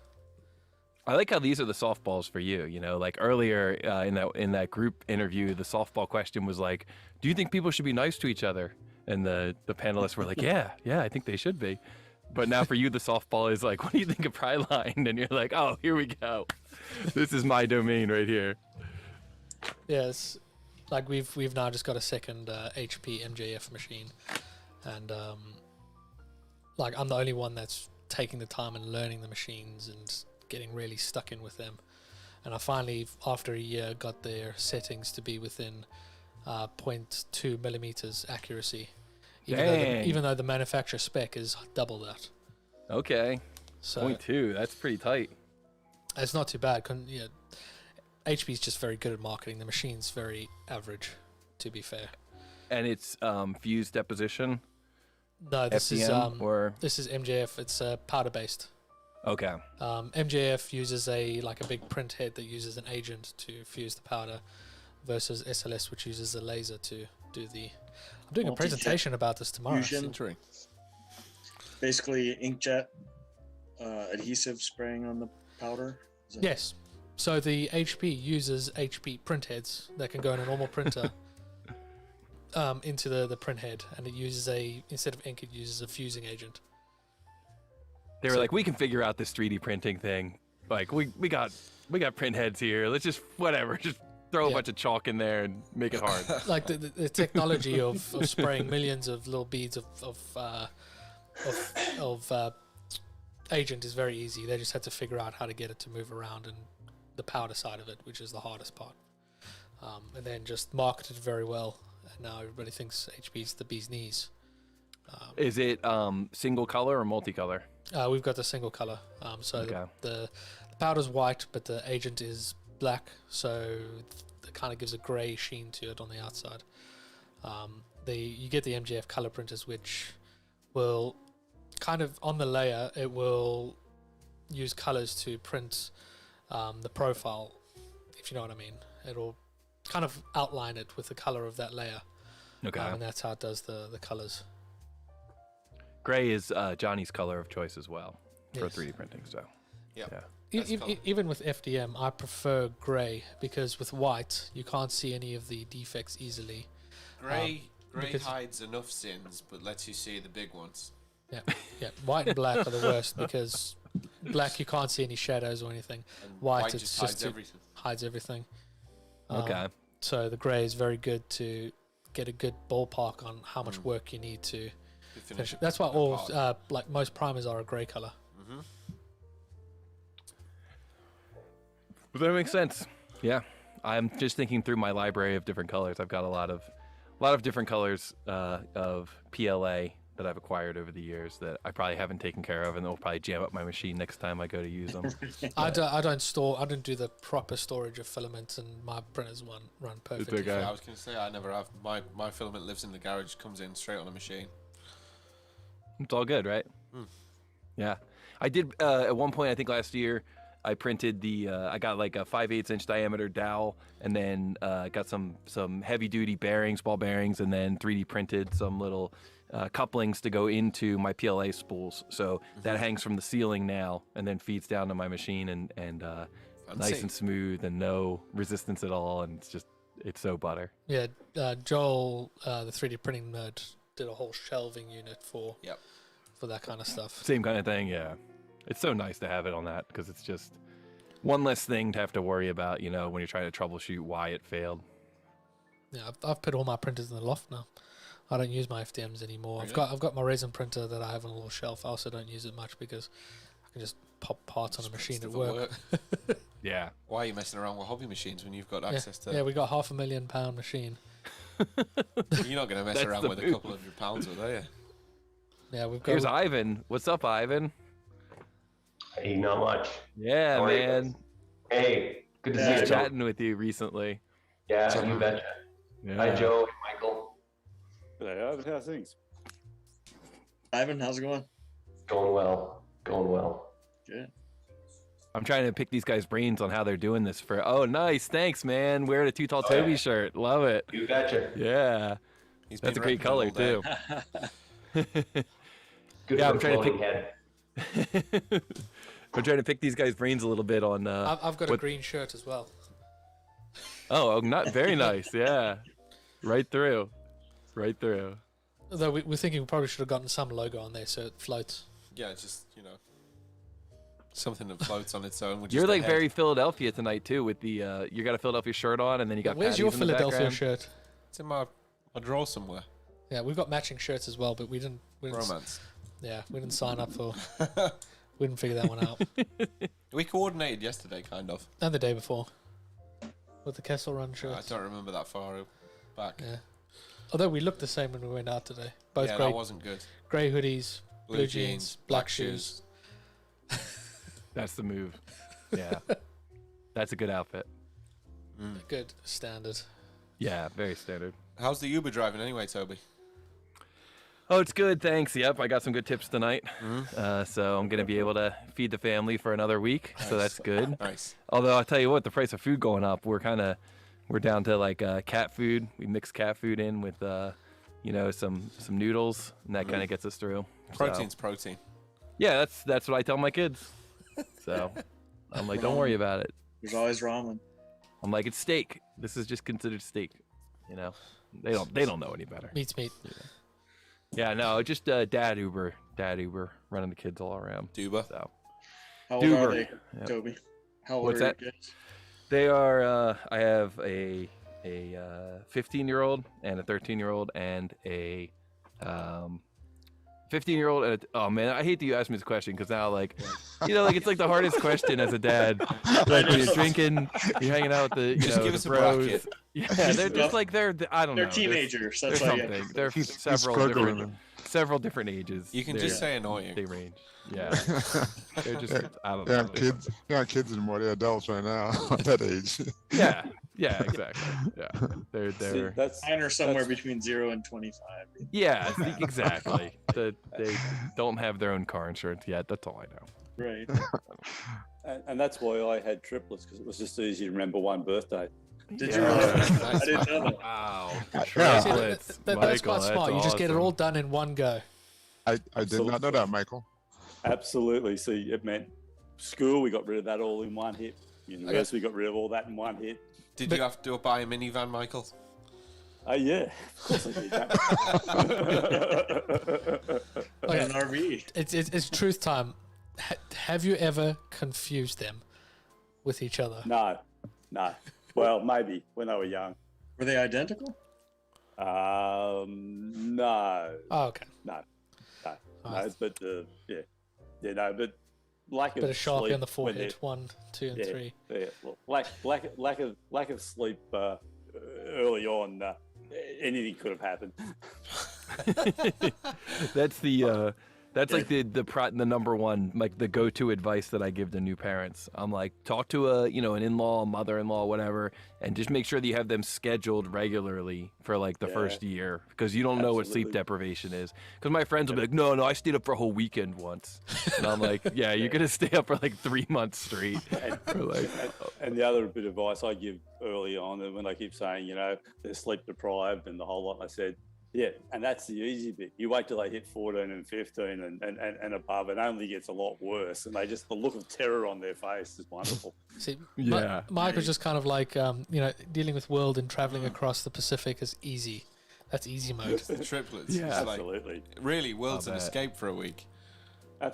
I like how these are the softballs for you. Like earlier in that group interview, the softball question was like, "Do you think people should be nice to each other?" And the panelists were like, "Yeah, I think they should be." But now for you, the softball is like, "What do you think of Pryline?" And you're like, "Oh, here we go. This is my domain right here." Yes, like we've now just got a second HP MJF machine, and like I'm the only one that's taking the time and learning the machines and getting really stuck in with them. And I finally, after a year, got their settings to be within 0.2 millimeters accuracy, even though the manufacturer spec is double that. Okay. So 0.2, that's pretty tight. It's not too bad. HP's just very good at marketing. The machine's very average, to be fair. And it's fused deposition? No, this FDM, this is MJF. It's powder based. Okay. MJF uses a big print head that uses an agent to fuse the powder, versus SLS, which uses a laser to do the. I'm doing a presentation about this tomorrow. Fusion. Basically, inkjet adhesive spraying on the powder. Yes. So the HP uses HP print heads that can go in a normal printer into the print head, and it uses instead of ink, it uses a fusing agent. They were like, we can figure out this 3D printing thing. Like we got print heads here. Let's just just throw a bunch of chalk in there and make it hard. Like the technology of spraying millions of little beads of agent is very easy. They just had to figure out how to get it to move around, and the powder side of it, which is the hardest part, and then just marketed very well. And now everybody thinks HP's the bee's knees. Is it single color or multicolor? We've got the single color. So Okay. the powder's white, but the agent is black, so it kind of gives a grey sheen to it on the outside. You get the MGF color printers, which will kind of on the layer, it will use colors to print the profile, if you know what I mean. It'll kind of outline it with the color of that layer. Okay. And that's how it does the colors. Gray is Johnny's color of choice as well for Yes. 3D printing. So Yep. yeah. Even with FDM, I prefer grey because with white, you can't see any of the defects easily. Grey because- hides enough sins, but lets you see the big ones. Yeah, yeah. White and black are the worst because black you can't see any shadows or anything. And White white it's just just hides to- everything. hides everything. Okay. So the grey is very good to get a good ballpark on how much work you need to finish it. That's why all like most primers are a grey color. Mm-hmm. But that makes sense. Yeah, I'm just thinking through my library of different colors. I've got a lot of different colors of PLA that I've acquired over the years that I probably haven't taken care of, and they'll probably jam up my machine next time I go to use them. I don't do the proper storage of filaments, and my printers run perfectly. okay. I was going to say I never have. My filament lives in the garage, comes in straight on a machine. It's all good, right? Mm. Yeah, I did at one point. I think last year I printed I got like a 5/8 inch diameter dowel, and then got some heavy duty bearings, ball bearings, and then 3D printed some little couplings to go into my PLA spools. So that hangs from the ceiling now, and then feeds down to my machine, and nice and smooth, and no resistance at all, and it's so butter. Yeah, Joel, the 3D printing nerd, did a whole shelving unit for that kind of stuff. Same kind of thing, yeah. It's so nice to have it on that because it's just one less thing to have to worry about, when you're trying to troubleshoot why it failed. Yeah, I've put all my printers in the loft now. I don't use my FDMs anymore. Really? I've got my resin printer that I have on a little shelf. I also don't use it much because I can just pop parts on a machine at work. Yeah. Why are you messing around with hobby machines when you've got access to? Yeah, we got £500,000 machine. You're not going to mess That's around the with a move. couple £100 with, are you? Yeah, we've got. Here's Ivan. What's up, Ivan? Hey, not much. Yeah, How are you man. guys? Hey, good to I see was you. Joe. chatting with you recently. Yeah, you betcha. Yeah. Hi, Joe. Hey, Michael. G'day, Ivan. How's things? Ivan, how's it going? Going well. Going well. Good. I'm trying to pick these guys' brains on how they're doing this for. Oh, nice. Thanks, man. Wearing a Too Tall Toby yeah. shirt. Love it. You betcha. Yeah. He's That's a been great repping color, them all too. Good Yeah, for I'm trying to floating pick. head. I'm trying to pick these guys' brains a little bit on. I've got a what- green shirt as well. Oh, not very nice. Yeah. Right through. Right through. Although we're thinking we probably should have gotten some logo on there so it floats. Yeah, just, something that floats on its own. With You're just a like head. very Philadelphia tonight too, with the you got a Philadelphia shirt on, and then you got. Where's your patties in the Philadelphia background. shirt? It's in my drawer somewhere. Yeah, we've got matching shirts as well, but we didn't. Romance. Yeah, we didn't sign up for. We didn't figure that one out. We coordinated yesterday, kind of. And the day before. With the Kessel Run I shirts. don't remember that far back. Yeah. Although we looked the same when we went out today. Both Yeah, grey, that wasn't good. grey hoodies, blue jeans, black shoes. That's the move. Yeah. That's a good outfit. Good standard. Yeah, very standard. How's the Uber driving anyway, Toby? Oh, it's good, thanks. Yep, I got some good tips tonight. So I'm gonna be able to feed the family for another week. So that's good. Nice. Although I'll tell you what, the price of food going up. We're down to like cat food. We mix cat food in with some noodles, and that kind of gets us through. Protein's So, protein. yeah, that's what I tell my kids. So I'm like, don't worry about it. There's always ramen. I'm like, it's steak. This is just considered steak. They don't know any better. Meat's meat. Yeah, no, just dad Uber, running the kids all around. Duba. So How old are Duber. they, Yep. Toby? How old What's are that? your kids? They are. I have a 15-year-old and a 13-year-old and a 15-year-old and oh man, I hate that you asked me this question because now it's like the hardest question as a dad. Like when you're drinking, you're hanging out with the Just give the us a bros. bracket. Yeah, they're just like I don't know. They're teenagers. There's That's why. something. There are He's several struggling. different several different ages. You can They're- just say annoying. They range. Yeah. They're just, I don't Yeah, know. kids anymore. They're adults right now at that age. Yeah, exactly. Yeah. They're Mine are somewhere between 0 and 25. yeah, exactly. They don't have their own car insurance yet. That's all I know. Right. And that's why I had triplets, because it was just easy to remember one birthday. Did you really? I didn't know that. Wow. Triplets. That's quite smart. You just get it awesome. all done in one go. I did not know that, Michael. Absolutely. See, it meant school, we got rid of that all in one hit. University, we got rid of all that in one hit. Did you have to buy a minivan, Michael? Yeah, of course I did. Okay. An RV. It's truth time. Have you ever confused them with each other? No. Well, maybe when they were young. Were they identical? No. Oh, okay. No. But no, but lack of Bit of Sharpie sleep on the when forehead. 1, 2, and 3. Yeah, well, lack of sleep early on. Anything could have happened. That's like the number one, like the go-to advice that I give to new parents. I'm like, talk to an in-law, a mother-in-law, whatever, and just make sure that you have them scheduled regularly for like the first year, because you don't know what sleep deprivation is. Because my friends will be like, no, I stayed up for a whole weekend once, and I'm like, yeah, you're gonna stay up for like 3 months straight. And the other bit of advice I give early on, and when I keep saying, they're sleep deprived and the whole lot, I said, yeah, and that's the easy bit. You wait till they hit 14 and 15 and above, it only gets a lot worse. And the look of terror on their face is wonderful. See, Yeah. Mike was just kind of like, dealing with world and traveling across the Pacific is easy. That's easy mode. The triplets. Yeah. It's Absolutely. Really, world's an escape for a week. My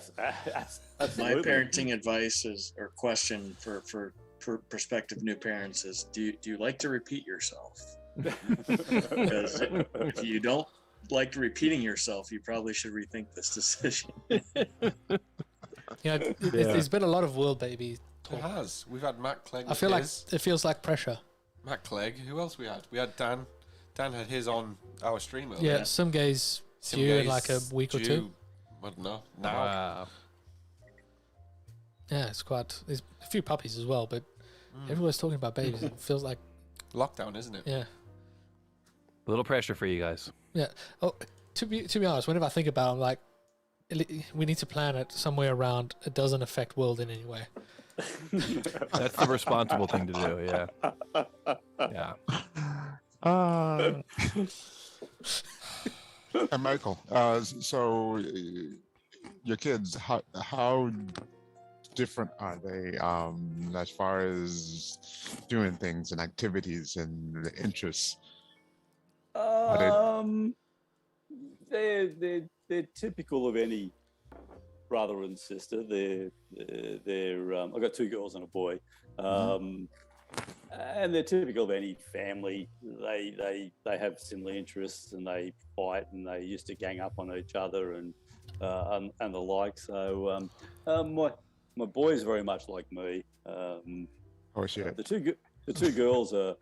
Absolutely. parenting advice or question for prospective new parents is: do you like to repeat yourself? Because if you don't like repeating yourself, you probably should rethink this decision. There's been a lot of world baby talk. It has. We've had Matt Clegg. I feel like it feels like pressure. Matt Clegg. Who else we had? We had Dan. Dan had his on our stream earlier. Yeah, some guys due in like a week or two. I don't know. Now. Wow. Yeah, there's a few puppies as well, but everyone's talking about babies. It feels like lockdown, isn't it? Yeah. A little pressure for you guys. Yeah. Oh, to be honest, whenever I think about it, I'm like, we need to plan it somewhere around it doesn't affect world in any way. That's the responsible thing to do. Yeah. And Michael, so your kids, how different are they as far as doing things and activities and interests? They're typical of any brother and sister. They're I've got 2 girls and a boy, and they're typical of any family. They have similar interests, and they fight, and they used to gang up on each other and the like. So my boy's very much like me. Oh shit! The two girls are,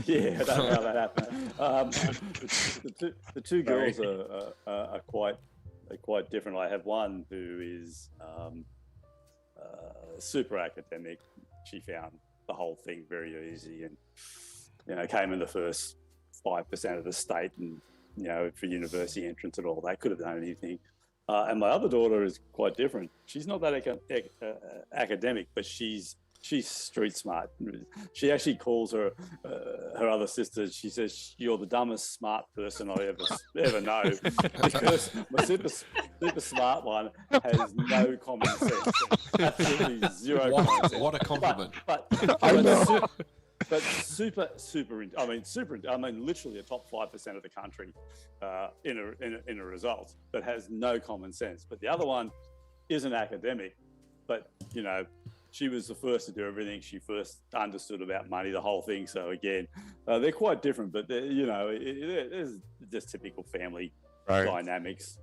yeah, I don't know how that happened. The two girls are quite different. I have one who is super academic. She found the whole thing very easy, and came in the first 5% of the state, and for university entrance and all that, could have done anything. And my other daughter is quite different. She's not that academic, but she's street smart. She actually calls her other sister. She says, "You're the dumbest smart person I ever know," because my super smart one has no common sense, absolutely zero common sense. What a compliment! But super. I mean, literally a top 5% of the country in a result, but has no common sense. But the other one isn't academic, but she was the first to do everything. She first understood about money, the whole thing. So again, they're quite different, but it's just typical family dynamics.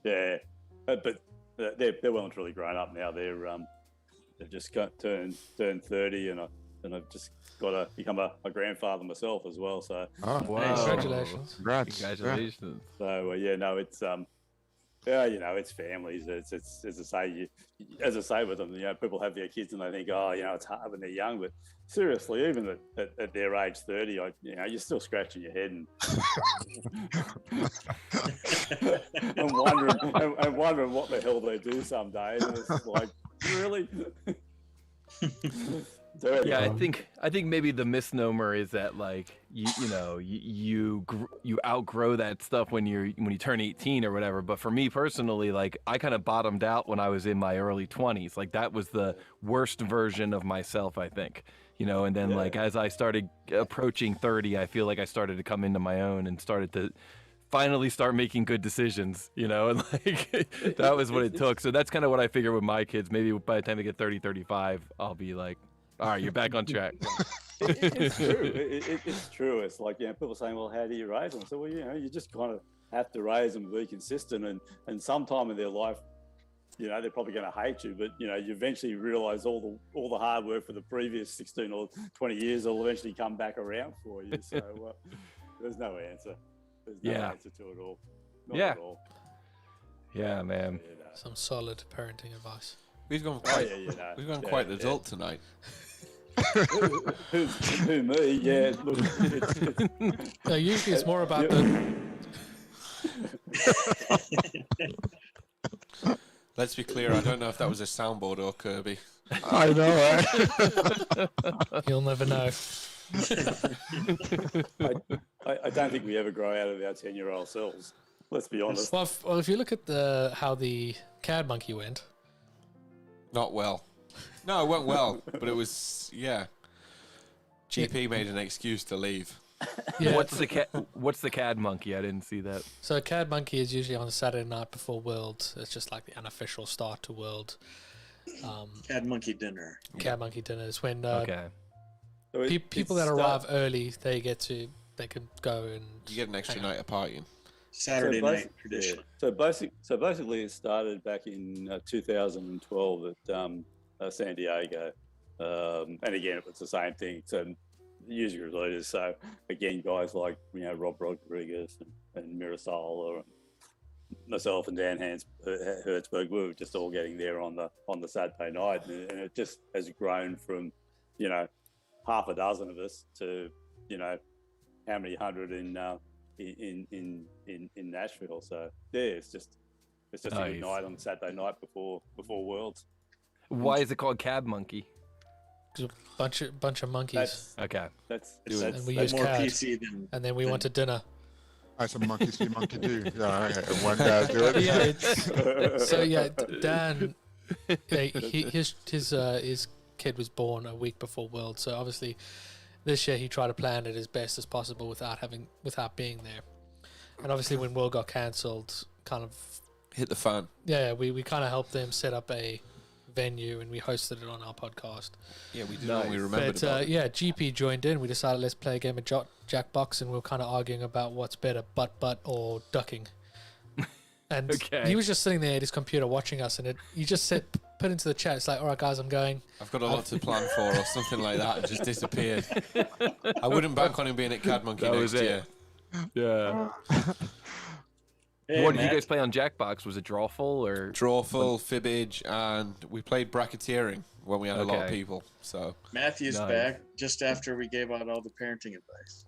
Yeah, but they're well and truly grown up now. They've just turned 30, and and I've just got to become a grandfather myself as well. So, wow! Congratulations! Congratulations! So no, it's yeah, it's families. It's as I say with them, people have their kids and they think, oh, it's hard when they're young, but seriously, even at their age 30, you're still scratching your head and and wondering what the hell they do some days. And it's like, really? Yeah, I think maybe the misnomer is that like you outgrow that stuff when you turn 18 or whatever. But for me personally, like I kind of bottomed out when I was in my early 20s. Like that was the worst version of myself, I think. And then like as I started approaching 30, I feel like I started to come into my own and started to finally start making good decisions, and like that was what it took. So that's kind of what I figure with my kids. Maybe by the time they get 30, 35, I'll be like, all right, you're back on track. It's true. It's true. It's like, people saying, well, how do you raise them? So, well, you just kind of have to raise them, be consistent, and sometime in their life, they're probably going to hate you, but you eventually realize all the hard work for the previous 16 or 20 years will eventually come back around for you. So there's no answer. There's no answer to it all. Not at all. Yeah, man. Some solid parenting advice. We've gone quite the adult tonight. Who me? Yeah. Look, no, usually it's more about the. Let's be clear. I don't know if that was a soundboard or Kirby. I know, right? You'll never know. I don't think we ever grow out of our 10-year-old selves. Let's be honest. Well, if you look at how the CAD monkey went. Not well. No, it went well, but it was GP made an excuse to leave. Yeah. What's the CAD monkey? I didn't see that. So CAD monkey is usually on a Saturday night before World. It's just like the unofficial start to World. CAD monkey dinner. CAD monkey dinner is when people that starts arrive early, they can go and you get an extra night of partying. Saturday night tradition. So basically, it started back in 2012 at San Diego, and again, it was the same thing. So user group leaders. So again, guys like Rob Rodriguez and Mirasola and myself and Dan Hertzberg, we were just all getting there on the Saturday night, and it just has grown from half a dozen of us to how many hundred in Nashville. So it's just nice. A good night on Saturday night before Worlds. Why is it called CAD monkey? A bunch of monkeys. That's and we use more CAD, PC than. And then we went to dinner. That's a monkey see, monkey do. Yeah, one guy do it. So Dan, his kid was born a week before World. So obviously, this year he tried to plan it as best as possible without being there. And obviously, when World got cancelled, kind of hit the fan. Yeah, we kind of helped them set up a venue and we hosted it on our podcast. Yeah, we did. We remembered. But GP joined in. We decided let's play a game of Jackbox, and we were kind of arguing about what's better, butt or ducking. And he was just sitting there at his computer watching us, and he just put into the chat. It's like, all right, guys, I'm going. I've got a lot to plan for, or something like that, and just disappeared. I wouldn't bank on him being at CAD Monkey next year. Yeah. Hey, what did Matt. you guys play on Jackbox? Was it Drawful or Drawful, Fibbage, and we played bracketeering when we had a lot of people. So Matthew's back just after we gave out all the parenting advice.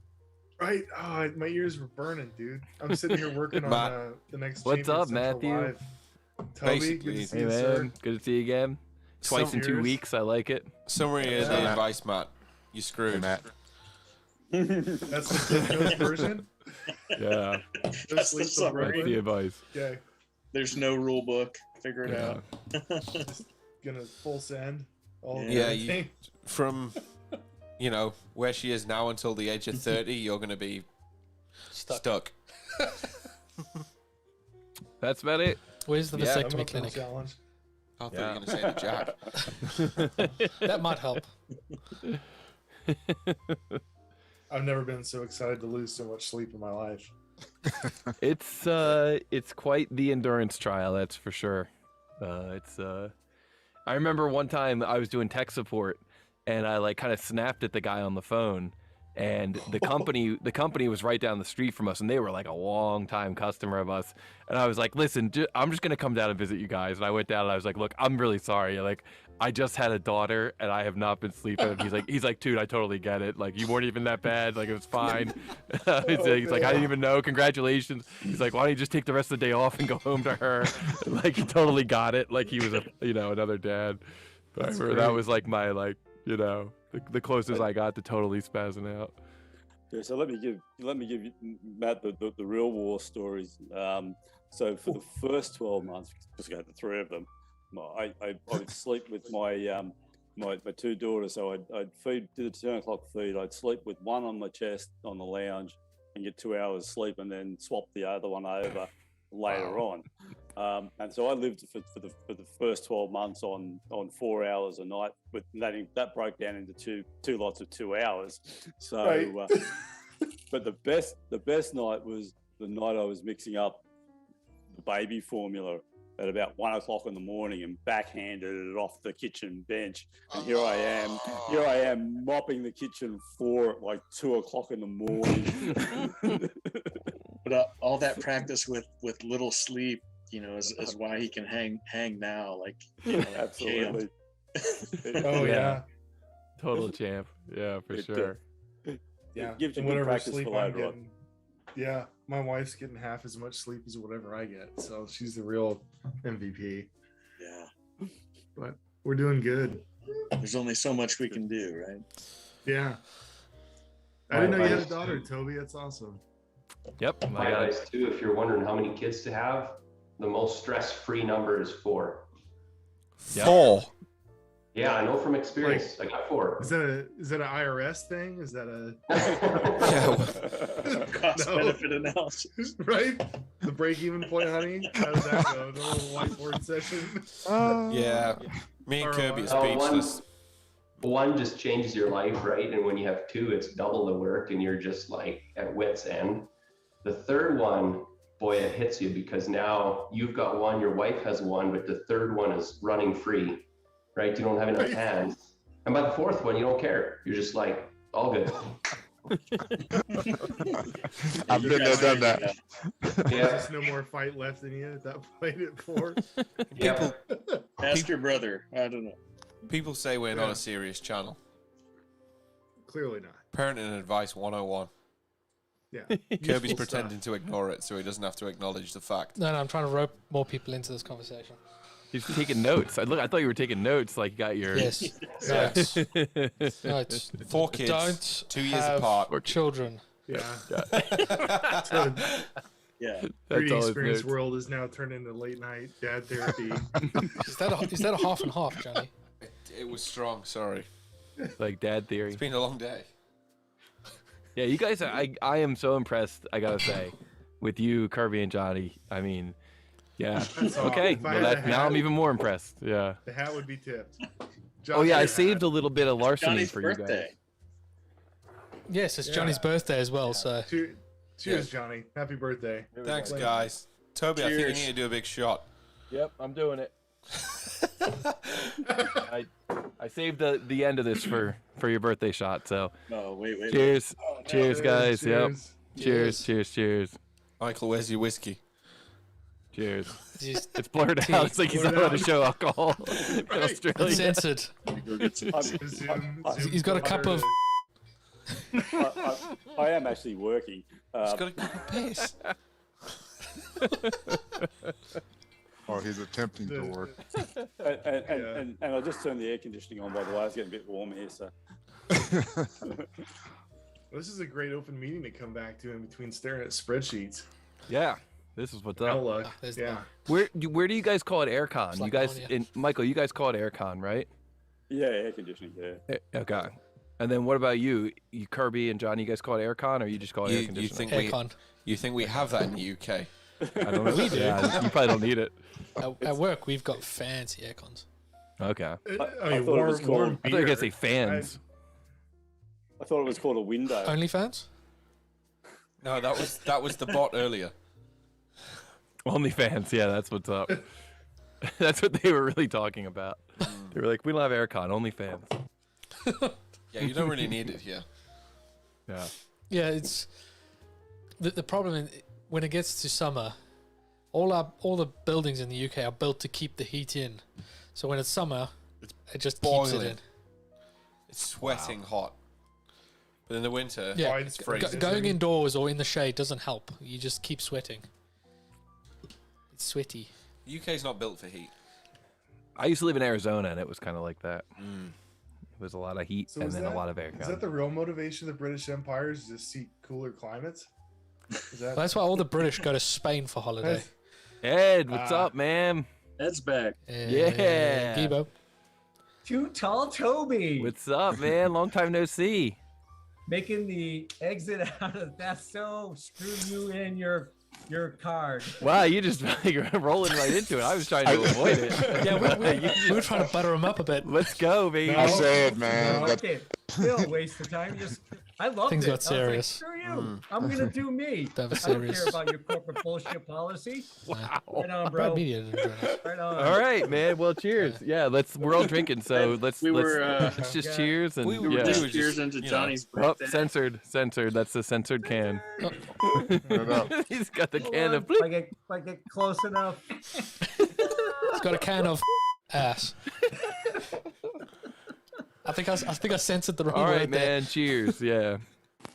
Right. Oh, my ears were burning, dude. I'm sitting here working on the next. What's up, Champion Central Matthew? Live. Toby, good to see Hey you, man, sir. good to see you again. Twice in 2 Years. weeks. I like it. Summary of the advice, Matt. You screwed. Matt. That's the version. Yeah. That's the summary. That's the advice. Okay. There's no rule book. Figure it out. Just gonna full send. All from where she is now until the age of 30, you're going to be stuck. That's about it. Where's the vasectomy clinic? Challenge. I thought you were going to say the Jack. That might help. I've never been so excited to lose so much sleep in my life. It's quite the endurance trial, that's for sure. I remember one time I was doing tech support, and I like kind of snapped at the guy on the phone. And the company was right down the street from us, and they were like a long time customer of us. And I was like, listen, I'm just gonna come down and visit you guys. And I went down and I was like, look, I'm really sorry. Like, I just had a daughter and I have not been sleeping. He's like, dude, I totally get it. Like, you weren't even that bad. Like, it was fine. He's like, I didn't even know. Congratulations. He's like, why don't you just take the rest of the day off and go home to her? Like, he totally got it. Like, he was another dad. But I remember that was like my the closest I got to totally spazzing out. Yeah, so let me give you, Matt, the real war stories. So for the first 12 months, just got the three of them, I would sleep with my my two daughters. So I'd feed, do the 10 o'clock feed. I'd sleep with one on my chest on the lounge and get 2 hours sleep, and then swap the other one over later on. And so I lived for the first 12 months on 4 hours a night, but that broke down into two lots of 2 hours. So, Right. But the best night was the night I was mixing up the baby formula at about 1 o'clock in the morning and backhanded it off the kitchen bench. And here I am mopping the kitchen floor at like 2 o'clock in the morning. But all that practice with little sleep, is why he can hang now. Like, Absolutely. Oh yeah. Total champ. Yeah, for sure. Yeah. Gives you And good whatever practice sleep for I'm later on. getting. Yeah, my wife's getting half as much sleep as whatever I get, so she's the real MVP. Yeah. But we're doing good. There's only so much we can do, right? Yeah. I My didn't know you had a advice- daughter, Toby. That's awesome. Yep. My advice too, if you're wondering how many kids to have, the most stress-free number is 4. Yep. 4. Yeah, I know from experience. I got 4. Is that an IRS thing? Is that a Cost No. benefit analysis. right? The break-even point, honey. How did that go? The little whiteboard session. Yeah. Me and Kirby are Oh, speechless. One just changes your life, right? And when you have 2, it's double the work and you're just like at wit's end. The third one, boy, it hits you because now you've got 1, your wife has 1, but the third one is running free, right? You don't have enough hands. And by the fourth one, you don't care. You're just like, all good. I've been there, done that. Yeah. There's no more fight left in you at that point at 4. Yeah. Ask your brother. I don't know. People say we're not a serious channel. Clearly not. Parenting advice 101. Yeah. Kirby's Useful pretending to ignore it so he doesn't have to acknowledge the fact. No, I'm trying to rope more people into this conversation. He's taking notes. I thought you were taking notes. Like, you got your Yes. Yeah. Notes. 4 kids, Don't 2 years have apart. children. Yeah. Yeah. 3D That's all his experience notes. world is now turned into late night dad therapy. Is that a half and half, Johnny? It was strong, sorry. like dad theory. It's been a long day. Yeah, you guys, I am so impressed, I gotta say, with you, Kirby and Johnny. I mean, yeah. That's all. Okay, If I well, had that, a now hat- I'm even more impressed. Yeah. The hat would be tipped. Oh yeah, I John's saved hat. a little bit of larceny Johnny's for you guys. birthday. Yes, it's Yeah. Johnny's birthday as well. So Cheers, Johnny. Happy birthday. Thanks, guys. Toby, I think you need to do a big shot. Yep, I'm doing it. I saved the end of this for your birthday shot. So No, wait. cheers, Oh, no. cheers, guys. Yep. Cheers. Cheers. Michael, where's your whiskey? Cheers. Just It's blurred tea. out. It's like he's not Blurred allowed to out. show alcohol in Australia. uncensored. Go get some. He's got a cup of. I am actually working. He's got a cup of piss. Or he's attempting to work. And I just turned the air conditioning on, by the way. It's getting a bit warm here, so. This is a great open meeting to come back to in between staring at spreadsheets. Yeah, this is what's up. Outlook. there's the Yeah. one. Where do you guys call it aircon? It's You like guys, ammonia. Michael, you guys call it aircon, right? Yeah, air conditioning, yeah. Okay. And then what about you, Kirby and Johnny? You guys call it aircon, or you just call it air You conditioning? think Aircon. you think we have that in the UK? I don't know. We do. Yeah, you probably don't need it. At work, we've got fancy aircons. Okay. I I mean, thought it warm, was called- warm I thought you beer. were gonna say fans. I thought it was called a window. OnlyFans? No, that was the bot earlier. Only fans. Yeah, that's what's up. That's what they were really talking about. They were like, we don't have aircon, only fans. Yeah, you don't really need it here. Yeah. Yeah, it's the problem when it gets to summer. All the buildings in the UK are built to keep the heat in, so when it's summer, it just keeps it in. It's sweating hot. But in the winter, Yeah, it's freezing. going indoors or in the shade doesn't help. You just keep sweating. It's sweaty. The UK's not built for heat. I used to live in Arizona, and it was kind of like that. It was a lot of heat So and is then that- a lot of air. Is that the real motivation of the British Empire? Is to seek cooler climates? Is that... Well, that's why all the British go to Spain for holiday. Ed, what's up, man? Ed's back. Yeah. Gibo. Too tall Toby. What's up, man? Long time no see. Making the exit out of that, so screw you in your card. Wow, you just like rolling right into it. I was trying to avoid it. Yeah, we were trying to butter him up a bit. Let's go, baby. I said, man. that- Okay, don't waste the time. I loved Things it. got I was like, serious. screw you. I'm gonna do me. That was I don't serious. care about your corporate bullshit policy. Wow. Right on, bro. Brad Media didn't join us. Right on. All right, man. Well, cheers. Yeah, we're all drinking, so let's just cheers and we were just cheers into Johnny's birthday. censored. That's the censored can. He's got the can of. If I get close enough. It's got a can of ass. I think I censored the wrong All right, word there. man. Cheers. Yeah.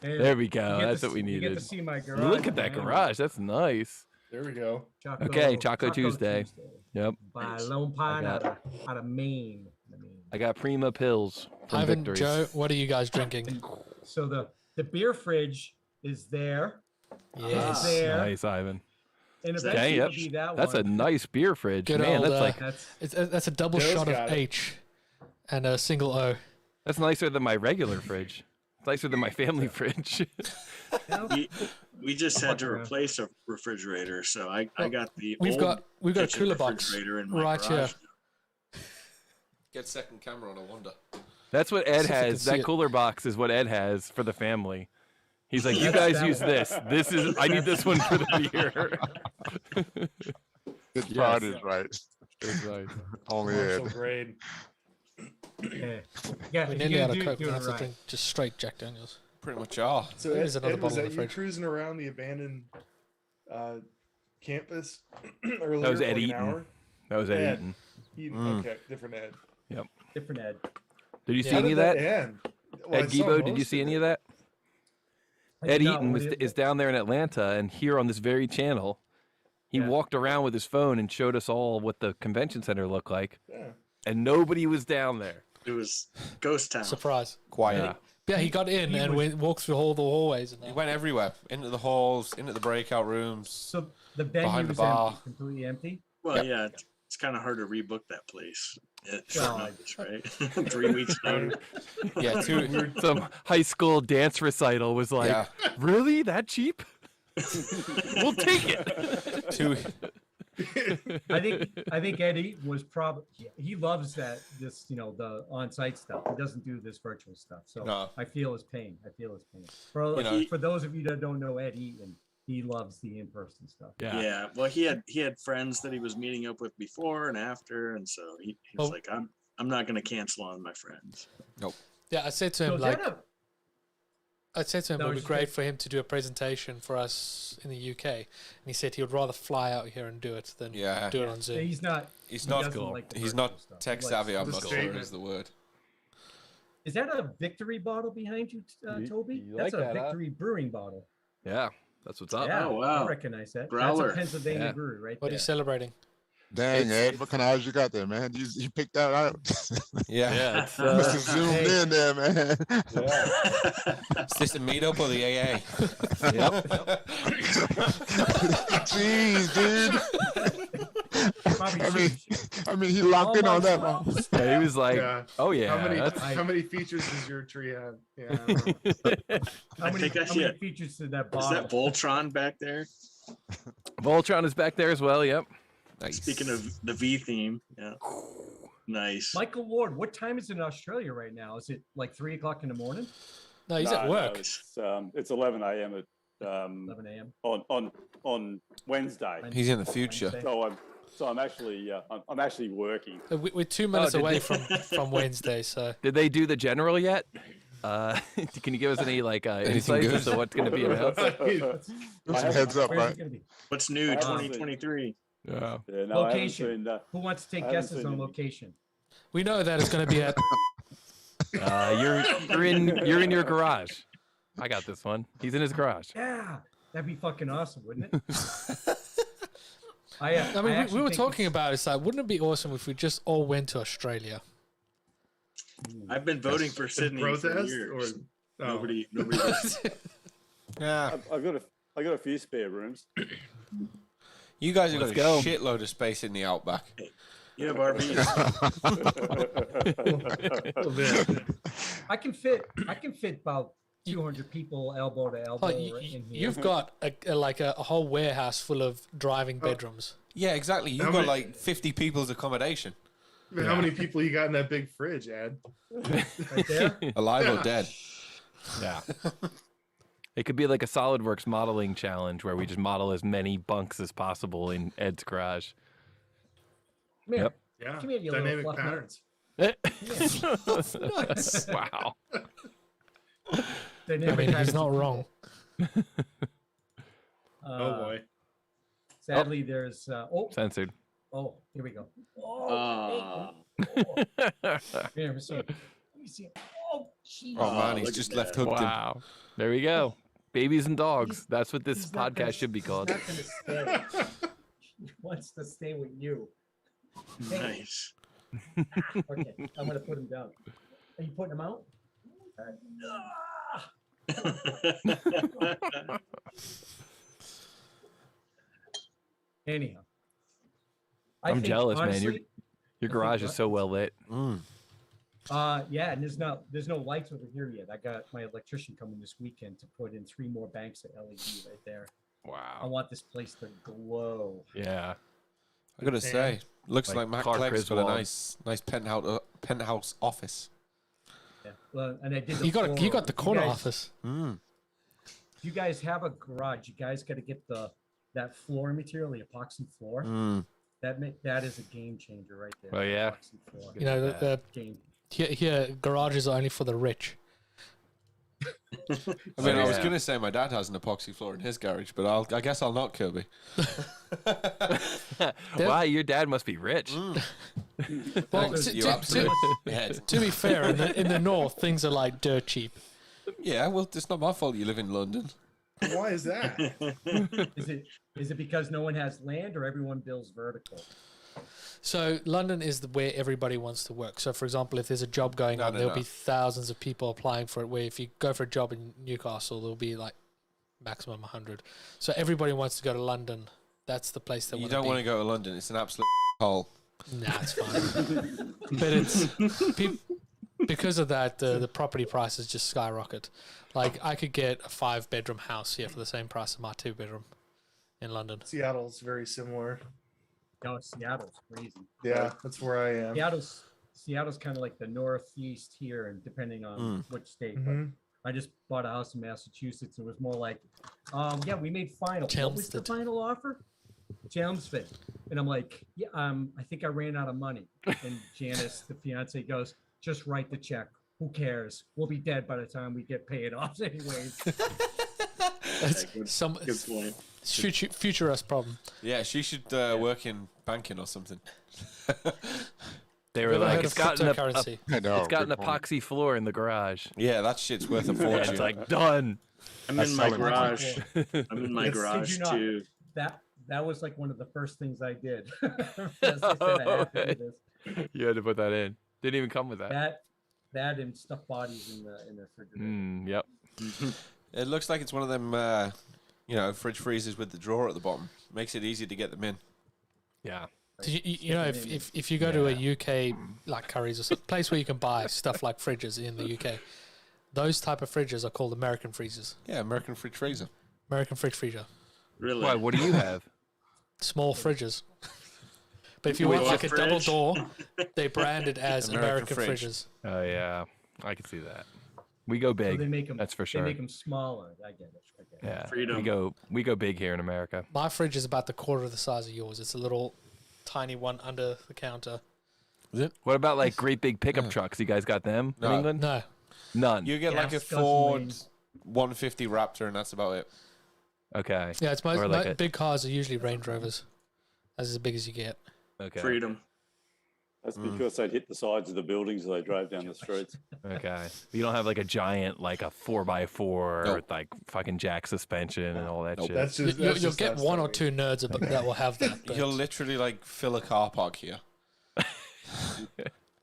Hey, There we go. you get That's to what we see- you needed. get to see my garage, Look at that man. garage. That's nice. There we go. Okay, Choco Tuesday. Yep. By Lone Pine I out got- of Maine. I got Prima pills from Ivan, Victories. Joe, what are you guys drinking? So the beer fridge is there. Yes. It's there. Nice, Ivan. And Okay, eventually yep. it'll be that That's one. a nice beer fridge, Good man. old, That's like that's a double Joe's shot got of it. H and a single O. that's nicer than my regular fridge. It's nicer than my family fridge. We just had to replace a refrigerator, so I got the We've old got a kitchen cooler box refrigerator in my right garage. here. Get second camera on, I wonder. That's what See Ed if you can has. see That it. cooler box is what Ed has for the family. He's like, you That's guys that use one. this. This is. I need this one for the beer. His Yes. part is right. That's right. Only Commercial Ed. grade. Yeah. Yeah, We're you nearly out of do- Coke. do We it have to right. drink just straight Jack Daniels. Pretty much are. So There Ed, is another Ed, was bottle in that the you fridge. cruising around the abandoned campus earlier? That was for Ed like an Eaton. hour? That was Ed Ed. Eaton. Eaton, Mm. Okay, different Ed. Yep. Different Ed. Did you see How any did of that? end? Well, Ed I saw Gibo, did you most see of any it. of that? I Ed did not. Eaton What did- is down there in Atlanta, and here on this very channel, he walked around with his phone and showed us all what the convention center looked like, Yeah. and nobody was down there. It was ghost town. Surprise. Quiet. Yeah, he got in and walked through all the hallways. And He went everywhere. Into the halls, into the breakout rooms. So the venue behind the was bar. empty, completely empty. Well, Yep. yeah, it's kind of hard to rebook that place. It's Well, notice, right? 3 weeks later. Yeah, Some high school dance recital was like, Yeah. really? That cheap? We'll take it. I think Eddie was probably he loves this the on-site stuff. He doesn't do this virtual stuff. So No. I feel his pain. For for those of you that don't know Ed Eaton, he loves the in-person stuff. Yeah. Well, he had friends that he was meeting up with before and after, and so he was like, I'm not going to cancel on my friends. Nope. Yeah, I said to him So is like, that I said to him No, it would be it's great just- for him to do a presentation for us in the UK, and he said he would rather fly out here and do it than do it on Zoom. He's not. He's he not doesn't cool. like the He's virtual not stuff. tech He savvy. likes I'm the not sure statement. is the word. Is that a victory bottle behind you, Toby? you That's like a that, huh? victory brewing bottle. Yeah, that's what's up. Yeah, Oh, wow. I recognize that. Growler. That's a Pennsylvania Yeah. brewery, right What are there. you celebrating? Dang, Ed, what kind of eyes you got there, man? You picked that out. Yeah. It's, Mr. Zoomed in there, man. Is this a meetup or the AA? Jeez, dude. I mean, he locked in on that one. Yeah, he was like, Yeah. oh yeah. How many features does your tree have? Yeah. How many, think I how see many it. features to that Is bottle? that Voltron back there? Voltron is back there as well. Yep. Nice. Speaking of the V theme, yeah. Nice. Michael Ward, what time is it in Australia right now? Is it like 3 o'clock in the morning? No, he's at No, work. it's 11 a.m. at 11 a.m. on Wednesday. He's in the future. So So I'm actually working. We're 2 minutes did away they- from Wednesday, so Did they do the general yet? Can you give us any insights as to what's going to be announced? Heads up, Where's right? it gonna be? What's new I haven't 2023? Yeah. Yeah, no, I haven't Location. seen, Who wants to take I haven't guesses seen on any. location? we know that it's going to be at. You're in your garage. I got this one. He's in his garage. Yeah, that'd be fucking awesome, wouldn't it? I mean, we actually were think talking it's- about it's like, wouldn't it be awesome if we just all went to Australia? I've been voting for Sydney for protest, years. or- Nobody. does. Yeah. I got a few spare rooms. You guys have got Let's a go. shitload of space in the outback. You have RVs. I can fit about 200 people elbow to elbow Like, in here. you've got a whole warehouse full of driving bedrooms. Yeah, exactly. You've How got many- like 50 people's accommodation. How many people you got in that big fridge, Ed? Right there. Alive or dead. Yeah. It could be like a SolidWorks modeling challenge where we just model as many bunks as possible in Ed's garage. Come here. Yep. Yeah. Come here, you little Dynamic fluff nut. patterns. Wow. I mean, he's not wrong. Oh boy. Sadly, there's Censored. Oh, here we go. Ah. Here, let me see. Let me see. Oh, jeez. Oh man, look he's at just that. left hooked him. Wow. There we go. Babies and dogs. That's what this He's not gonna- podcast should be called. He's not gonna stay. He wants to stay with you. Hey, Nice. okay, I'm gonna put him down. Are you putting him out? Anyhow, I'm think, jealous, man. honestly, Your garage is so well lit. yeah, and there's no lights over here yet. I got my electrician coming this weekend to put in 3 more banks of LED right there. I Wow. want this place to glow. Yeah. I gotta say, looks Like like Matt Clark Clegg's got a Griswold. nice penthouse office. Yeah. Well, and I did. You got floor. the If corner guys- office. If you guys have a garage, you guys got to get that floor material, the epoxy floor. That is a game changer right there. Oh, yeah. Epoxy floor. You know, the game. here garages are only for the rich. I mean, I was gonna say my dad has an epoxy floor in his garage, but I guess I'll not, Kirby. Wow, your dad must be rich. Well, Thanks, you absolute head. to be fair, in the north, things are like dirt cheap. Yeah, well, it's not my fault you live in London. Why is that? Is it because no one has land or everyone builds vertical? So London is where everybody wants to work. So, for example, if there's a job going on, there'll be thousands of people applying for it. Where if you go for a job in Newcastle, there'll be like maximum 100. So everybody wants to go to London. That's the place they You want don't to want to go to London. It's an absolute hole. Nah, it's fine. But it's because of that, the property prices just skyrocket. Like I could get a 5-bedroom house here for the same price as my 2-bedroom in London. Seattle's very similar. No, Seattle's crazy. Yeah, that's where I am. Seattle's kind of like the northeast here, and depending on which state. Mhm. But I just bought a house in Massachusetts. It was more like, yeah, we made final. What was the Chelmsford. final offer? Chelmsford. And I'm like, yeah, I think I ran out of money. And Janice, the fiance, goes, just write the check. Who cares? We'll be dead by the time we get paid off anyways. That's good point. Future us problem. Yeah, she should work in banking or something. They were Never like, heard it's of got an cryptocurrency. it's got an epoxy floor in the garage. Yeah, that shit's worth a And fortune. it's like done. I'm in my solid. garage. I'm in my Kid garage you not, too. That was like one of the first things I did. As I said, I have to do this. You had to put that in. Didn't even come with that. That and stuffed bodies in the refrigerator. Yep. It looks like it's one of them, fridge freezers with the drawer at the bottom. Makes it easy to get them in. Yeah. So you know, if you go to a UK like Curry's or some place where you can buy stuff like fridges in the UK, those type of fridges are called American freezers. Yeah, American fridge freezer. American fridge freezer. Really? Why? What do you have? Small fridges. But if you Wait, want like what a double fridge? door, they brand it as American American fridge. fridges. Oh yeah, I can see that. We go So big. they make them. That's for sure. They make them smaller. I get it. Yeah, Freedom. we go big here in America. My fridge is about the quarter of the size of yours. It's a little tiny one under the counter. Is it? What about like great big pickup trucks? You guys got them in No. England? No. None. You get like a Gas Ford guzzling. 150 Raptor, and that's about it. Okay. Yeah, it's most Or like a- big cars are usually Range Rovers. That's as big as you get. Okay. Freedom. That's because they'd hit the sides of the buildings as they drove down the streets. Okay. You don't have like a giant, like a 4x4 Nope. with like fucking jack suspension and all that Nope. shit. That's just You'll that's just get us, one though. or two nerds that will have that. But You'll literally like fill a car park here.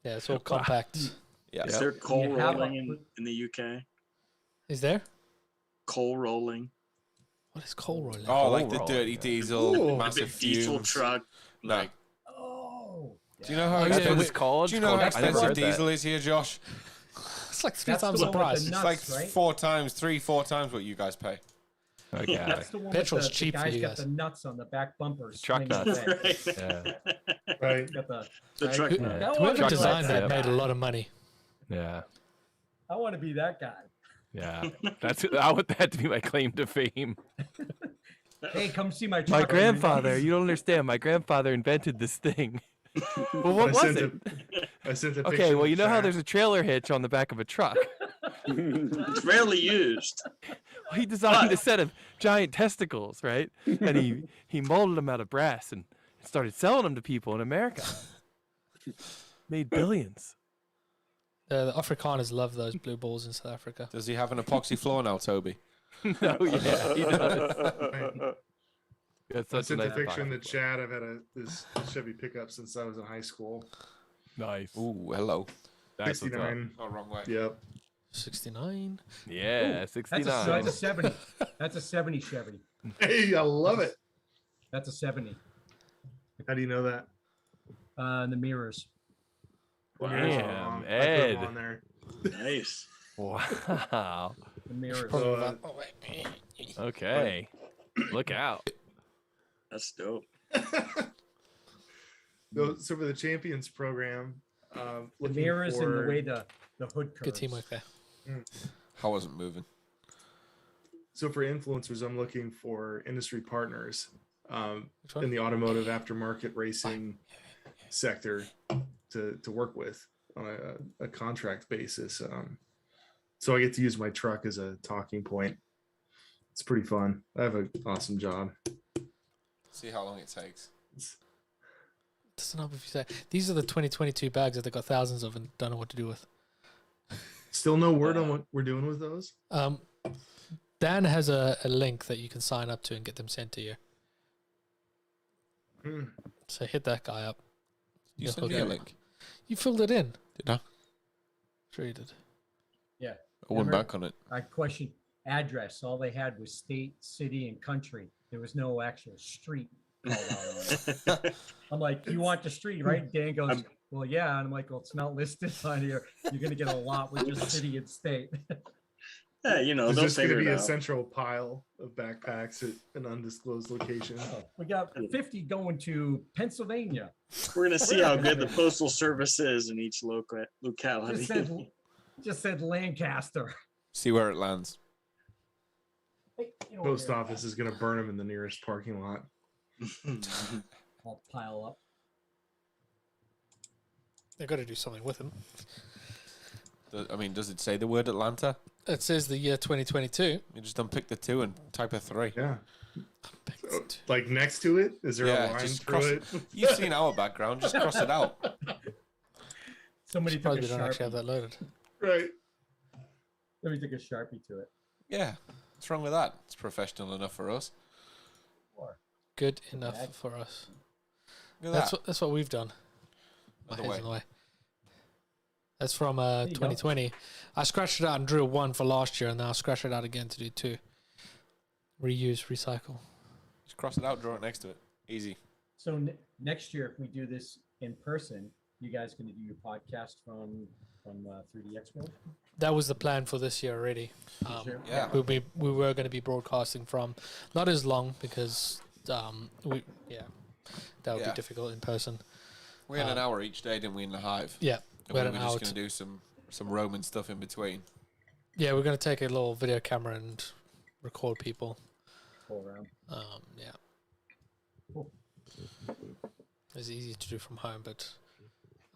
yeah, it's all compact. Yeah. Is there coal You have rolling in the UK? Is there? Coal rolling. What is coal rolling? Oh, like Coal the roller, dirty yeah. diesel, The massive big diesel fumes. truck. No. Like, Oh. Do you know how Oh, That's yeah, what we- it's called? Do you It's know how called- I never expensive heard that. diesel is here, Josh? It's like three That's the times the one with price. the It's nuts, like right? 4 times what you guys pay. Okay. That's the one Petrol's with the cheap for guy's you got guys. the nuts on the back bumper. Truck swinging nuts. away. right. Yeah. Right. Got The right? truck Who- nut. That Whoever one- designed that yeah. made a lot of money. Yeah. I want to be that guy. Yeah. I want that to be my claim to fame. Hey, come see my truck. My grandfather, you don't understand. My grandfather invented this thing. Well, what I was sent it? I sent a Okay, picture well, in you know how chat. there's a trailer hitch on the back of a truck. It's rarely used. Well, he designed a set of giant testicles, right? And he molded them out of brass and started selling them to people in America. Made billions. The Afrikaners love those blue balls in South Africa. Does he have an epoxy floor now, Toby? No, yeah, he does. That's I such a sent a nice picture in the pocket. chat. I've had this Chevy pickup since I was in high school. Nice. Ooh, hello. That's what's up. 69. Oh, wrong way. Yep. 69. Yeah, That's 69. that's a 70. That's a 70 Chevy. Hey, I love it. That's a 70. How do you know that? The mirrors. Damn, I put 'em Ed. on there. Nice. Wow. The mirrors. So, Okay. Look out. That's dope. so for the Champions program, The looking mirrors and the for- way the hood curves. Good teamwork there. I wasn't moving. So for influencers, I'm looking for industry partners Which one? in the automotive aftermarket racing sector to work with on a contract basis. So I get to use my truck as a talking point. It's pretty fun. I have an awesome job. See how long it takes. Doesn't help if you say these are the 2022 bags that they got thousands of and don't know what to do with. Still no word on what we're doing with those. Dan has a link that you can sign up to and get them sent to you. Hmm. So hit that guy up. You You'll sent me hook a it. link. You filled it in. Did I? Sure you did. Yeah. I went Remember, back on it. I questioned address. All they had was state, city, and country. There was no actual street called out on it. I'm like, you want the street, right? Dan goes, well, yeah. And I'm like, well, it's not listed on here. You're going to get a lot with just city and state. Yeah, you know, There's they'll just going to figure be it a out. central pile of backpacks at an undisclosed location. We got 50 going to Pennsylvania. We're gonna see how good the postal service is in each locality. Just said Lancaster. See where it lands. Hey, you know, Post office is going to burn them in the nearest parking lot. I'll pile up. They've got to do something with them. I mean, does it say the word Atlanta? It says the year 2022. You just unpick the 2 and type a 3. Yeah. So, like next to it, is there a line just through cross it? You've seen our background. Just cross it out. Somebody took Probably a don't actually have Sharpie. that loaded. Right. Somebody took a Sharpie to it. Yeah. What's wrong with that? It's professional enough for us. Good enough for us. Look at that. That's what we've done. My Other head's way. in the way. That's from you go. 2020. I scratched it out and drew 1 for last year, and now I'll scratch it out again to do 2. Reuse, recycle. Just cross it out, draw it next to it. Easy. So next year, if we do this in person, you guys going to do your podcast from 3D Expo? That was the plan for this year already. Yeah. We were going to be broadcasting from, not as long because that would Yeah. be difficult in person. We had an hour each day, didn't we, in the hive? Yeah, And we had we an were hour just going to do some Roman stuff in between. Yeah, we're going to take a little video camera and record people. Go around. Yeah. Cool. It's easy to do from home, but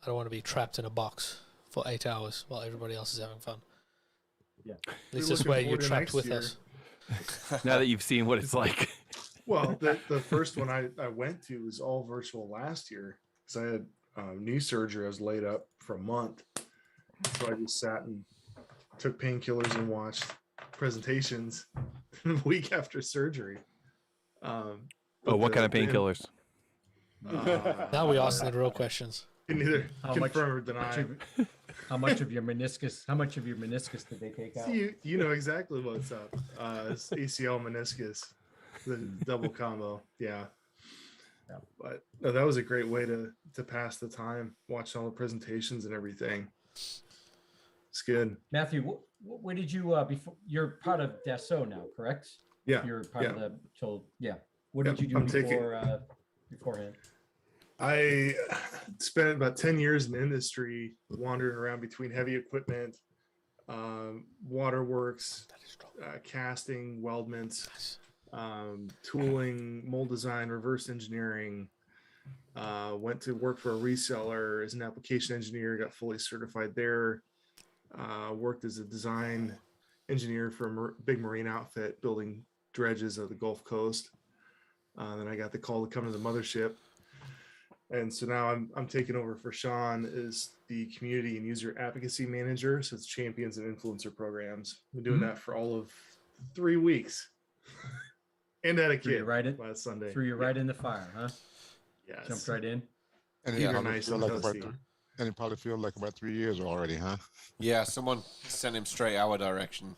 I don't want to be trapped in a box for 8 hours while everybody else is having fun. Yeah. At least this way you're trapped with year. us. Now that you've seen what it's like. Well, the first one I went to was all virtual last year because I had knee surgery. I was laid up for a month. So I just sat and took painkillers and watched presentations a week after surgery. What kind of painkillers? Now we asking the real questions. Can neither How confirm or much deny. How much of your meniscus? How much of your meniscus did they take out? See, you know exactly what's up. It's ACL meniscus, the double combo. Yeah. But no, that was a great way to pass the time, watching all the presentations and everything. It's good. Matthew, where did you before? You're part of Dassault now, correct? Yeah. You're part of yeah. the. Yeah. What did you do beforehand? I spent about 10 years in the industry, wandering around between heavy equipment, waterworks, casting, weldments, tooling, mold design, reverse engineering. Went to work for a reseller as an application engineer, got fully certified there. Worked as a design engineer for a big marine outfit building dredges of the Gulf Coast. Then I got the call to come to the mothership. And so now I'm taking over for Sean as the community and user advocacy manager. So it's champions and influencer programs. I've been doing that for all of 3 weeks. And had a kid last Sunday. Threw you right in the fire, huh? Yes. Jumped right in. And Eager, it nice, feel and like toasty. and it probably feels like about 3 years already, huh? Yeah, someone sent him straight our direction.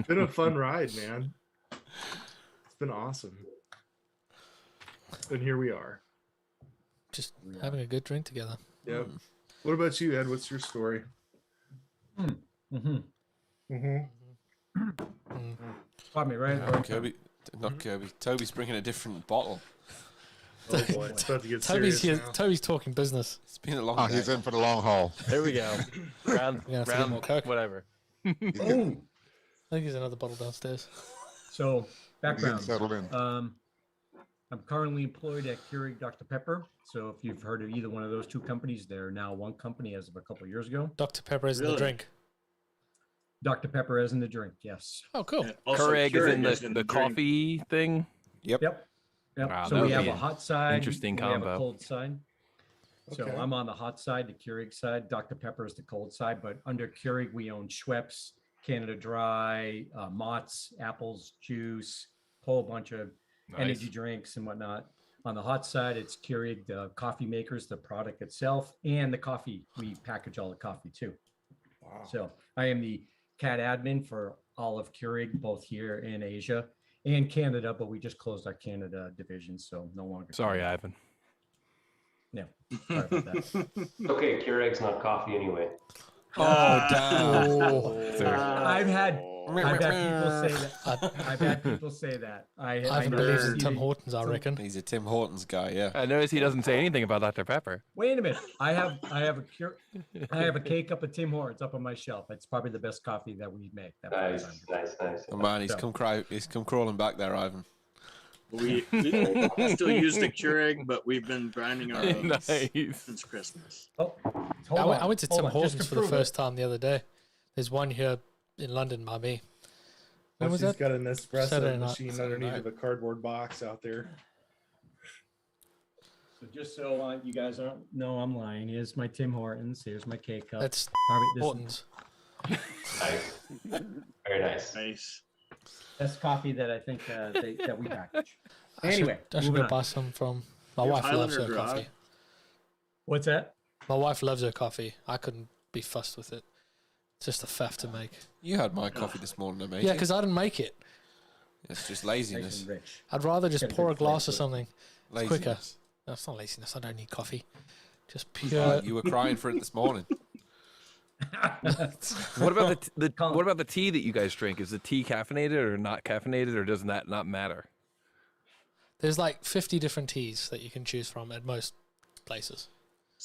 Been a fun ride, man. It's been awesome. And here we are. Just having a good drink together. Yep. What about you, Ed? What's your story? Caught me right. Kirby, not Kirby. Toby's bringing a different bottle. Oh boy, it's about to get Toby's serious here. now. Toby's talking business. It's been a long Oh, day. he's in for the long haul. There we go. Round, We're gonna have to get more Coke. whatever. Oh, I think there's another bottle downstairs. so background. Settled in. I'm currently employed at Keurig Dr. Pepper. So if you've heard of either one of those two companies, they're now one company as of a couple of years ago. Dr. Pepper is in the drink. Dr. Pepper is in the drink, yes. Oh, cool. Keurig is in the coffee thing. Yep. Wow, So that we would have be a hot side. interesting we have combo. a cold side. So Okay. I'm on the hot side, the Keurig side. Dr. Pepper is the cold side. But under Keurig, we own Schweppes, Canada Dry, Mott's, Apples Juice, whole bunch of energy drinks and whatnot. On the hot side, it's Keurig, the coffee makers, the product itself, and the coffee. We package all the coffee too. Wow. So I am the CAD admin for all of Keurig, both here in Asia and Canada, but we just closed our Canada division, so no longer. Sorry, Ivan. No, sorry about that. Okay, Keurig's not coffee anyway. Oh, damn. I've had people say that. I've had people say that. I believe in Tim Hortons, I reckon. He's a Tim Hortons guy, yeah. I noticed he doesn't say anything about Dr. Pepper. Wait a minute. I have a K-cup of Tim Hortons up on my shelf. It's probably the best coffee that we make. Nice. Oh man, he's come crawling back there, Ivan. We still use the Keurig, but we've been grinding our own since Christmas. Oh, I went to Tim Hortons for the first time the other day. There's one here in London by me. When was He's that? got an espresso Saturday night. machine underneath of a cardboard box out there. So just so you guys don't know I'm lying, here's my Tim Hortons. Here's my K-cup. That's Hortons. Nice. Very nice. Nice. Best coffee that I think that we package. I should Anyway, go moving on. buy some from my You have wife. Loves Highlander her Drive? coffee. What's that? My wife loves her coffee. I couldn't be fussed with it. It's just a faff to make. You had my coffee this morning, mate. Yeah, because I didn't make it. It's just laziness. I'd rather just Gotta pour a get glass or flavor. something. It's quicker. Laziness. No, it's not laziness. I don't need coffee. Just Oh, pure. you were crying for it this morning. What about what about the tea that you guys drink? Is the tea caffeinated or not caffeinated, or doesn't that not matter? There's like 50 different teas that you can choose from at most places.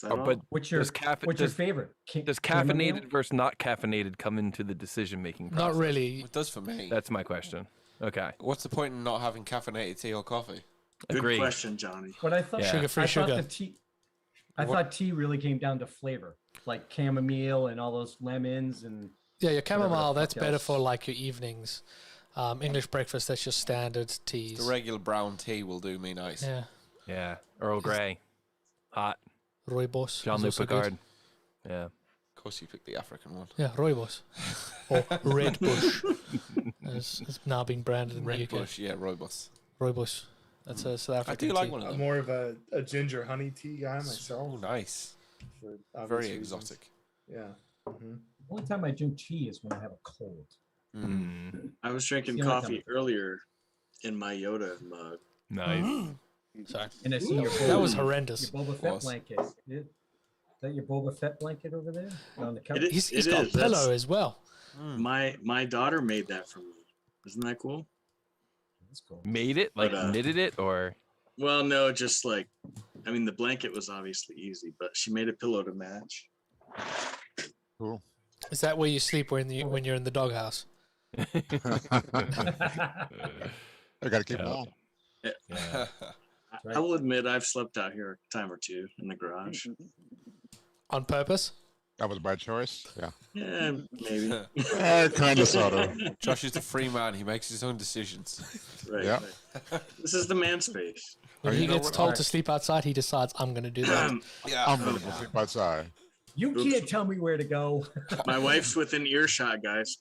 But What's your does your favorite? Does caffeinated versus not caffeinated come into the decision making process? Not really. It does for me. That's my question. Okay. What's the point in not having caffeinated tea or coffee? Good Agree. question, Johnny. But I thought Sugar-free I thought sugar. the tea. I thought tea really came down to flavor, like chamomile and all those lemons and. Yeah, your whatever the chamomile, fuck that's better else. for like your evenings. English breakfast, that's your standard teas. The regular brown tea will do me nice. Yeah. Yeah. Earl Grey. Hot. Rooibos. Jean-Luc is also good. Picard. Yeah. Of course, you picked the African one. Yeah, rooibos. Or Red Bush. It's now being branded in the Red UK. Bush, yeah, rooibos. Rooibos. That's a South I African do like tea. one of I'm them. more of a ginger honey tea guy myself. Oh, nice. for obvious Very reasons. exotic. Yeah. Mhm. The only time I drink tea is when I have a cold. I was drinking The only time coffee earlier in my Yoda mug. Nice. Sorry. And I see your That was Boba- horrendous. Your Boba Fett blanket. Is that your Boba Fett blanket over there on the couch? He's got a pillow as well. My daughter made that for me. Isn't that cool? That's cool. Made it? Like But, knitted it or? Well, no, just like, I mean, the blanket was obviously easy, but she made a pillow to match. Cool. Is that where you sleep when you're in the doghouse? I got to keep Yeah. warm. Yeah. I will admit I've slept out here a time or two in the garage. On purpose? That was by choice. Yeah. Yeah, maybe. Kind of, sort of. Josh is the free man. He makes his own decisions. Right. Yeah. right. This is the man space. When he gets told to sleep outside, he decides, I'm going to do that. Yeah. I'm going to go sleep outside. You can't tell me where to go. My wife's within earshot, guys.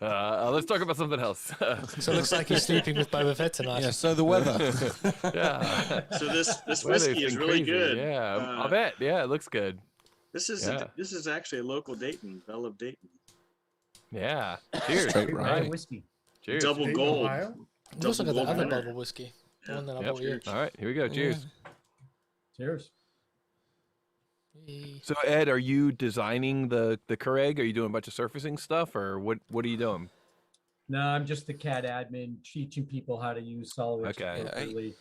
Yeah. Let's talk about something else. So it looks like you're sleeping with Boba Fett tonight. Yeah, so the weather. Yeah. So this Weather's whiskey is been really crazy. good. Yeah, I bet. Yeah, it looks good. This is Yeah. this is actually a local Dayton, Belle of Dayton. Yeah. Cheers. Straight Right. right. Whiskey. Cheers. Double Dayton, gold. Ohio? You also got Double the other gold winner. bubble whiskey. The Yeah. one that I Yep. bought you. All right, here we go. Cheers. Cheers. So Ed, are you designing the Keurig? Are you doing a bunch of surfacing stuff, or what are you doing? No, I'm just the CAD admin, teaching people how to use SolidWorks Okay. appropriately.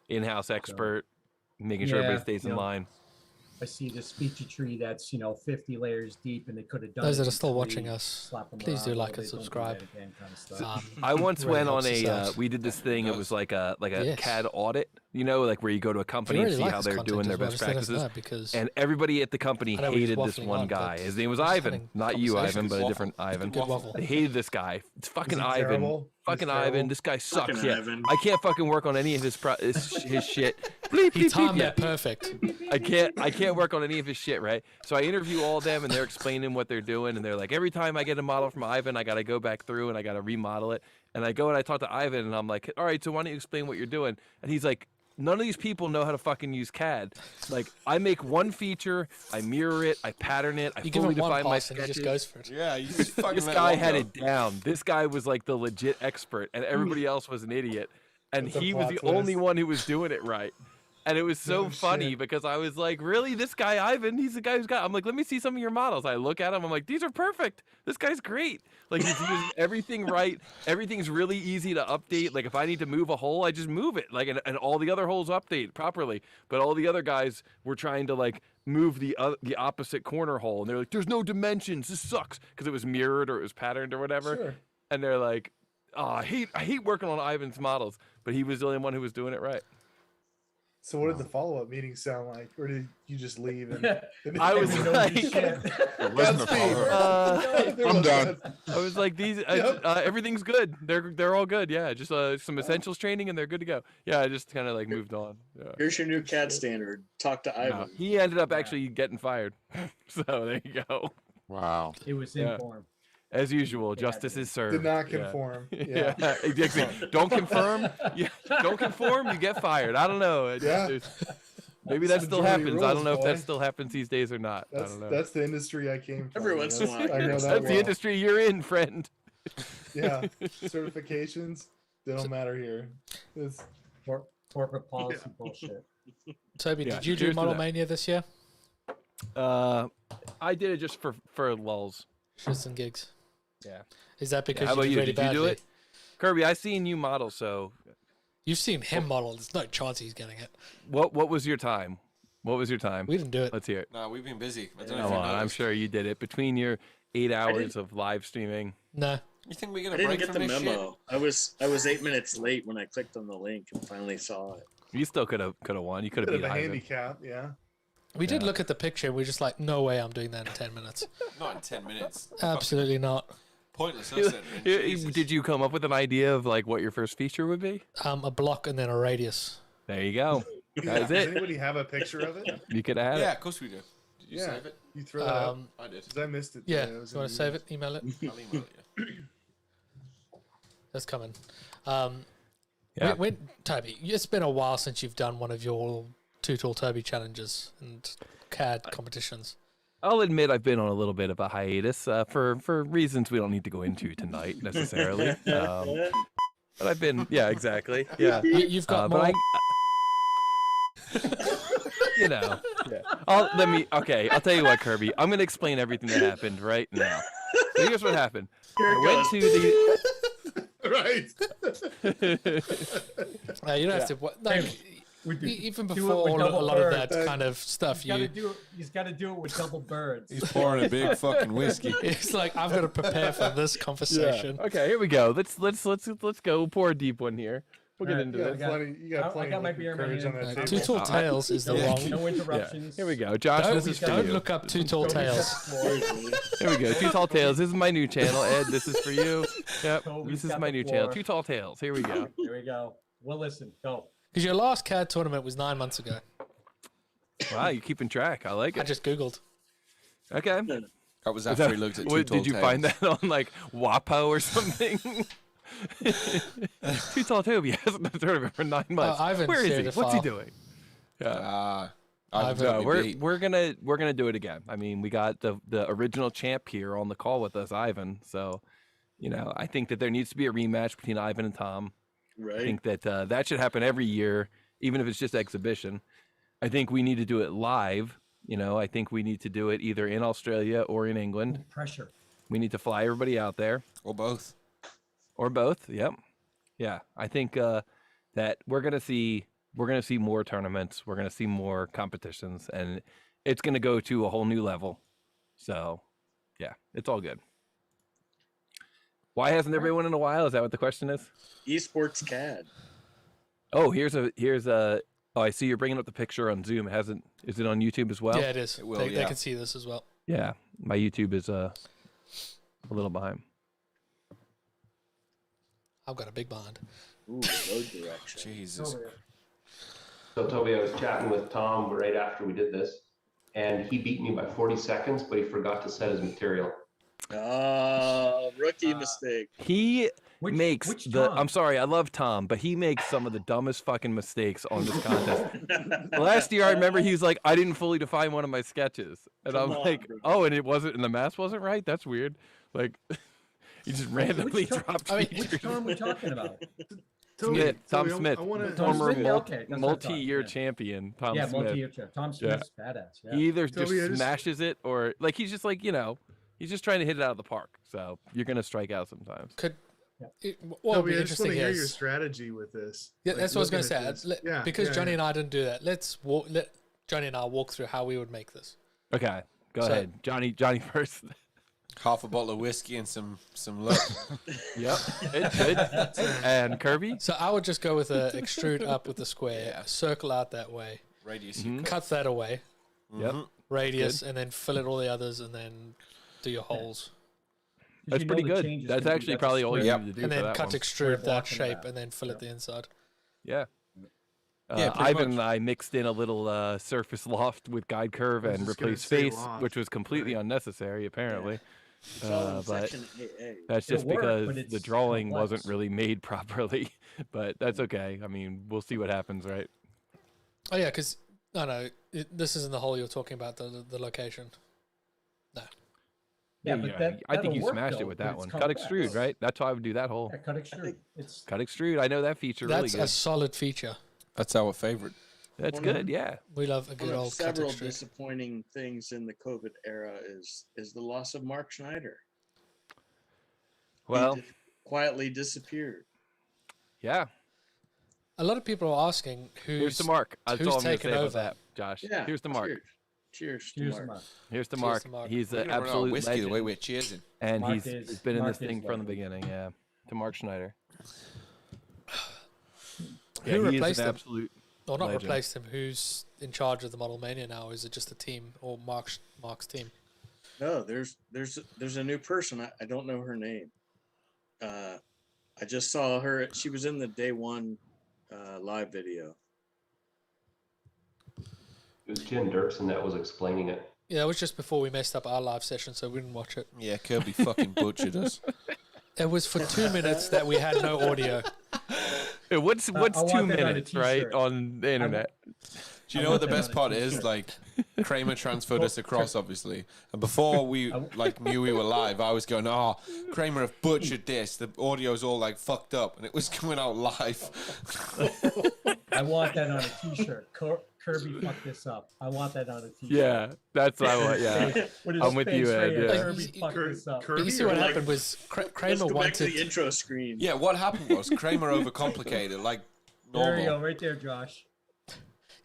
In-house expert, making sure everybody stays in line. I see the speechy tree that's 50 layers deep, and they could have done. Those it that are in still 3, watching us, slap 'em please do around a like little and bit, don't do subscribe. that again kind of stuff. I once really went on helps us out. we did this thing. It was like a Yes. CAD audit, like where you go to a company and really see like how this they're content doing their as well, best just let us practices. know, because And everybody at the company I know we're just hated this waffling one on, guy. but His name was we're just Ivan, having not you, Ivan, conversations. but a different Ivan. Good waffle. They hated this guy. It's fucking he Ivan. terrible? Fucking He's Ivan. terrible? This guy sucks. Fucking Yeah, Ivan. I can't fucking work on any of his his shit. Bleep, He bleep, bleep, timed yeah. that perfect. I can't work on any of his shit, right? So I interview all of them and they're explaining what they're doing, and they're like, every time I get a model from Ivan, I gotta go back through and I gotta remodel it. And I go and I talk to Ivan and I'm like, all right, so why don't you explain what you're doing? And he's like, none of these people know how to fucking use CAD. Like, I make one feature, I mirror it, I pattern it, I You give fully him one define my pass and he sketches. just goes for it. Yeah, you just fucking This let guy one had go. it down. This guy was like the legit expert, and everybody else was an idiot. And That's a he was plot the only twist. one who was doing it right. And it was so Oh, funny shit. because I was like, really? This guy, Ivan, he's the guy who's got. I'm like, let me see some of your models. I look at him. I'm like, these are perfect. This guy's great. Like, he's using everything right. Everything's really easy to update. Like, if I need to move a hole, I just move it. Like, and all the other holes update properly. But all the other guys were trying to, like, move the opposite corner hole. And they're like, there's no dimensions. This sucks. Because it was mirrored or it was patterned or whatever. Sure. And they're like, oh, I hate working on Ivan's models. But he was the only one who was doing it right. So what did the follow-up meeting sound like? Or did you just leave? And I was like, It wasn't a follow-up. I'm I'm done. I was like, these, everything's good. They're all good. Yeah, just some essentials training and they're good to go. Yeah, I just kind of like moved on. Yeah. Here's your new CAD standard. Talk to No, Ivan. he ended up actually getting fired. So there you go. Wow. It was Yeah. informed. As usual, justice is served. Did not Yeah. conform. Yeah, Yeah. exactly. Don't confirm. Don't conform. You get fired. I don't know. Yeah. Maybe that still Majority happens. I don't rules, know if that boy. still happens these days or not. I That's don't know. that's the industry I came from. Every once in a That's- while, I know yes. that That's the well. industry you're in, friend. Yeah. Certifications, they don't matter here. It's, Corporate policy bullshit. Toby, Yeah, did you do cheers to Model that. Mania this year? I did it just for lulls. Shits and gigs. Yeah. Is that because How you about did you? really Did you do badly? it? Kirby, I seen you model, so You've seen him model. There's no chance he's getting it. what was your time? What was your time? We didn't do it. Let's hear it. No, we've been busy. I don't know if Come you on, I'm noticed. sure you did it between your 8 hours of live streaming. No, You think we get I a didn't break get from the this shit? memo. I was 8 minutes late when I clicked on the link and finally saw it. You still could have won. You could have Bit beat of a Ivan. handicap, yeah. We did look at the picture. And we're just like, no way, I'm doing that in 10 minutes. Not in 10 minutes. Absolutely not. Pointless. Jesus. Did you come up with an idea of like what your first feature would be? A block and then a radius. There you go. That's Does it. anybody have a picture of it? You could add Yeah, it. of course we do. Did you Yeah. save it? You throw that up? I did. 'Cause I missed it. Yeah. today. I You was want in to save meetings. it? Email it? I'll email it. That's coming. Yeah. Toby, it's been a while since you've done one of your Too Tall Toby challenges and CAD competitions. I'll admit I've been on a little bit of a hiatus for reasons we don't need to go into tonight necessarily. But I've been, yeah, exactly. Yeah. You've got more. But you know. Yeah. I'll tell you what, Kirby. I'm going to explain everything that happened right now. So here's what happened. I went to the... Right. You don't have to. Even before it with a double lot of birds. that kind of stuff, He's got to do it with double birds. He's pouring a big fucking whiskey. It's like I've got to prepare for this conversation. Yeah. Okay, here we go. Let's go pour a deep one here. We'll get into this. You got plenty I got my of beer in my courage on hand. that Too table. Tall Tales is the wrong. No interruptions. Here we go. Josh, this is for Don't you. look up Too Tall Tales. Here we go. Too Tall Tales. This is my new channel. Ed, this is for you. Yep. Toby's This is got my the new floor. channel. Too Tall Tales. Here we go. Here we go. We'll listen. Go. Because your last CAD tournament was 9 months ago. Wow, you're keeping track. I like it. I just Googled. Okay. That was after he looked at Too Tall Did you find Tales. that on like WAPO or something? Too Tall Toby hasn't been tournament for 9 months. Ivan Where is shared he? a What's he file. doing? Yeah. Ivan we're gonna do it again. I mean, we got the original champ here on the call with us, Ivan. So, I think that there needs to be a rematch between Ivan and Tom. Right. I think that that should happen every year, even if it's just exhibition. I think we need to do it live. I think we need to do it either in Australia or in England. Pressure. We need to fly everybody out there. Or both. Or both. Yep. Yeah. I think that we're gonna see more tournaments. We're gonna see more competitions, and it's gonna go to a whole new level. So, yeah, it's all good. Why hasn't there been one in a while? Is that what the question is? Esports CAD. Oh, here's a. Oh, I see you're bringing up the picture on Zoom. Is it on YouTube as well? Yeah, it is. It will, They yeah. can see this as well. Yeah, my YouTube is a little behind. I've got a big behind. Ooh, road direction. Jesus. So Toby, I was chatting with Tom right after we did this, and he beat me by 40 seconds, but he forgot to set his material. Rookie mistake. He makes which the. Tom? I'm sorry, I love Tom, but he makes some of the dumbest fucking mistakes on this contest. Last year, I remember he was like, "I didn't fully define one of my sketches," and Come I'm on, like, bro. "Oh, and it wasn't, and the math wasn't right. That's weird." Like, he just randomly dropped features. Which Tom are we talking about? Smith, Tom Toby, Smith, I wanna- Tom former Smith? Okay, that's what I thought, multi-year yeah. champion. Tom Yeah, Smith. multi-year champ. Tom Smith's badass. Yeah. He either Toby, I just just- smashes it, or like he's just like he's just trying to hit it out of the park. So you're gonna strike out sometimes. What would Toby, be I just want interesting to hear your is strategy with this. yeah, Like, that's what I was going to looking say. at this. Because yeah, Johnny yeah. and I didn't do that. Let Johnny and I walk through how we would make this. Okay, go So- ahead, Johnny first. Half a bottle of whiskey and some luck. Yep, it's good. And Kirby? So I would just go with a extrude up with the square, circle out that way, Radius. cut that away, Yep. radius, and then fill it all the others, and then do your holes. That's pretty good. That's actually probably all you need to do And for then that cut one. extrude that shape, and then fill it the inside. Yeah. Yeah, pretty Ivan much. and I mixed in a little surface loft with guide curve and just gonna replaced say face, loft, which was completely unnecessary apparently. It's all in But section AA. that's just It'll work, because but the it's drawing complex. wasn't really made properly. But that's okay. I mean, we'll see what happens, right? Oh yeah, because this isn't the hole you're talking about. The location. No. Yeah, but that, I think that'll you work, smashed though, it with but that it's one. Cut complex. extrude, right? That's how I would do that hole. Yeah, cut extrude. It's Cut extrude. I know that feature really That's good. a solid feature. That's our favorite. That's One good. of- Yeah. We love a One good of old cut several extrude. disappointing things in the COVID era is the loss of Mark Schneider. He Well, just quietly disappeared. yeah. A lot of people are asking Here's who's the mark. That's who's all I'm going to taken say about over. that, Josh. Yeah, Here's the mark. huge. Cheers. Cheers, Mark. Mark. Here's to Cheers Mark. to Mark. He's We're an gonna run out of absolute whiskey legend. the way we're cheersing. And Mark he's been in Mark this thing is from the legend. beginning. Yeah, to Mark Schneider. Who he is replaced an him? absolute Or not legend. replaced him? Who's in charge of the Model Mania now? Is it just a team or Mark's team? No, there's a new person. I don't know her name. I just saw her. She was in the day one live video. It was Jen Dirksen that was explaining it. Yeah, it was just before we messed up our live session, so we didn't watch it. Yeah, Kirby fucking butchered us. It was for 2 minutes that we had no audio. Hey, what's I want 2 that on a minutes, right, t-shirt. on the internet? Do you know what the best part is? Like, Kramer transferred us across, obviously, and before we knew we were live, I was going, "Oh, Kramer have butchered this. The audio's all like fucked up," and it was coming out live. I want that on a t-shirt. Kirby fucked this up. I want that on a t-shirt. Yeah, that's what I want. Yeah, I'm with you, Ed. Yeah. Kirby fucked this up. But you see what happened was Kramer Let's go back to wanted. the intro screen. Yeah, what happened was Kramer overcomplicated, like There you go, normal. right there, Josh.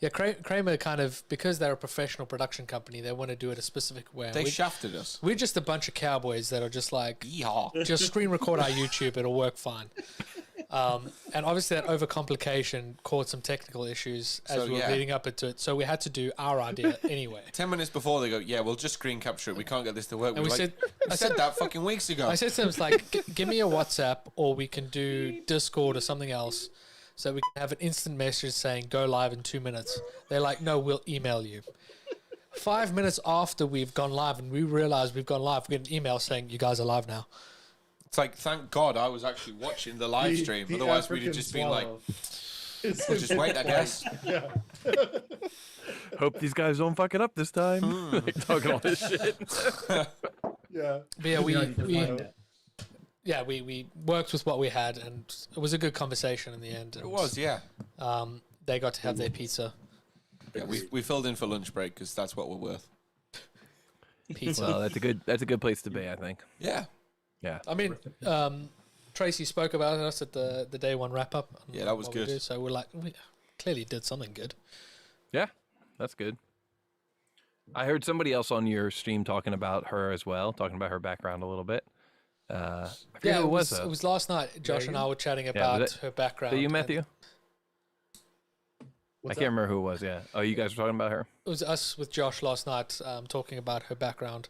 Yeah, Kramer kind of, because they're a professional production company, they want to do it a specific way. They shafted us. We're just a bunch of cowboys that are just like, Yeehaw. just screen record our YouTube, it'll work fine. And obviously that overcomplication caused some technical issues as So, we were yeah. leading up into it. So we had to do our idea anyway. 10 minutes before they go, "Yeah, we'll just screen capture it. We can't get this to work." And We we were like, said- I said that fucking weeks ago. I said to them, it's like, give me a WhatsApp or we can do Discord or something else so we can have an instant message saying go live in 2 minutes. They're like, no, we'll email you. 5 minutes after we've gone live and we realize we've gone live, we get an email saying you guys are live now. It's like, thank God I was actually watching the live stream. Otherwise, we'd have just been like, we'll just wait, I guess. Yeah. Hope these guys don't fuck it up this time. Like, talking all this shit. Yeah. But yeah, We already defined that. we worked with what we had and it was a good conversation in the end. It was, yeah. They got to have their pizza. Yeah, we filled in for lunch break because that's what we're worth. Pizza. Well, that's a good place to be, I think. Yeah. Yeah. I mean, Tracy spoke about us at the day one wrap up. Yeah, that was what we good. do, so we're like, we clearly did something good. Yeah, that's good. I heard somebody else on your stream talking about her as well, talking about her background a little bit. I forget who it was, though. It was last night. Josh and I were chatting about her background. Is that you, and Matthew? I can't remember who it was, yeah. Oh, you guys were talking about her? It was us with Josh last night talking about her background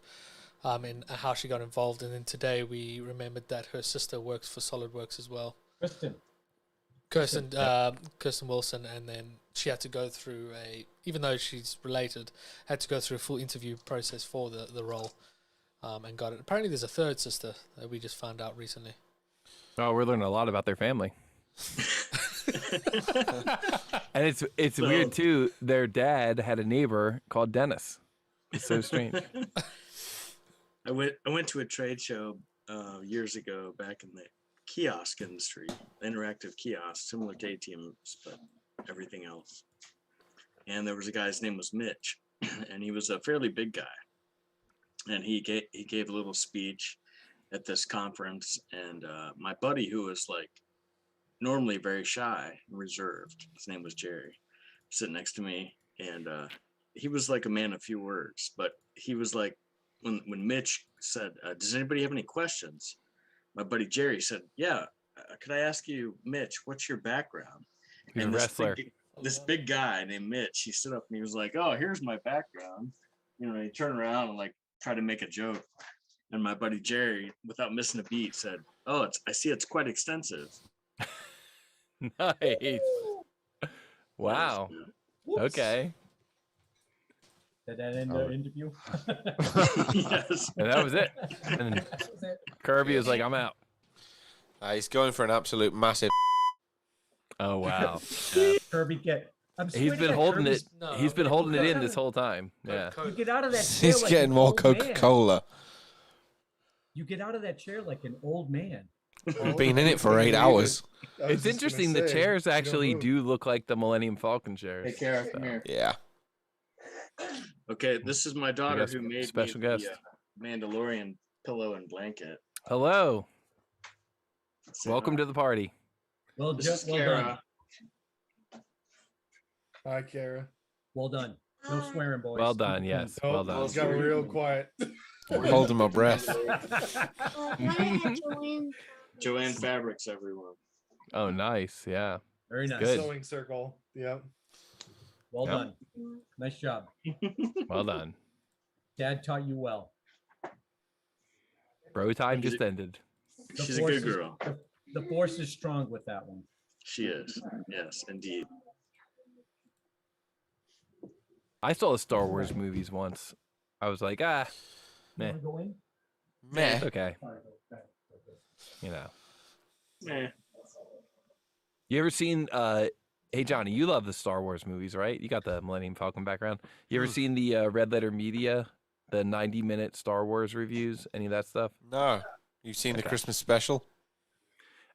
and how she got involved. And then today we remembered that her sister works for SolidWorks as well. Kirsten Wilson, and then she had to go through even though she's related, had to go through a full interview process for the role and got it. Apparently there's a third sister that we just found out recently. Oh, we're learning a lot about their family. And it's weird, too. Their dad had a neighbor called Dennis. It's so strange. I went to a trade show years ago back in the kiosk industry, interactive kiosk, similar to ATMs, but everything else. And there was a guy, his name was Mitch, and he was a fairly big guy. And he gave a little speech at this conference, and my buddy, who was like normally very shy and reserved, his name was Jerry, sitting next to me, and he was like a man of few words, but he was like, when Mitch said, does anybody have any questions? My buddy Jerry said, yeah, could I ask you, Mitch, what's your background? He's and a wrestler. This big guy named Mitch, he stood up and he was like, oh, here's my background. You know, he turned around and like tried to make a joke. And my buddy Jerry, without missing a beat, said, oh, I see it's quite extensive. Nice. Wow. Okay. Did that end the interview? Yes. And that was it. And then Kirby was like, I'm out. He's going for an absolute massive. Oh, wow. Kirby, He's been holding it. He's been holding it in this whole time. Yeah. You get out of that chair He's like getting an more old man. Coca-Cola. You get out of that chair like an old man. We've been in it for 8 hours. It's interesting. The chairs actually do look like the Millennium Falcon chairs. Hey, Kara, come here. Yeah. Okay, this is my daughter got who made special me guest. the Mandalorian pillow and blanket. Hello. So, Welcome to the party. This is Kara. Hi, Kara. Well done. No swearing, boys. Well done. Yes. Oh, Well done. it's got real quiet. We're holding my breath. Joanne Fabrics, everyone. Oh, nice. Yeah. Very nice. Good. Sewing circle. Yep. Well Yep. done. Nice job. Well done. Dad taught you well. Bro time just ended. The She's a force good is- girl. The force is strong with that one. She is. Yes, indeed. I saw the Star Wars movies once. I was like, meh. Wanna go in? Meh. It's okay. You know. Eh. You ever seen hey Johnny, you love the Star Wars movies, right? You got the Millennium Falcon background. You ever seen the Red Letter Media, the 90-minute Star Wars reviews, any of that stuff? No. You've seen the Christmas special?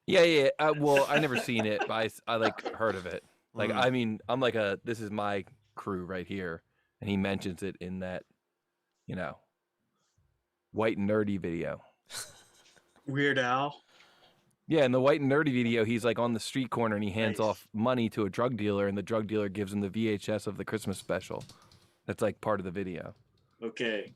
Yeah. Well, I never seen it, but I like heard of it. Like, Mm. I mean, I'm like this is my crew right here, and he mentions it in that, white and nerdy video. Weird Al. Yeah, in the white and nerdy video, he's like on the street corner and he hands off money to a drug dealer, and the drug dealer gives him the VHS of the Christmas special. That's like part of the video. Okay.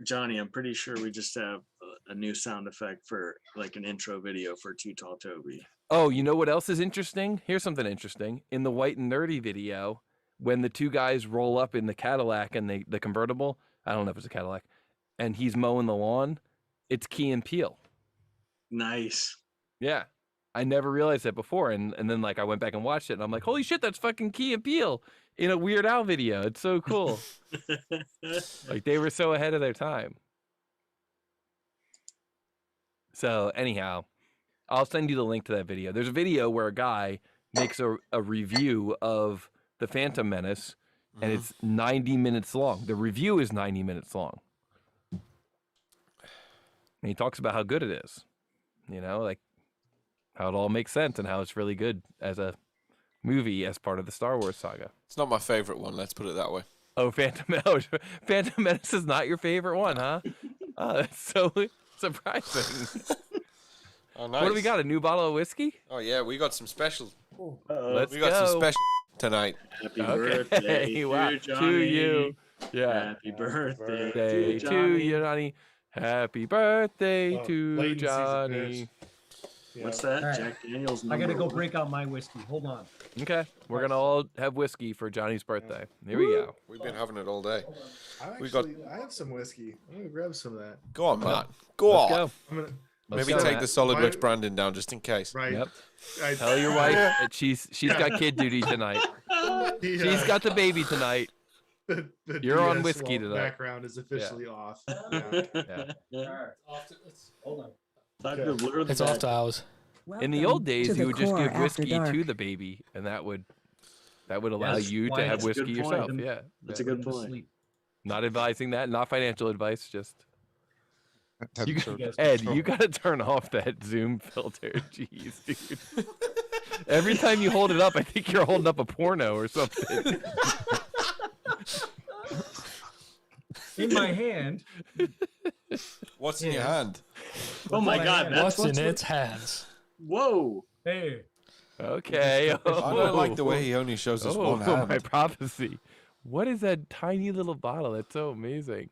Johnny, I'm pretty sure we just have a new sound effect for like an intro video for Too Tall Toby. Oh, you know what else is interesting? Here's something interesting. In the white and nerdy video, when the two guys roll up in the Cadillac and the convertible, I don't know if it's a Cadillac, and he's mowing the lawn, it's Key and Peele. Nice. Yeah. I never realized that before. And then like I went back and watched it and I'm like, holy shit, that's fucking Key and Peele in a Weird Al video. It's so cool. Like they were so ahead of their time. So anyhow, I'll send you the link to that video. There's a video where a guy makes a review of The Phantom Menace, and it's 90 minutes long. The review is 90 minutes long. And he talks about how good it is, like how it all makes sense and how it's really good as a movie as part of the Star Wars saga. It's not my favorite one, let's put it that way. Oh, Phantom Menace is not your favorite one, huh? That's so surprising. Oh, nice. What do we got? A new bottle of whiskey? Oh, yeah, we got some special. Let's we got go. some special tonight. Happy birthday Wow. to Johnny. To you. Yeah. Happy birthday Day to to Johnny. you, Johnny. Happy birthday to latency's a Johnny. bitch. What's that? All right. Jack Daniels. I gotta number go one. break out my whiskey. Hold on. Okay, we're gonna all have whiskey for Johnny's birthday. Here we go. We've been having it all day. I have some whiskey. I'm gonna grab some of that. Go on, Matt. Go Let's on. go. I'm gonna. Let's Maybe go, take Matt. the Solid My- Works branding down just in case. Right. Yep. I- Tell your wife that she's got kid duty tonight. She's got the baby tonight. the You're on DS whiskey wall tonight. Background is officially off. Yeah. Hold on. Time to blur the It's after hours. In the old days, to he the would just core give after whiskey dark. to the baby, and that would allow Yes, you to why- have that's a whiskey good point. yourself. Yeah. That's a Yeah. good Go to point. sleep. Not advising that, not financial advice, just you, So- Ed, you gotta turn off that Zoom filter. Jeez, dude. Every time you hold it up, I think you're holding up a porno or something. In my hand. What's in your hand? Oh my my God, hand. that's What's in its hands? Whoa. Hey. Okay. I don't like the way he only shows us one hand. My prophecy. What is that tiny little bottle? That's so amazing.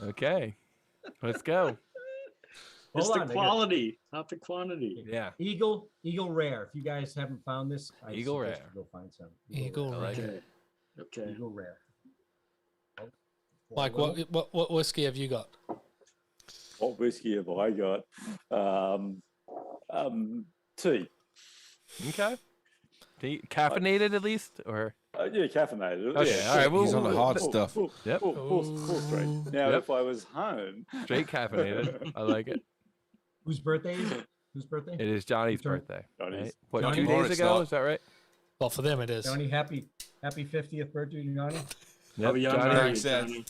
Okay. Let's go. It's Hold the on, I got- quality, not the quantity. Yeah. Eagle Rare. If you guys haven't found this, I Eagle suggest Rare. you go find some. Eagle I like Rare. it. Okay. Eagle Rare. Mike, what whiskey have you got? What whiskey have I got? Tea. Okay. Caffeinated at least, or Yeah, caffeinated. Okay, yeah, all right, He's on the hard stuff. Yep. Full straight. Now, Yep. if I was home, straight caffeinated. I like it. Whose birthday is it? Whose birthday? It is Johnny's Turn- birthday. Johnny's- Right? What, Johnny 2 days Morris ago? not. Is that right? Well, for them it is. Johnny, happy 50th birthday to Johnny. Yep, How young Johnny. are you, Thanks, Ed. Johnny?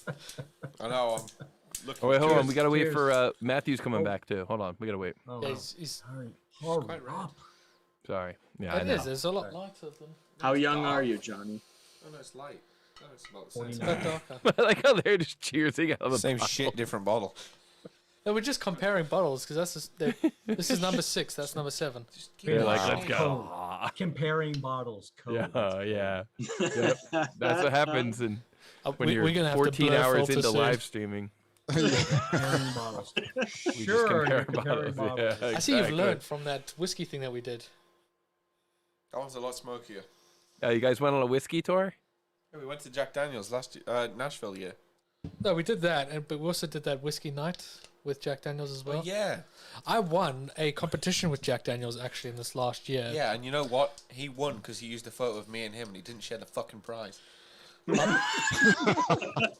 I know. I'm looking. Oh wait, hold on. Cheers, We gotta wait cheers. for Matthew's coming Oh. back too. Hold on, we gotta wait. Oh, Yeah, wow. he's Sorry. Hurry quite red. up. Sorry. Yeah, I it know. is. There's a lot lighter than. How young are you, Johnny? Oh, no, it's light. Oh, it's about the same. It's 49. a bit darker. I like how they're just cheersing out of the Same bottle. shit, different bottle. No, we're just comparing bottles because that's this is number 6. That's number 7. They're like, let's go. Comparing bottles. Code. Yeah. Yep. That's what happens when we're gonna you're have to 14 blur hours filter into soon. live streaming. Comparing bottles. We just Sure, compare you're comparing bottles. bottles. Yeah, I see you've exactly. learned from that whiskey thing that we did. That one's a lot smokier. You guys went on a whiskey tour? Yeah, we went to Jack Daniels last year, Nashville. Yeah. No, we did that, but we also did that whiskey night with Jack Daniels as well. Oh, yeah. I won a competition with Jack Daniels actually in this last year. Yeah, and you know what? He won because he used a photo of me and him, and he didn't share the fucking prize.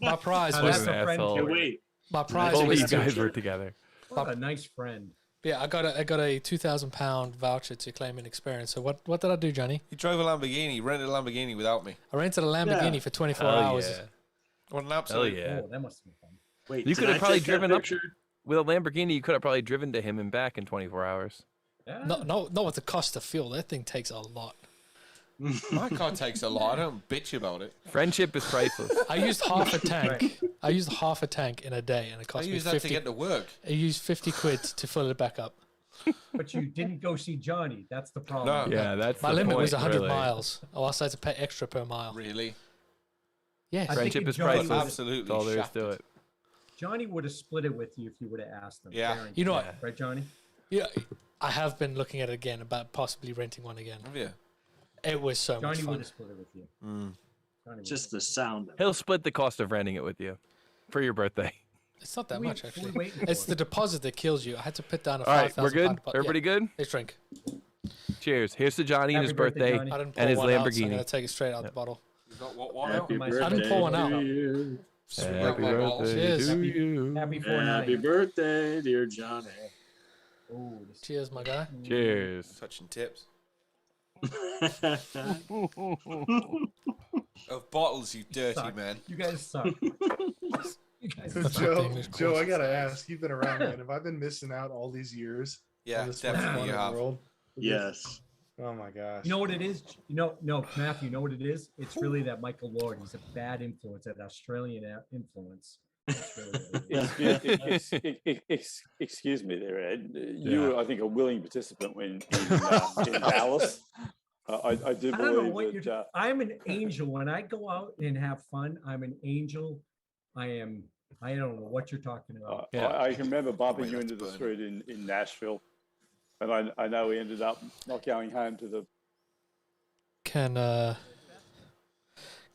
My prize What was an asshole. Wait. my prize Only was you guys were together. What a nice friend. Yeah, I got a £2,000 voucher to claim an experience. So what did I do, Johnny? He drove a Lamborghini, he rented a Lamborghini without me. I rented a Lamborghini for 24 Hell hours. yeah. What an absolute... Hell yeah. Oh, that must have been fun. Wait, You did could have I probably take that driven up picture? with a Lamborghini. You could have probably driven to him and back in 24 hours. Yeah. Not with the cost of fuel. That thing takes a lot. My car takes a lot. I don't bitch about it. Friendship is priceless. I used half a tank. I used half a tank in a day, and it I cost me use that 50. to get to work. I used 50 quid to fill it back up. But you didn't go see Johnny. That's the problem. No. Yeah, that's My the limit point, was 100 really. miles. I also had to pay extra per mile. Really? Yes. I think Friendship if is Johnny priceless. would've- Absolutely That's all there is shafted. to it. Johnny would have split it with you if you would have asked him. Yeah. Guaranteed. You know what? Right, Johnny? Yeah, I have been looking at it again about possibly renting one again. Have you? It was so much Johnny would fun. have split it with you. Mm. Johnny would Just the sound. Of it. He'll split the cost of renting it with you for your birthday. It's not that We- much we actually. waiting It's for? the deposit that kills you. I had to put down a All right, 5,000 we're good? pound deposit. Everybody good? Let's drink. Cheers. Here's to Johnny and Happy his birthday, birthday Johnny. I didn't pour and his one out, so I'm Lamborghini. gonna take it straight out the bottle. You got what Happy I birthday didn't pour one out. to you. Happy my balls. birthday Cheers. to you. Happy Happy 4-9. birthday, dear Johnny. Oh, this- Cheers, my guy. Cheers. Touching tips. Of bottles, you dirty suck. man. You guys suck. You guys So suck. Joe, English Joe, I courses. gotta ask. You've been around, man. Have I been missing out all these years? Yeah, on this most definitely fun you in the have. world? Yes. Oh my gosh. You know what it is? No, Matthew, you know what it is? It's really that Michael Lord. He's a bad influence, that Australian influence. That's really what it is. Excuse me there, Ed. You were, I think, a willing participant when in Dallas. I do I don't know believe what that. you're. I'm an angel. When I go out and have fun, I'm an angel. I am. I don't know what you're talking about. I can remember bumping you into the street in Nashville, and I know we ended up not going home to the. Can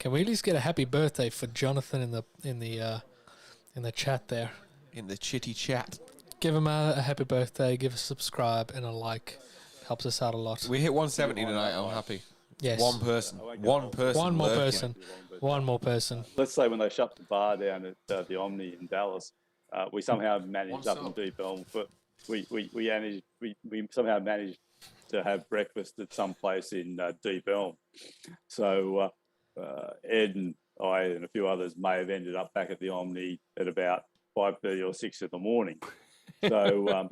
we at least get a happy birthday for Jonathan in the chat there? In the chitty chat. Give him a happy birthday. Give us a subscribe and a like. Helps us out a lot. We hit 170 tonight. I'm happy. Yes. One person. One person. One more lurking. person. One more person. Let's say when they shut the bar down at the Omni in Dallas, we somehow managed up in Deep Elm, but we somehow managed to have breakfast at some place in Deep Elm. So Ed and I and a few others may have ended up back at the Omni at about 5:30 or 6 in the morning. So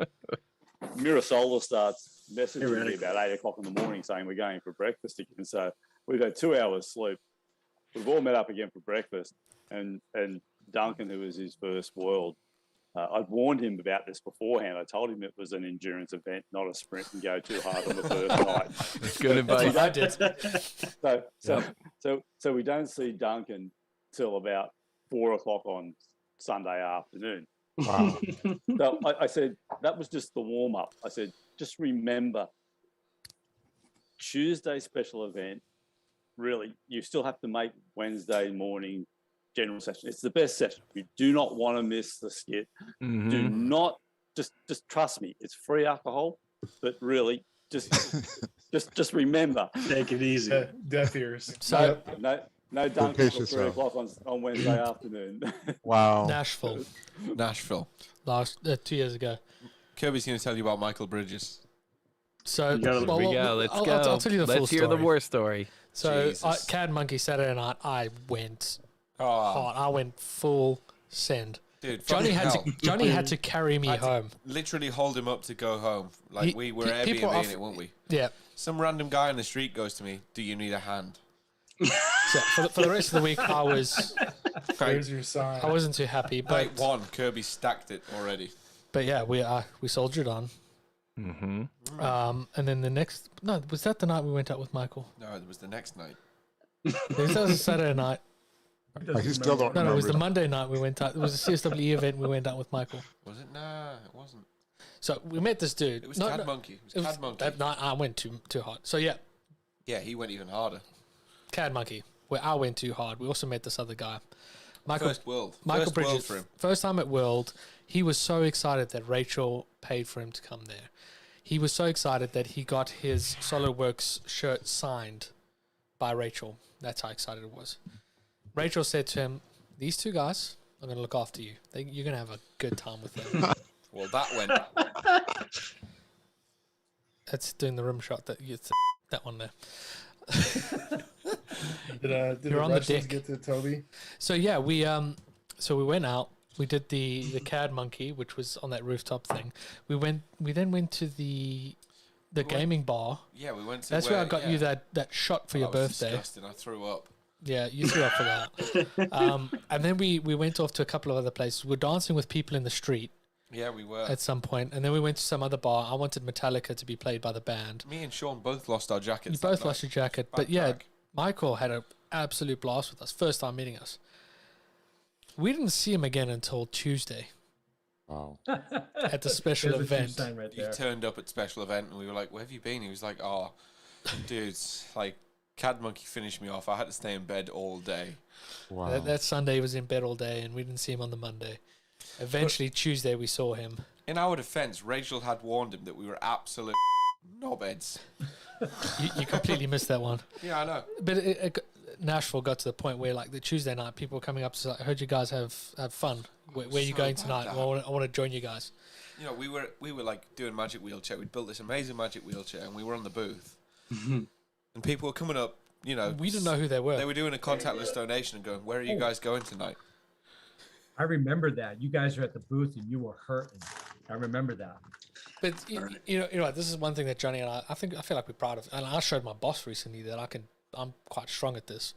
Mirasola starts messaging me about 8 o'clock in the morning saying we're going for breakfast again. So we've had 2 hours sleep. We've all met up again for breakfast, and Duncan, who was his first world, I'd warned him about this beforehand. I told him it was an endurance event, not a sprint, and go too hard on the first night. That's good advice. I did. So we don't see Duncan till about 4 o'clock on Sunday afternoon. Wow. So I said, that was just the warm up. I said, just remember, Tuesday special event, really, you still have to make Wednesday morning general session. It's the best session. You do not want to miss the skit. Mm-hmm. Do not, just trust me, it's free alcohol, but really, just remember. Take it easy. Deaf ears. So No Duncan till 3 o'clock on Wednesday afternoon. Wow. Nashville, Nashville. 2 years ago. Kirby's going to tell you about Michael Bridges. So You gotta- well, Here we well, go. Let's I'll, go. I'll tell you the full Let's hear story. the war story. So Jesus. Cad Monkey Saturday night, I went Oh, hard. I went full send. dude. Johnny fucking had hell. to carry me I had to home. literally hold him up to go home. Like we were people Airbnb in it, weren't we? Yeah. Some random guy on the street goes to me, "Do you need a hand?" So for the rest of the week, I was There's your sign. I wasn't too happy, but Night one, Kirby stacked it already. But yeah, we soldiered on. Mm-hmm. And then was that the night we went out with Michael? No, it was the next night. That was a Saturday night. He still don't No, it was remember. the Monday night we went out. It was a CSWE event we went out with Michael. Was it? Nah, it wasn't. So we met this dude. It was Cad Monkey. It was Cad Monkey. That night I went too hard. So yeah. Yeah, he went even harder. Cad Monkey, where I went too hard. We also met this other guy. First World. Michael First Bridges. World for him. First time at World. He was so excited that Rachel paid for him to come there. He was so excited that he got his SolidWorks shirt signed by Rachel. That's how excited it was. Rachel said to him, "These two guys are going to look after you. You're going to have a good time with them." Well, that went. That's doing the rim shot. That one there. Did You're on the Russians deck. get to Toby? So yeah, we went out. We did the Cad Monkey, which was on that rooftop thing. We then went to the gaming bar. Yeah, we went to. That's where I got you that shot for your was birthday. Disgusting. I threw up. Yeah, you threw up for that. And then we went off to a couple of other places. We were dancing with people in the street. Yeah, we were. At some point, and then we went to some other bar. I wanted Metallica to be played by the band. Me and Sean both lost our jackets. You both lost your jacket, but yeah, Michael had an absolute blast with us. First time meeting us. We didn't see him again until Tuesday. Wow. At the special There's a true event. sign right He there. turned up at special event, and we were like, "Where have you been?" He was like, "Oh, dudes, like Cad Monkey finished me off. I had to stay in bed all day." Wow. That Sunday he was in bed all day, and we didn't see him on the Monday. Eventually, Tuesday we saw him. In our defense, Rachel had warned him that we were absolute knobheads. You completely missed that one. Yeah, I know. But Nashville got to the point where, like, the Tuesday night, people were coming up to say, "I heard you guys have fun. Where are you So going bad, tonight? that. I want to join you guys." You know, we were like doing magic wheelchair. We'd built this amazing magic wheelchair, and we were on the booth, and people were coming up. You know, We didn't know who they were. They were doing a contactless donation and going, "Where are you guys going tonight?" I remember that. You guys were at the booth and you were hurting. I remember that. But you know what, this is one thing that Johnny and I feel like we're proud of, and I showed my boss recently that I'm quite strong at this.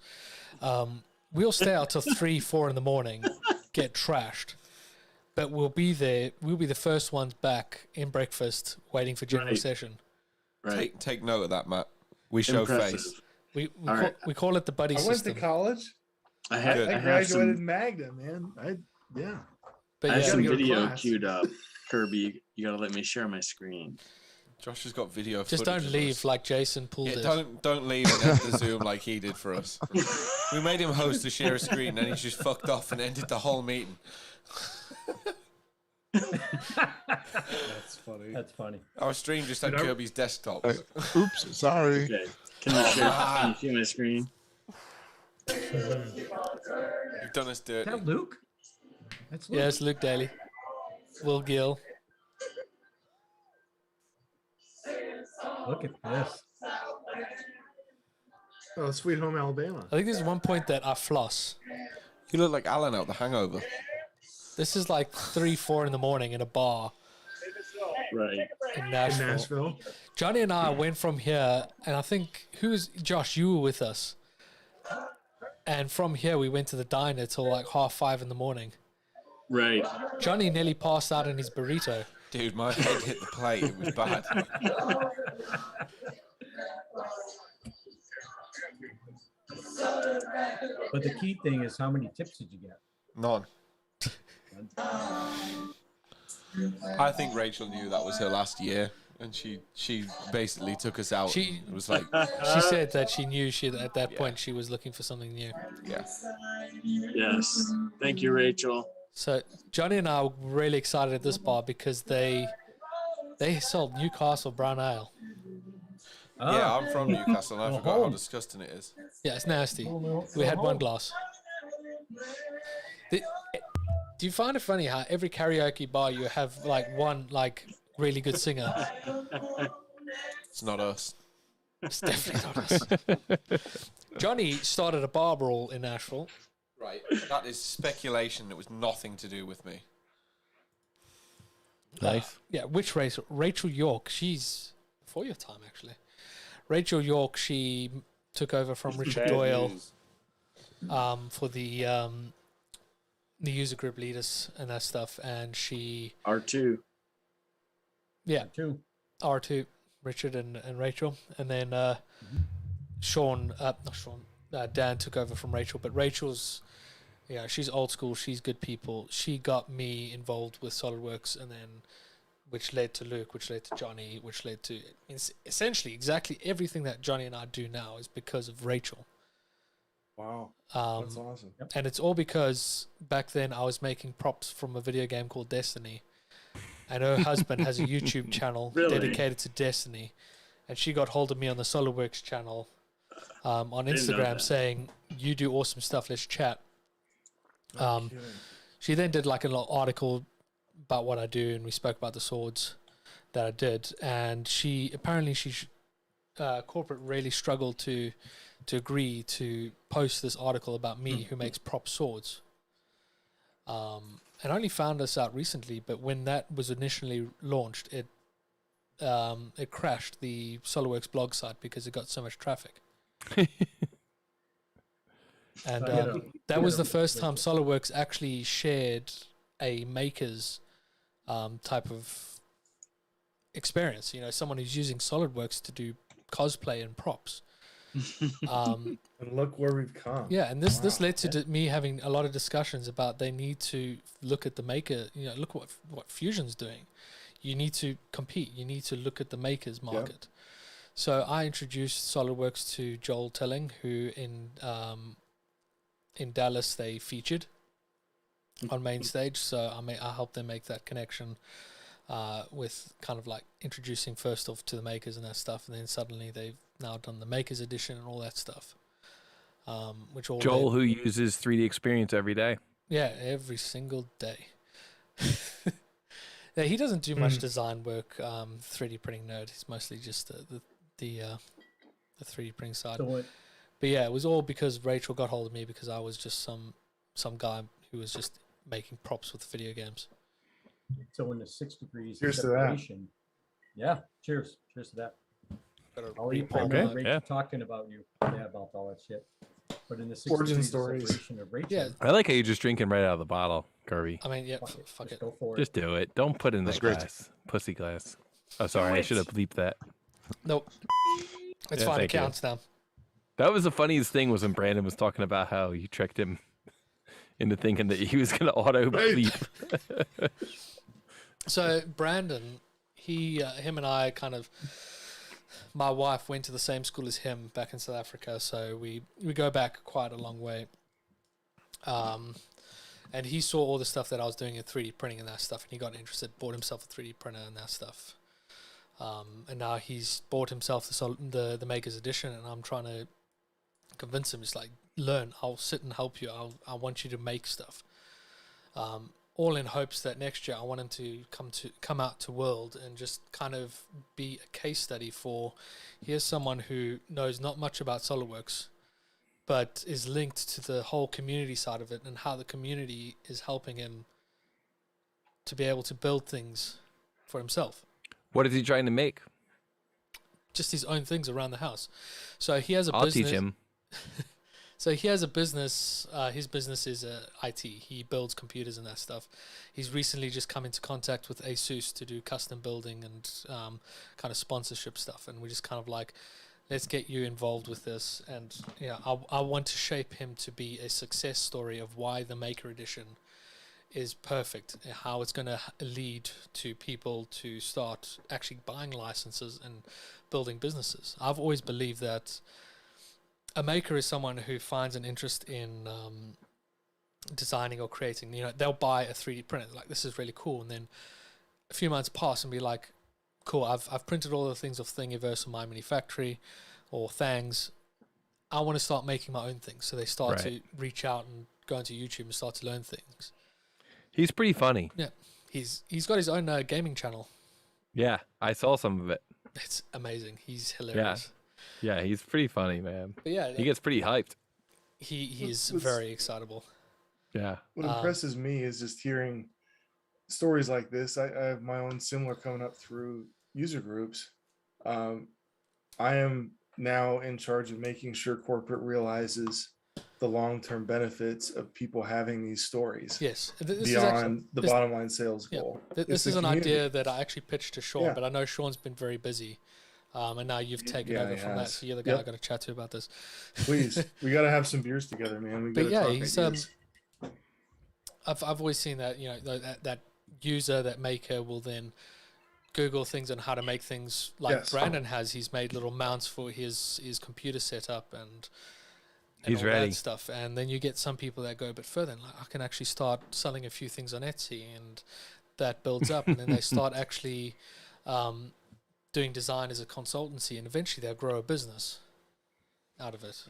We'll stay out till 3-4 in the morning, get trashed, but we'll be there. We'll be the first ones back in breakfast, waiting for general session. Right. Take note of that, Matt. We show Impressive. face. We call it the buddy I system. went to college. I I have graduated some, Magna, man. Yeah. But I have yeah, some gotta go to video class. queued up. Kirby, you gotta let me share my screen. Josh has got video. just footage don't of leave us. like Jason pulled Yeah, it. don't leave and end the Zoom like he did for us. We made him host to share a screen, and he just fucked off and ended the whole meeting. That's funny. That's funny. Our stream just had Dude, I- Kirby's desktop. Oops, sorry. Okay. Can you see my screen? You've done us Is dirty. that Luke? That's Luke. Yeah, it's Luke Daly, Will Gill. Look at this. Oh, Sweet Home Alabama. I think there's one point that I floss. You look like Alan out the Hangover. This is like 3-4 in the morning in a bar Right. in In Nashville. Nashville. Johnny and I went from here, and I think Josh? You were with us. And from here, we went to the diner till like 5:30 in the morning. Right. Johnny nearly passed out in his burrito. Dude, my head hit the plate. It was bad. But the key thing is how many tips did you get? None. I think Rachel knew that was her last year, and she basically took us out. She It was like, she said that she knew at that point she was looking for something new. yeah. Yes. Thank you, Rachel. So Johnny and I were really excited at this bar because they sold Newcastle brown ale. Yeah, I'm from Newcastle, and I forgot how disgusting it is. Yeah, it's nasty. We had one glass. Do you find it funny how every karaoke bar you have like one like really good singer? It's not us. It's definitely not us. Johnny started a bar brawl in Nashville. Right. That is speculation. It was nothing to do with me. Nice. Yeah, which race? Rachel York. She's before your time, actually. Rachel York. She took over from Richard Bad Doyle news. for the the user group leaders and that stuff, and she R2. Yeah, R2, Richard and Rachel, and then Dan took over from Rachel, but Rachel's, she's old school, she's good people. She got me involved with SolidWorks, and then which led to Luke, which led to Jonny, which led to essentially exactly everything that Jonny and I do now is because of Rachel. Wow, that's awesome. And it's all because back then I was making props from a video game called Destiny, and her husband has a YouTube channel dedicated to Destiny, and she got hold of me on the SolidWorks channel on Instagram saying, "You do awesome stuff, let's chat." She then did like a little article about what I do, and we spoke about the swords that I did, and corporate really struggled to agree to post this article about me who makes prop swords. And I only found this out recently, but when that was initially launched, it crashed the SolidWorks blog site because it got so much traffic. And that was the first time SolidWorks actually shared a maker's type of experience. Someone who's using SolidWorks to do cosplay and props. And look where we've come. Yeah, and this led to me having a lot of discussions about they need to look at the maker. Look what Fusion's doing. You need to compete. You need to look at the maker's market. So I introduced SolidWorks to Joel Telling, who in Dallas they featured on main stage. So I helped them make that connection with kind of like introducing first off to the makers and that stuff, and then suddenly they've now done the makers edition and all that stuff. Which all Joel, who uses 3D Experience every day. Yeah, every single day. Yeah, he doesn't do much design work. 3D printing nerd. He's mostly just the 3D printing side. But yeah, it was all because Rachel got hold of me because I was just some guy who was just making props with video games. So in the 6 degrees Cheers of to that. separation. Yeah, cheers to that. I'll eat Rachel talking about you. Yeah, about all that shit. But in the 6 Origin degrees stories. of separation of Rachel. Yeah. I like how you're just drinking right out of the bottle, Kirby. I mean, yeah, fuck it. Go for it. Just do it. Don't put in that glass. Pussy glass. Oh, sorry. I should have bleeped that. Nope. It's fine. It counts now. That was the funniest thing was when Brandon was talking about how you tricked him into thinking that he was going to auto bleep. So Brandon, him and I my wife went to the same school as him back in South Africa, so we go back quite a long way. And he saw all the stuff that I was doing in 3D printing and that stuff, and he got interested, bought himself a 3D printer and that stuff. And now he's bought himself the Maker's Edition, and I'm trying to convince him, it's like, learn, I'll sit and help you, I want you to make stuff. All in hopes that next year I want him to come out to World and just kind of be a case study for, here's someone who knows not much about SolidWorks, but is linked to the whole community side of it and how the community is helping him to be able to build things for himself. What is he trying to make? Just his own things around the house. So he has a I'll business. teach him. So he has a business. His business is IT. He builds computers and that stuff. He's recently just come into contact with ASUS to do custom building and kind of sponsorship stuff. And we're just kind of like, let's get you involved with this. And I want to shape him to be a success story of why the Maker Edition is perfect, how it's going to lead to people to start actually buying licenses and building businesses. I've always believed that a maker is someone who finds an interest in designing or creating. They'll buy a 3D printer, like, this is really cool, and then a few months pass and be like, cool, I've printed all the things of Thingiverse or My Mini Factory or Thangs. I want to start making my own things. So they start to reach out and go into YouTube and start to learn things. He's pretty funny. Yeah, he's got his own gaming channel. Yeah, I saw some of it. It's amazing. He's hilarious. Yeah, he's pretty funny, man. But yeah, he gets pretty hyped. He's very excitable. Yeah. What impresses me is just hearing stories like this. I have my own similar coming up through user groups. I am now in charge of making sure corporate realizes the long-term benefits of people having these stories. Yes, beyond the bottom line sales goal. This is an idea that I actually pitched to Sean, Yeah. but I know Sean's been very busy. And now you've taken Yeah, over he from that, has. so you're the guy I got to chat to about this. Please, we got to have some beers together, man. We got But to yeah, talk he's ideas. I've always seen that, you know, that user, that maker will then Google things on how to make things like Yes. Brandon has. He's made little mounts for his computer setup and He's all ready. that stuff. And then you get some people that go a bit further and like, I can actually start selling a few things on Etsy, and that builds up, and then they start actually doing design as a consultancy, and eventually they'll grow a business out of it.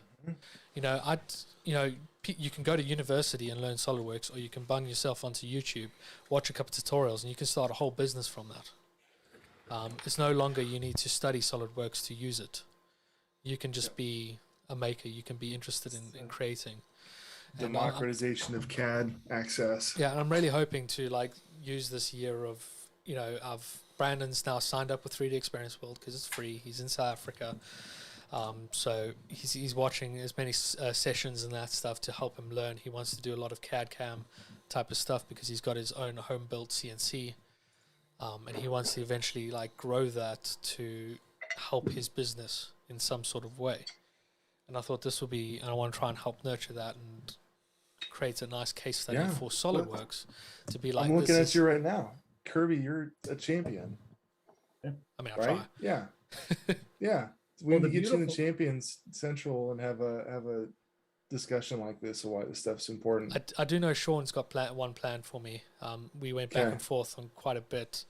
You know, you can go to university and learn SolidWorks, or you can bung yourself onto YouTube, watch a couple of tutorials, and you can start a whole business from that. It's no longer you need to study SolidWorks to use it. You can just be a maker. You can be interested in creating. And Democratization of CAD access. Yeah, and I'm really hoping to like use this year of, you know, Brandon's now signed up with 3D Experience World because it's free. He's in South Africa. So he's watching as many sessions and that stuff to help him learn. He wants to do a lot of CAD CAM type of stuff because he's got his own home built CNC, and he wants to eventually like grow that to help his business in some sort of way. And I thought this would be, and I want to try and help nurture that and create a nice case study for SolidWorks to be like. I'm looking at you right now, Kirby. You're a champion. I mean, I right? try. Yeah, yeah. We need to get you in the beautiful- Champions Central and have a discussion like this of why this stuff's important. I do know Sean's got one plan for me. We went back Okay. and forth on quite a bit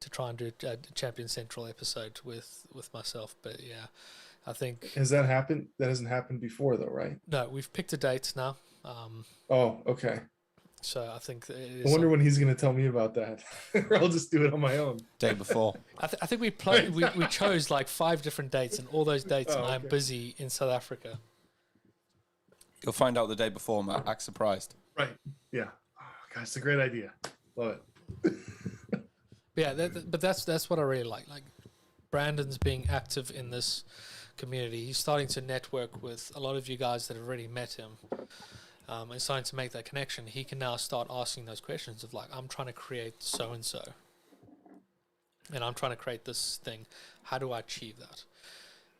to try and do a Champion Central episode with myself. But yeah, I think Has that happened? That hasn't happened before, though, right? no, we've picked a date now. Oh, okay. So I think it I is wonder when he's going to tell me about that. Or I'll just do it on my own. Day before. I think we chose like 5 different dates, and all those dates I'm busy in South Africa. You'll find out the day before, Matt. Act surprised. Right. Yeah. Oh, God, it's a great idea. Love it. Yeah, but that's what I really like. Like Brandon's being active in this community. He's starting to network with a lot of you guys that have already met him, and starting to make that connection. He can now start asking those questions of like, I'm trying to create so and so, and I'm trying to create this thing. How do I achieve that?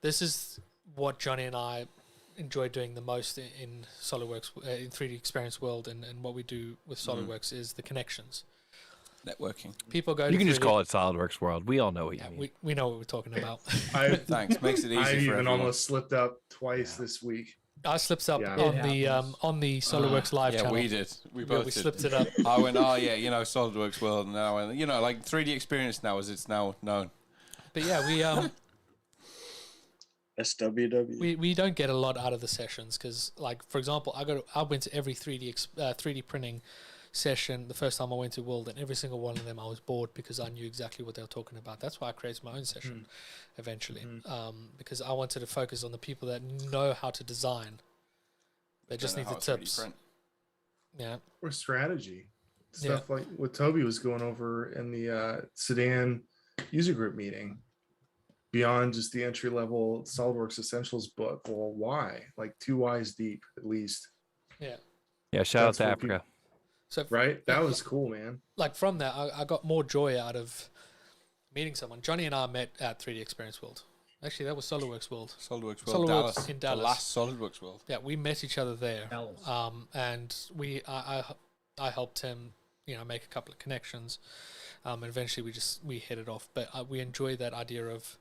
This is what Jonny and I enjoy doing the most in SolidWorks, in 3D Experience World, and what we do with SolidWorks is the connections. Networking. People go. You to can just 3D call it SolidWorks World. We all know what you mean. we know what we're talking about. Thanks. Makes it easy I for even everyone. almost slipped up twice this week. I slipped up Yeah. on the SolidWorks live yeah, channel. we did. We Yeah, both we did. slipped it up. I went, oh yeah, you know, SolidWorks World, and now you know, like 3D Experience now, as it's now known. But yeah, SWW. we don't get a lot out of the sessions because, like, for example, I went to every 3D printing session the first time I went to World, and every single one of them I was bored because I knew exactly what they were talking about. That's why I created my own session eventually, because I wanted to focus on the people that know how to design. They just need the tips. Yeah. Or strategy. Yeah. Stuff like what Toby was going over in the Sedan user group meeting. Beyond just the entry level SolidWorks Essentials book. Well, why? Like 2 whys deep, at least. Yeah. Yeah, shout out That's to what Africa. So right? That was cool, man. Like from that, I got more joy out of meeting someone. Jonny and I met at 3D Experience World. Actually, that was SolidWorks World. SolidWorks World, Dallas. In Dallas. The last SolidWorks World. Yeah, we met each other there. Dallas. And I helped him, you know, make a couple of connections. And eventually we hit it off. But we enjoy that idea of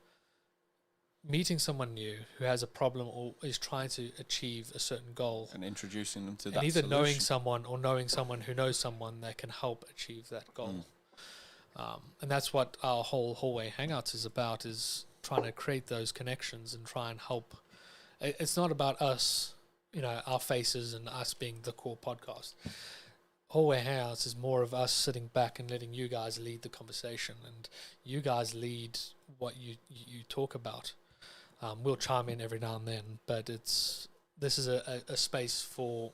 meeting someone new who has a problem or is trying to achieve a certain goal, and introducing them to and that either knowing solution. someone or knowing someone who knows someone that can help achieve that goal. And that's what our whole hallway hangouts is about, is trying to create those connections and try and help. It's not about us, you know, our faces and us being the core podcast. Hallway hangouts is more of us sitting back and letting you guys lead the conversation, and you guys lead what you talk about. We'll chime in every now and then, but this is a space for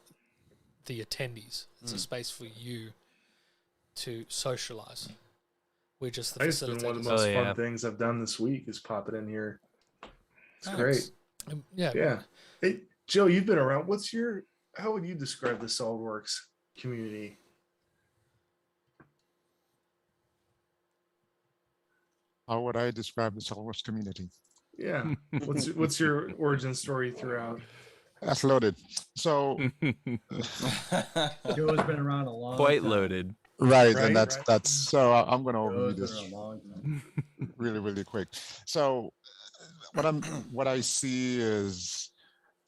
the attendees. It's a space for you to socialize. We're just the It's been one of the most fun things I've done this week is pop it in here. It's Thanks. great. Yeah. Yeah. Hey, Joe, you've been around. How would you describe the SolidWorks community? How would I describe the SolidWorks community? Yeah. What's your origin story throughout? That's loaded. So Joe's been around a long Quite time. loaded. Right, Right, and that's right. that's so I'm going to overview Joe's been this around a long time. really quick. So what I see is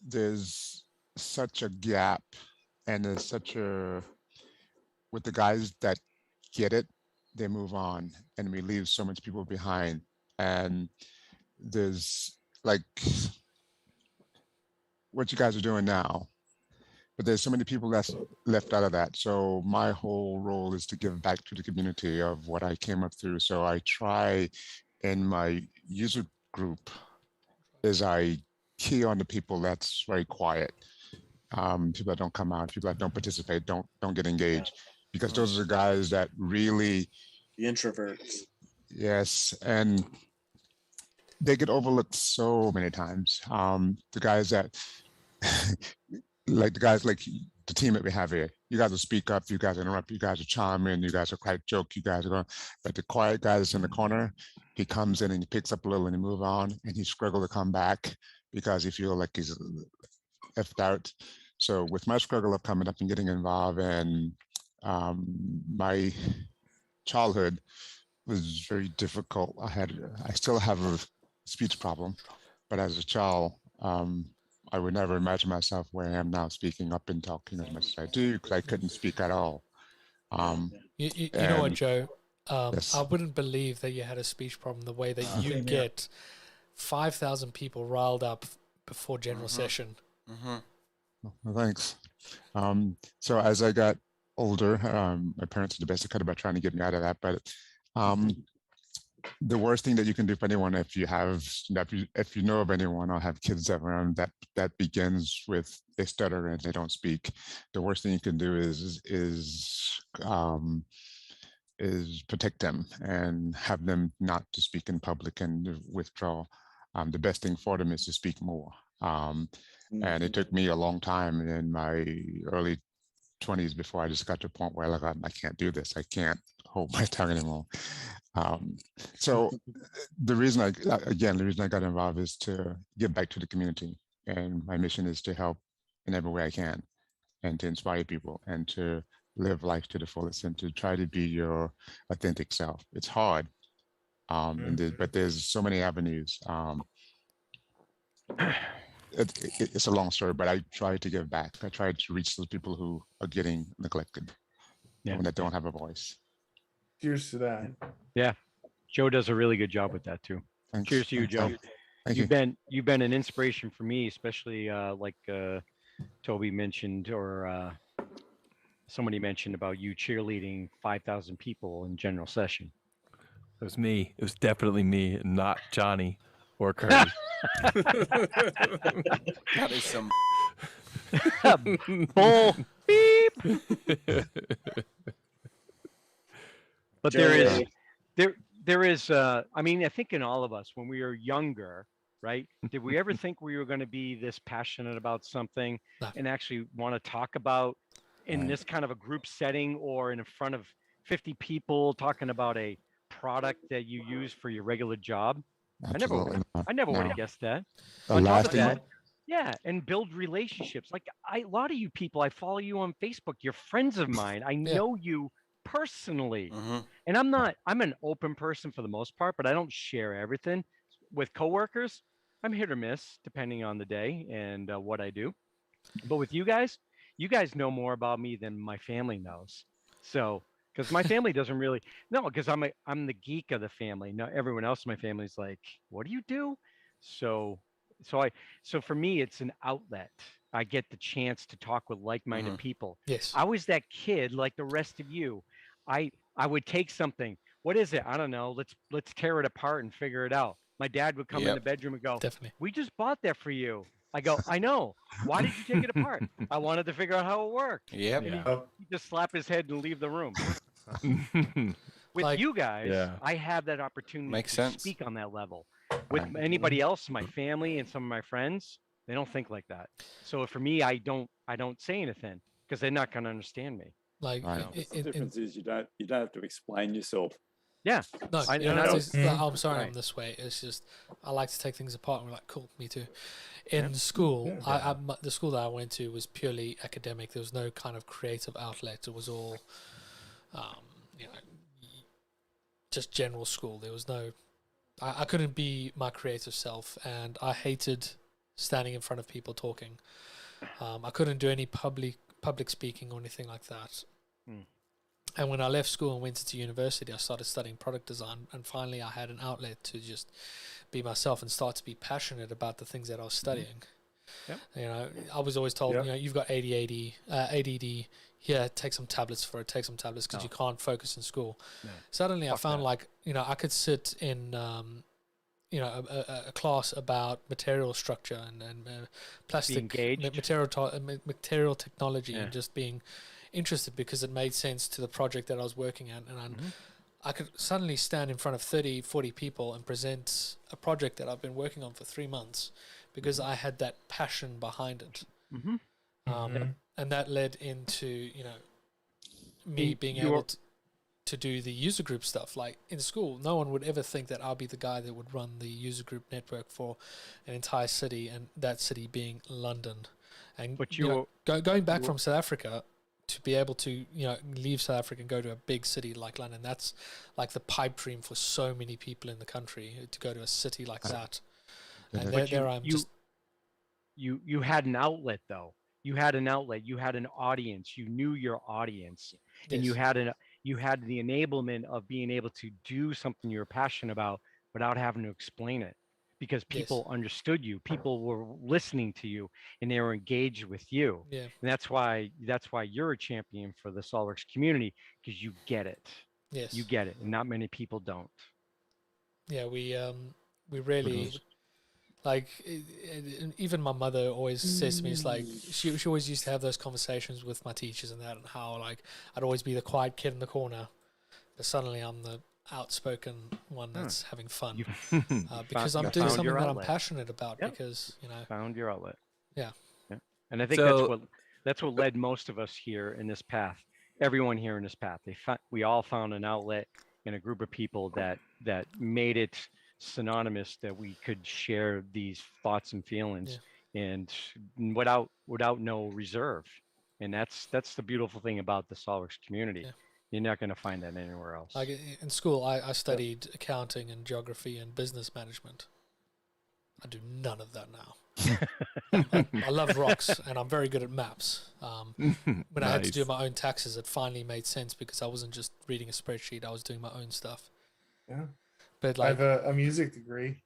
there's such a gap, and there's such a with the guys that get it, they move on, and we leave so much people behind. And there's like what you guys are doing now, but there's so many people that's left out of that. So my whole role is to give back to the community of what I came up through. So I try in my user group is I key on the people that's very quiet, people that don't come out, people that don't participate, don't get engaged, because those are the guys that really The introverts. yes, and they get overlooked so many times. The guys that like the team that we have here, you guys will speak up, you guys interrupt, you guys are charming, you guys are quite joke, you guys are going, but the quiet guy that's in the corner, he comes in and he picks up a little and he move on, and he struggles to come back because he feels like he's effed out. So with my struggle of coming up and getting involved, and my childhood was very difficult. I still have a speech problem, but as a child, I would never imagine myself where I am now, speaking up and talking as much as I do, because I couldn't speak at all. You know what, Joe? Yes. I wouldn't believe that you had a speech problem the way that you Same here. get 5,000 people riled up before general session. Well, thanks. So as I got older, my parents did the best they could about trying to get me out of that. But the worst thing that you can do for anyone, if you know of anyone or have kids around that begins with they stutter and they don't speak, the worst thing you can do is protect them and have them not to speak in public and withdraw. The best thing for them is to speak more. And it took me a long time in my early 20s before I just got to a point where I can't do this. I can't hold my tongue anymore. So the reason I got involved is to give back to the community. And my mission is to help in every way I can, and to inspire people, and to live life to the fullest, and to try to be your authentic self. It's hard, but there's so many avenues. It's a long story, but I try to give back. I try to reach those people who are getting neglected, and that don't have a voice. Cheers to that. Yeah, Joe does a really good job with that too. Thanks. Cheers to you, Joe. Thank You've been an inspiration for me, especially like Toby mentioned, or somebody mentioned about you cheerleading 5,000 people in general session. It was me. It was definitely me, not Johnny or Kirby. That is some bull beep. But there is I mean, I think in all of us when we were younger, right? Did we ever think we were going to be this passionate about something and actually want to talk about in this kind of a group setting or in front of 50 people talking about a product that you use for your regular job? Absolutely I never would have guessed that. The On top last of thing- that, yeah, and build relationships. Like a lot of you people, I follow you on Facebook. You're friends of mine. I know you personally, and I'm an open person for the most part, but I don't share everything with coworkers. I'm hit or miss depending on the day and what I do. But with you guys know more about me than my family knows. So, because my family doesn't really because I'm the geek of the family. No, everyone else in my family is like, what do you do? So for me, it's an outlet. I get the chance to talk with like-minded people. Yes. I was that kid like the rest of you. I would take something. What is it? I don't know. Let's tear it apart and figure it out. My dad would come in the bedroom and go, Definitely. "We just bought that for you." I go, "I know. Why did you take it apart?" I wanted to figure out how it worked. Yep. And Yeah. he'd just slap his head and leave the room. With you guys, I have that opportunity Makes to sense. speak on that level. With anybody else, my family and some of my friends, They don't think like that. So for me, I don't say anything because they're not going to understand me. Like The difference is you don't have to explain yourself. Yeah. No, I you don't know. have to, I'm sorry, Right. I'm this way. It's just I like to take things apart and we're like, cool, me too. In school, the school that I went to was purely academic. There was no kind of creative outlet. It was all, you know, just general school. There was no, I couldn't be my creative self, and I hated standing in front of people talking. I couldn't do any public speaking or anything like that. And when I left school and went into university, I started studying product design, and finally I had an outlet to just be myself and start to be passionate about the things that I was studying. Yep. You know, I was always told, you know, you've got ADD, here, take some tablets for it, because you can't focus in school. No. Suddenly I found like, you know, I could sit in, you know, a class about material structure and plastic material technology and just being interested because it made sense to the project that I was working at, and I could suddenly stand in front of 30, 40 people and present a project that I've been working on for 3 months because I had that passion behind it. And that led into, you know, me being able to do the user group stuff. Like in school, no one would ever think that I'll be the guy that would run the user group network for an entire city, and that city being London. And but you know, going back from South Africa, to be able to, you know, leave South Africa and go to a big city like London, that's like the pipe dream for so many people in the country, to go to a city like that. And there I'm just... You had an outlet, though. You had an outlet. You had an audience. You knew your audience, and you had the enablement of being able to do something you're passionate about without having to explain it, because people understood you. People were listening to you, and they were engaged with you. Yeah. And that's why you're a champion for the SolidWorks community, because you get it. Yes. You get it, and not many people don't. Yeah, we really... Like, even my mother always says to me, it's like, she always used to have those conversations with my teachers and that, and how, like, I'd always be the quiet kid in the corner, but suddenly I'm the outspoken one that's having fun. Because I'm doing something that I'm passionate about, because, you know... Found your outlet. Yeah. And I think that's what led most of us here in this path, everyone here in this path. We all found an outlet in a group of people that made it synonymous that we could share these thoughts and feelings and without no reserve. And that's the beautiful thing about the SolidWorks community. You're not going to find that anywhere else. Like in school, I studied accounting and geography and business management. I do none of that now. I love rocks and I'm very good at maps. When I had to do my own taxes, it finally made sense because I wasn't just reading a spreadsheet. I was doing my own stuff. Yeah. But I like, have a music degree.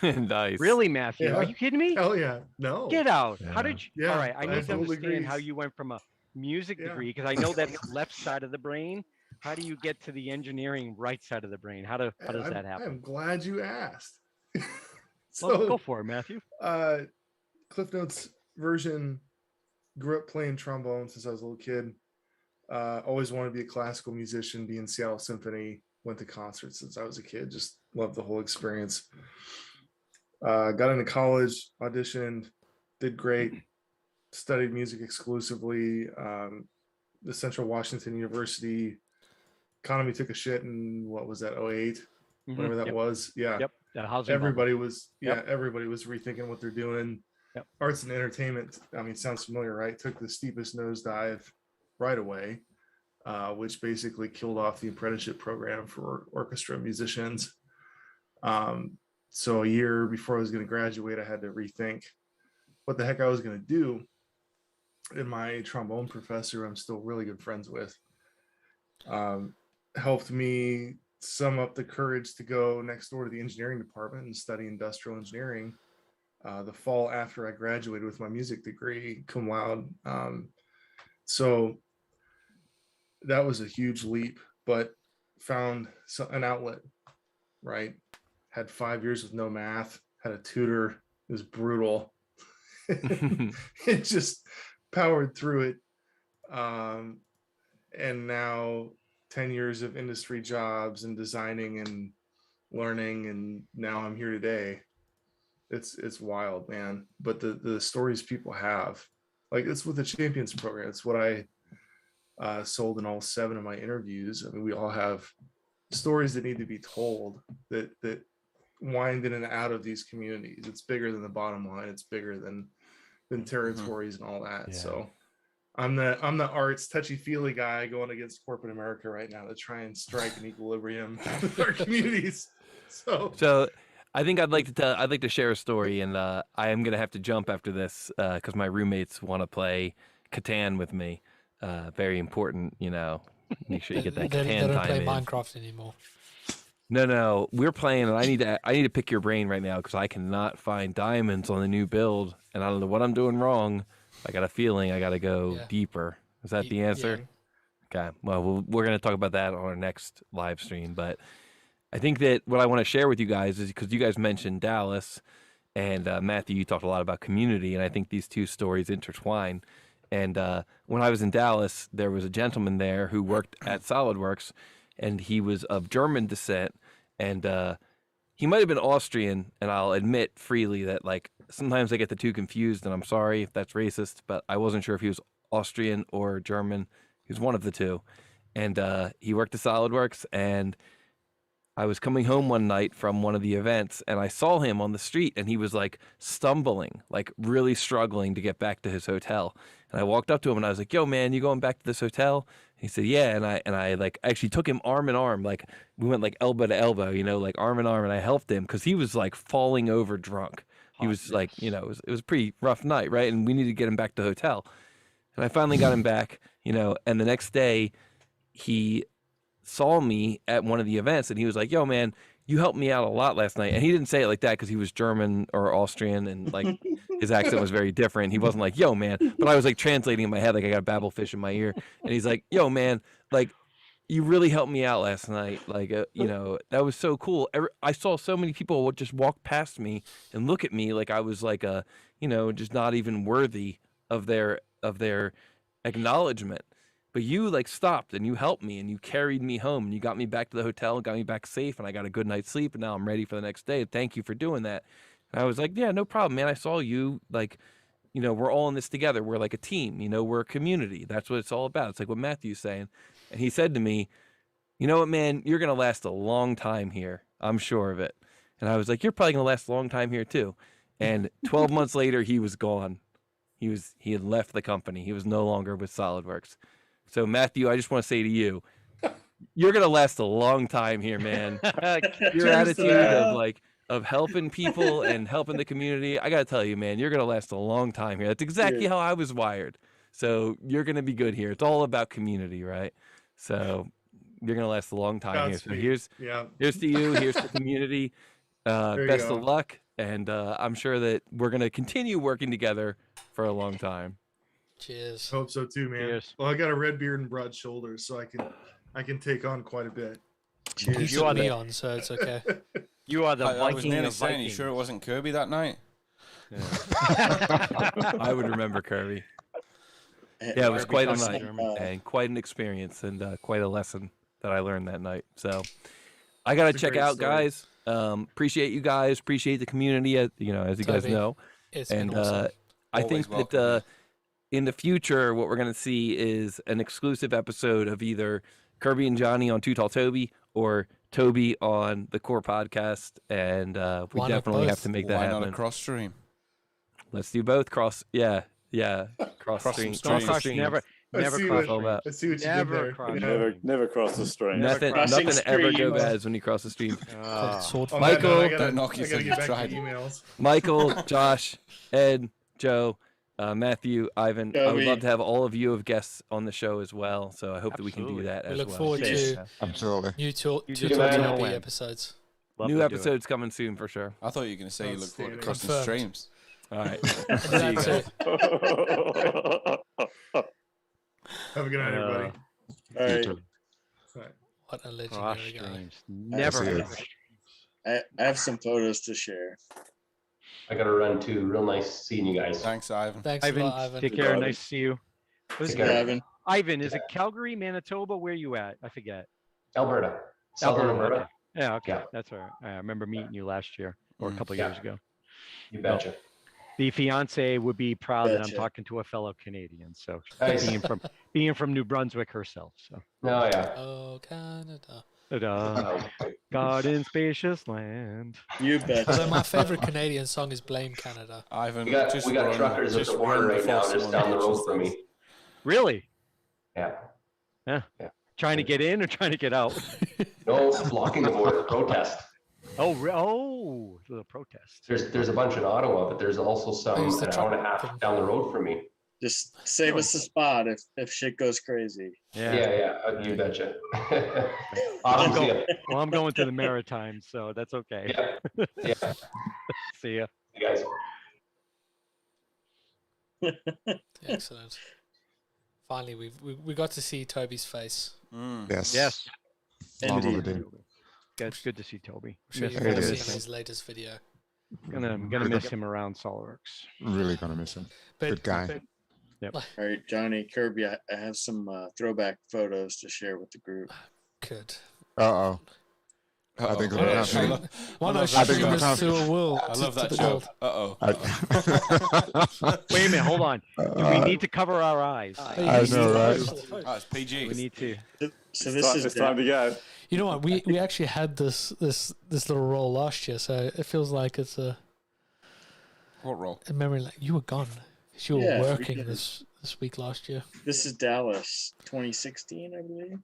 Nice. Really, Matthew? Yeah. Are you kidding me? Oh yeah. No. Get out. Yeah. How did you? Yeah, All right. I I need have to full understand degrees. how you went from a music degree, because I know that's left side of the brain. How do you get to the engineering right side of the brain? How does that happen? I'm glad you asked. Well, go for it, Matthew. Cliff Notes version. Grew up playing trombone since I was a little kid. Always wanted to be a classical musician, be in Seattle Symphony. Went to concerts since I was a kid. Just loved the whole experience. Got into college, auditioned, did great. Studied music exclusively. The Central Washington University economy took a shit in, what was that, 08? Whatever that was. Yeah. Yep. That housing Everybody bubble. was, everybody was rethinking what they're doing. Yep. Arts and entertainment, I mean, sounds familiar, right? Took the steepest nosedive right away, which basically killed off the apprenticeship program for orchestra musicians. So a year before I was going to graduate, I had to rethink what the heck I was going to do. And my trombone professor, I'm still really good friends with, helped me sum up the courage to go next door to the engineering department and study industrial engineering the fall after I graduated with my music degree, cum laude. So that was a huge leap, but found an outlet, right? Had 5 years with no math, had a tutor. It was brutal. It just powered through it. And now 10 years of industry jobs and designing and learning, and now I'm here today. It's wild, man. But the stories people have, like it's with the Champions program. It's what I sold in all 7 of my interviews. I mean, we all have stories that need to be told that wind in and out of these communities. It's bigger than the bottom line. It's bigger than territories and all that. Yeah. So I'm the arts touchy-feely guy going against corporate America right now to try and strike an equilibrium with our communities. So I think I'd like to share a story, and I am gonna have to jump after this because my roommates want to play Catan with me. Very important, make sure you get that Catan they don't time play in. Minecraft anymore. No, we're playing, and I need to pick your brain right now because I cannot find diamonds on the new build, and I don't know what I'm doing wrong. I got a feeling I got to go deeper. Is that the answer? Yeah. Okay. Well, we're going to talk about that on our next live stream, but I think that what I want to share with you guys is because you guys mentioned Dallas, and Matthew, you talked a lot about community, and I think these two stories intertwine. And when I was in Dallas, there was a gentleman there who worked at SolidWorks, and he was of German descent, and he might have been Austrian, and I'll admit freely that sometimes I get the two confused, and I'm sorry if that's racist, but I wasn't sure if he was Austrian or German. He was one of the two, and he worked at SolidWorks, and I was coming home one night from one of the events, and I saw him on the street, and he was stumbling, really struggling to get back to his hotel. And I walked up to him, and I was like, "Yo, man, you going back to this hotel?" He said, "Yeah." And I actually took him arm in arm, we went elbow to elbow, arm in arm, and I helped him because he was falling over drunk. He was it was a pretty rough night, right? And we needed to get him back to the hotel. And I finally got him back, and the next day he saw me at one of the events, and he was like, "Yo, man, you helped me out a lot last night." And he didn't say it like that because he was German or Austrian, and his accent was very different. He wasn't like, "Yo, man," but I was translating in my head, I got a babble fish in my ear, and he's like, "Yo, man, you really helped me out last night. That was so cool. I saw so many people would just walk past me and look at me like I was just not even worthy of their acknowledgement. But you stopped and you helped me and you carried me home and you got me back to the hotel and got me back safe, and I got a good night's sleep, and now I'm ready for the next day. Thank you for doing that." And I was like, "Yeah, no problem, man. I saw you. We're all in this together. We're like a team. We're a community. That's what it's all about." It's like what Matthew's saying. And he said to me, "You know what, man? You're gonna last a long time here. I'm sure of it." And I was like, "You're probably gonna last a long time here too." And 12 months later, he was gone. He had left the company. He was no longer with SolidWorks. So Matthew, I just want to say to you, you're gonna last a long time here, man. Your attitude of helping people and helping the community, I gotta tell you, man, you're gonna last a long time here. That's exactly how I was wired. So you're gonna be good here. It's all about community, right? So you're gonna last a long time here. So here's to you. Here's to community. Best of luck, and I'm sure that we're gonna continue working together for a long time. Cheers. Hope so too, man. Cheers. Well, I got a red beard and broad shoulders, so I can take on quite a bit. Cheers. You are neon, so it's okay. You are the I was Viking nearly of saying, you Vikings. sure it wasn't Kirby that night? I would remember Kirby. Yeah, it was quite a night and quite an experience and quite a lesson that I learned that night. So I got to check out, guys. Appreciate you guys. Appreciate the community, as you guys know. It's and been awesome. I think that in the future, what we're going to see is an exclusive episode of either Kirby and Jonny on Too Tall Toby or Toby on the Core Podcast, and we definitely have to make that happen. Why not a cross stream? Let's do both cross. Yeah, cross stream. Never cross all that. I see what you did there. Never cross the stream. Nothing ever go bad when you cross the stream. Michael, don't knock I gotta get back to emails. Michael, Josh, Ed, Joe, Matthew, Ivan. I would love to have all of you as guests on the show as well. So I hope that we can do that as well. We look forward to absolutely new Toby episodes. New episodes coming soon for sure. I thought you were going to say you look forward to crossing streams. All right. See you guys. Have a good night, everybody. All right. What a legendary guy. Never. I have some photos to share. I got to run too. Real nice seeing you guys. Thanks, Ivan. Thanks Ivan, a lot, Ivan. take care. Nice to see you. Take care, Ivan. Ivan, is it Calgary, Manitoba? Where you at? I forget. Alberta. Southern Alberta. Yeah, okay. Yeah. That's all right. I remember meeting you last year or a couple years ago. You betcha. The fiance would be proud that I'm Betcha. talking to a fellow Canadian. So Nice. being from New Brunswick herself. So. Oh yeah. Oh, Canada. Ta-da. God in spacious land. You bet. Although my favorite Canadian song is "Blame Canada." Ivan, We got just truckers at just the border run right before now, just someone down the road mentions from this. me. Really? Yeah. Yeah. Yeah. Trying to get in or trying to get out? No, blocking the border protest. Oh, the protest. There's a bunch in Ottawa, but there's also some There's the an hour and a truck half thing. down the road from me. Just save us a spot if shit goes crazy. Yeah, you betcha. Well, Awesome. See ya. I'm going to the Maritimes, so that's okay. Yeah. See ya. You guys. Excellent. Finally, we got to see Toby's face. Yes. Yes. Long Indeed. overdue. It's good to see Toby. I'm sure Miss you've him. all It seen is. his latest video. Gonna miss him around SolidWorks. Really gonna miss him. But- Good guy. Yep. All right, Johnny, Kirby, I have some throwback photos to share with the group. Good. Uh-oh. I think Why not we're gonna why not I think stream we're this to a world? I love to that the joke. world? Wait a minute, hold on. We need to cover our eyes. I know, right? Oh, it's PG. We need to. So this is It's time to go. You know what? We actually had this little role last year, so it feels like it's a What role? memory. Like you were gone. 'Cause you were Yeah, we working did. this week last year. This is Dallas, 2016, I believe.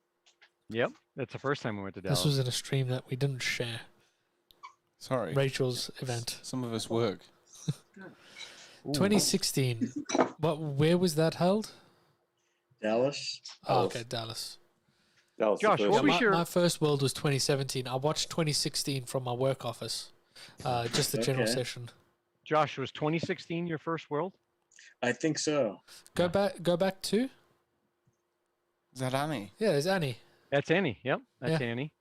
Yep, that's the first time we went to Dallas. This was in a stream that we didn't share. Sorry. Rachel's event. Some of us work. 2016. Where was that held? Dallas. Oh, okay, Dallas. Dallas Josh, Yeah, what was my first world was 2017. I watched 2016 from my work office. Just the general Okay. session. Josh, was 2016 your first world? I think so. Go back to? Is that Annie? Yeah, there's Annie. That's Annie. Yep, that's Yeah. Annie.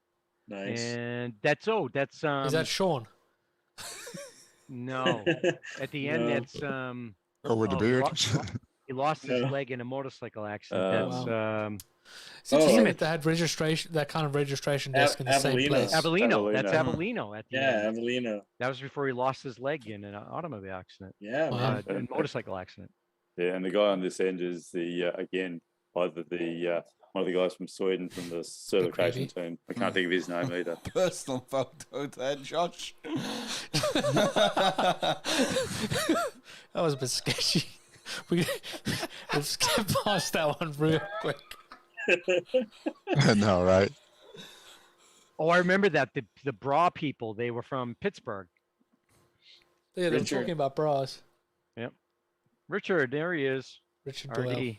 Nice. And that's Is that Sean? no. At the end, No. that's Oh, with the beard. he lost his No. leg in a motorcycle accident. That's It's interesting Oh. that they had registration, that kind of registration desk in the same Avellino. place. Avellino. That's Avellino. Avellino at the Yeah, end. Avellino. That was before he lost his leg in an automobile accident. Yeah, Wow. man. A motorcycle accident. Yeah, and the guy on this end is the again either the one of the guys from Sweden from the certification team. I can't think of his name either. Personal photo there, Josh. That was a bit sketchy. We'll skip past that one real quick. I know, right? Oh, I remember that the bra people. They were from Pittsburgh. Yeah, they were Richard. talking about bras. Yep. Richard, there he is. Richard Doyle.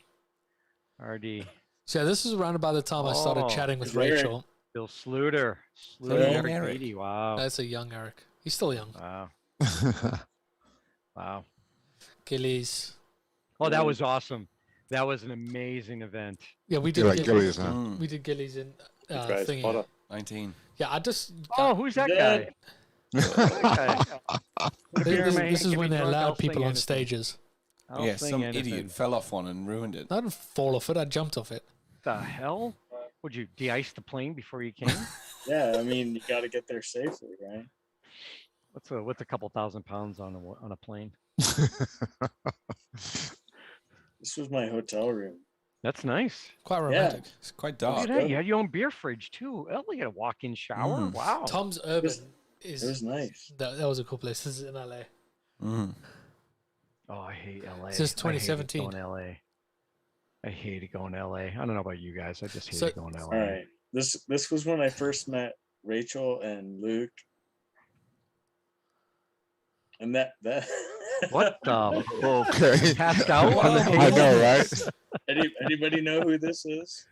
RD. So this is around about the time I started Oh, chatting with Eric. Rachel. Bill Sluter. Hello, Eric Eric. Beatty. Wow. That's a young Eric. He's still young. Wow. Wow. Gillies. Oh, that was awesome. That was an amazing event. Yeah, we You did. like Gillies, huh? Mm. We did Gillies in Grace thingy. Potter. 19. Yeah, I just. Oh, who's that Yeah. guy? This is when they allowed people on stages. Yeah, some idiot fell off one and ruined it. I didn't fall off it. I jumped off it. The hell? Would you de-ice the plane before you came? Yeah, I mean, you got to get there safely, right? What's a couple $1,000 on a plane? This was my hotel room. That's nice. Quite romantic. It's quite Look dark. at that. You had your own beer fridge too. Oh, you had a walk-in shower. Mm. Wow. Tom's Urban It was nice. That was a cool place. This is in LA. Mm. Oh, I hate LA. This is 2017. I hate going LA. I hated going LA. I don't know about you guys. I just hated So- going LA. All right. This was when I first met Rachel and Luke. And that What the? Okay. Passed out on the table? I know, right? Anybody know who this is?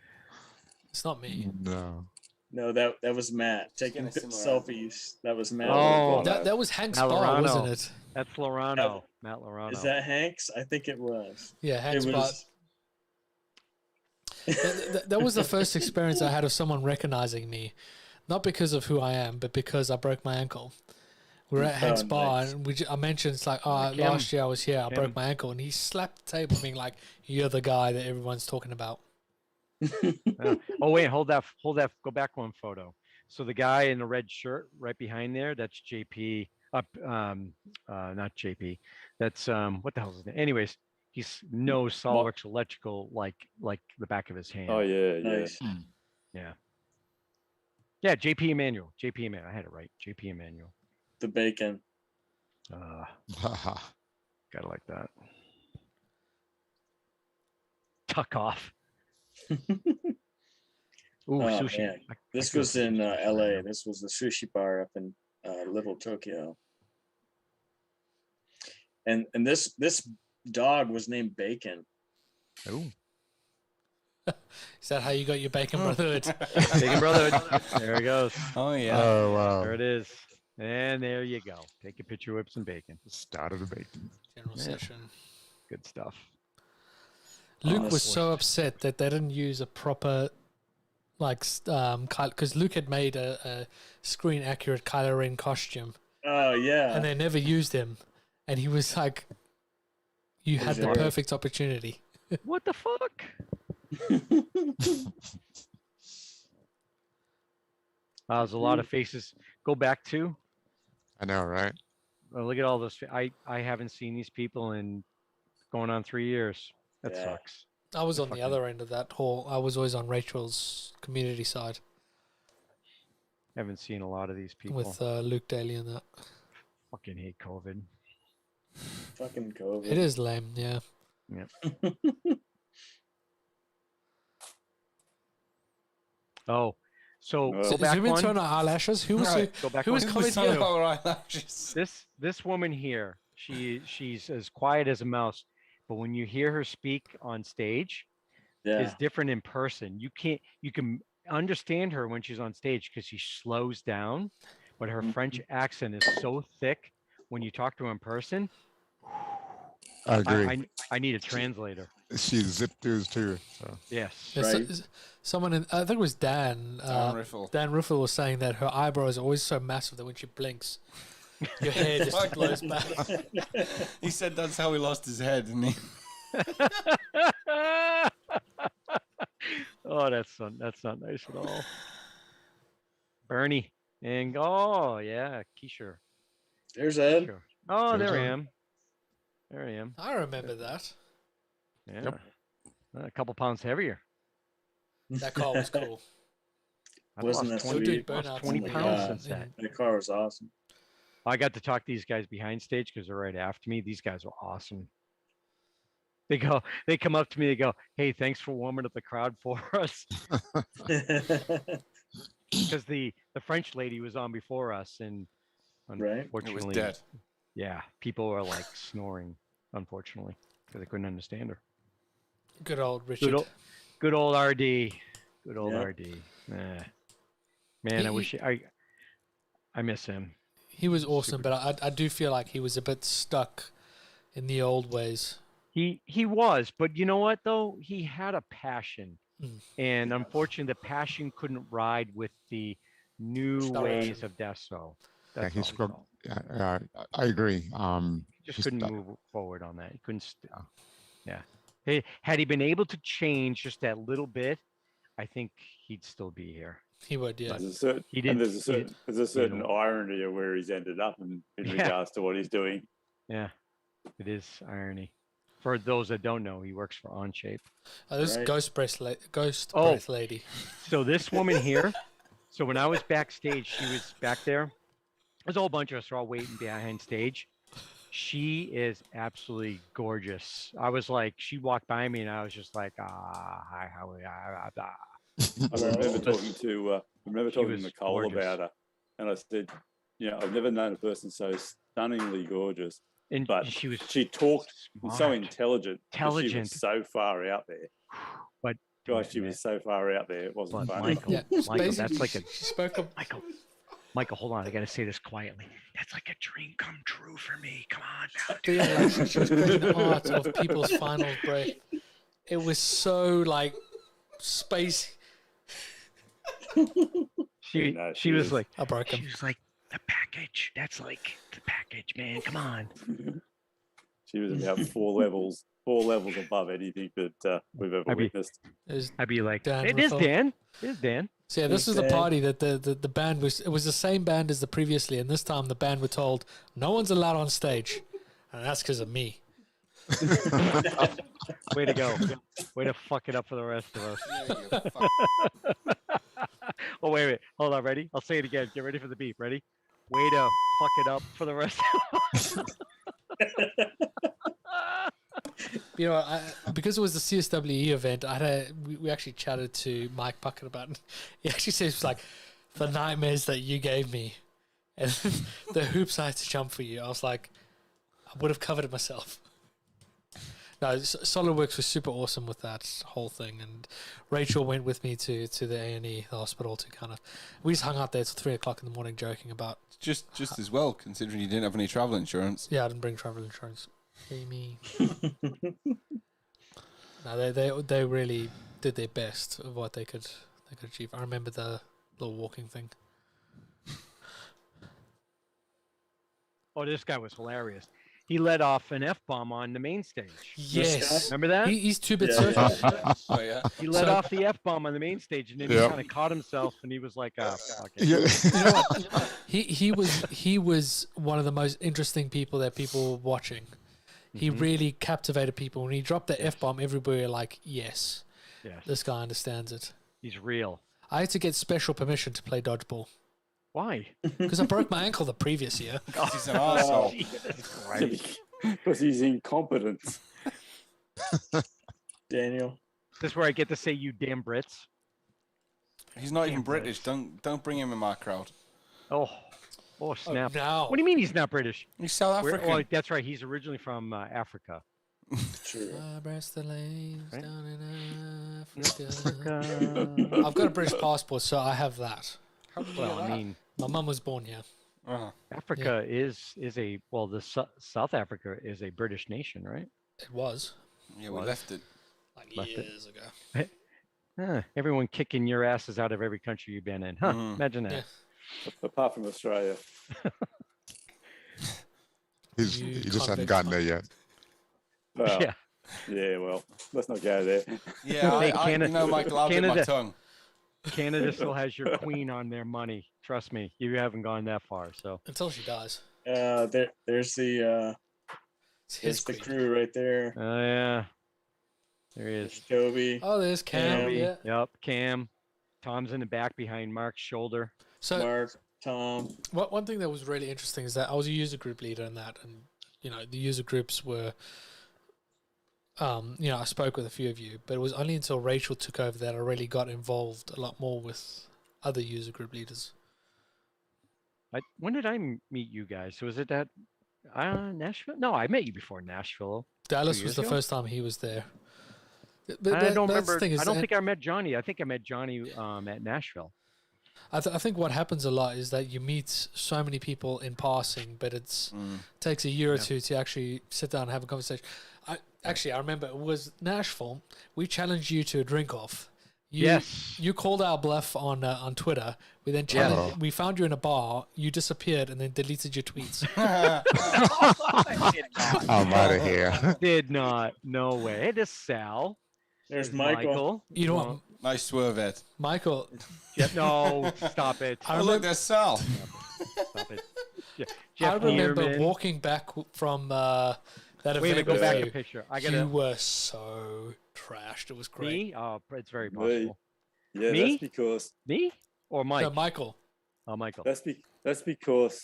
It's not me. No. No, that was Matt taking Getting a selfies. That was Matt. Oh, That was Hank's Matt bar, Lorano. wasn't it? That's Lorano. Matt Lorano. Is that Hank's? I think it was. Yeah, Hank's It bar. was. That was the first experience I had of someone recognizing me, not because of who I am, but because I broke my ankle. We were at Hank's Oh, bar, nice. and I mentioned it's like, oh, Kim. last year I was here, I Kim. broke my ankle, and he slapped the table, being like, "You're the guy that everyone's talking about." Oh wait, hold that. Go back one photo. So the guy in the red shirt right behind there, that's JP. Not JP. That's what the hell is his name? Anyways, he's knows SolidWorks electrical like the back of his hand. Oh yeah, Nice. Yeah. Yeah, JP Emmanuel. JP Emmanuel. I had it right. JP Emmanuel. The bacon. Gotta like that. Tuck off. Ooh, sushi. Man. This was in LA. This was the sushi bar up in Little Tokyo. And this dog was named Bacon. Oh. Is that how you got your bacon brotherhood? Bacon brotherhood. There it goes. Oh yeah. Oh wow. There it is. And there you go. Take a picture with some bacon. Start of the bacon. General session. Good stuff. Luke was so upset that they didn't use a proper, because Luke had made a screen accurate Kylo Ren costume. Oh yeah. And they never used him, and he was like, "You had the perfect opportunity." What the fuck? There's a lot of faces. Go back to. I know, right? Well, look at all those. I haven't seen these people in going on 3 years. That sucks. I was on the other end of that hall. I was always on Rachel's community side. Haven't seen a lot of these people. With Luke Daly and that. Fucking hate COVID. Fucking COVID. It is lame, yeah. Yeah. So go back zoom into one. our eyelashes. Who was Go back who was one. commenting? Our eyelashes. This woman here, she's as quiet as a mouse, but when you hear her speak on stage, is different in person. You can understand her when she's on stage because she slows down, but her French accent is so thick when you talk to her in person. I agree. I need a translator. She zipped through too. So. Yes. Someone I think it was Dan. Riffle. Dan Riffle was saying that her eyebrows are always so massive that when she blinks, your hair just blows back. He said that's how he lost his head, didn't he? Oh, that's not nice at all. Bernie and Keisha. There's Ed. Sure. Oh, there I am. There I am. I remember that. Yeah. Yep. A couple pounds heavier. That car was cool. Wasn't that sweet? Lost 20 pounds since that. That car was awesome. I got to talk to these guys behind stage because they're right after me. These guys are awesome. They come up to me, they go, "Hey, thanks for warming up the crowd for us." Because the French lady was on before us, and unfortunately, it was dead. Yeah, people were like snoring, unfortunately, because they couldn't understand her. Good old Richard. Good old RD. Good old RD. Man, I wish I miss him. He was awesome, but I do feel like he was a bit stuck in the old ways. He was, but you know what though? He had a passion, and unfortunately, the passion couldn't ride with the new ways of Deso. Yeah, he spoke. I agree. Just couldn't move forward on that. He couldn't. Yeah. Hey, had he been able to change just that little bit, I think he'd still be here. He would, yeah. There's a certain irony of where he's ended up in regards to what he's doing. Yeah, it is irony. For those that don't know, he works for OnShape. This Ghost Breath lady. So this woman here. So when I was backstage, she was back there. There's a whole bunch of us are all waiting behind stage. She is absolutely gorgeous. I was like, she walked by me, and I was just like, hi, how are you? I remember talking to Nicole gorgeous. about her, and I said, I've never known a person so stunningly gorgeous. But she talked so intelligent. She was so far out there. But gosh, she was so far out there. It wasn't funny. Michael, that's like Michael, hold on. I got to say this quietly. That's like a dream come true for me. Come on now. She was bringing the art of people's final breath. It was so like spacey. She was like, I broke him. She was like, the package. That's like the package, man. Come on. She was about four levels above anything that we've ever witnessed. I'd be like, Dan hey, there's Dan. There's Dan. So yeah, this is the party that the band was. It was the same band as the previously, and this time the band were told no one's allowed on stage, and that's because of me. Way to go! Way to fuck it up for the rest of us. Oh wait, hold on, ready? I'll say it again. Get ready for the beep. Ready? Way to fuck it up for the rest of us. You know, because it was the CSWE event, we actually chatted to Mike Puckett about it. He actually says, like, the nightmares that you gave me and the hoops I had to jump for you. I was like, I would have covered it myself. No, SolidWorks was super awesome with that whole thing, and Rachel went with me to the A&E, the hospital, to kind of... We just hung out there till 3 o'clock in the morning joking about... Just as well, considering you didn't have any travel insurance. Yeah, I didn't bring travel insurance. Amy. No, they really did their best of what they could achieve. I remember the little walking thing. Oh, this guy was hilarious. He let off an F-bomb on the main stage. Yes. Remember that? He's 2-bit circuit. Oh, yeah. He let off the F-bomb on the main stage, and then he kind of caught himself, and he was like, fuck it. You know what? He was one of the most interesting people that people were watching. He really captivated people. When he dropped the F-bomb, everybody were like, yes, this guy understands it. He's real. I had to get special permission to play dodgeball. Why? Because I broke my ankle the previous year. Because he's an arsehole. Because he's incompetent. Daniel. This is where I get to say you damn Brits. He's not even British. Don't bring him in my crowd. Oh snap. No. What do you mean he's not British? He's South African. Oh, that's right. He's originally from Africa. True. Right? Down in Africa. I've got a British passport, so I have that. Well, I mean, my mum was born here. Africa is a South Africa is a British nation, right? It was. Yeah, we left it like years ago. Everyone kicking your asses out of every country you've been in, huh? Imagine that. Yeah. Apart from Australia. He just hadn't gotten there yet. Well, yeah, well, let's not go there. Yeah, you know, Michael, I'll Canada, bit my tongue. Canada still has your queen on their money. Trust me, you haven't gone that far. So until she dies. There's the crew right there. Oh yeah, there he is. Toby. Oh, there's Cam. Yeah. Yep, Cam. Tom's in the back behind Mark's shoulder. So Mark, Tom. One thing that was really interesting is that I was a user group leader in that, and you know the user groups were. You know, I spoke with a few of you, but it was only until Rachel took over that I really got involved a lot more with other user group leaders. When did I meet you guys? So was it at Nashville? No, I met you before Nashville. Dallas was the first time he was there. But I don't remember. I don't think I met Jonny. I think I met Jonny at Nashville. I think what happens a lot is that you meet so many people in passing, but it takes a year or two to actually sit down and have a conversation. I remember it was Nashville. We challenged you to a drink off. You called our bluff on Twitter. We then challenged. We found you in a bar. You disappeared and then deleted your tweets. I'm out of here. Did not. No way. Hey, this Sal. There's Michael. You know what? Nice swerve, Ed. Michael. No, stop it. Look, there's Sal. Stop it. I remember walking back from that event. Go back to the picture. You were so trashed. It was great. Me? Oh, it's very possible. Yeah, Me? that's because me or Mike. No, Michael. Oh, Michael. That's because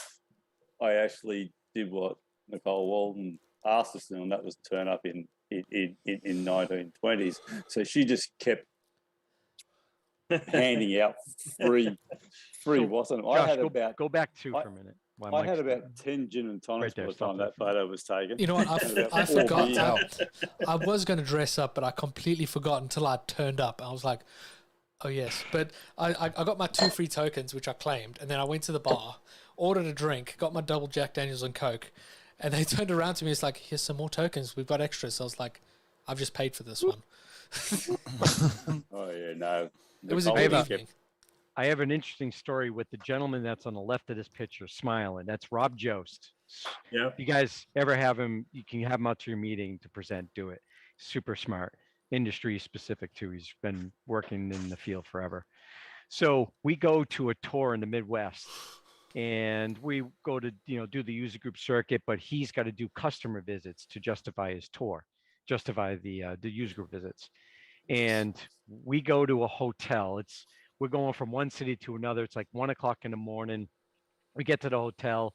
I actually did what Nicole Walden asked us to, and that was turn up in 1920s. So she just kept handing out free wasn't it? Josh, go back for a minute. I had about 10 gin and tonics by the time that photo was taken. You know what? I forgot. I was going to dress up, but I completely forgot until I turned up. I was like, oh, yes. But I got my 2 free tokens, which I claimed. And then I went to the bar, ordered a drink, got my double Jack Daniels and Coke. And they turned around to me. It's like, here's some more tokens. We've got extras. So I was like, I've just paid for this one. Oh, yeah, no. It was a good evening. I have an interesting story with the gentleman that's on the left of this picture smiling. That's Rob Jost. Yeah. If you guys ever have him, you can have him out to your meeting to present, do it. Super smart, industry specific too. He's been working in the field forever. So we go to a tour in the Midwest, and we go to do the user group circuit, but he's got to do customer visits to justify his tour, justify the user group visits. And we go to a hotel. We're going from one city to another. It's like 1 o'clock in the morning. We get to the hotel.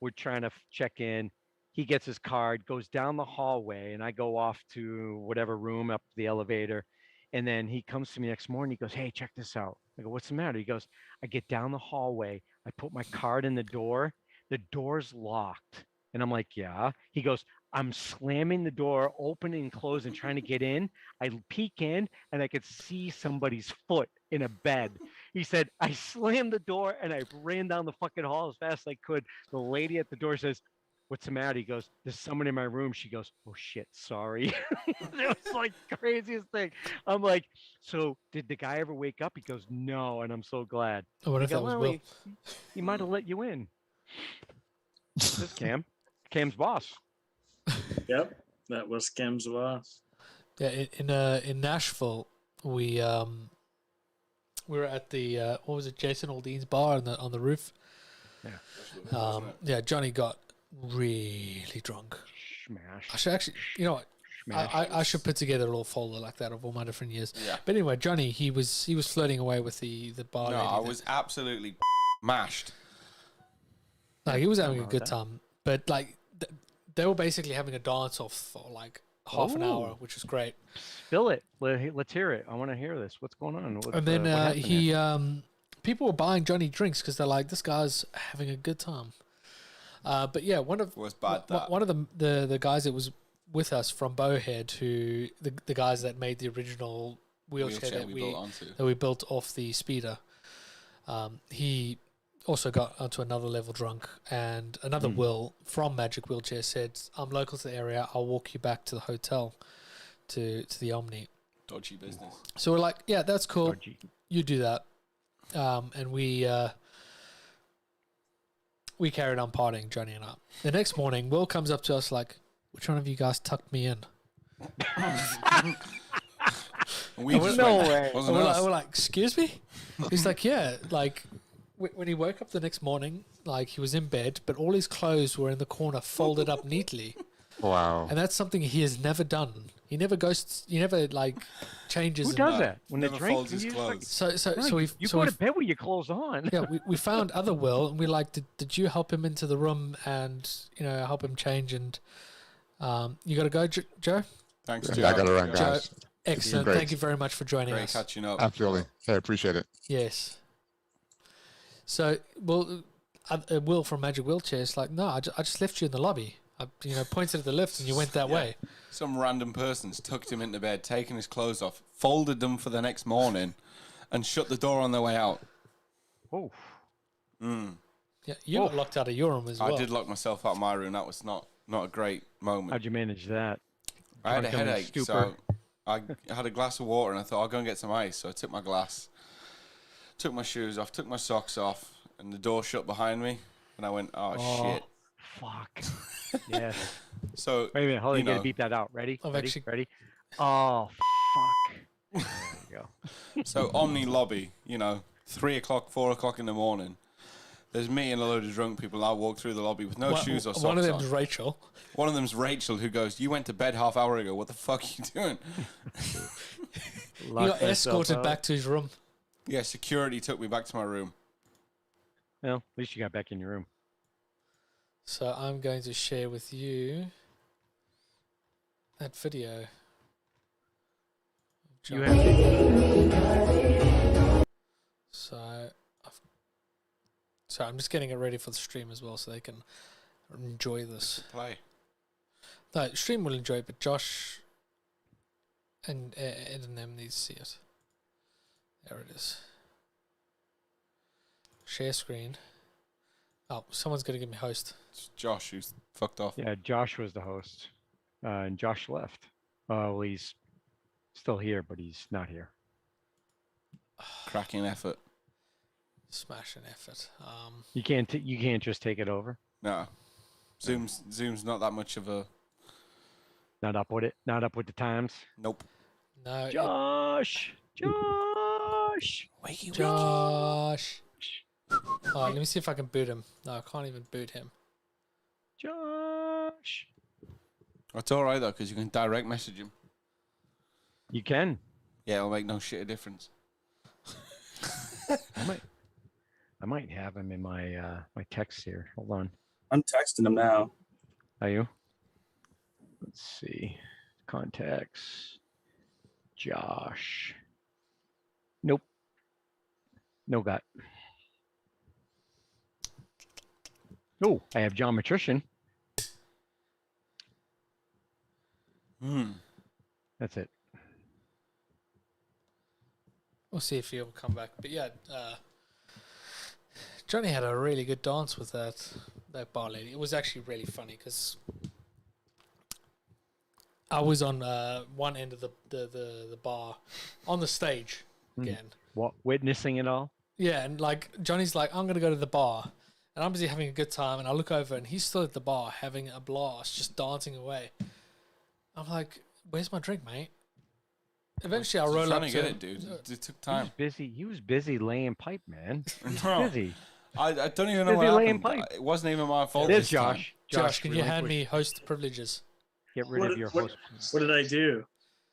We're trying to check in. He gets his card, goes down the hallway, and I go off to whatever room, up the elevator. And then he comes to me next morning. He goes, "Hey, check this out." I go, "What's the matter?" He goes, "I get down the hallway. I put my card in the door. The door's locked." And I'm like, "Yeah." He goes, "I'm slamming the door, opening and closing, trying to get in. I peek in, and I could see somebody's foot in a bed." He said, "I slammed the door, and I ran down the fucking hall as fast as I could." The lady at the door says, "What's the matter?" He goes, "There's someone in my room." She goes, "Oh shit, sorry." It was like the craziest thing. I'm like, "So did the guy ever wake up?" He goes, "No," and I'm so glad. I wonder I if go, that was "Well, Will. he might have let you in." This is Cam's boss. Yep, that was Cam's boss. Yeah, in Nashville, we were at the what was it, Jason Aldean's bar on the roof. Yeah. Yeah, Johnny got really drunk. Smash. I should actually, you know what? I should put together a little folder like that of all my different years. Yeah. But anyway, Johnny, he was flirting away with the bar No, lady. I was absolutely mashed. Like, he was having a good time, but like they were basically having a dance off for like half an hour, which was great. Spill it. Let's hear it. I want to hear this. What's going on? And then what happened he here? people were buying Johnny drinks because they're like, this guy's having a good time. But yeah, one of the guys that was with us from Bowhead, who the guys that made the original wheelchair that we built off the speeder, he also got onto another level drunk, and another Will from Magic Wheelchair said, "I'm local to the area. I'll walk you back to the hotel, to the Omni." Dodgy business. So we're like, "Yeah, that's cool. Dodgy. You do that," and we carried on partying, Johnny and I. The next morning, Will comes up to us like, "Which one of you guys tucked me in?" We're like, "Excuse me?" He's like, "Yeah." Like, when he woke up the next morning, like, he was in bed, but all his clothes were in the corner, folded up neatly. Wow. And that's something he has never done. He never like changes. Who does that when they Never drink? folds his clothes. So You go to bed with your clothes on. Yeah, we found other Will, and we like, did you help him into the room and help him change? And you got to go, Joe. Thanks, Yeah, Joe. I got to run, guys. Joe, excellent. Great. Thank you very much for joining Great us. catching up. Absolutely. Hey, I appreciate it. Yes. So, Will from Magic Wheelchairs like, "No, I just left you in the lobby. I pointed at the lift and you went that way." Some random person's tucked him into bed, taken his clothes off, folded them for the next morning, and shut the door on their way out. Oh. Yeah, you got locked out of your room as well. I did lock myself out of my room. That was not a great moment. How'd you manage that? I had a Drunk on the headache, stupor. so I had a glass of water, and I thought I'll go and get some ice. So I took my glass, took my shoes off, took my socks off, and the door shut behind me. And I went, "Oh shit, fuck." Yeah. So wait a minute, hold on, you gotta know. beep that out. Ready? I've Ready? actually- Ready? Oh fuck. There you go. So Omni lobby, 3 o'clock, 4 o'clock in the morning. There's me and a load of drunk people. I walk through the lobby with no shoes or socks One of on. them's Rachel. One of them's Rachel, who goes, "You went to bed half hour ago. What the fuck are you doing?" He got escorted back to his room. Yeah, security took me back to my room. Well, at least you got back in your room. So I'm going to share with you that video. You have So I'm just getting it ready for the stream as well, so they can enjoy this. Play. No, stream will enjoy it, but Josh and Ed and them need to see it. There it is. Share screen. Oh, someone's going to give me host. It's Josh who's fucked off. Yeah, Josh was the host, and Josh left. Well, he's still here, but he's not here. Cracking effort. Smashing effort. You can't just take it over. No. Zoom's not that much of a. Not up with it. Not up with the times. Nope. No. Josh. Josh. Josh. Oh, let me see if I can boot him. No, I can't even boot him. Josh. It's all right though, because you can direct message him. You can. Yeah, it'll make no shit of difference. I might have him in my my text here. Hold on. I'm texting him now. Are you? Let's see. Contacts. Josh. Nope. No got. Oh, I have John Matrician. That's it. We'll see if he'll come back. But yeah, Johnny had a really good dance with that bar lady. It was actually really funny because I was on one end of the bar on the stage again. What, witnessing it all? Yeah, and like Johnny's like, I'm gonna go to the bar, and I'm busy having a good time, and I look over and he's still at the bar having a blast, just dancing away. I'm like, where's my drink, mate? Eventually, I'll roll up to get it, dude. It took time. He was busy laying pipe, man. He was No. busy. I don't even know Busy what laying happened. pipe. It wasn't even my fault. There's this time. Josh. Josh, can you hand me host privileges? Get rid of your host. What did I do?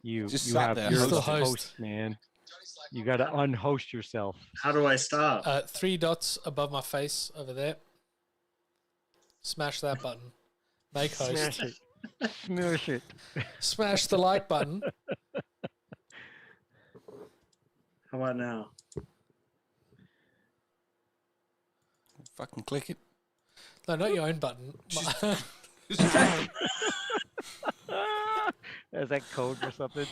You Just you sat have there. you're Still the host. host, man. You got to unhost yourself. How do I stop? 3 dots above my face over there. Smash that button. Make host. Smash it. Smash it. Smash the like button. How about now? Fucking click it. No, not your own button. Is that code or something?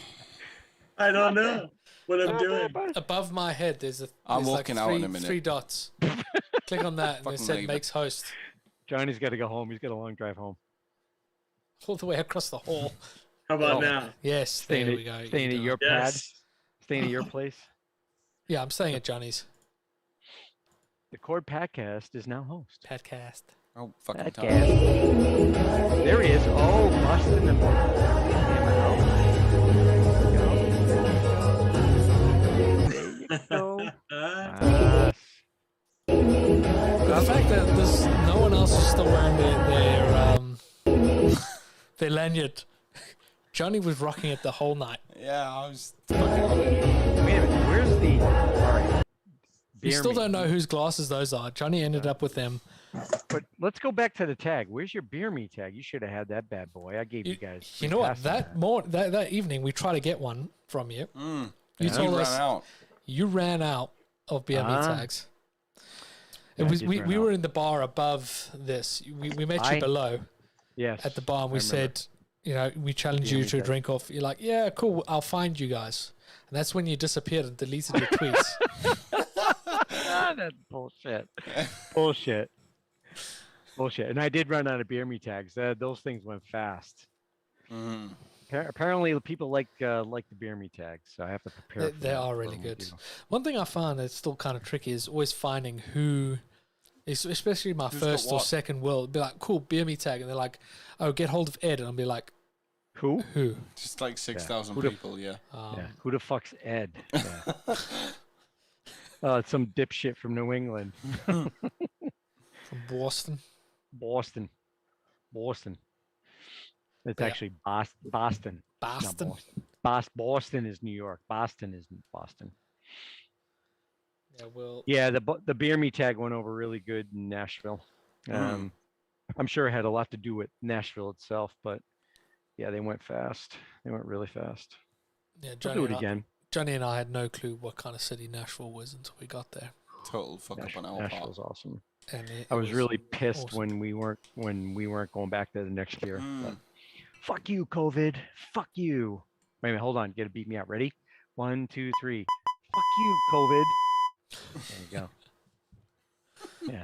I don't know what I'm doing. Above my head, there's I'm like walking out in a minute. 3 dots. Click on that, and it Fucking said leave makes host. Johnny's got to go home. He's got a long drive home. All the way across the hall. How about Oh. now? Yes, Staying there at, we go. Staying at You your do it. pad. Yes. Staying at your place. Yeah, I'm staying at Johnny's. The Cord Podcast is now host. Podcast. Oh, fucking Podcast. time. There he is. Oh, busting the There you go. The fact that there's no one else is still wearing their lanyard. Johnny was rocking it the whole night. Yeah, I was. Wait a minute. Where's the? All right. You still don't know whose glasses those are. Johnny ended up with them. But let's go back to the tag. Where's your beer me tag? You should have had that bad boy. I gave you guys. You know what? That evening we tried to get one from you. You told us ran out. you ran out of BME tags. It was we were in the bar above this. We met you below. Yes. At the bar, and we said, you know, we challenged you to a drink off. You're like, yeah, cool. I'll find you guys. And that's when you disappeared and deleted your tweets. That's bullshit. Bullshit. Bullshit. And I did run out of beer me tags. Those things went fast. Apparently, people like the beer me tags, so I have to prepare. They are really good. One thing I find that's still kind of tricky is always finding who, especially my first or second world, be like, cool, beer me tag, and they're like, oh, get hold of Ed, and I'll be like, who? Just like 6,000 Who the- people, yeah. Yeah. Who the fuck's Ed? Yeah. It's some dipshit from New England. From Boston. Boston. It's Yeah. actually Boston. Boston. Not Boston. Boston is New York. Boston is Boston. Yeah, well. Yeah, the beer me tag went over really good in Nashville. I'm sure it had a lot to do with Nashville itself, but yeah, they went fast. They went really fast. Yeah, I'll do it again. Johnny and I had no clue what kind of city Nashville was until we got there. Total fuck up on our part. Nashville's awesome. And I was really pissed awesome. when we weren't going back there the next year. But fuck you, COVID. Fuck you. Wait a minute, hold on. Get to beat me out. Ready? 1, 2, 3. Fuck you, COVID. There you go. Yeah.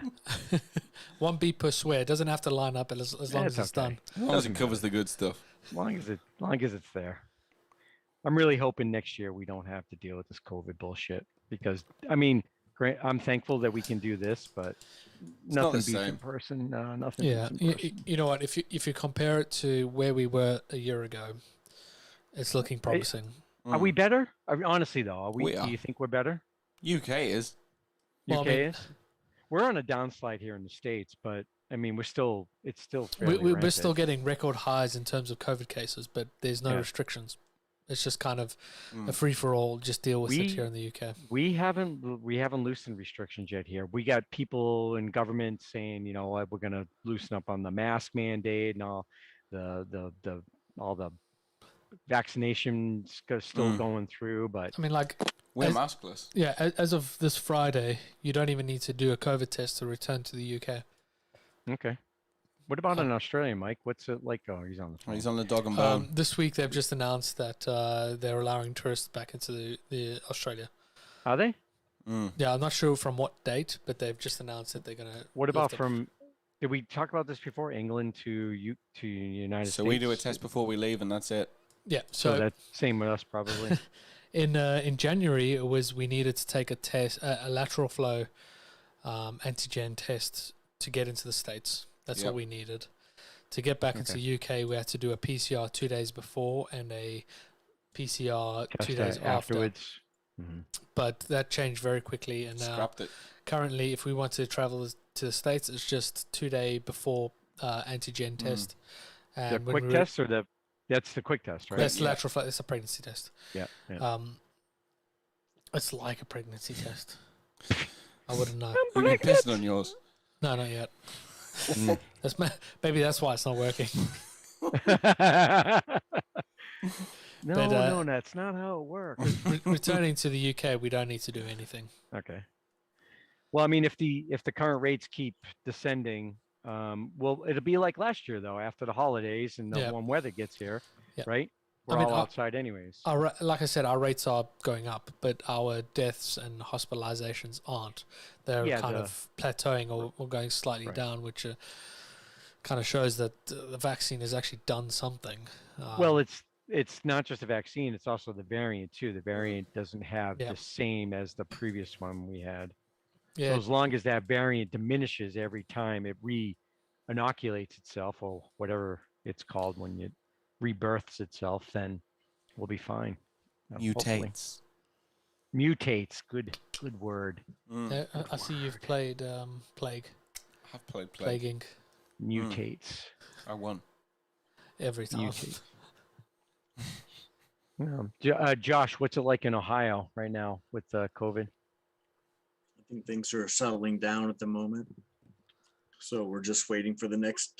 One beat per swear. It doesn't have to line up as long as it's done. As long as it covers the good stuff. As long as it's there. I'm really hoping next year we don't have to deal with this COVID bullshit because I mean, I'm thankful that we can do this, but nothing beats in person. Nothing. Yeah, beats in person. you know what? If you compare it to where we were a year ago, it's looking promising. Are we better? Honestly, though, We do are. you think we're better? UK is. Well, UK I mean, is. We're on a downslide here in the States, but I mean, it's still fairly we're still rampant. getting record highs in terms of COVID cases, but there's no Yeah. restrictions. It's just kind of a Mm. free for all. Just deal with it We here in the UK. we haven't loosened restrictions yet here. We got people in government saying, you know what, we're going to loosen up on the mask mandate and all the vaccinations still going through, but I mean, like, We're as- maskless. Yeah, as of this Friday, you don't even need to do a COVID test to return to the UK. okay. What about in Australia, Mike? What's it like? Oh, he's on the phone. He's on the dog and bone. This week they've just announced that they're allowing tourists back into the Australia. Are they? Yeah, I'm not sure from what date, but they've just announced that they're gonna. What lift about it. from? Did we talk about this before? England to United So States. we do a test before we leave, and that's it. Yeah, So so that's same with us probably. in January it was we needed to take a test, a lateral flow antigen test to get into the States. That's all Yep. we needed. To get back into Okay. UK, we had to do a PCR 2 days before and a PCR Test 2 days after. afterwards. Mhm. But that changed very quickly, and now Scrapped it. currently, if we want to travel to the States, it's just 2 day before antigen test. The And when quick we- test or that's the quick test, right? That's lateral flow. It's a pregnancy test. Yeah. It's like a pregnancy test. I wouldn't know. Have you pissed on yours? No, not yet. Mm. Maybe that's why it's not working. No, But, no, that's not how it works. Returning to the UK, we don't need to do anything. Okay. Well, I mean, if the current rates keep descending, well, it'll be like last year though, after the holidays and the Yeah. warm weather gets here, Yeah. right? We're I mean, all our- outside anyways. Like I said, our rates are going up, but our deaths and hospitalizations aren't. They're Yeah, kind of plateauing or going slightly Right. down, which kind of shows that the vaccine has actually done something. Well, it's not just a vaccine; it's also the variant too. The variant doesn't have Yeah. the same as the previous one we had. Yeah. So as long as that variant diminishes every time it re-inoculates itself or whatever it's called when it rebirths itself, then we'll be fine. Hopefully. Mutates. Good word. I see you've played Plague. I've played Plague. Plague Inc. Mutates. I won. Every time. Mutate. Josh, what's it like in Ohio right now with COVID? I think things are settling down at the moment. So we're just waiting for the next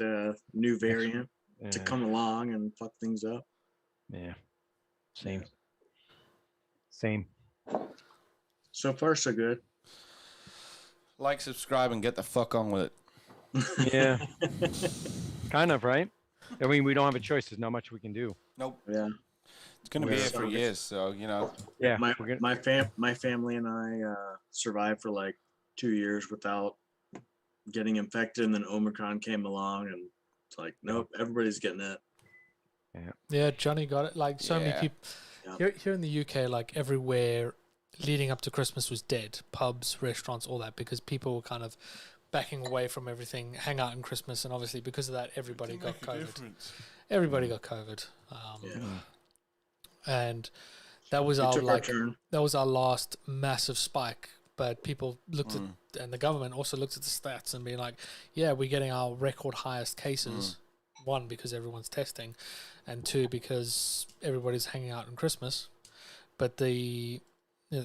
new variant to Yeah. come along and fuck things up. Yeah. Same. Same. So far, so good. Like, subscribe, and get the fuck on with it. Yeah. Kind of, right? I mean, we don't have a choice. There's not much we can do. Nope. Yeah. It's gonna be Yeah. here for years, so you know. Yeah. My family and I survived for like 2 years without getting infected, and then Omicron came along, and it's like, nope, everybody's getting it. Yeah. Yeah, Johnny got it. Like so many Yeah. people here in the UK, like everywhere leading up to Christmas was dead. Pubs, restaurants, all that, because people were kind of backing away from everything, hang out in Christmas, and obviously because of that, everybody got COVID. Everybody got COVID. And that was We our took our like turn. that was our last massive spike. But people looked at, and the government also looked at the stats and being like, yeah, we're getting our record highest cases. One, because everyone's testing, and two, because everybody's hanging out on Christmas. But the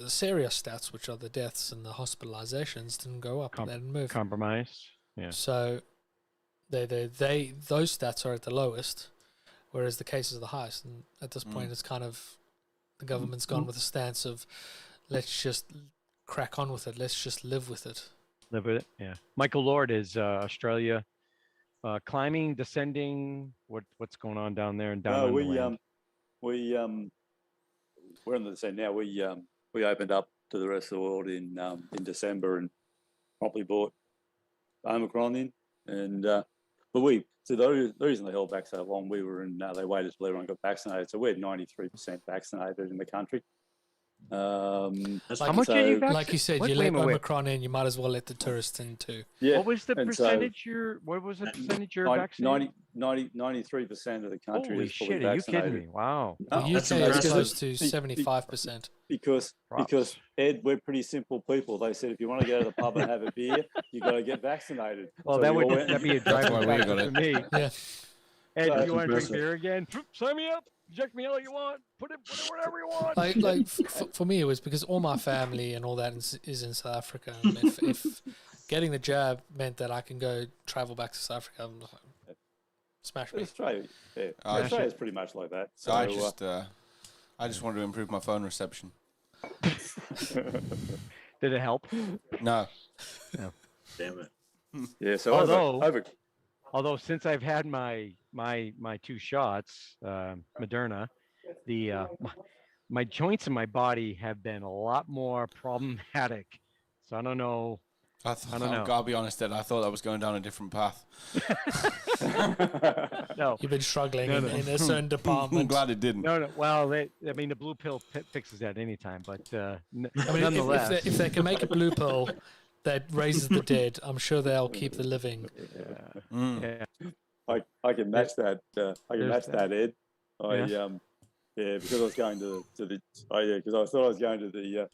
serious stats, which are the deaths and the hospitalizations, didn't go up. They didn't move. Compromised. Yeah. So those stats are at the lowest, whereas the cases are the highest. And at this point, it's kind of the government's gone with a stance of let's just crack on with it. Let's just live with it. Live with it. Yeah. Michael Lord is Australia, climbing, descending. What's going on down there and down No, underland? we're in the same now. We opened up to the rest of the world in December and promptly bought Omicron in, and but the reason they held back so long, we were in. They waited till everyone got vaccinated, so we're 93% vaccinated in the country. Like, much are you like you said, Wait, you wait a let minute, wait. Omicron in, you might as well let the tourists in too. Yeah. What was the and so percentage what was the percentage you're vaccinated? 93% of the country Holy is fully shit, are you vaccinated. kidding me? Wow. The No, UK that's is impressive. close to 75%. Because Ed, we're pretty simple people. They said if you want to go to the pub and have a beer, you got to get vaccinated. Well, So that we would all went- that'd be a driving factor for me. Yeah. Ed, That's you want to drink impressive. beer again? Sign me up. Inject me all you want. Put it whatever you want. Like for me, it was because all my family and all that is in South Africa. And if getting the jab meant that I can go travel back to South Africa, I'm like, smash me. Australia, yeah. Oh, Australia's pretty much like that. So I just wanted to improve my phone reception. Did it help? No. No. Damn it. Yeah. So although since I've had my 2 shots, Moderna, the my joints in my body have been a lot more problematic. So I don't know. I don't know. I'll be honest, Ed, I thought I was going down a different path. No, you've been struggling No, in a certain department. I'm glad it didn't. No. Well, the blue pill fixes that anytime, but I mean, nonetheless, if they can make a blue pill that raises the dead, I'm sure they'll keep the living. Yeah. I can match that. I can match that, Ed. Because I was going to the because I thought I was going to the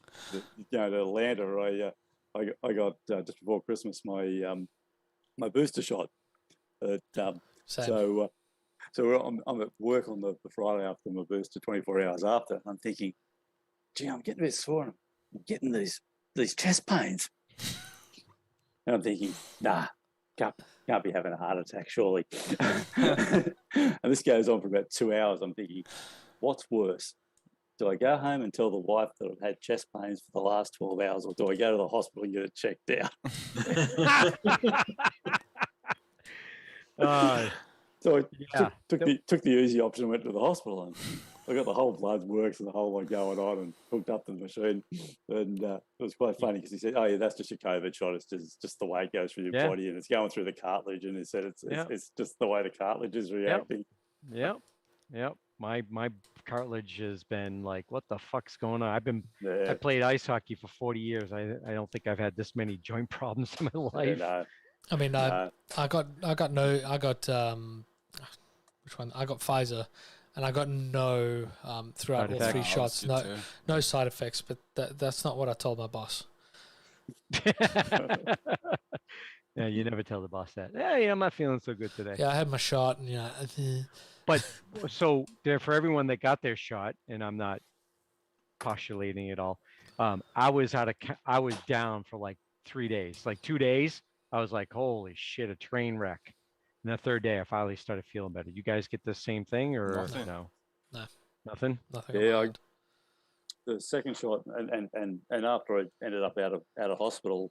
going to Atlanta. I got just before Christmas my my booster shot. So I'm at work on the Friday after my booster, 24 hours after. And I'm thinking, gee, I'm getting a bit sore. I'm getting these chest pains. And I'm thinking, nah, can't be having a heart attack, surely. And this goes on for about 2 hours. I'm thinking, what's worse? Do I go home and tell the wife that I've had chest pains for the last 12 hours, or do I go to the hospital and get it checked out? So I took the easy option and went to the hospital, and I got the whole blood works and the whole lot going on and hooked up to the machine. And it was quite funny because he said, oh, yeah, that's just your COVID shot. It's just the way it goes through your body, and it's going through the cartilage. And he said it's just the way the cartilage is reacting. Yep. My cartilage has been like, what the fuck's going on? I played ice hockey for 40 years. I don't think I've had this many joint problems in my life. I mean, I got which one? I got Pfizer, and I got no throughout all 3 shots. No side effects, but that's not what I told my boss. Yeah, you never tell the boss that. Hey, I'm not feeling so good today. Yeah, I had my shot, and But so there, for everyone that got their shot, and I'm not postulating at all. I was down for like 3 days, like 2 days. I was like, holy shit, a train wreck. And the 3rd day, I finally started feeling better. You guys get the same thing or Nothing. No? Nothing. Yeah, the second shot, and after I ended up out of hospital,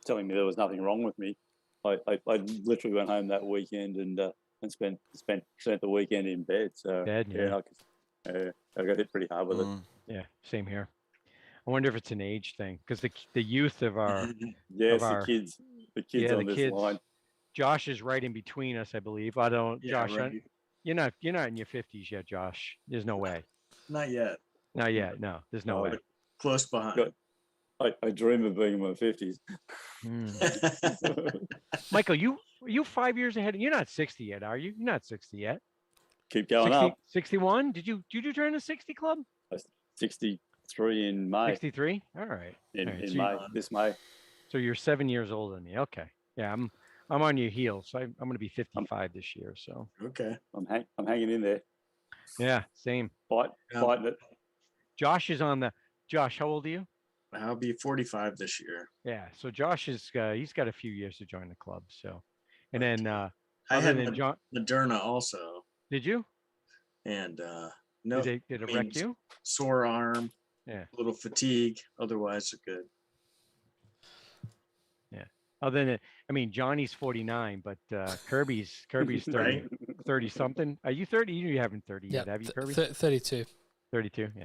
telling me there was nothing wrong with me, I literally went home that weekend and spent the weekend in bed. So I got hit pretty hard with it. Yeah, same here. I wonder if it's an age thing because the youth of our the kids on this line. Josh is right in between us, I believe. I don't, Josh. Right. You're not in your 50s yet, Josh. There's no way. Not yet. Not yet. No, there's no way. Close behind. I dream of being in my 50s. Michael, you 5 years ahead. You're not 60 yet, are you? You're not 60 yet. Keep going up. 61? Did you join the 60 club? 63 in May. 63? All right. In May, this May. So you're 7 years older than me. Okay. Yeah, I'm on your heels. So I'm going to be 55 this year. So okay, I'm hanging in there. Yeah, same. Fighting it. Josh is on the. Josh, how old are you? I'll be 45 this year. Yeah. So Josh is he's got a few years to join the club. So, and then I had Moderna also. Did you? And no, did it wreck you? Sore arm. Yeah. A little fatigue. Otherwise, good. Yeah. Other than Johnny's 49, but Kirby's 30 something. Are you 30? You haven't 30 yet, have you, Kirby? 32. 32, yeah.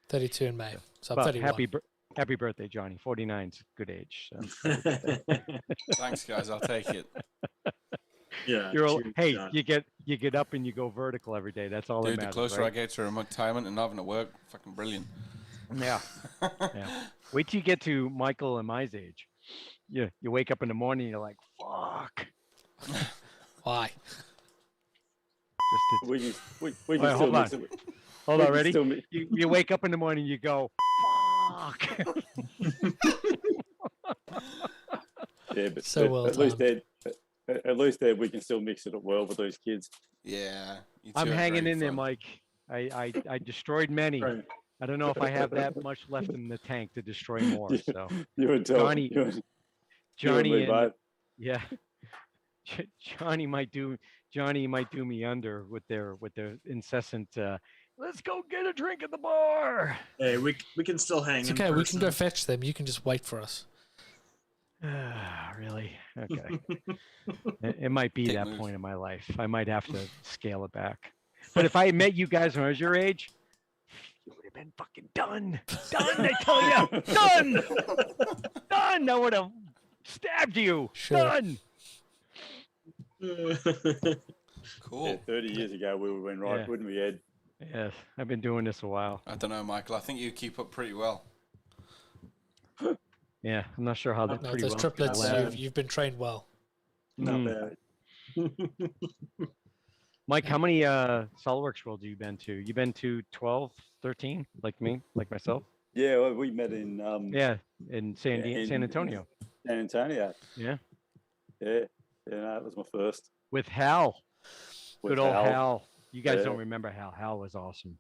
32 in May. So well, 31. Happy birthday, Johnny. 49's good age. So. Thanks, guys. I'll take it. Yeah. Hey, John. you get up and you go vertical every day. That's all that matters. The closer right? I get to retirement and not having to work, fucking brilliant. Yeah. Wait till you get to Michael and my age. You wake up in the morning, you're like, fuck. Why? We can Wait, still hold mix on. it. Hold we on, can ready? still mi- You wake up in the morning, you go, fuck. Yeah, but, So well at least timed. at least Dad, we can still mix it up well with those kids. Yeah. you I'm two are hanging great in there, fun. Mike. I destroyed many. Right. I don't know if I have that much left in the tank to destroy more. So You and Tom, Johnny, you and Johnny, me and both. yeah, Johnny might do me under with their incessant. Let's go get a drink at the bar. Hey, we can still hang. It's in okay. We can go person. fetch them. You can just wait for us. Really? Okay. It might be Dick that move. point in my life. I might have to scale it back. But if I had met you guys when I was your age, you would have been fucking done. Done, I tell you. Done. Done. I would have stabbed you. Sure. Done. Cool. Yeah, 30 years ago, we would have been right, Yeah. wouldn't we, Ed? Yes, I've been doing this a while. I don't know, Michael. I think you keep up pretty well. Yeah, I'm not sure how that No, pretty those well. triplets, last. you've been trained well. Not Mm. bad. Mike, how many SolidWorks worlds have you been to? You been to 12, 13, like me, like myself? Yeah, well, we met in Yeah, in San in Antonio. San Antonio. Yeah, Yeah, no, that was my first. with Hal. With Good old Hal. Hal. You guys Yeah. don't remember Hal. Hal was awesome.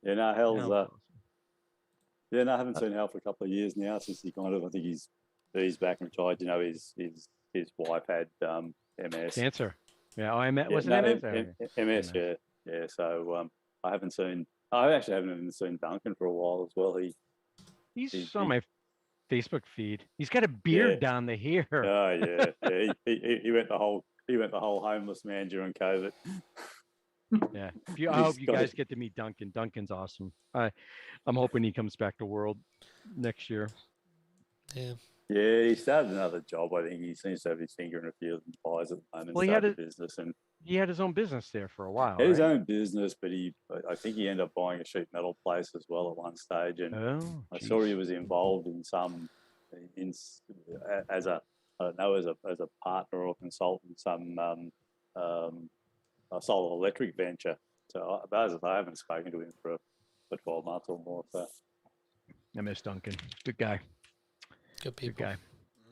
Yeah, no, Hal's. Hal was awesome. Yeah, no, I haven't seen Hal for a couple of years now since he kind of. I think he's back and retired. You know, his wife had MS. Cancer. Yeah, I met. Yeah, Was it no, MS? MS, yeah, yeah. So I actually haven't even seen Duncan for a while as well. He's on my Facebook feed. He's got a beard down the here. Oh yeah, yeah. He went the whole homeless man during COVID. Yeah. I hope you guys get to meet Duncan. Duncan's awesome. I'm hoping he comes back to World next year. Yeah. Yeah, he started another job. I think he seems to have his finger in a few of the pies at the moment. Well, he had Started a business and he had his own business there for a while. he had his right? own business, but I think he ended up buying a sheet metal place as well at one stage. And I saw he was involved in some, as a partner or consultant, some a solar electric venture. So I haven't spoken to him for 12 months or more. So I miss Duncan. Good guy. Good people. Good guy.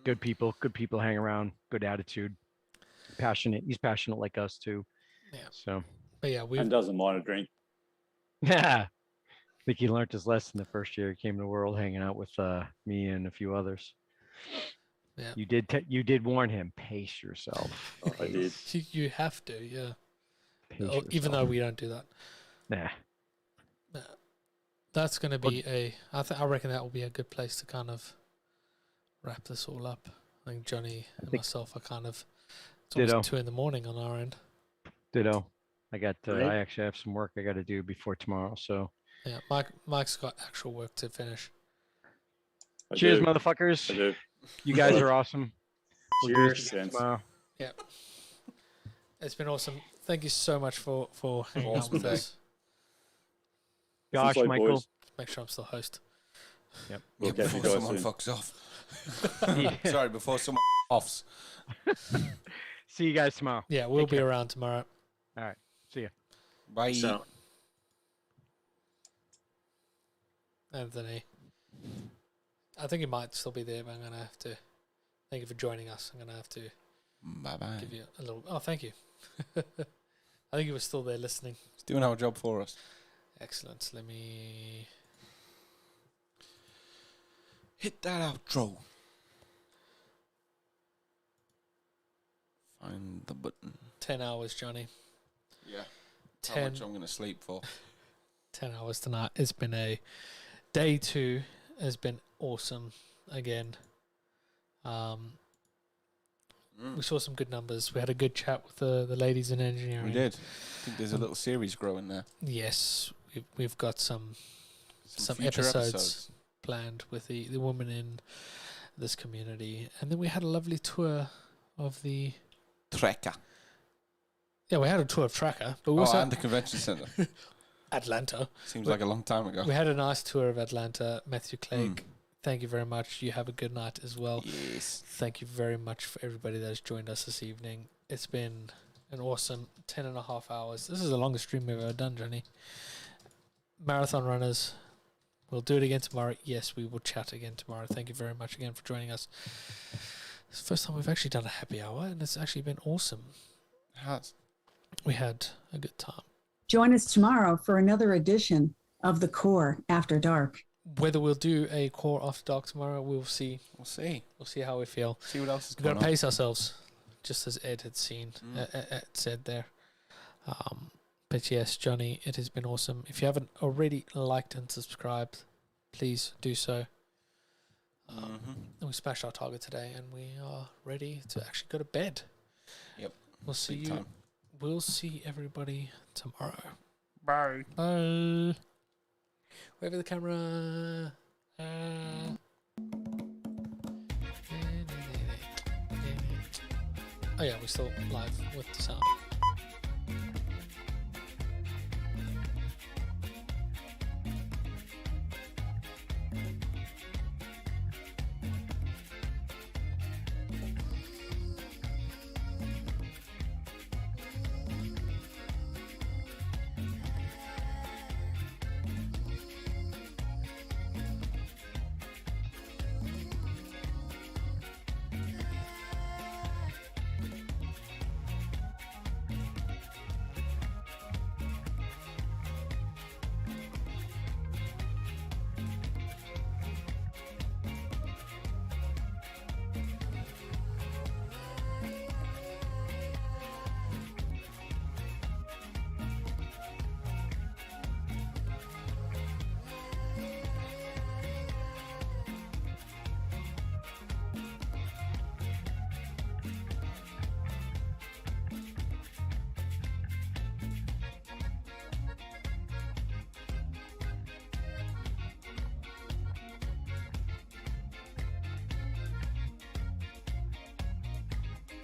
Good people. Good people hang around. Good attitude. Passionate. He's passionate like us too. Yeah. So. But yeah, and doesn't mind a drink. Yeah. I think he learned his lesson the first year he came to the World, hanging out with me and a few others. Yeah. You did warn him. Pace yourself. Oh, I did. You have to, yeah. Pace Even though yourself. we don't do that. Nah. That's going to be I reckon that will be a good place to kind of wrap this all up. I think Johnny and myself are kind of, it's almost 2 a.m. on our end. Ditto. I got. Right. I actually have some work I got to do before tomorrow. So. Yeah, Mike's got actual work to finish. Cheers, motherfuckers. You guys are awesome. We'll do this Cheers. tomorrow. Yeah. It's been awesome. Thank you so much for hanging out with us. Josh, Michael. Make sure I'm still host. Yep. Yeah, before someone fucks off. Sorry, before someone offs. See you guys tomorrow. Yeah, we'll Take be care. around tomorrow. All right. See ya. Bye. So, Anthony. I think he might still be there, but I'm going to have to thank you for joining us. I'm going to have to Bye-bye. give you a little... Oh, thank you. I think he was still there listening. He's doing our job for us. Excellent. Let me... Hit that outro. Find the button. 10 hours, Johnny. Yeah. How 10, much I'm going to sleep for. 10 hours tonight. It's been a... Day 2 has been awesome again. We saw some good numbers. We had a good chat with the ladies in engineering. We did. I think there's a little series growing there. Yes, we've got some future episodes planned with the women in this community, and then we had a lovely tour of the Tracker. Yeah, we had a tour of Tracker, but we also and the convention centre. Atlanta. Seems like a long time ago. We had a nice tour of Atlanta. Matthew Clegg, thank you very much. You have a good night as well. Yes. Thank you very much for everybody that has joined us this evening. It's been an awesome 10.5 hours. This is the longest stream we've ever done, Johnny. Marathon runners, we'll do it again tomorrow. Yes, we will chat again tomorrow. Thank you very much again for joining us. It's the first time we've actually done a happy hour, and it's actually been awesome. It has. We had a good time. Join us tomorrow for another edition of The Core After Dark. Whether we'll do a core after dark tomorrow, we'll see. We'll see. We'll see how we feel. See what else is We've going got to on. pace ourselves, just as Ed had said there. But yes, Johnny, it has been awesome. If you haven't already liked and subscribed, please do so. We smashed our target today, and we are ready to actually go to bed. Yep. We'll see Big you. time. We'll see everybody tomorrow. Bye. Bye. Wave the camera. Oh yeah, we're still live with the sound.